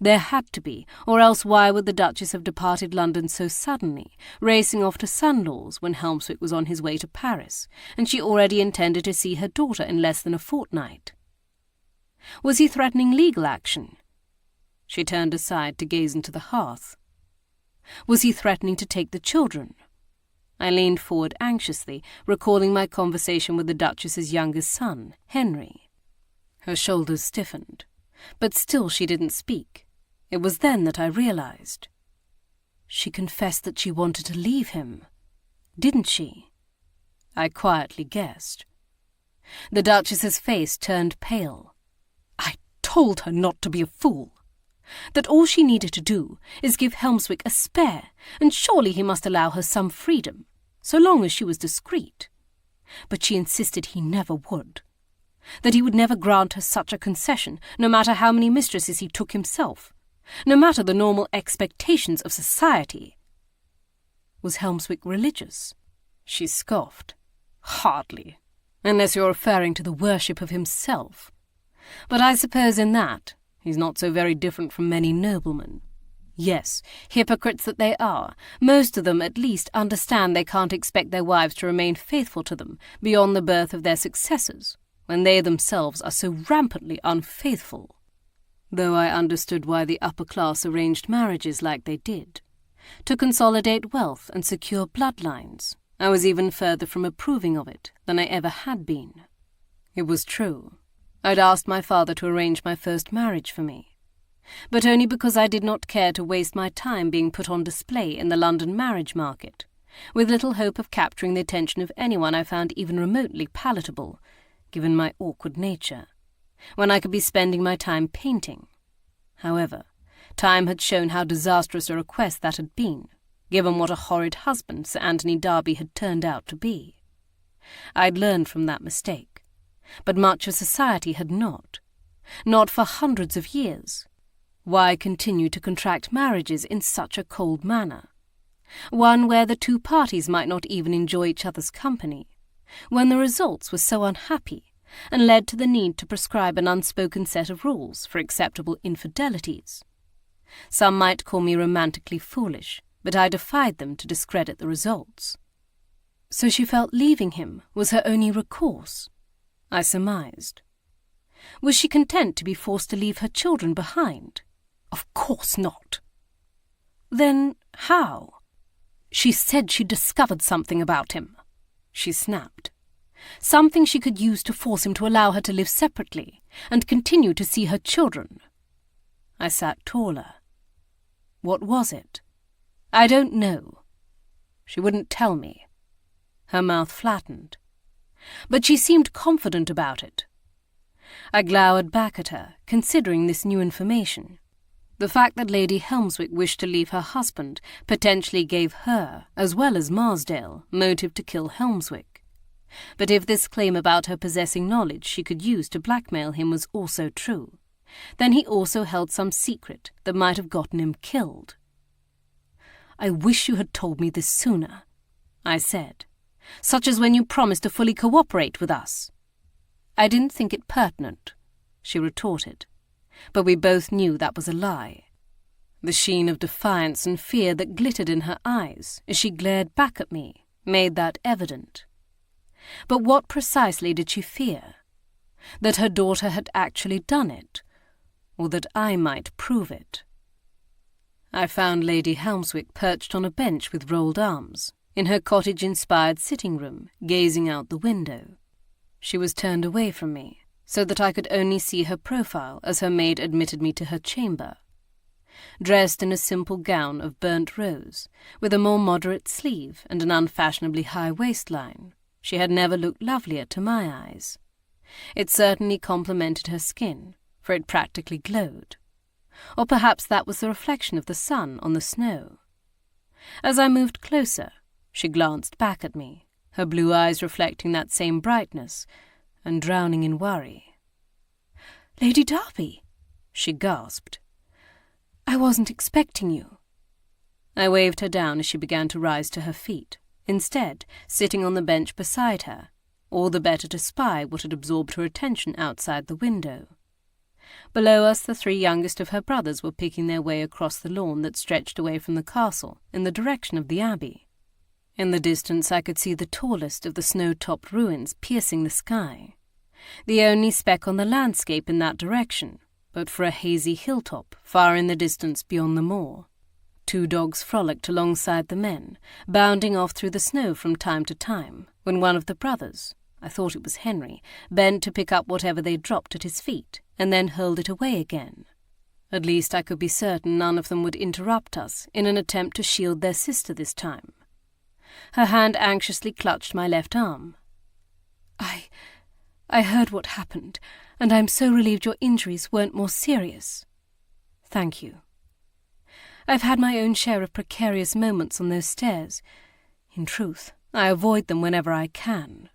There had to be, or else why would the Duchess have departed London so suddenly, racing off to Sunlaw's when Helmswick was on his way to Paris, and she already intended to see her daughter in less than a fortnight? Was he threatening legal action? She turned aside to gaze into the hearth. Was he threatening to take the children? I leaned forward anxiously, recalling my conversation with the Duchess's youngest son, Henry. Her shoulders stiffened, but still she didn't speak. It was then that I realized. She confessed that she wanted to leave him, didn't she? I quietly guessed. The Duchess's face turned pale. I told her not to be a fool. That all she needed to do is give Helmswick a spare, and surely he must allow her some freedom, so long as she was discreet. But she insisted he never would. That he would never grant her such a concession, no matter how many mistresses he took himself, no matter the normal expectations of society. Was Helmswick religious? She scoffed. Hardly, unless you're referring to the worship of himself. But I suppose in that he's not so very different from many noblemen. Yes, hypocrites that they are, most of them at least understand they can't expect their wives to remain faithful to them beyond the birth of their successors, when they themselves are so rampantly unfaithful. Though I understood why the upper class arranged marriages like they did, to consolidate wealth and secure bloodlines, I was even further from approving of it than I ever had been. It was true. I'd asked my father to arrange my first marriage for me, but only because I did not care to waste my time being put on display in the London marriage market, with little hope of capturing the attention of anyone I found even remotely palatable, given my awkward nature, when I could be spending my time painting. However, time had shown how disastrous a request that had been, given what a horrid husband Sir Anthony Darby had turned out to be. I'd learned from that mistake, but much of society had not for hundreds of years. Why continue to contract marriages in such a cold manner? One where the two parties might not even enjoy each other's company, when the results were so unhappy and led to the need to prescribe an unspoken set of rules for acceptable infidelities. Some might call me romantically foolish, but I defied them to discredit the results. So she felt leaving him was her only recourse, I surmised. Was she content to be forced to leave her children behind? Of course not. Then how? She said she'd discovered something about him, she snapped. Something she could use to force him to allow her to live separately and continue to see her children. I sat taller. What was it? I don't know. She wouldn't tell me. Her mouth flattened. But she seemed confident about it. I glowered back at her, considering this new information. The fact that Lady Helmswick wished to leave her husband potentially gave her, as well as Marsdale, motive to kill Helmswick. But if this claim about her possessing knowledge she could use to blackmail him was also true, then he also held some secret that might have gotten him killed. I wish you had told me this sooner, I said, such as when you promised to fully cooperate with us. I didn't think it pertinent, she retorted, but we both knew that was a lie. The sheen of defiance and fear that glittered in her eyes as she glared back at me made that evident. But what precisely did she fear? That her daughter had actually done it, or that I might prove it? I found Lady Helmswick perched on a bench with rolled arms, in her cottage-inspired sitting room, gazing out the window. She was turned away from me, so that I could only see her profile as her maid admitted me to her chamber. Dressed in a simple gown of burnt rose, with a more moderate sleeve and an unfashionably high waistline, she had never looked lovelier to my eyes. It certainly complemented her skin, for it practically glowed. Or perhaps that was the reflection of the sun on the snow. As I moved closer, she glanced back at me, her blue eyes reflecting that same brightness, and drowning in worry. "Lady Darby," she gasped. "I wasn't expecting you." I waved her down as she began to rise to her feet, instead sitting on the bench beside her, all the better to spy what had absorbed her attention outside the window. Below us, the three youngest of her brothers were picking their way across the lawn that stretched away from the castle in the direction of the abbey. In the distance I could see the tallest of the snow-topped ruins piercing the sky, the only speck on the landscape in that direction, but for a hazy hilltop far in the distance beyond the moor. Two dogs frolicked alongside the men, bounding off through the snow from time to time, when one of the brothers, I thought it was Henry, bent to pick up whatever they dropped at his feet, and then hurled it away again. At least I could be certain none of them would interrupt us in an attempt to shield their sister this time. Her hand anxiously clutched my left arm. I heard what happened, and I'm so relieved your injuries weren't more serious. Thank you. I've had my own share of precarious moments on those stairs. In truth, I avoid them whenever I can.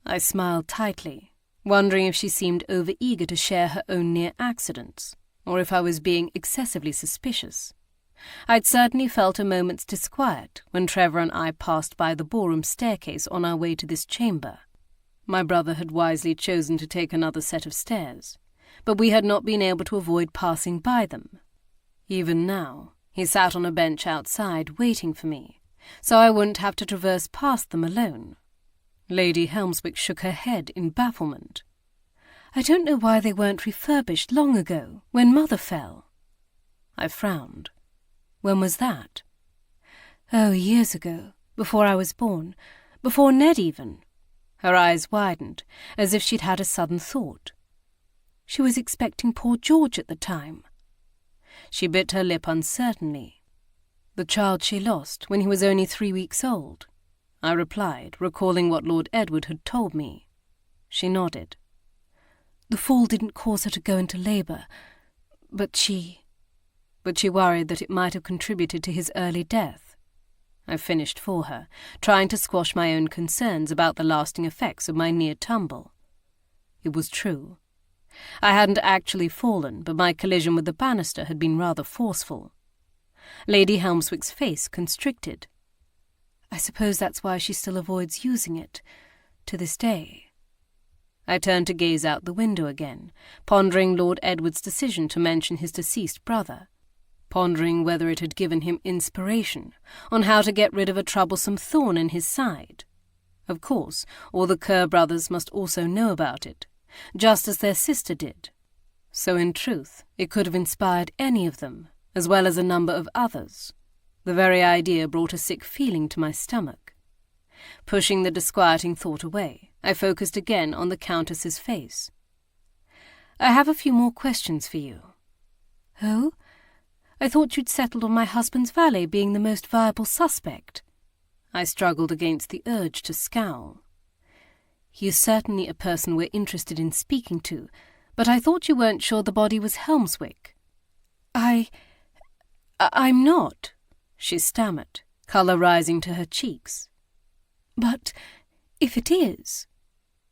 I smiled tightly, wondering if she seemed over-eager to share her own near accidents, or if I was being excessively suspicious. I'd certainly felt a moment's disquiet when Trevor and I passed by the ballroom staircase on our way to this chamber. My brother had wisely chosen to take another set of stairs, but we had not been able to avoid passing by them. Even now, he sat on a bench outside waiting for me, so I wouldn't have to traverse past them alone. Lady Helmswick shook her head in bafflement. I don't know why they weren't refurbished long ago, when Mother fell. I frowned. When was that? Oh, years ago, before I was born, before Ned even. Her eyes widened, as if she'd had a sudden thought. She was expecting poor George at the time. She bit her lip uncertainly. The child she lost when he was only 3 weeks old, I replied, recalling what Lord Edward had told me. She nodded. The fall didn't cause her to go into labour, but she worried that it might have contributed to his early death. I finished for her, trying to squash my own concerns about the lasting effects of my near tumble. It was true. I hadn't actually fallen, but my collision with the banister had been rather forceful. Lady Helmswick's face constricted. I suppose that's why she still avoids using it, to this day. I turned to gaze out the window again, pondering Lord Edward's decision to mention his deceased brother, pondering whether it had given him inspiration on how to get rid of a troublesome thorn in his side. Of course, all the Kerr brothers must also know about it, just as their sister did. So in truth, it could have inspired any of them, as well as a number of others. The very idea brought a sick feeling to my stomach. Pushing the disquieting thought away, I focused again on the Countess's face. I have a few more questions for you. Oh? I thought you'd settled on my husband's valet being the most viable suspect. I struggled against the urge to scowl. He is certainly a person we're interested in speaking to, but I thought you weren't sure the body was Helmswick. I'm not, she stammered, colour rising to her cheeks. But if it is...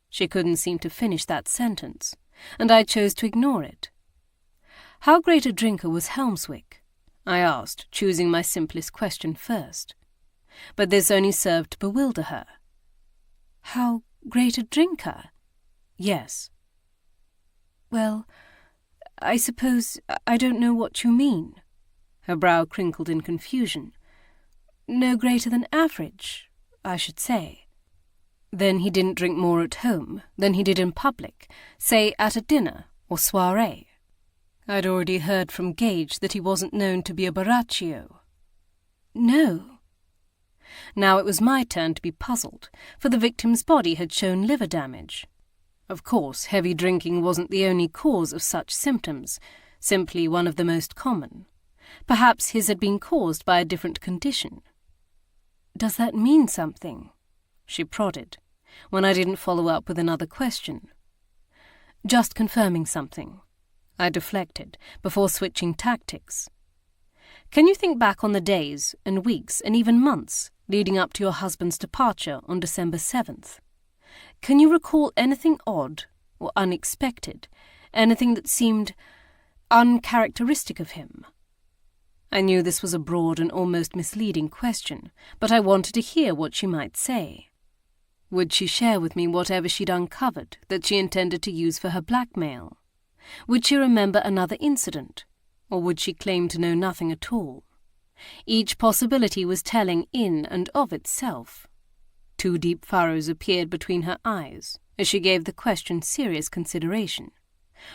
She couldn't seem to finish that sentence, and I chose to ignore it. How great a drinker was Helmswick? I asked, choosing my simplest question first. But this only served to bewilder her. How great a drinker? Yes. Well, I suppose I don't know what you mean. Her brow crinkled in confusion. No greater than average, I should say. Then he didn't drink more at home than he did in public, say at a dinner or soiree. I'd already heard from Gage that he wasn't known to be a baraccio. No. Now it was my turn to be puzzled, for the victim's body had shown liver damage. Of course, heavy drinking wasn't the only cause of such symptoms, simply one of the most common. Perhaps his had been caused by a different condition. Does that mean something? She prodded, when I didn't follow up with another question. Just confirming something. I deflected, before switching tactics. Can you think back on the days and weeks and even months leading up to your husband's departure on December 7th? Can you recall anything odd or unexpected, anything that seemed uncharacteristic of him? I knew this was a broad and almost misleading question, but I wanted to hear what she might say. Would she share with me whatever she'd uncovered that she intended to use for her blackmail? Would she remember another incident, or would she claim to know nothing at all? Each possibility was telling in and of itself. 2 deep furrows appeared between her eyes as she gave the question serious consideration,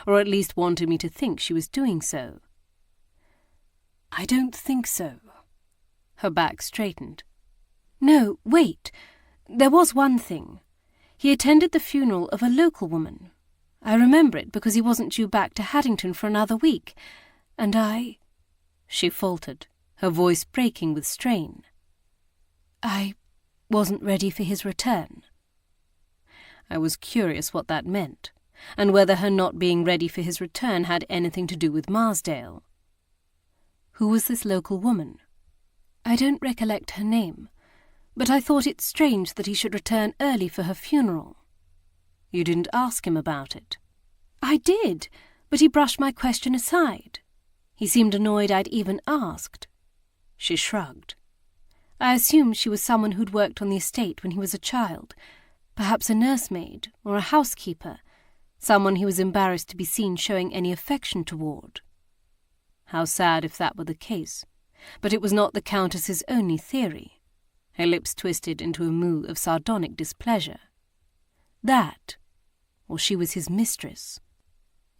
or at least wanted me to think she was doing so. I don't think so. Her back straightened. No, wait. There was one thing. He attended the funeral of a local woman. I remember it because he wasn't due back to Haddington for another week, and I... She faltered, her voice breaking with strain. I wasn't ready for his return. I was curious what that meant, and whether her not being ready for his return had anything to do with Marsdale. Who was this local woman? I don't recollect her name, but I thought it strange that he should return early for her funeral. You didn't ask him about it? I did, but he brushed my question aside. He seemed annoyed I'd even asked. She shrugged. I assumed she was someone who'd worked on the estate when he was a child, perhaps a nursemaid or a housekeeper, someone he was embarrassed to be seen showing any affection toward. How sad if that were the case, but it was not the Countess's only theory. Her lips twisted into a moue of sardonic displeasure. That, or she was his mistress.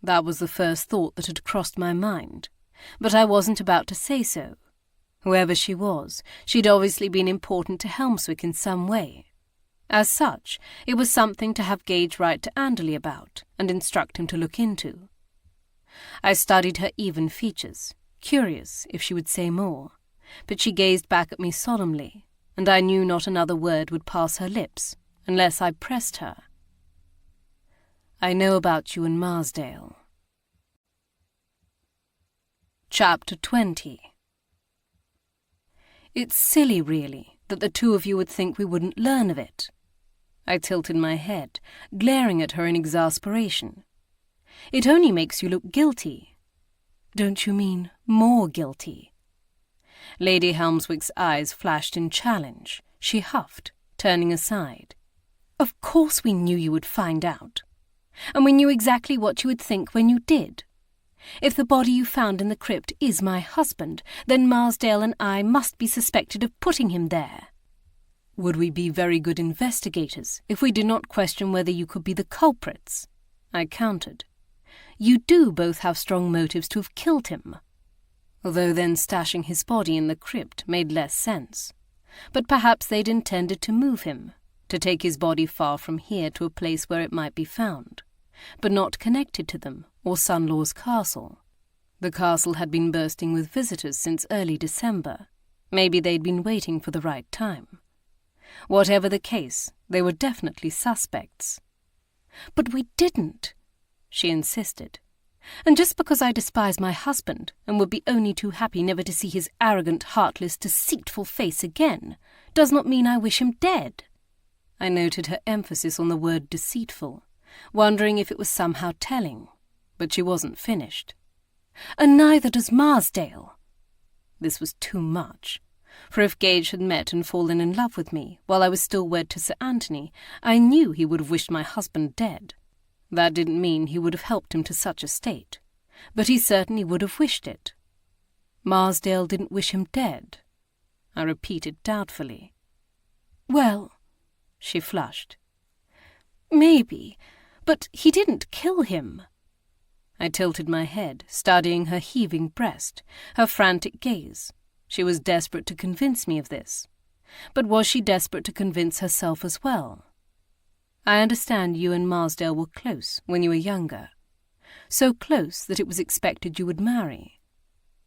That was the first thought that had crossed my mind, but I wasn't about to say so. Whoever she was, she'd obviously been important to Helmswick in some way. As such, it was something to have Gage write to Anderley about and instruct him to look into. I studied her even features, curious if she would say more, but she gazed back at me solemnly, and I knew not another word would pass her lips unless I pressed her. I know about you and Marsdale. Chapter 20. It's silly, really, that the two of you would think we wouldn't learn of it. I tilted my head, glaring at her in exasperation. It only makes you look guilty. Don't you mean more guilty? Lady Helmswick's eyes flashed in challenge. She huffed, turning aside. Of course we knew you would find out. And we knew exactly what you would think when you did. If the body you found in the crypt is my husband, then Marsdale and I must be suspected of putting him there. Would we be very good investigators if we did not question whether you could be the culprits? I countered. You do both have strong motives to have killed him. Although then stashing his body in the crypt made less sense. But perhaps they'd intended to move him, to take his body far from here to a place where it might be found, but not connected to them or Sunlaw's castle. The castle had been bursting with visitors since early December. Maybe they'd been waiting for the right time. Whatever the case, they were definitely suspects. But we didn't, she insisted. And just because I despise my husband and would be only too happy never to see his arrogant, heartless, deceitful face again, does not mean I wish him dead. I noted her emphasis on the word deceitful, wondering if it was somehow telling, but she wasn't finished. And neither does Marsdale. This was too much, for if Gage had met and fallen in love with me while I was still wed to Sir Anthony, I knew he would have wished my husband dead. That didn't mean he would have helped him to such a state, but he certainly would have wished it. Marsdale didn't wish him dead, I repeated doubtfully. Well, she flushed. Maybe, but he didn't kill him. I tilted my head, studying her heaving breast, her frantic gaze. She was desperate to convince me of this. But was she desperate to convince herself as well? I understand you and Marsdale were close when you were younger. So close that it was expected you would marry.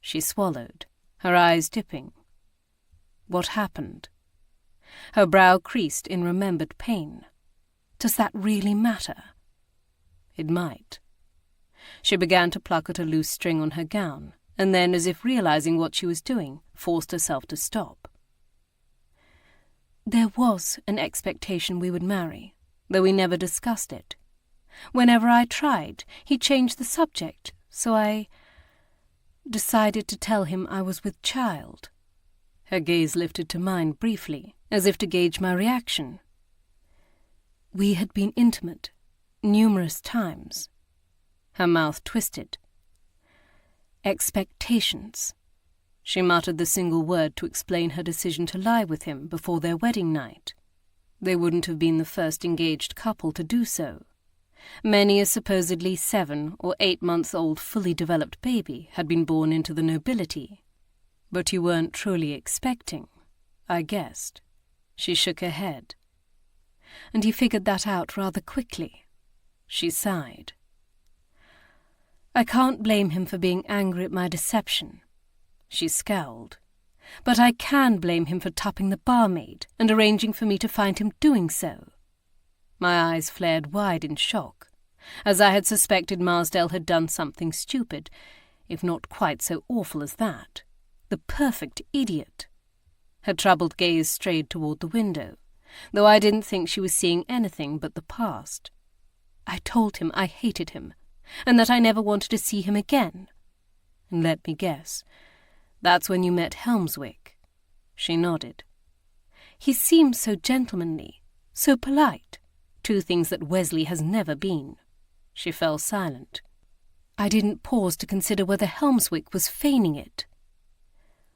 She swallowed, her eyes dipping. What happened? Her brow creased in remembered pain. Does that really matter? It might. She began to pluck at a loose string on her gown, and then, as if realizing what she was doing, forced herself to stop. There was an expectation we would marry, though we never discussed it. Whenever I tried, he changed the subject, so I decided to tell him I was with child. Her gaze lifted to mine briefly, as if to gauge my reaction. We had been intimate numerous times. Her mouth twisted. Expectations. She muttered the single word to explain her decision to lie with him before their wedding night. They wouldn't have been the first engaged couple to do so. Many a supposedly 7 or 8 months old fully developed baby had been born into the nobility. But you weren't truly expecting, I guessed. She shook her head. And he figured that out rather quickly. She sighed. I can't blame him for being angry at my deception. She scowled. But I can blame him for topping the barmaid and arranging for me to find him doing so. My eyes flared wide in shock, as I had suspected Marsdale had done something stupid, if not quite so awful as that. The perfect idiot. Her troubled gaze strayed toward the window, though I didn't think she was seeing anything but the past. I told him I hated him, and that I never wanted to see him again. And let me guess, that's when you met Helmswick. She nodded. He seemed so gentlemanly, so polite, 2 things that Wesley has never been. She fell silent. I didn't pause to consider whether Helmswick was feigning it.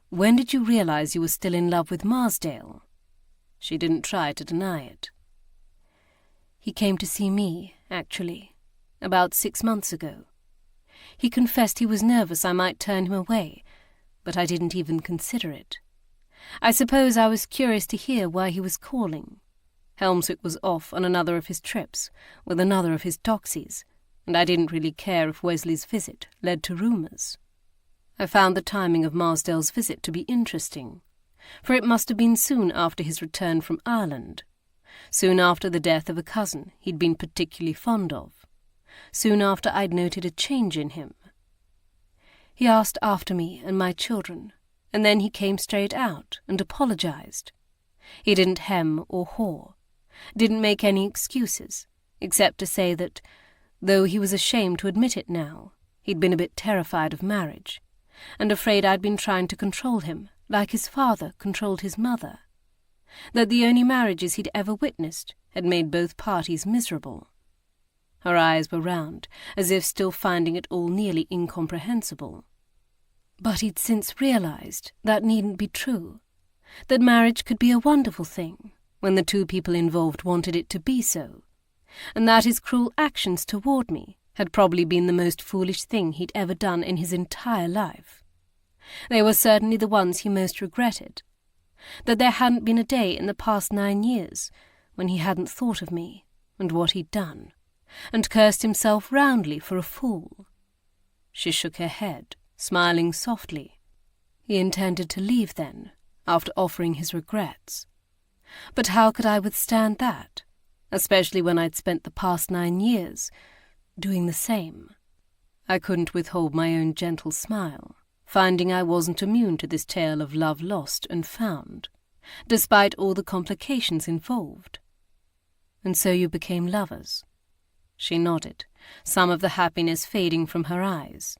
When did you realize you were still in love with Marsdale? She didn't try to deny it. He came to see me, actually, about 6 months ago. He confessed he was nervous I might turn him away, but I didn't even consider it. I suppose I was curious to hear why he was calling. Helmswick was off on another of his trips, with another of his doxies, and I didn't really care if Wesley's visit led to rumours. I found the timing of Marsdale's visit to be interesting, for it must have been soon after his return from Ireland, soon after the death of a cousin he'd been particularly fond of, soon after I'd noted a change in him. He asked after me and my children, and then he came straight out and apologized. He didn't hem or haw, didn't make any excuses, except to say that, though he was ashamed to admit it now, he'd been a bit terrified of marriage, and afraid I'd been trying to control him, like his father controlled his mother, that the only marriages he'd ever witnessed had made both parties miserable. Her eyes were round, as if still finding it all nearly incomprehensible. But he'd since realized that needn't be true, that marriage could be a wonderful thing when the 2 people involved wanted it to be so, and that his cruel actions toward me had probably been the most foolish thing he'd ever done in his entire life. They were certainly the ones he most regretted, that there hadn't been a day in the past 9 years when he hadn't thought of me and what he'd done, and cursed himself roundly for a fool. She shook her head, smiling softly. He intended to leave then, after offering his regrets. But how could I withstand that, especially when I'd spent the past 9 years doing the same? I couldn't withhold my own gentle smile, finding I wasn't immune to this tale of love lost and found, despite all the complications involved. And so you became lovers? She nodded, some of the happiness fading from her eyes.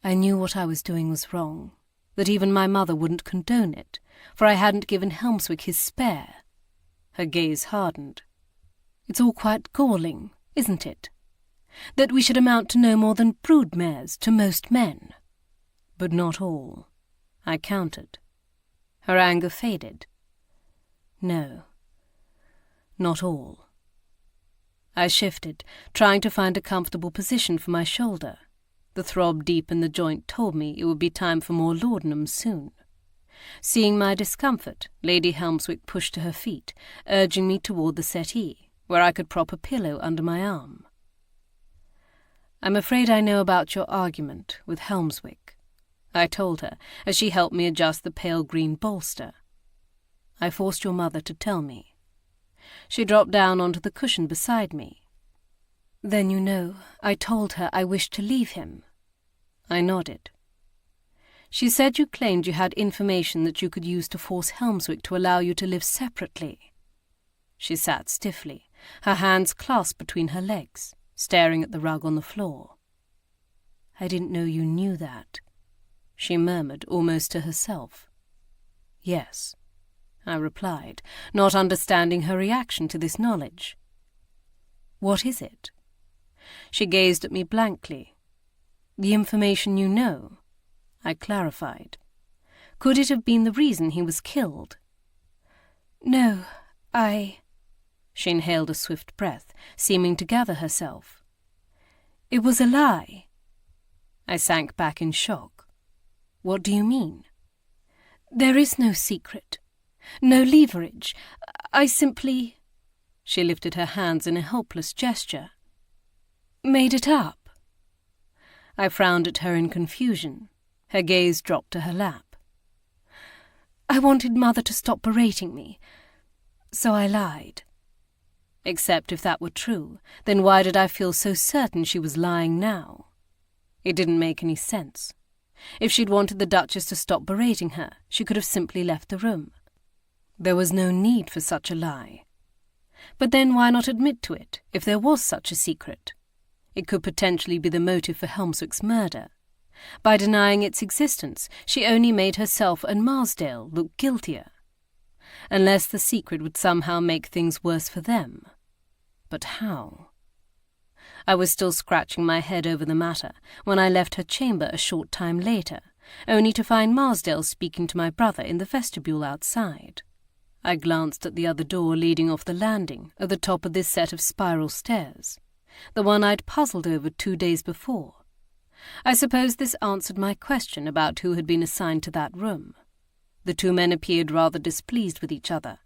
I knew what I was doing was wrong, that even my mother wouldn't condone it, for I hadn't given Helmswick his spare. Her gaze hardened. It's all quite galling, isn't it? That we should amount to no more than broodmares to most men. But not all, I countered. Her anger faded. No, not all. I shifted, trying to find a comfortable position for my shoulder. The throb deep in the joint told me it would be time for more laudanum soon. Seeing my discomfort, Lady Helmswick pushed to her feet, urging me toward the settee, where I could prop a pillow under my arm. I'm afraid I know about your argument with Helmswick, I told her, as she helped me adjust the pale green bolster. I forced your mother to tell me. She dropped down onto the cushion beside me. Then you know, I told her I wished to leave him. I nodded. She said you claimed you had information that you could use to force Helmswick to allow you to live separately. She sat stiffly, her hands clasped between her legs, staring at the rug on the floor. I didn't know you knew that, she murmured almost to herself. Yes, I replied, not understanding her reaction to this knowledge. What is it? She gazed at me blankly. The information you know, I clarified. Could it have been the reason he was killed? No, She inhaled a swift breath, seeming to gather herself. It was a lie. I sank back in shock. What do you mean? There is no secret, no leverage. I simply... She lifted her hands in a helpless gesture. Made it up. I frowned at her in confusion. Her gaze dropped to her lap. I wanted Mother to stop berating me, so I lied. Except if that were true, then why did I feel so certain she was lying now? It didn't make any sense. If she'd wanted the Duchess to stop berating her, she could have simply left the room. There was no need for such a lie. But then why not admit to it, if there was such a secret? It could potentially be the motive for Helmswick's murder. By denying its existence, she only made herself and Marsdale look guiltier. Unless the secret would somehow make things worse for them. But how? I was still scratching my head over the matter when I left her chamber a short time later, only to find Marsdale speaking to my brother in the vestibule outside. I glanced at the other door leading off the landing at the top of this set of spiral stairs, the one I'd puzzled over 2 days before. I suppose this answered my question about who had been assigned to that room. The two men appeared rather displeased with each other.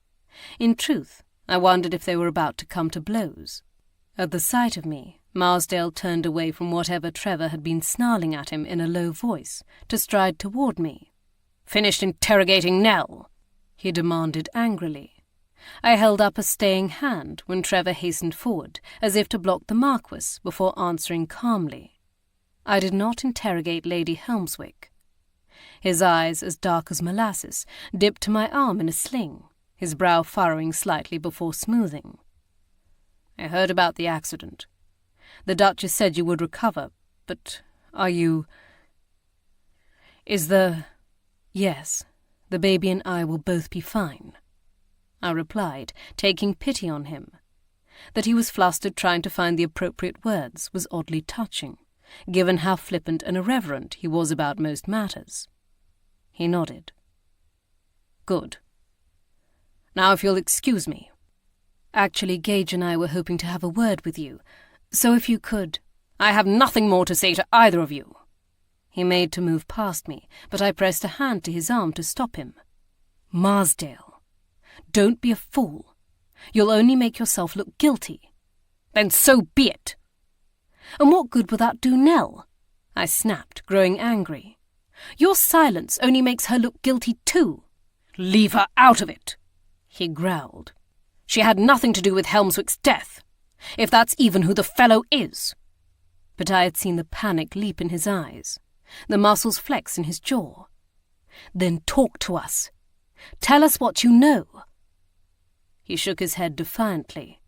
In truth, I wondered if they were about to come to blows. At the sight of me, Marsdale turned away from whatever Trevor had been snarling at him in a low voice to stride toward me. "Finished interrogating Nell?" he demanded angrily. I held up a staying hand when Trevor hastened forward, as if to block the Marquis, before answering calmly. I did not interrogate Lady Helmswick. His eyes, as dark as molasses, dipped to my arm in a sling, his brow furrowing slightly before smoothing. "I heard about the accident. The Duchess said you would recover, but are you... Yes, the baby and I will both be fine," I replied, taking pity on him. That he was flustered trying to find the appropriate words was oddly touching, given how flippant and irreverent he was about most matters. He nodded. "Good. Now if you'll excuse me." "Actually, Gage and I were hoping to have a word with you, so if you could—" "I have nothing more to say to either of you." He made to move past me, but I pressed a hand to his arm to stop him. "Marsdale, don't be a fool. You'll only make yourself look guilty." "Then so be it." "And what good will that do Nell?" I snapped, growing angry. "Your silence only makes her look guilty too." "Leave her out of it," he growled. "She had nothing to do with Helmswick's death, if that's even who the fellow is." But I had seen the panic leap in his eyes, the muscles flex in his jaw. "Then talk to us. Tell us what you know." He shook his head defiantly.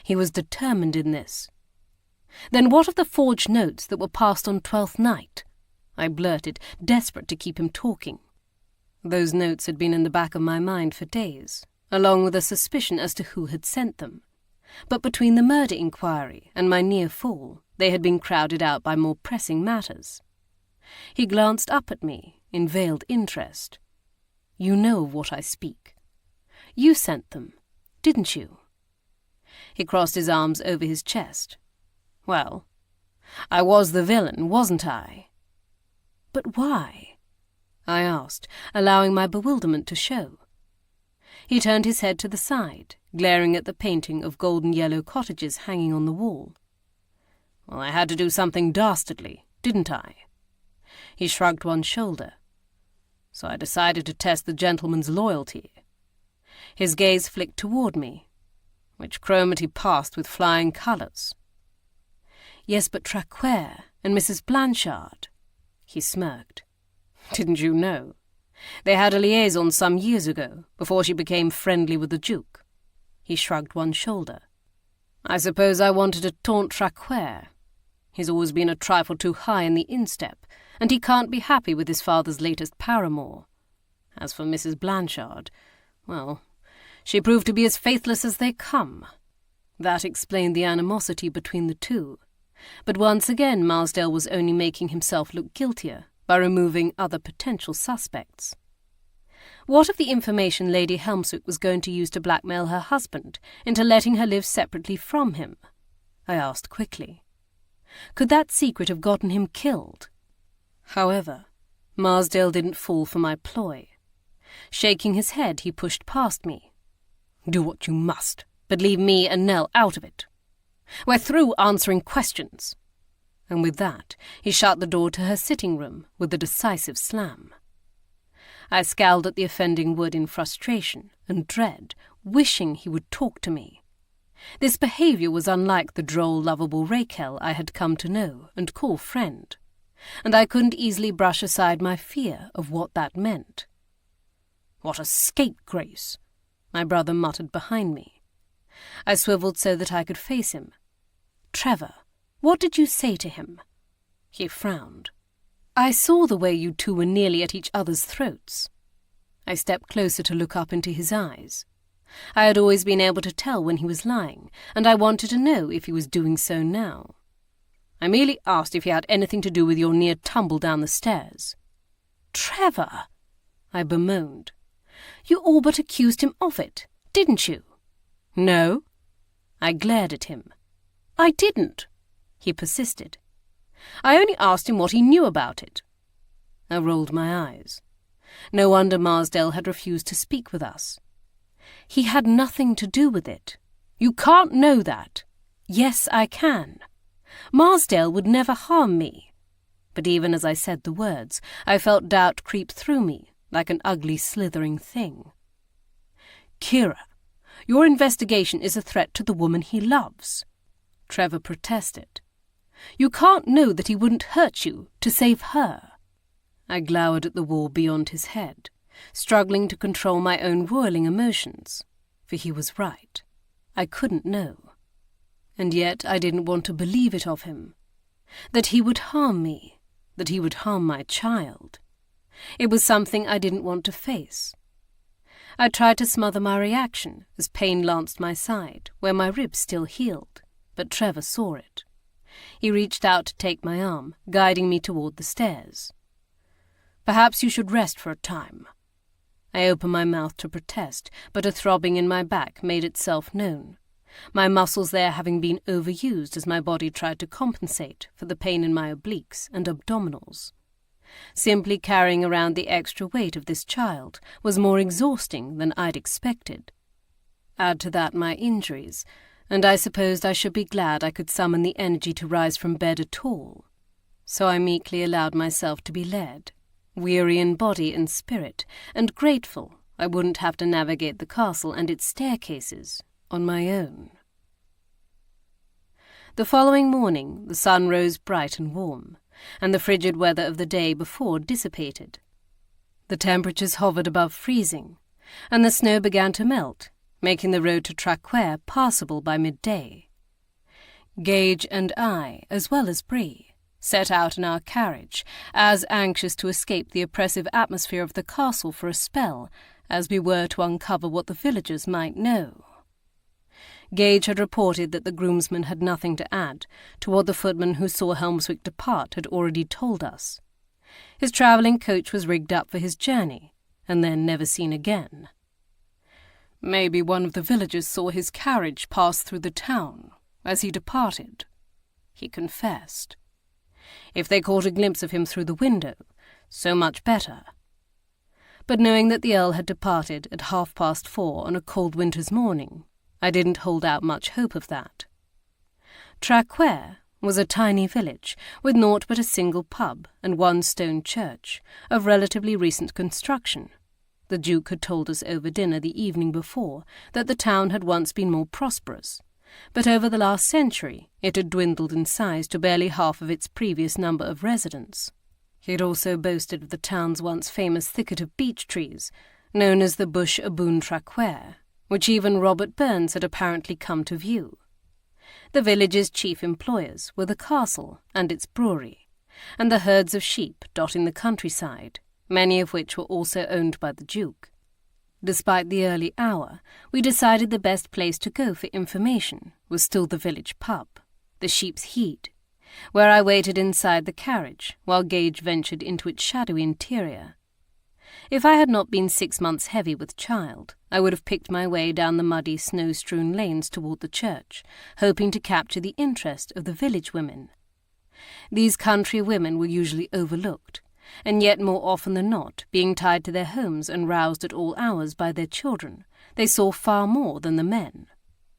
He was determined in this. "Then what of the forged notes that were passed on 12th Night?" I blurted, desperate to keep him talking. Those notes had been in the back of my mind for days, along with a suspicion as to who had sent them. But between the murder inquiry and my near fall, they had been crowded out by more pressing matters. He glanced up at me in veiled interest. "You know of what I speak. You sent them, didn't you?" He crossed his arms over his chest. "Well, I was the villain, wasn't I?" "But why?" I asked, allowing my bewilderment to show. He turned his head to the side, glaring at the painting of golden-yellow cottages hanging on the wall. "Well, I had to do something dastardly, didn't I?" He shrugged one shoulder. "So I decided to test the gentleman's loyalty." His gaze flicked toward me, which chromate he passed with flying colours. "Yes, but Traquair and Mrs. Blanchard," he smirked. "Didn't you know? They had a liaison some years ago, before she became friendly with the Duke." He shrugged one shoulder. "I suppose I wanted to taunt Traquair. He's always been a trifle too high in the instep, and he can't be happy with his father's latest paramour. As for Mrs. Blanchard, well, she proved to be as faithless as they come." That explained the animosity between the two. But once again Marsdale was only making himself look guiltier by removing other potential suspects. What of the information Lady Helmswick was going to use to blackmail her husband into letting her live separately from him? I asked quickly. Could that secret have gotten him killed? However, Marsdale didn't fall for my ploy. Shaking his head, he pushed past me. "Do what you must, but leave me and Nell out of it. We're through answering questions." And with that, he shut the door to her sitting room with a decisive slam. I scowled at the offending wood in frustration and dread, wishing he would talk to me. This behaviour was unlike the droll, lovable Raquel I had come to know and call friend, and I couldn't easily brush aside my fear of what that meant. "What a scapegrace!" my brother muttered behind me. I swivelled so that I could face him. "Trevor, what did you say to him?" He frowned. "I saw the way you two were nearly at each other's throats." I stepped closer to look up into his eyes. I had always been able to tell when he was lying, and I wanted to know if he was doing so now. "I merely asked if he had anything to do with your near tumble down the stairs." "Trevor!" I bemoaned. "You all but accused him of it, didn't you?" "No." I glared at him. "I didn't," he persisted. "I only asked him what he knew about it." I rolled my eyes. No wonder Marsdale had refused to speak with us. "He had nothing to do with it." "You can't know that." "Yes, I can. Marsdale would never harm me." But even as I said the words, I felt doubt creep through me like an ugly slithering thing. "Kiera, your investigation is a threat to the woman he loves," Trevor protested. "You can't know that he wouldn't hurt you to save her." I glowered at the wall beyond his head, struggling to control my own roiling emotions, for he was right. I couldn't know. And yet I didn't want to believe it of him. That he would harm me, that he would harm my child. It was something I didn't want to face. I tried to smother my reaction as pain lanced my side, where my ribs still healed, but Trevor saw it. He reached out to take my arm, guiding me toward the stairs. "Perhaps you should rest for a time." I opened my mouth to protest, but a throbbing in my back made itself known, my muscles there having been overused as my body tried to compensate for the pain in my obliques and abdominals. Simply carrying around the extra weight of this child was more exhausting than I'd expected. Add to that my injuries, and I supposed I should be glad I could summon the energy to rise from bed at all. So I meekly allowed myself to be led, weary in body and spirit, and grateful I wouldn't have to navigate the castle and its staircases on my own. The following morning the sun rose bright and warm, and the frigid weather of the day before dissipated. The temperatures hovered above freezing, and the snow began to melt, making the road to Traquair passable by midday. Gage and I, as well as Bree, set out in our carriage, as anxious to escape the oppressive atmosphere of the castle for a spell as we were to uncover what the villagers might know. Gage had reported that the groomsman had nothing to add to what the footman who saw Helmswick depart had already told us. His travelling coach was rigged up for his journey, and then never seen again. "Maybe one of the villagers saw his carriage pass through the town as he departed," he confessed. "If they caught a glimpse of him through the window, so much better." But knowing that the Earl had departed at 4:30 on a cold winter's morning, I didn't hold out much hope of that. Traquair was a tiny village with naught but a single pub and one stone church, of relatively recent construction. The Duke had told us over dinner the evening before that the town had once been more prosperous, but over the last century it had dwindled in size to barely half of its previous number of residents. It also boasted of the town's once famous thicket of beech trees, known as the Bush Aboon Traquair, which even Robert Burns had apparently come to view. The village's chief employers were the castle and its brewery, and the herds of sheep dotting the countryside, many of which were also owned by the Duke. Despite the early hour, we decided the best place to go for information was still the village pub, the Sheep's Head, where I waited inside the carriage while Gage ventured into its shadowy interior. If I had not been 6 months heavy with child, I would have picked my way down the muddy, snow-strewn lanes toward the church, hoping to capture the interest of the village women. These country women were usually overlooked, and yet more often than not, being tied to their homes and roused at all hours by their children, they saw far more than the men.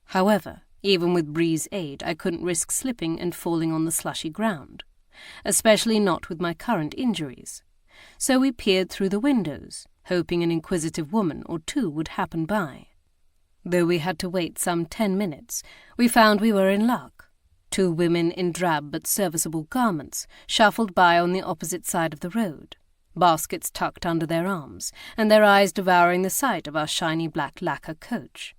However, even with Bree's aid, I couldn't risk slipping and falling on the slushy ground, especially not with my current injuries. So we peered through the windows, hoping an inquisitive woman or two would happen by. Though we had to wait some 10 minutes, we found we were in luck. 2 women in drab but serviceable garments shuffled by on the opposite side of the road, baskets tucked under their arms, and their eyes devouring the sight of our shiny black lacquer coach.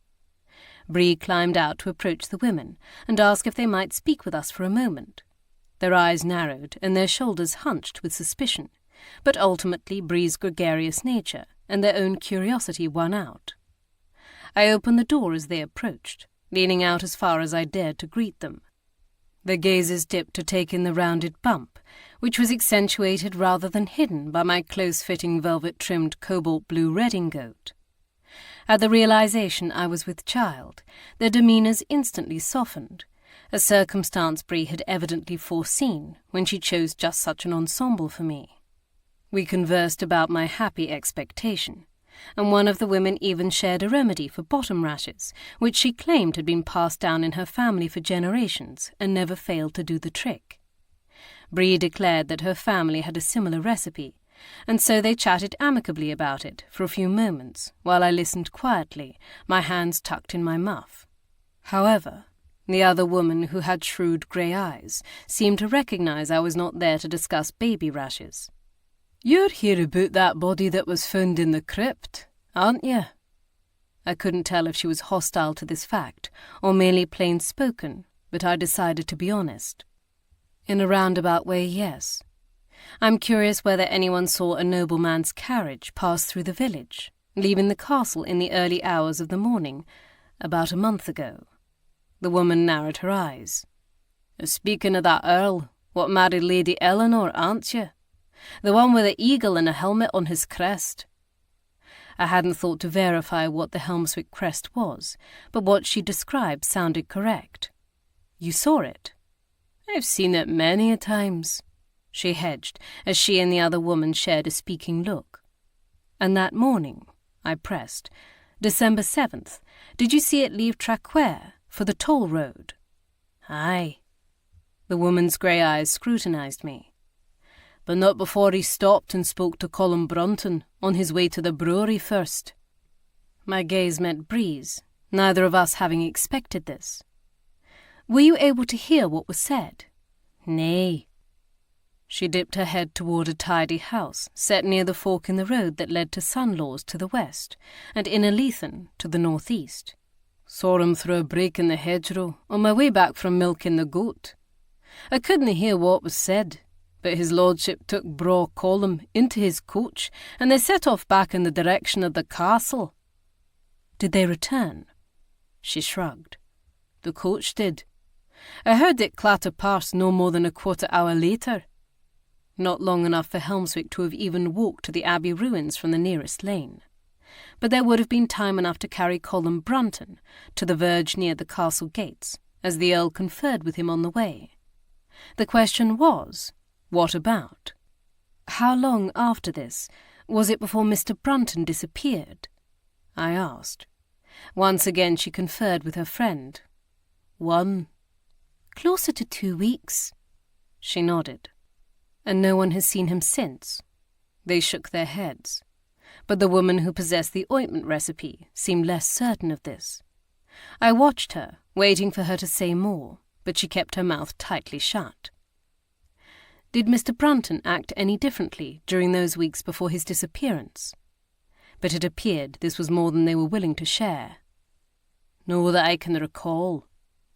Bree climbed out to approach the women and ask if they might speak with us for a moment. Their eyes narrowed and their shoulders hunched with suspicion, but ultimately Bree's gregarious nature and their own curiosity won out. I opened the door as they approached, leaning out as far as I dared to greet them. Their gazes dipped to take in the rounded bump, which was accentuated rather than hidden by my close-fitting velvet-trimmed cobalt-blue redingote. At the realization I was with child, their demeanours instantly softened, a circumstance Bree had evidently foreseen when she chose just such an ensemble for me. We conversed about my happy expectation, and one of the women even shared a remedy for bottom rashes, which she claimed had been passed down in her family for generations and never failed to do the trick. Bree declared that her family had a similar recipe, and so they chatted amicably about it for a few moments, while I listened quietly, my hands tucked in my muff. However, the other woman, who had shrewd grey eyes, seemed to recognize I was not there to discuss baby rashes. "You're here about that body that was found in the crypt, aren't you?" I couldn't tell if she was hostile to this fact or merely plain-spoken, but I decided to be honest. In a roundabout way, yes. I'm curious whether anyone saw a nobleman's carriage pass through the village, leaving the castle in the early hours of the morning, about a month ago. The woman narrowed her eyes. "Speaking of that Earl, what married Lady Eleanor, aren't you? The one with the eagle and a helmet on his crest." I hadn't thought to verify what the Helmswick crest was, but what she described sounded correct. "You saw it?" "I've seen it many a times," she hedged, as she and the other woman shared a speaking look. "And that morning," I pressed, "December 7th, did you see it leave Traquair for the toll road?" "Aye." The woman's grey eyes scrutinized me. "But not before he stopped and spoke to Colin Brunton on his way to the brewery first." My gaze met Bree's, neither of us having expected this. "Were you able to hear what was said?" "Nay." She dipped her head toward a tidy house set near the fork in the road that led to Sunlaws to the west and Innerleithen to the northeast. "Saw him through a break in the hedgerow on my way back from milking the goat. I couldn't hear what was said, but his lordship took Braw Colum into his coach, and they set off back in the direction of the castle." "Did they return?" She shrugged. "The coach did. I heard it clatter past no more than a quarter-hour later. Not long enough for Helmswick to have even walked to the Abbey ruins from the nearest lane. But there would have been time enough to carry Colin Brunton to the verge near the castle gates, as the Earl conferred with him on the way. The question was, what about? How long after this? Was it before Mr. Brunton disappeared? I asked. Once again she conferred with her friend. "1." "Closer to 2 weeks." She nodded. "And no one has seen him since?" They shook their heads. But the woman who possessed the ointment recipe seemed less certain of this. I watched her, waiting for her to say more, but she kept her mouth tightly shut. "Did Mr. Brunton act any differently during those weeks before his disappearance?" But it appeared this was more than they were willing to share. "No that I can recall,"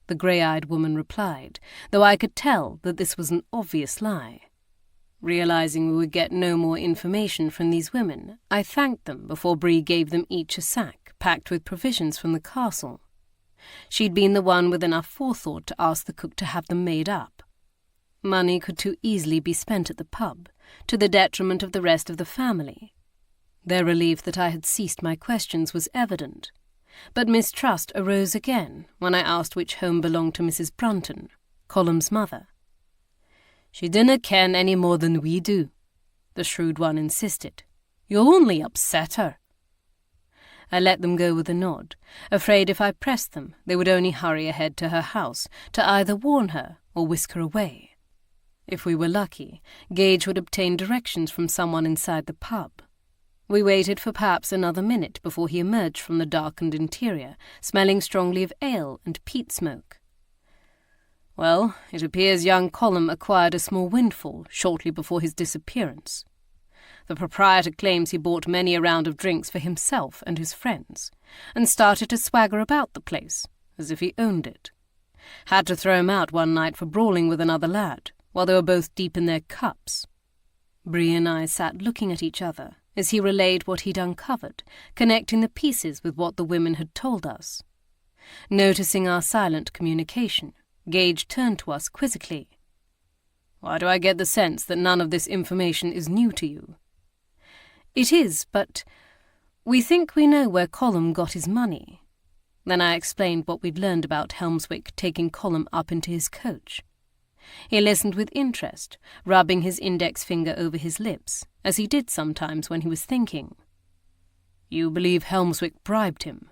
the grey-eyed woman replied, though I could tell that this was an obvious lie. Realizing we would get no more information from these women, I thanked them before Bree gave them each a sack packed with provisions from the castle. She'd been the one with enough forethought to ask the cook to have them made up. Money could too easily be spent at the pub, to the detriment of the rest of the family. Their relief that I had ceased my questions was evident, but mistrust arose again when I asked which home belonged to Mrs. Brunton, Colum's mother. "She dinna ken any more than we do," the shrewd one insisted. "You'll only upset her." I let them go with a nod, afraid if I pressed them they would only hurry ahead to her house to either warn her or whisk her away. If we were lucky, Gage would obtain directions from someone inside the pub. We waited for perhaps another minute before he emerged from the darkened interior, smelling strongly of ale and peat smoke. Well, it appears young Colum acquired a small windfall shortly before his disappearance. The proprietor claims he bought many a round of drinks for himself and his friends, and started to swagger about the place, as if he owned it. Had to throw him out one night for brawling with another lad, while they were both deep in their cups. Bree and I sat looking at each other as he relayed what he'd uncovered, connecting the pieces with what the women had told us. Noticing our silent communication, Gage turned to us quizzically. "Why do I get the sense that none of this information is new to you?" "It is, but we think we know where Colum got his money." Then I explained what we'd learned about Helmswick taking Colum up into his coach. He listened with interest, rubbing his index finger over his lips, as he did sometimes when he was thinking. "You believe Helmswick bribed him?"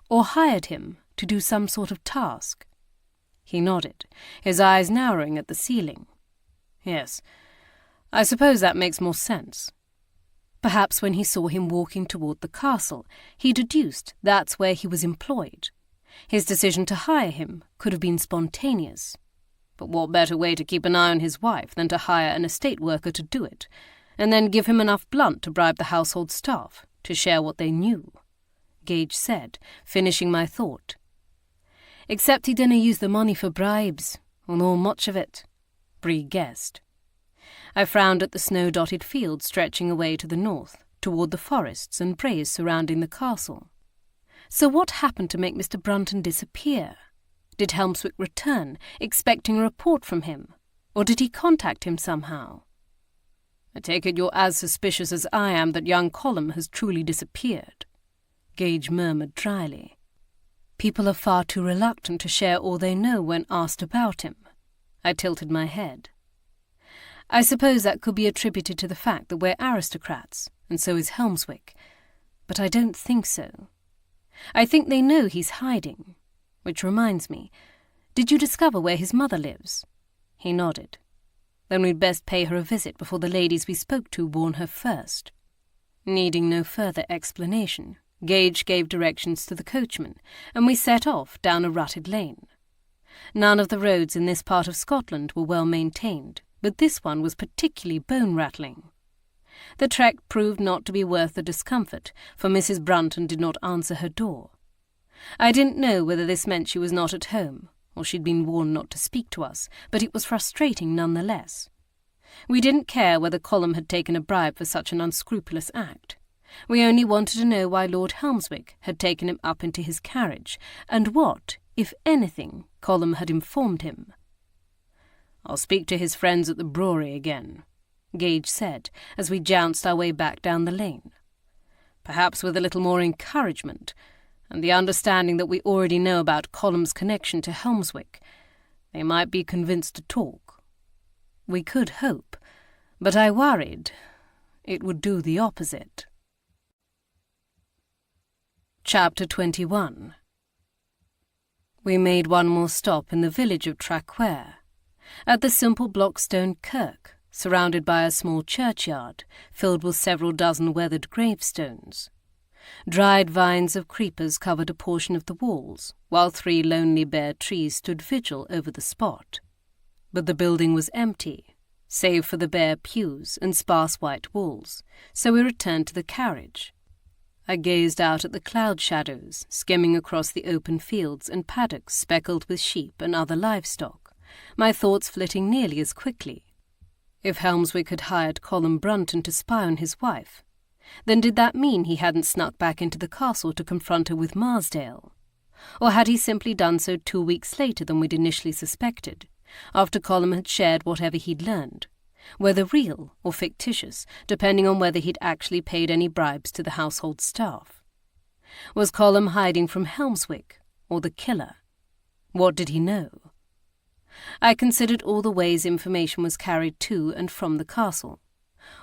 "Or hired him to do some sort of task." He nodded, his eyes narrowing at the ceiling. "Yes, I suppose that makes more sense." Perhaps when he saw him walking toward the castle, he deduced that's where he was employed. His decision to hire him could have been spontaneous. But what better way to keep an eye on his wife than to hire an estate worker to do it, and then give him enough blunt to bribe the household staff to share what they knew? Gage said, finishing my thought. "Except he didn't use the money for bribes, or nor much of it," Bree guessed. I frowned at the snow-dotted fields stretching away to the north, toward the forests and braes surrounding the castle. So what happened to make Mr. Brunton disappear? Did Helmswick return, expecting a report from him, or did he contact him somehow? "I take it you're as suspicious as I am that young Colum has truly disappeared," Gage murmured dryly. "People are far too reluctant to share all they know when asked about him." I tilted my head. "I suppose that could be attributed to the fact that we're aristocrats, and so is Helmswick, but I don't think so. I think they know he's hiding. Which reminds me, did you discover where his mother lives?" He nodded. "Then we'd best pay her a visit before the ladies we spoke to warn her first." Needing no further explanation, Gage gave directions to the coachman, and we set off down a rutted lane. None of the roads in this part of Scotland were well maintained, but this one was particularly bone-rattling. The trek proved not to be worth the discomfort, for Mrs. Brunton did not answer her door. I didn't know whether this meant she was not at home, or she'd been warned not to speak to us, but it was frustrating nonetheless. We didn't care whether Colum had taken a bribe for such an unscrupulous act. We only wanted to know why Lord Helmswick had taken him up into his carriage, and what, if anything, Colum had informed him. "I'll speak to his friends at the brewery again," Gage said, as we jounced our way back down the lane. "Perhaps with a little more encouragement, and the understanding that we already know about Colum's connection to Helmswick, they might be convinced to talk." We could hope, but I worried it would do the opposite. Chapter 21. We made one more stop in the village of Traquair, at the simple block-stone kirk, surrounded by a small churchyard filled with several dozen weathered gravestones. Dried vines of creepers covered a portion of the walls, while 3 lonely bare trees stood vigil over the spot. But the building was empty, save for the bare pews and sparse white walls, so we returned to the carriage. I gazed out at the cloud shadows skimming across the open fields and paddocks speckled with sheep and other livestock, my thoughts flitting nearly as quickly. If Helmswick had hired Colum Brunton to spy on his wife, then did that mean he hadn't snuck back into the castle to confront her with Marsdale? Or had he simply done so 2 weeks later than we'd initially suspected, after Colum had shared whatever he'd learned, whether real or fictitious, depending on whether he'd actually paid any bribes to the household staff? Was Colum hiding from Helmswick, or the killer? What did he know? I considered all the ways information was carried to and from the castle,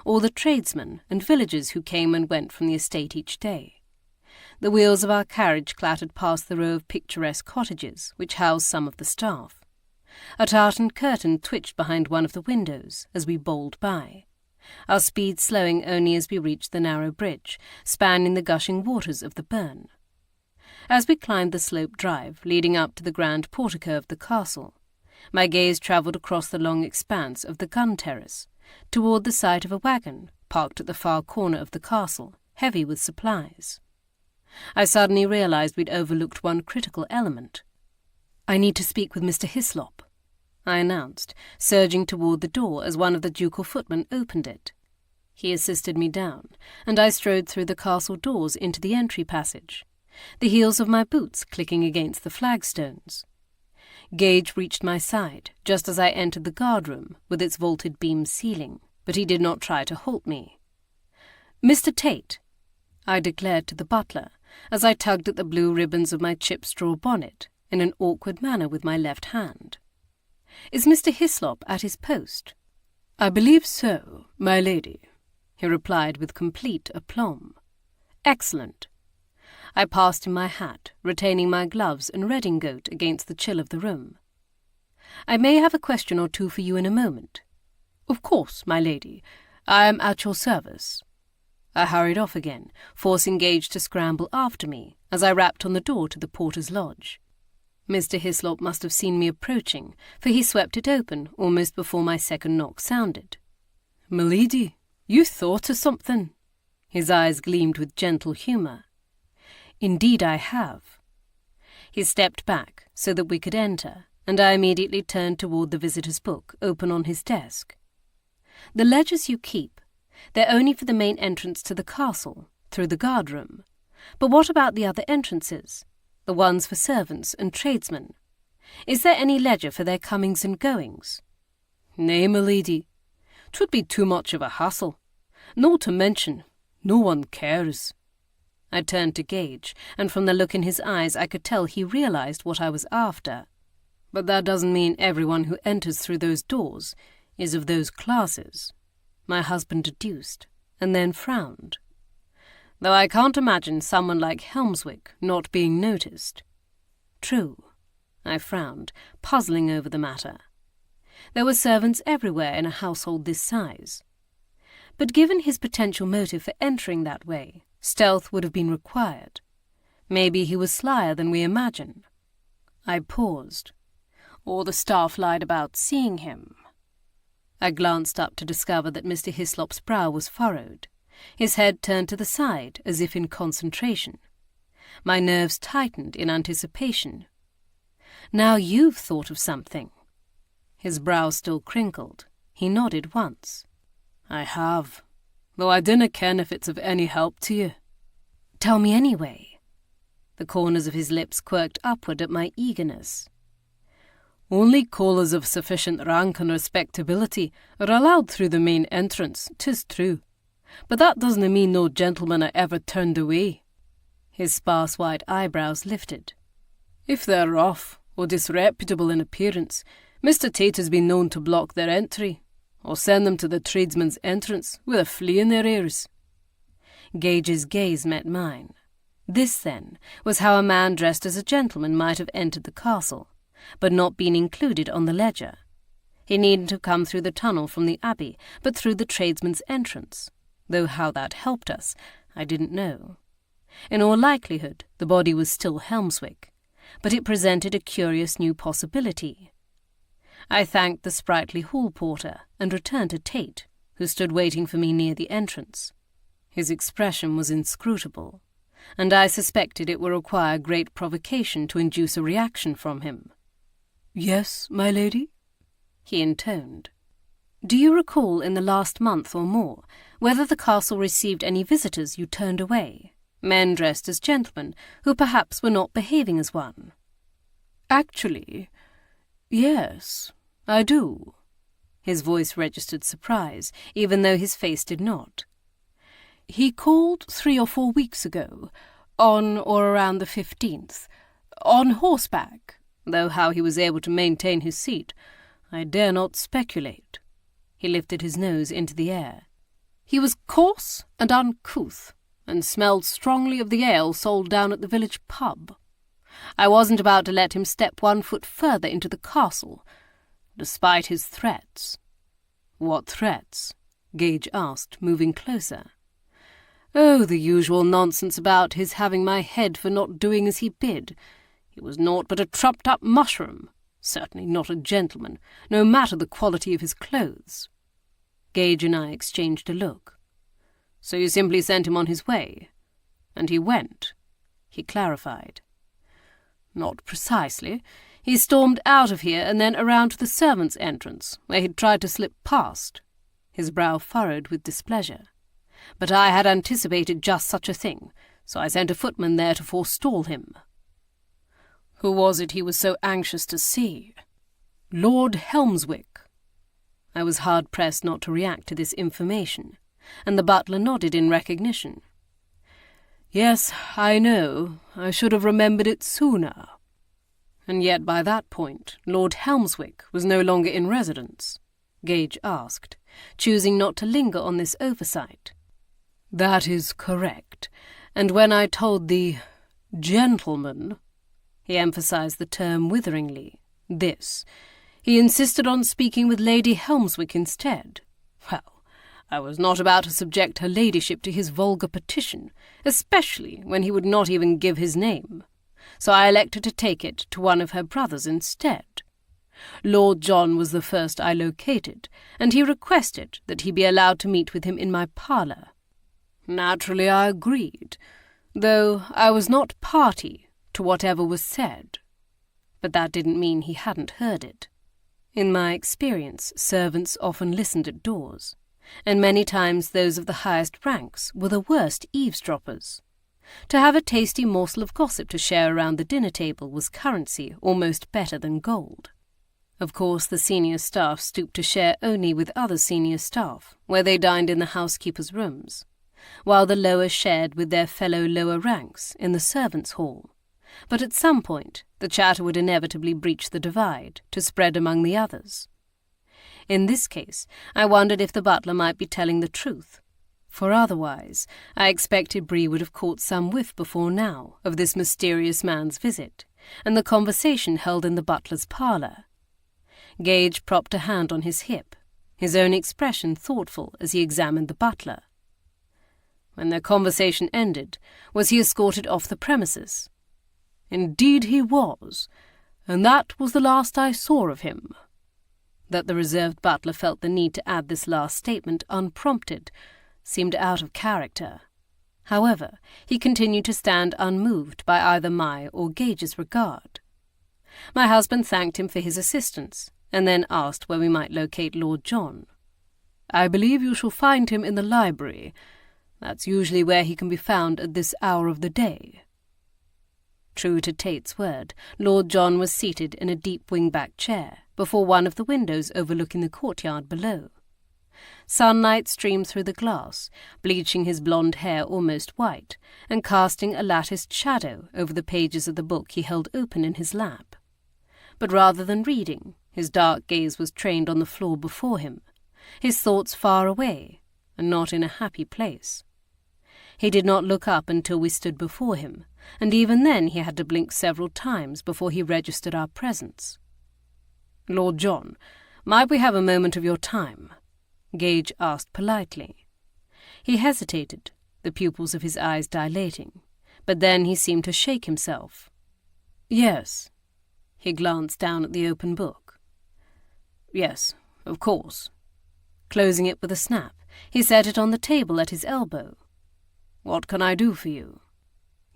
all the tradesmen and villagers who came and went from the estate each day. The wheels of our carriage clattered past the row of picturesque cottages which housed some of the staff. A tartan curtain twitched behind one of the windows as we bowled by, our speed slowing only as we reached the narrow bridge, spanning the gushing waters of the burn. As we climbed the sloped drive leading up to the grand portico of the castle, my gaze travelled across the long expanse of the gun terrace, toward the sight of a wagon parked at the far corner of the castle, heavy with supplies. I suddenly realized we'd overlooked one critical element. "I need to speak with Mr. Hislop," I announced, surging toward the door as one of the ducal footmen opened it. He assisted me down, and I strode through the castle doors into the entry passage, the heels of my boots clicking against the flagstones. Gage reached my side just as I entered the guard-room with its vaulted beam ceiling, but he did not try to halt me. "Mr. Tate," I declared to the butler, as I tugged at the blue ribbons of my chip straw bonnet in an awkward manner with my left hand. "Is Mr. Hislop at his post?" "I believe so, my lady," he replied with complete aplomb. "Excellent." I passed him my hat, retaining my gloves and redingote against the chill of the room. "I may have a question or two for you in a moment." "Of course, my lady. I am at your service." I hurried off again, forcing Gage to scramble after me as I rapped on the door to the porter's lodge. Mr. Hislop must have seen me approaching, for he swept it open almost before my second knock sounded. "Milady, you thought of something?" His eyes gleamed with gentle humour. "Indeed I have." He stepped back so that we could enter, and I immediately turned toward the visitor's book open on his desk. "The ledgers you keep, they're only for the main entrance to the castle, through the guard-room. But what about the other entrances, the ones for servants and tradesmen? Is there any ledger for their comings and goings?" "Nay, milady. 'Twould be too much of a hassle. No to mention, no one cares." I turned to Gage, and from the look in his eyes I could tell he realized what I was after. "But that doesn't mean everyone who enters through those doors is of those classes," my husband deduced, and then frowned. "Though I can't imagine someone like Helmswick not being noticed." "True," I frowned, puzzling over the matter. There were servants everywhere in a household this size. But given his potential motive for entering that way, stealth would have been required. Maybe he was slyer than we imagine. I paused. Or the staff lied about seeing him. I glanced up to discover that Mr. Hislop's brow was furrowed, his head turned to the side as if in concentration. My nerves tightened in anticipation. "Now you've thought of something." His brow still crinkled. He nodded once. "I have, though I dinna ken if it's of any help to you." "Tell me anyway." The corners of his lips quirked upward at my eagerness. "Only callers of sufficient rank and respectability are allowed through the main entrance, 'tis true. But that doesn't mean no gentlemen are ever turned away." His sparse white eyebrows lifted. "If they're rough or disreputable in appearance, Mr. Tate has been known to block their entry, or send them to the tradesman's entrance with a flea in their ears." Gage's gaze met mine. This, then, was how a man dressed as a gentleman might have entered the castle, but not been included on the ledger. He needn't have come through the tunnel from the abbey, but through the tradesman's entrance, though how that helped us, I didn't know. In all likelihood, the body was still Helmswick, but it presented a curious new possibility. I thanked the sprightly hall porter and returned to Tate, who stood waiting for me near the entrance. His expression was inscrutable, and I suspected it would require great provocation to induce a reaction from him. "Yes, my lady?" he intoned. "Do you recall in the last month or more whether the castle received any visitors you turned away, men dressed as gentlemen who perhaps were not behaving as one?" "Actually, yes, I do." His voice registered surprise, even though his face did not. "He called 3 or 4 weeks ago, on or around the 15th, on horseback, though how he was able to maintain his seat, I dare not speculate." He lifted his nose into the air. "He was coarse and uncouth, and smelled strongly of the ale sold down at the village pub. I wasn't about to let him step 1 foot further into the castle, despite his threats." "What threats?" Gage asked, moving closer. "Oh, the usual nonsense about his having my head for not doing as he bid. He was naught but a trumped-up mushroom. Certainly not a gentleman, no matter the quality of his clothes." Gage and I exchanged a look. "So you simply sent him on his way? And he went?" he clarified. "Not precisely. He stormed out of here and then around to the servants' entrance, where he'd tried to slip past." His brow furrowed with displeasure. "But I had anticipated just such a thing, so I sent a footman there to forestall him." "Who was it he was so anxious to see?" "Lord Helmswick." I was hard-pressed not to react to this information, and the butler nodded in recognition. "Yes, I know. I should have remembered it sooner." "And yet by that point Lord Helmswick was no longer in residence?" Gage asked, choosing not to linger on this oversight. "That is correct. And when I told the gentleman," he emphasized the term witheringly, "this, he insisted on speaking with Lady Helmswick instead. Well, I was not about to subject her ladyship to his vulgar petition, especially when he would not even give his name, so I elected to take it to one of her brothers instead. Lord John was the first I located, and he requested that he be allowed to meet with him in my parlour. Naturally I agreed, though I was not party to whatever was said. But that didn't mean he hadn't heard it. In my experience, servants often listened at doors, and many times those of the highest ranks were the worst eavesdroppers. To have a tasty morsel of gossip to share around the dinner table was currency almost better than gold. Of course, the senior staff stooped to share only with other senior staff, where they dined in the housekeeper's rooms, while the lower shared with their fellow lower ranks in the servants' hall. But at some point, the chatter would inevitably breach the divide to spread among the others. In this case, I wondered if the butler might be telling the truth, for otherwise I expected Bree would have caught some whiff before now of this mysterious man's visit, and the conversation held in the butler's parlour. Gage propped a hand on his hip, his own expression thoughtful as he examined the butler. When their conversation ended, was he escorted off the premises? Indeed he was, and that was the last I saw of him. That the reserved butler felt the need to add this last statement unprompted seemed out of character. However, he continued to stand unmoved by either my or Gage's regard. My husband thanked him for his assistance, and then asked where we might locate Lord John. "I believe you shall find him in the library. That's usually where he can be found at this hour of the day." True to Tate's word, Lord John was seated in a deep wing-back chair before one of the windows overlooking the courtyard below. Sunlight streamed through the glass, bleaching his blonde hair almost white, and casting a latticed shadow over the pages of the book he held open in his lap. But rather than reading, his dark gaze was trained on the floor before him, his thoughts far away, and not in a happy place. He did not look up until we stood before him, and even then he had to blink several times before he registered our presence. "Lord John, might we have a moment of your time?" Gage asked politely. He hesitated, the pupils of his eyes dilating, but then he seemed to shake himself. "Yes." He glanced down at the open book. "Yes, of course." Closing it with a snap, he set it on the table at his elbow. "What can I do for you?"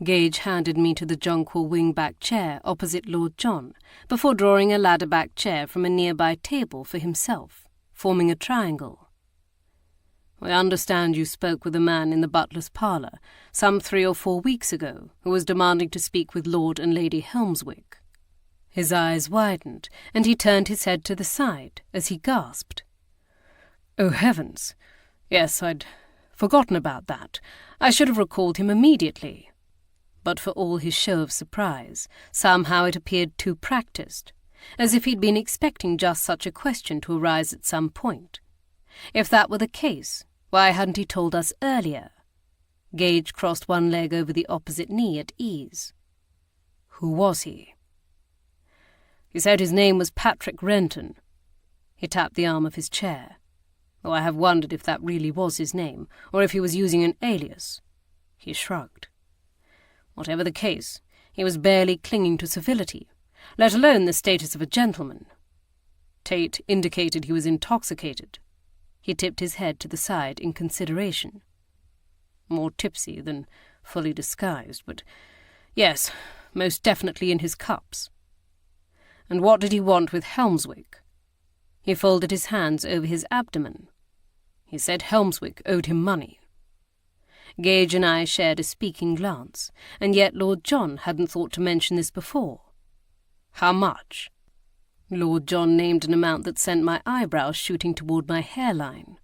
Gage handed me to the jonquil wing-back chair opposite Lord John, before drawing a ladder-back chair from a nearby table for himself, forming a triangle. "I understand you spoke with a man in the butler's parlour some 3 or 4 weeks ago who was demanding to speak with Lord and Lady Helmswick." His eyes widened, and he turned his head to the side as he gasped. "Oh, heavens! Yes, I'd forgotten about that. I should have recalled him immediately." But for all his show of surprise, somehow it appeared too practised, as if he'd been expecting just such a question to arise at some point. If that were the case, why hadn't he told us earlier? Gage crossed one leg over the opposite knee at ease. "Who was he?" "He said his name was Patrick Renton." He tapped the arm of his chair. though I have wondered if that really was his name, or if he was using an alias. He shrugged. Whatever the case, he was barely clinging to civility, let alone the status of a gentleman. Tate indicated he was intoxicated. He tipped his head to the side in consideration. More tipsy than fully disguised, but yes, most definitely in his cups. And what did he want with Helmswick? He folded his hands over his abdomen. He said Helmswick owed him money. Gage and I shared a speaking glance, and yet Lord John hadn't thought to mention this before. How much? Lord John named an amount that sent my eyebrows shooting toward my hairline.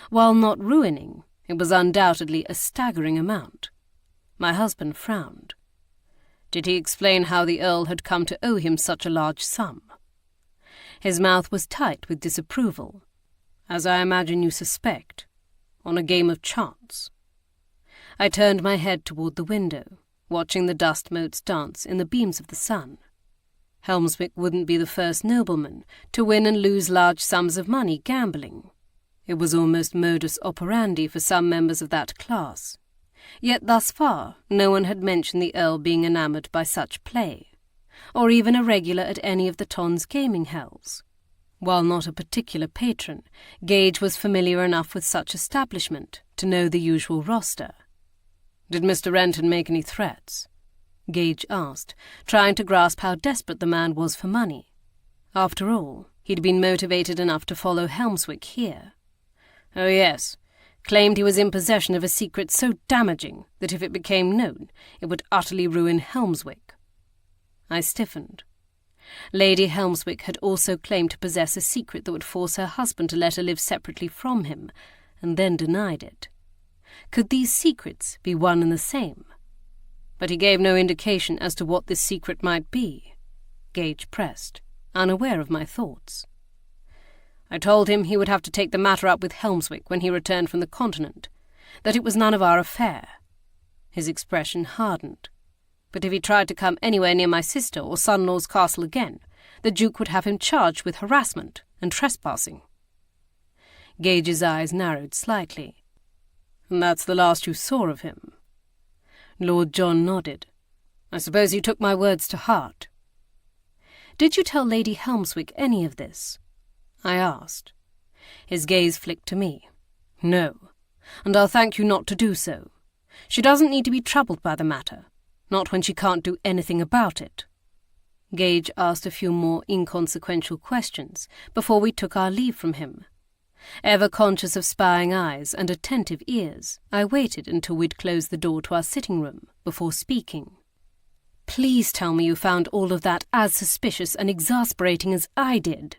While not ruining, it was undoubtedly a staggering amount. My husband frowned. Did he explain how the Earl had come to owe him such a large sum? His mouth was tight with disapproval, as I imagine you suspect, on a game of chance. I turned my head toward the window, watching the dust motes dance in the beams of the sun. Helmswick wouldn't be the first nobleman to win and lose large sums of money gambling. It was almost modus operandi for some members of that class. Yet thus far no one had mentioned the Earl being enamoured by such play, or even a regular at any of the Ton's gaming hells. While not a particular patron, Gage was familiar enough with such establishment to know the usual roster. Did Mr. Renton make any threats? Gage asked, trying to grasp how desperate the man was for money. After all, he'd been motivated enough to follow Helmswick here. Oh yes, claimed he was in possession of a secret so damaging that if it became known, it would utterly ruin Helmswick. I stiffened. Lady Helmswick had also claimed to possess a secret that would force her husband to let her live separately from him, and then denied it. Could these secrets be one and the same? But he gave no indication as to what this secret might be. Gage pressed, unaware of my thoughts. I told him he would have to take the matter up with Helmswick when he returned from the continent, that it was none of our affair. His expression hardened. But if he tried to come anywhere near my sister or son-in-law's castle again, the Duke would have him charged with harassment and trespassing. Gage's eyes narrowed slightly. And that's the last you saw of him? Lord John nodded. I suppose you took my words to heart. Did you tell Lady Helmswick any of this? I asked. His gaze flicked to me. No, and I'll thank you not to do so. She doesn't need to be troubled by the matter, not when she can't do anything about it. Gage asked a few more inconsequential questions before we took our leave from him. Ever conscious of spying eyes and attentive ears, I waited until we'd closed the door to our sitting room before speaking. Please tell me you found all of that as suspicious and exasperating as I did,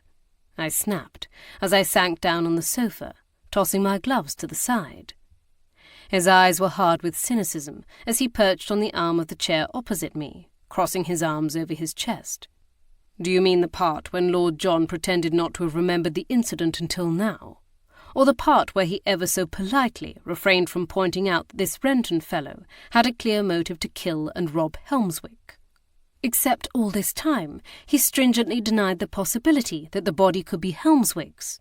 I snapped as I sank down on the sofa, tossing my gloves to the side. His eyes were hard with cynicism as he perched on the arm of the chair opposite me, crossing his arms over his chest. Do you mean the part when Lord John pretended not to have remembered the incident until now? Or the part where he ever so politely refrained from pointing out that this Renton fellow had a clear motive to kill and rob Helmswick? Except all this time, he stringently denied the possibility that the body could be Helmswick's.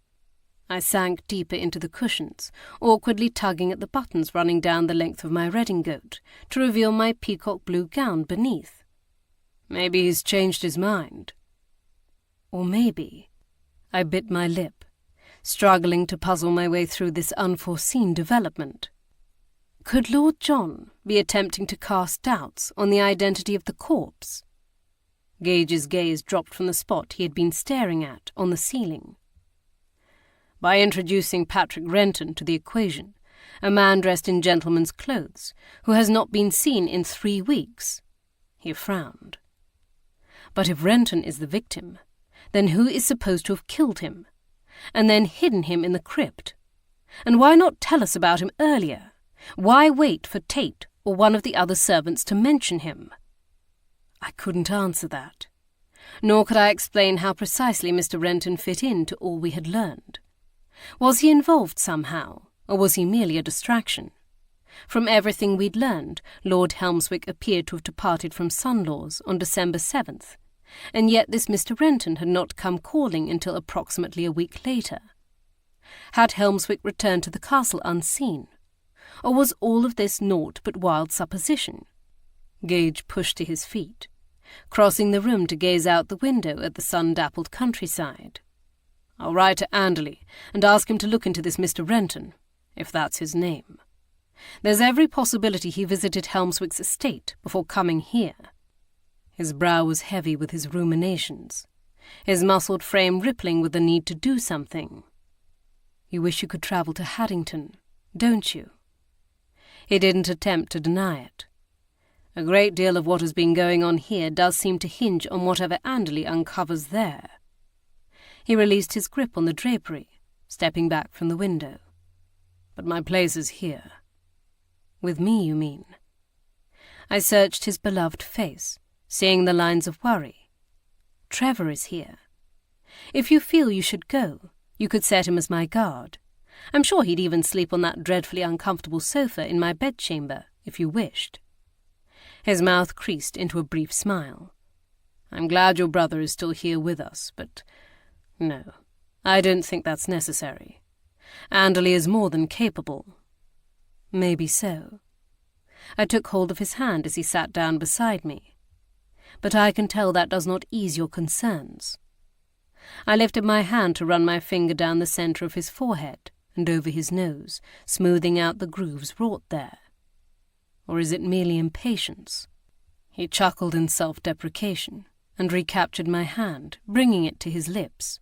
I sank deeper into the cushions, awkwardly tugging at the buttons running down the length of my redingote to reveal my peacock blue gown beneath. Maybe he's changed his mind. Or maybe... I bit my lip, struggling to puzzle my way through this unforeseen development. Could Lord John be attempting to cast doubts on the identity of the corpse? Gage's gaze dropped from the spot he had been staring at on the ceiling. By introducing Patrick Renton to the equation, a man dressed in gentleman's clothes, who has not been seen in 3 weeks, he frowned. But if Renton is the victim, then who is supposed to have killed him, and then hidden him in the crypt? And why not tell us about him earlier? Why wait for Tate or one of the other servants to mention him? I couldn't answer that, nor could I explain how precisely Mr. Renton fit into all we had learned. Was he involved somehow, or was he merely a distraction? From everything we'd learned, Lord Helmswick appeared to have departed from Sunlaws on December 7th, and yet this Mr. Renton had not come calling until approximately a week later. Had Helmswick returned to the castle unseen? Or was all of this naught but wild supposition? Gage pushed to his feet, crossing the room to gaze out the window at the sun-dappled countryside. "I'll write to Anderley and ask him to look into this Mr. Renton, if that's his name. There's every possibility he visited Helmswick's estate before coming here." His brow was heavy with his ruminations, his muscled frame rippling with the need to do something. "You wish you could travel to Haddington, don't you?" He didn't attempt to deny it. "A great deal of what has been going on here does seem to hinge on whatever Anderley uncovers there." He released his grip on the drapery, stepping back from the window. "But my place is here." "With me, you mean?" I searched his beloved face, seeing the lines of worry. "Trevor is here. If you feel you should go, you could set him as my guard. I'm sure he'd even sleep on that dreadfully uncomfortable sofa in my bedchamber, if you wished." His mouth creased into a brief smile. "I'm glad your brother is still here with us, but no, I don't think that's necessary. Anderley is more than capable." "Maybe so." I took hold of his hand as he sat down beside me. "But I can tell that does not ease your concerns." I lifted my hand to run my finger down the centre of his forehead and over his nose, smoothing out the grooves wrought there. "Or is it merely impatience?" He chuckled in self-deprecation and recaptured my hand, bringing it to his lips.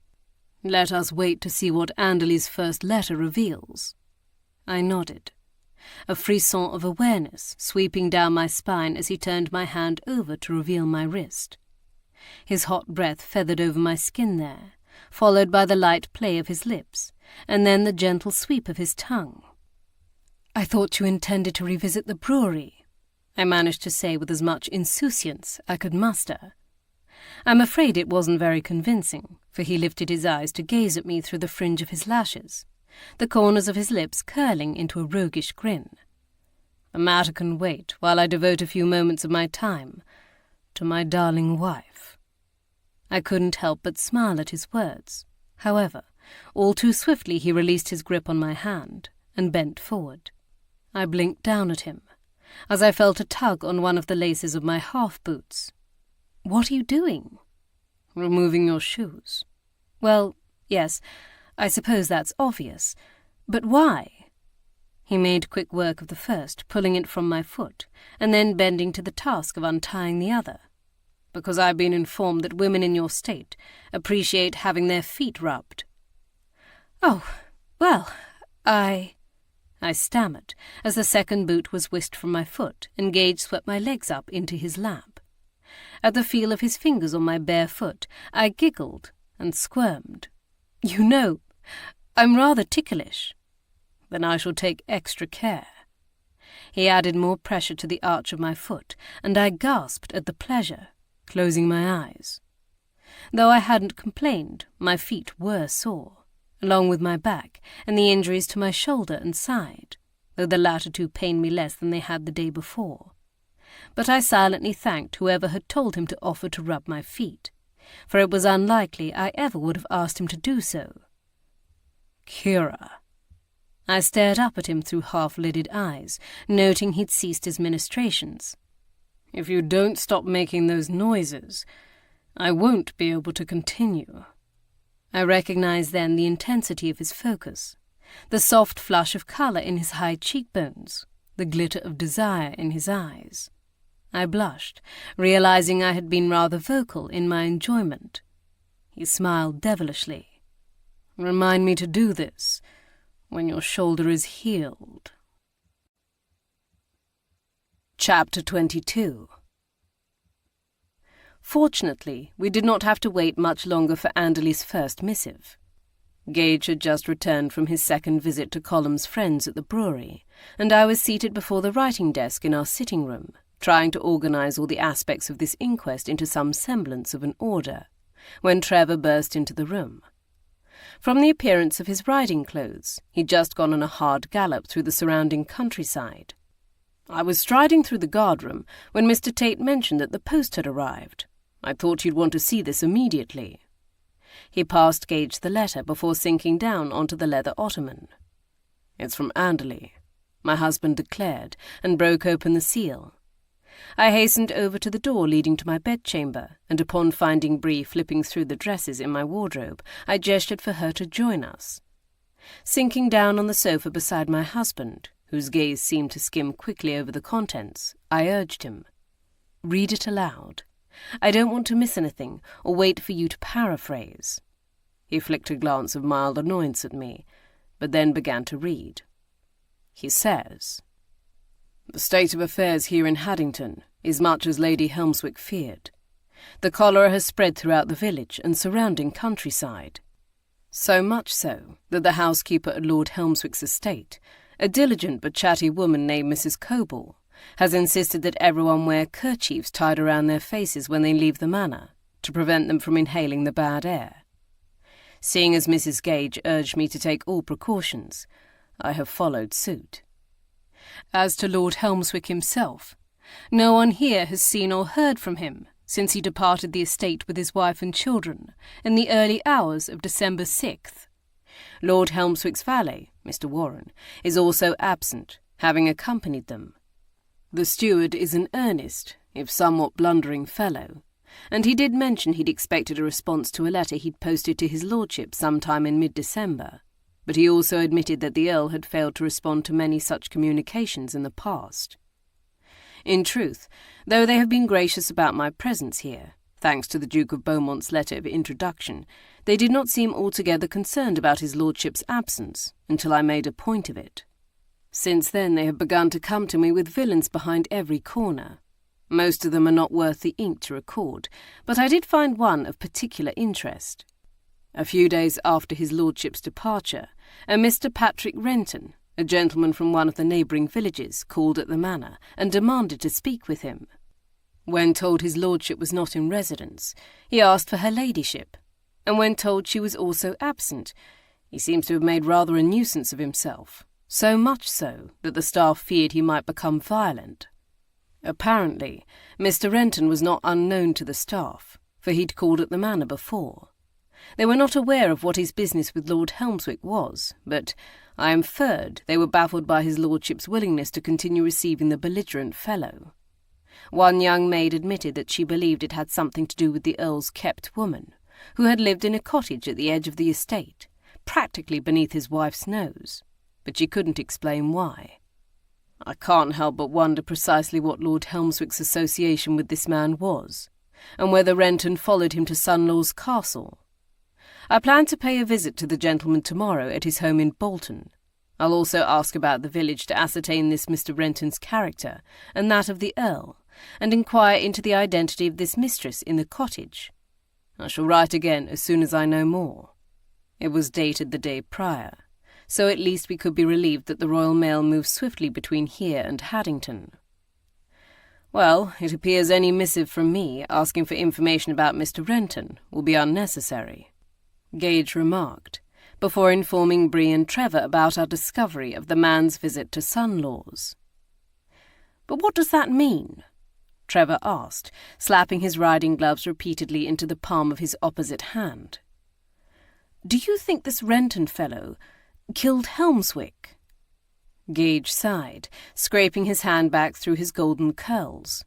"Let us wait to see what Anderley's first letter reveals." I nodded, a frisson of awareness sweeping down my spine as he turned my hand over to reveal my wrist. His hot breath feathered over my skin there, followed by the light play of his lips, and then the gentle sweep of his tongue. "I thought you intended to revisit the brewery," I managed to say with as much insouciance I could muster. I'm afraid it wasn't very convincing, for he lifted his eyes to gaze at me through the fringe of his lashes, the corners of his lips curling into a roguish grin. "The matter can wait while I devote a few moments of my time to my darling wife." I couldn't help but smile at his words. However, all too swiftly he released his grip on my hand and bent forward. I blinked down at him, as I felt a tug on one of the laces of my half-boots. "What are you doing?" "Removing your shoes." "Well, yes, I suppose that's obvious. But why?" He made quick work of the first, pulling it from my foot, and then bending to the task of untying the other. "Because I've been informed that women in your state appreciate having their feet rubbed." "Oh, well, I stammered, as the second boot was whisked from my foot and Gage swept my legs up into his lap. At the feel of his fingers on my bare foot, I giggled and squirmed. "You know, I'm rather ticklish." "Then I shall take extra care." He added more pressure to the arch of my foot, and I gasped at the pleasure, closing my eyes. Though I hadn't complained, my feet were sore, along with my back and the injuries to my shoulder and side, though the latter two pained me less than they had the day before. But I silently thanked whoever had told him to offer to rub my feet, for it was unlikely I ever would have asked him to do so. "Kiera." I stared up at him through half-lidded eyes, noting he'd ceased his ministrations. "If you don't stop making those noises, I won't be able to continue." I recognized then the intensity of his focus, the soft flush of colour in his high cheekbones, the glitter of desire in his eyes. I blushed, realizing I had been rather vocal in my enjoyment. He smiled devilishly. "Remind me to do this when your shoulder is healed." Chapter 22. Fortunately, we did not have to wait much longer for Anderley's first missive. Gage had just returned from his second visit to Column's friends at the brewery, and I was seated before the writing desk in our sitting room, trying to organize all the aspects of this inquest into some semblance of an order, when Trevor burst into the room. From the appearance of his riding clothes, he'd just gone on a hard gallop through the surrounding countryside. "I was striding through the guardroom when Mr. Tate mentioned that the post had arrived. I thought you'd want to see this immediately." He passed Gage the letter before sinking down onto the leather ottoman. "It's from Anderley," my husband declared, and broke open the seal. I hastened over to the door leading to my bedchamber, and upon finding Bree flipping through the dresses in my wardrobe, I gestured for her to join us. Sinking down on the sofa beside my husband, whose gaze seemed to skim quickly over the contents, I urged him, "Read it aloud. I don't want to miss anything, or wait for you to paraphrase." He flicked a glance of mild annoyance at me, but then began to read. He says, "The state of affairs here in Haddington is much as Lady Helmswick feared. The cholera has spread throughout the village and surrounding countryside. So much so that the housekeeper at Lord Helmswick's estate, a diligent but chatty woman named Mrs. Coble, has insisted that everyone wear kerchiefs tied around their faces when they leave the manor, to prevent them from inhaling the bad air. Seeing as Mrs. Gage urged me to take all precautions, I have followed suit. As to Lord Helmswick himself, no one here has seen or heard from him since he departed the estate with his wife and children in the early hours of December 6th. Lord Helmswick's valet, Mr. Warren, is also absent, having accompanied them. The steward is an earnest, if somewhat blundering fellow, and he did mention he'd expected a response to a letter he'd posted to his lordship sometime in mid-December, but he also admitted that the Earl had failed to respond to many such communications in the past. In truth, though they have been gracious about my presence here, thanks to the Duke of Beaumont's letter of introduction, they did not seem altogether concerned about his lordship's absence until I made a point of it. Since then they have begun to come to me with villains behind every corner. Most of them are not worth the ink to record, but I did find one of particular interest. A few days after his lordship's departure, a Mr. Patrick Renton, a gentleman from one of the neighbouring villages, called at the manor and demanded to speak with him. When told his lordship was not in residence, he asked for her ladyship, and when told she was also absent, he seems to have made rather a nuisance of himself, so much so that the staff feared he might become violent. Apparently, Mr. Renton was not unknown to the staff, for he'd called at the manor before. They were not aware of what his business with Lord Helmswick was, but I inferred they were baffled by his lordship's willingness to continue receiving the belligerent fellow. One young maid admitted that she believed it had something to do with the Earl's kept woman, who had lived in a cottage at the edge of the estate, practically beneath his wife's nose, but she couldn't explain why. I can't help but wonder precisely what Lord Helmswick's association with this man was, and whether Renton followed him to Sunlaw's castle. I plan to pay a visit to the gentleman tomorrow at his home in Bolton. I'll also ask about the village to ascertain this Mr. Renton's character and that of the Earl, and inquire into the identity of this mistress in the cottage. I shall write again as soon as I know more. It was dated the day prior, so at least we could be relieved that the Royal Mail moves swiftly between here and Haddington. Well, it appears any missive from me asking for information about Mr. Renton will be unnecessary, Gage remarked, before informing Bree and Trevor about our discovery of the man's visit to Sunlaw's. But what does that mean? Trevor asked, slapping his riding gloves repeatedly into the palm of his opposite hand. Do you think this Renton fellow killed Helmswick? Gage sighed, scraping his hand back through his golden curls.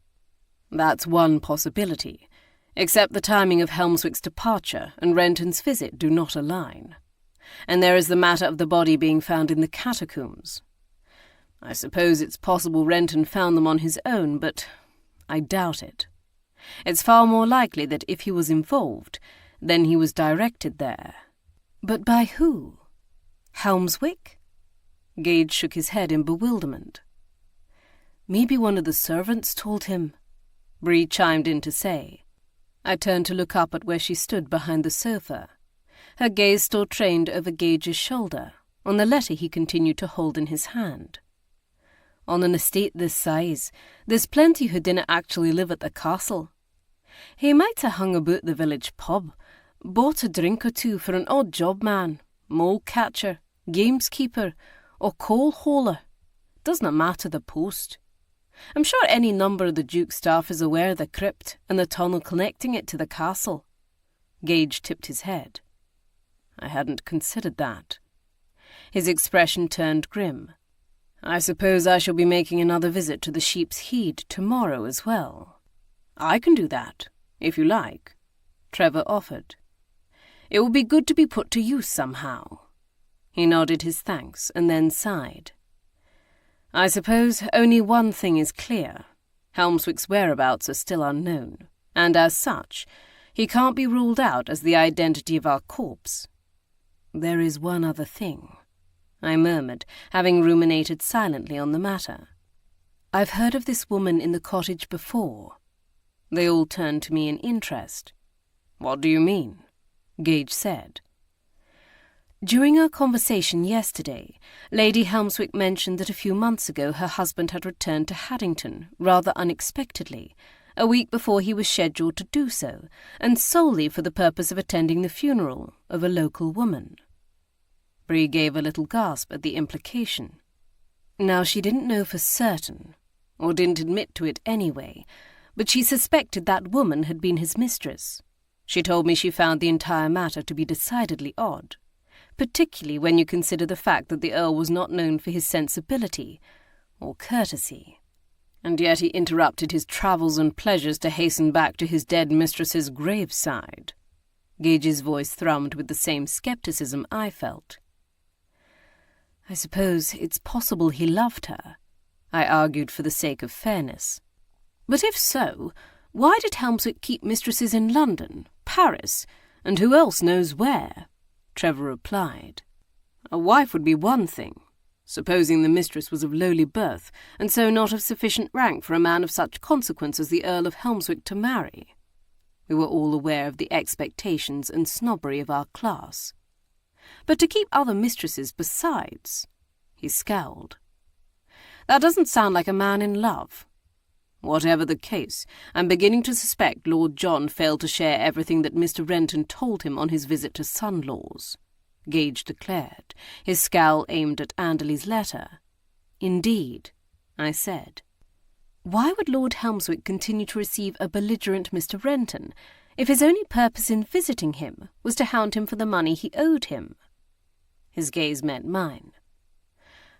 That's one possibility, except the timing of Helmswick's departure and Renton's visit do not align. And there is the matter of the body being found in the catacombs. I suppose it's possible Renton found them on his own, but I doubt it. It's far more likely that if he was involved, then he was directed there. But by who? Helmswick? Gage shook his head in bewilderment. Maybe one of the servants told him, Bree chimed in to say. I turned to look up at where she stood behind the sofa, her gaze still trained over Gage's shoulder, on the letter he continued to hold in his hand. On an estate this size, there's plenty who didn't actually live at the castle. He might have hung about the village pub, bought a drink or two for an odd job man, mole catcher, gameskeeper, or coal hauler. Doesn't matter the post. I'm sure any number of the Duke's staff is aware of the crypt and the tunnel connecting it to the castle. Gage tipped his head. I hadn't considered that. His expression turned grim. I suppose I shall be making another visit to the Sheep's Head tomorrow as well. I can do that, if you like, Trevor offered. It will be good to be put to use somehow. He nodded his thanks and then sighed. I suppose only one thing is clear. Helmswick's whereabouts are still unknown, and as such, he can't be ruled out as the identity of our corpse. There is one other thing, I murmured, having ruminated silently on the matter. I've heard of this woman in the cottage before. They all turned to me in interest. What do you mean? Gage said. During our conversation yesterday, Lady Helmswick mentioned that a few months ago her husband had returned to Haddington, rather unexpectedly, a week before he was scheduled to do so, and solely for the purpose of attending the funeral of a local woman. Bree gave a little gasp at the implication. Now, she didn't know for certain, or didn't admit to it anyway, but she suspected that woman had been his mistress. She told me she found the entire matter to be decidedly odd, particularly when you consider the fact that the Earl was not known for his sensibility or courtesy. And yet he interrupted his travels and pleasures to hasten back to his dead mistress's graveside. Gage's voice thrummed with the same skepticism I felt. I suppose it's possible he loved her, I argued for the sake of fairness. But if so, why did Helmswick keep mistresses in London, Paris, and who else knows where? Trevor replied. A wife would be one thing, supposing the mistress was of lowly birth, and so not of sufficient rank for a man of such consequence as the Earl of Helmswick to marry. We were all aware of the expectations and snobbery of our class. But to keep other mistresses besides, he scowled. That doesn't sound like a man in love. Whatever the case, I'm beginning to suspect Lord John failed to share everything that Mr. Renton told him on his visit to Sunlaws, Gage declared, his scowl aimed at Anderley's letter. Indeed, I said. Why would Lord Helmswick continue to receive a belligerent Mr. Renton if his only purpose in visiting him was to hound him for the money he owed him? His gaze met mine.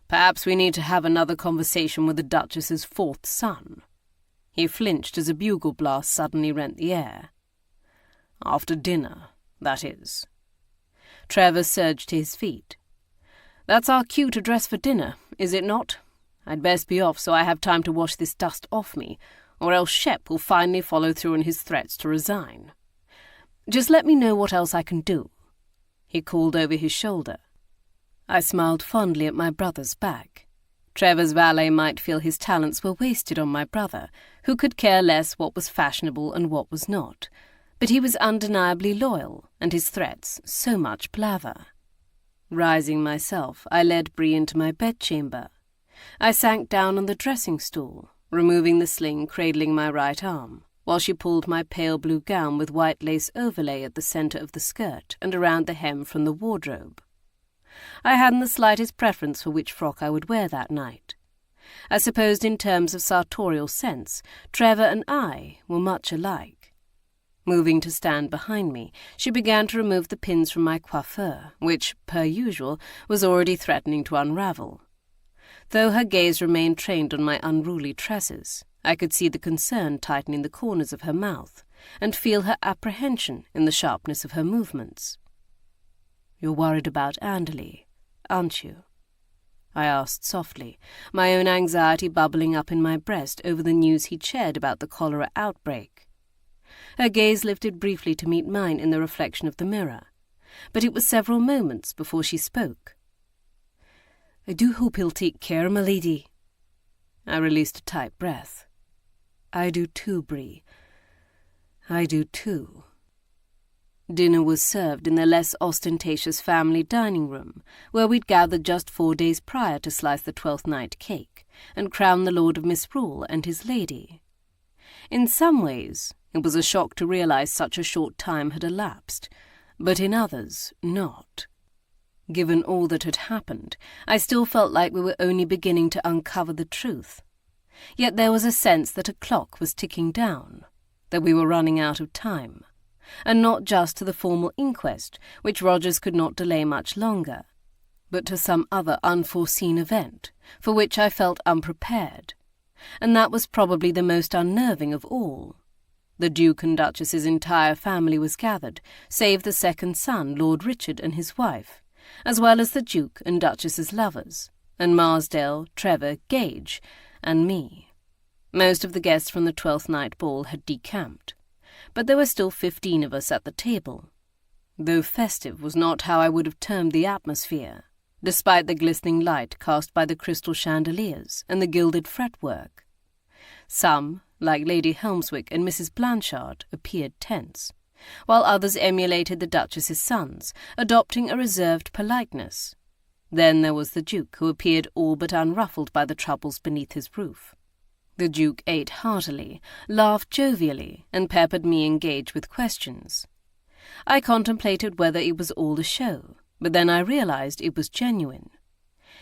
Perhaps we need to have another conversation with the Duchess's fourth son. He flinched as a bugle blast suddenly rent the air. After dinner, that is. Trevor surged to his feet. That's our cue to dress for dinner, is it not? I'd best be off so I have time to wash this dust off me, or else Shep will finally follow through on his threats to resign. Just let me know what else I can do, he called over his shoulder. I smiled fondly at my brother's back. Trevor's valet might feel his talents were wasted on my brother, who could care less what was fashionable and what was not, but he was undeniably loyal, and his threats so much blather. Rising myself, I led Bree into my bedchamber. I sank down on the dressing stool, removing the sling cradling my right arm, while she pulled my pale blue gown with white lace overlay at the centre of the skirt and around the hem from the wardrobe. I hadn't the slightest preference for which frock I would wear that night. I supposed in terms of sartorial sense, Trevor and I were much alike. Moving to stand behind me, she began to remove the pins from my coiffure, which, per usual, was already threatening to unravel. Though her gaze remained trained on my unruly tresses, I could see the concern tightening the corners of her mouth, and feel her apprehension in the sharpness of her movements. "You're worried about Anderley, aren't you?" I asked softly, my own anxiety bubbling up in my breast over the news he'd shared about the cholera outbreak. Her gaze lifted briefly to meet mine in the reflection of the mirror, but it was several moments before she spoke. "I do hope he'll take care, my lady." I released a tight breath. "I do too, Bree. I do too." Dinner was served in the less ostentatious family dining room, where we'd gathered just 4 days prior to slice the 12th Night cake and crown the Lord of Misrule and his lady. In some ways, it was a shock to realize such a short time had elapsed, but in others, not. Given all that had happened, I still felt like we were only beginning to uncover the truth. Yet there was a sense that a clock was ticking down, that we were running out of time, and not just to the formal inquest, which Rogers could not delay much longer, but to some other unforeseen event, for which I felt unprepared, and that was probably the most unnerving of all. The Duke and Duchess's entire family was gathered, save the second son, Lord Richard, and his wife, as well as the Duke and Duchess's lovers, and Marsdale, Trevor, Gage, and me. Most of the guests from the Twelfth Night ball had decamped, but there were still 15 of us at the table. Though festive was not how I would have termed the atmosphere, despite the glistening light cast by the crystal chandeliers and the gilded fretwork. Some, like Lady Helmswick and Mrs. Blanchard, appeared tense, while others emulated the Duchess's sons, adopting a reserved politeness. Then there was the Duke, who appeared all but unruffled by the troubles beneath his roof. The Duke ate heartily, laughed jovially, and peppered me and Gage with questions. I contemplated whether it was all a show, but then I realized it was genuine.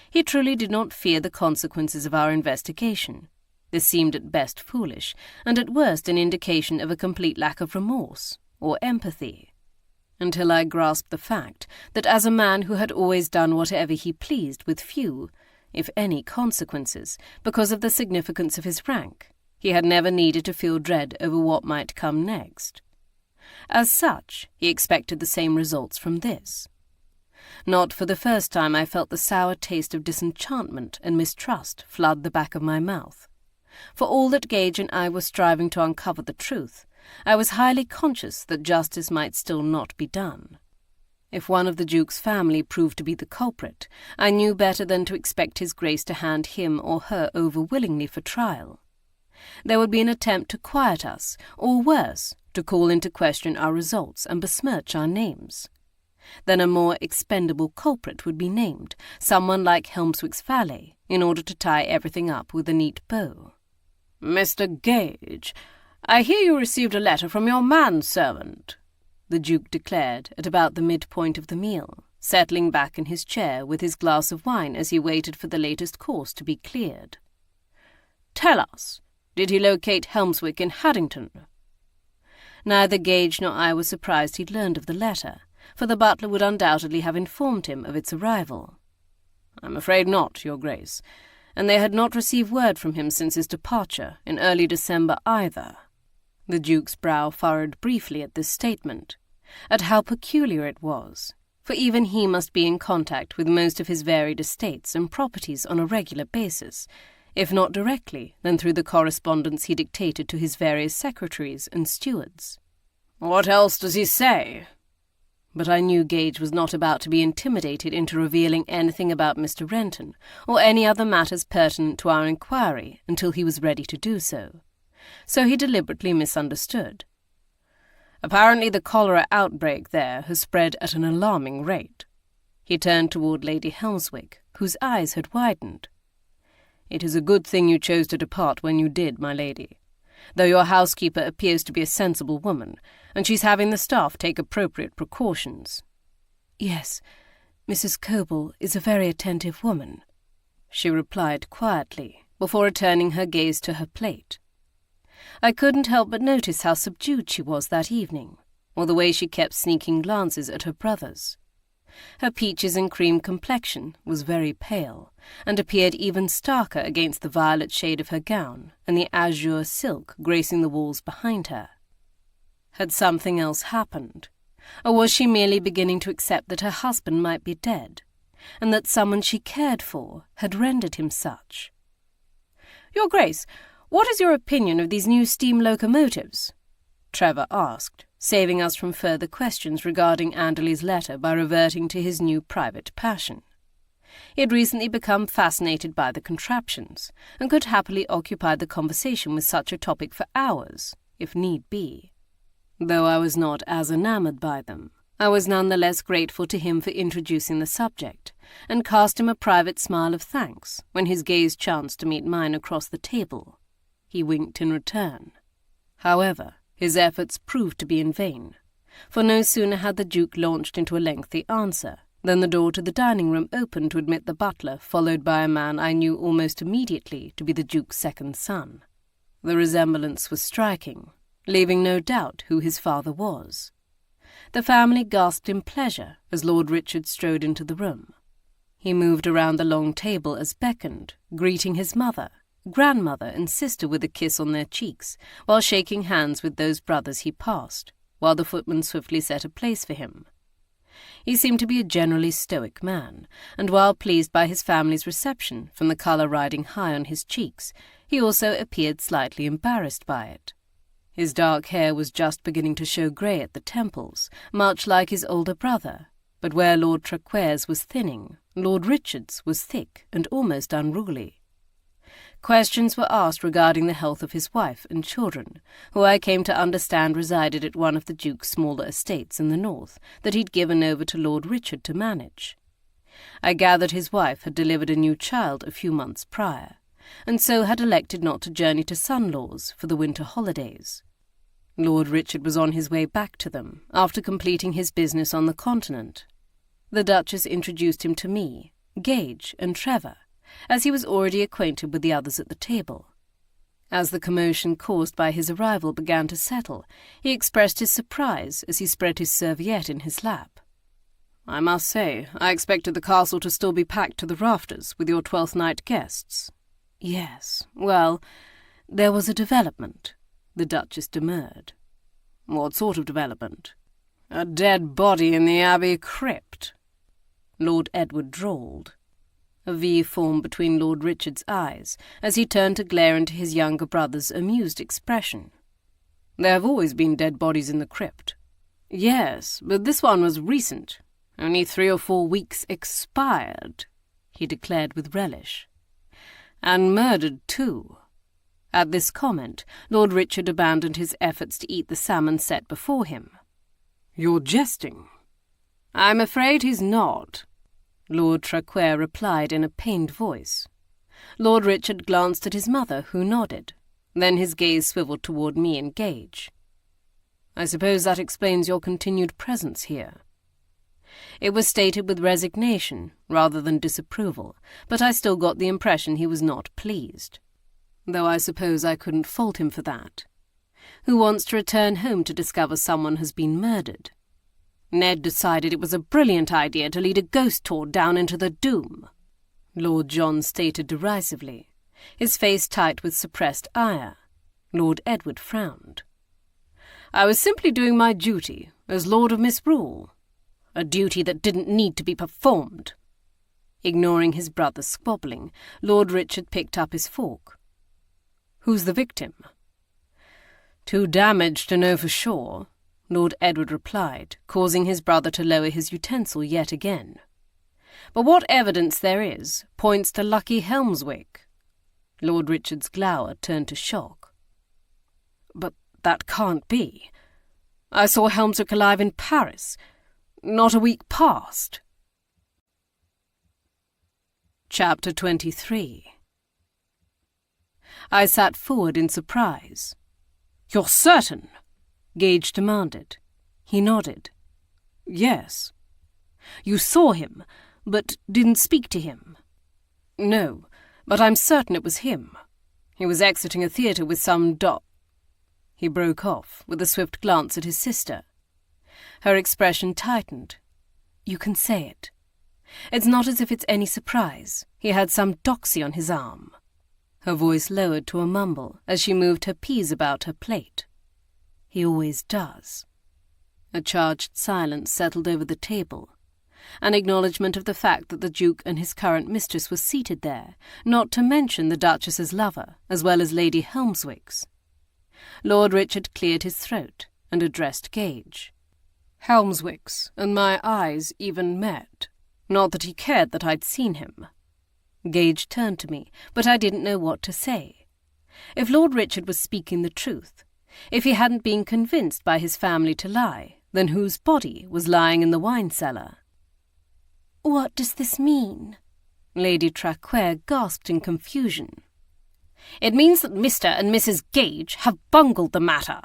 He truly did not fear the consequences of our investigation. This seemed at best foolish, and at worst an indication of a complete lack of remorse or empathy, until I grasped the fact that as a man who had always done whatever he pleased with few, if any, consequences because of the significance of his rank, he had never needed to feel dread over what might come next. As such, he expected the same results from this. Not for the first time I felt the sour taste of disenchantment and mistrust flood the back of my mouth. For all that Gage and I were striving to uncover the truth, I was highly conscious that justice might still not be done. If one of the Duke's family proved to be the culprit, I knew better than to expect His Grace to hand him or her over willingly for trial. There would be an attempt to quiet us, or worse, to call into question our results and besmirch our names. Then a more expendable culprit would be named, someone like Helmswick's valet, in order to tie everything up with a neat bow. "Mr. Gage, I hear you received a letter from your manservant," the Duke declared at about the midpoint of the meal, settling back in his chair with his glass of wine as he waited for the latest course to be cleared. "Tell us, did he locate Helmswick in Haddington?" Neither Gage nor I were surprised he'd learned of the letter, for the butler would undoubtedly have informed him of its arrival. "I'm afraid not, Your Grace, and they had not received word from him since his departure, in early December either." The Duke's brow furrowed briefly at this statement, at how peculiar it was, for even he must be in contact with most of his varied estates and properties on a regular basis, if not directly, then through the correspondence he dictated to his various secretaries and stewards. "What else does he say?" But I knew Gage was not about to be intimidated into revealing anything about Mr. Renton, or any other matters pertinent to our inquiry, until he was ready to do so. So he deliberately misunderstood. "Apparently the cholera outbreak there has spread at an alarming rate." He turned toward Lady Helmswick, whose eyes had widened. "It is a good thing you chose to depart when you did, my lady, though your housekeeper appears to be a sensible woman, and she's having the staff take appropriate precautions." "Yes, Mrs. Coble is a very attentive woman," she replied quietly, before returning her gaze to her plate. I couldn't help but notice how subdued she was that evening, or the way she kept sneaking glances at her brothers. Her peaches and cream complexion was very pale, and appeared even starker against the violet shade of her gown and the azure silk gracing the walls behind her. Had something else happened, or was she merely beginning to accept that her husband might be dead, and that someone she cared for had rendered him such? "Your Grace, what is your opinion of these new steam locomotives?" Trevor asked, saving us from further questions regarding Anderley's letter by reverting to his new private passion. He had recently become fascinated by the contraptions, and could happily occupy the conversation with such a topic for hours, if need be. Though I was not as enamoured by them, I was none the less grateful to him for introducing the subject, and cast him a private smile of thanks when his gaze chanced to meet mine across the table. He winked in return. However, his efforts proved to be in vain, for no sooner had the Duke launched into a lengthy answer than the door to the dining-room opened to admit the butler, followed by a man I knew almost immediately to be the Duke's second son. The resemblance was striking, leaving no doubt who his father was. The family gasped in pleasure as Lord Richard strode into the room. He moved around the long table as beckoned, greeting his mother, grandmother and sister with a kiss on their cheeks, while shaking hands with those brothers he passed, while the footman swiftly set a place for him. He seemed to be a generally stoic man, and while pleased by his family's reception, from the colour riding high on his cheeks, he also appeared slightly embarrassed by it. His dark hair was just beginning to show grey at the temples, much like his older brother, but where Lord Traquair's was thinning, Lord Richard's was thick and almost unruly. Questions were asked regarding the health of his wife and children, who I came to understand resided at one of the Duke's smaller estates in the north that he'd given over to Lord Richard to manage. I gathered his wife had delivered a new child a few months prior, and so had elected not to journey to son-in-law's for the winter holidays. Lord Richard was on his way back to them, after completing his business on the continent. The Duchess introduced him to me, Gage, and Trevor, as he was already acquainted with the others at the table. As the commotion caused by his arrival began to settle, he expressed his surprise as he spread his serviette in his lap. "I must say, I expected the castle to still be packed to the rafters with your 12th night guests." "Yes, well, there was a development," the Duchess demurred. "What sort of development?" "A dead body in the Abbey crypt," Lord Edward drawled. A V formed between Lord Richard's eyes as he turned to glare into his younger brother's amused expression. "There have always been dead bodies in the crypt." "Yes, but this one was recent. Only 3 or 4 weeks expired," he declared with relish. "And murdered, too." At this comment, Lord Richard abandoned his efforts to eat the salmon set before him. "You're jesting." "I'm afraid he's not," Lord Traquair replied in a pained voice. Lord Richard glanced at his mother, who nodded. Then his gaze swiveled toward me and Gage. "I suppose that explains your continued presence here." It was stated with resignation, rather than disapproval, but I still got the impression he was not pleased. Though I suppose I couldn't fault him for that. Who wants to return home to discover someone has been murdered? Ned decided it was a brilliant idea to lead a ghost tour down into the Doom, Lord John stated derisively, his face tight with suppressed ire. Lord Edward frowned. "I was simply doing my duty as Lord of Misrule, a duty that didn't need to be performed." Ignoring his brother's squabbling, Lord Richard picked up his fork. "Who's the victim?" "Too damaged to know for sure," Lord Edward replied, causing his brother to lower his utensil yet again. "But what evidence there is points to Lucky Helmswick." Lord Richard's glower turned to shock. "But that can't be. I saw Helmswick alive in Paris, not a week past." Chapter 23. I sat forward in surprise. "You're certain?" Gage demanded. He nodded. "Yes." "You saw him, but didn't speak to him?" "No, but I'm certain it was him. He was exiting a theatre with some He broke off, with a swift glance at his sister. Her expression tightened. "You can say it. It's not as if it's any surprise. He had some doxy on his arm." Her voice lowered to a mumble as she moved her peas about her plate. "He always does." A charged silence settled over the table, an acknowledgement of the fact that the Duke and his current mistress were seated there, not to mention the Duchess's lover, as well as Lady Helmswick's. Lord Richard cleared his throat and addressed Gage. "Helmswick's and my eyes even met. Not that he cared that I'd seen him." Gage turned to me, but I didn't know what to say. If Lord Richard was speaking the truth, if he hadn't been convinced by his family to lie, then whose body was lying in the wine cellar? "What does this mean?" Lady Traquair gasped in confusion. "It means that Mr. and Mrs. Gage have bungled the matter,"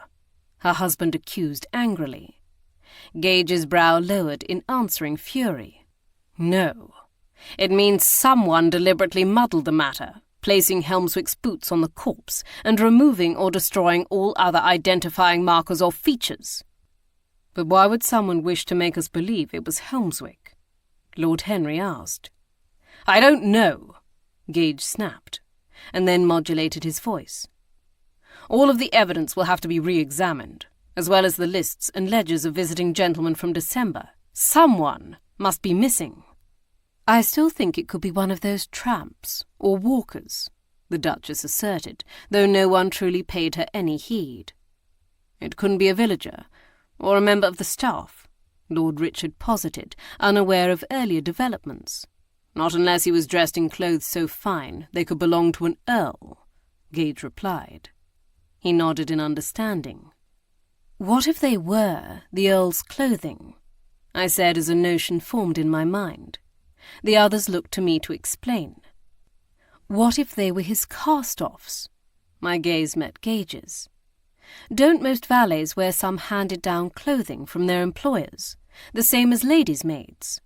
her husband accused angrily. Gage's brow lowered in answering fury. "No. It means someone deliberately muddled the matter, placing Helmswick's boots on the corpse and removing or destroying all other identifying markers or features." But why would someone wish to make us believe it was Helmswick? Lord Henry asked. I don't know, Gage snapped, and then modulated his voice. All of the evidence will have to be re-examined, as well as the lists and ledgers of visiting gentlemen from December. Someone must be missing. I still think it could be one of those tramps or walkers, the Duchess asserted, though no one truly paid her any heed. It couldn't be a villager, or a member of the staff, Lord Richard posited, unaware of earlier developments. Not unless he was dressed in clothes so fine they could belong to an earl, Gage replied. He nodded in understanding. What if they were the earl's clothing? I said as a notion formed in my mind. The others looked to me to explain. What if they were his cast-offs? My gaze met Gage's. Don't most valets wear some handed-down clothing from their employers, the same as ladies' maids?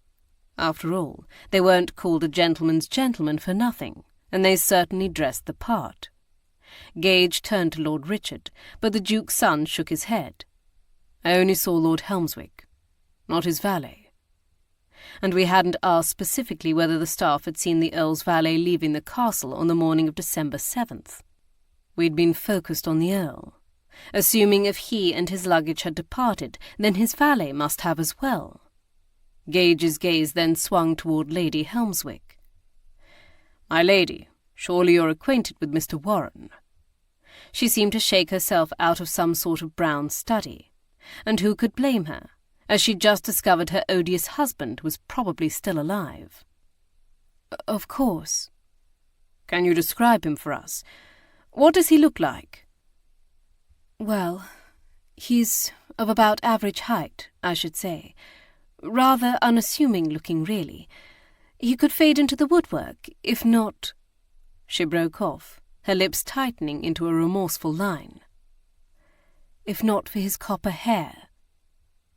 After all, they weren't called a gentleman's gentleman for nothing, and they certainly dressed the part. Gage turned to Lord Richard, but the Duke's son shook his head. I only saw Lord Helmswick, not his valet. And we hadn't asked specifically whether the staff had seen the Earl's valet leaving the castle on the morning of December 7th. We'd been focused on the Earl, assuming if he and his luggage had departed, then his valet must have as well. Gage's gaze then swung toward Lady Helmswick. My lady, surely you're acquainted with Mr. Warren. She seemed to shake herself out of some sort of brown study, and who could blame her, as she'd just discovered her odious husband was probably still alive. Of course. Can you describe him for us? What does he look like? Well, he's of about average height, I should say. Rather unassuming looking, really. He could fade into the woodwork, if not... She broke off, her lips tightening into a remorseful line. If not for his copper hair.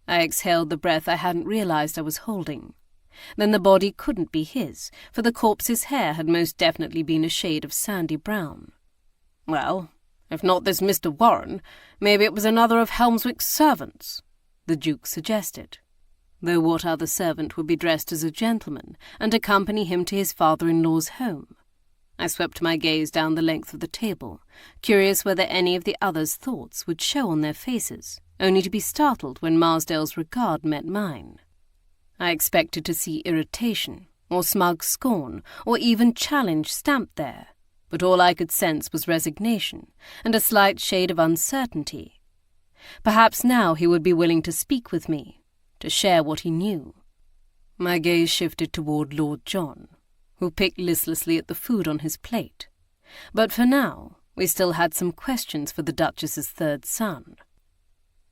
I exhaled the breath I hadn't realized I was holding. Then the body couldn't be his, for the corpse's hair had most definitely been a shade of sandy brown. Well, if not this Mr. Warren, maybe it was another of Helmswick's servants, the Duke suggested. Though what other servant would be dressed as a gentleman and accompany him to his father-in-law's home? I swept my gaze down the length of the table, curious whether any of the others' thoughts would show on their faces, only to be startled when Marsdale's regard met mine. I expected to see irritation, or smug scorn, or even challenge stamped there, but all I could sense was resignation and a slight shade of uncertainty. Perhaps now he would be willing to speak with me, to share what he knew. My gaze shifted toward Lord John, who picked listlessly at the food on his plate. But for now, we still had some questions for the Duchess's third son.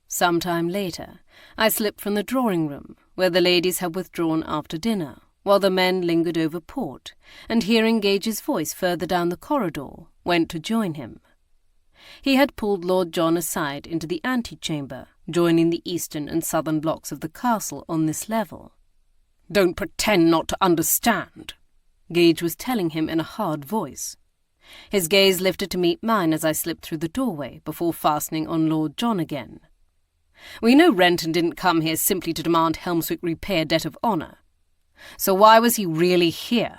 Some time later, I slipped from the drawing-room, where the ladies had withdrawn after dinner, while the men lingered over port, and hearing Gage's voice further down the corridor, went to join him. He had pulled Lord John aside into the antechamber, joining the eastern and southern blocks of the castle on this level. Don't pretend not to understand, Gage was telling him in a hard voice. His gaze lifted to meet mine as I slipped through the doorway before fastening on Lord John again. We know Renton didn't come here simply to demand Helmswick repay a debt of honour. So why was he really here?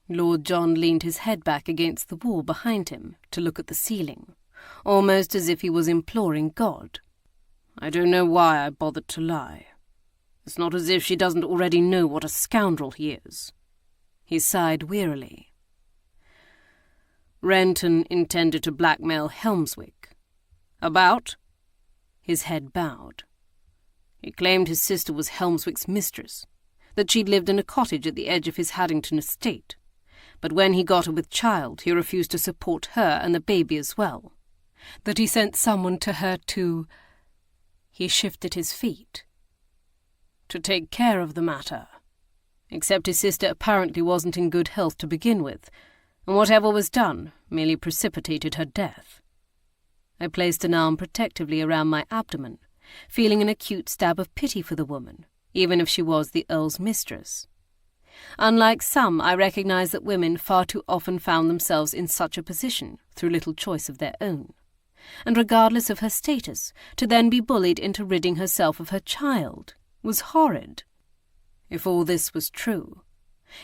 Lord John leaned his head back against the wall behind him to look at the ceiling, almost as if he was imploring God. I don't know why I bothered to lie. It's not as if she doesn't already know what a scoundrel he is. He sighed wearily. Renton intended to blackmail Helmswick. About? His head bowed. He claimed his sister was Helmswick's mistress, that she'd lived in a cottage at the edge of his Haddington estate. But when he got her with child, he refused to support her and the baby as well. That he sent someone to her to... He shifted his feet. To take care of the matter. Except his sister apparently wasn't in good health to begin with, and whatever was done merely precipitated her death. I placed an arm protectively around my abdomen, feeling an acute stab of pity for the woman, even if she was the Earl's mistress. Unlike some, I recognized that women far too often found themselves in such a position through little choice of their own, and regardless of her status, to then be bullied into ridding herself of her child, was horrid. If all this was true,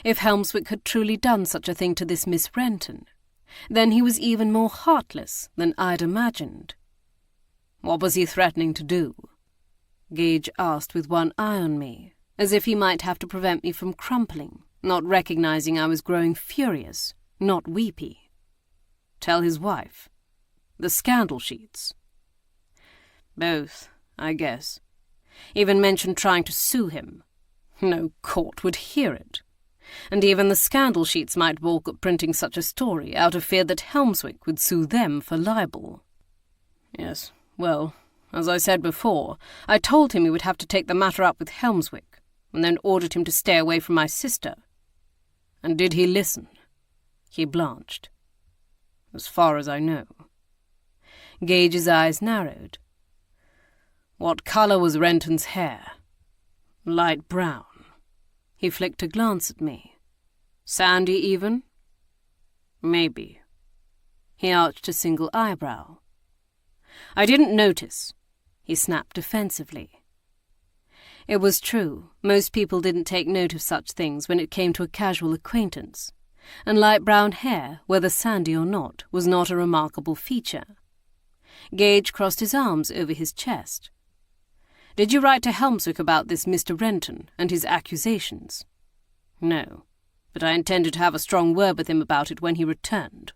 if Helmswick had truly done such a thing to this Miss Renton, then he was even more heartless than I'd imagined. What was he threatening to do? Gage asked with one eye on me, as if he might have to prevent me from crumpling, not recognizing I was growing furious, not weepy. Tell his wife. The scandal sheets. Both, I guess. Even mentioned trying to sue him. No court would hear it. And even the scandal sheets might balk at printing such a story out of fear that Helmswick would sue them for libel. Yes, well, as I said before, I told him he would have to take the matter up with Helmswick, and then ordered him to stay away from my sister. And did he listen? He blanched. As far as I know. Gage's eyes narrowed. What colour was Renton's hair? Light brown. He flicked a glance at me. Sandy even? Maybe. He arched a single eyebrow. I didn't notice, he snapped defensively. It was true, most people didn't take note of such things when it came to a casual acquaintance, and light brown hair, whether sandy or not, was not a remarkable feature. Gage crossed his arms over his chest. Did you write to Helmswick about this Mr. Renton and his accusations? No, but I intended to have a strong word with him about it when he returned.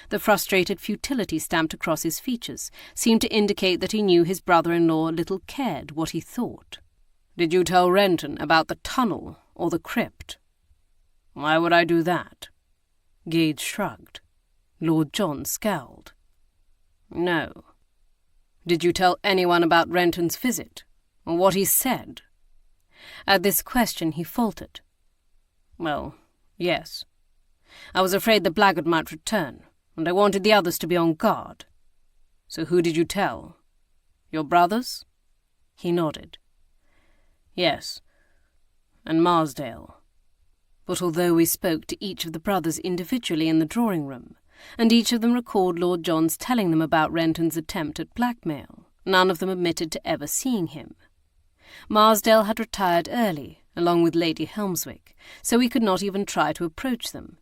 The frustrated futility stamped across his features seemed to indicate that he knew his brother-in-law little cared what he thought. Did you tell Renton about the tunnel or the crypt? Why would I do that? Gage shrugged. Lord John scowled. No. Did you tell anyone about Renton's visit, or what he said? At this question he faltered. Well, yes. I was afraid the blackguard might return, and I wanted the others to be on guard. So who did you tell? Your brothers? He nodded. Yes, and Marsdale. But although we spoke to each of the brothers individually in the drawing-room, and each of them recalled Lord John's telling them about Renton's attempt at blackmail, none of them admitted to ever seeing him. Marsdale had retired early, along with Lady Helmswick, so we could not even try to approach them.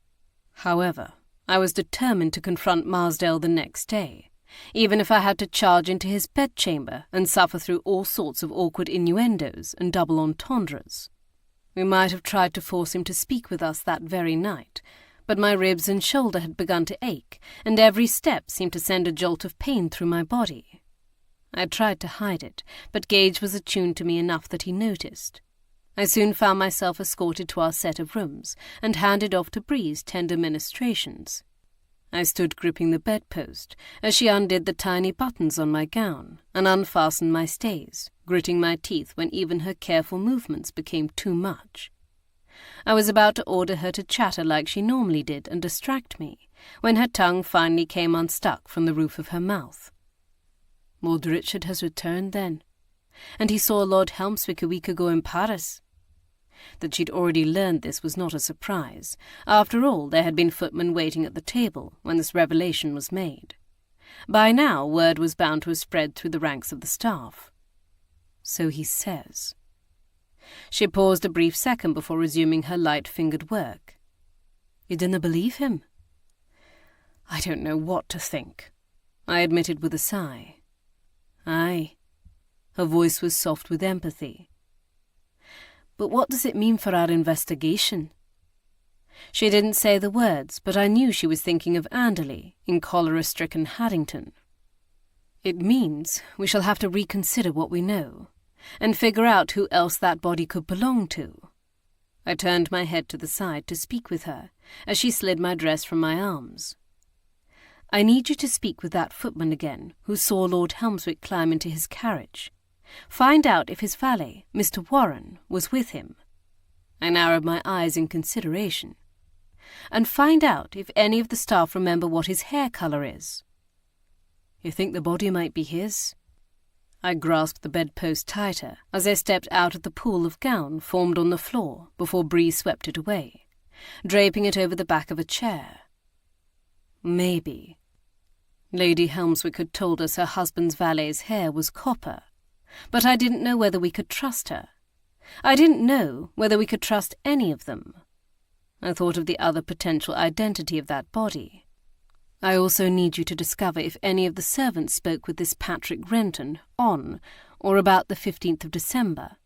However, I was determined to confront Marsdale the next day, even if I had to charge into his bedchamber and suffer through all sorts of awkward innuendos and double entendres. We might have tried to force him to speak with us that very night, but my ribs and shoulder had begun to ache, and every step seemed to send a jolt of pain through my body. I tried to hide it, but Gage was attuned to me enough that he noticed. I soon found myself escorted to our set of rooms, and handed off to Bree's tender ministrations. I stood gripping the bedpost, as she undid the tiny buttons on my gown, and unfastened my stays, gritting my teeth when even her careful movements became too much. I was about to order her to chatter like she normally did and distract me, when her tongue finally came unstuck from the roof of her mouth. Lord Richard has returned, then, and he saw Lord Helmswick a week ago in Paris. That she'd already learned this was not a surprise. After all, there had been footmen waiting at the table when this revelation was made. By now, word was bound to have spread through the ranks of the staff. So he says. She paused a brief second before resuming her light-fingered work. You didn't believe him? I don't know what to think, I admitted with a sigh. Aye. Her voice was soft with empathy. But what does it mean for our investigation? She didn't say the words, but I knew she was thinking of Anderley in cholera-stricken Haddington. It means we shall have to reconsider what we know, and figure out who else that body could belong to. I turned my head to the side to speak with her, as she slid my dress from my arms. I need you to speak with that footman again, who saw Lord Helmswick climb into his carriage. Find out if his valet, Mr. Warren, was with him. I narrowed my eyes in consideration. And find out if any of the staff remember what his hair colour is. You think the body might be his? I grasped the bedpost tighter as I stepped out of the pool of gown formed on the floor before Bree swept it away, draping it over the back of a chair. Maybe. Lady Helmswick had told us her husband's valet's hair was copper, but I didn't know whether we could trust her. I didn't know whether we could trust any of them. I thought of the other potential identity of that body. I also need you to discover if any of the servants spoke with this Patrick Renton on or about the 15th of December,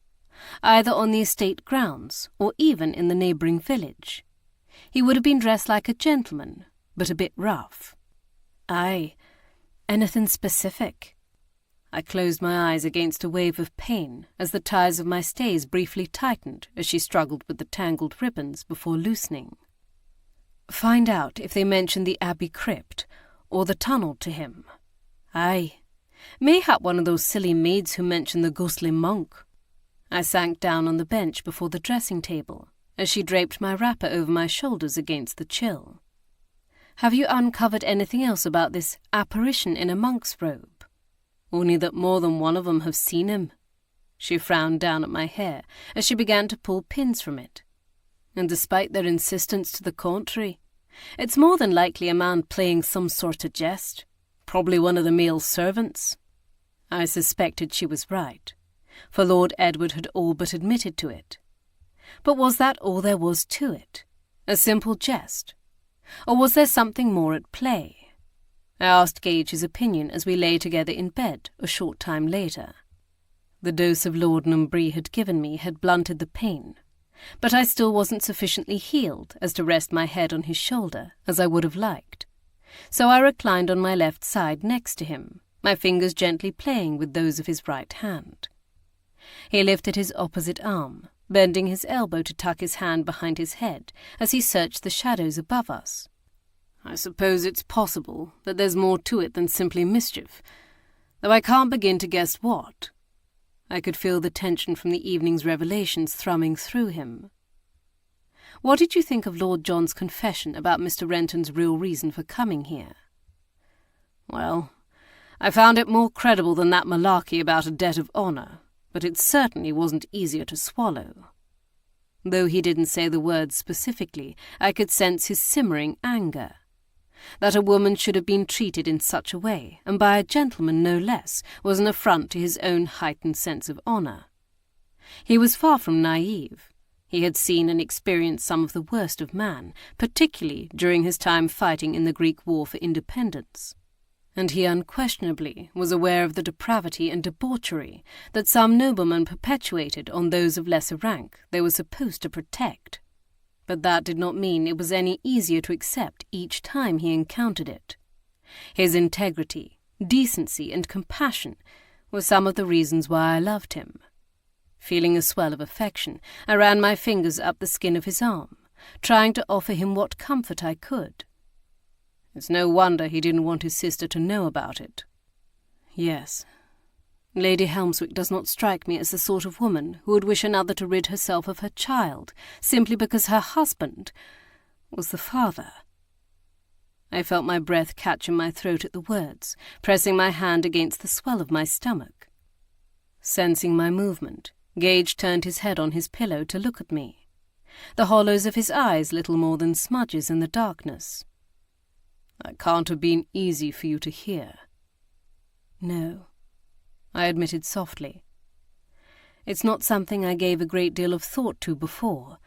either on the estate grounds or even in the neighbouring village. He would have been dressed like a gentleman, but a bit rough. Aye, anything specific? I closed my eyes against a wave of pain as the ties of my stays briefly tightened as she struggled with the tangled ribbons before loosening. Find out if they mentioned the Abbey crypt or the tunnel to him. Aye, mayhap one of those silly maids who mentioned the ghostly monk. I sank down on the bench before the dressing table as she draped my wrapper over my shoulders against the chill. Have you uncovered anything else about this apparition in a monk's robe? Only that more than one of them have seen him. She frowned down at my hair as she began to pull pins from it. And despite their insistence to the contrary, it's more than likely a man playing some sort of jest, probably one of the male servants. I suspected she was right, for Lord Edward had all but admitted to it. But was that all there was to it? A simple jest? Or was there something more at play? I asked Gage his opinion as we lay together in bed a short time later. The dose of laudanum Brie had given me had blunted the pain, but I still wasn't sufficiently healed as to rest my head on his shoulder as I would have liked. So I reclined on my left side next to him, my fingers gently playing with those of his right hand. He lifted his opposite arm, bending his elbow to tuck his hand behind his head as he searched the shadows above us. I suppose it's possible that there's more to it than simply mischief, though I can't begin to guess what. I could feel the tension from the evening's revelations thrumming through him. What did you think of Lord John's confession about Mr. Renton's real reason for coming here? Well, I found it more credible than that malarkey about a debt of honour, but it certainly wasn't easier to swallow. Though he didn't say the words specifically, I could sense his simmering anger. That a woman should have been treated in such a way, and by a gentleman no less, was an affront to his own heightened sense of honour. He was far from naive. He had seen and experienced some of the worst of man, particularly during his time fighting in the Greek War for independence. And he unquestionably was aware of the depravity and debauchery that some noblemen perpetuated on those of lesser rank they were supposed to protect. But that did not mean it was any easier to accept each time he encountered it. His integrity, decency, and compassion were some of the reasons why I loved him. Feeling a swell of affection, I ran my fingers up the skin of his arm, trying to offer him what comfort I could. It's no wonder he didn't want his sister to know about it. Yes, Lady Helmswick does not strike me as the sort of woman who would wish another to rid herself of her child, simply because her husband was the father. I felt my breath catch in my throat at the words, pressing my hand against the swell of my stomach. Sensing my movement, Gage turned his head on his pillow to look at me, the hollows of his eyes little more than smudges in the darkness. That can't have been easy for you to hear. No, I admitted softly. It's not something I gave a great deal of thought to before,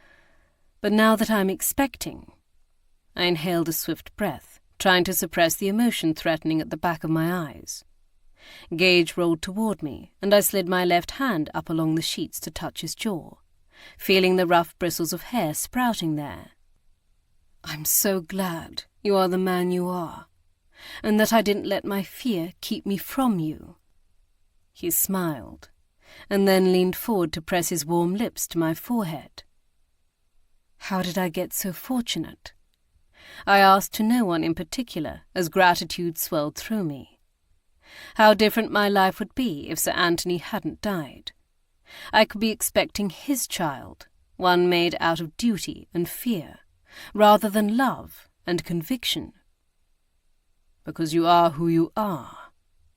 but now that I'm expecting... I inhaled a swift breath, trying to suppress the emotion threatening at the back of my eyes. Gage rolled toward me, and I slid my left hand up along the sheets to touch his jaw, feeling the rough bristles of hair sprouting there. I'm so glad you are the man you are, and that I didn't let my fear keep me from you. He smiled, and then leaned forward to press his warm lips to my forehead. How did I get so fortunate? I asked to no one in particular, as gratitude swelled through me. How different my life would be if Sir Anthony hadn't died. I could be expecting his child, one made out of duty and fear, rather than love and conviction. Because you are who you are,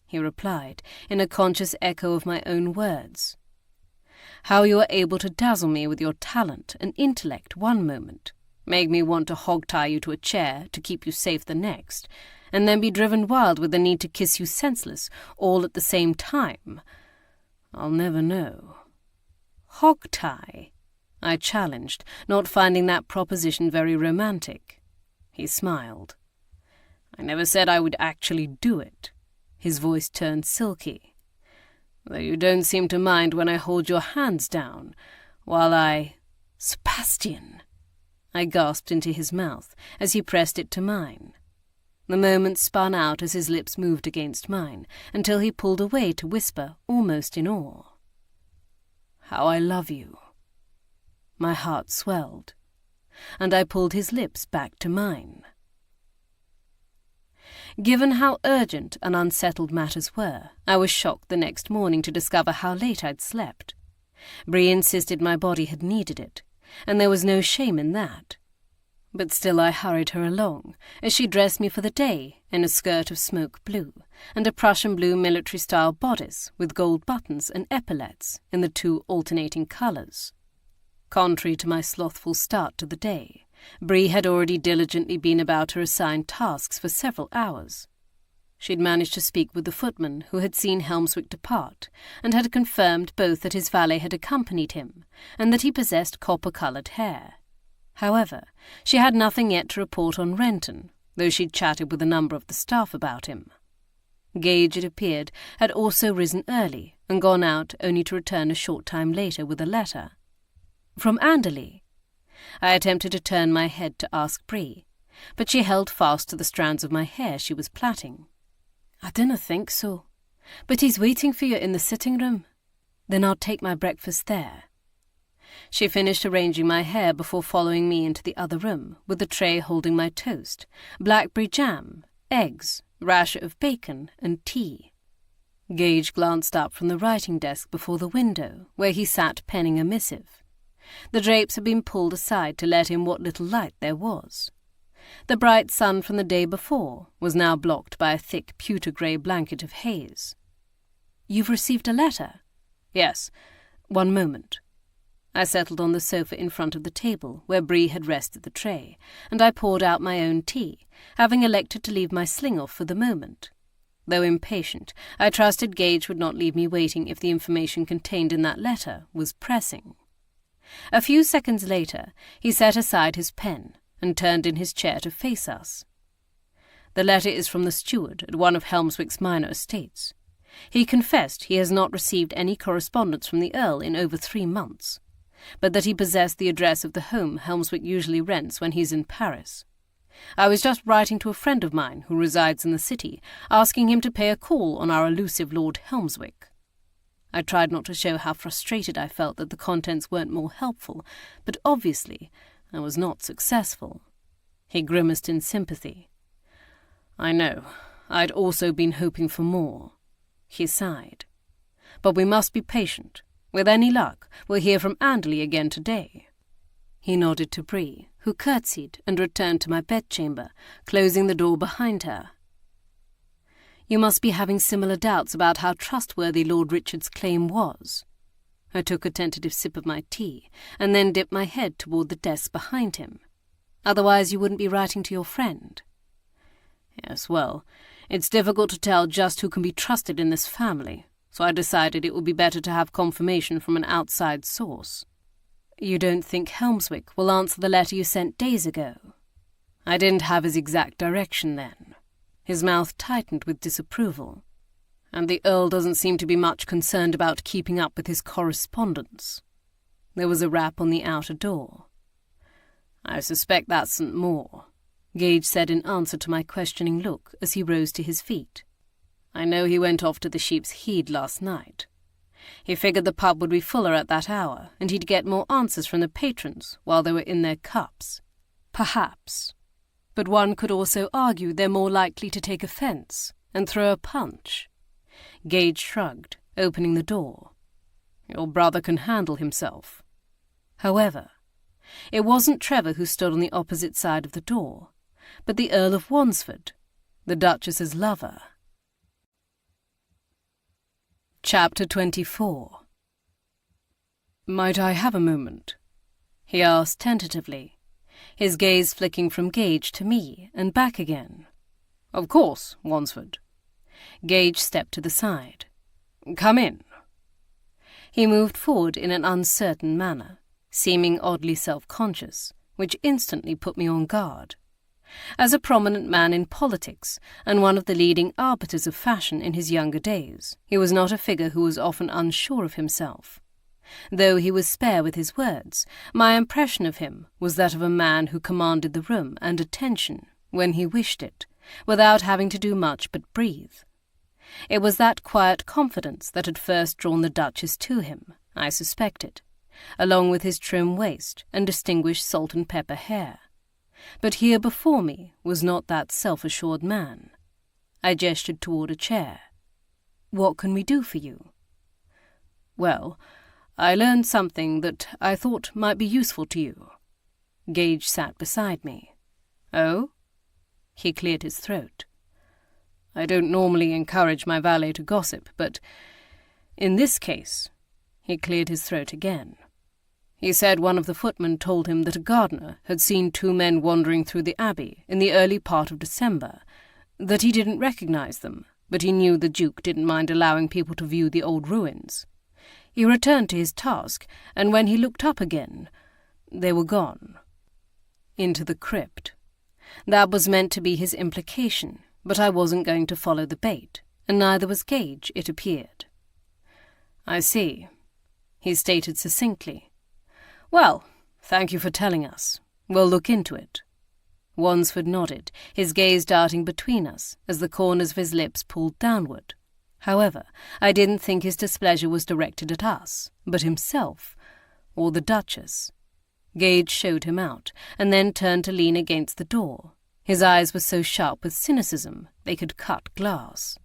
he replied, in a conscious echo of my own words. How you are able to dazzle me with your talent and intellect one moment, make me want to hog-tie you to a chair to keep you safe the next, and then be driven wild with the need to kiss you senseless, all at the same time? I'll never know. Hog-tie? I challenged, not finding that proposition very romantic. He smiled. I never said I would actually do it. His voice turned silky. Though you don't seem to mind when I hold your hands down, while I— Sebastian! I gasped into his mouth as he pressed it to mine. The moment spun out as his lips moved against mine, until he pulled away to whisper, almost in awe, How I love you. My heart swelled, and I pulled his lips back to mine. Given how urgent and unsettled matters were, I was shocked the next morning to discover how late I'd slept. Bree insisted my body had needed it, and there was no shame in that. But still I hurried her along, as she dressed me for the day in a skirt of smoke blue, and a Prussian blue military-style bodice with gold buttons and epaulettes in the two alternating colours. Contrary to my slothful start to the day, Bree had already diligently been about her assigned tasks for several hours. She'd managed to speak with the footman who had seen Helmswick depart, and had confirmed both that his valet had accompanied him, and that he possessed copper-coloured hair. However, she had nothing yet to report on Renton, though she'd chatted with a number of the staff about him. Gage, it appeared, had also risen early, and gone out only to return a short time later with a letter. From Anderley. I attempted to turn my head to ask Bree, but she held fast to the strands of my hair she was plaiting. I dinna think so, but he's waiting for you in the sitting-room. Then I'll take my breakfast there. She finished arranging my hair before following me into the other room, with the tray holding my toast, blackberry jam, eggs, rasher of bacon, and tea. Gage glanced up from the writing desk before the window, where he sat penning a missive. The drapes had been pulled aside to let in what little light there was. The bright sun from the day before was now blocked by a thick pewter-grey blanket of haze. "You've received a letter?" "Yes. One moment." I settled on the sofa in front of the table, where Bree had rested the tray, and I poured out my own tea, having elected to leave my sling off for the moment. Though impatient, I trusted Gage would not leave me waiting if the information contained in that letter was pressing. A few seconds later, he set aside his pen and turned in his chair to face us. "The letter is from the steward at one of Helmswick's minor estates. He confessed he has not received any correspondence from the Earl in over 3 months, but that he possessed the address of the home Helmswick usually rents when he's in Paris. I was just writing to a friend of mine who resides in the city, asking him to pay a call on our elusive Lord Helmswick." I tried not to show how frustrated I felt that the contents weren't more helpful, but obviously I was not successful. He grimaced in sympathy. "I know. I'd also been hoping for more." He sighed. "But we must be patient. With any luck, we'll hear from Anderley again today." He nodded to Bree, who curtsied and returned to my bedchamber, closing the door behind her. "You must be having similar doubts about how trustworthy Lord Richard's claim was." I took a tentative sip of my tea, and then dipped my head toward the desk behind him. "Otherwise you wouldn't be writing to your friend." "Yes, well, it's difficult to tell just who can be trusted in this family, so I decided it would be better to have confirmation from an outside source." "You don't think Helmswick will answer the letter you sent days ago?" I didn't have his exact direction then. His mouth tightened with disapproval. "And the Earl doesn't seem to be much concerned about keeping up with his correspondence." There was a rap on the outer door. "I suspect that's St. Maur," Gage said in answer to my questioning look as he rose to his feet. "I know he went off to the Sheep's Head last night. He figured the pub would be fuller at that hour, and he'd get more answers from the patrons while they were in their cups. Perhaps. But one could also argue they're more likely to take offence and throw a punch." Gage shrugged, opening the door. "Your brother can handle himself." However, it wasn't Trevor who stood on the opposite side of the door, but the Earl of Wansford, the Duchess's lover. Chapter 24. "Might I have a moment?" he asked tentatively, his gaze flicking from Gage to me and back again. "Of course, Wansford." Gage stepped to the side. "Come in." He moved forward in an uncertain manner, seeming oddly self-conscious, which instantly put me on guard. As a prominent man in politics, and one of the leading arbiters of fashion in his younger days, he was not a figure who was often unsure of himself. Though he was spare with his words, my impression of him was that of a man who commanded the room and attention, when he wished it, without having to do much but breathe. It was that quiet confidence that had first drawn the Duchess to him, I suspected, along with his trim waist and distinguished salt-and-pepper hair. But here before me was not that self-assured man. I gestured toward a chair. "What can we do for you?" "Well, I learned something that I thought might be useful to you." Gage sat beside me. "Oh?" He cleared his throat. "I don't normally encourage my valet to gossip, but in this case—" He cleared his throat again. "He said one of the footmen told him that a gardener had seen two men wandering through the Abbey in the early part of December, that he didn't recognize them, but he knew the Duke didn't mind allowing people to view the old ruins. He returned to his task, and when he looked up again, they were gone. Into the crypt. That was meant to be his implication, but I wasn't going to follow the bait, and neither was Gage, it appeared." "I see," he stated succinctly. "Well, thank you for telling us. We'll look into it." Wansford nodded, his gaze darting between us as the corners of his lips pulled downward. However, I didn't think his displeasure was directed at us, but himself, or the Duchess. Gage showed him out, and then turned to lean against the door. His eyes were so sharp with cynicism they could cut glass.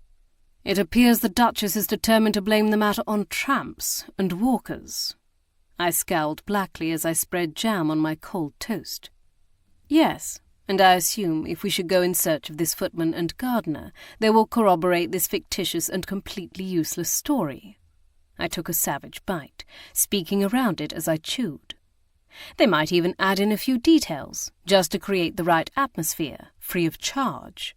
"It appears the Duchess is determined to blame the matter on tramps and walkers." I scowled blackly as I spread jam on my cold toast. "Yes, and I assume if we should go in search of this footman and gardener, they will corroborate this fictitious and completely useless story." I took a savage bite, speaking around it as I chewed. "They might even add in a few details, just to create the right atmosphere, free of charge."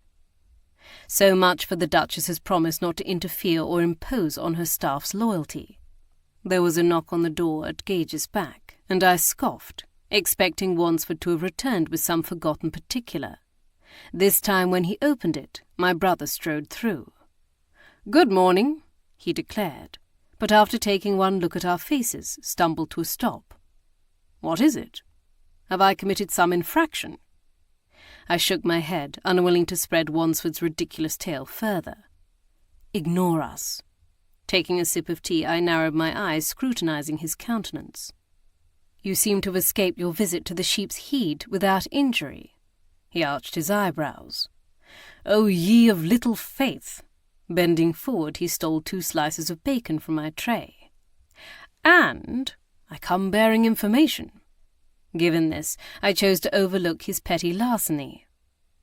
So much for the Duchess's promise not to interfere or impose on her staff's loyalty. There was a knock on the door at Gage's back, and I scoffed, expecting Wansford to have returned with some forgotten particular. This time when he opened it, my brother strode through. "Good morning," he declared, but after taking one look at our faces, stumbled to a stop. "What is it? Have I committed some infraction?" I shook my head, unwilling to spread Wansford's ridiculous tale further. "Ignore us." Taking a sip of tea, I narrowed my eyes, scrutinizing his countenance. "You seem to have escaped your visit to the Sheep's Head without injury." He arched his eyebrows. "O ye of little faith!" Bending forward, he stole 2 slices of bacon from my tray. "And I come bearing information." Given this, I chose to overlook his petty larceny.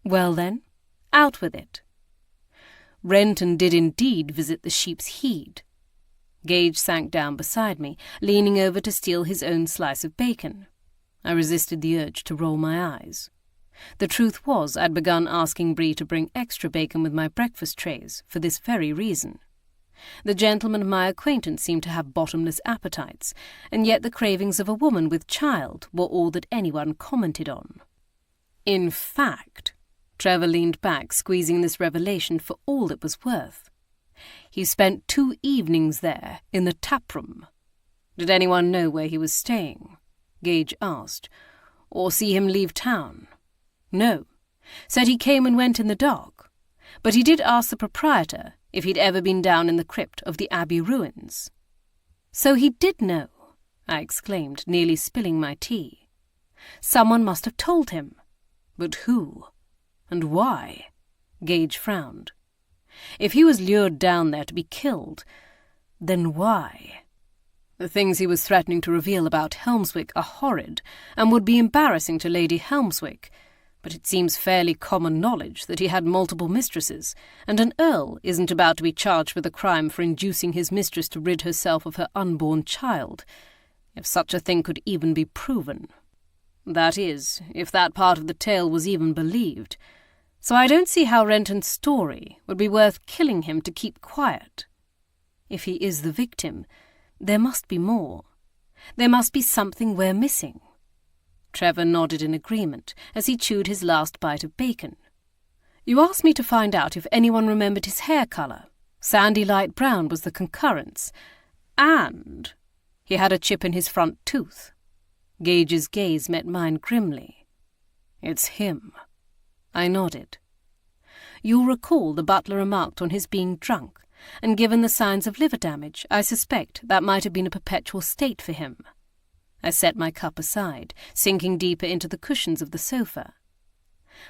"Well then, out with it." Renton did indeed visit the Sheep's Head. Gage sank down beside me, leaning over to steal his own slice of bacon. I resisted the urge to roll my eyes. The truth was, I'd begun asking Bree to bring extra bacon with my breakfast trays for this very reason. The gentlemen of my acquaintance seemed to have bottomless appetites, and yet the cravings of a woman with child were all that anyone commented on. In fact, Trevor leaned back, squeezing this revelation for all it was worth. He spent 2 evenings there, in the taproom. Did anyone know where he was staying? Gage asked. Or see him leave town? No. Said he came and went in the dark. But he did ask the proprietor if he'd ever been down in the crypt of the Abbey ruins. So he did know, I exclaimed, nearly spilling my tea. Someone must have told him. But who? And why? Gage frowned. If he was lured down there to be killed, then why? The things he was threatening to reveal about Helmswick are horrid, and would be embarrassing to Lady Helmswick, but it seems fairly common knowledge that he had multiple mistresses, and an earl isn't about to be charged with a crime for inducing his mistress to rid herself of her unborn child, if such a thing could even be proven. That is, if that part of the tale was even believed. So I don't see how Renton's story would be worth killing him to keep quiet. If he is the victim, there must be more. There must be something we're missing. Trevor nodded in agreement as he chewed his last bite of bacon. You asked me to find out if anyone remembered his hair colour. Sandy light brown was the concurrence. And he had a chip in his front tooth. Gage's gaze met mine grimly. It's him. I nodded. You'll recall the butler remarked on his being drunk, and given the signs of liver damage, I suspect that might have been a perpetual state for him. I set my cup aside, sinking deeper into the cushions of the sofa.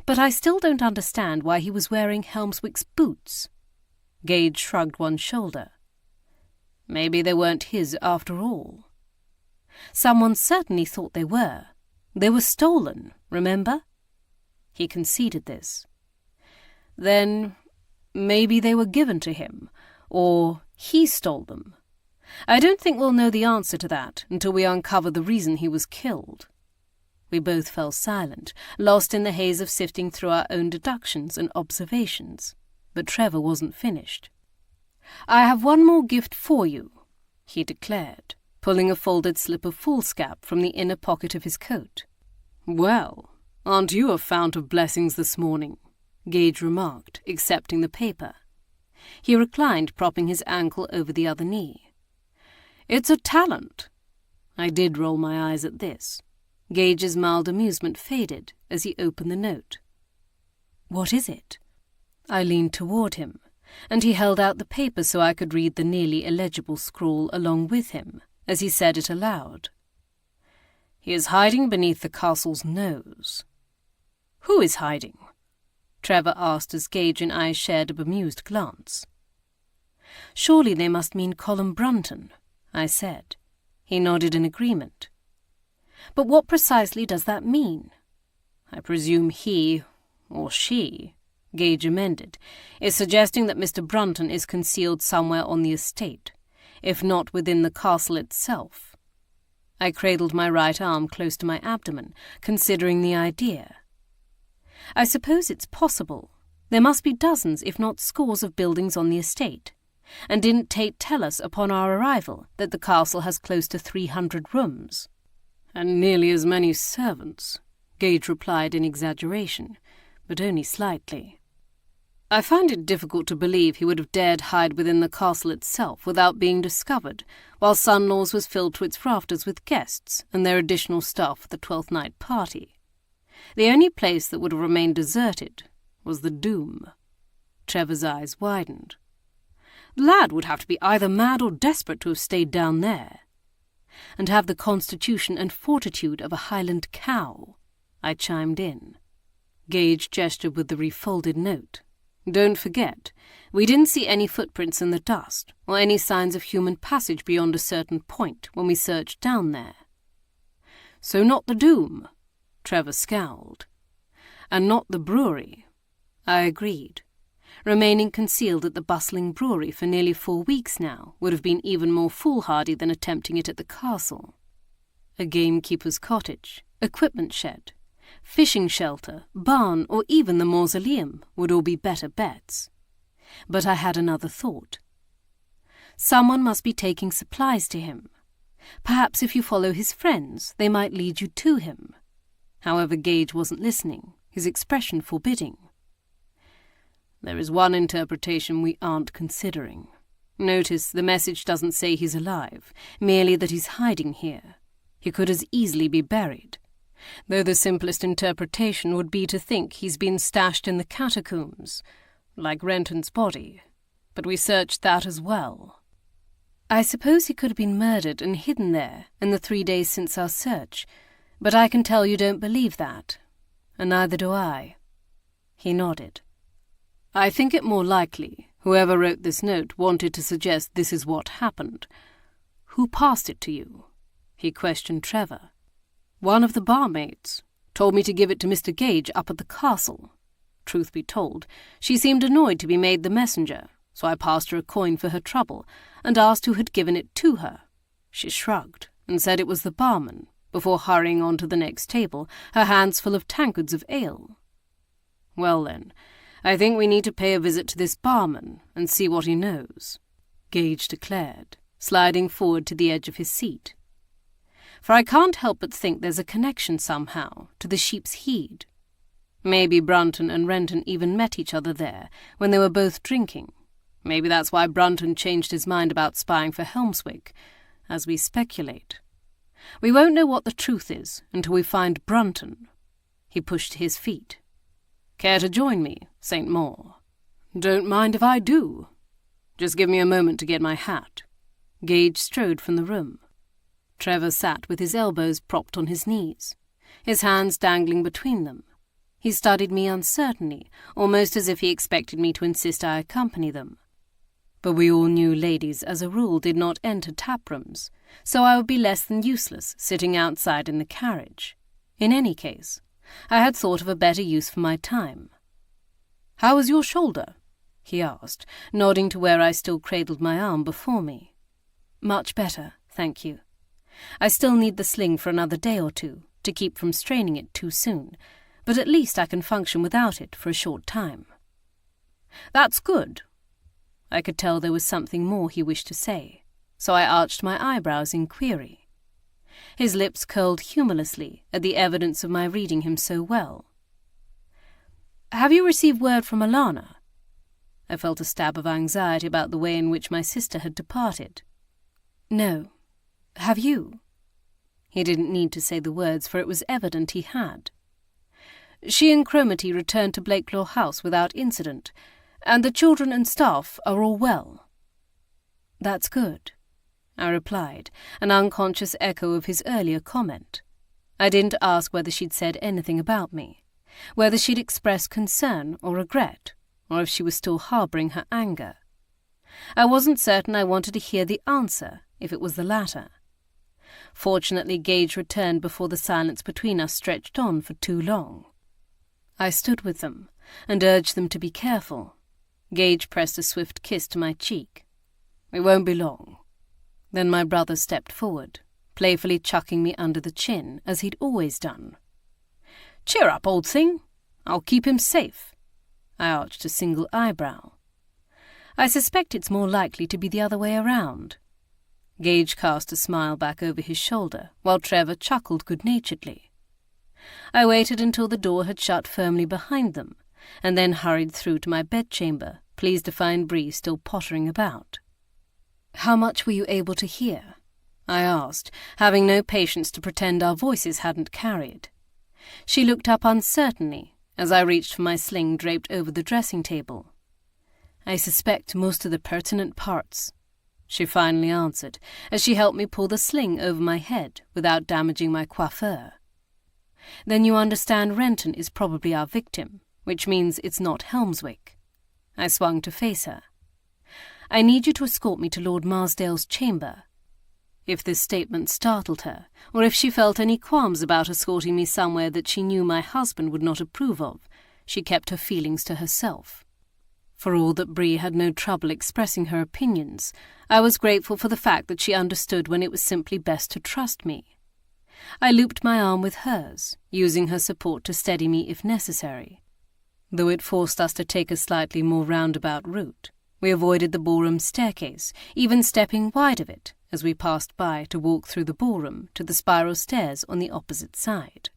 But I still don't understand why he was wearing Helmswick's boots. Gage shrugged one shoulder. Maybe they weren't his after all. Someone certainly thought they were. They were stolen, remember? He conceded this. Then maybe they were given to him, or he stole them. I don't think we'll know the answer to that until we uncover the reason he was killed. We both fell silent, lost in the haze of sifting through our own deductions and observations. But Trevor wasn't finished. I have one more gift for you, he declared, pulling a folded slip of foolscap from the inner pocket of his coat. Well, aren't you a fount of blessings this morning? Gage remarked, accepting the paper. He reclined, propping his ankle over the other knee. It's a talent. I did roll my eyes at this. Gage's mild amusement faded as he opened the note. What is it? I leaned toward him, and he held out the paper so I could read the nearly illegible scrawl along with him, as he said it aloud. He is hiding beneath the castle's nose. Who is hiding? Trevor asked as Gage and I shared a bemused glance. Surely they must mean Colin Brunton, I said. He nodded in agreement. But what precisely does that mean? I presume he, or she, Gage amended, is suggesting that Mr. Brunton is concealed somewhere on the estate, if not within the castle itself. I cradled my right arm close to my abdomen, considering the idea. I suppose it's possible. There must be dozens, if not scores, of buildings on the estate. And didn't Tate tell us upon our arrival that the castle has close to 300 rooms? And nearly as many servants, Gage replied in exaggeration, but only slightly. I find it difficult to believe he would have dared hide within the castle itself without being discovered, while Sunlaws was filled to its rafters with guests and their additional staff for the 12th Night party. The only place that would have remained deserted was the Doom. Trevor's eyes widened. The lad would have to be either mad or desperate to have stayed down there. And have the constitution and fortitude of a Highland cow, I chimed in. Gage gestured with the refolded note. Don't forget, we didn't see any footprints in the dust, or any signs of human passage beyond a certain point when we searched down there. So not the Doom, Trevor scowled. And not the brewery, I agreed. Remaining concealed at the bustling brewery for nearly 4 weeks now would have been even more foolhardy than attempting it at the castle. A gamekeeper's cottage, equipment shed, fishing shelter, barn, or even the mausoleum would all be better bets. But I had another thought. Someone must be taking supplies to him. Perhaps if you follow his friends, they might lead you to him. However, Gage wasn't listening, his expression forbidding. There is one interpretation we aren't considering. Notice the message doesn't say he's alive, merely that he's hiding here. He could as easily be buried, though the simplest interpretation would be to think he's been stashed in the catacombs, like Renton's body. But we searched that as well. I suppose he could have been murdered and hidden there in the 3 days since our search, but I can tell you don't believe that, and neither do I. He nodded. I think it more likely whoever wrote this note wanted to suggest this is what happened. Who passed it to you? He questioned Trevor. One of the barmaids told me to give it to Mr. Gage up at the castle. Truth be told, she seemed annoyed to be made the messenger, so I passed her a coin for her trouble and asked who had given it to her. She shrugged and said it was the barman, before hurrying on to the next table, her hands full of tankards of ale. Well then, I think we need to pay a visit to this barman and see what he knows," Gage declared, sliding forward to the edge of his seat. "For I can't help but think there's a connection somehow to the Sheep's Head. Maybe Brunton and Renton even met each other there when they were both drinking. Maybe that's why Brunton changed his mind about spying for Helmswick, as we speculate. We won't know what the truth is until we find Brunton." He pushed to his feet. "Care to join me, St. Maur?" "Don't mind if I do. Just give me a moment to get my hat." Gage strode from the room. Trevor sat with his elbows propped on his knees, his hands dangling between them. He studied me uncertainly, almost as if he expected me to insist I accompany them. But we all knew ladies, as a rule, did not enter taprooms, so I would be less than useless sitting outside in the carriage. In any case, I had thought of a better use for my time. "How is your shoulder?" he asked, nodding to where I still cradled my arm before me. "Much better, thank you. I still need the sling for another day or two, to keep from straining it too soon, but at least I can function without it for a short time." "That's good." I could tell there was something more he wished to say, so I arched my eyebrows in query. His lips curled humorlessly at the evidence of my reading him so well. "Have you received word from Alana?" I felt a stab of anxiety about the way in which my sister had departed. "No. Have you?" He didn't need to say the words, for it was evident he had. "She and Cromarty returned to Blakelaw House without incident, and the children and staff are all well." "That's good," I replied, an unconscious echo of his earlier comment. I didn't ask whether she'd said anything about me, whether she'd expressed concern or regret, or if she was still harbouring her anger. I wasn't certain I wanted to hear the answer, if it was the latter. Fortunately, Gage returned before the silence between us stretched on for too long. I stood with them and urged them to be careful. Gage pressed a swift kiss to my cheek. "We won't be long." Then my brother stepped forward, playfully chucking me under the chin, as he'd always done. "Cheer up, old thing. I'll keep him safe." I arched a single eyebrow. "I suspect it's more likely to be the other way around." Gage cast a smile back over his shoulder, while Trevor chuckled good-naturedly. I waited until the door had shut firmly behind them, and then hurried through to my bedchamber, pleased to find Bree still pottering about. "How much were you able to hear?" I asked, having no patience to pretend our voices hadn't carried. She looked up uncertainly as I reached for my sling draped over the dressing table. "I suspect most of the pertinent parts," she finally answered, as she helped me pull the sling over my head without damaging my coiffure. "Then you understand Renton is probably our victim, which means it's not Helmswick." I swung to face her. "I need you to escort me to Lord Marsdale's chamber." If this statement startled her, or if she felt any qualms about escorting me somewhere that she knew my husband would not approve of, she kept her feelings to herself. For all that Bree had no trouble expressing her opinions, I was grateful for the fact that she understood when it was simply best to trust me. I looped my arm with hers, using her support to steady me if necessary. Though it forced us to take a slightly more roundabout route, we avoided the ballroom staircase, even stepping wide of it as we passed by to walk through the ballroom to the spiral stairs on the opposite side.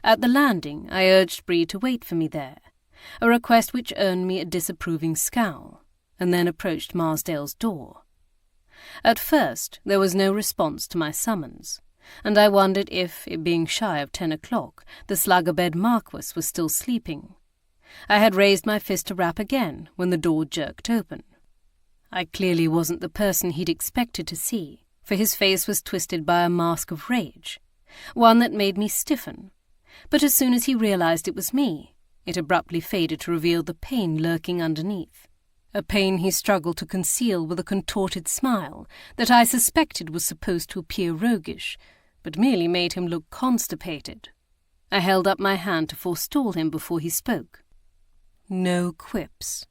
At the landing, I urged Bree to wait for me there, a request which earned me a disapproving scowl, and then approached Marsdale's door. At first, there was no response to my summons, and I wondered if, it being shy of 10 o'clock, the slug-a-bed Marquis was still sleeping. I had raised my fist to rap again when the door jerked open. I clearly wasn't the person he'd expected to see, for his face was twisted by a mask of rage, one that made me stiffen. But as soon as he realized it was me, it abruptly faded to reveal the pain lurking underneath, a pain he struggled to conceal with a contorted smile that I suspected was supposed to appear roguish, but merely made him look constipated. I held up my hand to forestall him before he spoke. "No quips,"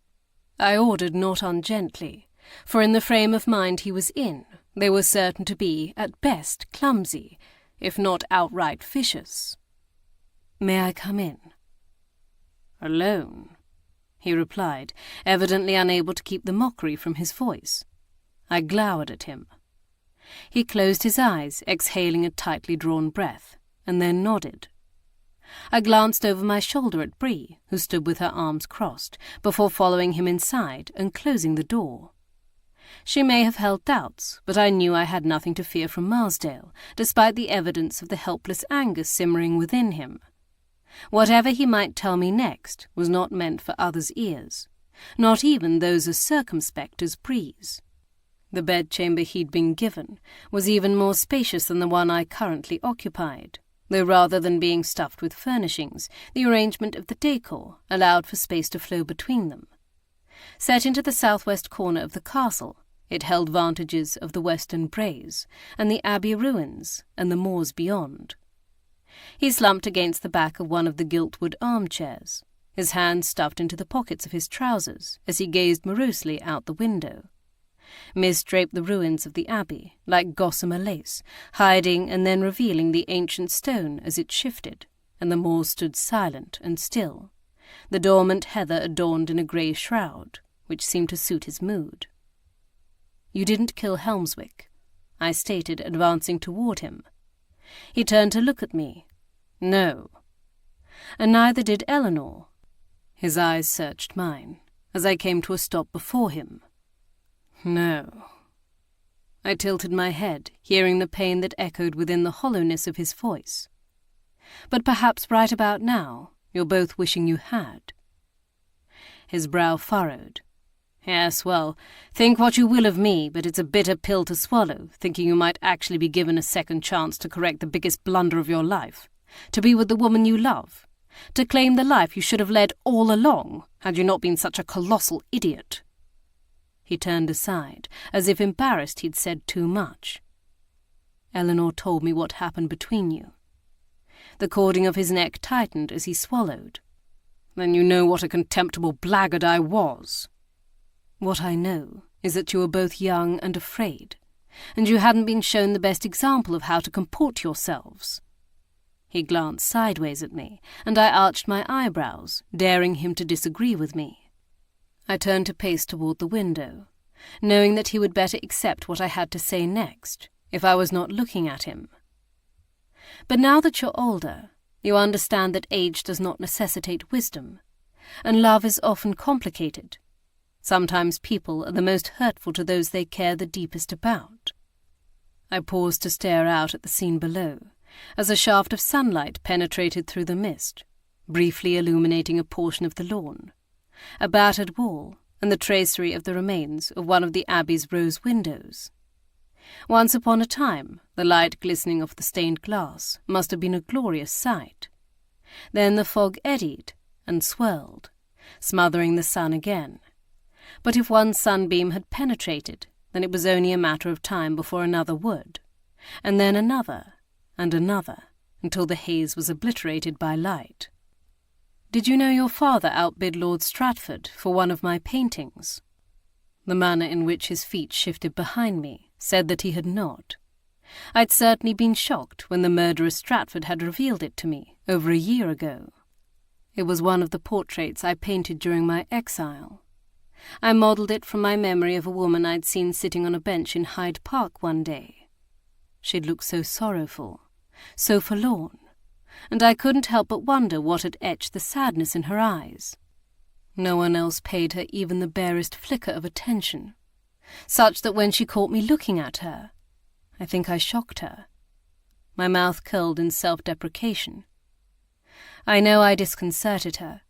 I ordered not ungently, for in the frame of mind he was in, they were certain to be, at best, clumsy, if not outright vicious. "May I come in?" "Alone," he replied, evidently unable to keep the mockery from his voice. I glowered at him. He closed his eyes, exhaling a tightly drawn breath, and then nodded. I glanced over my shoulder at Bree, who stood with her arms crossed, before following him inside and closing the door. She may have held doubts, but I knew I had nothing to fear from Marsdale, despite the evidence of the helpless anger simmering within him. Whatever he might tell me next was not meant for others' ears, not even those as circumspect as Bree's. The bedchamber he'd been given was even more spacious than the one I currently occupied, though rather than being stuffed with furnishings, the arrangement of the decor allowed for space to flow between them. Set into the southwest corner of the castle, it held vantages of the western braes, and the abbey ruins, and the moors beyond. He slumped against the back of one of the gilt-wood armchairs, his hands stuffed into the pockets of his trousers as he gazed morosely out the window. Mist draped the ruins of the abbey like gossamer lace, hiding and then revealing the ancient stone as it shifted, and the moor stood silent and still, the dormant heather adorned in a grey shroud, which seemed to suit his mood. "You didn't kill Helmswick," I stated, advancing toward him. He turned to look at me. "No." "And neither did Eleanor." His eyes searched mine, as I came to a stop before him. "No." I tilted my head, hearing the pain that echoed within the hollowness of his voice. "But perhaps right about now, you're both wishing you had." His brow furrowed. "Yes, well, think what you will of me, but it's a bitter pill to swallow, thinking you might actually be given a second chance to correct the biggest blunder of your life, to be with the woman you love, to claim the life you should have led all along, had you not been such a colossal idiot." He turned aside, as if embarrassed he'd said too much. "Eleanor told me what happened between you." The cording of his neck tightened as he swallowed. "Then you know what a contemptible blackguard I was." "What I know is that you were both young and afraid, and you hadn't been shown the best example of how to comport yourselves." He glanced sideways at me, and I arched my eyebrows, daring him to disagree with me. I turned to pace toward the window, knowing that he would better accept what I had to say next, if I was not looking at him. "But now that you're older, you understand that age does not necessitate wisdom, and love is often complicated. Sometimes people are the most hurtful to those they care the deepest about." I paused to stare out at the scene below, as a shaft of sunlight penetrated through the mist, briefly illuminating a portion of the lawn, a battered wall, and the tracery of the remains of one of the abbey's rose windows. Once upon a time, the light glistening off the stained glass must have been a glorious sight. Then the fog eddied and swirled, smothering the sun again. But if one sunbeam had penetrated, then it was only a matter of time before another would, and then another, and another, until the haze was obliterated by light. "Did you know your father outbid Lord Stratford for one of my paintings?" The manner in which his feet shifted behind me said that he had not. I'd certainly been shocked when the murderous Stratford had revealed it to me over a year ago. It was one of the portraits I painted during my exile. I modelled it from my memory of a woman I'd seen sitting on a bench in Hyde Park one day. She'd looked so sorrowful, so forlorn, and I couldn't help but wonder what had etched the sadness in her eyes. No one else paid her even the barest flicker of attention, such that when she caught me looking at her, I think I shocked her. My mouth curled in self-deprecation. I know I disconcerted her,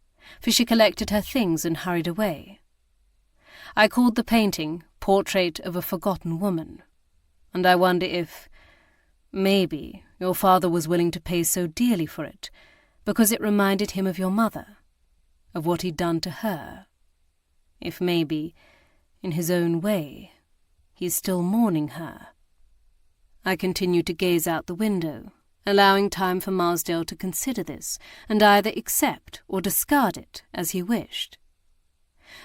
for she collected her things and hurried away. I called the painting Portrait of a Forgotten Woman, and I wonder if, maybe, your father was willing to pay so dearly for it because it reminded him of your mother, of what he'd done to her. If maybe, in his own way, he's still mourning her. I continued to gaze out the window, allowing time for Marsdale to consider this and either accept or discard it as he wished.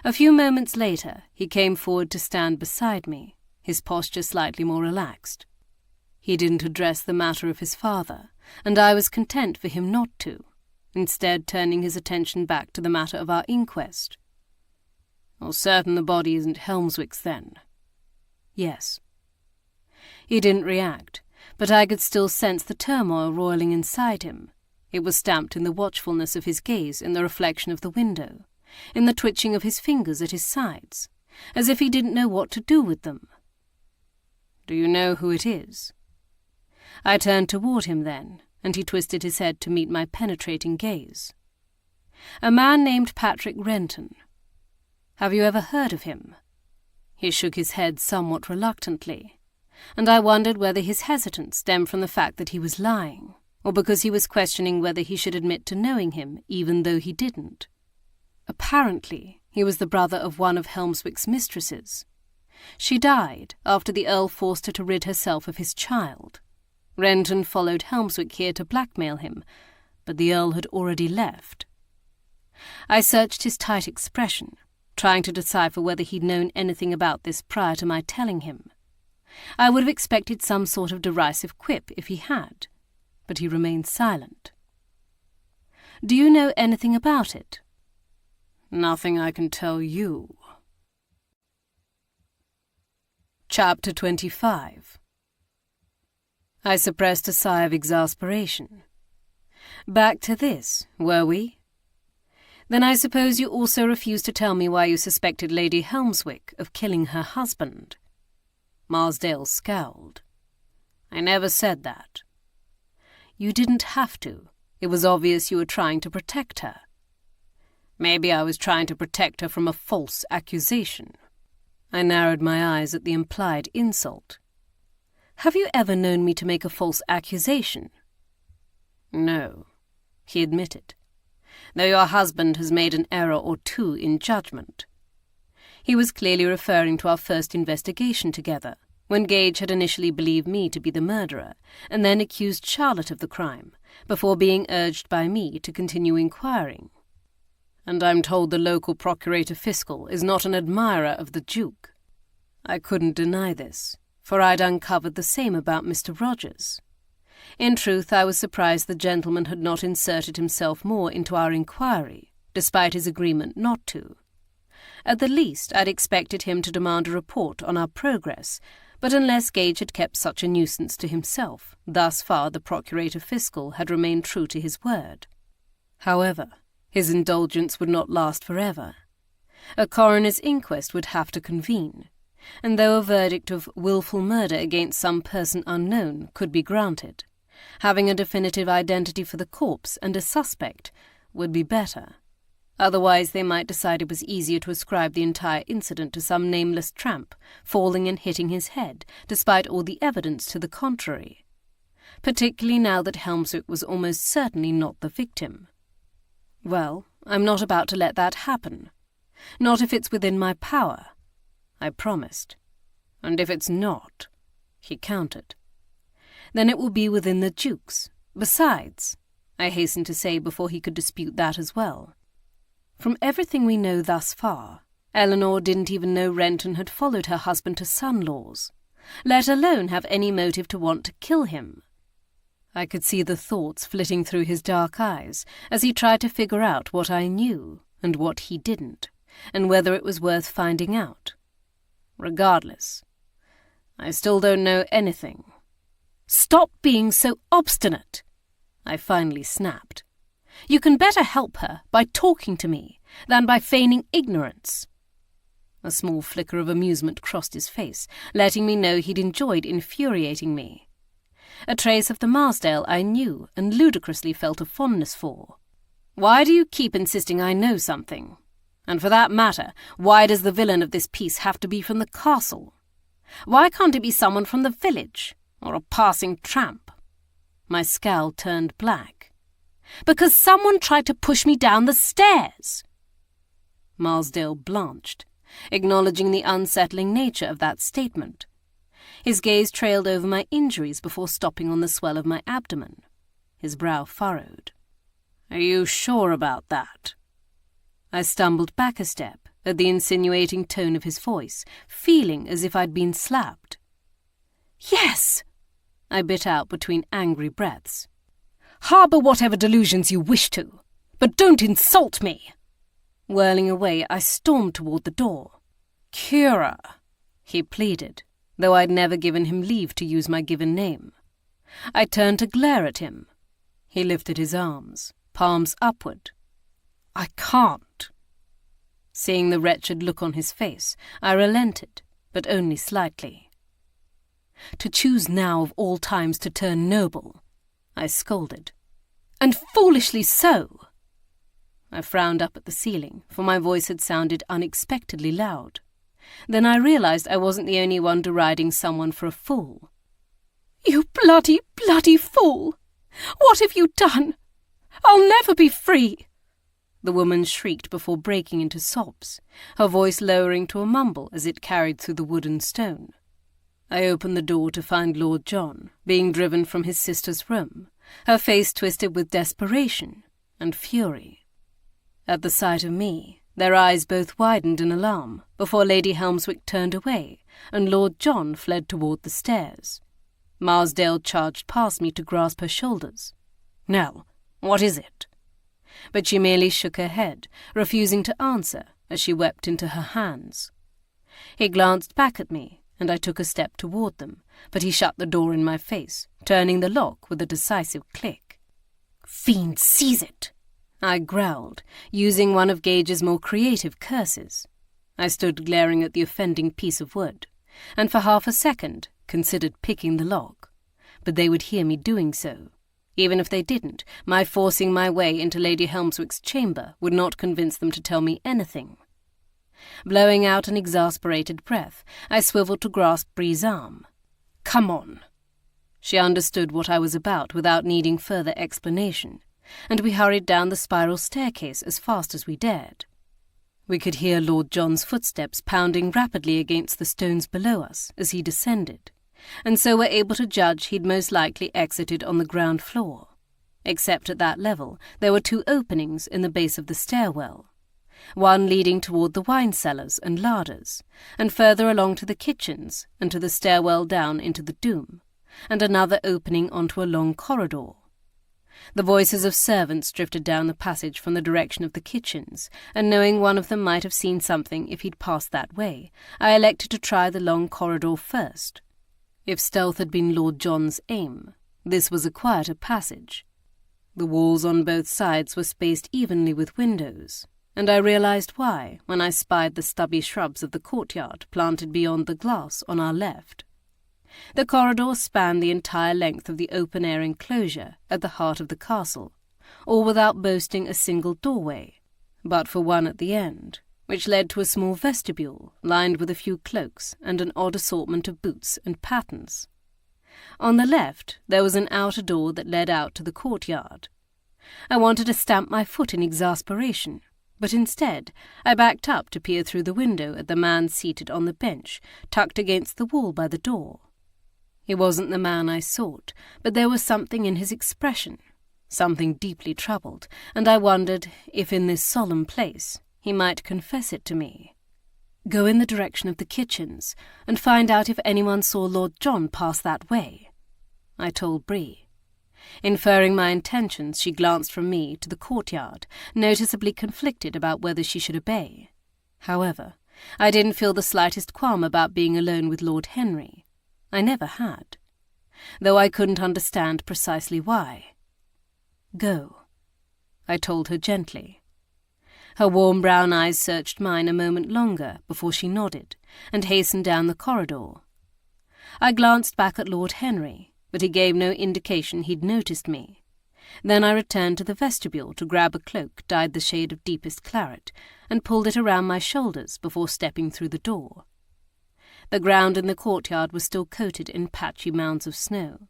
A few moments later, he came forward to stand beside me, his posture slightly more relaxed. He didn't address the matter of his father, and I was content for him not to. instead turning his attention back to the matter of our inquest. "You're certain the body isn't Helmswick's, then?" "Yes." He didn't react, but I could still sense the turmoil roiling inside him. It was stamped in the watchfulness of his gaze in the reflection of the window, in the twitching of his fingers at his sides, as if he didn't know what to do with them. "Do you know who it is?" I turned toward him then, and he twisted his head to meet my penetrating gaze. "A man named Patrick Renton. Have you ever heard of him?" He shook his head somewhat reluctantly, and I wondered whether his hesitance stemmed from the fact that he was lying, or because he was questioning whether he should admit to knowing him even though he didn't. Apparently, he was the brother of one of Helmswick's mistresses. She died after the Earl forced her to rid herself of his child. Renton followed Helmswick here to blackmail him, but the Earl had already left. I searched his tight expression, trying to decipher whether he'd known anything about this prior to my telling him. I would have expected some sort of derisive quip if he had, but he remained silent. "Do you know anything about it?" "Nothing I can tell you." Chapter 25. I suppressed a sigh of exasperation. Back to this, were we? Then I suppose you also refuse to tell me why you suspected Lady Helmswick of killing her husband. Marsdale scowled. "I never said that." "You didn't have to. It was obvious you were trying to protect her." "Maybe I was trying to protect her from a false accusation." I narrowed my eyes at the implied insult. "Have you ever known me to make a false accusation?" "No," he admitted, "though your husband has made an error or two in judgment." He was clearly referring to our first investigation together, when Gage had initially believed me to be the murderer, and then accused Charlotte of the crime, before being urged by me to continue inquiring. "And I'm told the local procurator fiscal is not an admirer of the Duke." I couldn't deny this, for I'd uncovered the same about Mr. Rogers. In truth, I was surprised the gentleman had not inserted himself more into our inquiry, despite his agreement not to. At the least, I'd expected him to demand a report on our progress, but unless Gage had kept such a nuisance to himself, thus far the procurator fiscal had remained true to his word. However, his indulgence would not last forever. A coroner's inquest would have to convene, and though a verdict of willful murder against some person unknown could be granted, having a definitive identity for the corpse and a suspect would be better. Otherwise they might decide it was easier to ascribe the entire incident to some nameless tramp falling and hitting his head, despite all the evidence to the contrary. Particularly now that Helmswick was almost certainly not the victim. Well, I'm not about to let that happen. Not if it's within my power, I promised. And if it's not, he countered, then it will be within the Duke's. Besides, I hastened to say before he could dispute that as well, from everything we know thus far, Eleanor didn't even know Renton had followed her husband to Sunlaw's, let alone have any motive to want to kill him. I could see the thoughts flitting through his dark eyes as he tried to figure out what I knew and what he didn't, and whether it was worth finding out. Regardless, I still don't know anything. "Stop being so obstinate," I finally snapped. "You can better help her by talking to me than by feigning ignorance." A small flicker of amusement crossed his face, letting me know he'd enjoyed infuriating me. A trace of the Marsdale I knew and ludicrously felt a fondness for. "Why do you keep insisting I know something? And for that matter, why does the villain of this piece have to be from the castle? Why can't it be someone from the village, or a passing tramp?" My scowl turned black. "Because someone tried to push me down the stairs." Marsdale blanched, acknowledging the unsettling nature of that statement. His gaze trailed over my injuries before stopping on the swell of my abdomen. His brow furrowed. "Are you sure about that?" I stumbled back a step at the insinuating tone of his voice, feeling as if I'd been slapped. "Yes," I bit out between angry breaths. Harbour whatever delusions you wish to, but don't insult me." Whirling away, I stormed toward the door. "Kiera," he pleaded, though I'd never given him leave to use my given name. I turned to glare at him. He lifted his arms, palms upward. "I can't." Seeing the wretched look on his face, I relented, but only slightly. "To choose now of all times to turn noble," I scolded. "And foolishly so!" I frowned up at the ceiling, for my voice had sounded unexpectedly loud. Then I realized I wasn't the only one deriding someone for a fool. "You bloody, bloody fool! What have you done? I'll never be free!" The woman shrieked before breaking into sobs, her voice lowering to a mumble as it carried through the wood and stone. I opened the door to find Lord John, being driven from his sister's room, her face twisted with desperation and fury. At the sight of me, their eyes both widened in alarm before Lady Helmswick turned away and Lord John fled toward the stairs. Marsdale charged past me to grasp her shoulders. "Nell, what is it?" But she merely shook her head, refusing to answer as she wept into her hands. He glanced back at me, and I took a step toward them, but he shut the door in my face, turning the lock with a decisive click. "Fiend, seize it!" I growled, using one of Gage's more creative curses. I stood glaring at the offending piece of wood, and for half a second considered picking the lock, but they would hear me doing so. Even if they didn't, my forcing my way into Lady Helmswick's chamber would not convince them to tell me anything. Blowing out an exasperated breath, I swiveled to grasp Bree's arm. "Come on." She understood what I was about without needing further explanation, and we hurried down the spiral staircase as fast as we dared. We could hear Lord John's footsteps pounding rapidly against the stones below us as he descended, and so were able to judge he'd most likely exited on the ground floor. Except at that level, there were 2 openings in the base of the stairwell, one leading toward the wine cellars and larders, and further along to the kitchens and to the stairwell down into the doom, and another opening onto a long corridor. The voices of servants drifted down the passage from the direction of the kitchens, and knowing one of them might have seen something if he'd passed that way, I elected to try the long corridor first. If stealth had been Lord John's aim, this was a quieter passage. The walls on both sides were spaced evenly with windows, and I realized why when I spied the stubby shrubs of the courtyard planted beyond the glass on our left. The corridor spanned the entire length of the open-air enclosure at the heart of the castle, all without boasting a single doorway, but for one at the end, which led to a small vestibule lined with a few cloaks and an odd assortment of boots and pattens. On the left, there was an outer door that led out to the courtyard. I wanted to stamp my foot in exasperation, but instead I backed up to peer through the window at the man seated on the bench, tucked against the wall by the door. He wasn't the man I sought, but there was something in his expression, something deeply troubled, and I wondered if in this solemn place he might confess it to me. "Go in the direction of the kitchens, and find out if anyone saw Lord John pass that way," I told Bree. Inferring my intentions, she glanced from me to the courtyard, noticeably conflicted about whether she should obey. However, I didn't feel the slightest qualm about being alone with Lord Henry. I never had, though I couldn't understand precisely why. "Go," I told her gently. Her warm brown eyes searched mine a moment longer before she nodded and hastened down the corridor. I glanced back at Lord Henry, but he gave no indication he'd noticed me. Then I returned to the vestibule to grab a cloak dyed the shade of deepest claret and pulled it around my shoulders before stepping through the door. The ground in the courtyard was still coated in patchy mounds of snow,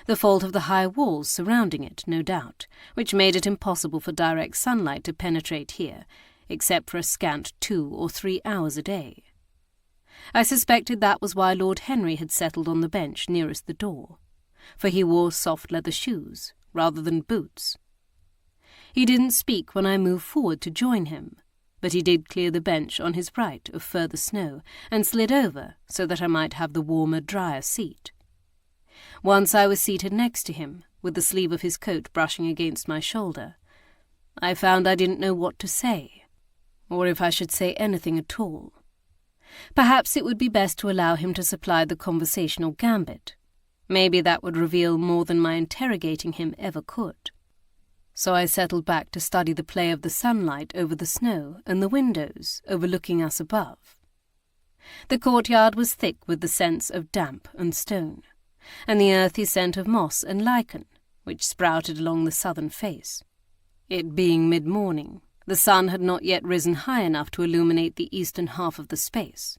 the fault of the high walls surrounding it, no doubt, which made it impossible for direct sunlight to penetrate here, except for a scant 2 or 3 hours a day. I suspected that was why Lord Henry had settled on the bench nearest the door, for he wore soft leather shoes rather than boots. He didn't speak when I moved forward to join him, but he did clear the bench on his right of further snow and slid over so that I might have the warmer, drier seat. Once I was seated next to him, with the sleeve of his coat brushing against my shoulder, I found I didn't know what to say, or if I should say anything at all. Perhaps it would be best to allow him to supply the conversational gambit. Maybe that would reveal more than my interrogating him ever could. So I settled back to study the play of the sunlight over the snow and the windows overlooking us above. The courtyard was thick with the scents of damp and stone, and the earthy scent of moss and lichen, which sprouted along the southern face. It being mid-morning, the sun had not yet risen high enough to illuminate the eastern half of the space,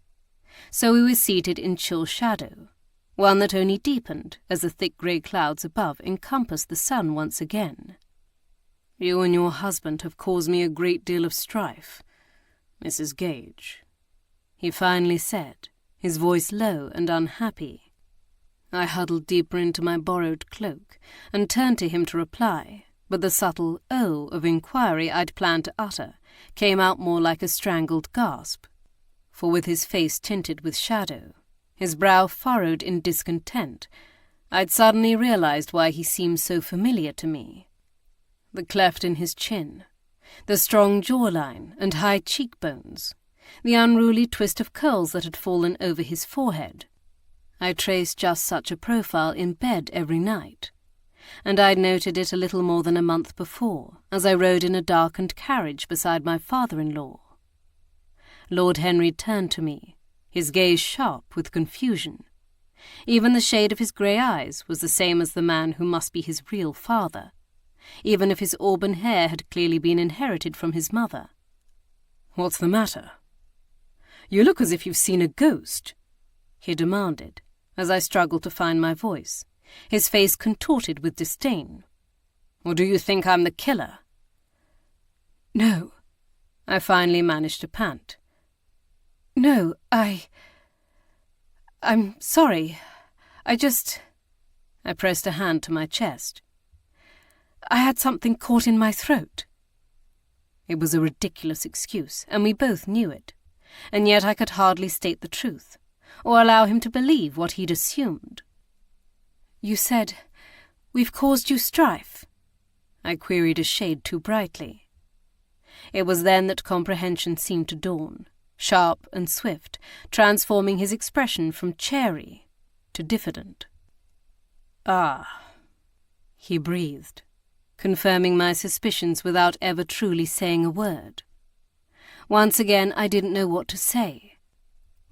so we were seated in chill shadow, one that only deepened as the thick grey clouds above encompassed the sun once again. "You and your husband have caused me a great deal of strife, Mrs. Gage," he finally said, his voice low and unhappy. I huddled deeper into my borrowed cloak and turned to him to reply, but the subtle "oh" of inquiry I'd planned to utter came out more like a strangled gasp, for with his face tinted with shadow, his brow furrowed in discontent, I'd suddenly realized why he seemed so familiar to me. The cleft in his chin, the strong jawline and high cheekbones, the unruly twist of curls that had fallen over his forehead. I traced just such a profile in bed every night, and I'd noted it a little more than a month before, as I rode in a darkened carriage beside my father-in-law. Lord Henry turned to me, his gaze sharp with confusion. Even the shade of his grey eyes was the same as the man who must be his real father, even if his auburn hair had clearly been inherited from his mother. "What's the matter? You look as if you've seen a ghost," he demanded, as I struggled to find my voice, his face contorted with disdain. "Or do you think I'm the killer?" "No," I finally managed to pant. "No, I'm sorry. I pressed a hand to my chest. I had something caught in my throat." It was a ridiculous excuse, and we both knew it, and yet I could hardly state the truth, or allow him to believe what he'd assumed. "You said, 'We've caused you strife'?" I queried a shade too brightly. It was then that comprehension seemed to dawn, sharp and swift, transforming his expression from chary to diffident. "Ah," he breathed, confirming my suspicions without ever truly saying a word. Once again I didn't know what to say.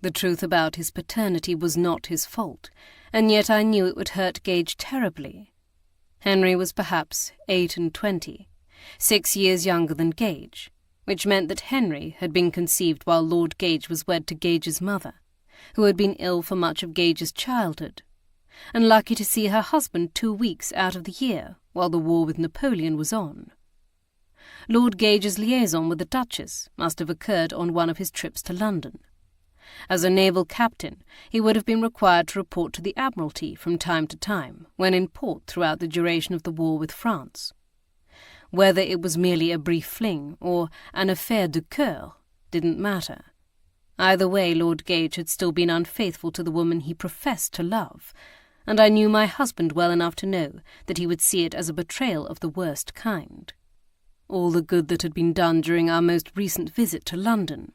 The truth about his paternity was not his fault, and yet I knew it would hurt Gage terribly. Henry was perhaps 28, 6 years younger than Gage, which meant that Henry had been conceived while Lord Gage was wed to Gage's mother, who had been ill for much of Gage's childhood, and lucky to see her husband 2 weeks out of the year while the war with Napoleon was on. Lord Gage's liaison with the Duchess must have occurred on one of his trips to London. As a naval captain, he would have been required to report to the Admiralty from time to time when in port throughout the duration of the war with France. Whether it was merely a brief fling or an affaire de cœur didn't matter. Either way, Lord Gage had still been unfaithful to the woman he professed to love, and I knew my husband well enough to know that he would see it as a betrayal of the worst kind. All the good that had been done during our most recent visit to London,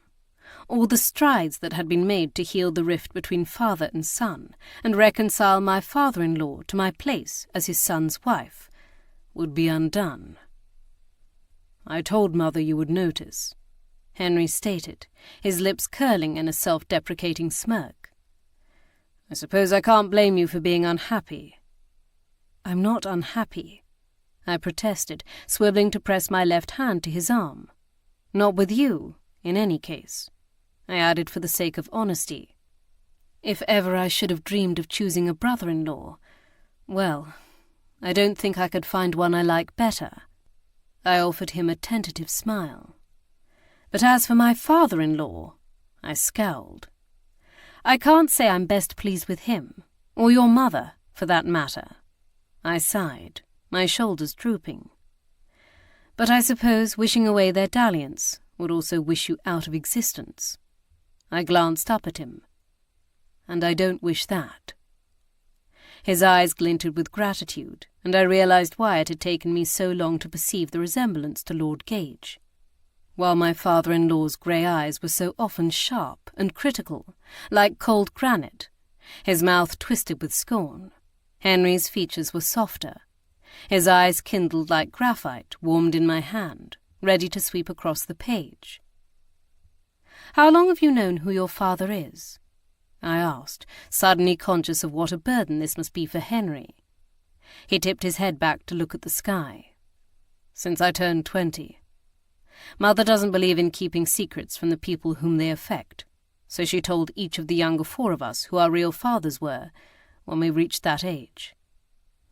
all the strides that had been made to heal the rift between father and son and reconcile my father-in-law to my place as his son's wife, would be undone. "I told Mother you would notice," Henry stated, his lips curling in a self-deprecating smirk. "I suppose I can't blame you for being unhappy." "I'm not unhappy," I protested, swiveling to press my left hand to his arm. "Not with you, in any case," I added for the sake of honesty. If ever I should have dreamed of choosing a brother-in-law, well, I don't think I could find one I like better. I offered him a tentative smile. But as for my father-in-law, I scowled. "I can't say I'm best pleased with him, or your mother, for that matter." I sighed, my shoulders drooping. "But I suppose wishing away their dalliance would also wish you out of existence." I glanced up at him. "And I don't wish that." His eyes glinted with gratitude, and I realised why it had taken me so long to perceive the resemblance to Lord Gage. While my father-in-law's grey eyes were so often sharp and critical, like cold granite, his mouth twisted with scorn, Henry's features were softer. His eyes kindled like graphite warmed in my hand, ready to sweep across the page. "How long have you known who your father is?" I asked, suddenly conscious of what a burden this must be for Henry. He tipped his head back to look at the sky. "Since I turned 20. Mother doesn't believe in keeping secrets from the people whom they affect, so she told each of the younger 4 of us who our real fathers were when we reached that age.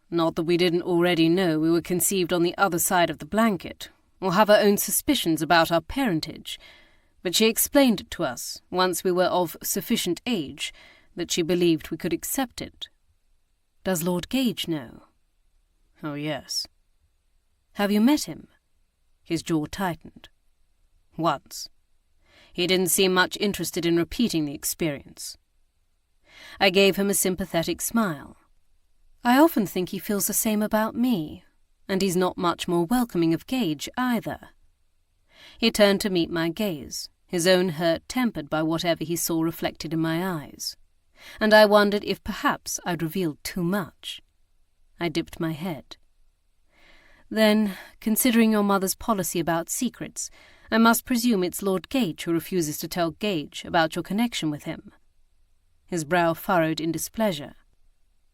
Not that we didn't already know we were conceived on the other side of the blanket, or have our own suspicions about our parentage, but she explained it to us, once we were of sufficient age, that she believed we could accept it." "Does Lord Gage know?" "Oh, yes." "Have you met him?" His jaw tightened. "Once. He didn't seem much interested in repeating the experience." I gave him a sympathetic smile. "I often think he feels the same about me, and he's not much more welcoming of Gage either." He turned to meet my gaze, his own hurt tempered by whatever he saw reflected in my eyes, and I wondered if perhaps I'd revealed too much. I dipped my head. "Then, considering your mother's policy about secrets, I must presume it's Lord Gage who refuses to tell Gage about your connection with him." His brow furrowed in displeasure.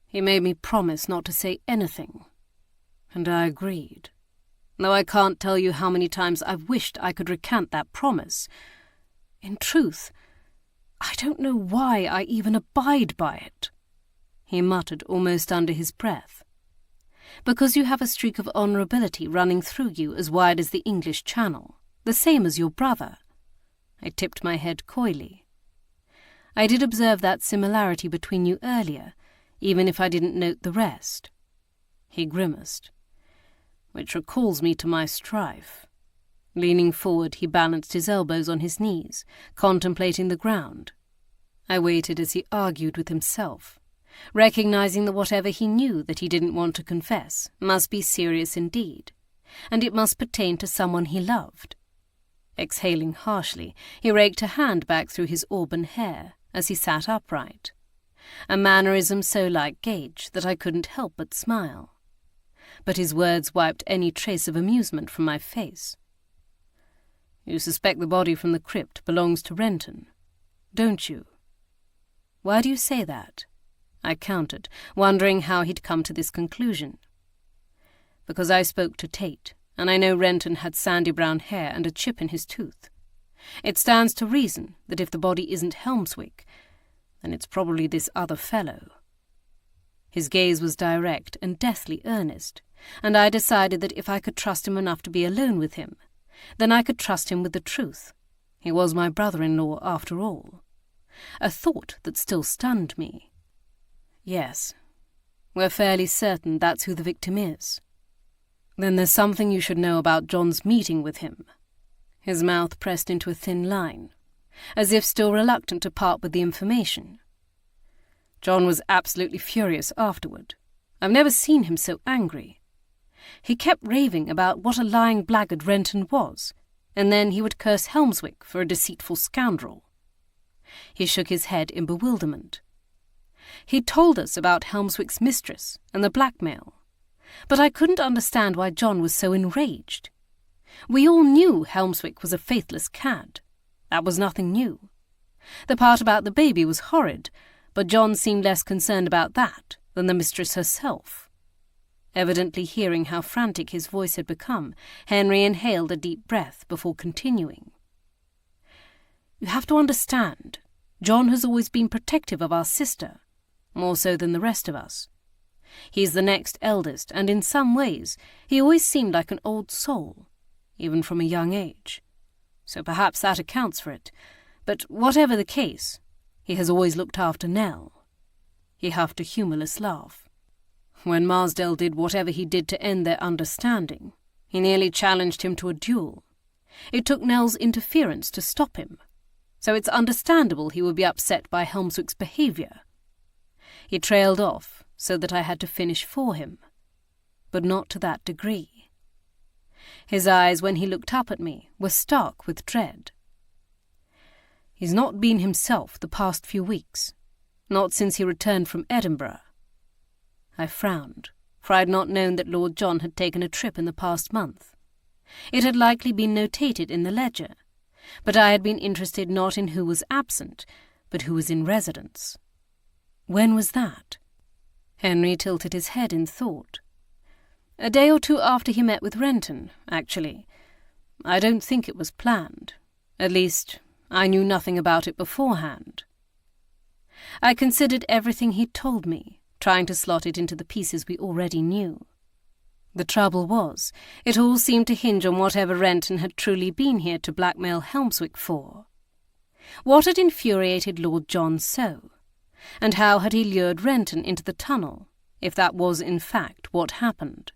"He made me promise not to say anything, and I agreed, though I can't tell you how many times I've wished I could recant that promise. In truth, I don't know why I even abide by it," he muttered almost under his breath. "Because you have a streak of honourability running through you as wide as the English Channel, the same as your brother." I tipped my head coyly. "I did observe that similarity between you earlier, even if I didn't note the rest." He grimaced. "Which recalls me to my strife." Leaning forward, he balanced his elbows on his knees, contemplating the ground. I waited as he argued with himself, recognizing that whatever he knew that he didn't want to confess must be serious indeed, and it must pertain to someone he loved. Exhaling harshly, he raked a hand back through his auburn hair as he sat upright, a mannerism so like Gage that I couldn't help but smile. But his words wiped any trace of amusement from my face. "You suspect the body from the crypt belongs to Renton, don't you?" "Why do you say that?" I countered, wondering how he'd come to this conclusion. "Because I spoke to Tate, and I know Renton had sandy brown hair and a chip in his tooth. It stands to reason that if the body isn't Helmswick, then it's probably this other fellow." His gaze was direct and deathly earnest, and I decided that if I could trust him enough to be alone with him, then I could trust him with the truth. He was my brother-in-law after all. A thought that still stunned me. "Yes, we're fairly certain that's who the victim is." "Then there's something you should know about John's meeting with him." His mouth pressed into a thin line, as if still reluctant to part with the information. "John was absolutely furious afterward. I've never seen him so angry. He kept raving about what a lying blackguard Renton was, and then he would curse Helmswick for a deceitful scoundrel." He shook his head in bewilderment. "He told us about Helmswick's mistress and the blackmail, but I couldn't understand why John was so enraged. We all knew Helmswick was a faithless cad. That was nothing new. The part about the baby was horrid, but John seemed less concerned about that than the mistress herself." Evidently hearing how frantic his voice had become, Henry inhaled a deep breath before continuing. "You have to understand, John has always been protective of our sister, more so than the rest of us. He's the next eldest, and in some ways he always seemed like an old soul, even from a young age. So perhaps that accounts for it, but whatever the case, he has always looked after Nell." He huffed a humourless laugh. "When Marsdale did whatever he did to end their understanding, he nearly challenged him to a duel. It took Nell's interference to stop him, so it's understandable he would be upset by Helmswick's behaviour." He trailed off, so that I had to finish for him. but not to that degree. His eyes, when he looked up at me, were stark with dread. He's not been himself the past few weeks, not since he returned from Edinburgh. I frowned, for I had not known that Lord John had taken a trip in the past month. It had likely been notated in the ledger, but I had been interested not in who was absent, but who was in residence. When was that? Henry tilted his head in thought. A day or two after he met with Renton, actually. I don't think it was planned. At least, I knew nothing about it beforehand. I considered everything he'd told me, trying to slot it into the pieces we already knew. The trouble was, it all seemed to hinge on whatever Renton had truly been here to blackmail Helmswick for. What had infuriated Lord John so? And how had he lured Renton into the tunnel, if that was in fact what happened?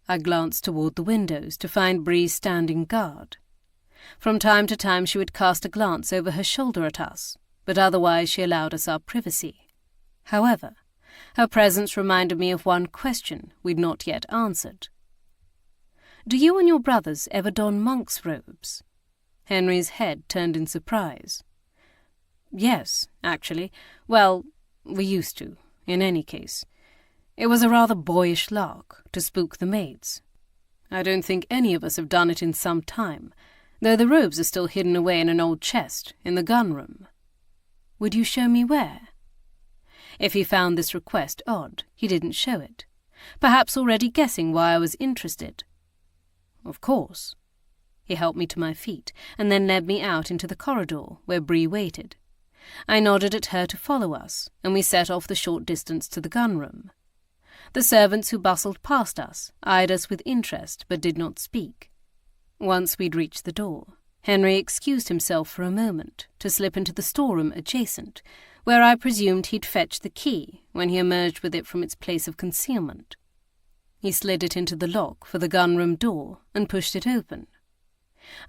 I glanced toward the windows to find Bree standing guard. From time to time she would cast a glance over her shoulder at us, but otherwise she allowed us our privacy. However, her presence reminded me of one question we'd not yet answered. "Do you and your brothers ever don monk's robes?" Henry's head turned in surprise. "Yes, actually. Well, we used to, in any case. It was a rather boyish lark, to spook the maids. I don't think any of us have done it in some time, though the robes are still hidden away in an old chest in the gun-room." "Would you show me where?" If he found this request odd, he didn't show it, perhaps already guessing why I was interested. "Of course." He helped me to my feet, and then led me out into the corridor where Bree waited. I nodded at her to follow us, and we set off the short distance to the gun-room. The servants who bustled past us eyed us with interest but did not speak. Once we'd reached the door, Henry excused himself for a moment to slip into the storeroom adjacent, where I presumed he'd fetched the key when he emerged with it from its place of concealment. He slid it into the lock for the gun-room door and pushed it open.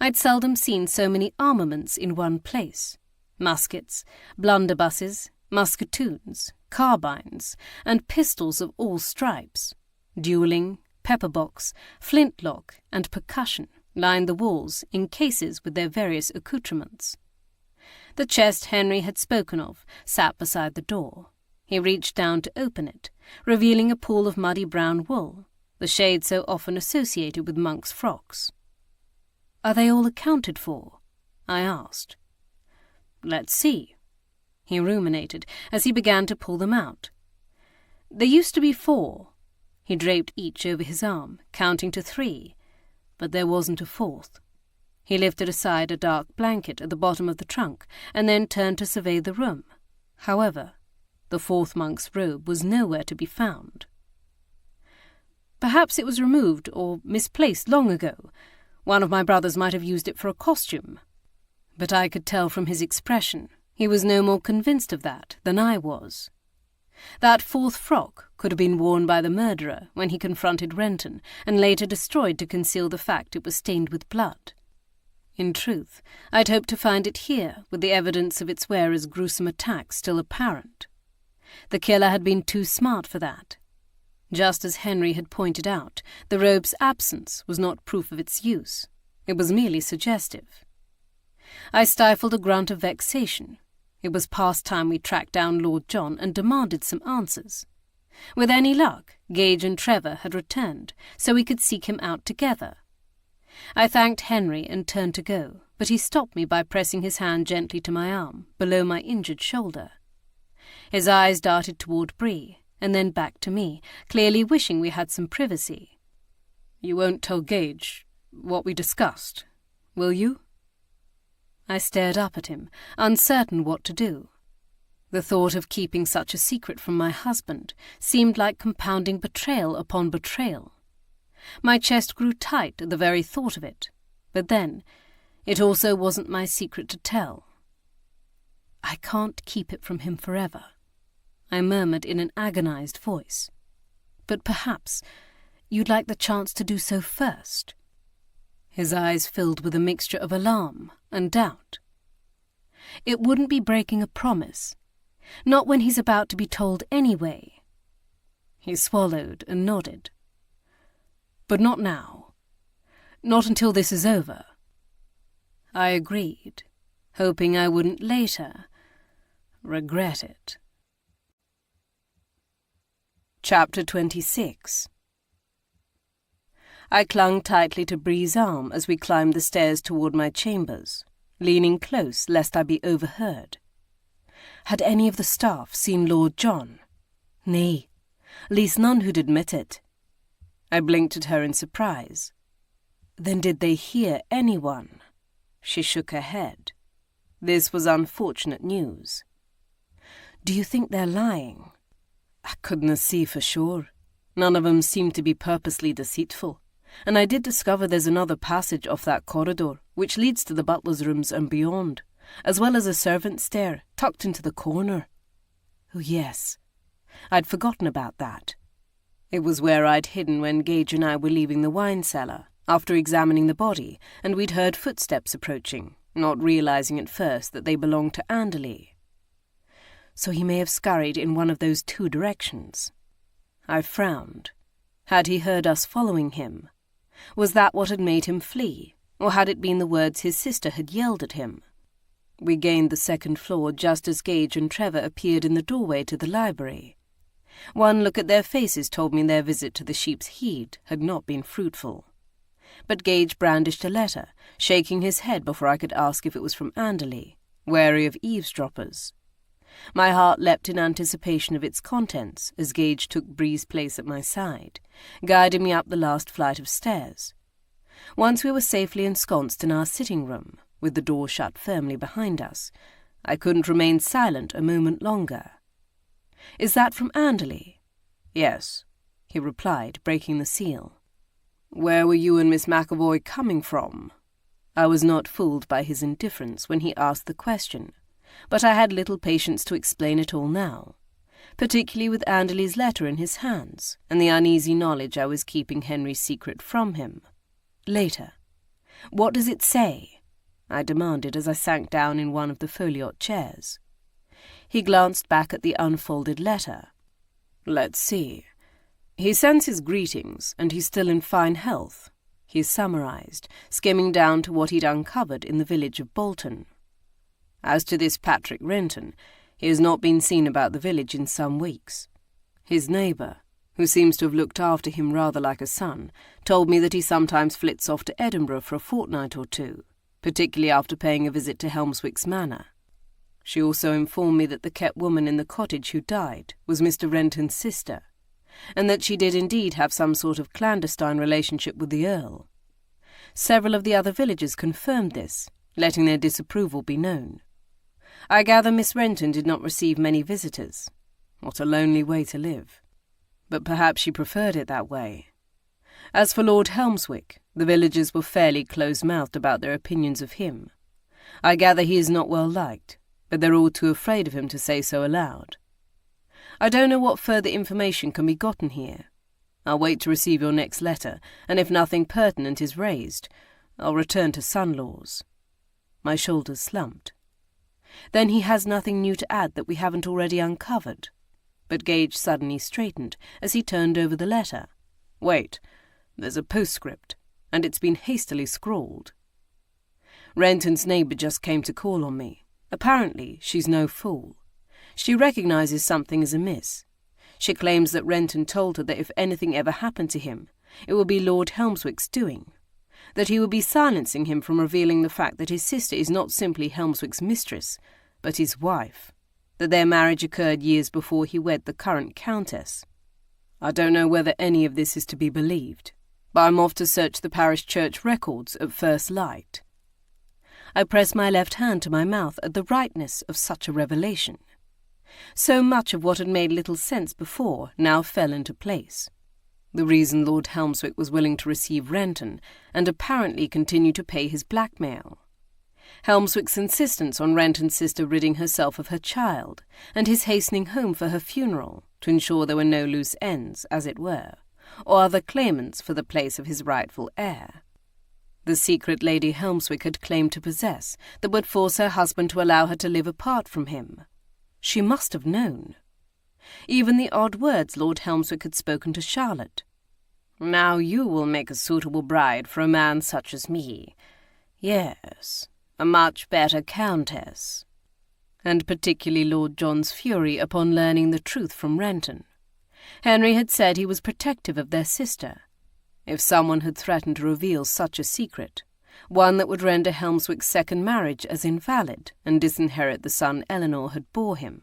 I'd seldom seen so many armaments in one place: muskets, blunderbusses, musketoons, carbines, and pistols of all stripes. Dueling, pepper-box, flintlock, and percussion lined the walls in cases with their various accoutrements. The chest Henry had spoken of sat beside the door. He reached down to open it, revealing a pool of muddy brown wool, the shade so often associated with monks' frocks. "Are they all accounted for?" I asked. "Let's see." He ruminated as he began to pull them out. "There used to be 4. He draped each over his arm, counting to 3, but there wasn't a 4th. He lifted aside a dark blanket at the bottom of the trunk and then turned to survey the room. However, the 4th monk's robe was nowhere to be found. "Perhaps it was removed or misplaced long ago. One of my brothers might have used it for a costume." But I could tell from his expression he was no more convinced of that than I was. That 4th frock could have been worn by the murderer when he confronted Renton and later destroyed to conceal the fact it was stained with blood. In truth, I'd hoped to find it here with the evidence of its wearer's gruesome attack still apparent. The killer had been too smart for that. Just as Henry had pointed out, the robe's absence was not proof of its use. It was merely suggestive. I stifled a grunt of vexation. It was past time we tracked down Lord John and demanded some answers. With any luck, Gage and Trevor had returned, so we could seek him out together. I thanked Henry and turned to go, but he stopped me by pressing his hand gently to my arm, below my injured shoulder. His eyes darted toward Bree, and then back to me, clearly wishing we had some privacy. "You won't tell Gage what we discussed, will you?" I stared up at him, uncertain what to do. The thought of keeping such a secret from my husband seemed like compounding betrayal upon betrayal. My chest grew tight at the very thought of it, but then, it also wasn't my secret to tell. "I can't keep it from him forever," I murmured in an agonized voice. "But perhaps you'd like the chance to do so first." His eyes filled with a mixture of alarm and doubt. "It wouldn't be breaking a promise. Not when he's about to be told anyway." He swallowed and nodded. But not now. Not until this is over. I agreed, hoping I wouldn't later regret it. Chapter 26. I clung tightly to Bree's arm as we climbed the stairs toward my chambers, leaning close lest I be overheard. Had any of the staff seen Lord John? Nay, least none who'd admit it. I blinked at her in surprise. Then did they hear anyone? She shook her head. This was unfortunate news. Do you think they're lying? I couldn't see for sure. None of 'em seemed to be purposely deceitful, and I did discover there's another passage off that corridor which leads to the butler's rooms and beyond, as well as a servant's stair tucked into the corner. Oh yes, I'd forgotten about that. It was where I'd hidden when Gage and I were leaving the wine cellar after examining the body, and we'd heard footsteps approaching, not realizing at first that they belonged to Anderley. So he may have scurried in one of those two directions. I frowned. Had he heard us following him? Was that what had made him flee, or had it been the words his sister had yelled at him? We gained the second floor just as Gage and Trevor appeared in the doorway to the library. One look at their faces told me their visit to the Sheep's Head had not been fruitful. But Gage brandished a letter, shaking his head before I could ask if it was from Anderley, wary of eavesdroppers. My heart leapt in anticipation of its contents as Gage took Bree's place at my side, guiding me up the last flight of stairs. Once we were safely ensconced in our sitting room, with the door shut firmly behind us, I couldn't remain silent a moment longer. "Is that from Anderley?" "Yes," he replied, breaking the seal. "Where were you and Miss McAvoy coming from?" I was not fooled by his indifference when he asked the question, but I had little patience to explain it all now, particularly with Anderley's letter in his hands and the uneasy knowledge I was keeping Henry's secret from him. Later. "What does it say?" I demanded as I sank down in one of the foliot chairs. He glanced back at the unfolded letter. "Let's see. He sends his greetings, and he's still in fine health," he summarized, skimming down to what he'd uncovered in the village of Bolton. "As to this Patrick Renton, he has not been seen about the village in some weeks. His neighbour, who seems to have looked after him rather like a son, told me that he sometimes flits off to Edinburgh for a fortnight or two, particularly after paying a visit to Helmswick's Manor. She also informed me that the kept woman in the cottage who died was Mr. Renton's sister, and that she did indeed have some sort of clandestine relationship with the Earl. Several of the other villagers confirmed this, letting their disapproval be known. I gather Miss Renton did not receive many visitors. What a lonely way to live. But perhaps she preferred it that way. As for Lord Helmswick, the villagers were fairly close-mouthed about their opinions of him. I gather he is not well liked, but they're all too afraid of him to say so aloud. I don't know what further information can be gotten here. I'll wait to receive your next letter, and if nothing pertinent is raised, I'll return to son-laws." My shoulders slumped. Then he has nothing new to add that we haven't already uncovered. But Gage suddenly straightened as he turned over the letter. "Wait, there's a postscript, and it's been hastily scrawled. Renton's neighbour just came to call on me. Apparently, she's no fool. She recognizes something is amiss. She claims that Renton told her that if anything ever happened to him, it would be Lord Helmswick's doing, that he would be silencing him from revealing the fact that his sister is not simply Helmswick's mistress, but his wife, that their marriage occurred years before he wed the current countess. I don't know whether any of this is to be believed, but I'm off to search the parish church records at first light." I pressed my left hand to my mouth at the rightness of such a revelation. So much of what had made little sense before now fell into place. The reason Lord Helmswick was willing to receive Renton and apparently continue to pay his blackmail. Helmswick's insistence on Renton's sister ridding herself of her child, and his hastening home for her funeral to ensure there were no loose ends, as it were, or other claimants for the place of his rightful heir. The secret Lady Helmswick had claimed to possess that would force her husband to allow her to live apart from him. She must have known. Even the odd words Lord Helmswick had spoken to Charlotte. Now you will make a suitable bride for a man such as me. Yes, a much better countess." And particularly Lord John's fury upon learning the truth from Renton. Henry had said he was protective of their sister. If someone had threatened to reveal such a secret, one that would render Helmswick's second marriage as invalid and disinherit the son Eleanor had bore him,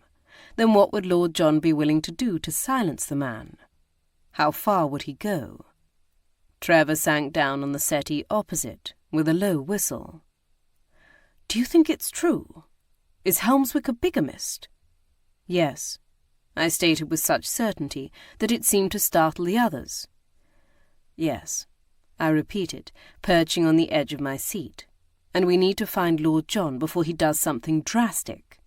then what would Lord John be willing to do to silence the man? How far would he go? Trevor sank down on the settee opposite, with a low whistle. "Do you think it's true? Is Helmswick a bigamist?" "Yes," I stated with such certainty that it seemed to startle the others. "Yes," I repeated, perching on the edge of my seat, "and we need to find Lord John before he does something drastic."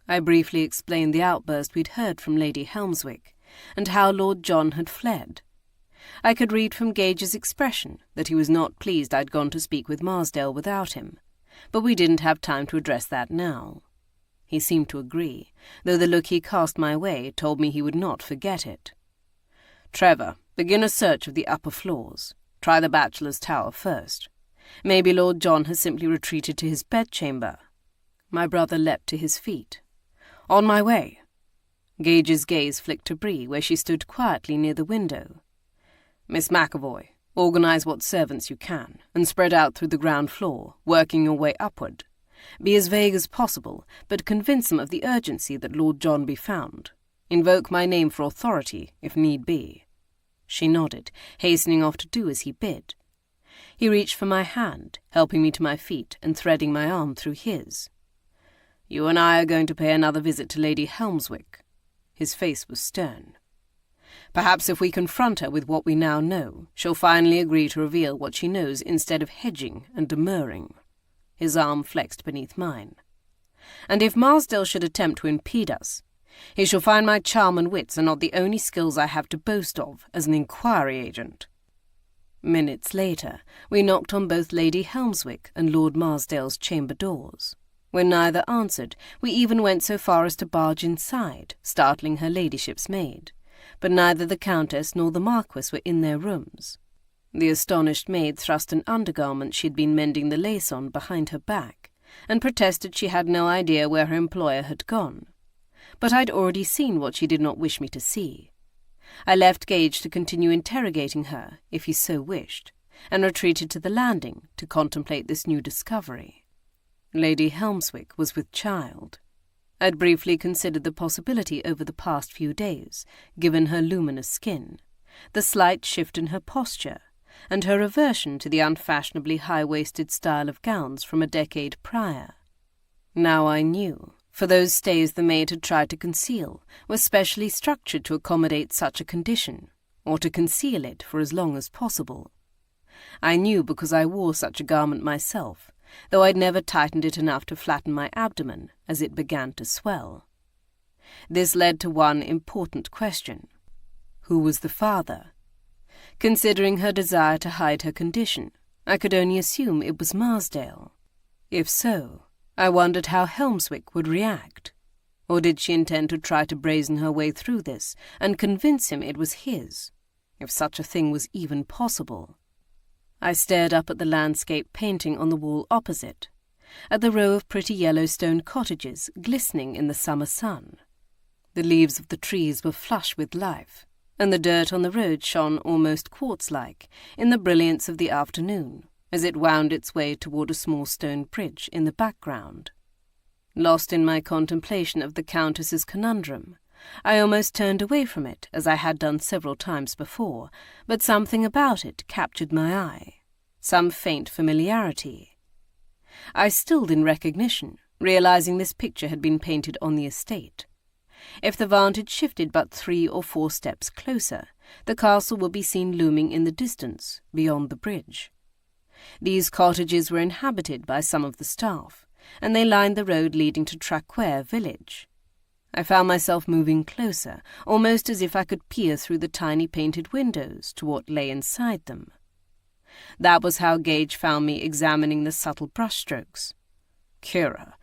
I briefly explained the outburst we'd heard from Lady Helmswick, and how Lord John had fled. I could read from Gage's expression that he was not pleased I'd gone to speak with Marsdale without him, but we didn't have time to address that now. He seemed to agree, though the look he cast my way told me he would not forget it. "Trevor, begin a search of the upper floors. Try the bachelor's tower first. Maybe Lord John has simply retreated to his bedchamber." My brother leapt to his feet. "On my way." Gage's gaze flicked to Bree, where she stood quietly near the window. "Miss McAvoy, organize what servants you can, and spread out through the ground floor, working your way upward. Be as vague as possible, but convince them of the urgency that Lord John be found. Invoke my name for authority, if need be." She nodded, hastening off to do as he bid. He reached for my hand, helping me to my feet and threading my arm through his. "You and I are going to pay another visit to Lady Helmswick." His face was stern. "Perhaps if we confront her with what we now know, she'll finally agree to reveal what she knows instead of hedging and demurring." His arm flexed beneath mine. "And if Marsdale should attempt to impede us, he shall find my charm and wits are not the only skills I have to boast of as an inquiry agent." Minutes later, we knocked on both Lady Helmswick and Lord Marsdale's chamber doors. When neither answered, we even went so far as to barge inside, startling her ladyship's maid. But neither the Countess nor the Marquis were in their rooms. The astonished maid thrust an undergarment she had been mending the lace on behind her back, and protested she had no idea where her employer had gone. But I'd already seen what she did not wish me to see. I left Gage to continue interrogating her, if he so wished, and retreated to the landing to contemplate this new discovery. Lady Helmswick was with child. I'd briefly considered the possibility over the past few days, given her luminous skin, the slight shift in her posture, and her aversion to the unfashionably high-waisted style of gowns from a decade prior. Now I knew, for those stays the maid had tried to conceal were specially structured to accommodate such a condition, or to conceal it for as long as possible. I knew because I wore such a garment myself, though I'd never tightened it enough to flatten my abdomen as it began to swell. This led to one important question. Who was the father? Considering her desire to hide her condition, I could only assume it was Marsdale. If so, I wondered how Helmswick would react. Or did she intend to try to brazen her way through this and convince him it was his, if such a thing was even possible? I stared up at the landscape painting on the wall opposite, at the row of pretty yellow stone cottages glistening in the summer sun. The leaves of the trees were flush with life, and the dirt on the road shone almost quartz-like in the brilliance of the afternoon, as it wound its way toward a small stone bridge in the background. Lost in my contemplation of the Countess's conundrum, I almost turned away from it, as I had done several times before, but something about it captured my eye, some faint familiarity. I stilled in recognition, realizing this picture had been painted on the estate. If the vantage shifted but 3 or 4 steps closer, the castle would be seen looming in the distance, beyond the bridge. These cottages were inhabited by some of the staff, and they lined the road leading to Traquair village. I found myself moving closer, almost as if I could peer through the tiny painted windows to what lay inside them. That was how Gage found me examining the subtle brushstrokes. "Kiera,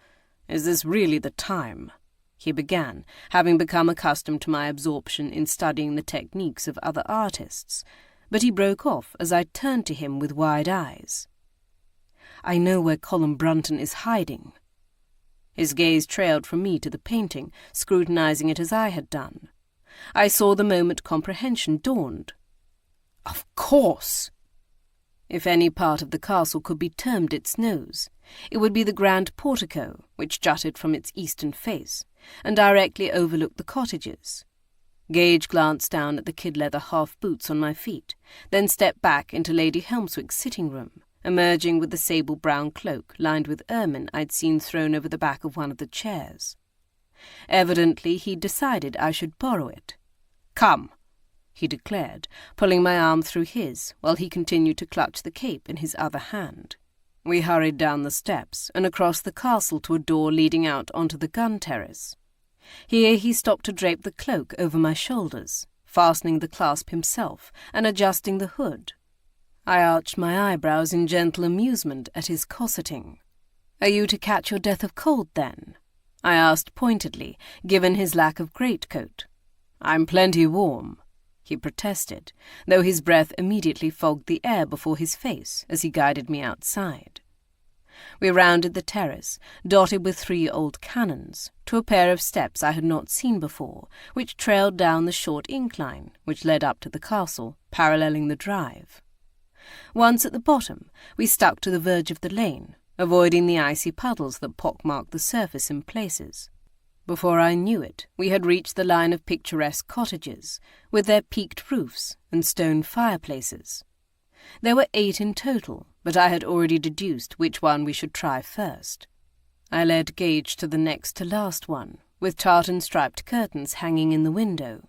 is this really the time?" he began, having become accustomed to my absorption in studying the techniques of other artists, but he broke off as I turned to him with wide eyes. "I know where Colin Brunton is hiding." His gaze trailed from me to the painting, scrutinizing it as I had done. I saw the moment comprehension dawned. "Of course!" If any part of the castle could be termed its nose, it would be the grand portico which jutted from its eastern face and directly overlooked the cottages. Gage glanced down at the kid-leather half-boots on my feet, then stepped back into Lady Helmswick's sitting room, emerging with the sable-brown cloak lined with ermine I'd seen thrown over the back of one of the chairs. Evidently he'd decided I should borrow it. "Come," he declared, pulling my arm through his, while he continued to clutch the cape in his other hand. We hurried down the steps and across the castle to a door leading out onto the gun terrace. Here he stopped to drape the cloak over my shoulders, fastening the clasp himself and adjusting the hood. I arched my eyebrows in gentle amusement at his cosseting. "Are you to catch your death of cold, then?" I asked pointedly, given his lack of greatcoat. "I'm plenty warm," he protested, though his breath immediately fogged the air before his face as he guided me outside. We rounded the terrace, dotted with 3 old cannons, to a pair of steps I had not seen before, which trailed down the short incline which led up to the castle, paralleling the drive. Once at the bottom, we stuck to the verge of the lane, avoiding the icy puddles that pockmarked the surface in places. Before I knew it, we had reached the line of picturesque cottages, with their peaked roofs and stone fireplaces. There were 8 in total, but I had already deduced which one we should try first. I led Gage to the next to last one, with tartan-striped curtains hanging in the window.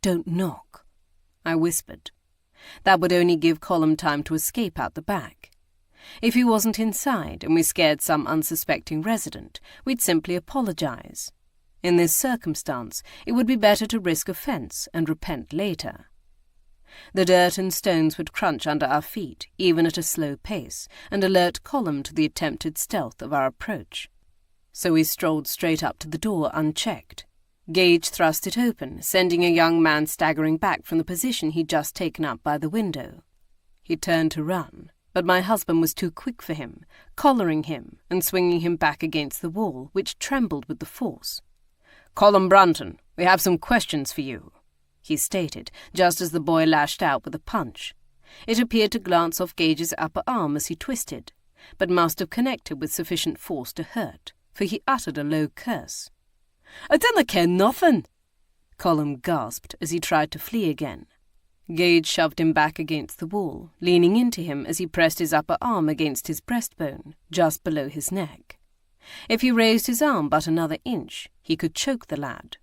"Don't knock," I whispered. That would only give Colin time to escape out the back. If he wasn't inside and we scared some unsuspecting resident, we'd simply apologize. In this circumstance, it would be better to risk offence and repent later. The dirt and stones would crunch under our feet, even at a slow pace, and alert Colin to the attempted stealth of our approach. So we strolled straight up to the door unchecked. Gage thrust it open, sending a young man staggering back from the position he'd just taken up by the window. He turned to run, but my husband was too quick for him, collaring him and swinging him back against the wall, which trembled with the force. "Colin Brunton, we have some questions for you," he stated, just as the boy lashed out with a punch. It appeared to glance off Gage's upper arm as he twisted, but must have connected with sufficient force to hurt, for he uttered a low curse. "I dinna ken nothing," Colin gasped as he tried to flee again. Gage shoved him back against the wall, leaning into him as he pressed his upper arm against his breastbone, just below his neck. If he raised his arm but another inch, he could choke the lad.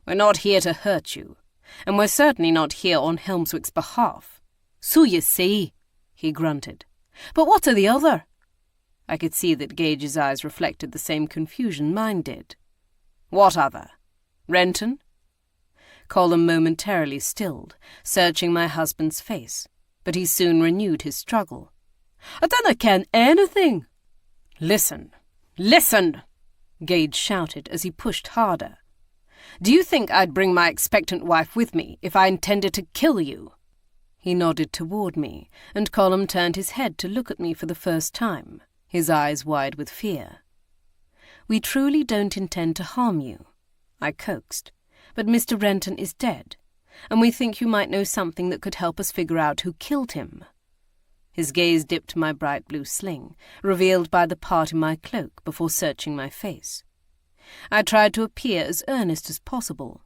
"We're not here to hurt you, and we're certainly not here on Helmswick's behalf." "So you see," he grunted. "But what of the other?" I could see that Gage's eyes reflected the same confusion mine did. "What other? Renton?" Colin momentarily stilled, searching my husband's face, but he soon renewed his struggle. "I dinna ken anything." "Listen! Listen!" Gage shouted as he pushed harder. "Do you think I'd bring my expectant wife with me if I intended to kill you?" He nodded toward me, and Colin turned his head to look at me for the first time, his eyes wide with fear. "We truly don't intend to harm you," I coaxed, "but Mr. Renton is dead, and we think you might know something that could help us figure out who killed him." His gaze dipped to my bright blue sling, revealed by the part in my cloak, before searching my face. I tried to appear as earnest as possible.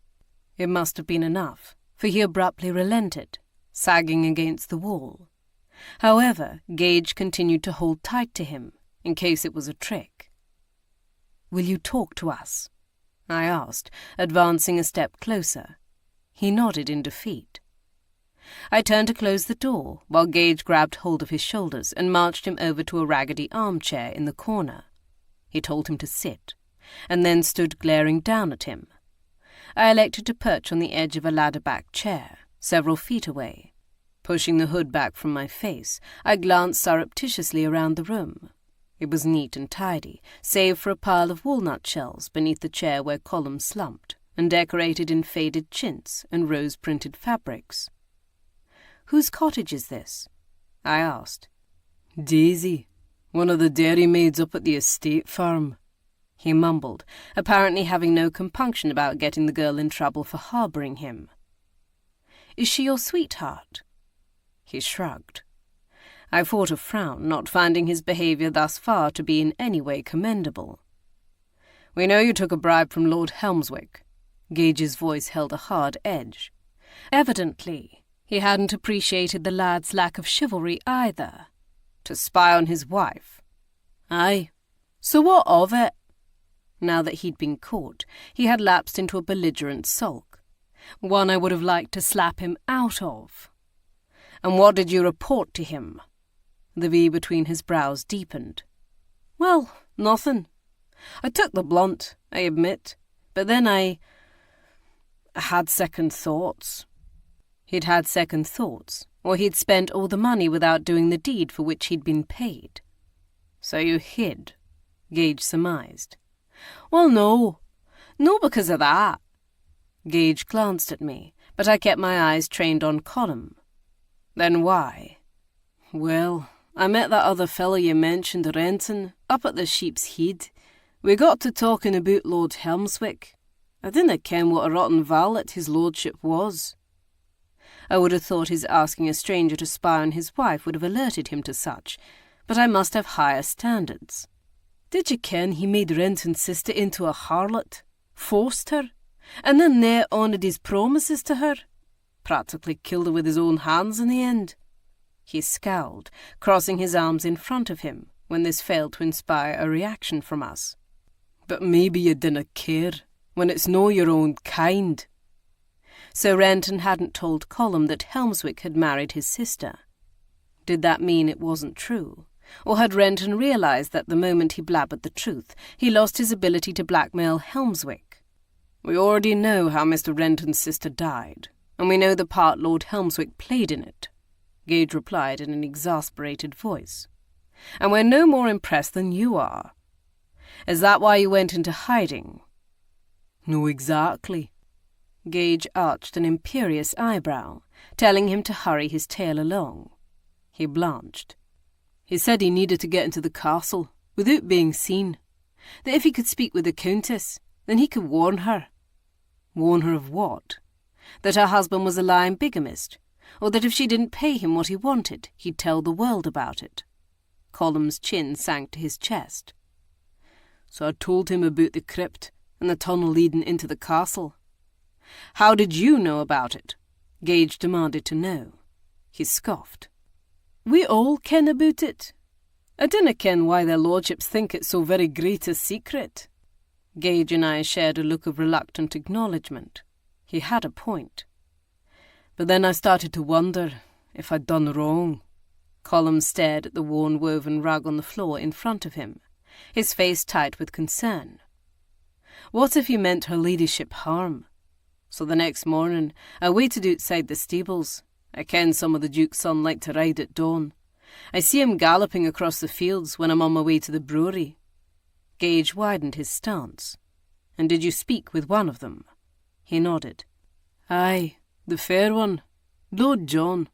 It must have been enough, for he abruptly relented, sagging against the wall. However, Gage continued to hold tight to him, in case it was a trick. "Will you talk to us?" I asked, advancing a step closer. He nodded in defeat. I turned to close the door, while Gage grabbed hold of his shoulders and marched him over to a raggedy armchair in the corner. He told him to sit, and then stood glaring down at him. I elected to perch on the edge of a ladder-back chair, several feet away. Pushing the hood back from my face, I glanced surreptitiously around the room. It was neat and tidy, save for a pile of walnut shells beneath the chair where Colin slumped, and decorated in faded chintz and rose-printed fabrics. "Whose cottage is this?" I asked. "Daisy, one of the dairymaids up at the estate farm," he mumbled, apparently having no compunction about getting the girl in trouble for harbouring him. "Is she your sweetheart?" He shrugged. I fought a frown, not finding his behaviour thus far to be in any way commendable. "We know you took a bribe from Lord Helmswick." Gage's voice held a hard edge. Evidently, he hadn't appreciated the lad's lack of chivalry either. "To spy on his wife?" "Aye. So what of it?" Now that he'd been caught, he had lapsed into a belligerent sulk, one I would have liked to slap him out of. "And what did you report to him?" The V between his brows deepened. "Well, nothing. I took the blunt, I admit, but then I had second thoughts." He'd had second thoughts, or he'd spent all the money without doing the deed for which he'd been paid. "So you hid," Gage surmised. "Well, no because of that." Gage glanced at me, but I kept my eyes trained on Colm. "Then why?" "Well, I met that other fellow you mentioned, Renton, up at the Sheep's Head. We got to talking about Lord Helmswick. I didn't ken what a rotten varlet his lordship was." I would have thought his asking a stranger to spy on his wife would have alerted him to such, but I must have higher standards. "Did you ken he made Renton's sister into a harlot, forced her, and then ne'er honoured his promises to her? Practically killed her with his own hands in the end." He scowled, crossing his arms in front of him, when this failed to inspire a reaction from us. "But maybe you dinna care, when it's no your own kind." So Renton hadn't told Colm that Helmswick had married his sister. Did that mean it wasn't true? Or had Renton realised that the moment he blabbered the truth, he lost his ability to blackmail Helmswick? "We already know how Mr. Renton's sister died, and we know the part Lord Helmswick played in it," Gage replied in an exasperated voice. "And we're no more impressed than you are. Is that why you went into hiding?" "No, exactly." Gage arched an imperious eyebrow, telling him to hurry his tale along. He blanched. "He said he needed to get into the castle, without being seen. That if he could speak with the Countess, then he could warn her." "Warn her of what? That her husband was a lying bigamist, or that if she didn't pay him what he wanted, he'd tell the world about it?" Colm's chin sank to his chest. "So I told him about the crypt and the tunnel leading into the castle." "How did you know about it?" Gage demanded to know. He scoffed. "We all ken about it. I dinna ken why their lordships think it so very great a secret." Gage and I shared a look of reluctant acknowledgement. He had a point. "But then I started to wonder if I'd done wrong." Colm stared at the worn-woven rug on the floor in front of him, his face tight with concern. "What if he meant her ladyship harm? So the next morning, I waited outside the stables. I ken some of the Duke's son liked to ride at dawn. I see him galloping across the fields when I'm on my way to the brewery." Gage widened his stance. "And did you speak with one of them?" He nodded. "Aye, the fair one, Lord John.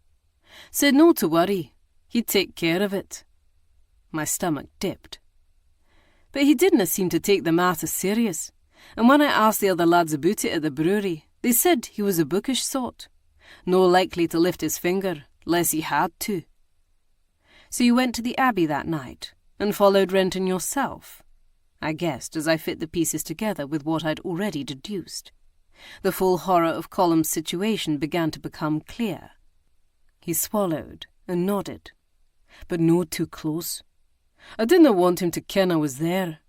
Said no to worry, he'd take care of it." My stomach dipped. "But he didn't seem to take the matter serious, and when I asked the other lads about it at the brewery, they said he was a bookish sort, no likely to lift his finger, less he had to." "So you went to the Abbey that night, and followed Renton yourself?" I guessed as I fit the pieces together with what I'd already deduced. The full horror of Colm's situation began to become clear. He swallowed and nodded. "But no too close. I didn't want him to ken I was there.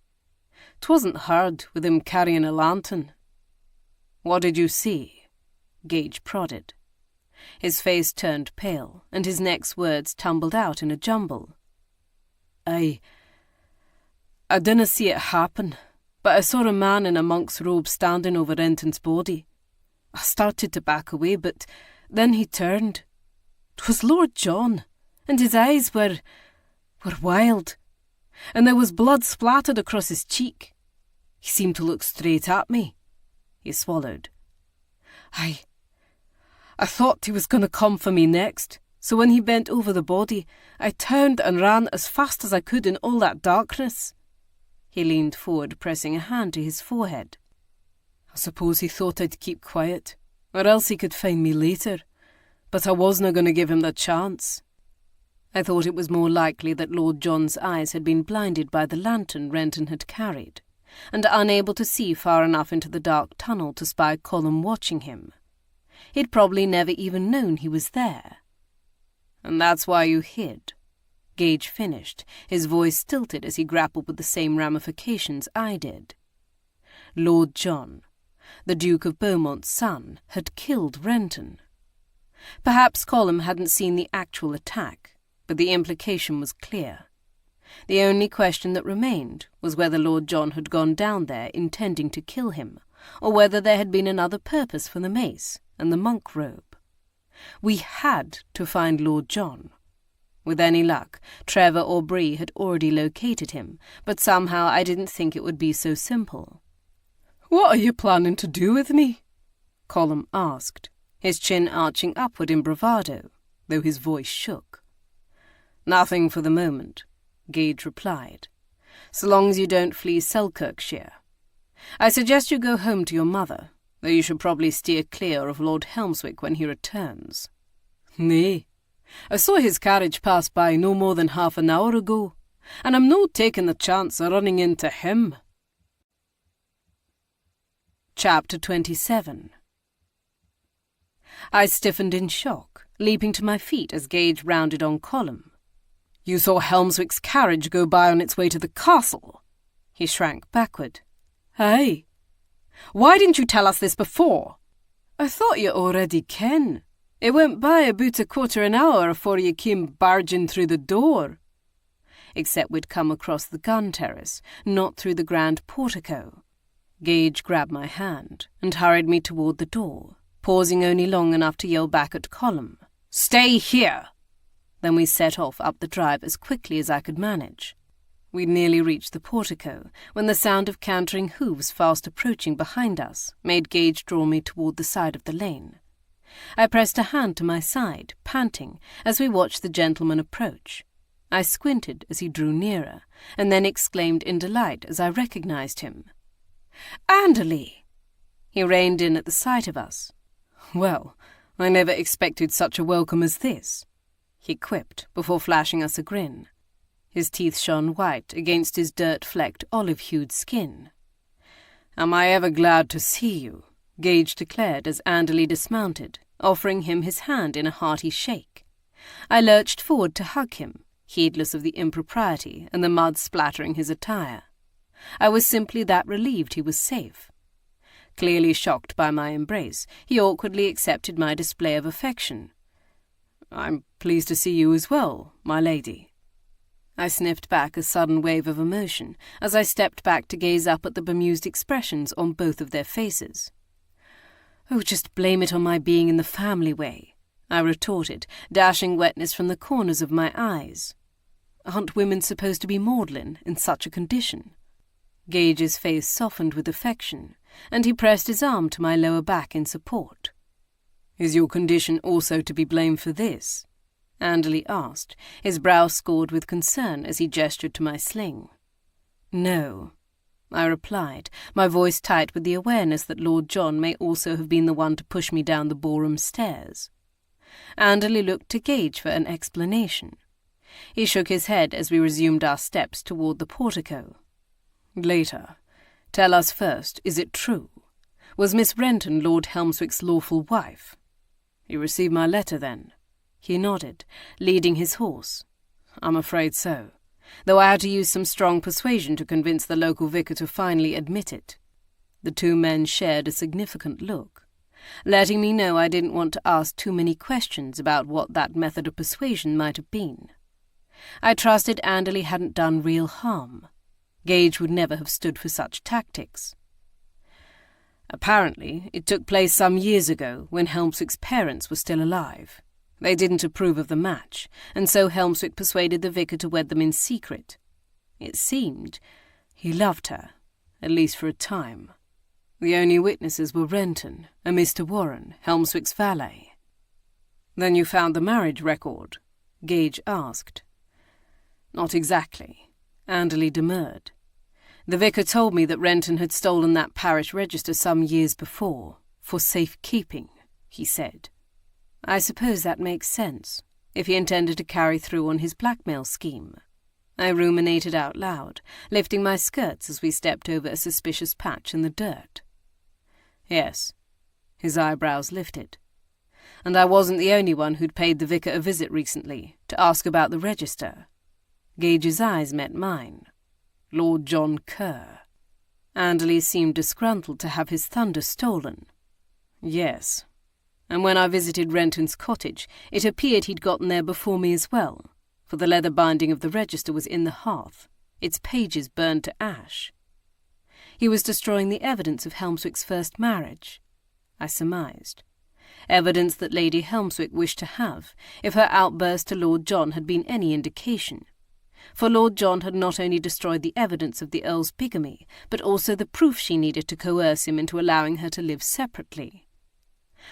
'Twasn't hard with him carrying a lantern." "What did you see?" Gage prodded. His face turned pale, and his next words tumbled out in a jumble. I didn't see it happen, but I saw a man in a monk's robe standing over Renton's body. I started to back away, but then he turned. 'Twas Lord John, and his eyes were wild, and there was blood splattered across his cheek. He seemed to look straight at me." He swallowed. I I thought he was going to come for me next, so when he bent over the body, I turned and ran as fast as I could in all that darkness." He leaned forward, pressing a hand to his forehead. "I suppose he thought I'd keep quiet, or else he could find me later, but I wasn't going to give him the chance." I thought it was more likely that Lord John's eyes had been blinded by the lantern Renton had carried, and unable to see far enough into the dark tunnel to spy Colm watching him. He'd probably never even known he was there. "And that's why you hid," Gage finished, his voice stilted as he grappled with the same ramifications I did. Lord John, the Duke of Bowmont's son, had killed Renton. Perhaps Colm hadn't seen the actual attack, but the implication was clear. The only question that remained was whether Lord John had gone down there intending to kill him, or whether there had been another purpose for the mace and the monk robe. We had to find Lord John. With any luck, Trevor or Bree had already located him, but somehow I didn't think it would be so simple. "What are you planning to do with me?" Colm asked, his chin arching upward in bravado, though his voice shook. "Nothing for the moment," Gage replied, "so long as you don't flee Selkirkshire. I suggest you go home to your mother, though you should probably steer clear of Lord Helmswick when he returns." "Nay, I saw his carriage pass by no more than half an hour ago, and I'm no taking the chance of running into him." Chapter 27. I stiffened in shock, leaping to my feet as Gage rounded on Colm. "You saw Helmswick's carriage go by on its way to the castle?" He shrank backward. "Aye. Why didn't you tell us this before?" "I thought you already ken. It went by about a quarter an hour afore you came barging through the door." Except we'd come across the gun terrace, not through the grand portico. Gage grabbed my hand and hurried me toward the door, pausing only long enough to yell back at Colm, "Stay here!" Then we set off up the drive as quickly as I could manage. We'd nearly reached the portico when the sound of cantering hooves fast approaching behind us made Gage draw me toward the side of the lane. I pressed a hand to my side, panting, as we watched the gentleman approach. I squinted as he drew nearer, and then exclaimed in delight as I recognized him. "Anderley!" He reined in at the sight of us. "Well, I never expected such a welcome as this," he quipped before flashing us a grin. His teeth shone white against his dirt-flecked olive-hued skin. "Am I ever glad to see you," Gage declared as Anderley dismounted, offering him his hand in a hearty shake. I lurched forward to hug him, heedless of the impropriety and the mud splattering his attire. I was simply that relieved he was safe. Clearly shocked by my embrace, he awkwardly accepted my display of affection. "I'm pleased to see you as well, my lady." I sniffed back a sudden wave of emotion as I stepped back to gaze up at the bemused expressions on both of their faces. "Oh, just blame it on my being in the family way," I retorted, dashing wetness from the corners of my eyes. "Aren't women supposed to be maudlin in such a condition?" Gage's face softened with affection, and he pressed his arm to my lower back in support. "Is your condition also to be blamed for this?" Anderley asked, his brow scored with concern as he gestured to my sling. "No," I replied, my voice tight with the awareness that Lord John may also have been the one to push me down the ballroom stairs. Anderley looked to Gage for an explanation. He shook his head as we resumed our steps toward the portico. "Later. Tell us first, is it true? Was Miss Renton Lord Helmswick's lawful wife? You received my letter, then?" He nodded, leading his horse. "I'm afraid so, though I had to use some strong persuasion to convince the local vicar to finally admit it." The two men shared a significant look, letting me know I didn't want to ask too many questions about what that method of persuasion might have been. I trusted Anderley hadn't done real harm. Gage would never have stood for such tactics. "Apparently, it took place some years ago when Helmswick's parents were still alive. They didn't approve of the match, and so Helmswick persuaded the vicar to wed them in secret. It seemed he loved her, at least for a time. The only witnesses were Renton and Mr. Warren, Helmswick's valet. Then you found the marriage record? Gage asked. Not exactly. Anderley demurred. The vicar told me that Renton had stolen that parish register some years before, for safekeeping, he said. I suppose that makes sense, if he intended to carry through on his blackmail scheme. I ruminated out loud, lifting my skirts as we stepped over a suspicious patch in the dirt. Yes. His eyebrows lifted. And I wasn't the only one who'd paid the vicar a visit recently to ask about the register. Gage's eyes met mine. Lord John Kerr. Anderley seemed disgruntled to have his thunder stolen. Yes. And when I visited Renton's cottage, it appeared he'd gotten there before me as well, for the leather binding of the register was in the hearth, its pages burned to ash. He was destroying the evidence of Helmswick's first marriage, I surmised. Evidence that Lady Helmswick wished to have, if her outburst to Lord John had been any indication. For Lord John had not only destroyed the evidence of the Earl's bigamy, but also the proof she needed to coerce him into allowing her to live separately.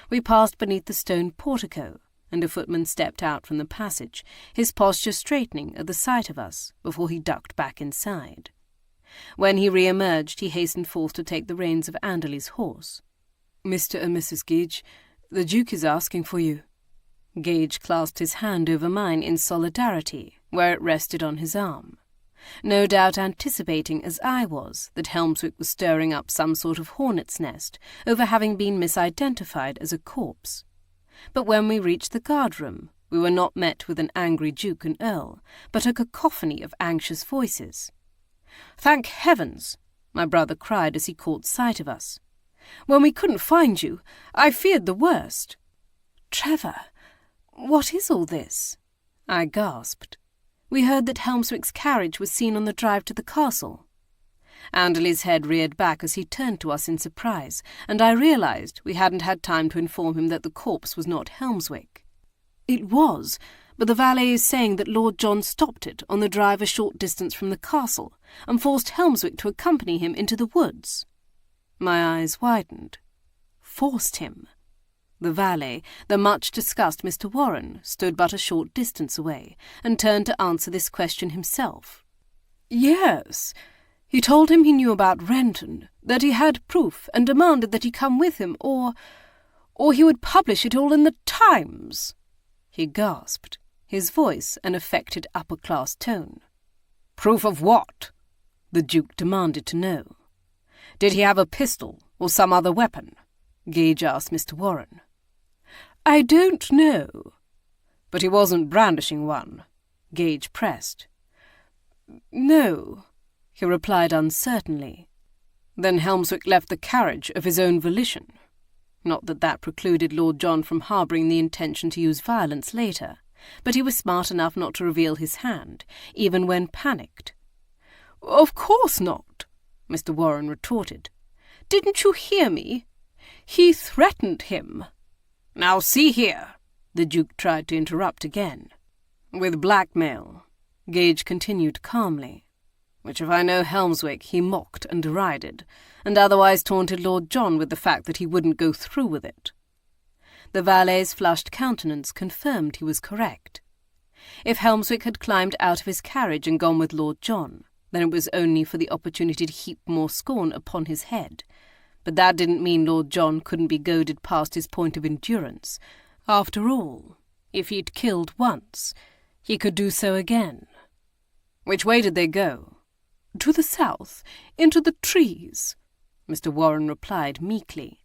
We passed beneath the stone portico, and a footman stepped out from the passage, his posture straightening at the sight of us before he ducked back inside. When he re-emerged, he hastened forth to take the reins of Anderley's horse. "Mr. and Mrs. Gage, the Duke is asking for you." Gage clasped his hand over mine in solidarity, where it rested on his arm, no doubt anticipating, as I was, that Helmswick was stirring up some sort of hornet's nest over having been misidentified as a corpse. But when we reached the guard-room, we were not met with an angry Duke and Earl, but a cacophony of anxious voices. "Thank heavens!" my brother cried as he caught sight of us. "When we couldn't find you, I feared the worst." "Trevor, what is all this?" I gasped. "We heard that Helmswick's carriage was seen on the drive to the castle." Anderley's head reared back as he turned to us in surprise, and I realized we hadn't had time to inform him that the corpse was not Helmswick. "It was, but the valet is saying that Lord John stopped it on the drive a short distance from the castle, and forced Helmswick to accompany him into the woods." My eyes widened. Forced him? The valet, the much-discussed Mr. Warren, stood but a short distance away, and turned to answer this question himself. "Yes. He told him he knew about Renton, that he had proof, and demanded that he come with him, or he would publish it all in the Times." He gasped, his voice an affected upper-class tone. "Proof of what?" the Duke demanded to know. "Did he have a pistol, or some other weapon?" Gage asked Mr. Warren. "I don't know." "But he wasn't brandishing one?" Gage pressed. "No," he replied uncertainly. "Then Helmswick left the carriage of his own volition. Not that that precluded Lord John from harbouring the intention to use violence later, but he was smart enough not to reveal his hand, even when panicked." "Of course not," Mr. Warren retorted. "Didn't you hear me? He threatened him." "Now see here," the Duke tried to interrupt again. "With blackmail," Gage continued calmly, "which if I know Helmswick he mocked and derided, and otherwise taunted Lord John with the fact that he wouldn't go through with it." The valet's flushed countenance confirmed he was correct. If Helmswick had climbed out of his carriage and gone with Lord John, then it was only for the opportunity to heap more scorn upon his head. But that didn't mean Lord John couldn't be goaded past his point of endurance. After all, if he'd killed once, he could do so again. "Which way did they go?" "To the south, into the trees," Mr. Warren replied meekly.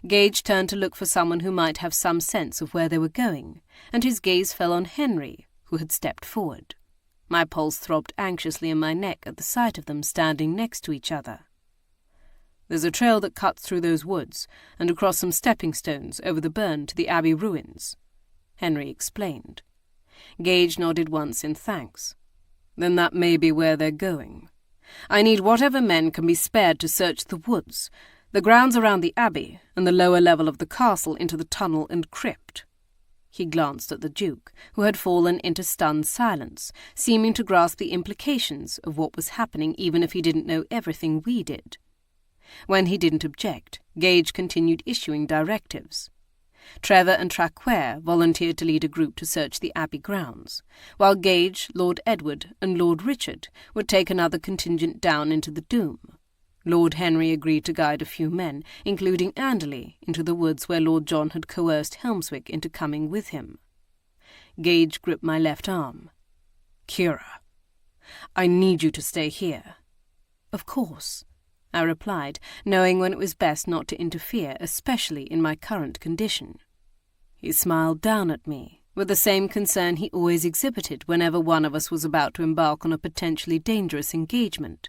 Gage turned to look for someone who might have some sense of where they were going, and his gaze fell on Henry, who had stepped forward. My pulse throbbed anxiously in my neck at the sight of them standing next to each other. "There's a trail that cuts through those woods, and across some stepping stones over the burn to the Abbey ruins," Henry explained. Gage nodded once in thanks. "Then that may be where they're going. I need whatever men can be spared to search the woods, the grounds around the Abbey, and the lower level of the castle into the tunnel and crypt." He glanced at the Duke, who had fallen into stunned silence, seeming to grasp the implications of what was happening even if he didn't know everything we did. When he didn't object, Gage continued issuing directives. Trevor and Traquair volunteered to lead a group to search the Abbey grounds, while Gage, Lord Edward, and Lord Richard would take another contingent down into the Doom. Lord Henry agreed to guide a few men, including Anderley, into the woods where Lord John had coerced Helmswick into coming with him. Gage gripped my left arm. "Kiera, I need you to stay here." "Of course," I replied, knowing when it was best not to interfere, especially in my current condition. He smiled down at me, with the same concern he always exhibited whenever one of us was about to embark on a potentially dangerous engagement,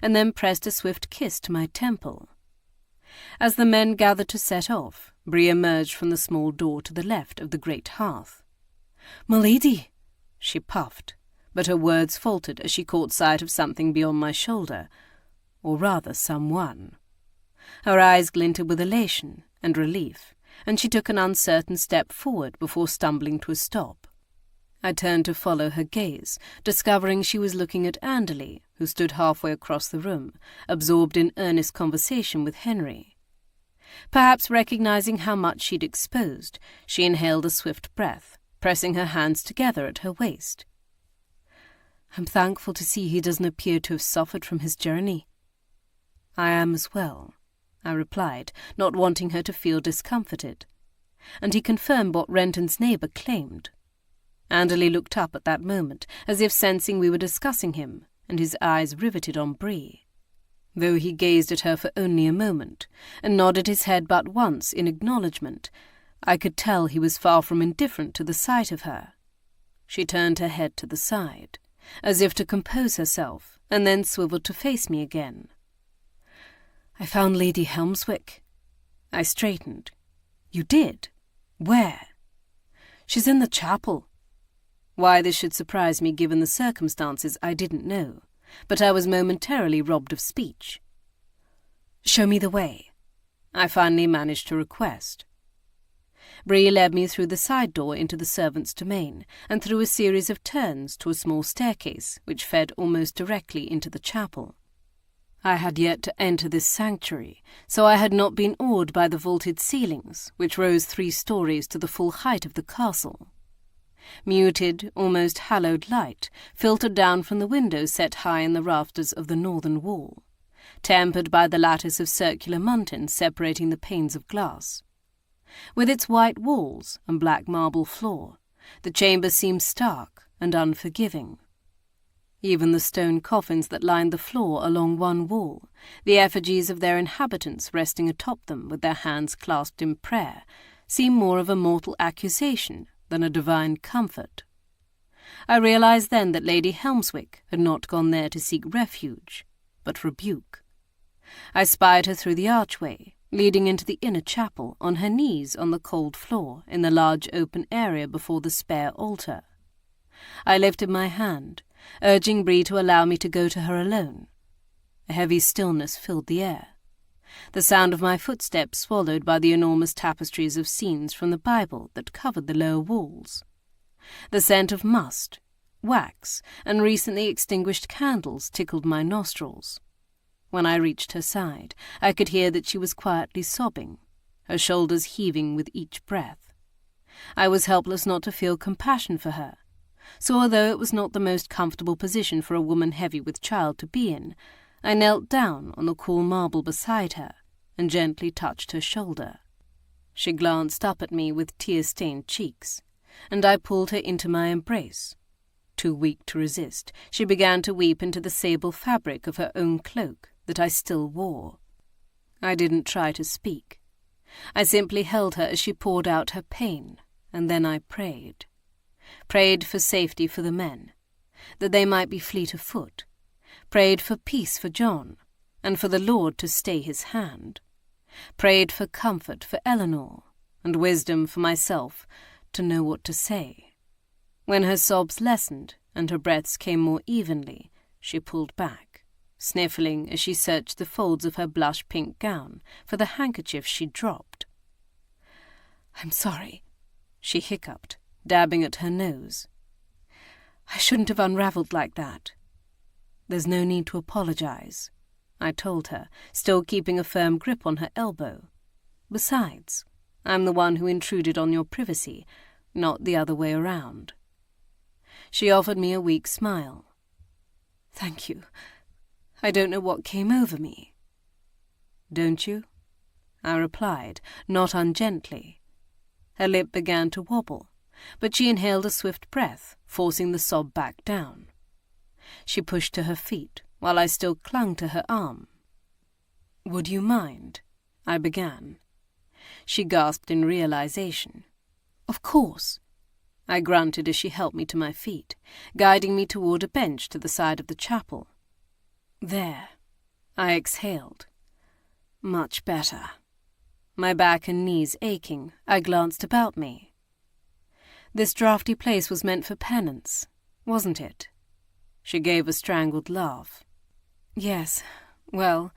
and then pressed a swift kiss to my temple. As the men gathered to set off, Bree emerged from the small door to the left of the great hearth. "M'lady," she puffed, but her words faltered as she caught sight of something beyond my shoulder, or rather someone. Her eyes glinted with elation and relief, and she took an uncertain step forward before stumbling to a stop. I turned to follow her gaze, discovering she was looking at Anderley, who stood halfway across the room, absorbed in earnest conversation with Henry. Perhaps recognizing how much she'd exposed, she inhaled a swift breath, pressing her hands together at her waist. "I'm thankful to see he doesn't appear to have suffered from his journey." "I am as well," I replied, not wanting her to feel discomforted. And he confirmed what Renton's neighbour claimed. Anderley looked up at that moment, as if sensing we were discussing him, and his eyes riveted on Bree. Though he gazed at her for only a moment, and nodded his head but once in acknowledgement, I could tell he was far from indifferent to the sight of her. She turned her head to the side, as if to compose herself, and then swiveled to face me again. "I found Lady Helmswick." I straightened. "You did? Where?" "She's in the chapel." Why this should surprise me given the circumstances I didn't know, but I was momentarily robbed of speech. "Show me the way," I finally managed to request. Bree led me through the side door into the servants' domain, and through a series of turns to a small staircase which fed almost directly into the chapel. I had yet to enter this sanctuary, so I had not been awed by the vaulted ceilings, which rose 3 stories to the full height of the castle. Muted, almost hallowed light filtered down from the windows set high in the rafters of the northern wall, tempered by the lattice of circular muntins separating the panes of glass. With its white walls and black marble floor, the chamber seemed stark and unforgiving. Even the stone coffins that lined the floor along one wall, the effigies of their inhabitants resting atop them with their hands clasped in prayer, seemed more of a mortal accusation than a divine comfort. I realized then that Lady Helmswick had not gone there to seek refuge, but rebuke. I spied her through the archway, leading into the inner chapel, on her knees on the cold floor in the large open area before the spare altar. I lifted my hand, urging Bree to allow me to go to her alone. A heavy stillness filled the air. The sound of my footsteps swallowed by the enormous tapestries of scenes from the Bible that covered the lower walls. The scent of must, wax, and recently extinguished candles tickled my nostrils. When I reached her side, I could hear that she was quietly sobbing, her shoulders heaving with each breath. I was helpless not to feel compassion for her, so although it was not the most comfortable position for a woman heavy with child to be in, I knelt down on the cool marble beside her and gently touched her shoulder. She glanced up at me with tear-stained cheeks, and I pulled her into my embrace. Too weak to resist, she began to weep into the sable fabric of her own cloak that I still wore. I didn't try to speak. I simply held her as she poured out her pain, and then I prayed. Prayed for safety for the men, that they might be fleet of foot. Prayed for peace for John, and for the Lord to stay his hand. Prayed for comfort for Eleanor, and wisdom for myself to know what to say. When her sobs lessened and her breaths came more evenly, she pulled back, sniffling as she searched the folds of her blush-pink gown for the handkerchief she'd dropped. "I'm sorry," she hiccuped, dabbing at her nose. "I shouldn't have unravelled like that." "There's no need to apologize," I told her, still keeping a firm grip on her elbow. "Besides, I'm the one who intruded on your privacy, not the other way around. She offered me a weak smile. Thank you. I don't know what came over me. Don't you? I replied, not ungently. Her lip began to wobble, but she inhaled a swift breath, forcing the sob back down. She pushed to her feet, while I still clung to her arm. Would you mind? I began. She gasped in realization. Of course. I grunted as she helped me to my feet, guiding me toward a bench to the side of the chapel. There. I exhaled. Much better. My back and knees aching, I glanced about me. This draughty place was meant for penance, wasn't it? She gave a strangled laugh. Yes, well,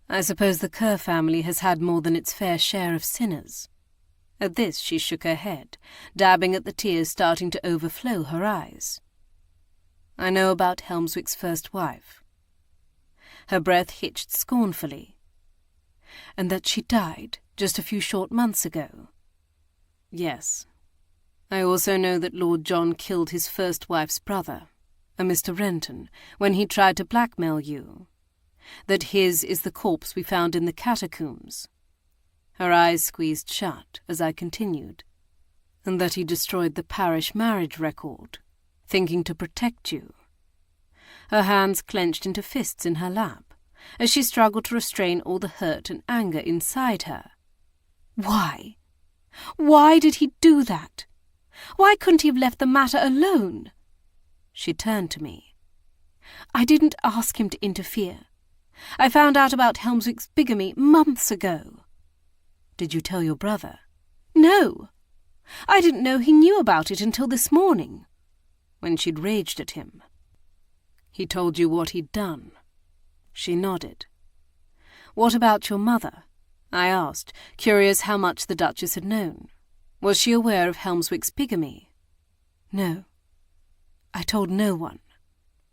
I suppose the Kerr family has had more than its fair share of sinners. At this she shook her head, dabbing at the tears starting to overflow her eyes. I know about Helmswick's first wife. Her breath hitched scornfully. And that she died just a few short months ago. Yes. I also know that Lord John killed his first wife's brother, a Mr. Renton, when he tried to blackmail you. That his is the corpse we found in the catacombs. Her eyes squeezed shut as I continued. And that he destroyed the parish marriage record, thinking to protect you. Her hands clenched into fists in her lap, as she struggled to restrain all the hurt and anger inside her. Why? Why did he do that? Why couldn't he have left the matter alone? She turned to me. I didn't ask him to interfere. I found out about Helmswick's bigamy months ago. Did you tell your brother? No. I didn't know he knew about it until this morning, when she'd raged at him. He told you what he'd done. She nodded. What about your mother? I asked, curious how much the Duchess had known. Was she aware of Helmswick's bigamy? No. I told no one,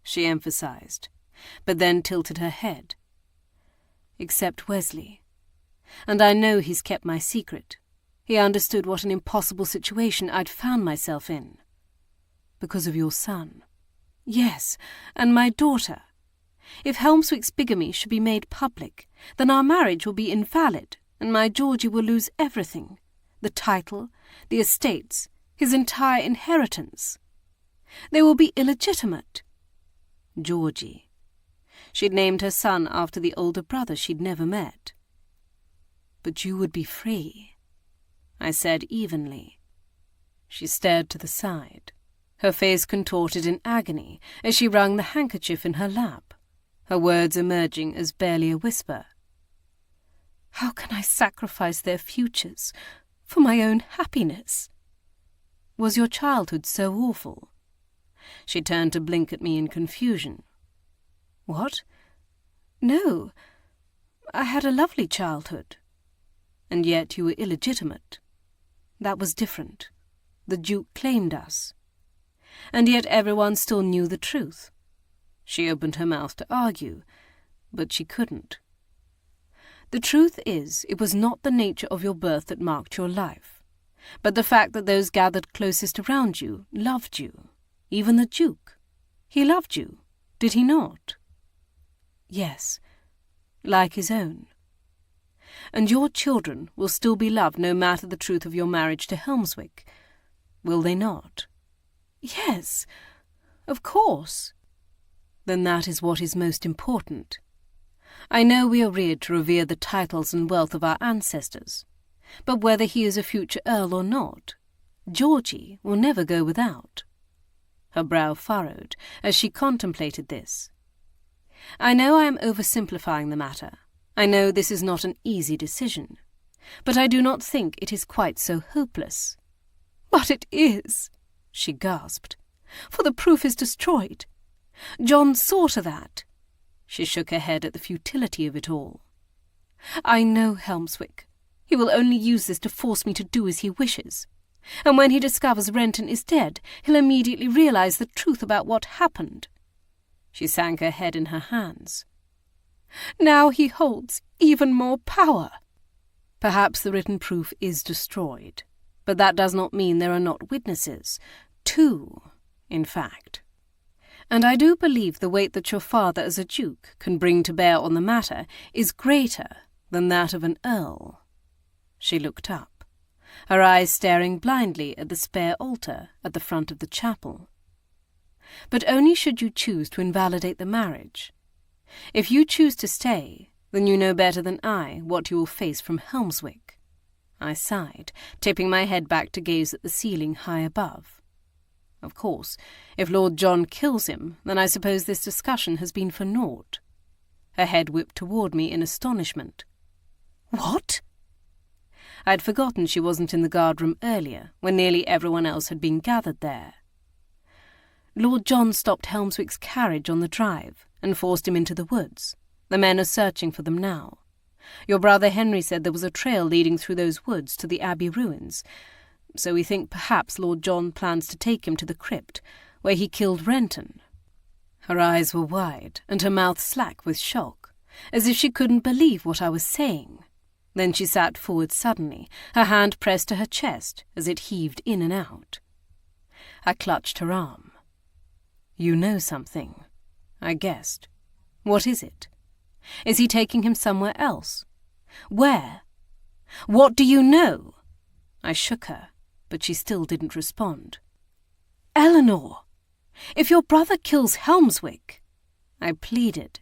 she emphasized, but then tilted her head. Except Wesley. And I know he's kept my secret. He understood what an impossible situation I'd found myself in. Because of your son. Yes, and my daughter. If Helmswick's bigamy should be made public, then our marriage will be invalid, and my Georgie will lose everything. The title, the estates, his entire inheritance. They will be illegitimate. Georgie. She'd named her son after the older brother she'd never met. But you would be free, I said evenly. She stared to the side, her face contorted in agony as she wrung the handkerchief in her lap, her words emerging as barely a whisper. How can I sacrifice their futures for my own happiness? Was your childhood so awful? She turned to blink at me in confusion. What? No, I had a lovely childhood. And yet you were illegitimate. That was different. The Duke claimed us. And yet everyone still knew the truth. She opened her mouth to argue, but she couldn't. The truth is, it was not the nature of your birth that marked your life, but the fact that those gathered closest around you loved you. Even the Duke. He loved you, did he not? Yes, like his own. And your children will still be loved no matter the truth of your marriage to Helmswick, will they not? Yes, of course. Then that is what is most important. I know we are reared to revere the titles and wealth of our ancestors, but whether he is a future earl or not, Georgie will never go without. Her brow furrowed as she contemplated this. I know I am oversimplifying the matter. I know this is not an easy decision, but I do not think it is quite so hopeless. But it is, she gasped, for the proof is destroyed. John saw to that. She shook her head at the futility of it all. I know Helmswick. He will only use this to force me to do as he wishes. And when he discovers Renton is dead, he'll immediately realize the truth about what happened. She sank her head in her hands. Now he holds even more power. Perhaps the written proof is destroyed, but that does not mean there are not witnesses. 2, in fact. And I do believe the weight that your father as a duke can bring to bear on the matter is greater than that of an earl. She looked up, her eyes staring blindly at the spare altar at the front of the chapel. But only should you choose to invalidate the marriage. If you choose to stay, then you know better than I what you will face from Helmswick. I sighed, tipping my head back to gaze at the ceiling high above. Of course, if Lord John kills him, then I suppose this discussion has been for naught. Her head whipped toward me in astonishment. What? I had forgotten she wasn't in the guard-room earlier, when nearly everyone else had been gathered there. Lord John stopped Helmswick's carriage on the drive and forced him into the woods. The men are searching for them now. Your brother Henry said there was a trail leading through those woods to the Abbey ruins, so we think perhaps Lord John plans to take him to the crypt, where he killed Renton. Her eyes were wide, and her mouth slack with shock, as if she couldn't believe what I was saying. Then she sat forward suddenly, her hand pressed to her chest as it heaved in and out. I clutched her arm. You know something, I guessed. What is it? Is he taking him somewhere else? Where? What do you know? I shook her, but she still didn't respond. Eleanor, if your brother kills Helmswick, I pleaded.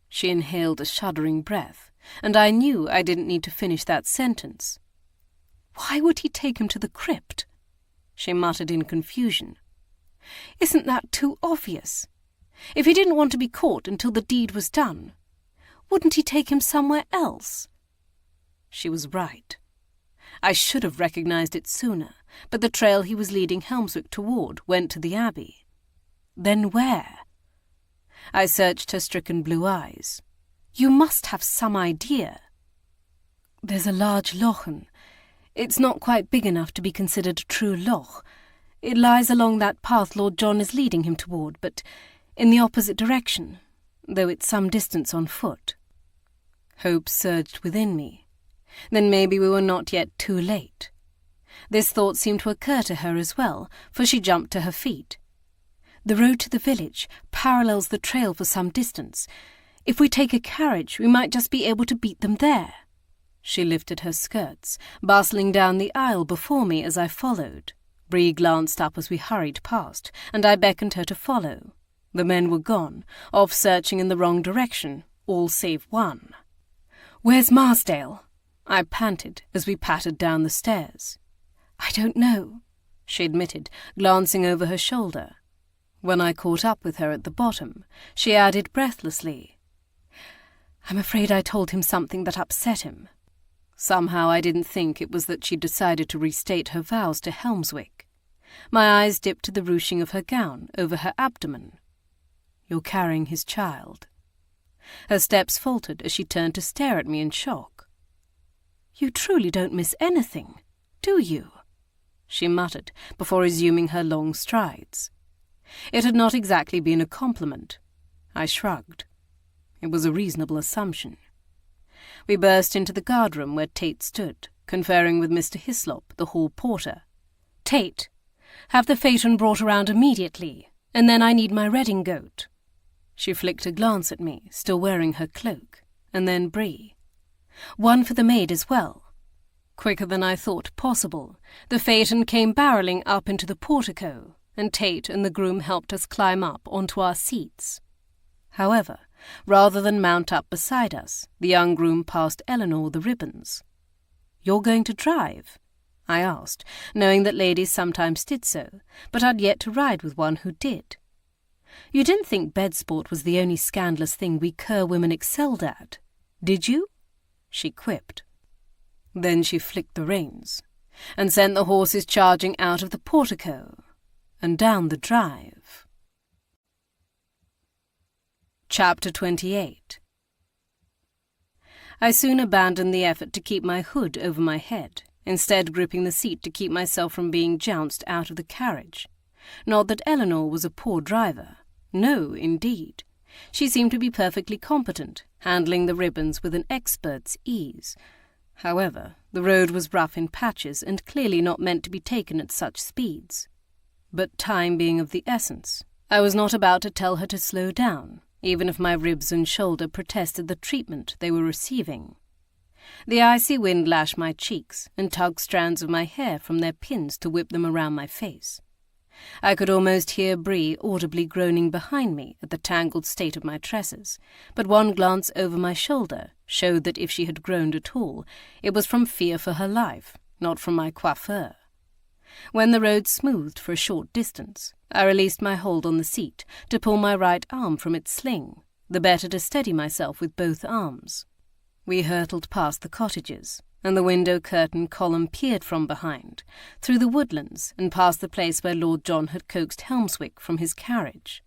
She inhaled a shuddering breath, and I knew I didn't need to finish that sentence. Why would he take him to the crypt? She muttered in confusion. Isn't that too obvious? If he didn't want to be caught until the deed was done, wouldn't he take him somewhere else? She was right. I should have recognized it sooner, but the trail he was leading Helmswick toward went to the Abbey. Then where? I searched her stricken blue eyes. You must have some idea. There's a large lochen. It's not quite big enough to be considered a true loch. It lies along that path Lord John is leading him toward, but in the opposite direction, though it's some distance on foot. Hope surged within me. Then maybe we were not yet too late. This thought seemed to occur to her as well, for she jumped to her feet. The road to the village parallels the trail for some distance. If we take a carriage, we might just be able to beat them there. She lifted her skirts, bustling down the aisle before me as I followed. Bree glanced up as we hurried past, and I beckoned her to follow. The men were gone, off searching in the wrong direction, all save one. Where's Marsdale? I panted as we pattered down the stairs. I don't know, she admitted, glancing over her shoulder. When I caught up with her at the bottom, she added breathlessly, I'm afraid I told him something that upset him. Somehow I didn't think it was that she'd decided to restate her vows to Helmswick. My eyes dipped to the ruching of her gown over her abdomen. You're carrying his child. Her steps faltered as she turned to stare at me in shock. You truly don't miss anything, do you? She muttered, before resuming her long strides. It had not exactly been a compliment. I shrugged. It was a reasonable assumption. We burst into the guardroom where Tate stood, conferring with Mr. Hislop, the hall porter. Tate, have the phaeton brought around immediately, and then I need my redingote. She flicked a glance at me, still wearing her cloak, and then Bree. One for the maid as well. Quicker than I thought possible, the phaeton came barrelling up into the portico, and Tate and the groom helped us climb up onto our seats. However, rather than mount up beside us, the young groom passed Eleanor the ribbons. You're going to drive? I asked, knowing that ladies sometimes did so, but I'd yet to ride with one who did. You didn't think bed sport was the only scandalous thing we Kerr women excelled at, did you? She quipped. Then she flicked the reins, and sent the horses charging out of the portico, and down the drive. Chapter 28. I soon abandoned the effort to keep my hood over my head, instead gripping the seat to keep myself from being jounced out of the carriage. Not that Eleanor was a poor driver. No, indeed. She seemed to be perfectly competent, handling the ribbons with an expert's ease. However, the road was rough in patches and clearly not meant to be taken at such speeds. But time being of the essence, I was not about to tell her to slow down, even if my ribs and shoulder protested the treatment they were receiving. The icy wind lashed my cheeks and tugged strands of my hair from their pins to whip them around my face. I could almost hear Bree audibly groaning behind me at the tangled state of my tresses, but one glance over my shoulder showed that if she had groaned at all, it was from fear for her life, not from my coiffeur. When the road smoothed for a short distance, I released my hold on the seat to pull my right arm from its sling, the better to steady myself with both arms. We hurtled past the cottages, and the window curtain column peered from behind, through the woodlands and past the place where Lord John had coaxed Helmswick from his carriage.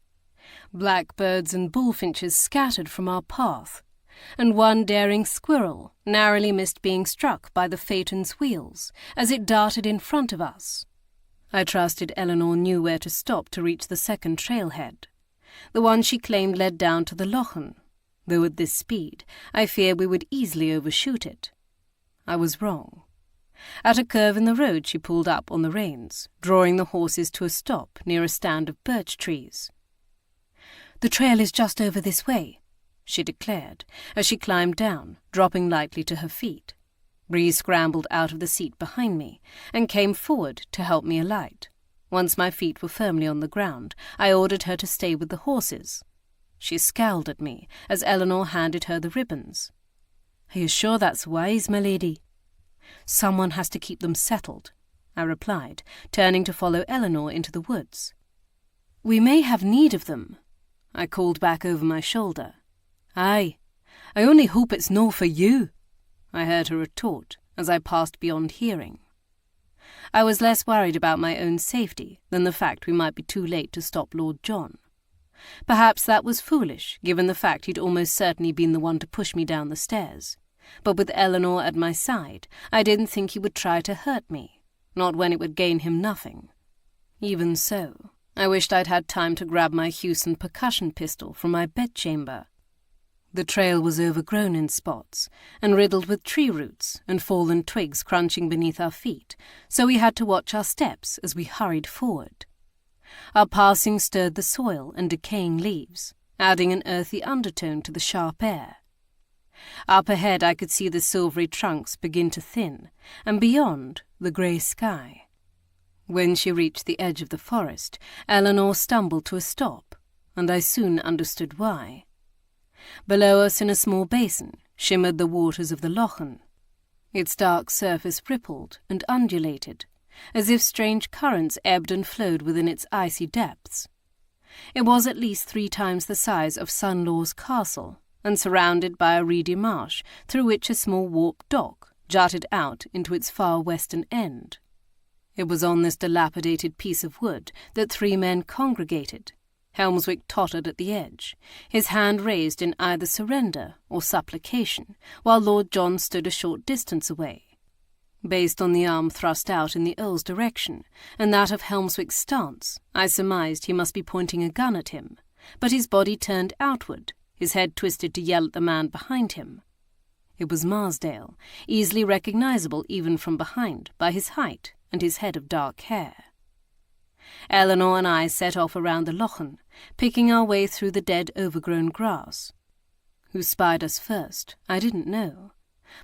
Blackbirds and bullfinches scattered from our path, and one daring squirrel narrowly missed being struck by the phaeton's wheels as it darted in front of us. I trusted Eleanor knew where to stop to reach the second trailhead. The one she claimed led down to the Lochen, though at this speed I feared we would easily overshoot it. I was wrong. At a curve in the road she pulled up on the reins, drawing the horses to a stop near a stand of birch trees. "The trail is just over this way," she declared, as she climbed down, dropping lightly to her feet. Bree scrambled out of the seat behind me and came forward to help me alight. Once my feet were firmly on the ground, I ordered her to stay with the horses. She scowled at me as Eleanor handed her the ribbons. "Are you sure that's wise, my lady?" "Someone has to keep them settled," I replied, turning to follow Eleanor into the woods. "We may have need of them," I called back over my shoulder. "Aye, I only hope it's no for you," I heard her retort as I passed beyond hearing. I was less worried about my own safety than the fact we might be too late to stop Lord John. Perhaps that was foolish, given the fact he'd almost certainly been the one to push me down the stairs. But with Eleanor at my side, I didn't think he would try to hurt me, not when it would gain him nothing. Even so, I wished I'd had time to grab my Hewson percussion pistol from my bedchamber. The trail was overgrown in spots, and riddled with tree roots and fallen twigs crunching beneath our feet, so we had to watch our steps as we hurried forward. Our passing stirred the soil and decaying leaves, adding an earthy undertone to the sharp air. Up ahead I could see the silvery trunks begin to thin, and beyond, the grey sky. When she reached the edge of the forest, Eleanor stumbled to a stop, and I soon understood why. Below us in a small basin shimmered the waters of the Lochen. Its dark surface rippled and undulated, as if strange currents ebbed and flowed within its icy depths. It was at least 3 times the size of Sunlaw's castle, and surrounded by a reedy marsh through which a small warped dock jutted out into its far western end. It was on this dilapidated piece of wood that 3 men congregated. Helmswick tottered at the edge, his hand raised in either surrender or supplication, while Lord John stood a short distance away. Based on the arm thrust out in the Earl's direction, and that of Helmswick's stance, I surmised he must be pointing a gun at him, but his body turned outward, his head twisted to yell at the man behind him. It was Marsdale, easily recognizable even from behind by his height and his head of dark hair. Eleanor and I set off around the Lochen, picking our way through the dead overgrown grass. Who spied us first, I didn't know,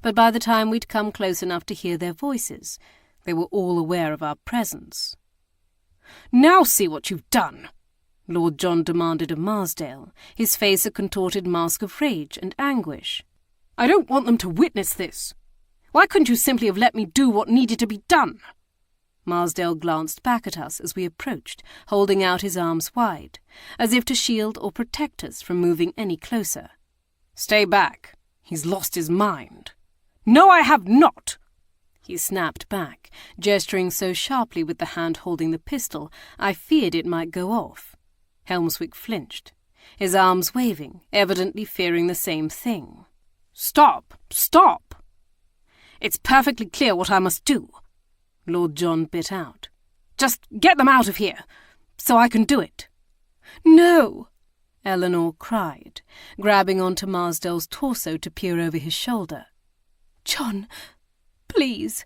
but by the time we'd come close enough to hear their voices, they were all aware of our presence. "Now see what you've done!" Lord John demanded of Marsdale, his face a contorted mask of rage and anguish. "I don't want them to witness this. Why couldn't you simply have let me do what needed to be done?" Marsdale glanced back at us as we approached, holding out his arms wide, as if to shield or protect us from moving any closer. "Stay back. He's lost his mind." "No, I have not!" He snapped back, gesturing so sharply with the hand holding the pistol, I feared it might go off. Helmswick flinched, his arms waving, evidently fearing the same thing. "Stop! Stop! It's perfectly clear what I must do," Lord John bit out. "Just get them out of here, so I can do it." "No!" Eleanor cried, grabbing onto Marsdale's torso to peer over his shoulder. "John, Please,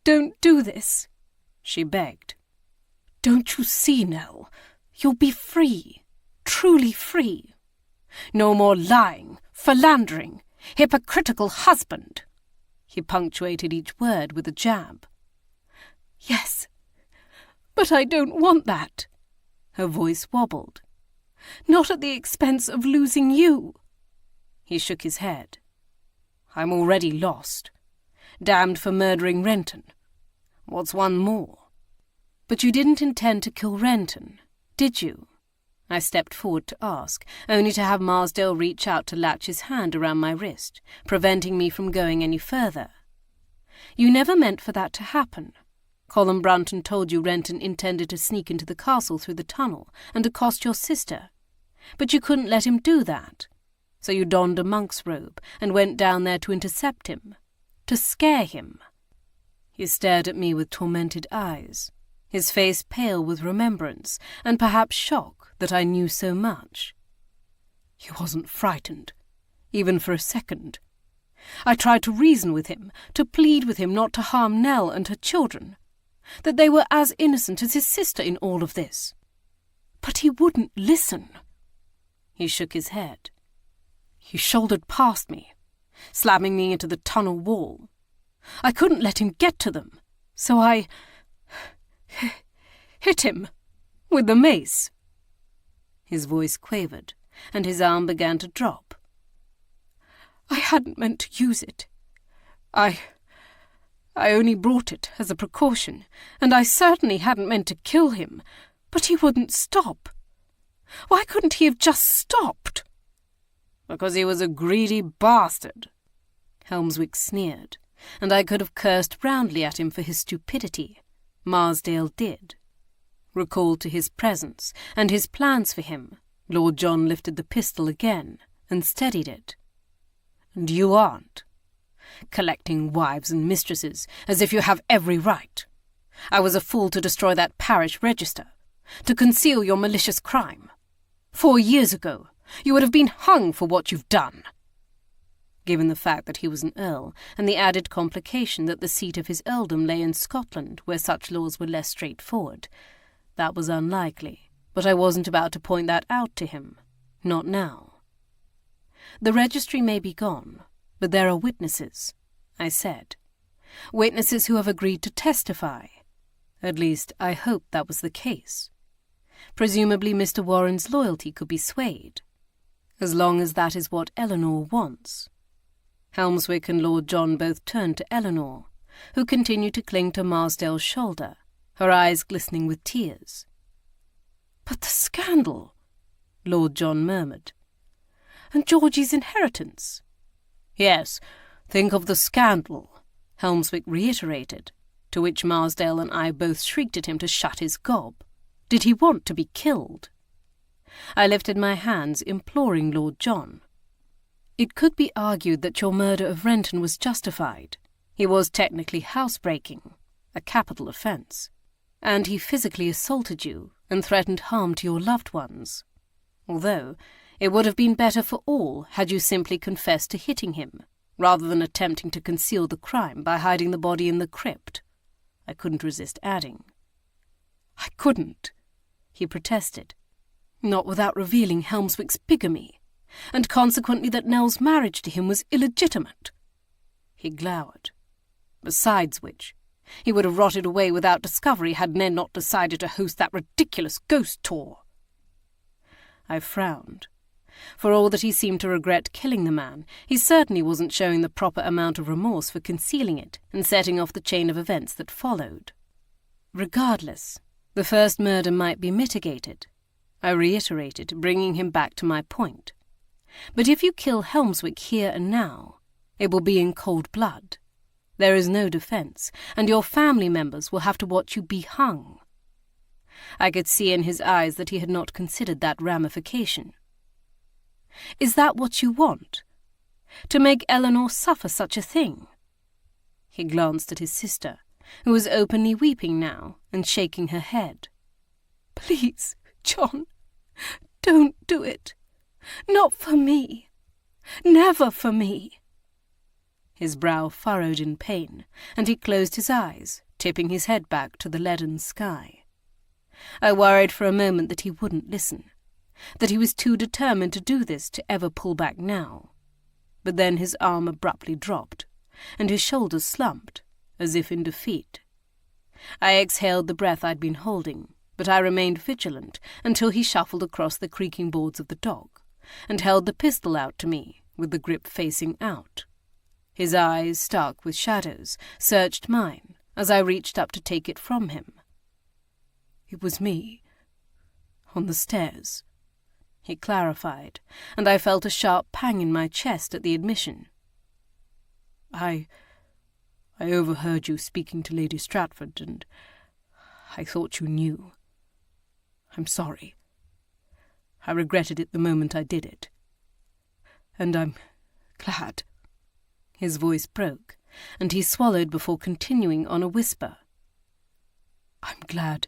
don't do this, she begged. Don't you see, Nell? You'll be free, truly free. No more lying, philandering, hypocritical husband. He punctuated each word with a jab. Yes, but I don't want that. Her voice wobbled. Not at the expense of losing you. He shook his head. I'm already lost. Damned for murdering Renton. What's one more? But you didn't intend to kill Renton, did you? I stepped forward to ask, only to have Marsdale reach out to latch his hand around my wrist, preventing me from going any further. You never meant for that to happen. Colin Brunton told you Renton intended to sneak into the castle through the tunnel and accost your sister. But you couldn't let him do that. So you donned a monk's robe and went down there to intercept him, to scare him. He stared at me with tormented eyes, his face pale with remembrance and perhaps shock that I knew so much. He wasn't frightened, even for a second. I tried to reason with him, to plead with him not to harm Nell and her children, that they were as innocent as his sister in all of this. But he wouldn't listen. He shook his head. He shouldered past me, slamming me into the tunnel wall. I couldn't let him get to them, so I hit him with the mace. His voice quavered, and his arm began to drop. I hadn't meant to use it. I only brought it as a precaution, and I certainly hadn't meant to kill him, but he wouldn't stop. Why couldn't he have just stopped? Because he was a greedy bastard, Helmswick sneered, and I could have cursed roundly at him for his stupidity. Marsdale did. Recalled to his presence and his plans for him, Lord John lifted the pistol again and steadied it. And you aren't. Collecting wives and mistresses as if you have every right. I was a fool to destroy that parish register, to conceal your malicious crime. 4 years ago, you would have been hung for what you've done. Given the fact that he was an earl, and the added complication that the seat of his earldom lay in Scotland, where such laws were less straightforward, that was unlikely, but I wasn't about to point that out to him. Not now. The registry may be gone, but there are witnesses, I said. Witnesses who have agreed to testify. At least, I hoped that was the case. Presumably Mr. Warren's loyalty could be swayed, as long as that is what Eleanor wants. Helmswick and Lord John both turned to Eleanor, who continued to cling to Marsdale's shoulder, her eyes glistening with tears. But the scandal, Lord John murmured. And Georgie's inheritance. Yes, think of the scandal, Helmswick reiterated, to which Marsdale and I both shrieked at him to shut his gob. Did he want to be killed? I lifted my hands, imploring Lord John. It could be argued that your murder of Renton was justified. He was technically housebreaking, a capital offence, and he physically assaulted you and threatened harm to your loved ones. Although it would have been better for all had you simply confessed to hitting him, rather than attempting to conceal the crime by hiding the body in the crypt. I couldn't resist adding. I couldn't, he protested. Not without revealing Helmswick's bigamy, and consequently that Nell's marriage to him was illegitimate. He glowered. Besides which, he would have rotted away without discovery had Ned not decided to host that ridiculous ghost tour. I frowned. For all that he seemed to regret killing the man, he certainly wasn't showing the proper amount of remorse for concealing it and setting off the chain of events that followed. Regardless, the first murder might be mitigated, I reiterated, bringing him back to my point. But if you kill Helmswick here and now, it will be in cold blood. There is no defence, and your family members will have to watch you be hung. I could see in his eyes that he had not considered that ramification. Is that what you want? To make Eleanor suffer such a thing? He glanced at his sister, who was openly weeping now and shaking her head. Please, John, don't do it. Not for me. Never for me. His brow furrowed in pain, and he closed his eyes, tipping his head back to the leaden sky. I worried for a moment that he wouldn't listen, that he was too determined to do this to ever pull back now. But then his arm abruptly dropped, and his shoulders slumped, as if in defeat. I exhaled the breath I'd been holding, but I remained vigilant until he shuffled across the creaking boards of the dock, and held the pistol out to me, with the grip facing out. His eyes, stark with shadows, searched mine as I reached up to take it from him. "It was me, on the stairs," he clarified, and I felt a sharp pang in my chest at the admission. I overheard you speaking to Lady Stratford, and I thought you knew. I'm sorry. I regretted it the moment I did it. And I'm glad." His voice broke, and he swallowed before continuing on a whisper. "I'm glad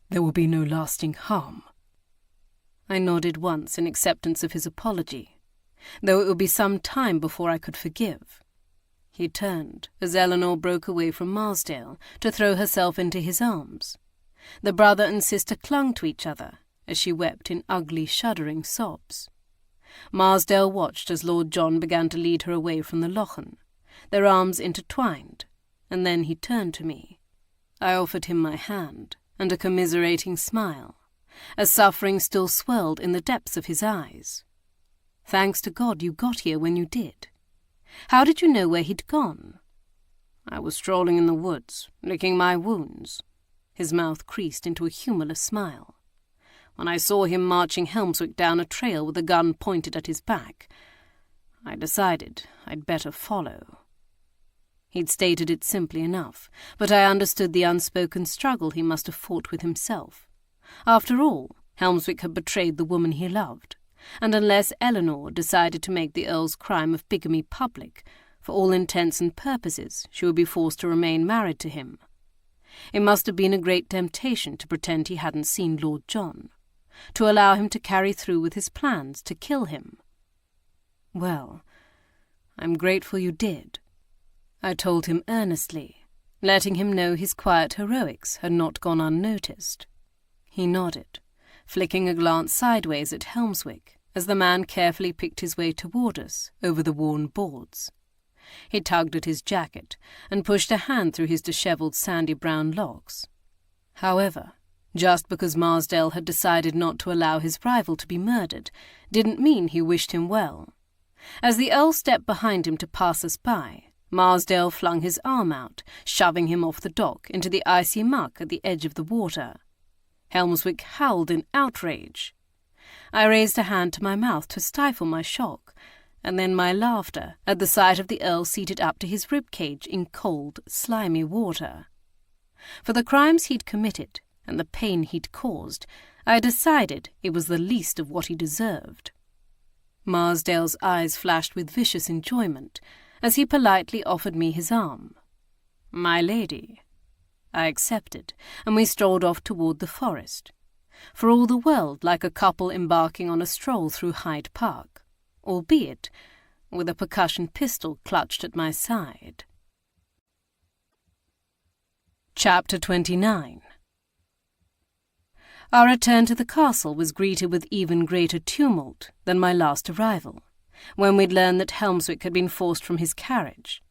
there will be no lasting harm." I nodded once in acceptance of his apology, though it would be some time before I could forgive. He turned as Eleanor broke away from Marsdale to throw herself into his arms. The brother and sister clung to each other as she wept in ugly, shuddering sobs. Marsdale watched as Lord John began to lead her away from the Lochen, their arms intertwined, and then he turned to me. I offered him my hand and a commiserating smile, as suffering still swelled in the depths of his eyes. "Thanks to God you got here when you did. How did you know where he'd gone?" "I was strolling in the woods, licking my wounds." His mouth creased into a humourless smile. "When I saw him marching Helmswick down a trail with a gun pointed at his back, I decided I'd better follow." He'd stated it simply enough, but I understood the unspoken struggle he must have fought with himself. After all, Helmswick had betrayed the woman he loved, and unless Eleanor decided to make the Earl's crime of bigamy public, for all intents and purposes she would be forced to remain married to him. It must have been a great temptation to pretend he hadn't seen Lord John, to allow him to carry through with his plans to kill him. "Well, I'm grateful you did," I told him earnestly, letting him know his quiet heroics had not gone unnoticed. He nodded, flicking a glance sideways at Helmswick as the man carefully picked his way toward us over the worn boards. He tugged at his jacket and pushed a hand through his dishevelled sandy brown locks. However, just because Marsdale had decided not to allow his rival to be murdered didn't mean he wished him well. As the Earl stepped behind him to pass us by, Marsdale flung his arm out, shoving him off the dock into the icy muck at the edge of the water. Helmswick howled in outrage. I raised a hand to my mouth to stifle my shock, and then my laughter at the sight of the Earl seated up to his rib-cage in cold, slimy water. For the crimes he'd committed and the pain he'd caused, I decided it was the least of what he deserved. Marsdale's eyes flashed with vicious enjoyment as he politely offered me his arm. "My lady." I accepted, and we strolled off toward the forest, for all the world like a couple embarking on a stroll through Hyde Park, albeit with a percussion pistol clutched at my side. Chapter 29. Our return to the castle was greeted with even greater tumult than my last arrival, when we'd learned that Helmswick had been forced from his carriage.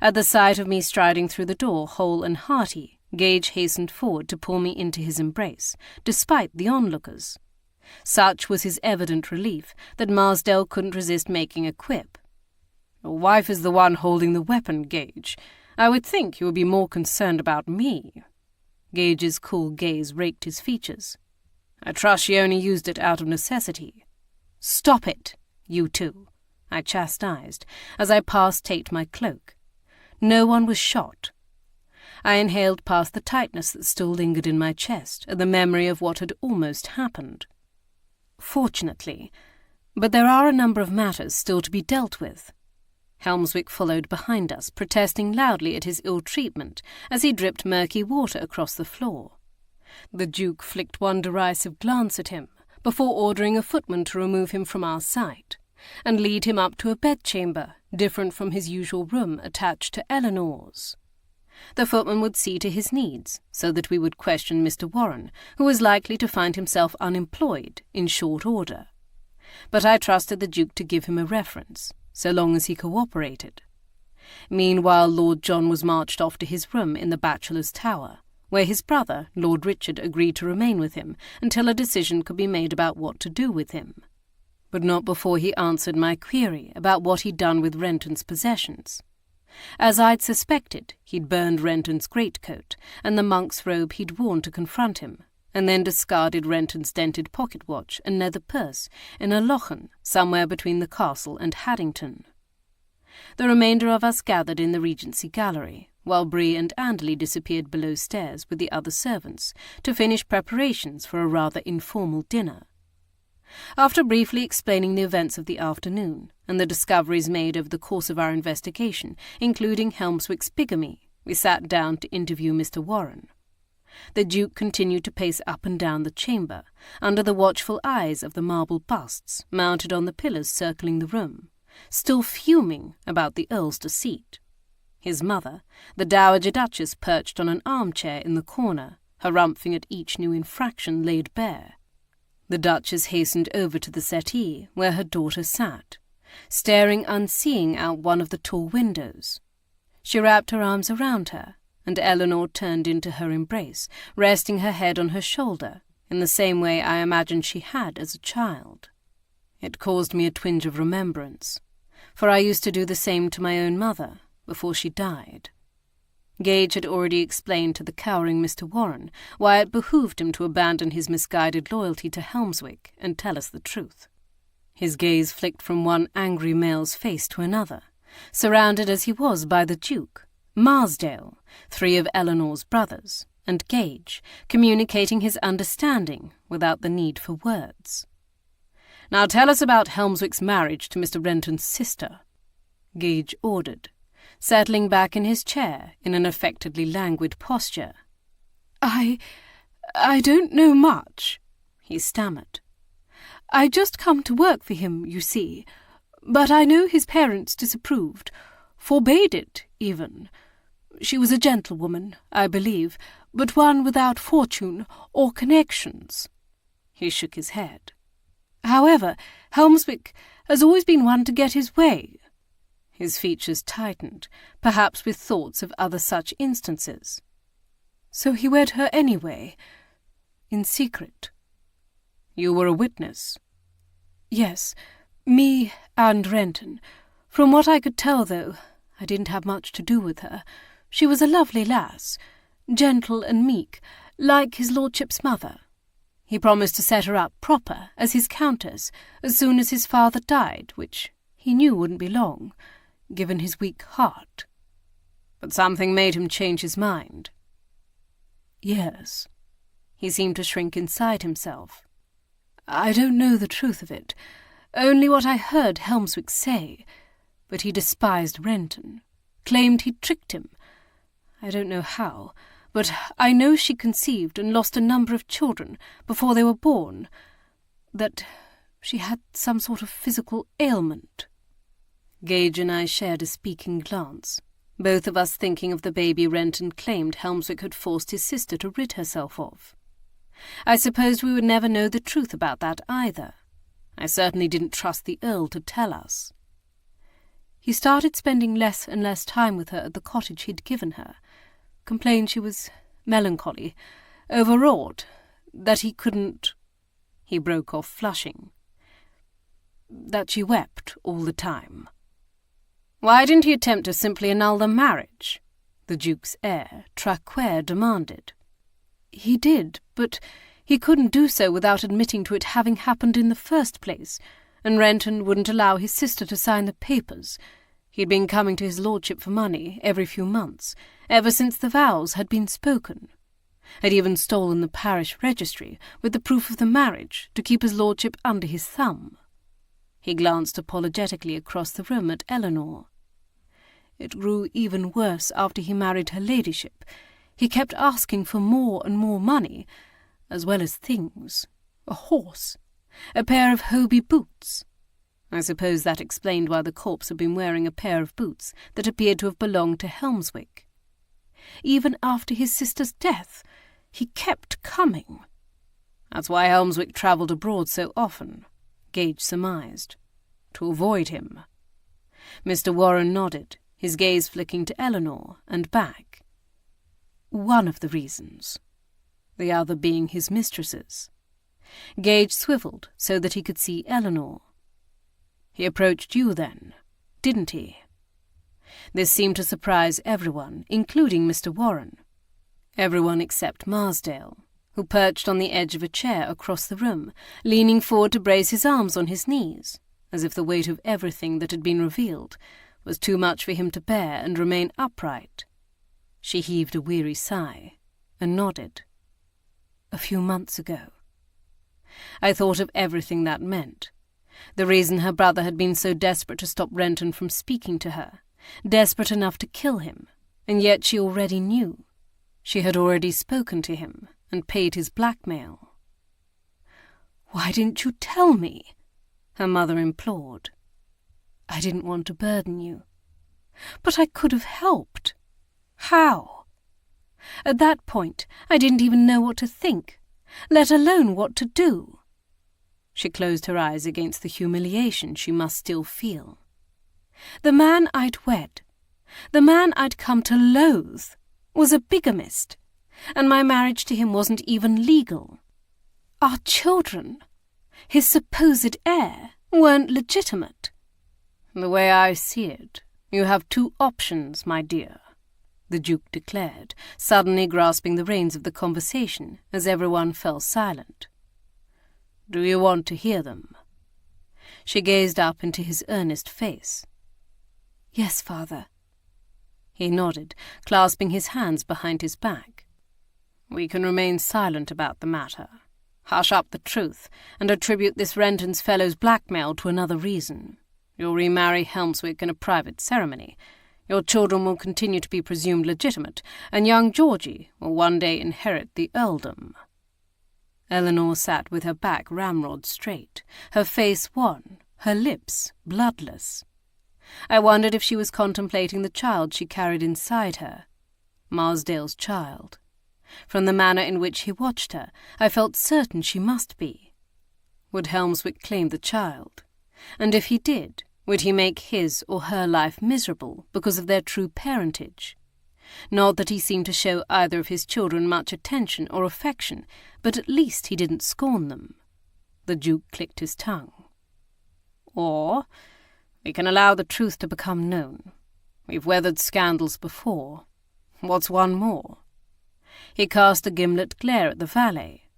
At the sight of me striding through the door whole and hearty, Gage hastened forward to pull me into his embrace, despite the onlookers. Such was his evident relief that Marsdale couldn't resist making a quip. "Your wife is the one holding the weapon, Gage. I would think you would be more concerned about me." Gage's cool gaze raked his features. "I trust she only used it out of necessity." "Stop it, you two," I chastised, as I passed Tate my cloak. No one was shot. I inhaled past the tightness that still lingered in my chest at the memory of what had almost happened. Fortunately, but there are a number of matters still to be dealt with. Helmswick followed behind us, protesting loudly at his ill treatment as he dripped murky water across the floor. The Duke flicked one derisive glance at him before ordering a footman to remove him from our sight, and lead him up to a bedchamber different from his usual room attached to Eleanor's. The footman would see to his needs, so that we would question Mr. Warren, who was likely to find himself unemployed in short order. But I trusted the Duke to give him a reference, so long as he cooperated. Meanwhile, Lord John was marched off to his room in the Bachelor's Tower, where his brother, Lord Richard, agreed to remain with him until a decision could be made about what to do with him. But not before he answered my query about what he'd done with Renton's possessions. As I'd suspected, he'd burned Renton's greatcoat and the monk's robe he'd worn to confront him, and then discarded Renton's dented pocket-watch and leather purse in a lochen somewhere between the castle and Haddington. The remainder of us gathered in the Regency Gallery, while Bree and Anderley disappeared below stairs with the other servants to finish preparations for a rather informal dinner. After briefly explaining the events of the afternoon and the discoveries made over the course of our investigation, including Helmswick's bigamy, we sat down to interview Mr. Warren. The Duke continued to pace up and down the chamber, under the watchful eyes of the marble busts mounted on the pillars circling the room, still fuming about the Earl's deceit. His mother, the Dowager Duchess, perched on an armchair in the corner, harumphing at each new infraction laid bare. The Duchess hastened over to the settee where her daughter sat, staring unseeing out one of the tall windows. She wrapped her arms around her, and Eleanor turned into her embrace, resting her head on her shoulder, in the same way I imagined she had as a child. It caused me a twinge of remembrance, for I used to do the same to my own mother before she died. Gage had already explained to the cowering Mr. Warren why it behooved him to abandon his misguided loyalty to Helmswick and tell us the truth. His gaze flicked from one angry male's face to another, surrounded as he was by the Duke, Marsdale, 3 of Eleanor's brothers, and Gage, communicating his understanding without the need for words. "Now tell us about Helmswick's marriage to Mr. Renton's sister," Gage ordered, settling back in his chair in an affectedly languid posture. I don't know much," he stammered. "I just come to work for him, you see, but I know his parents disapproved, forbade it, even. She was a gentlewoman, I believe, but one without fortune or connections." He shook his head. "However, Helmswick has always been one to get his way." His features tightened, perhaps with thoughts of other such instances. "So he wed her anyway, in secret." "You were a witness?" "Yes, me and Renton. From what I could tell, though, I didn't have much to do with her. She was a lovely lass, gentle and meek, like his lordship's mother. He promised to set her up proper as his countess as soon as his father died, which he knew wouldn't be long, given his weak heart." "But something made him change his mind." "Yes." He seemed to shrink inside himself. "I don't know the truth of it, only what I heard Helmswick say, but he despised Renton, claimed he'd tricked him. I don't know how, but I know she conceived and lost a number of children before they were born, that she had some sort of physical ailment." Gage and I shared a speaking glance, both of us thinking of the baby Renton claimed Helmswick had forced his sister to rid herself of. I supposed we would never know the truth about that either. I certainly didn't trust the Earl to tell us. He started spending less and less time with her at the cottage he'd given her, complained she was melancholy, overwrought, that he couldn't— He broke off, flushing. "That she wept all the time." "Why didn't he attempt to simply annul the marriage?" the Duke's heir, Traquair, demanded. "He did, but he couldn't do so without admitting to it having happened in the first place, and Renton wouldn't allow his sister to sign the papers. He'd been coming to his lordship for money every few months, ever since the vows had been spoken. Had even stolen the parish registry with the proof of the marriage to keep his lordship under his thumb." He glanced apologetically across the room at Eleanor. "It grew even worse after he married her ladyship. He kept asking for more and more money, as well as things. A horse, a pair of Hobie boots. I suppose that explained why the corpse had been wearing a pair of boots that appeared to have belonged to Helmswick. Even after his sister's death, he kept coming. That's why Helmswick travelled abroad so often, Gage surmised. To avoid him. Mr. Warren nodded, his gaze flicking to Eleanor and back. One of the reasons. The other being his mistress's. Gage swivelled so that he could see Eleanor. He approached you then, didn't he? This seemed to surprise everyone, including Mr. Warren. Everyone except Marsdale, who perched on the edge of a chair across the room, leaning forward to brace his arms on his knees, as if the weight of everything that had been revealed was too much for him to bear and remain upright. She heaved a weary sigh and nodded. A few months ago. I thought of everything that meant. The reason her brother had been so desperate to stop Renton from speaking to her, desperate enough to kill him, and yet she already knew. She had already spoken to him and paid his blackmail. "Why didn't you tell me?" her mother implored. "I didn't want to burden you. But I could have helped. How? At that point, I didn't even know what to think, let alone what to do." She closed her eyes against the humiliation she must still feel. The man I'd wed, the man I'd come to loathe, was a bigamist, and my marriage to him wasn't even legal. Our children, his supposed heir, weren't legitimate. "The way I see it, you have two options, my dear," the Duke declared, suddenly grasping the reins of the conversation as everyone fell silent. "Do you want to hear them?" She gazed up into his earnest face. "Yes, father." He nodded, clasping his hands behind his back. "We can remain silent about the matter, hush up the truth, and attribute this Renton's fellow's blackmail to another reason. You'll remarry Helmswick in a private ceremony. Your children will continue to be presumed legitimate, and young Georgie will one day inherit the earldom." Eleanor sat with her back ramrod straight, her face wan, her lips bloodless. I wondered if she was contemplating the child she carried inside her, Marsdale's child. From the manner in which he watched her, I felt certain she must be. Would Helmswick claim the child? And if he did, would he make his or her life miserable because of their true parentage? Not that he seemed to show either of his children much attention or affection, but at least he didn't scorn them. The Duke clicked his tongue. "Or we can allow the truth to become known. We've weathered scandals before. What's one more?" He cast a gimlet glare at the valet.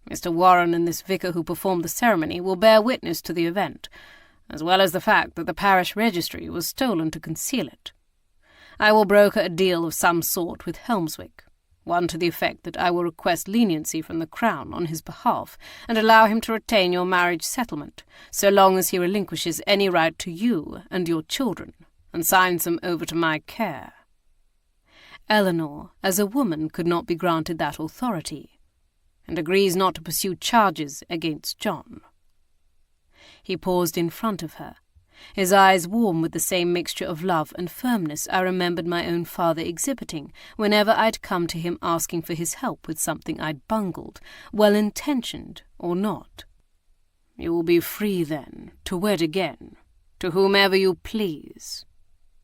"Mr. Warren and this vicar who performed the ceremony will bear witness to the event, as well as the fact that the parish registry was stolen to conceal it. I will broker a deal of some sort with Helmswick, one to the effect that I will request leniency from the Crown on his behalf and allow him to retain your marriage settlement, so long as he relinquishes any right to you and your children and signs them over to my care." Eleanor, as a woman, could not be granted that authority, and agrees not to pursue charges against John. He paused in front of her, his eyes warm with the same mixture of love and firmness I remembered my own father exhibiting whenever I'd come to him asking for his help with something I'd bungled, well-intentioned or not. "You will be free, then, to wed again, to whomever you please."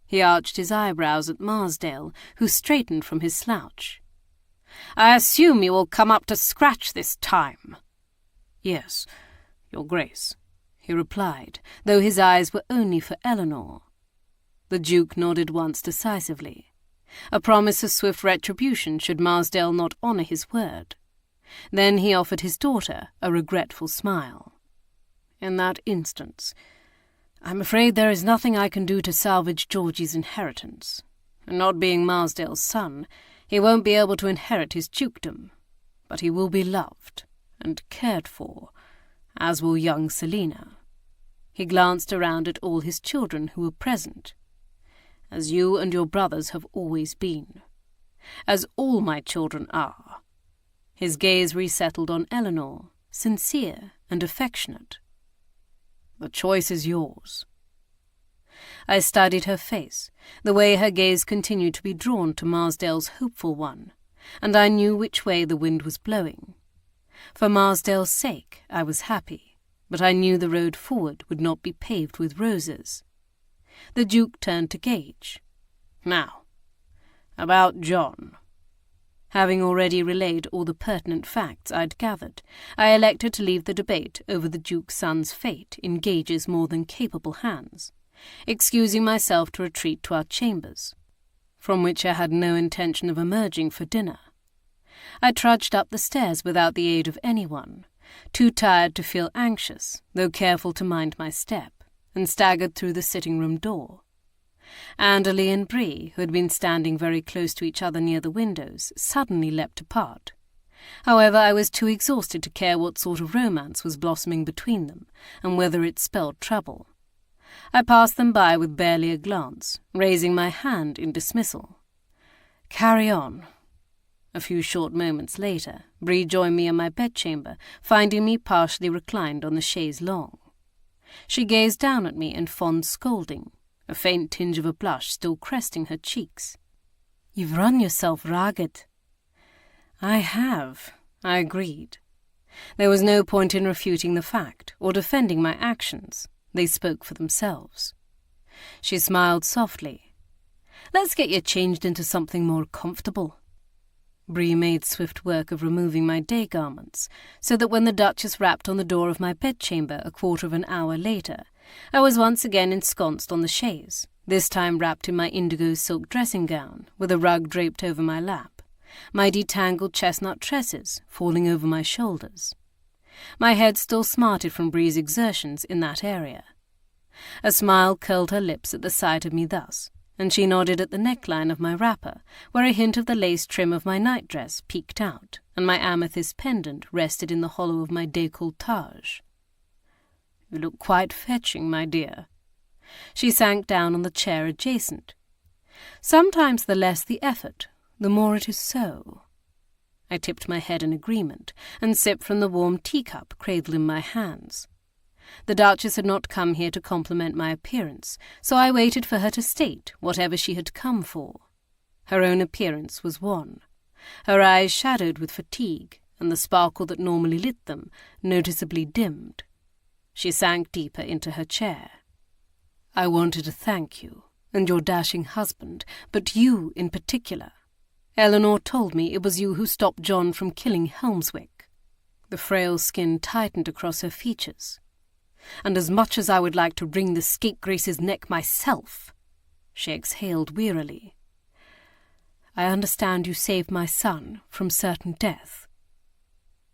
He arched his eyebrows at Marsdale, who straightened from his slouch. "I assume you will come up to scratch this time." "Yes, Your Grace," he replied, though his eyes were only for Eleanor. The Duke nodded once decisively, a promise of swift retribution should Marsdale not honour his word. Then he offered his daughter a regretful smile. "In that instance, I'm afraid there is nothing I can do to salvage Georgie's inheritance. And not being Marsdale's son, he won't be able to inherit his dukedom, but he will be loved and cared for, as will young Selina." He glanced around at all his children who were present. "As you and your brothers have always been. As all my children are." His gaze resettled on Eleanor, sincere and affectionate. The choice is yours." I studied her face, the way her gaze continued to be drawn to Marsdale's hopeful one, and I knew which way the wind was blowing. For Marsdale's sake, I was happy, but I knew the road forward would not be paved with roses. The Duke turned to Gage. "Now, about John." Having already relayed all the pertinent facts I'd gathered, I elected to leave the debate over the Duke's son's fate in Gage's more than capable hands, excusing myself to retreat to our chambers, from which I had no intention of emerging for dinner. I trudged up the stairs without the aid of anyone, too tired to feel anxious, though careful to mind my step, and staggered through the sitting-room door. Anderley and Bree, who had been standing very close to each other near the windows, suddenly leapt apart. However, I was too exhausted to care what sort of romance was blossoming between them, and whether it spelled trouble. I passed them by with barely a glance, raising my hand in dismissal. "Carry on." A few short moments later, Bree joined me in my bedchamber, finding me partially reclined on the chaise longue. She gazed down at me in fond scolding, a faint tinge of a blush still cresting her cheeks. "You've run yourself ragged." "I have," I agreed. There was no point in refuting the fact or defending my actions. They spoke for themselves. She smiled softly. "Let's get you changed into something more comfortable." Bree made swift work of removing my day garments, so that when the Duchess rapped on the door of my bedchamber a quarter of an hour later, I was once again ensconced on the chaise, this time wrapped in my indigo silk dressing-gown, with a rug draped over my lap, my detangled chestnut tresses falling over my shoulders. My head still smarted from Bree's exertions in that area. A smile curled her lips at the sight of me thus, and she nodded at the neckline of my wrapper, where a hint of the lace trim of my nightdress peeked out, and my amethyst pendant rested in the hollow of my décolletage. "You look quite fetching, my dear." She sank down on the chair adjacent. "Sometimes the less the effort, the more it is so." I tipped my head in agreement, and sipped from the warm teacup cradled in my hands. The Duchess had not come here to compliment my appearance, so I waited for her to state whatever she had come for. Her own appearance was wan, her eyes shadowed with fatigue, and the sparkle that normally lit them noticeably dimmed. She sank deeper into her chair. "I wanted to thank you, and your dashing husband, but you in particular. Eleanor told me it was you who stopped John from killing Helmswick." The frail skin tightened across her features. "And as much as I would like to wring the scapegrace's neck myself," she exhaled wearily, "I understand you saved my son from certain death.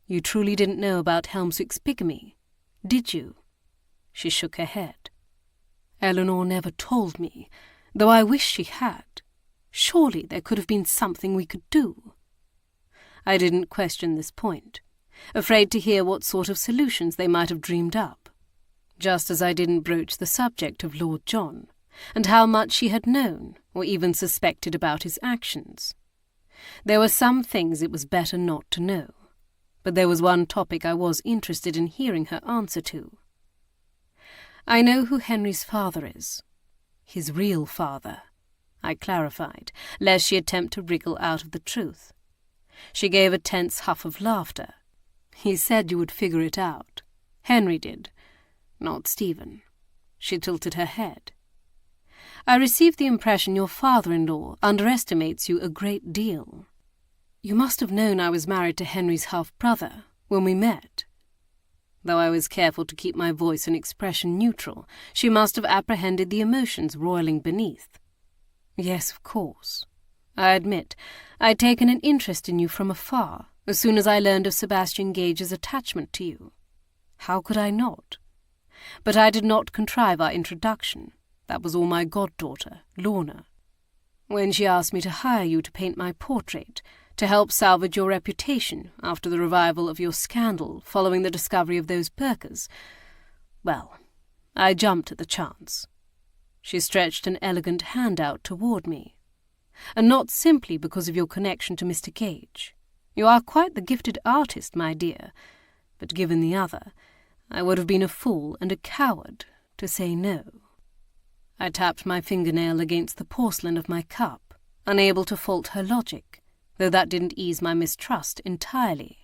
You truly didn't know about Helmswick's bigamy, did you?" She shook her head. "Eleanor never told me, though I wish she had. Surely there could have been something we could do." I didn't question this point, afraid to hear what sort of solutions they might have dreamed up, just as I didn't broach the subject of Lord John, and how much she had known or even suspected about his actions. There were some things it was better not to know, but there was one topic I was interested in hearing her answer to. "I know who Henry's father is. His real father," I clarified, lest she attempt to wriggle out of the truth. She gave a tense huff of laughter. "He said you would figure it out. Henry did, not Stephen." She tilted her head. "I received the impression your father-in-law underestimates you a great deal. You must have known I was married to Henry's half-brother when we met." Though I was careful to keep my voice and expression neutral, she must have apprehended the emotions roiling beneath. "Yes, of course. I admit, I'd taken an interest in you from afar, as soon as I learned of Sebastian Gage's attachment to you. How could I not? But I did not contrive our introduction. That was all my goddaughter, Lorna. When she asked me to hire you to paint my portrait, to help salvage your reputation after the revival of your scandal following the discovery of those Burkers, well, I jumped at the chance." She stretched an elegant hand out toward me. "And not simply because of your connection to Mr. Gage. You are quite the gifted artist, my dear, but given the other, I would have been a fool and a coward to say no. I tapped my fingernail against the porcelain of my cup, unable to fault her logic, though that didn't ease my mistrust entirely.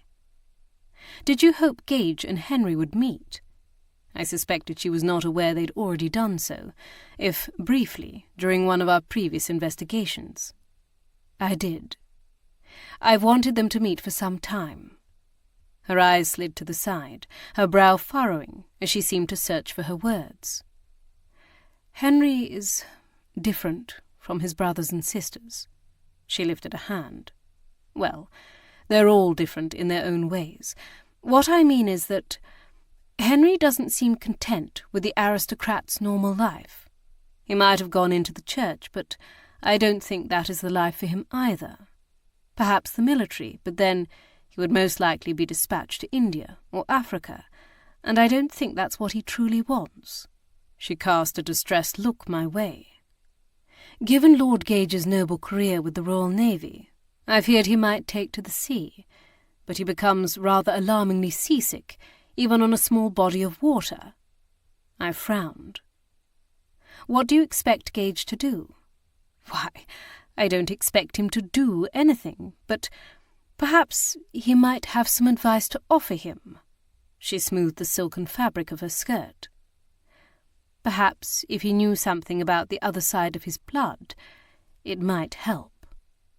Did you hope Gage and Henry would meet? I suspected she was not aware they'd already done so, if briefly, during one of our previous investigations. I did. I've wanted them to meet for some time. Her eyes slid to the side, her brow furrowing as she seemed to search for her words. Henry is different from his brothers and sisters. She lifted a hand. Well, they're all different in their own ways. What I mean is that Henry doesn't seem content with the aristocrat's normal life. He might have gone into the church, but I don't think that is the life for him either. Perhaps the military, but then he would most likely be dispatched to India or Africa, and I don't think that's what he truly wants. She cast a distressed look my way. Given Lord Gage's noble career with the Royal Navy, I feared he might take to the sea, but he becomes rather alarmingly seasick, even on a small body of water. I frowned. What do you expect Gage to do? Why, I don't expect him to do anything, but perhaps he might have some advice to offer him. She smoothed the silken fabric of her skirt. Perhaps if he knew something about the other side of his blood, it might help.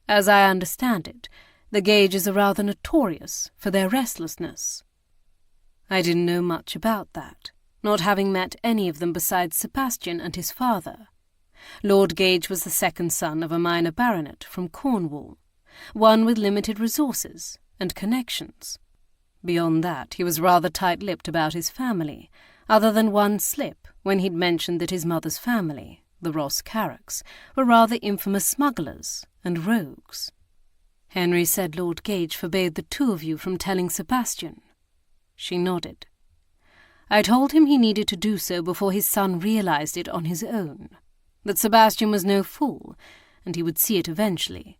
As I understand it, the Gages are rather notorious for their restlessness. I didn't know much about that, not having met any of them besides Sebastian and his father. Lord Gage was the second son of a minor baronet from Cornwall, one with limited resources and connections. Beyond that, he was rather tight-lipped about his family, other than one slip when he'd mentioned that his mother's family, the Ross Carracks, were rather infamous smugglers and rogues. Henry said Lord Gage forbade the two of you from telling Sebastian. She nodded. I told him he needed to do so before his son realized it on his own, that Sebastian was no fool, and he would see it eventually.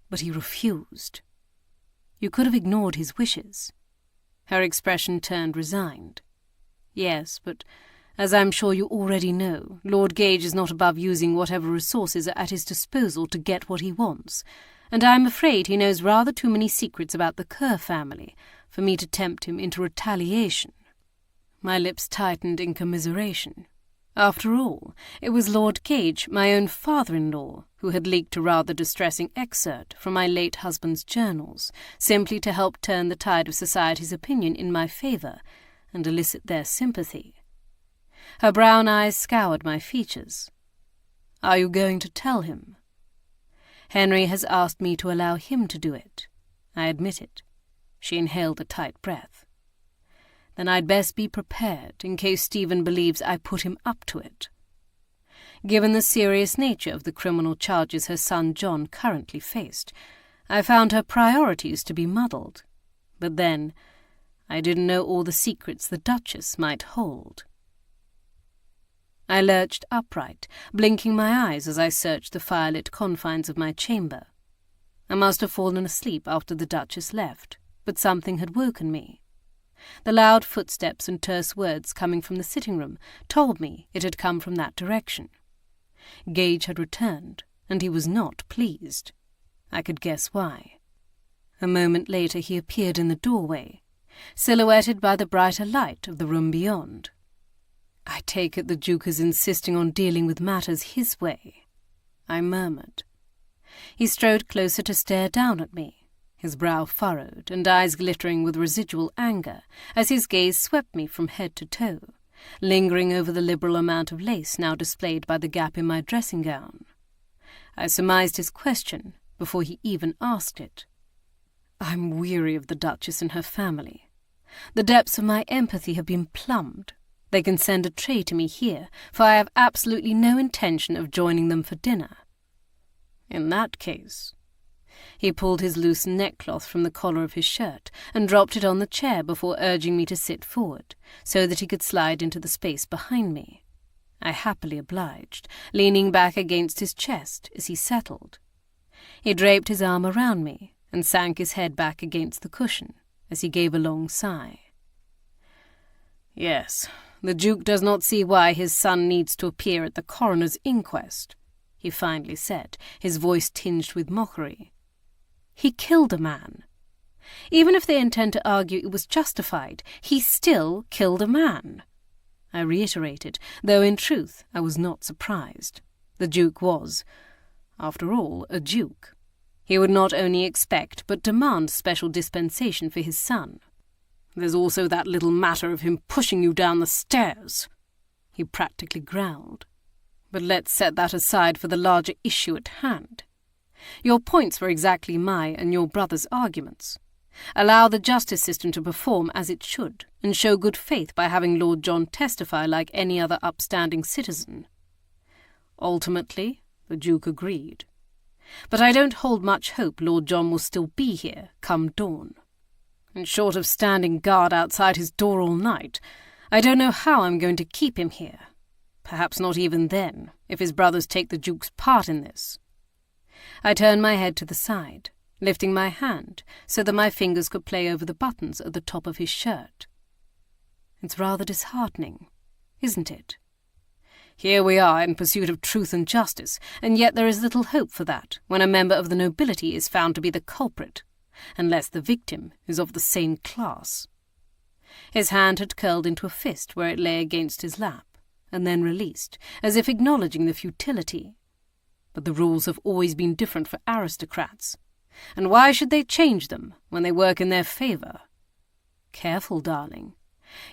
But he refused. You could have ignored his wishes. Her expression turned resigned. Yes, but as I'm sure you already know, Lord Gage is not above using whatever resources are at his disposal to get what he wants, and I'm afraid he knows rather too many secrets about the Kerr family for me to tempt him into retaliation. My lips tightened in commiseration. After all, it was Lord Gage, my own father-in-law, who had leaked a rather distressing excerpt from my late husband's journals, simply to help turn the tide of society's opinion in my favour and elicit their sympathy. Her brown eyes scoured my features. Are you going to tell him? Henry has asked me to allow him to do it. I admitted. She inhaled a tight breath. Then I'd best be prepared in case Stephen believes I put him up to it. Given the serious nature of the criminal charges her son John currently faced, I found her priorities to be muddled. But then, I didn't know all the secrets the Duchess might hold. I lurched upright, blinking my eyes as I searched the firelit confines of my chamber. I must have fallen asleep after the Duchess left, but something had woken me. The loud footsteps and terse words coming from the sitting-room told me it had come from that direction. Gage had returned, and he was not pleased. I could guess why. A moment later he appeared in the doorway, silhouetted by the brighter light of the room beyond. I take it the Duke is insisting on dealing with matters his way, I murmured. He strode closer to stare down at me, his brow furrowed and eyes glittering with residual anger as his gaze swept me from head to toe, lingering over the liberal amount of lace now displayed by the gap in my dressing gown. I surmised his question before he even asked it. I'm weary of the Duchess and her family. The depths of my empathy have been plumbed. They can send a tray to me here, for I have absolutely no intention of joining them for dinner. In that case... He pulled his loose neckcloth from the collar of his shirt and dropped it on the chair before urging me to sit forward, so that he could slide into the space behind me. I happily obliged, leaning back against his chest as he settled. He draped his arm around me and sank his head back against the cushion as he gave a long sigh. Yes, the Duke does not see why his son needs to appear at the coroner's inquest, he finally said, his voice tinged with mockery. He killed a man. Even if they intend to argue it was justified, he still killed a man. I reiterated, though in truth I was not surprised. The Duke was, after all, a duke. He would not only expect but demand special dispensation for his son. There's also that little matter of him pushing you down the stairs, he practically growled. But let's set that aside for the larger issue at hand. Your points were exactly my and your brother's arguments. Allow the justice system to perform as it should, and show good faith by having Lord John testify like any other upstanding citizen. Ultimately, the Duke agreed. But I don't hold much hope Lord John will still be here come dawn. And short of standing guard outside his door all night, I don't know how I'm going to keep him here. Perhaps not even then, if his brothers take the Duke's part in this. I turned my head to the side, lifting my hand so that my fingers could play over the buttons at the top of his shirt. It's rather disheartening, isn't it? Here we are in pursuit of truth and justice, and yet there is little hope for that when a member of the nobility is found to be the culprit, unless the victim is of the same class. His hand had curled into a fist where it lay against his lap, and then released, as if acknowledging the futility. But the rules have always been different for aristocrats, and why should they change them when they work in their favour? Careful, darling.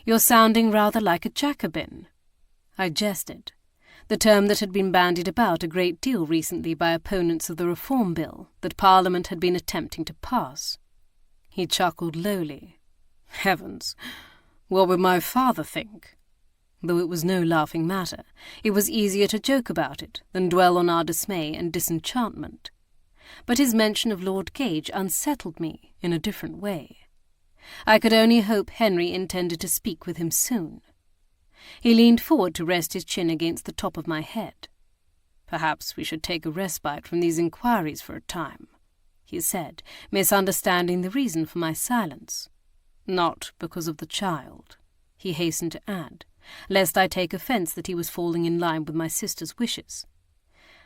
You're sounding rather like a Jacobin. I jested, the term that had been bandied about a great deal recently by opponents of the Reform Bill that Parliament had been attempting to pass. He chuckled lowly. Heavens, what would my father think? Though it was no laughing matter, it was easier to joke about it than dwell on our dismay and disenchantment. But his mention of Lord Gage unsettled me in a different way. I could only hope Henry intended to speak with him soon. He leaned forward to rest his chin against the top of my head. Perhaps we should take a respite from these inquiries for a time, he said, misunderstanding the reason for my silence. Not because of the child, he hastened to add, lest I take offence that he was falling in line with my sister's wishes,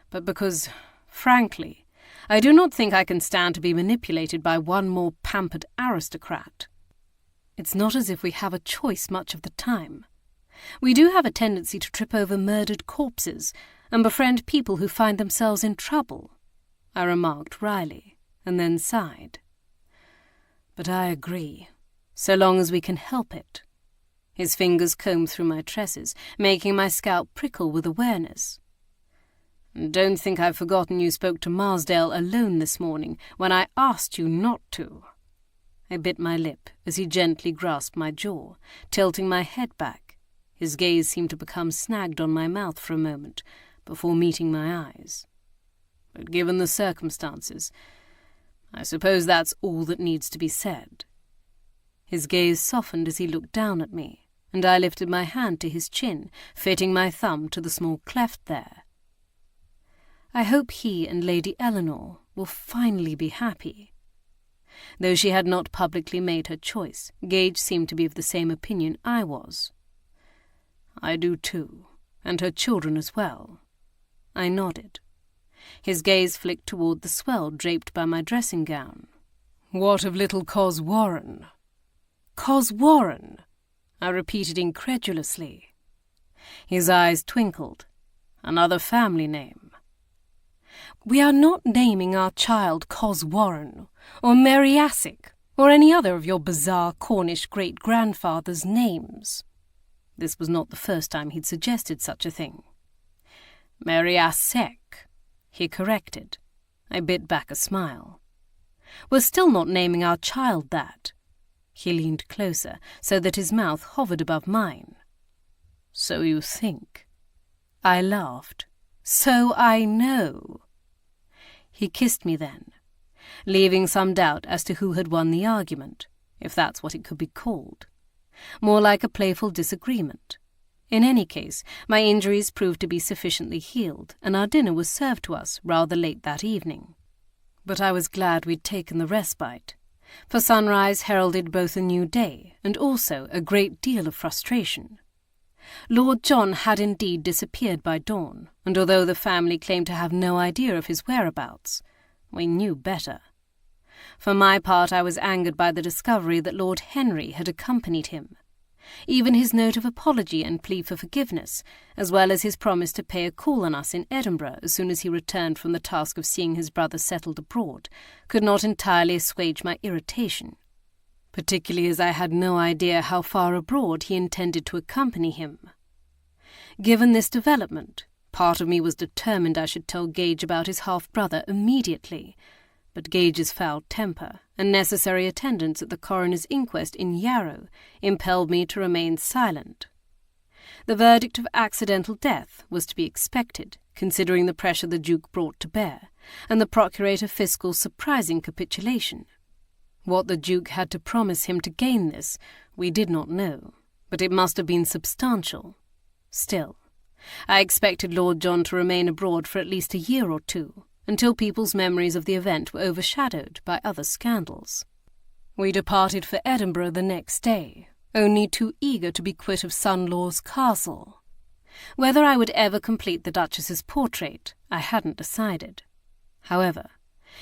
but because, frankly, I do not think I can stand to be manipulated by one more pampered aristocrat. It's not as if we have a choice much of the time. We do have a tendency to trip over murdered corpses and befriend people who find themselves in trouble, I remarked wryly, and then sighed. But I agree, so long as we can help it. His fingers combed through my tresses, making my scalp prickle with awareness. Don't think I've forgotten you spoke to Marsdale alone this morning when I asked you not to. I bit my lip as he gently grasped my jaw, tilting my head back. His gaze seemed to become snagged on my mouth for a moment before meeting my eyes. But given the circumstances, I suppose that's all that needs to be said. His gaze softened as he looked down at me, and I lifted my hand to his chin, fitting my thumb to the small cleft there. I hope he and Lady Eleanor will finally be happy. Though she had not publicly made her choice, Gage seemed to be of the same opinion I was. I do too, and her children as well. I nodded. His gaze flicked toward the swell draped by my dressing gown. What of little Cos Warren? Cos Warren, I repeated incredulously. His eyes twinkled. Another family name. We are not naming our child Cos Warren, or Mary Asic, or any other of your bizarre Cornish great-grandfathers' names. This was not the first time he'd suggested such a thing. Mary Asic, he corrected. I bit back a smile. We're still not naming our child that. He leaned closer, so that his mouth hovered above mine. So you think? I laughed. So I know. He kissed me then, leaving some doubt as to who had won the argument, if that's what it could be called. More like a playful disagreement. In any case, my injuries proved to be sufficiently healed, and our dinner was served to us rather late that evening. But I was glad we'd taken the respite. for sunrise heralded both a new day and also a great deal of frustration. Lord John had indeed disappeared by dawn, and although the family claimed to have no idea of his whereabouts, we knew better. For my part, I was angered by the discovery that Lord Henry had accompanied him. Even his note of apology and plea for forgiveness, as well as his promise to pay a call on us in Edinburgh as soon as he returned from the task of seeing his brother settled abroad, could not entirely assuage my irritation, particularly as I had no idea how far abroad he intended to accompany him. Given this development, part of me was determined I should tell Gage about his half-brother immediately, but Gage's foul temper and necessary attendance at the coroner's inquest in Yarrow impelled me to remain silent. The verdict of accidental death was to be expected, considering the pressure the Duke brought to bear, and the Procurator Fiscal's surprising capitulation. What the Duke had to promise him to gain this, we did not know, but it must have been substantial. Still, I expected Lord John to remain abroad for at least a year or two, until people's memories of the event were overshadowed by other scandals. We departed for Edinburgh the next day, only too eager to be quit of Sunlaw's castle. Whether I would ever complete the Duchess's portrait, I hadn't decided. However,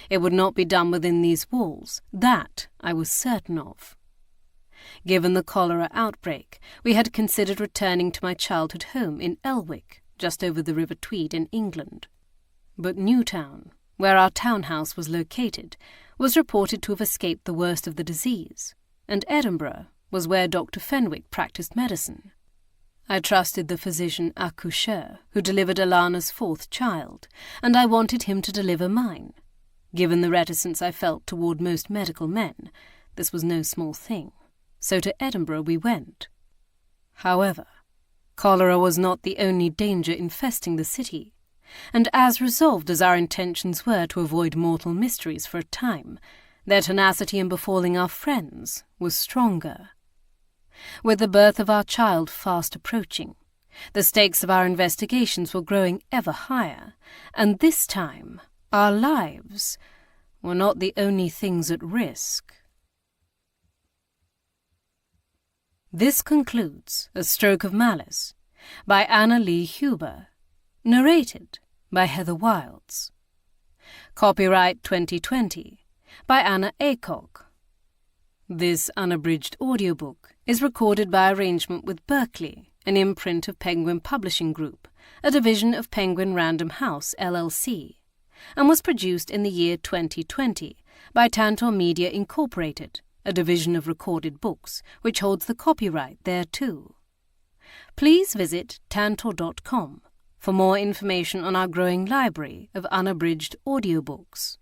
it would not be done within these walls, that I was certain of. Given the cholera outbreak, we had considered returning to my childhood home in Elwick, just over the River Tweed in England. But Newtown, where our townhouse was located, was reported to have escaped the worst of the disease, and Edinburgh was where Dr. Fenwick practiced medicine. I trusted the physician accoucheur who delivered Alana's fourth child, and I wanted him to deliver mine. Given the reticence I felt toward most medical men, this was no small thing, so to Edinburgh we went. However, cholera was not the only danger infesting the city, and as resolved as our intentions were to avoid mortal mysteries for a time, their tenacity in befalling our friends was stronger. With the birth of our child fast approaching, the stakes of our investigations were growing ever higher, and this time our lives were not the only things at risk. This concludes A Stroke of Malice by Anna Lee Huber, narrated by Heather Wilds. Copyright 2020 by Anna Aycock. This unabridged audiobook is recorded by arrangement with Berkeley, an imprint of Penguin Publishing Group, a division of Penguin Random House, LLC, and was produced in the year 2020 by Tantor Media Incorporated, a division of Recorded Books, which holds the copyright thereto. Please visit tantor.com for more information on our growing library of unabridged audiobooks.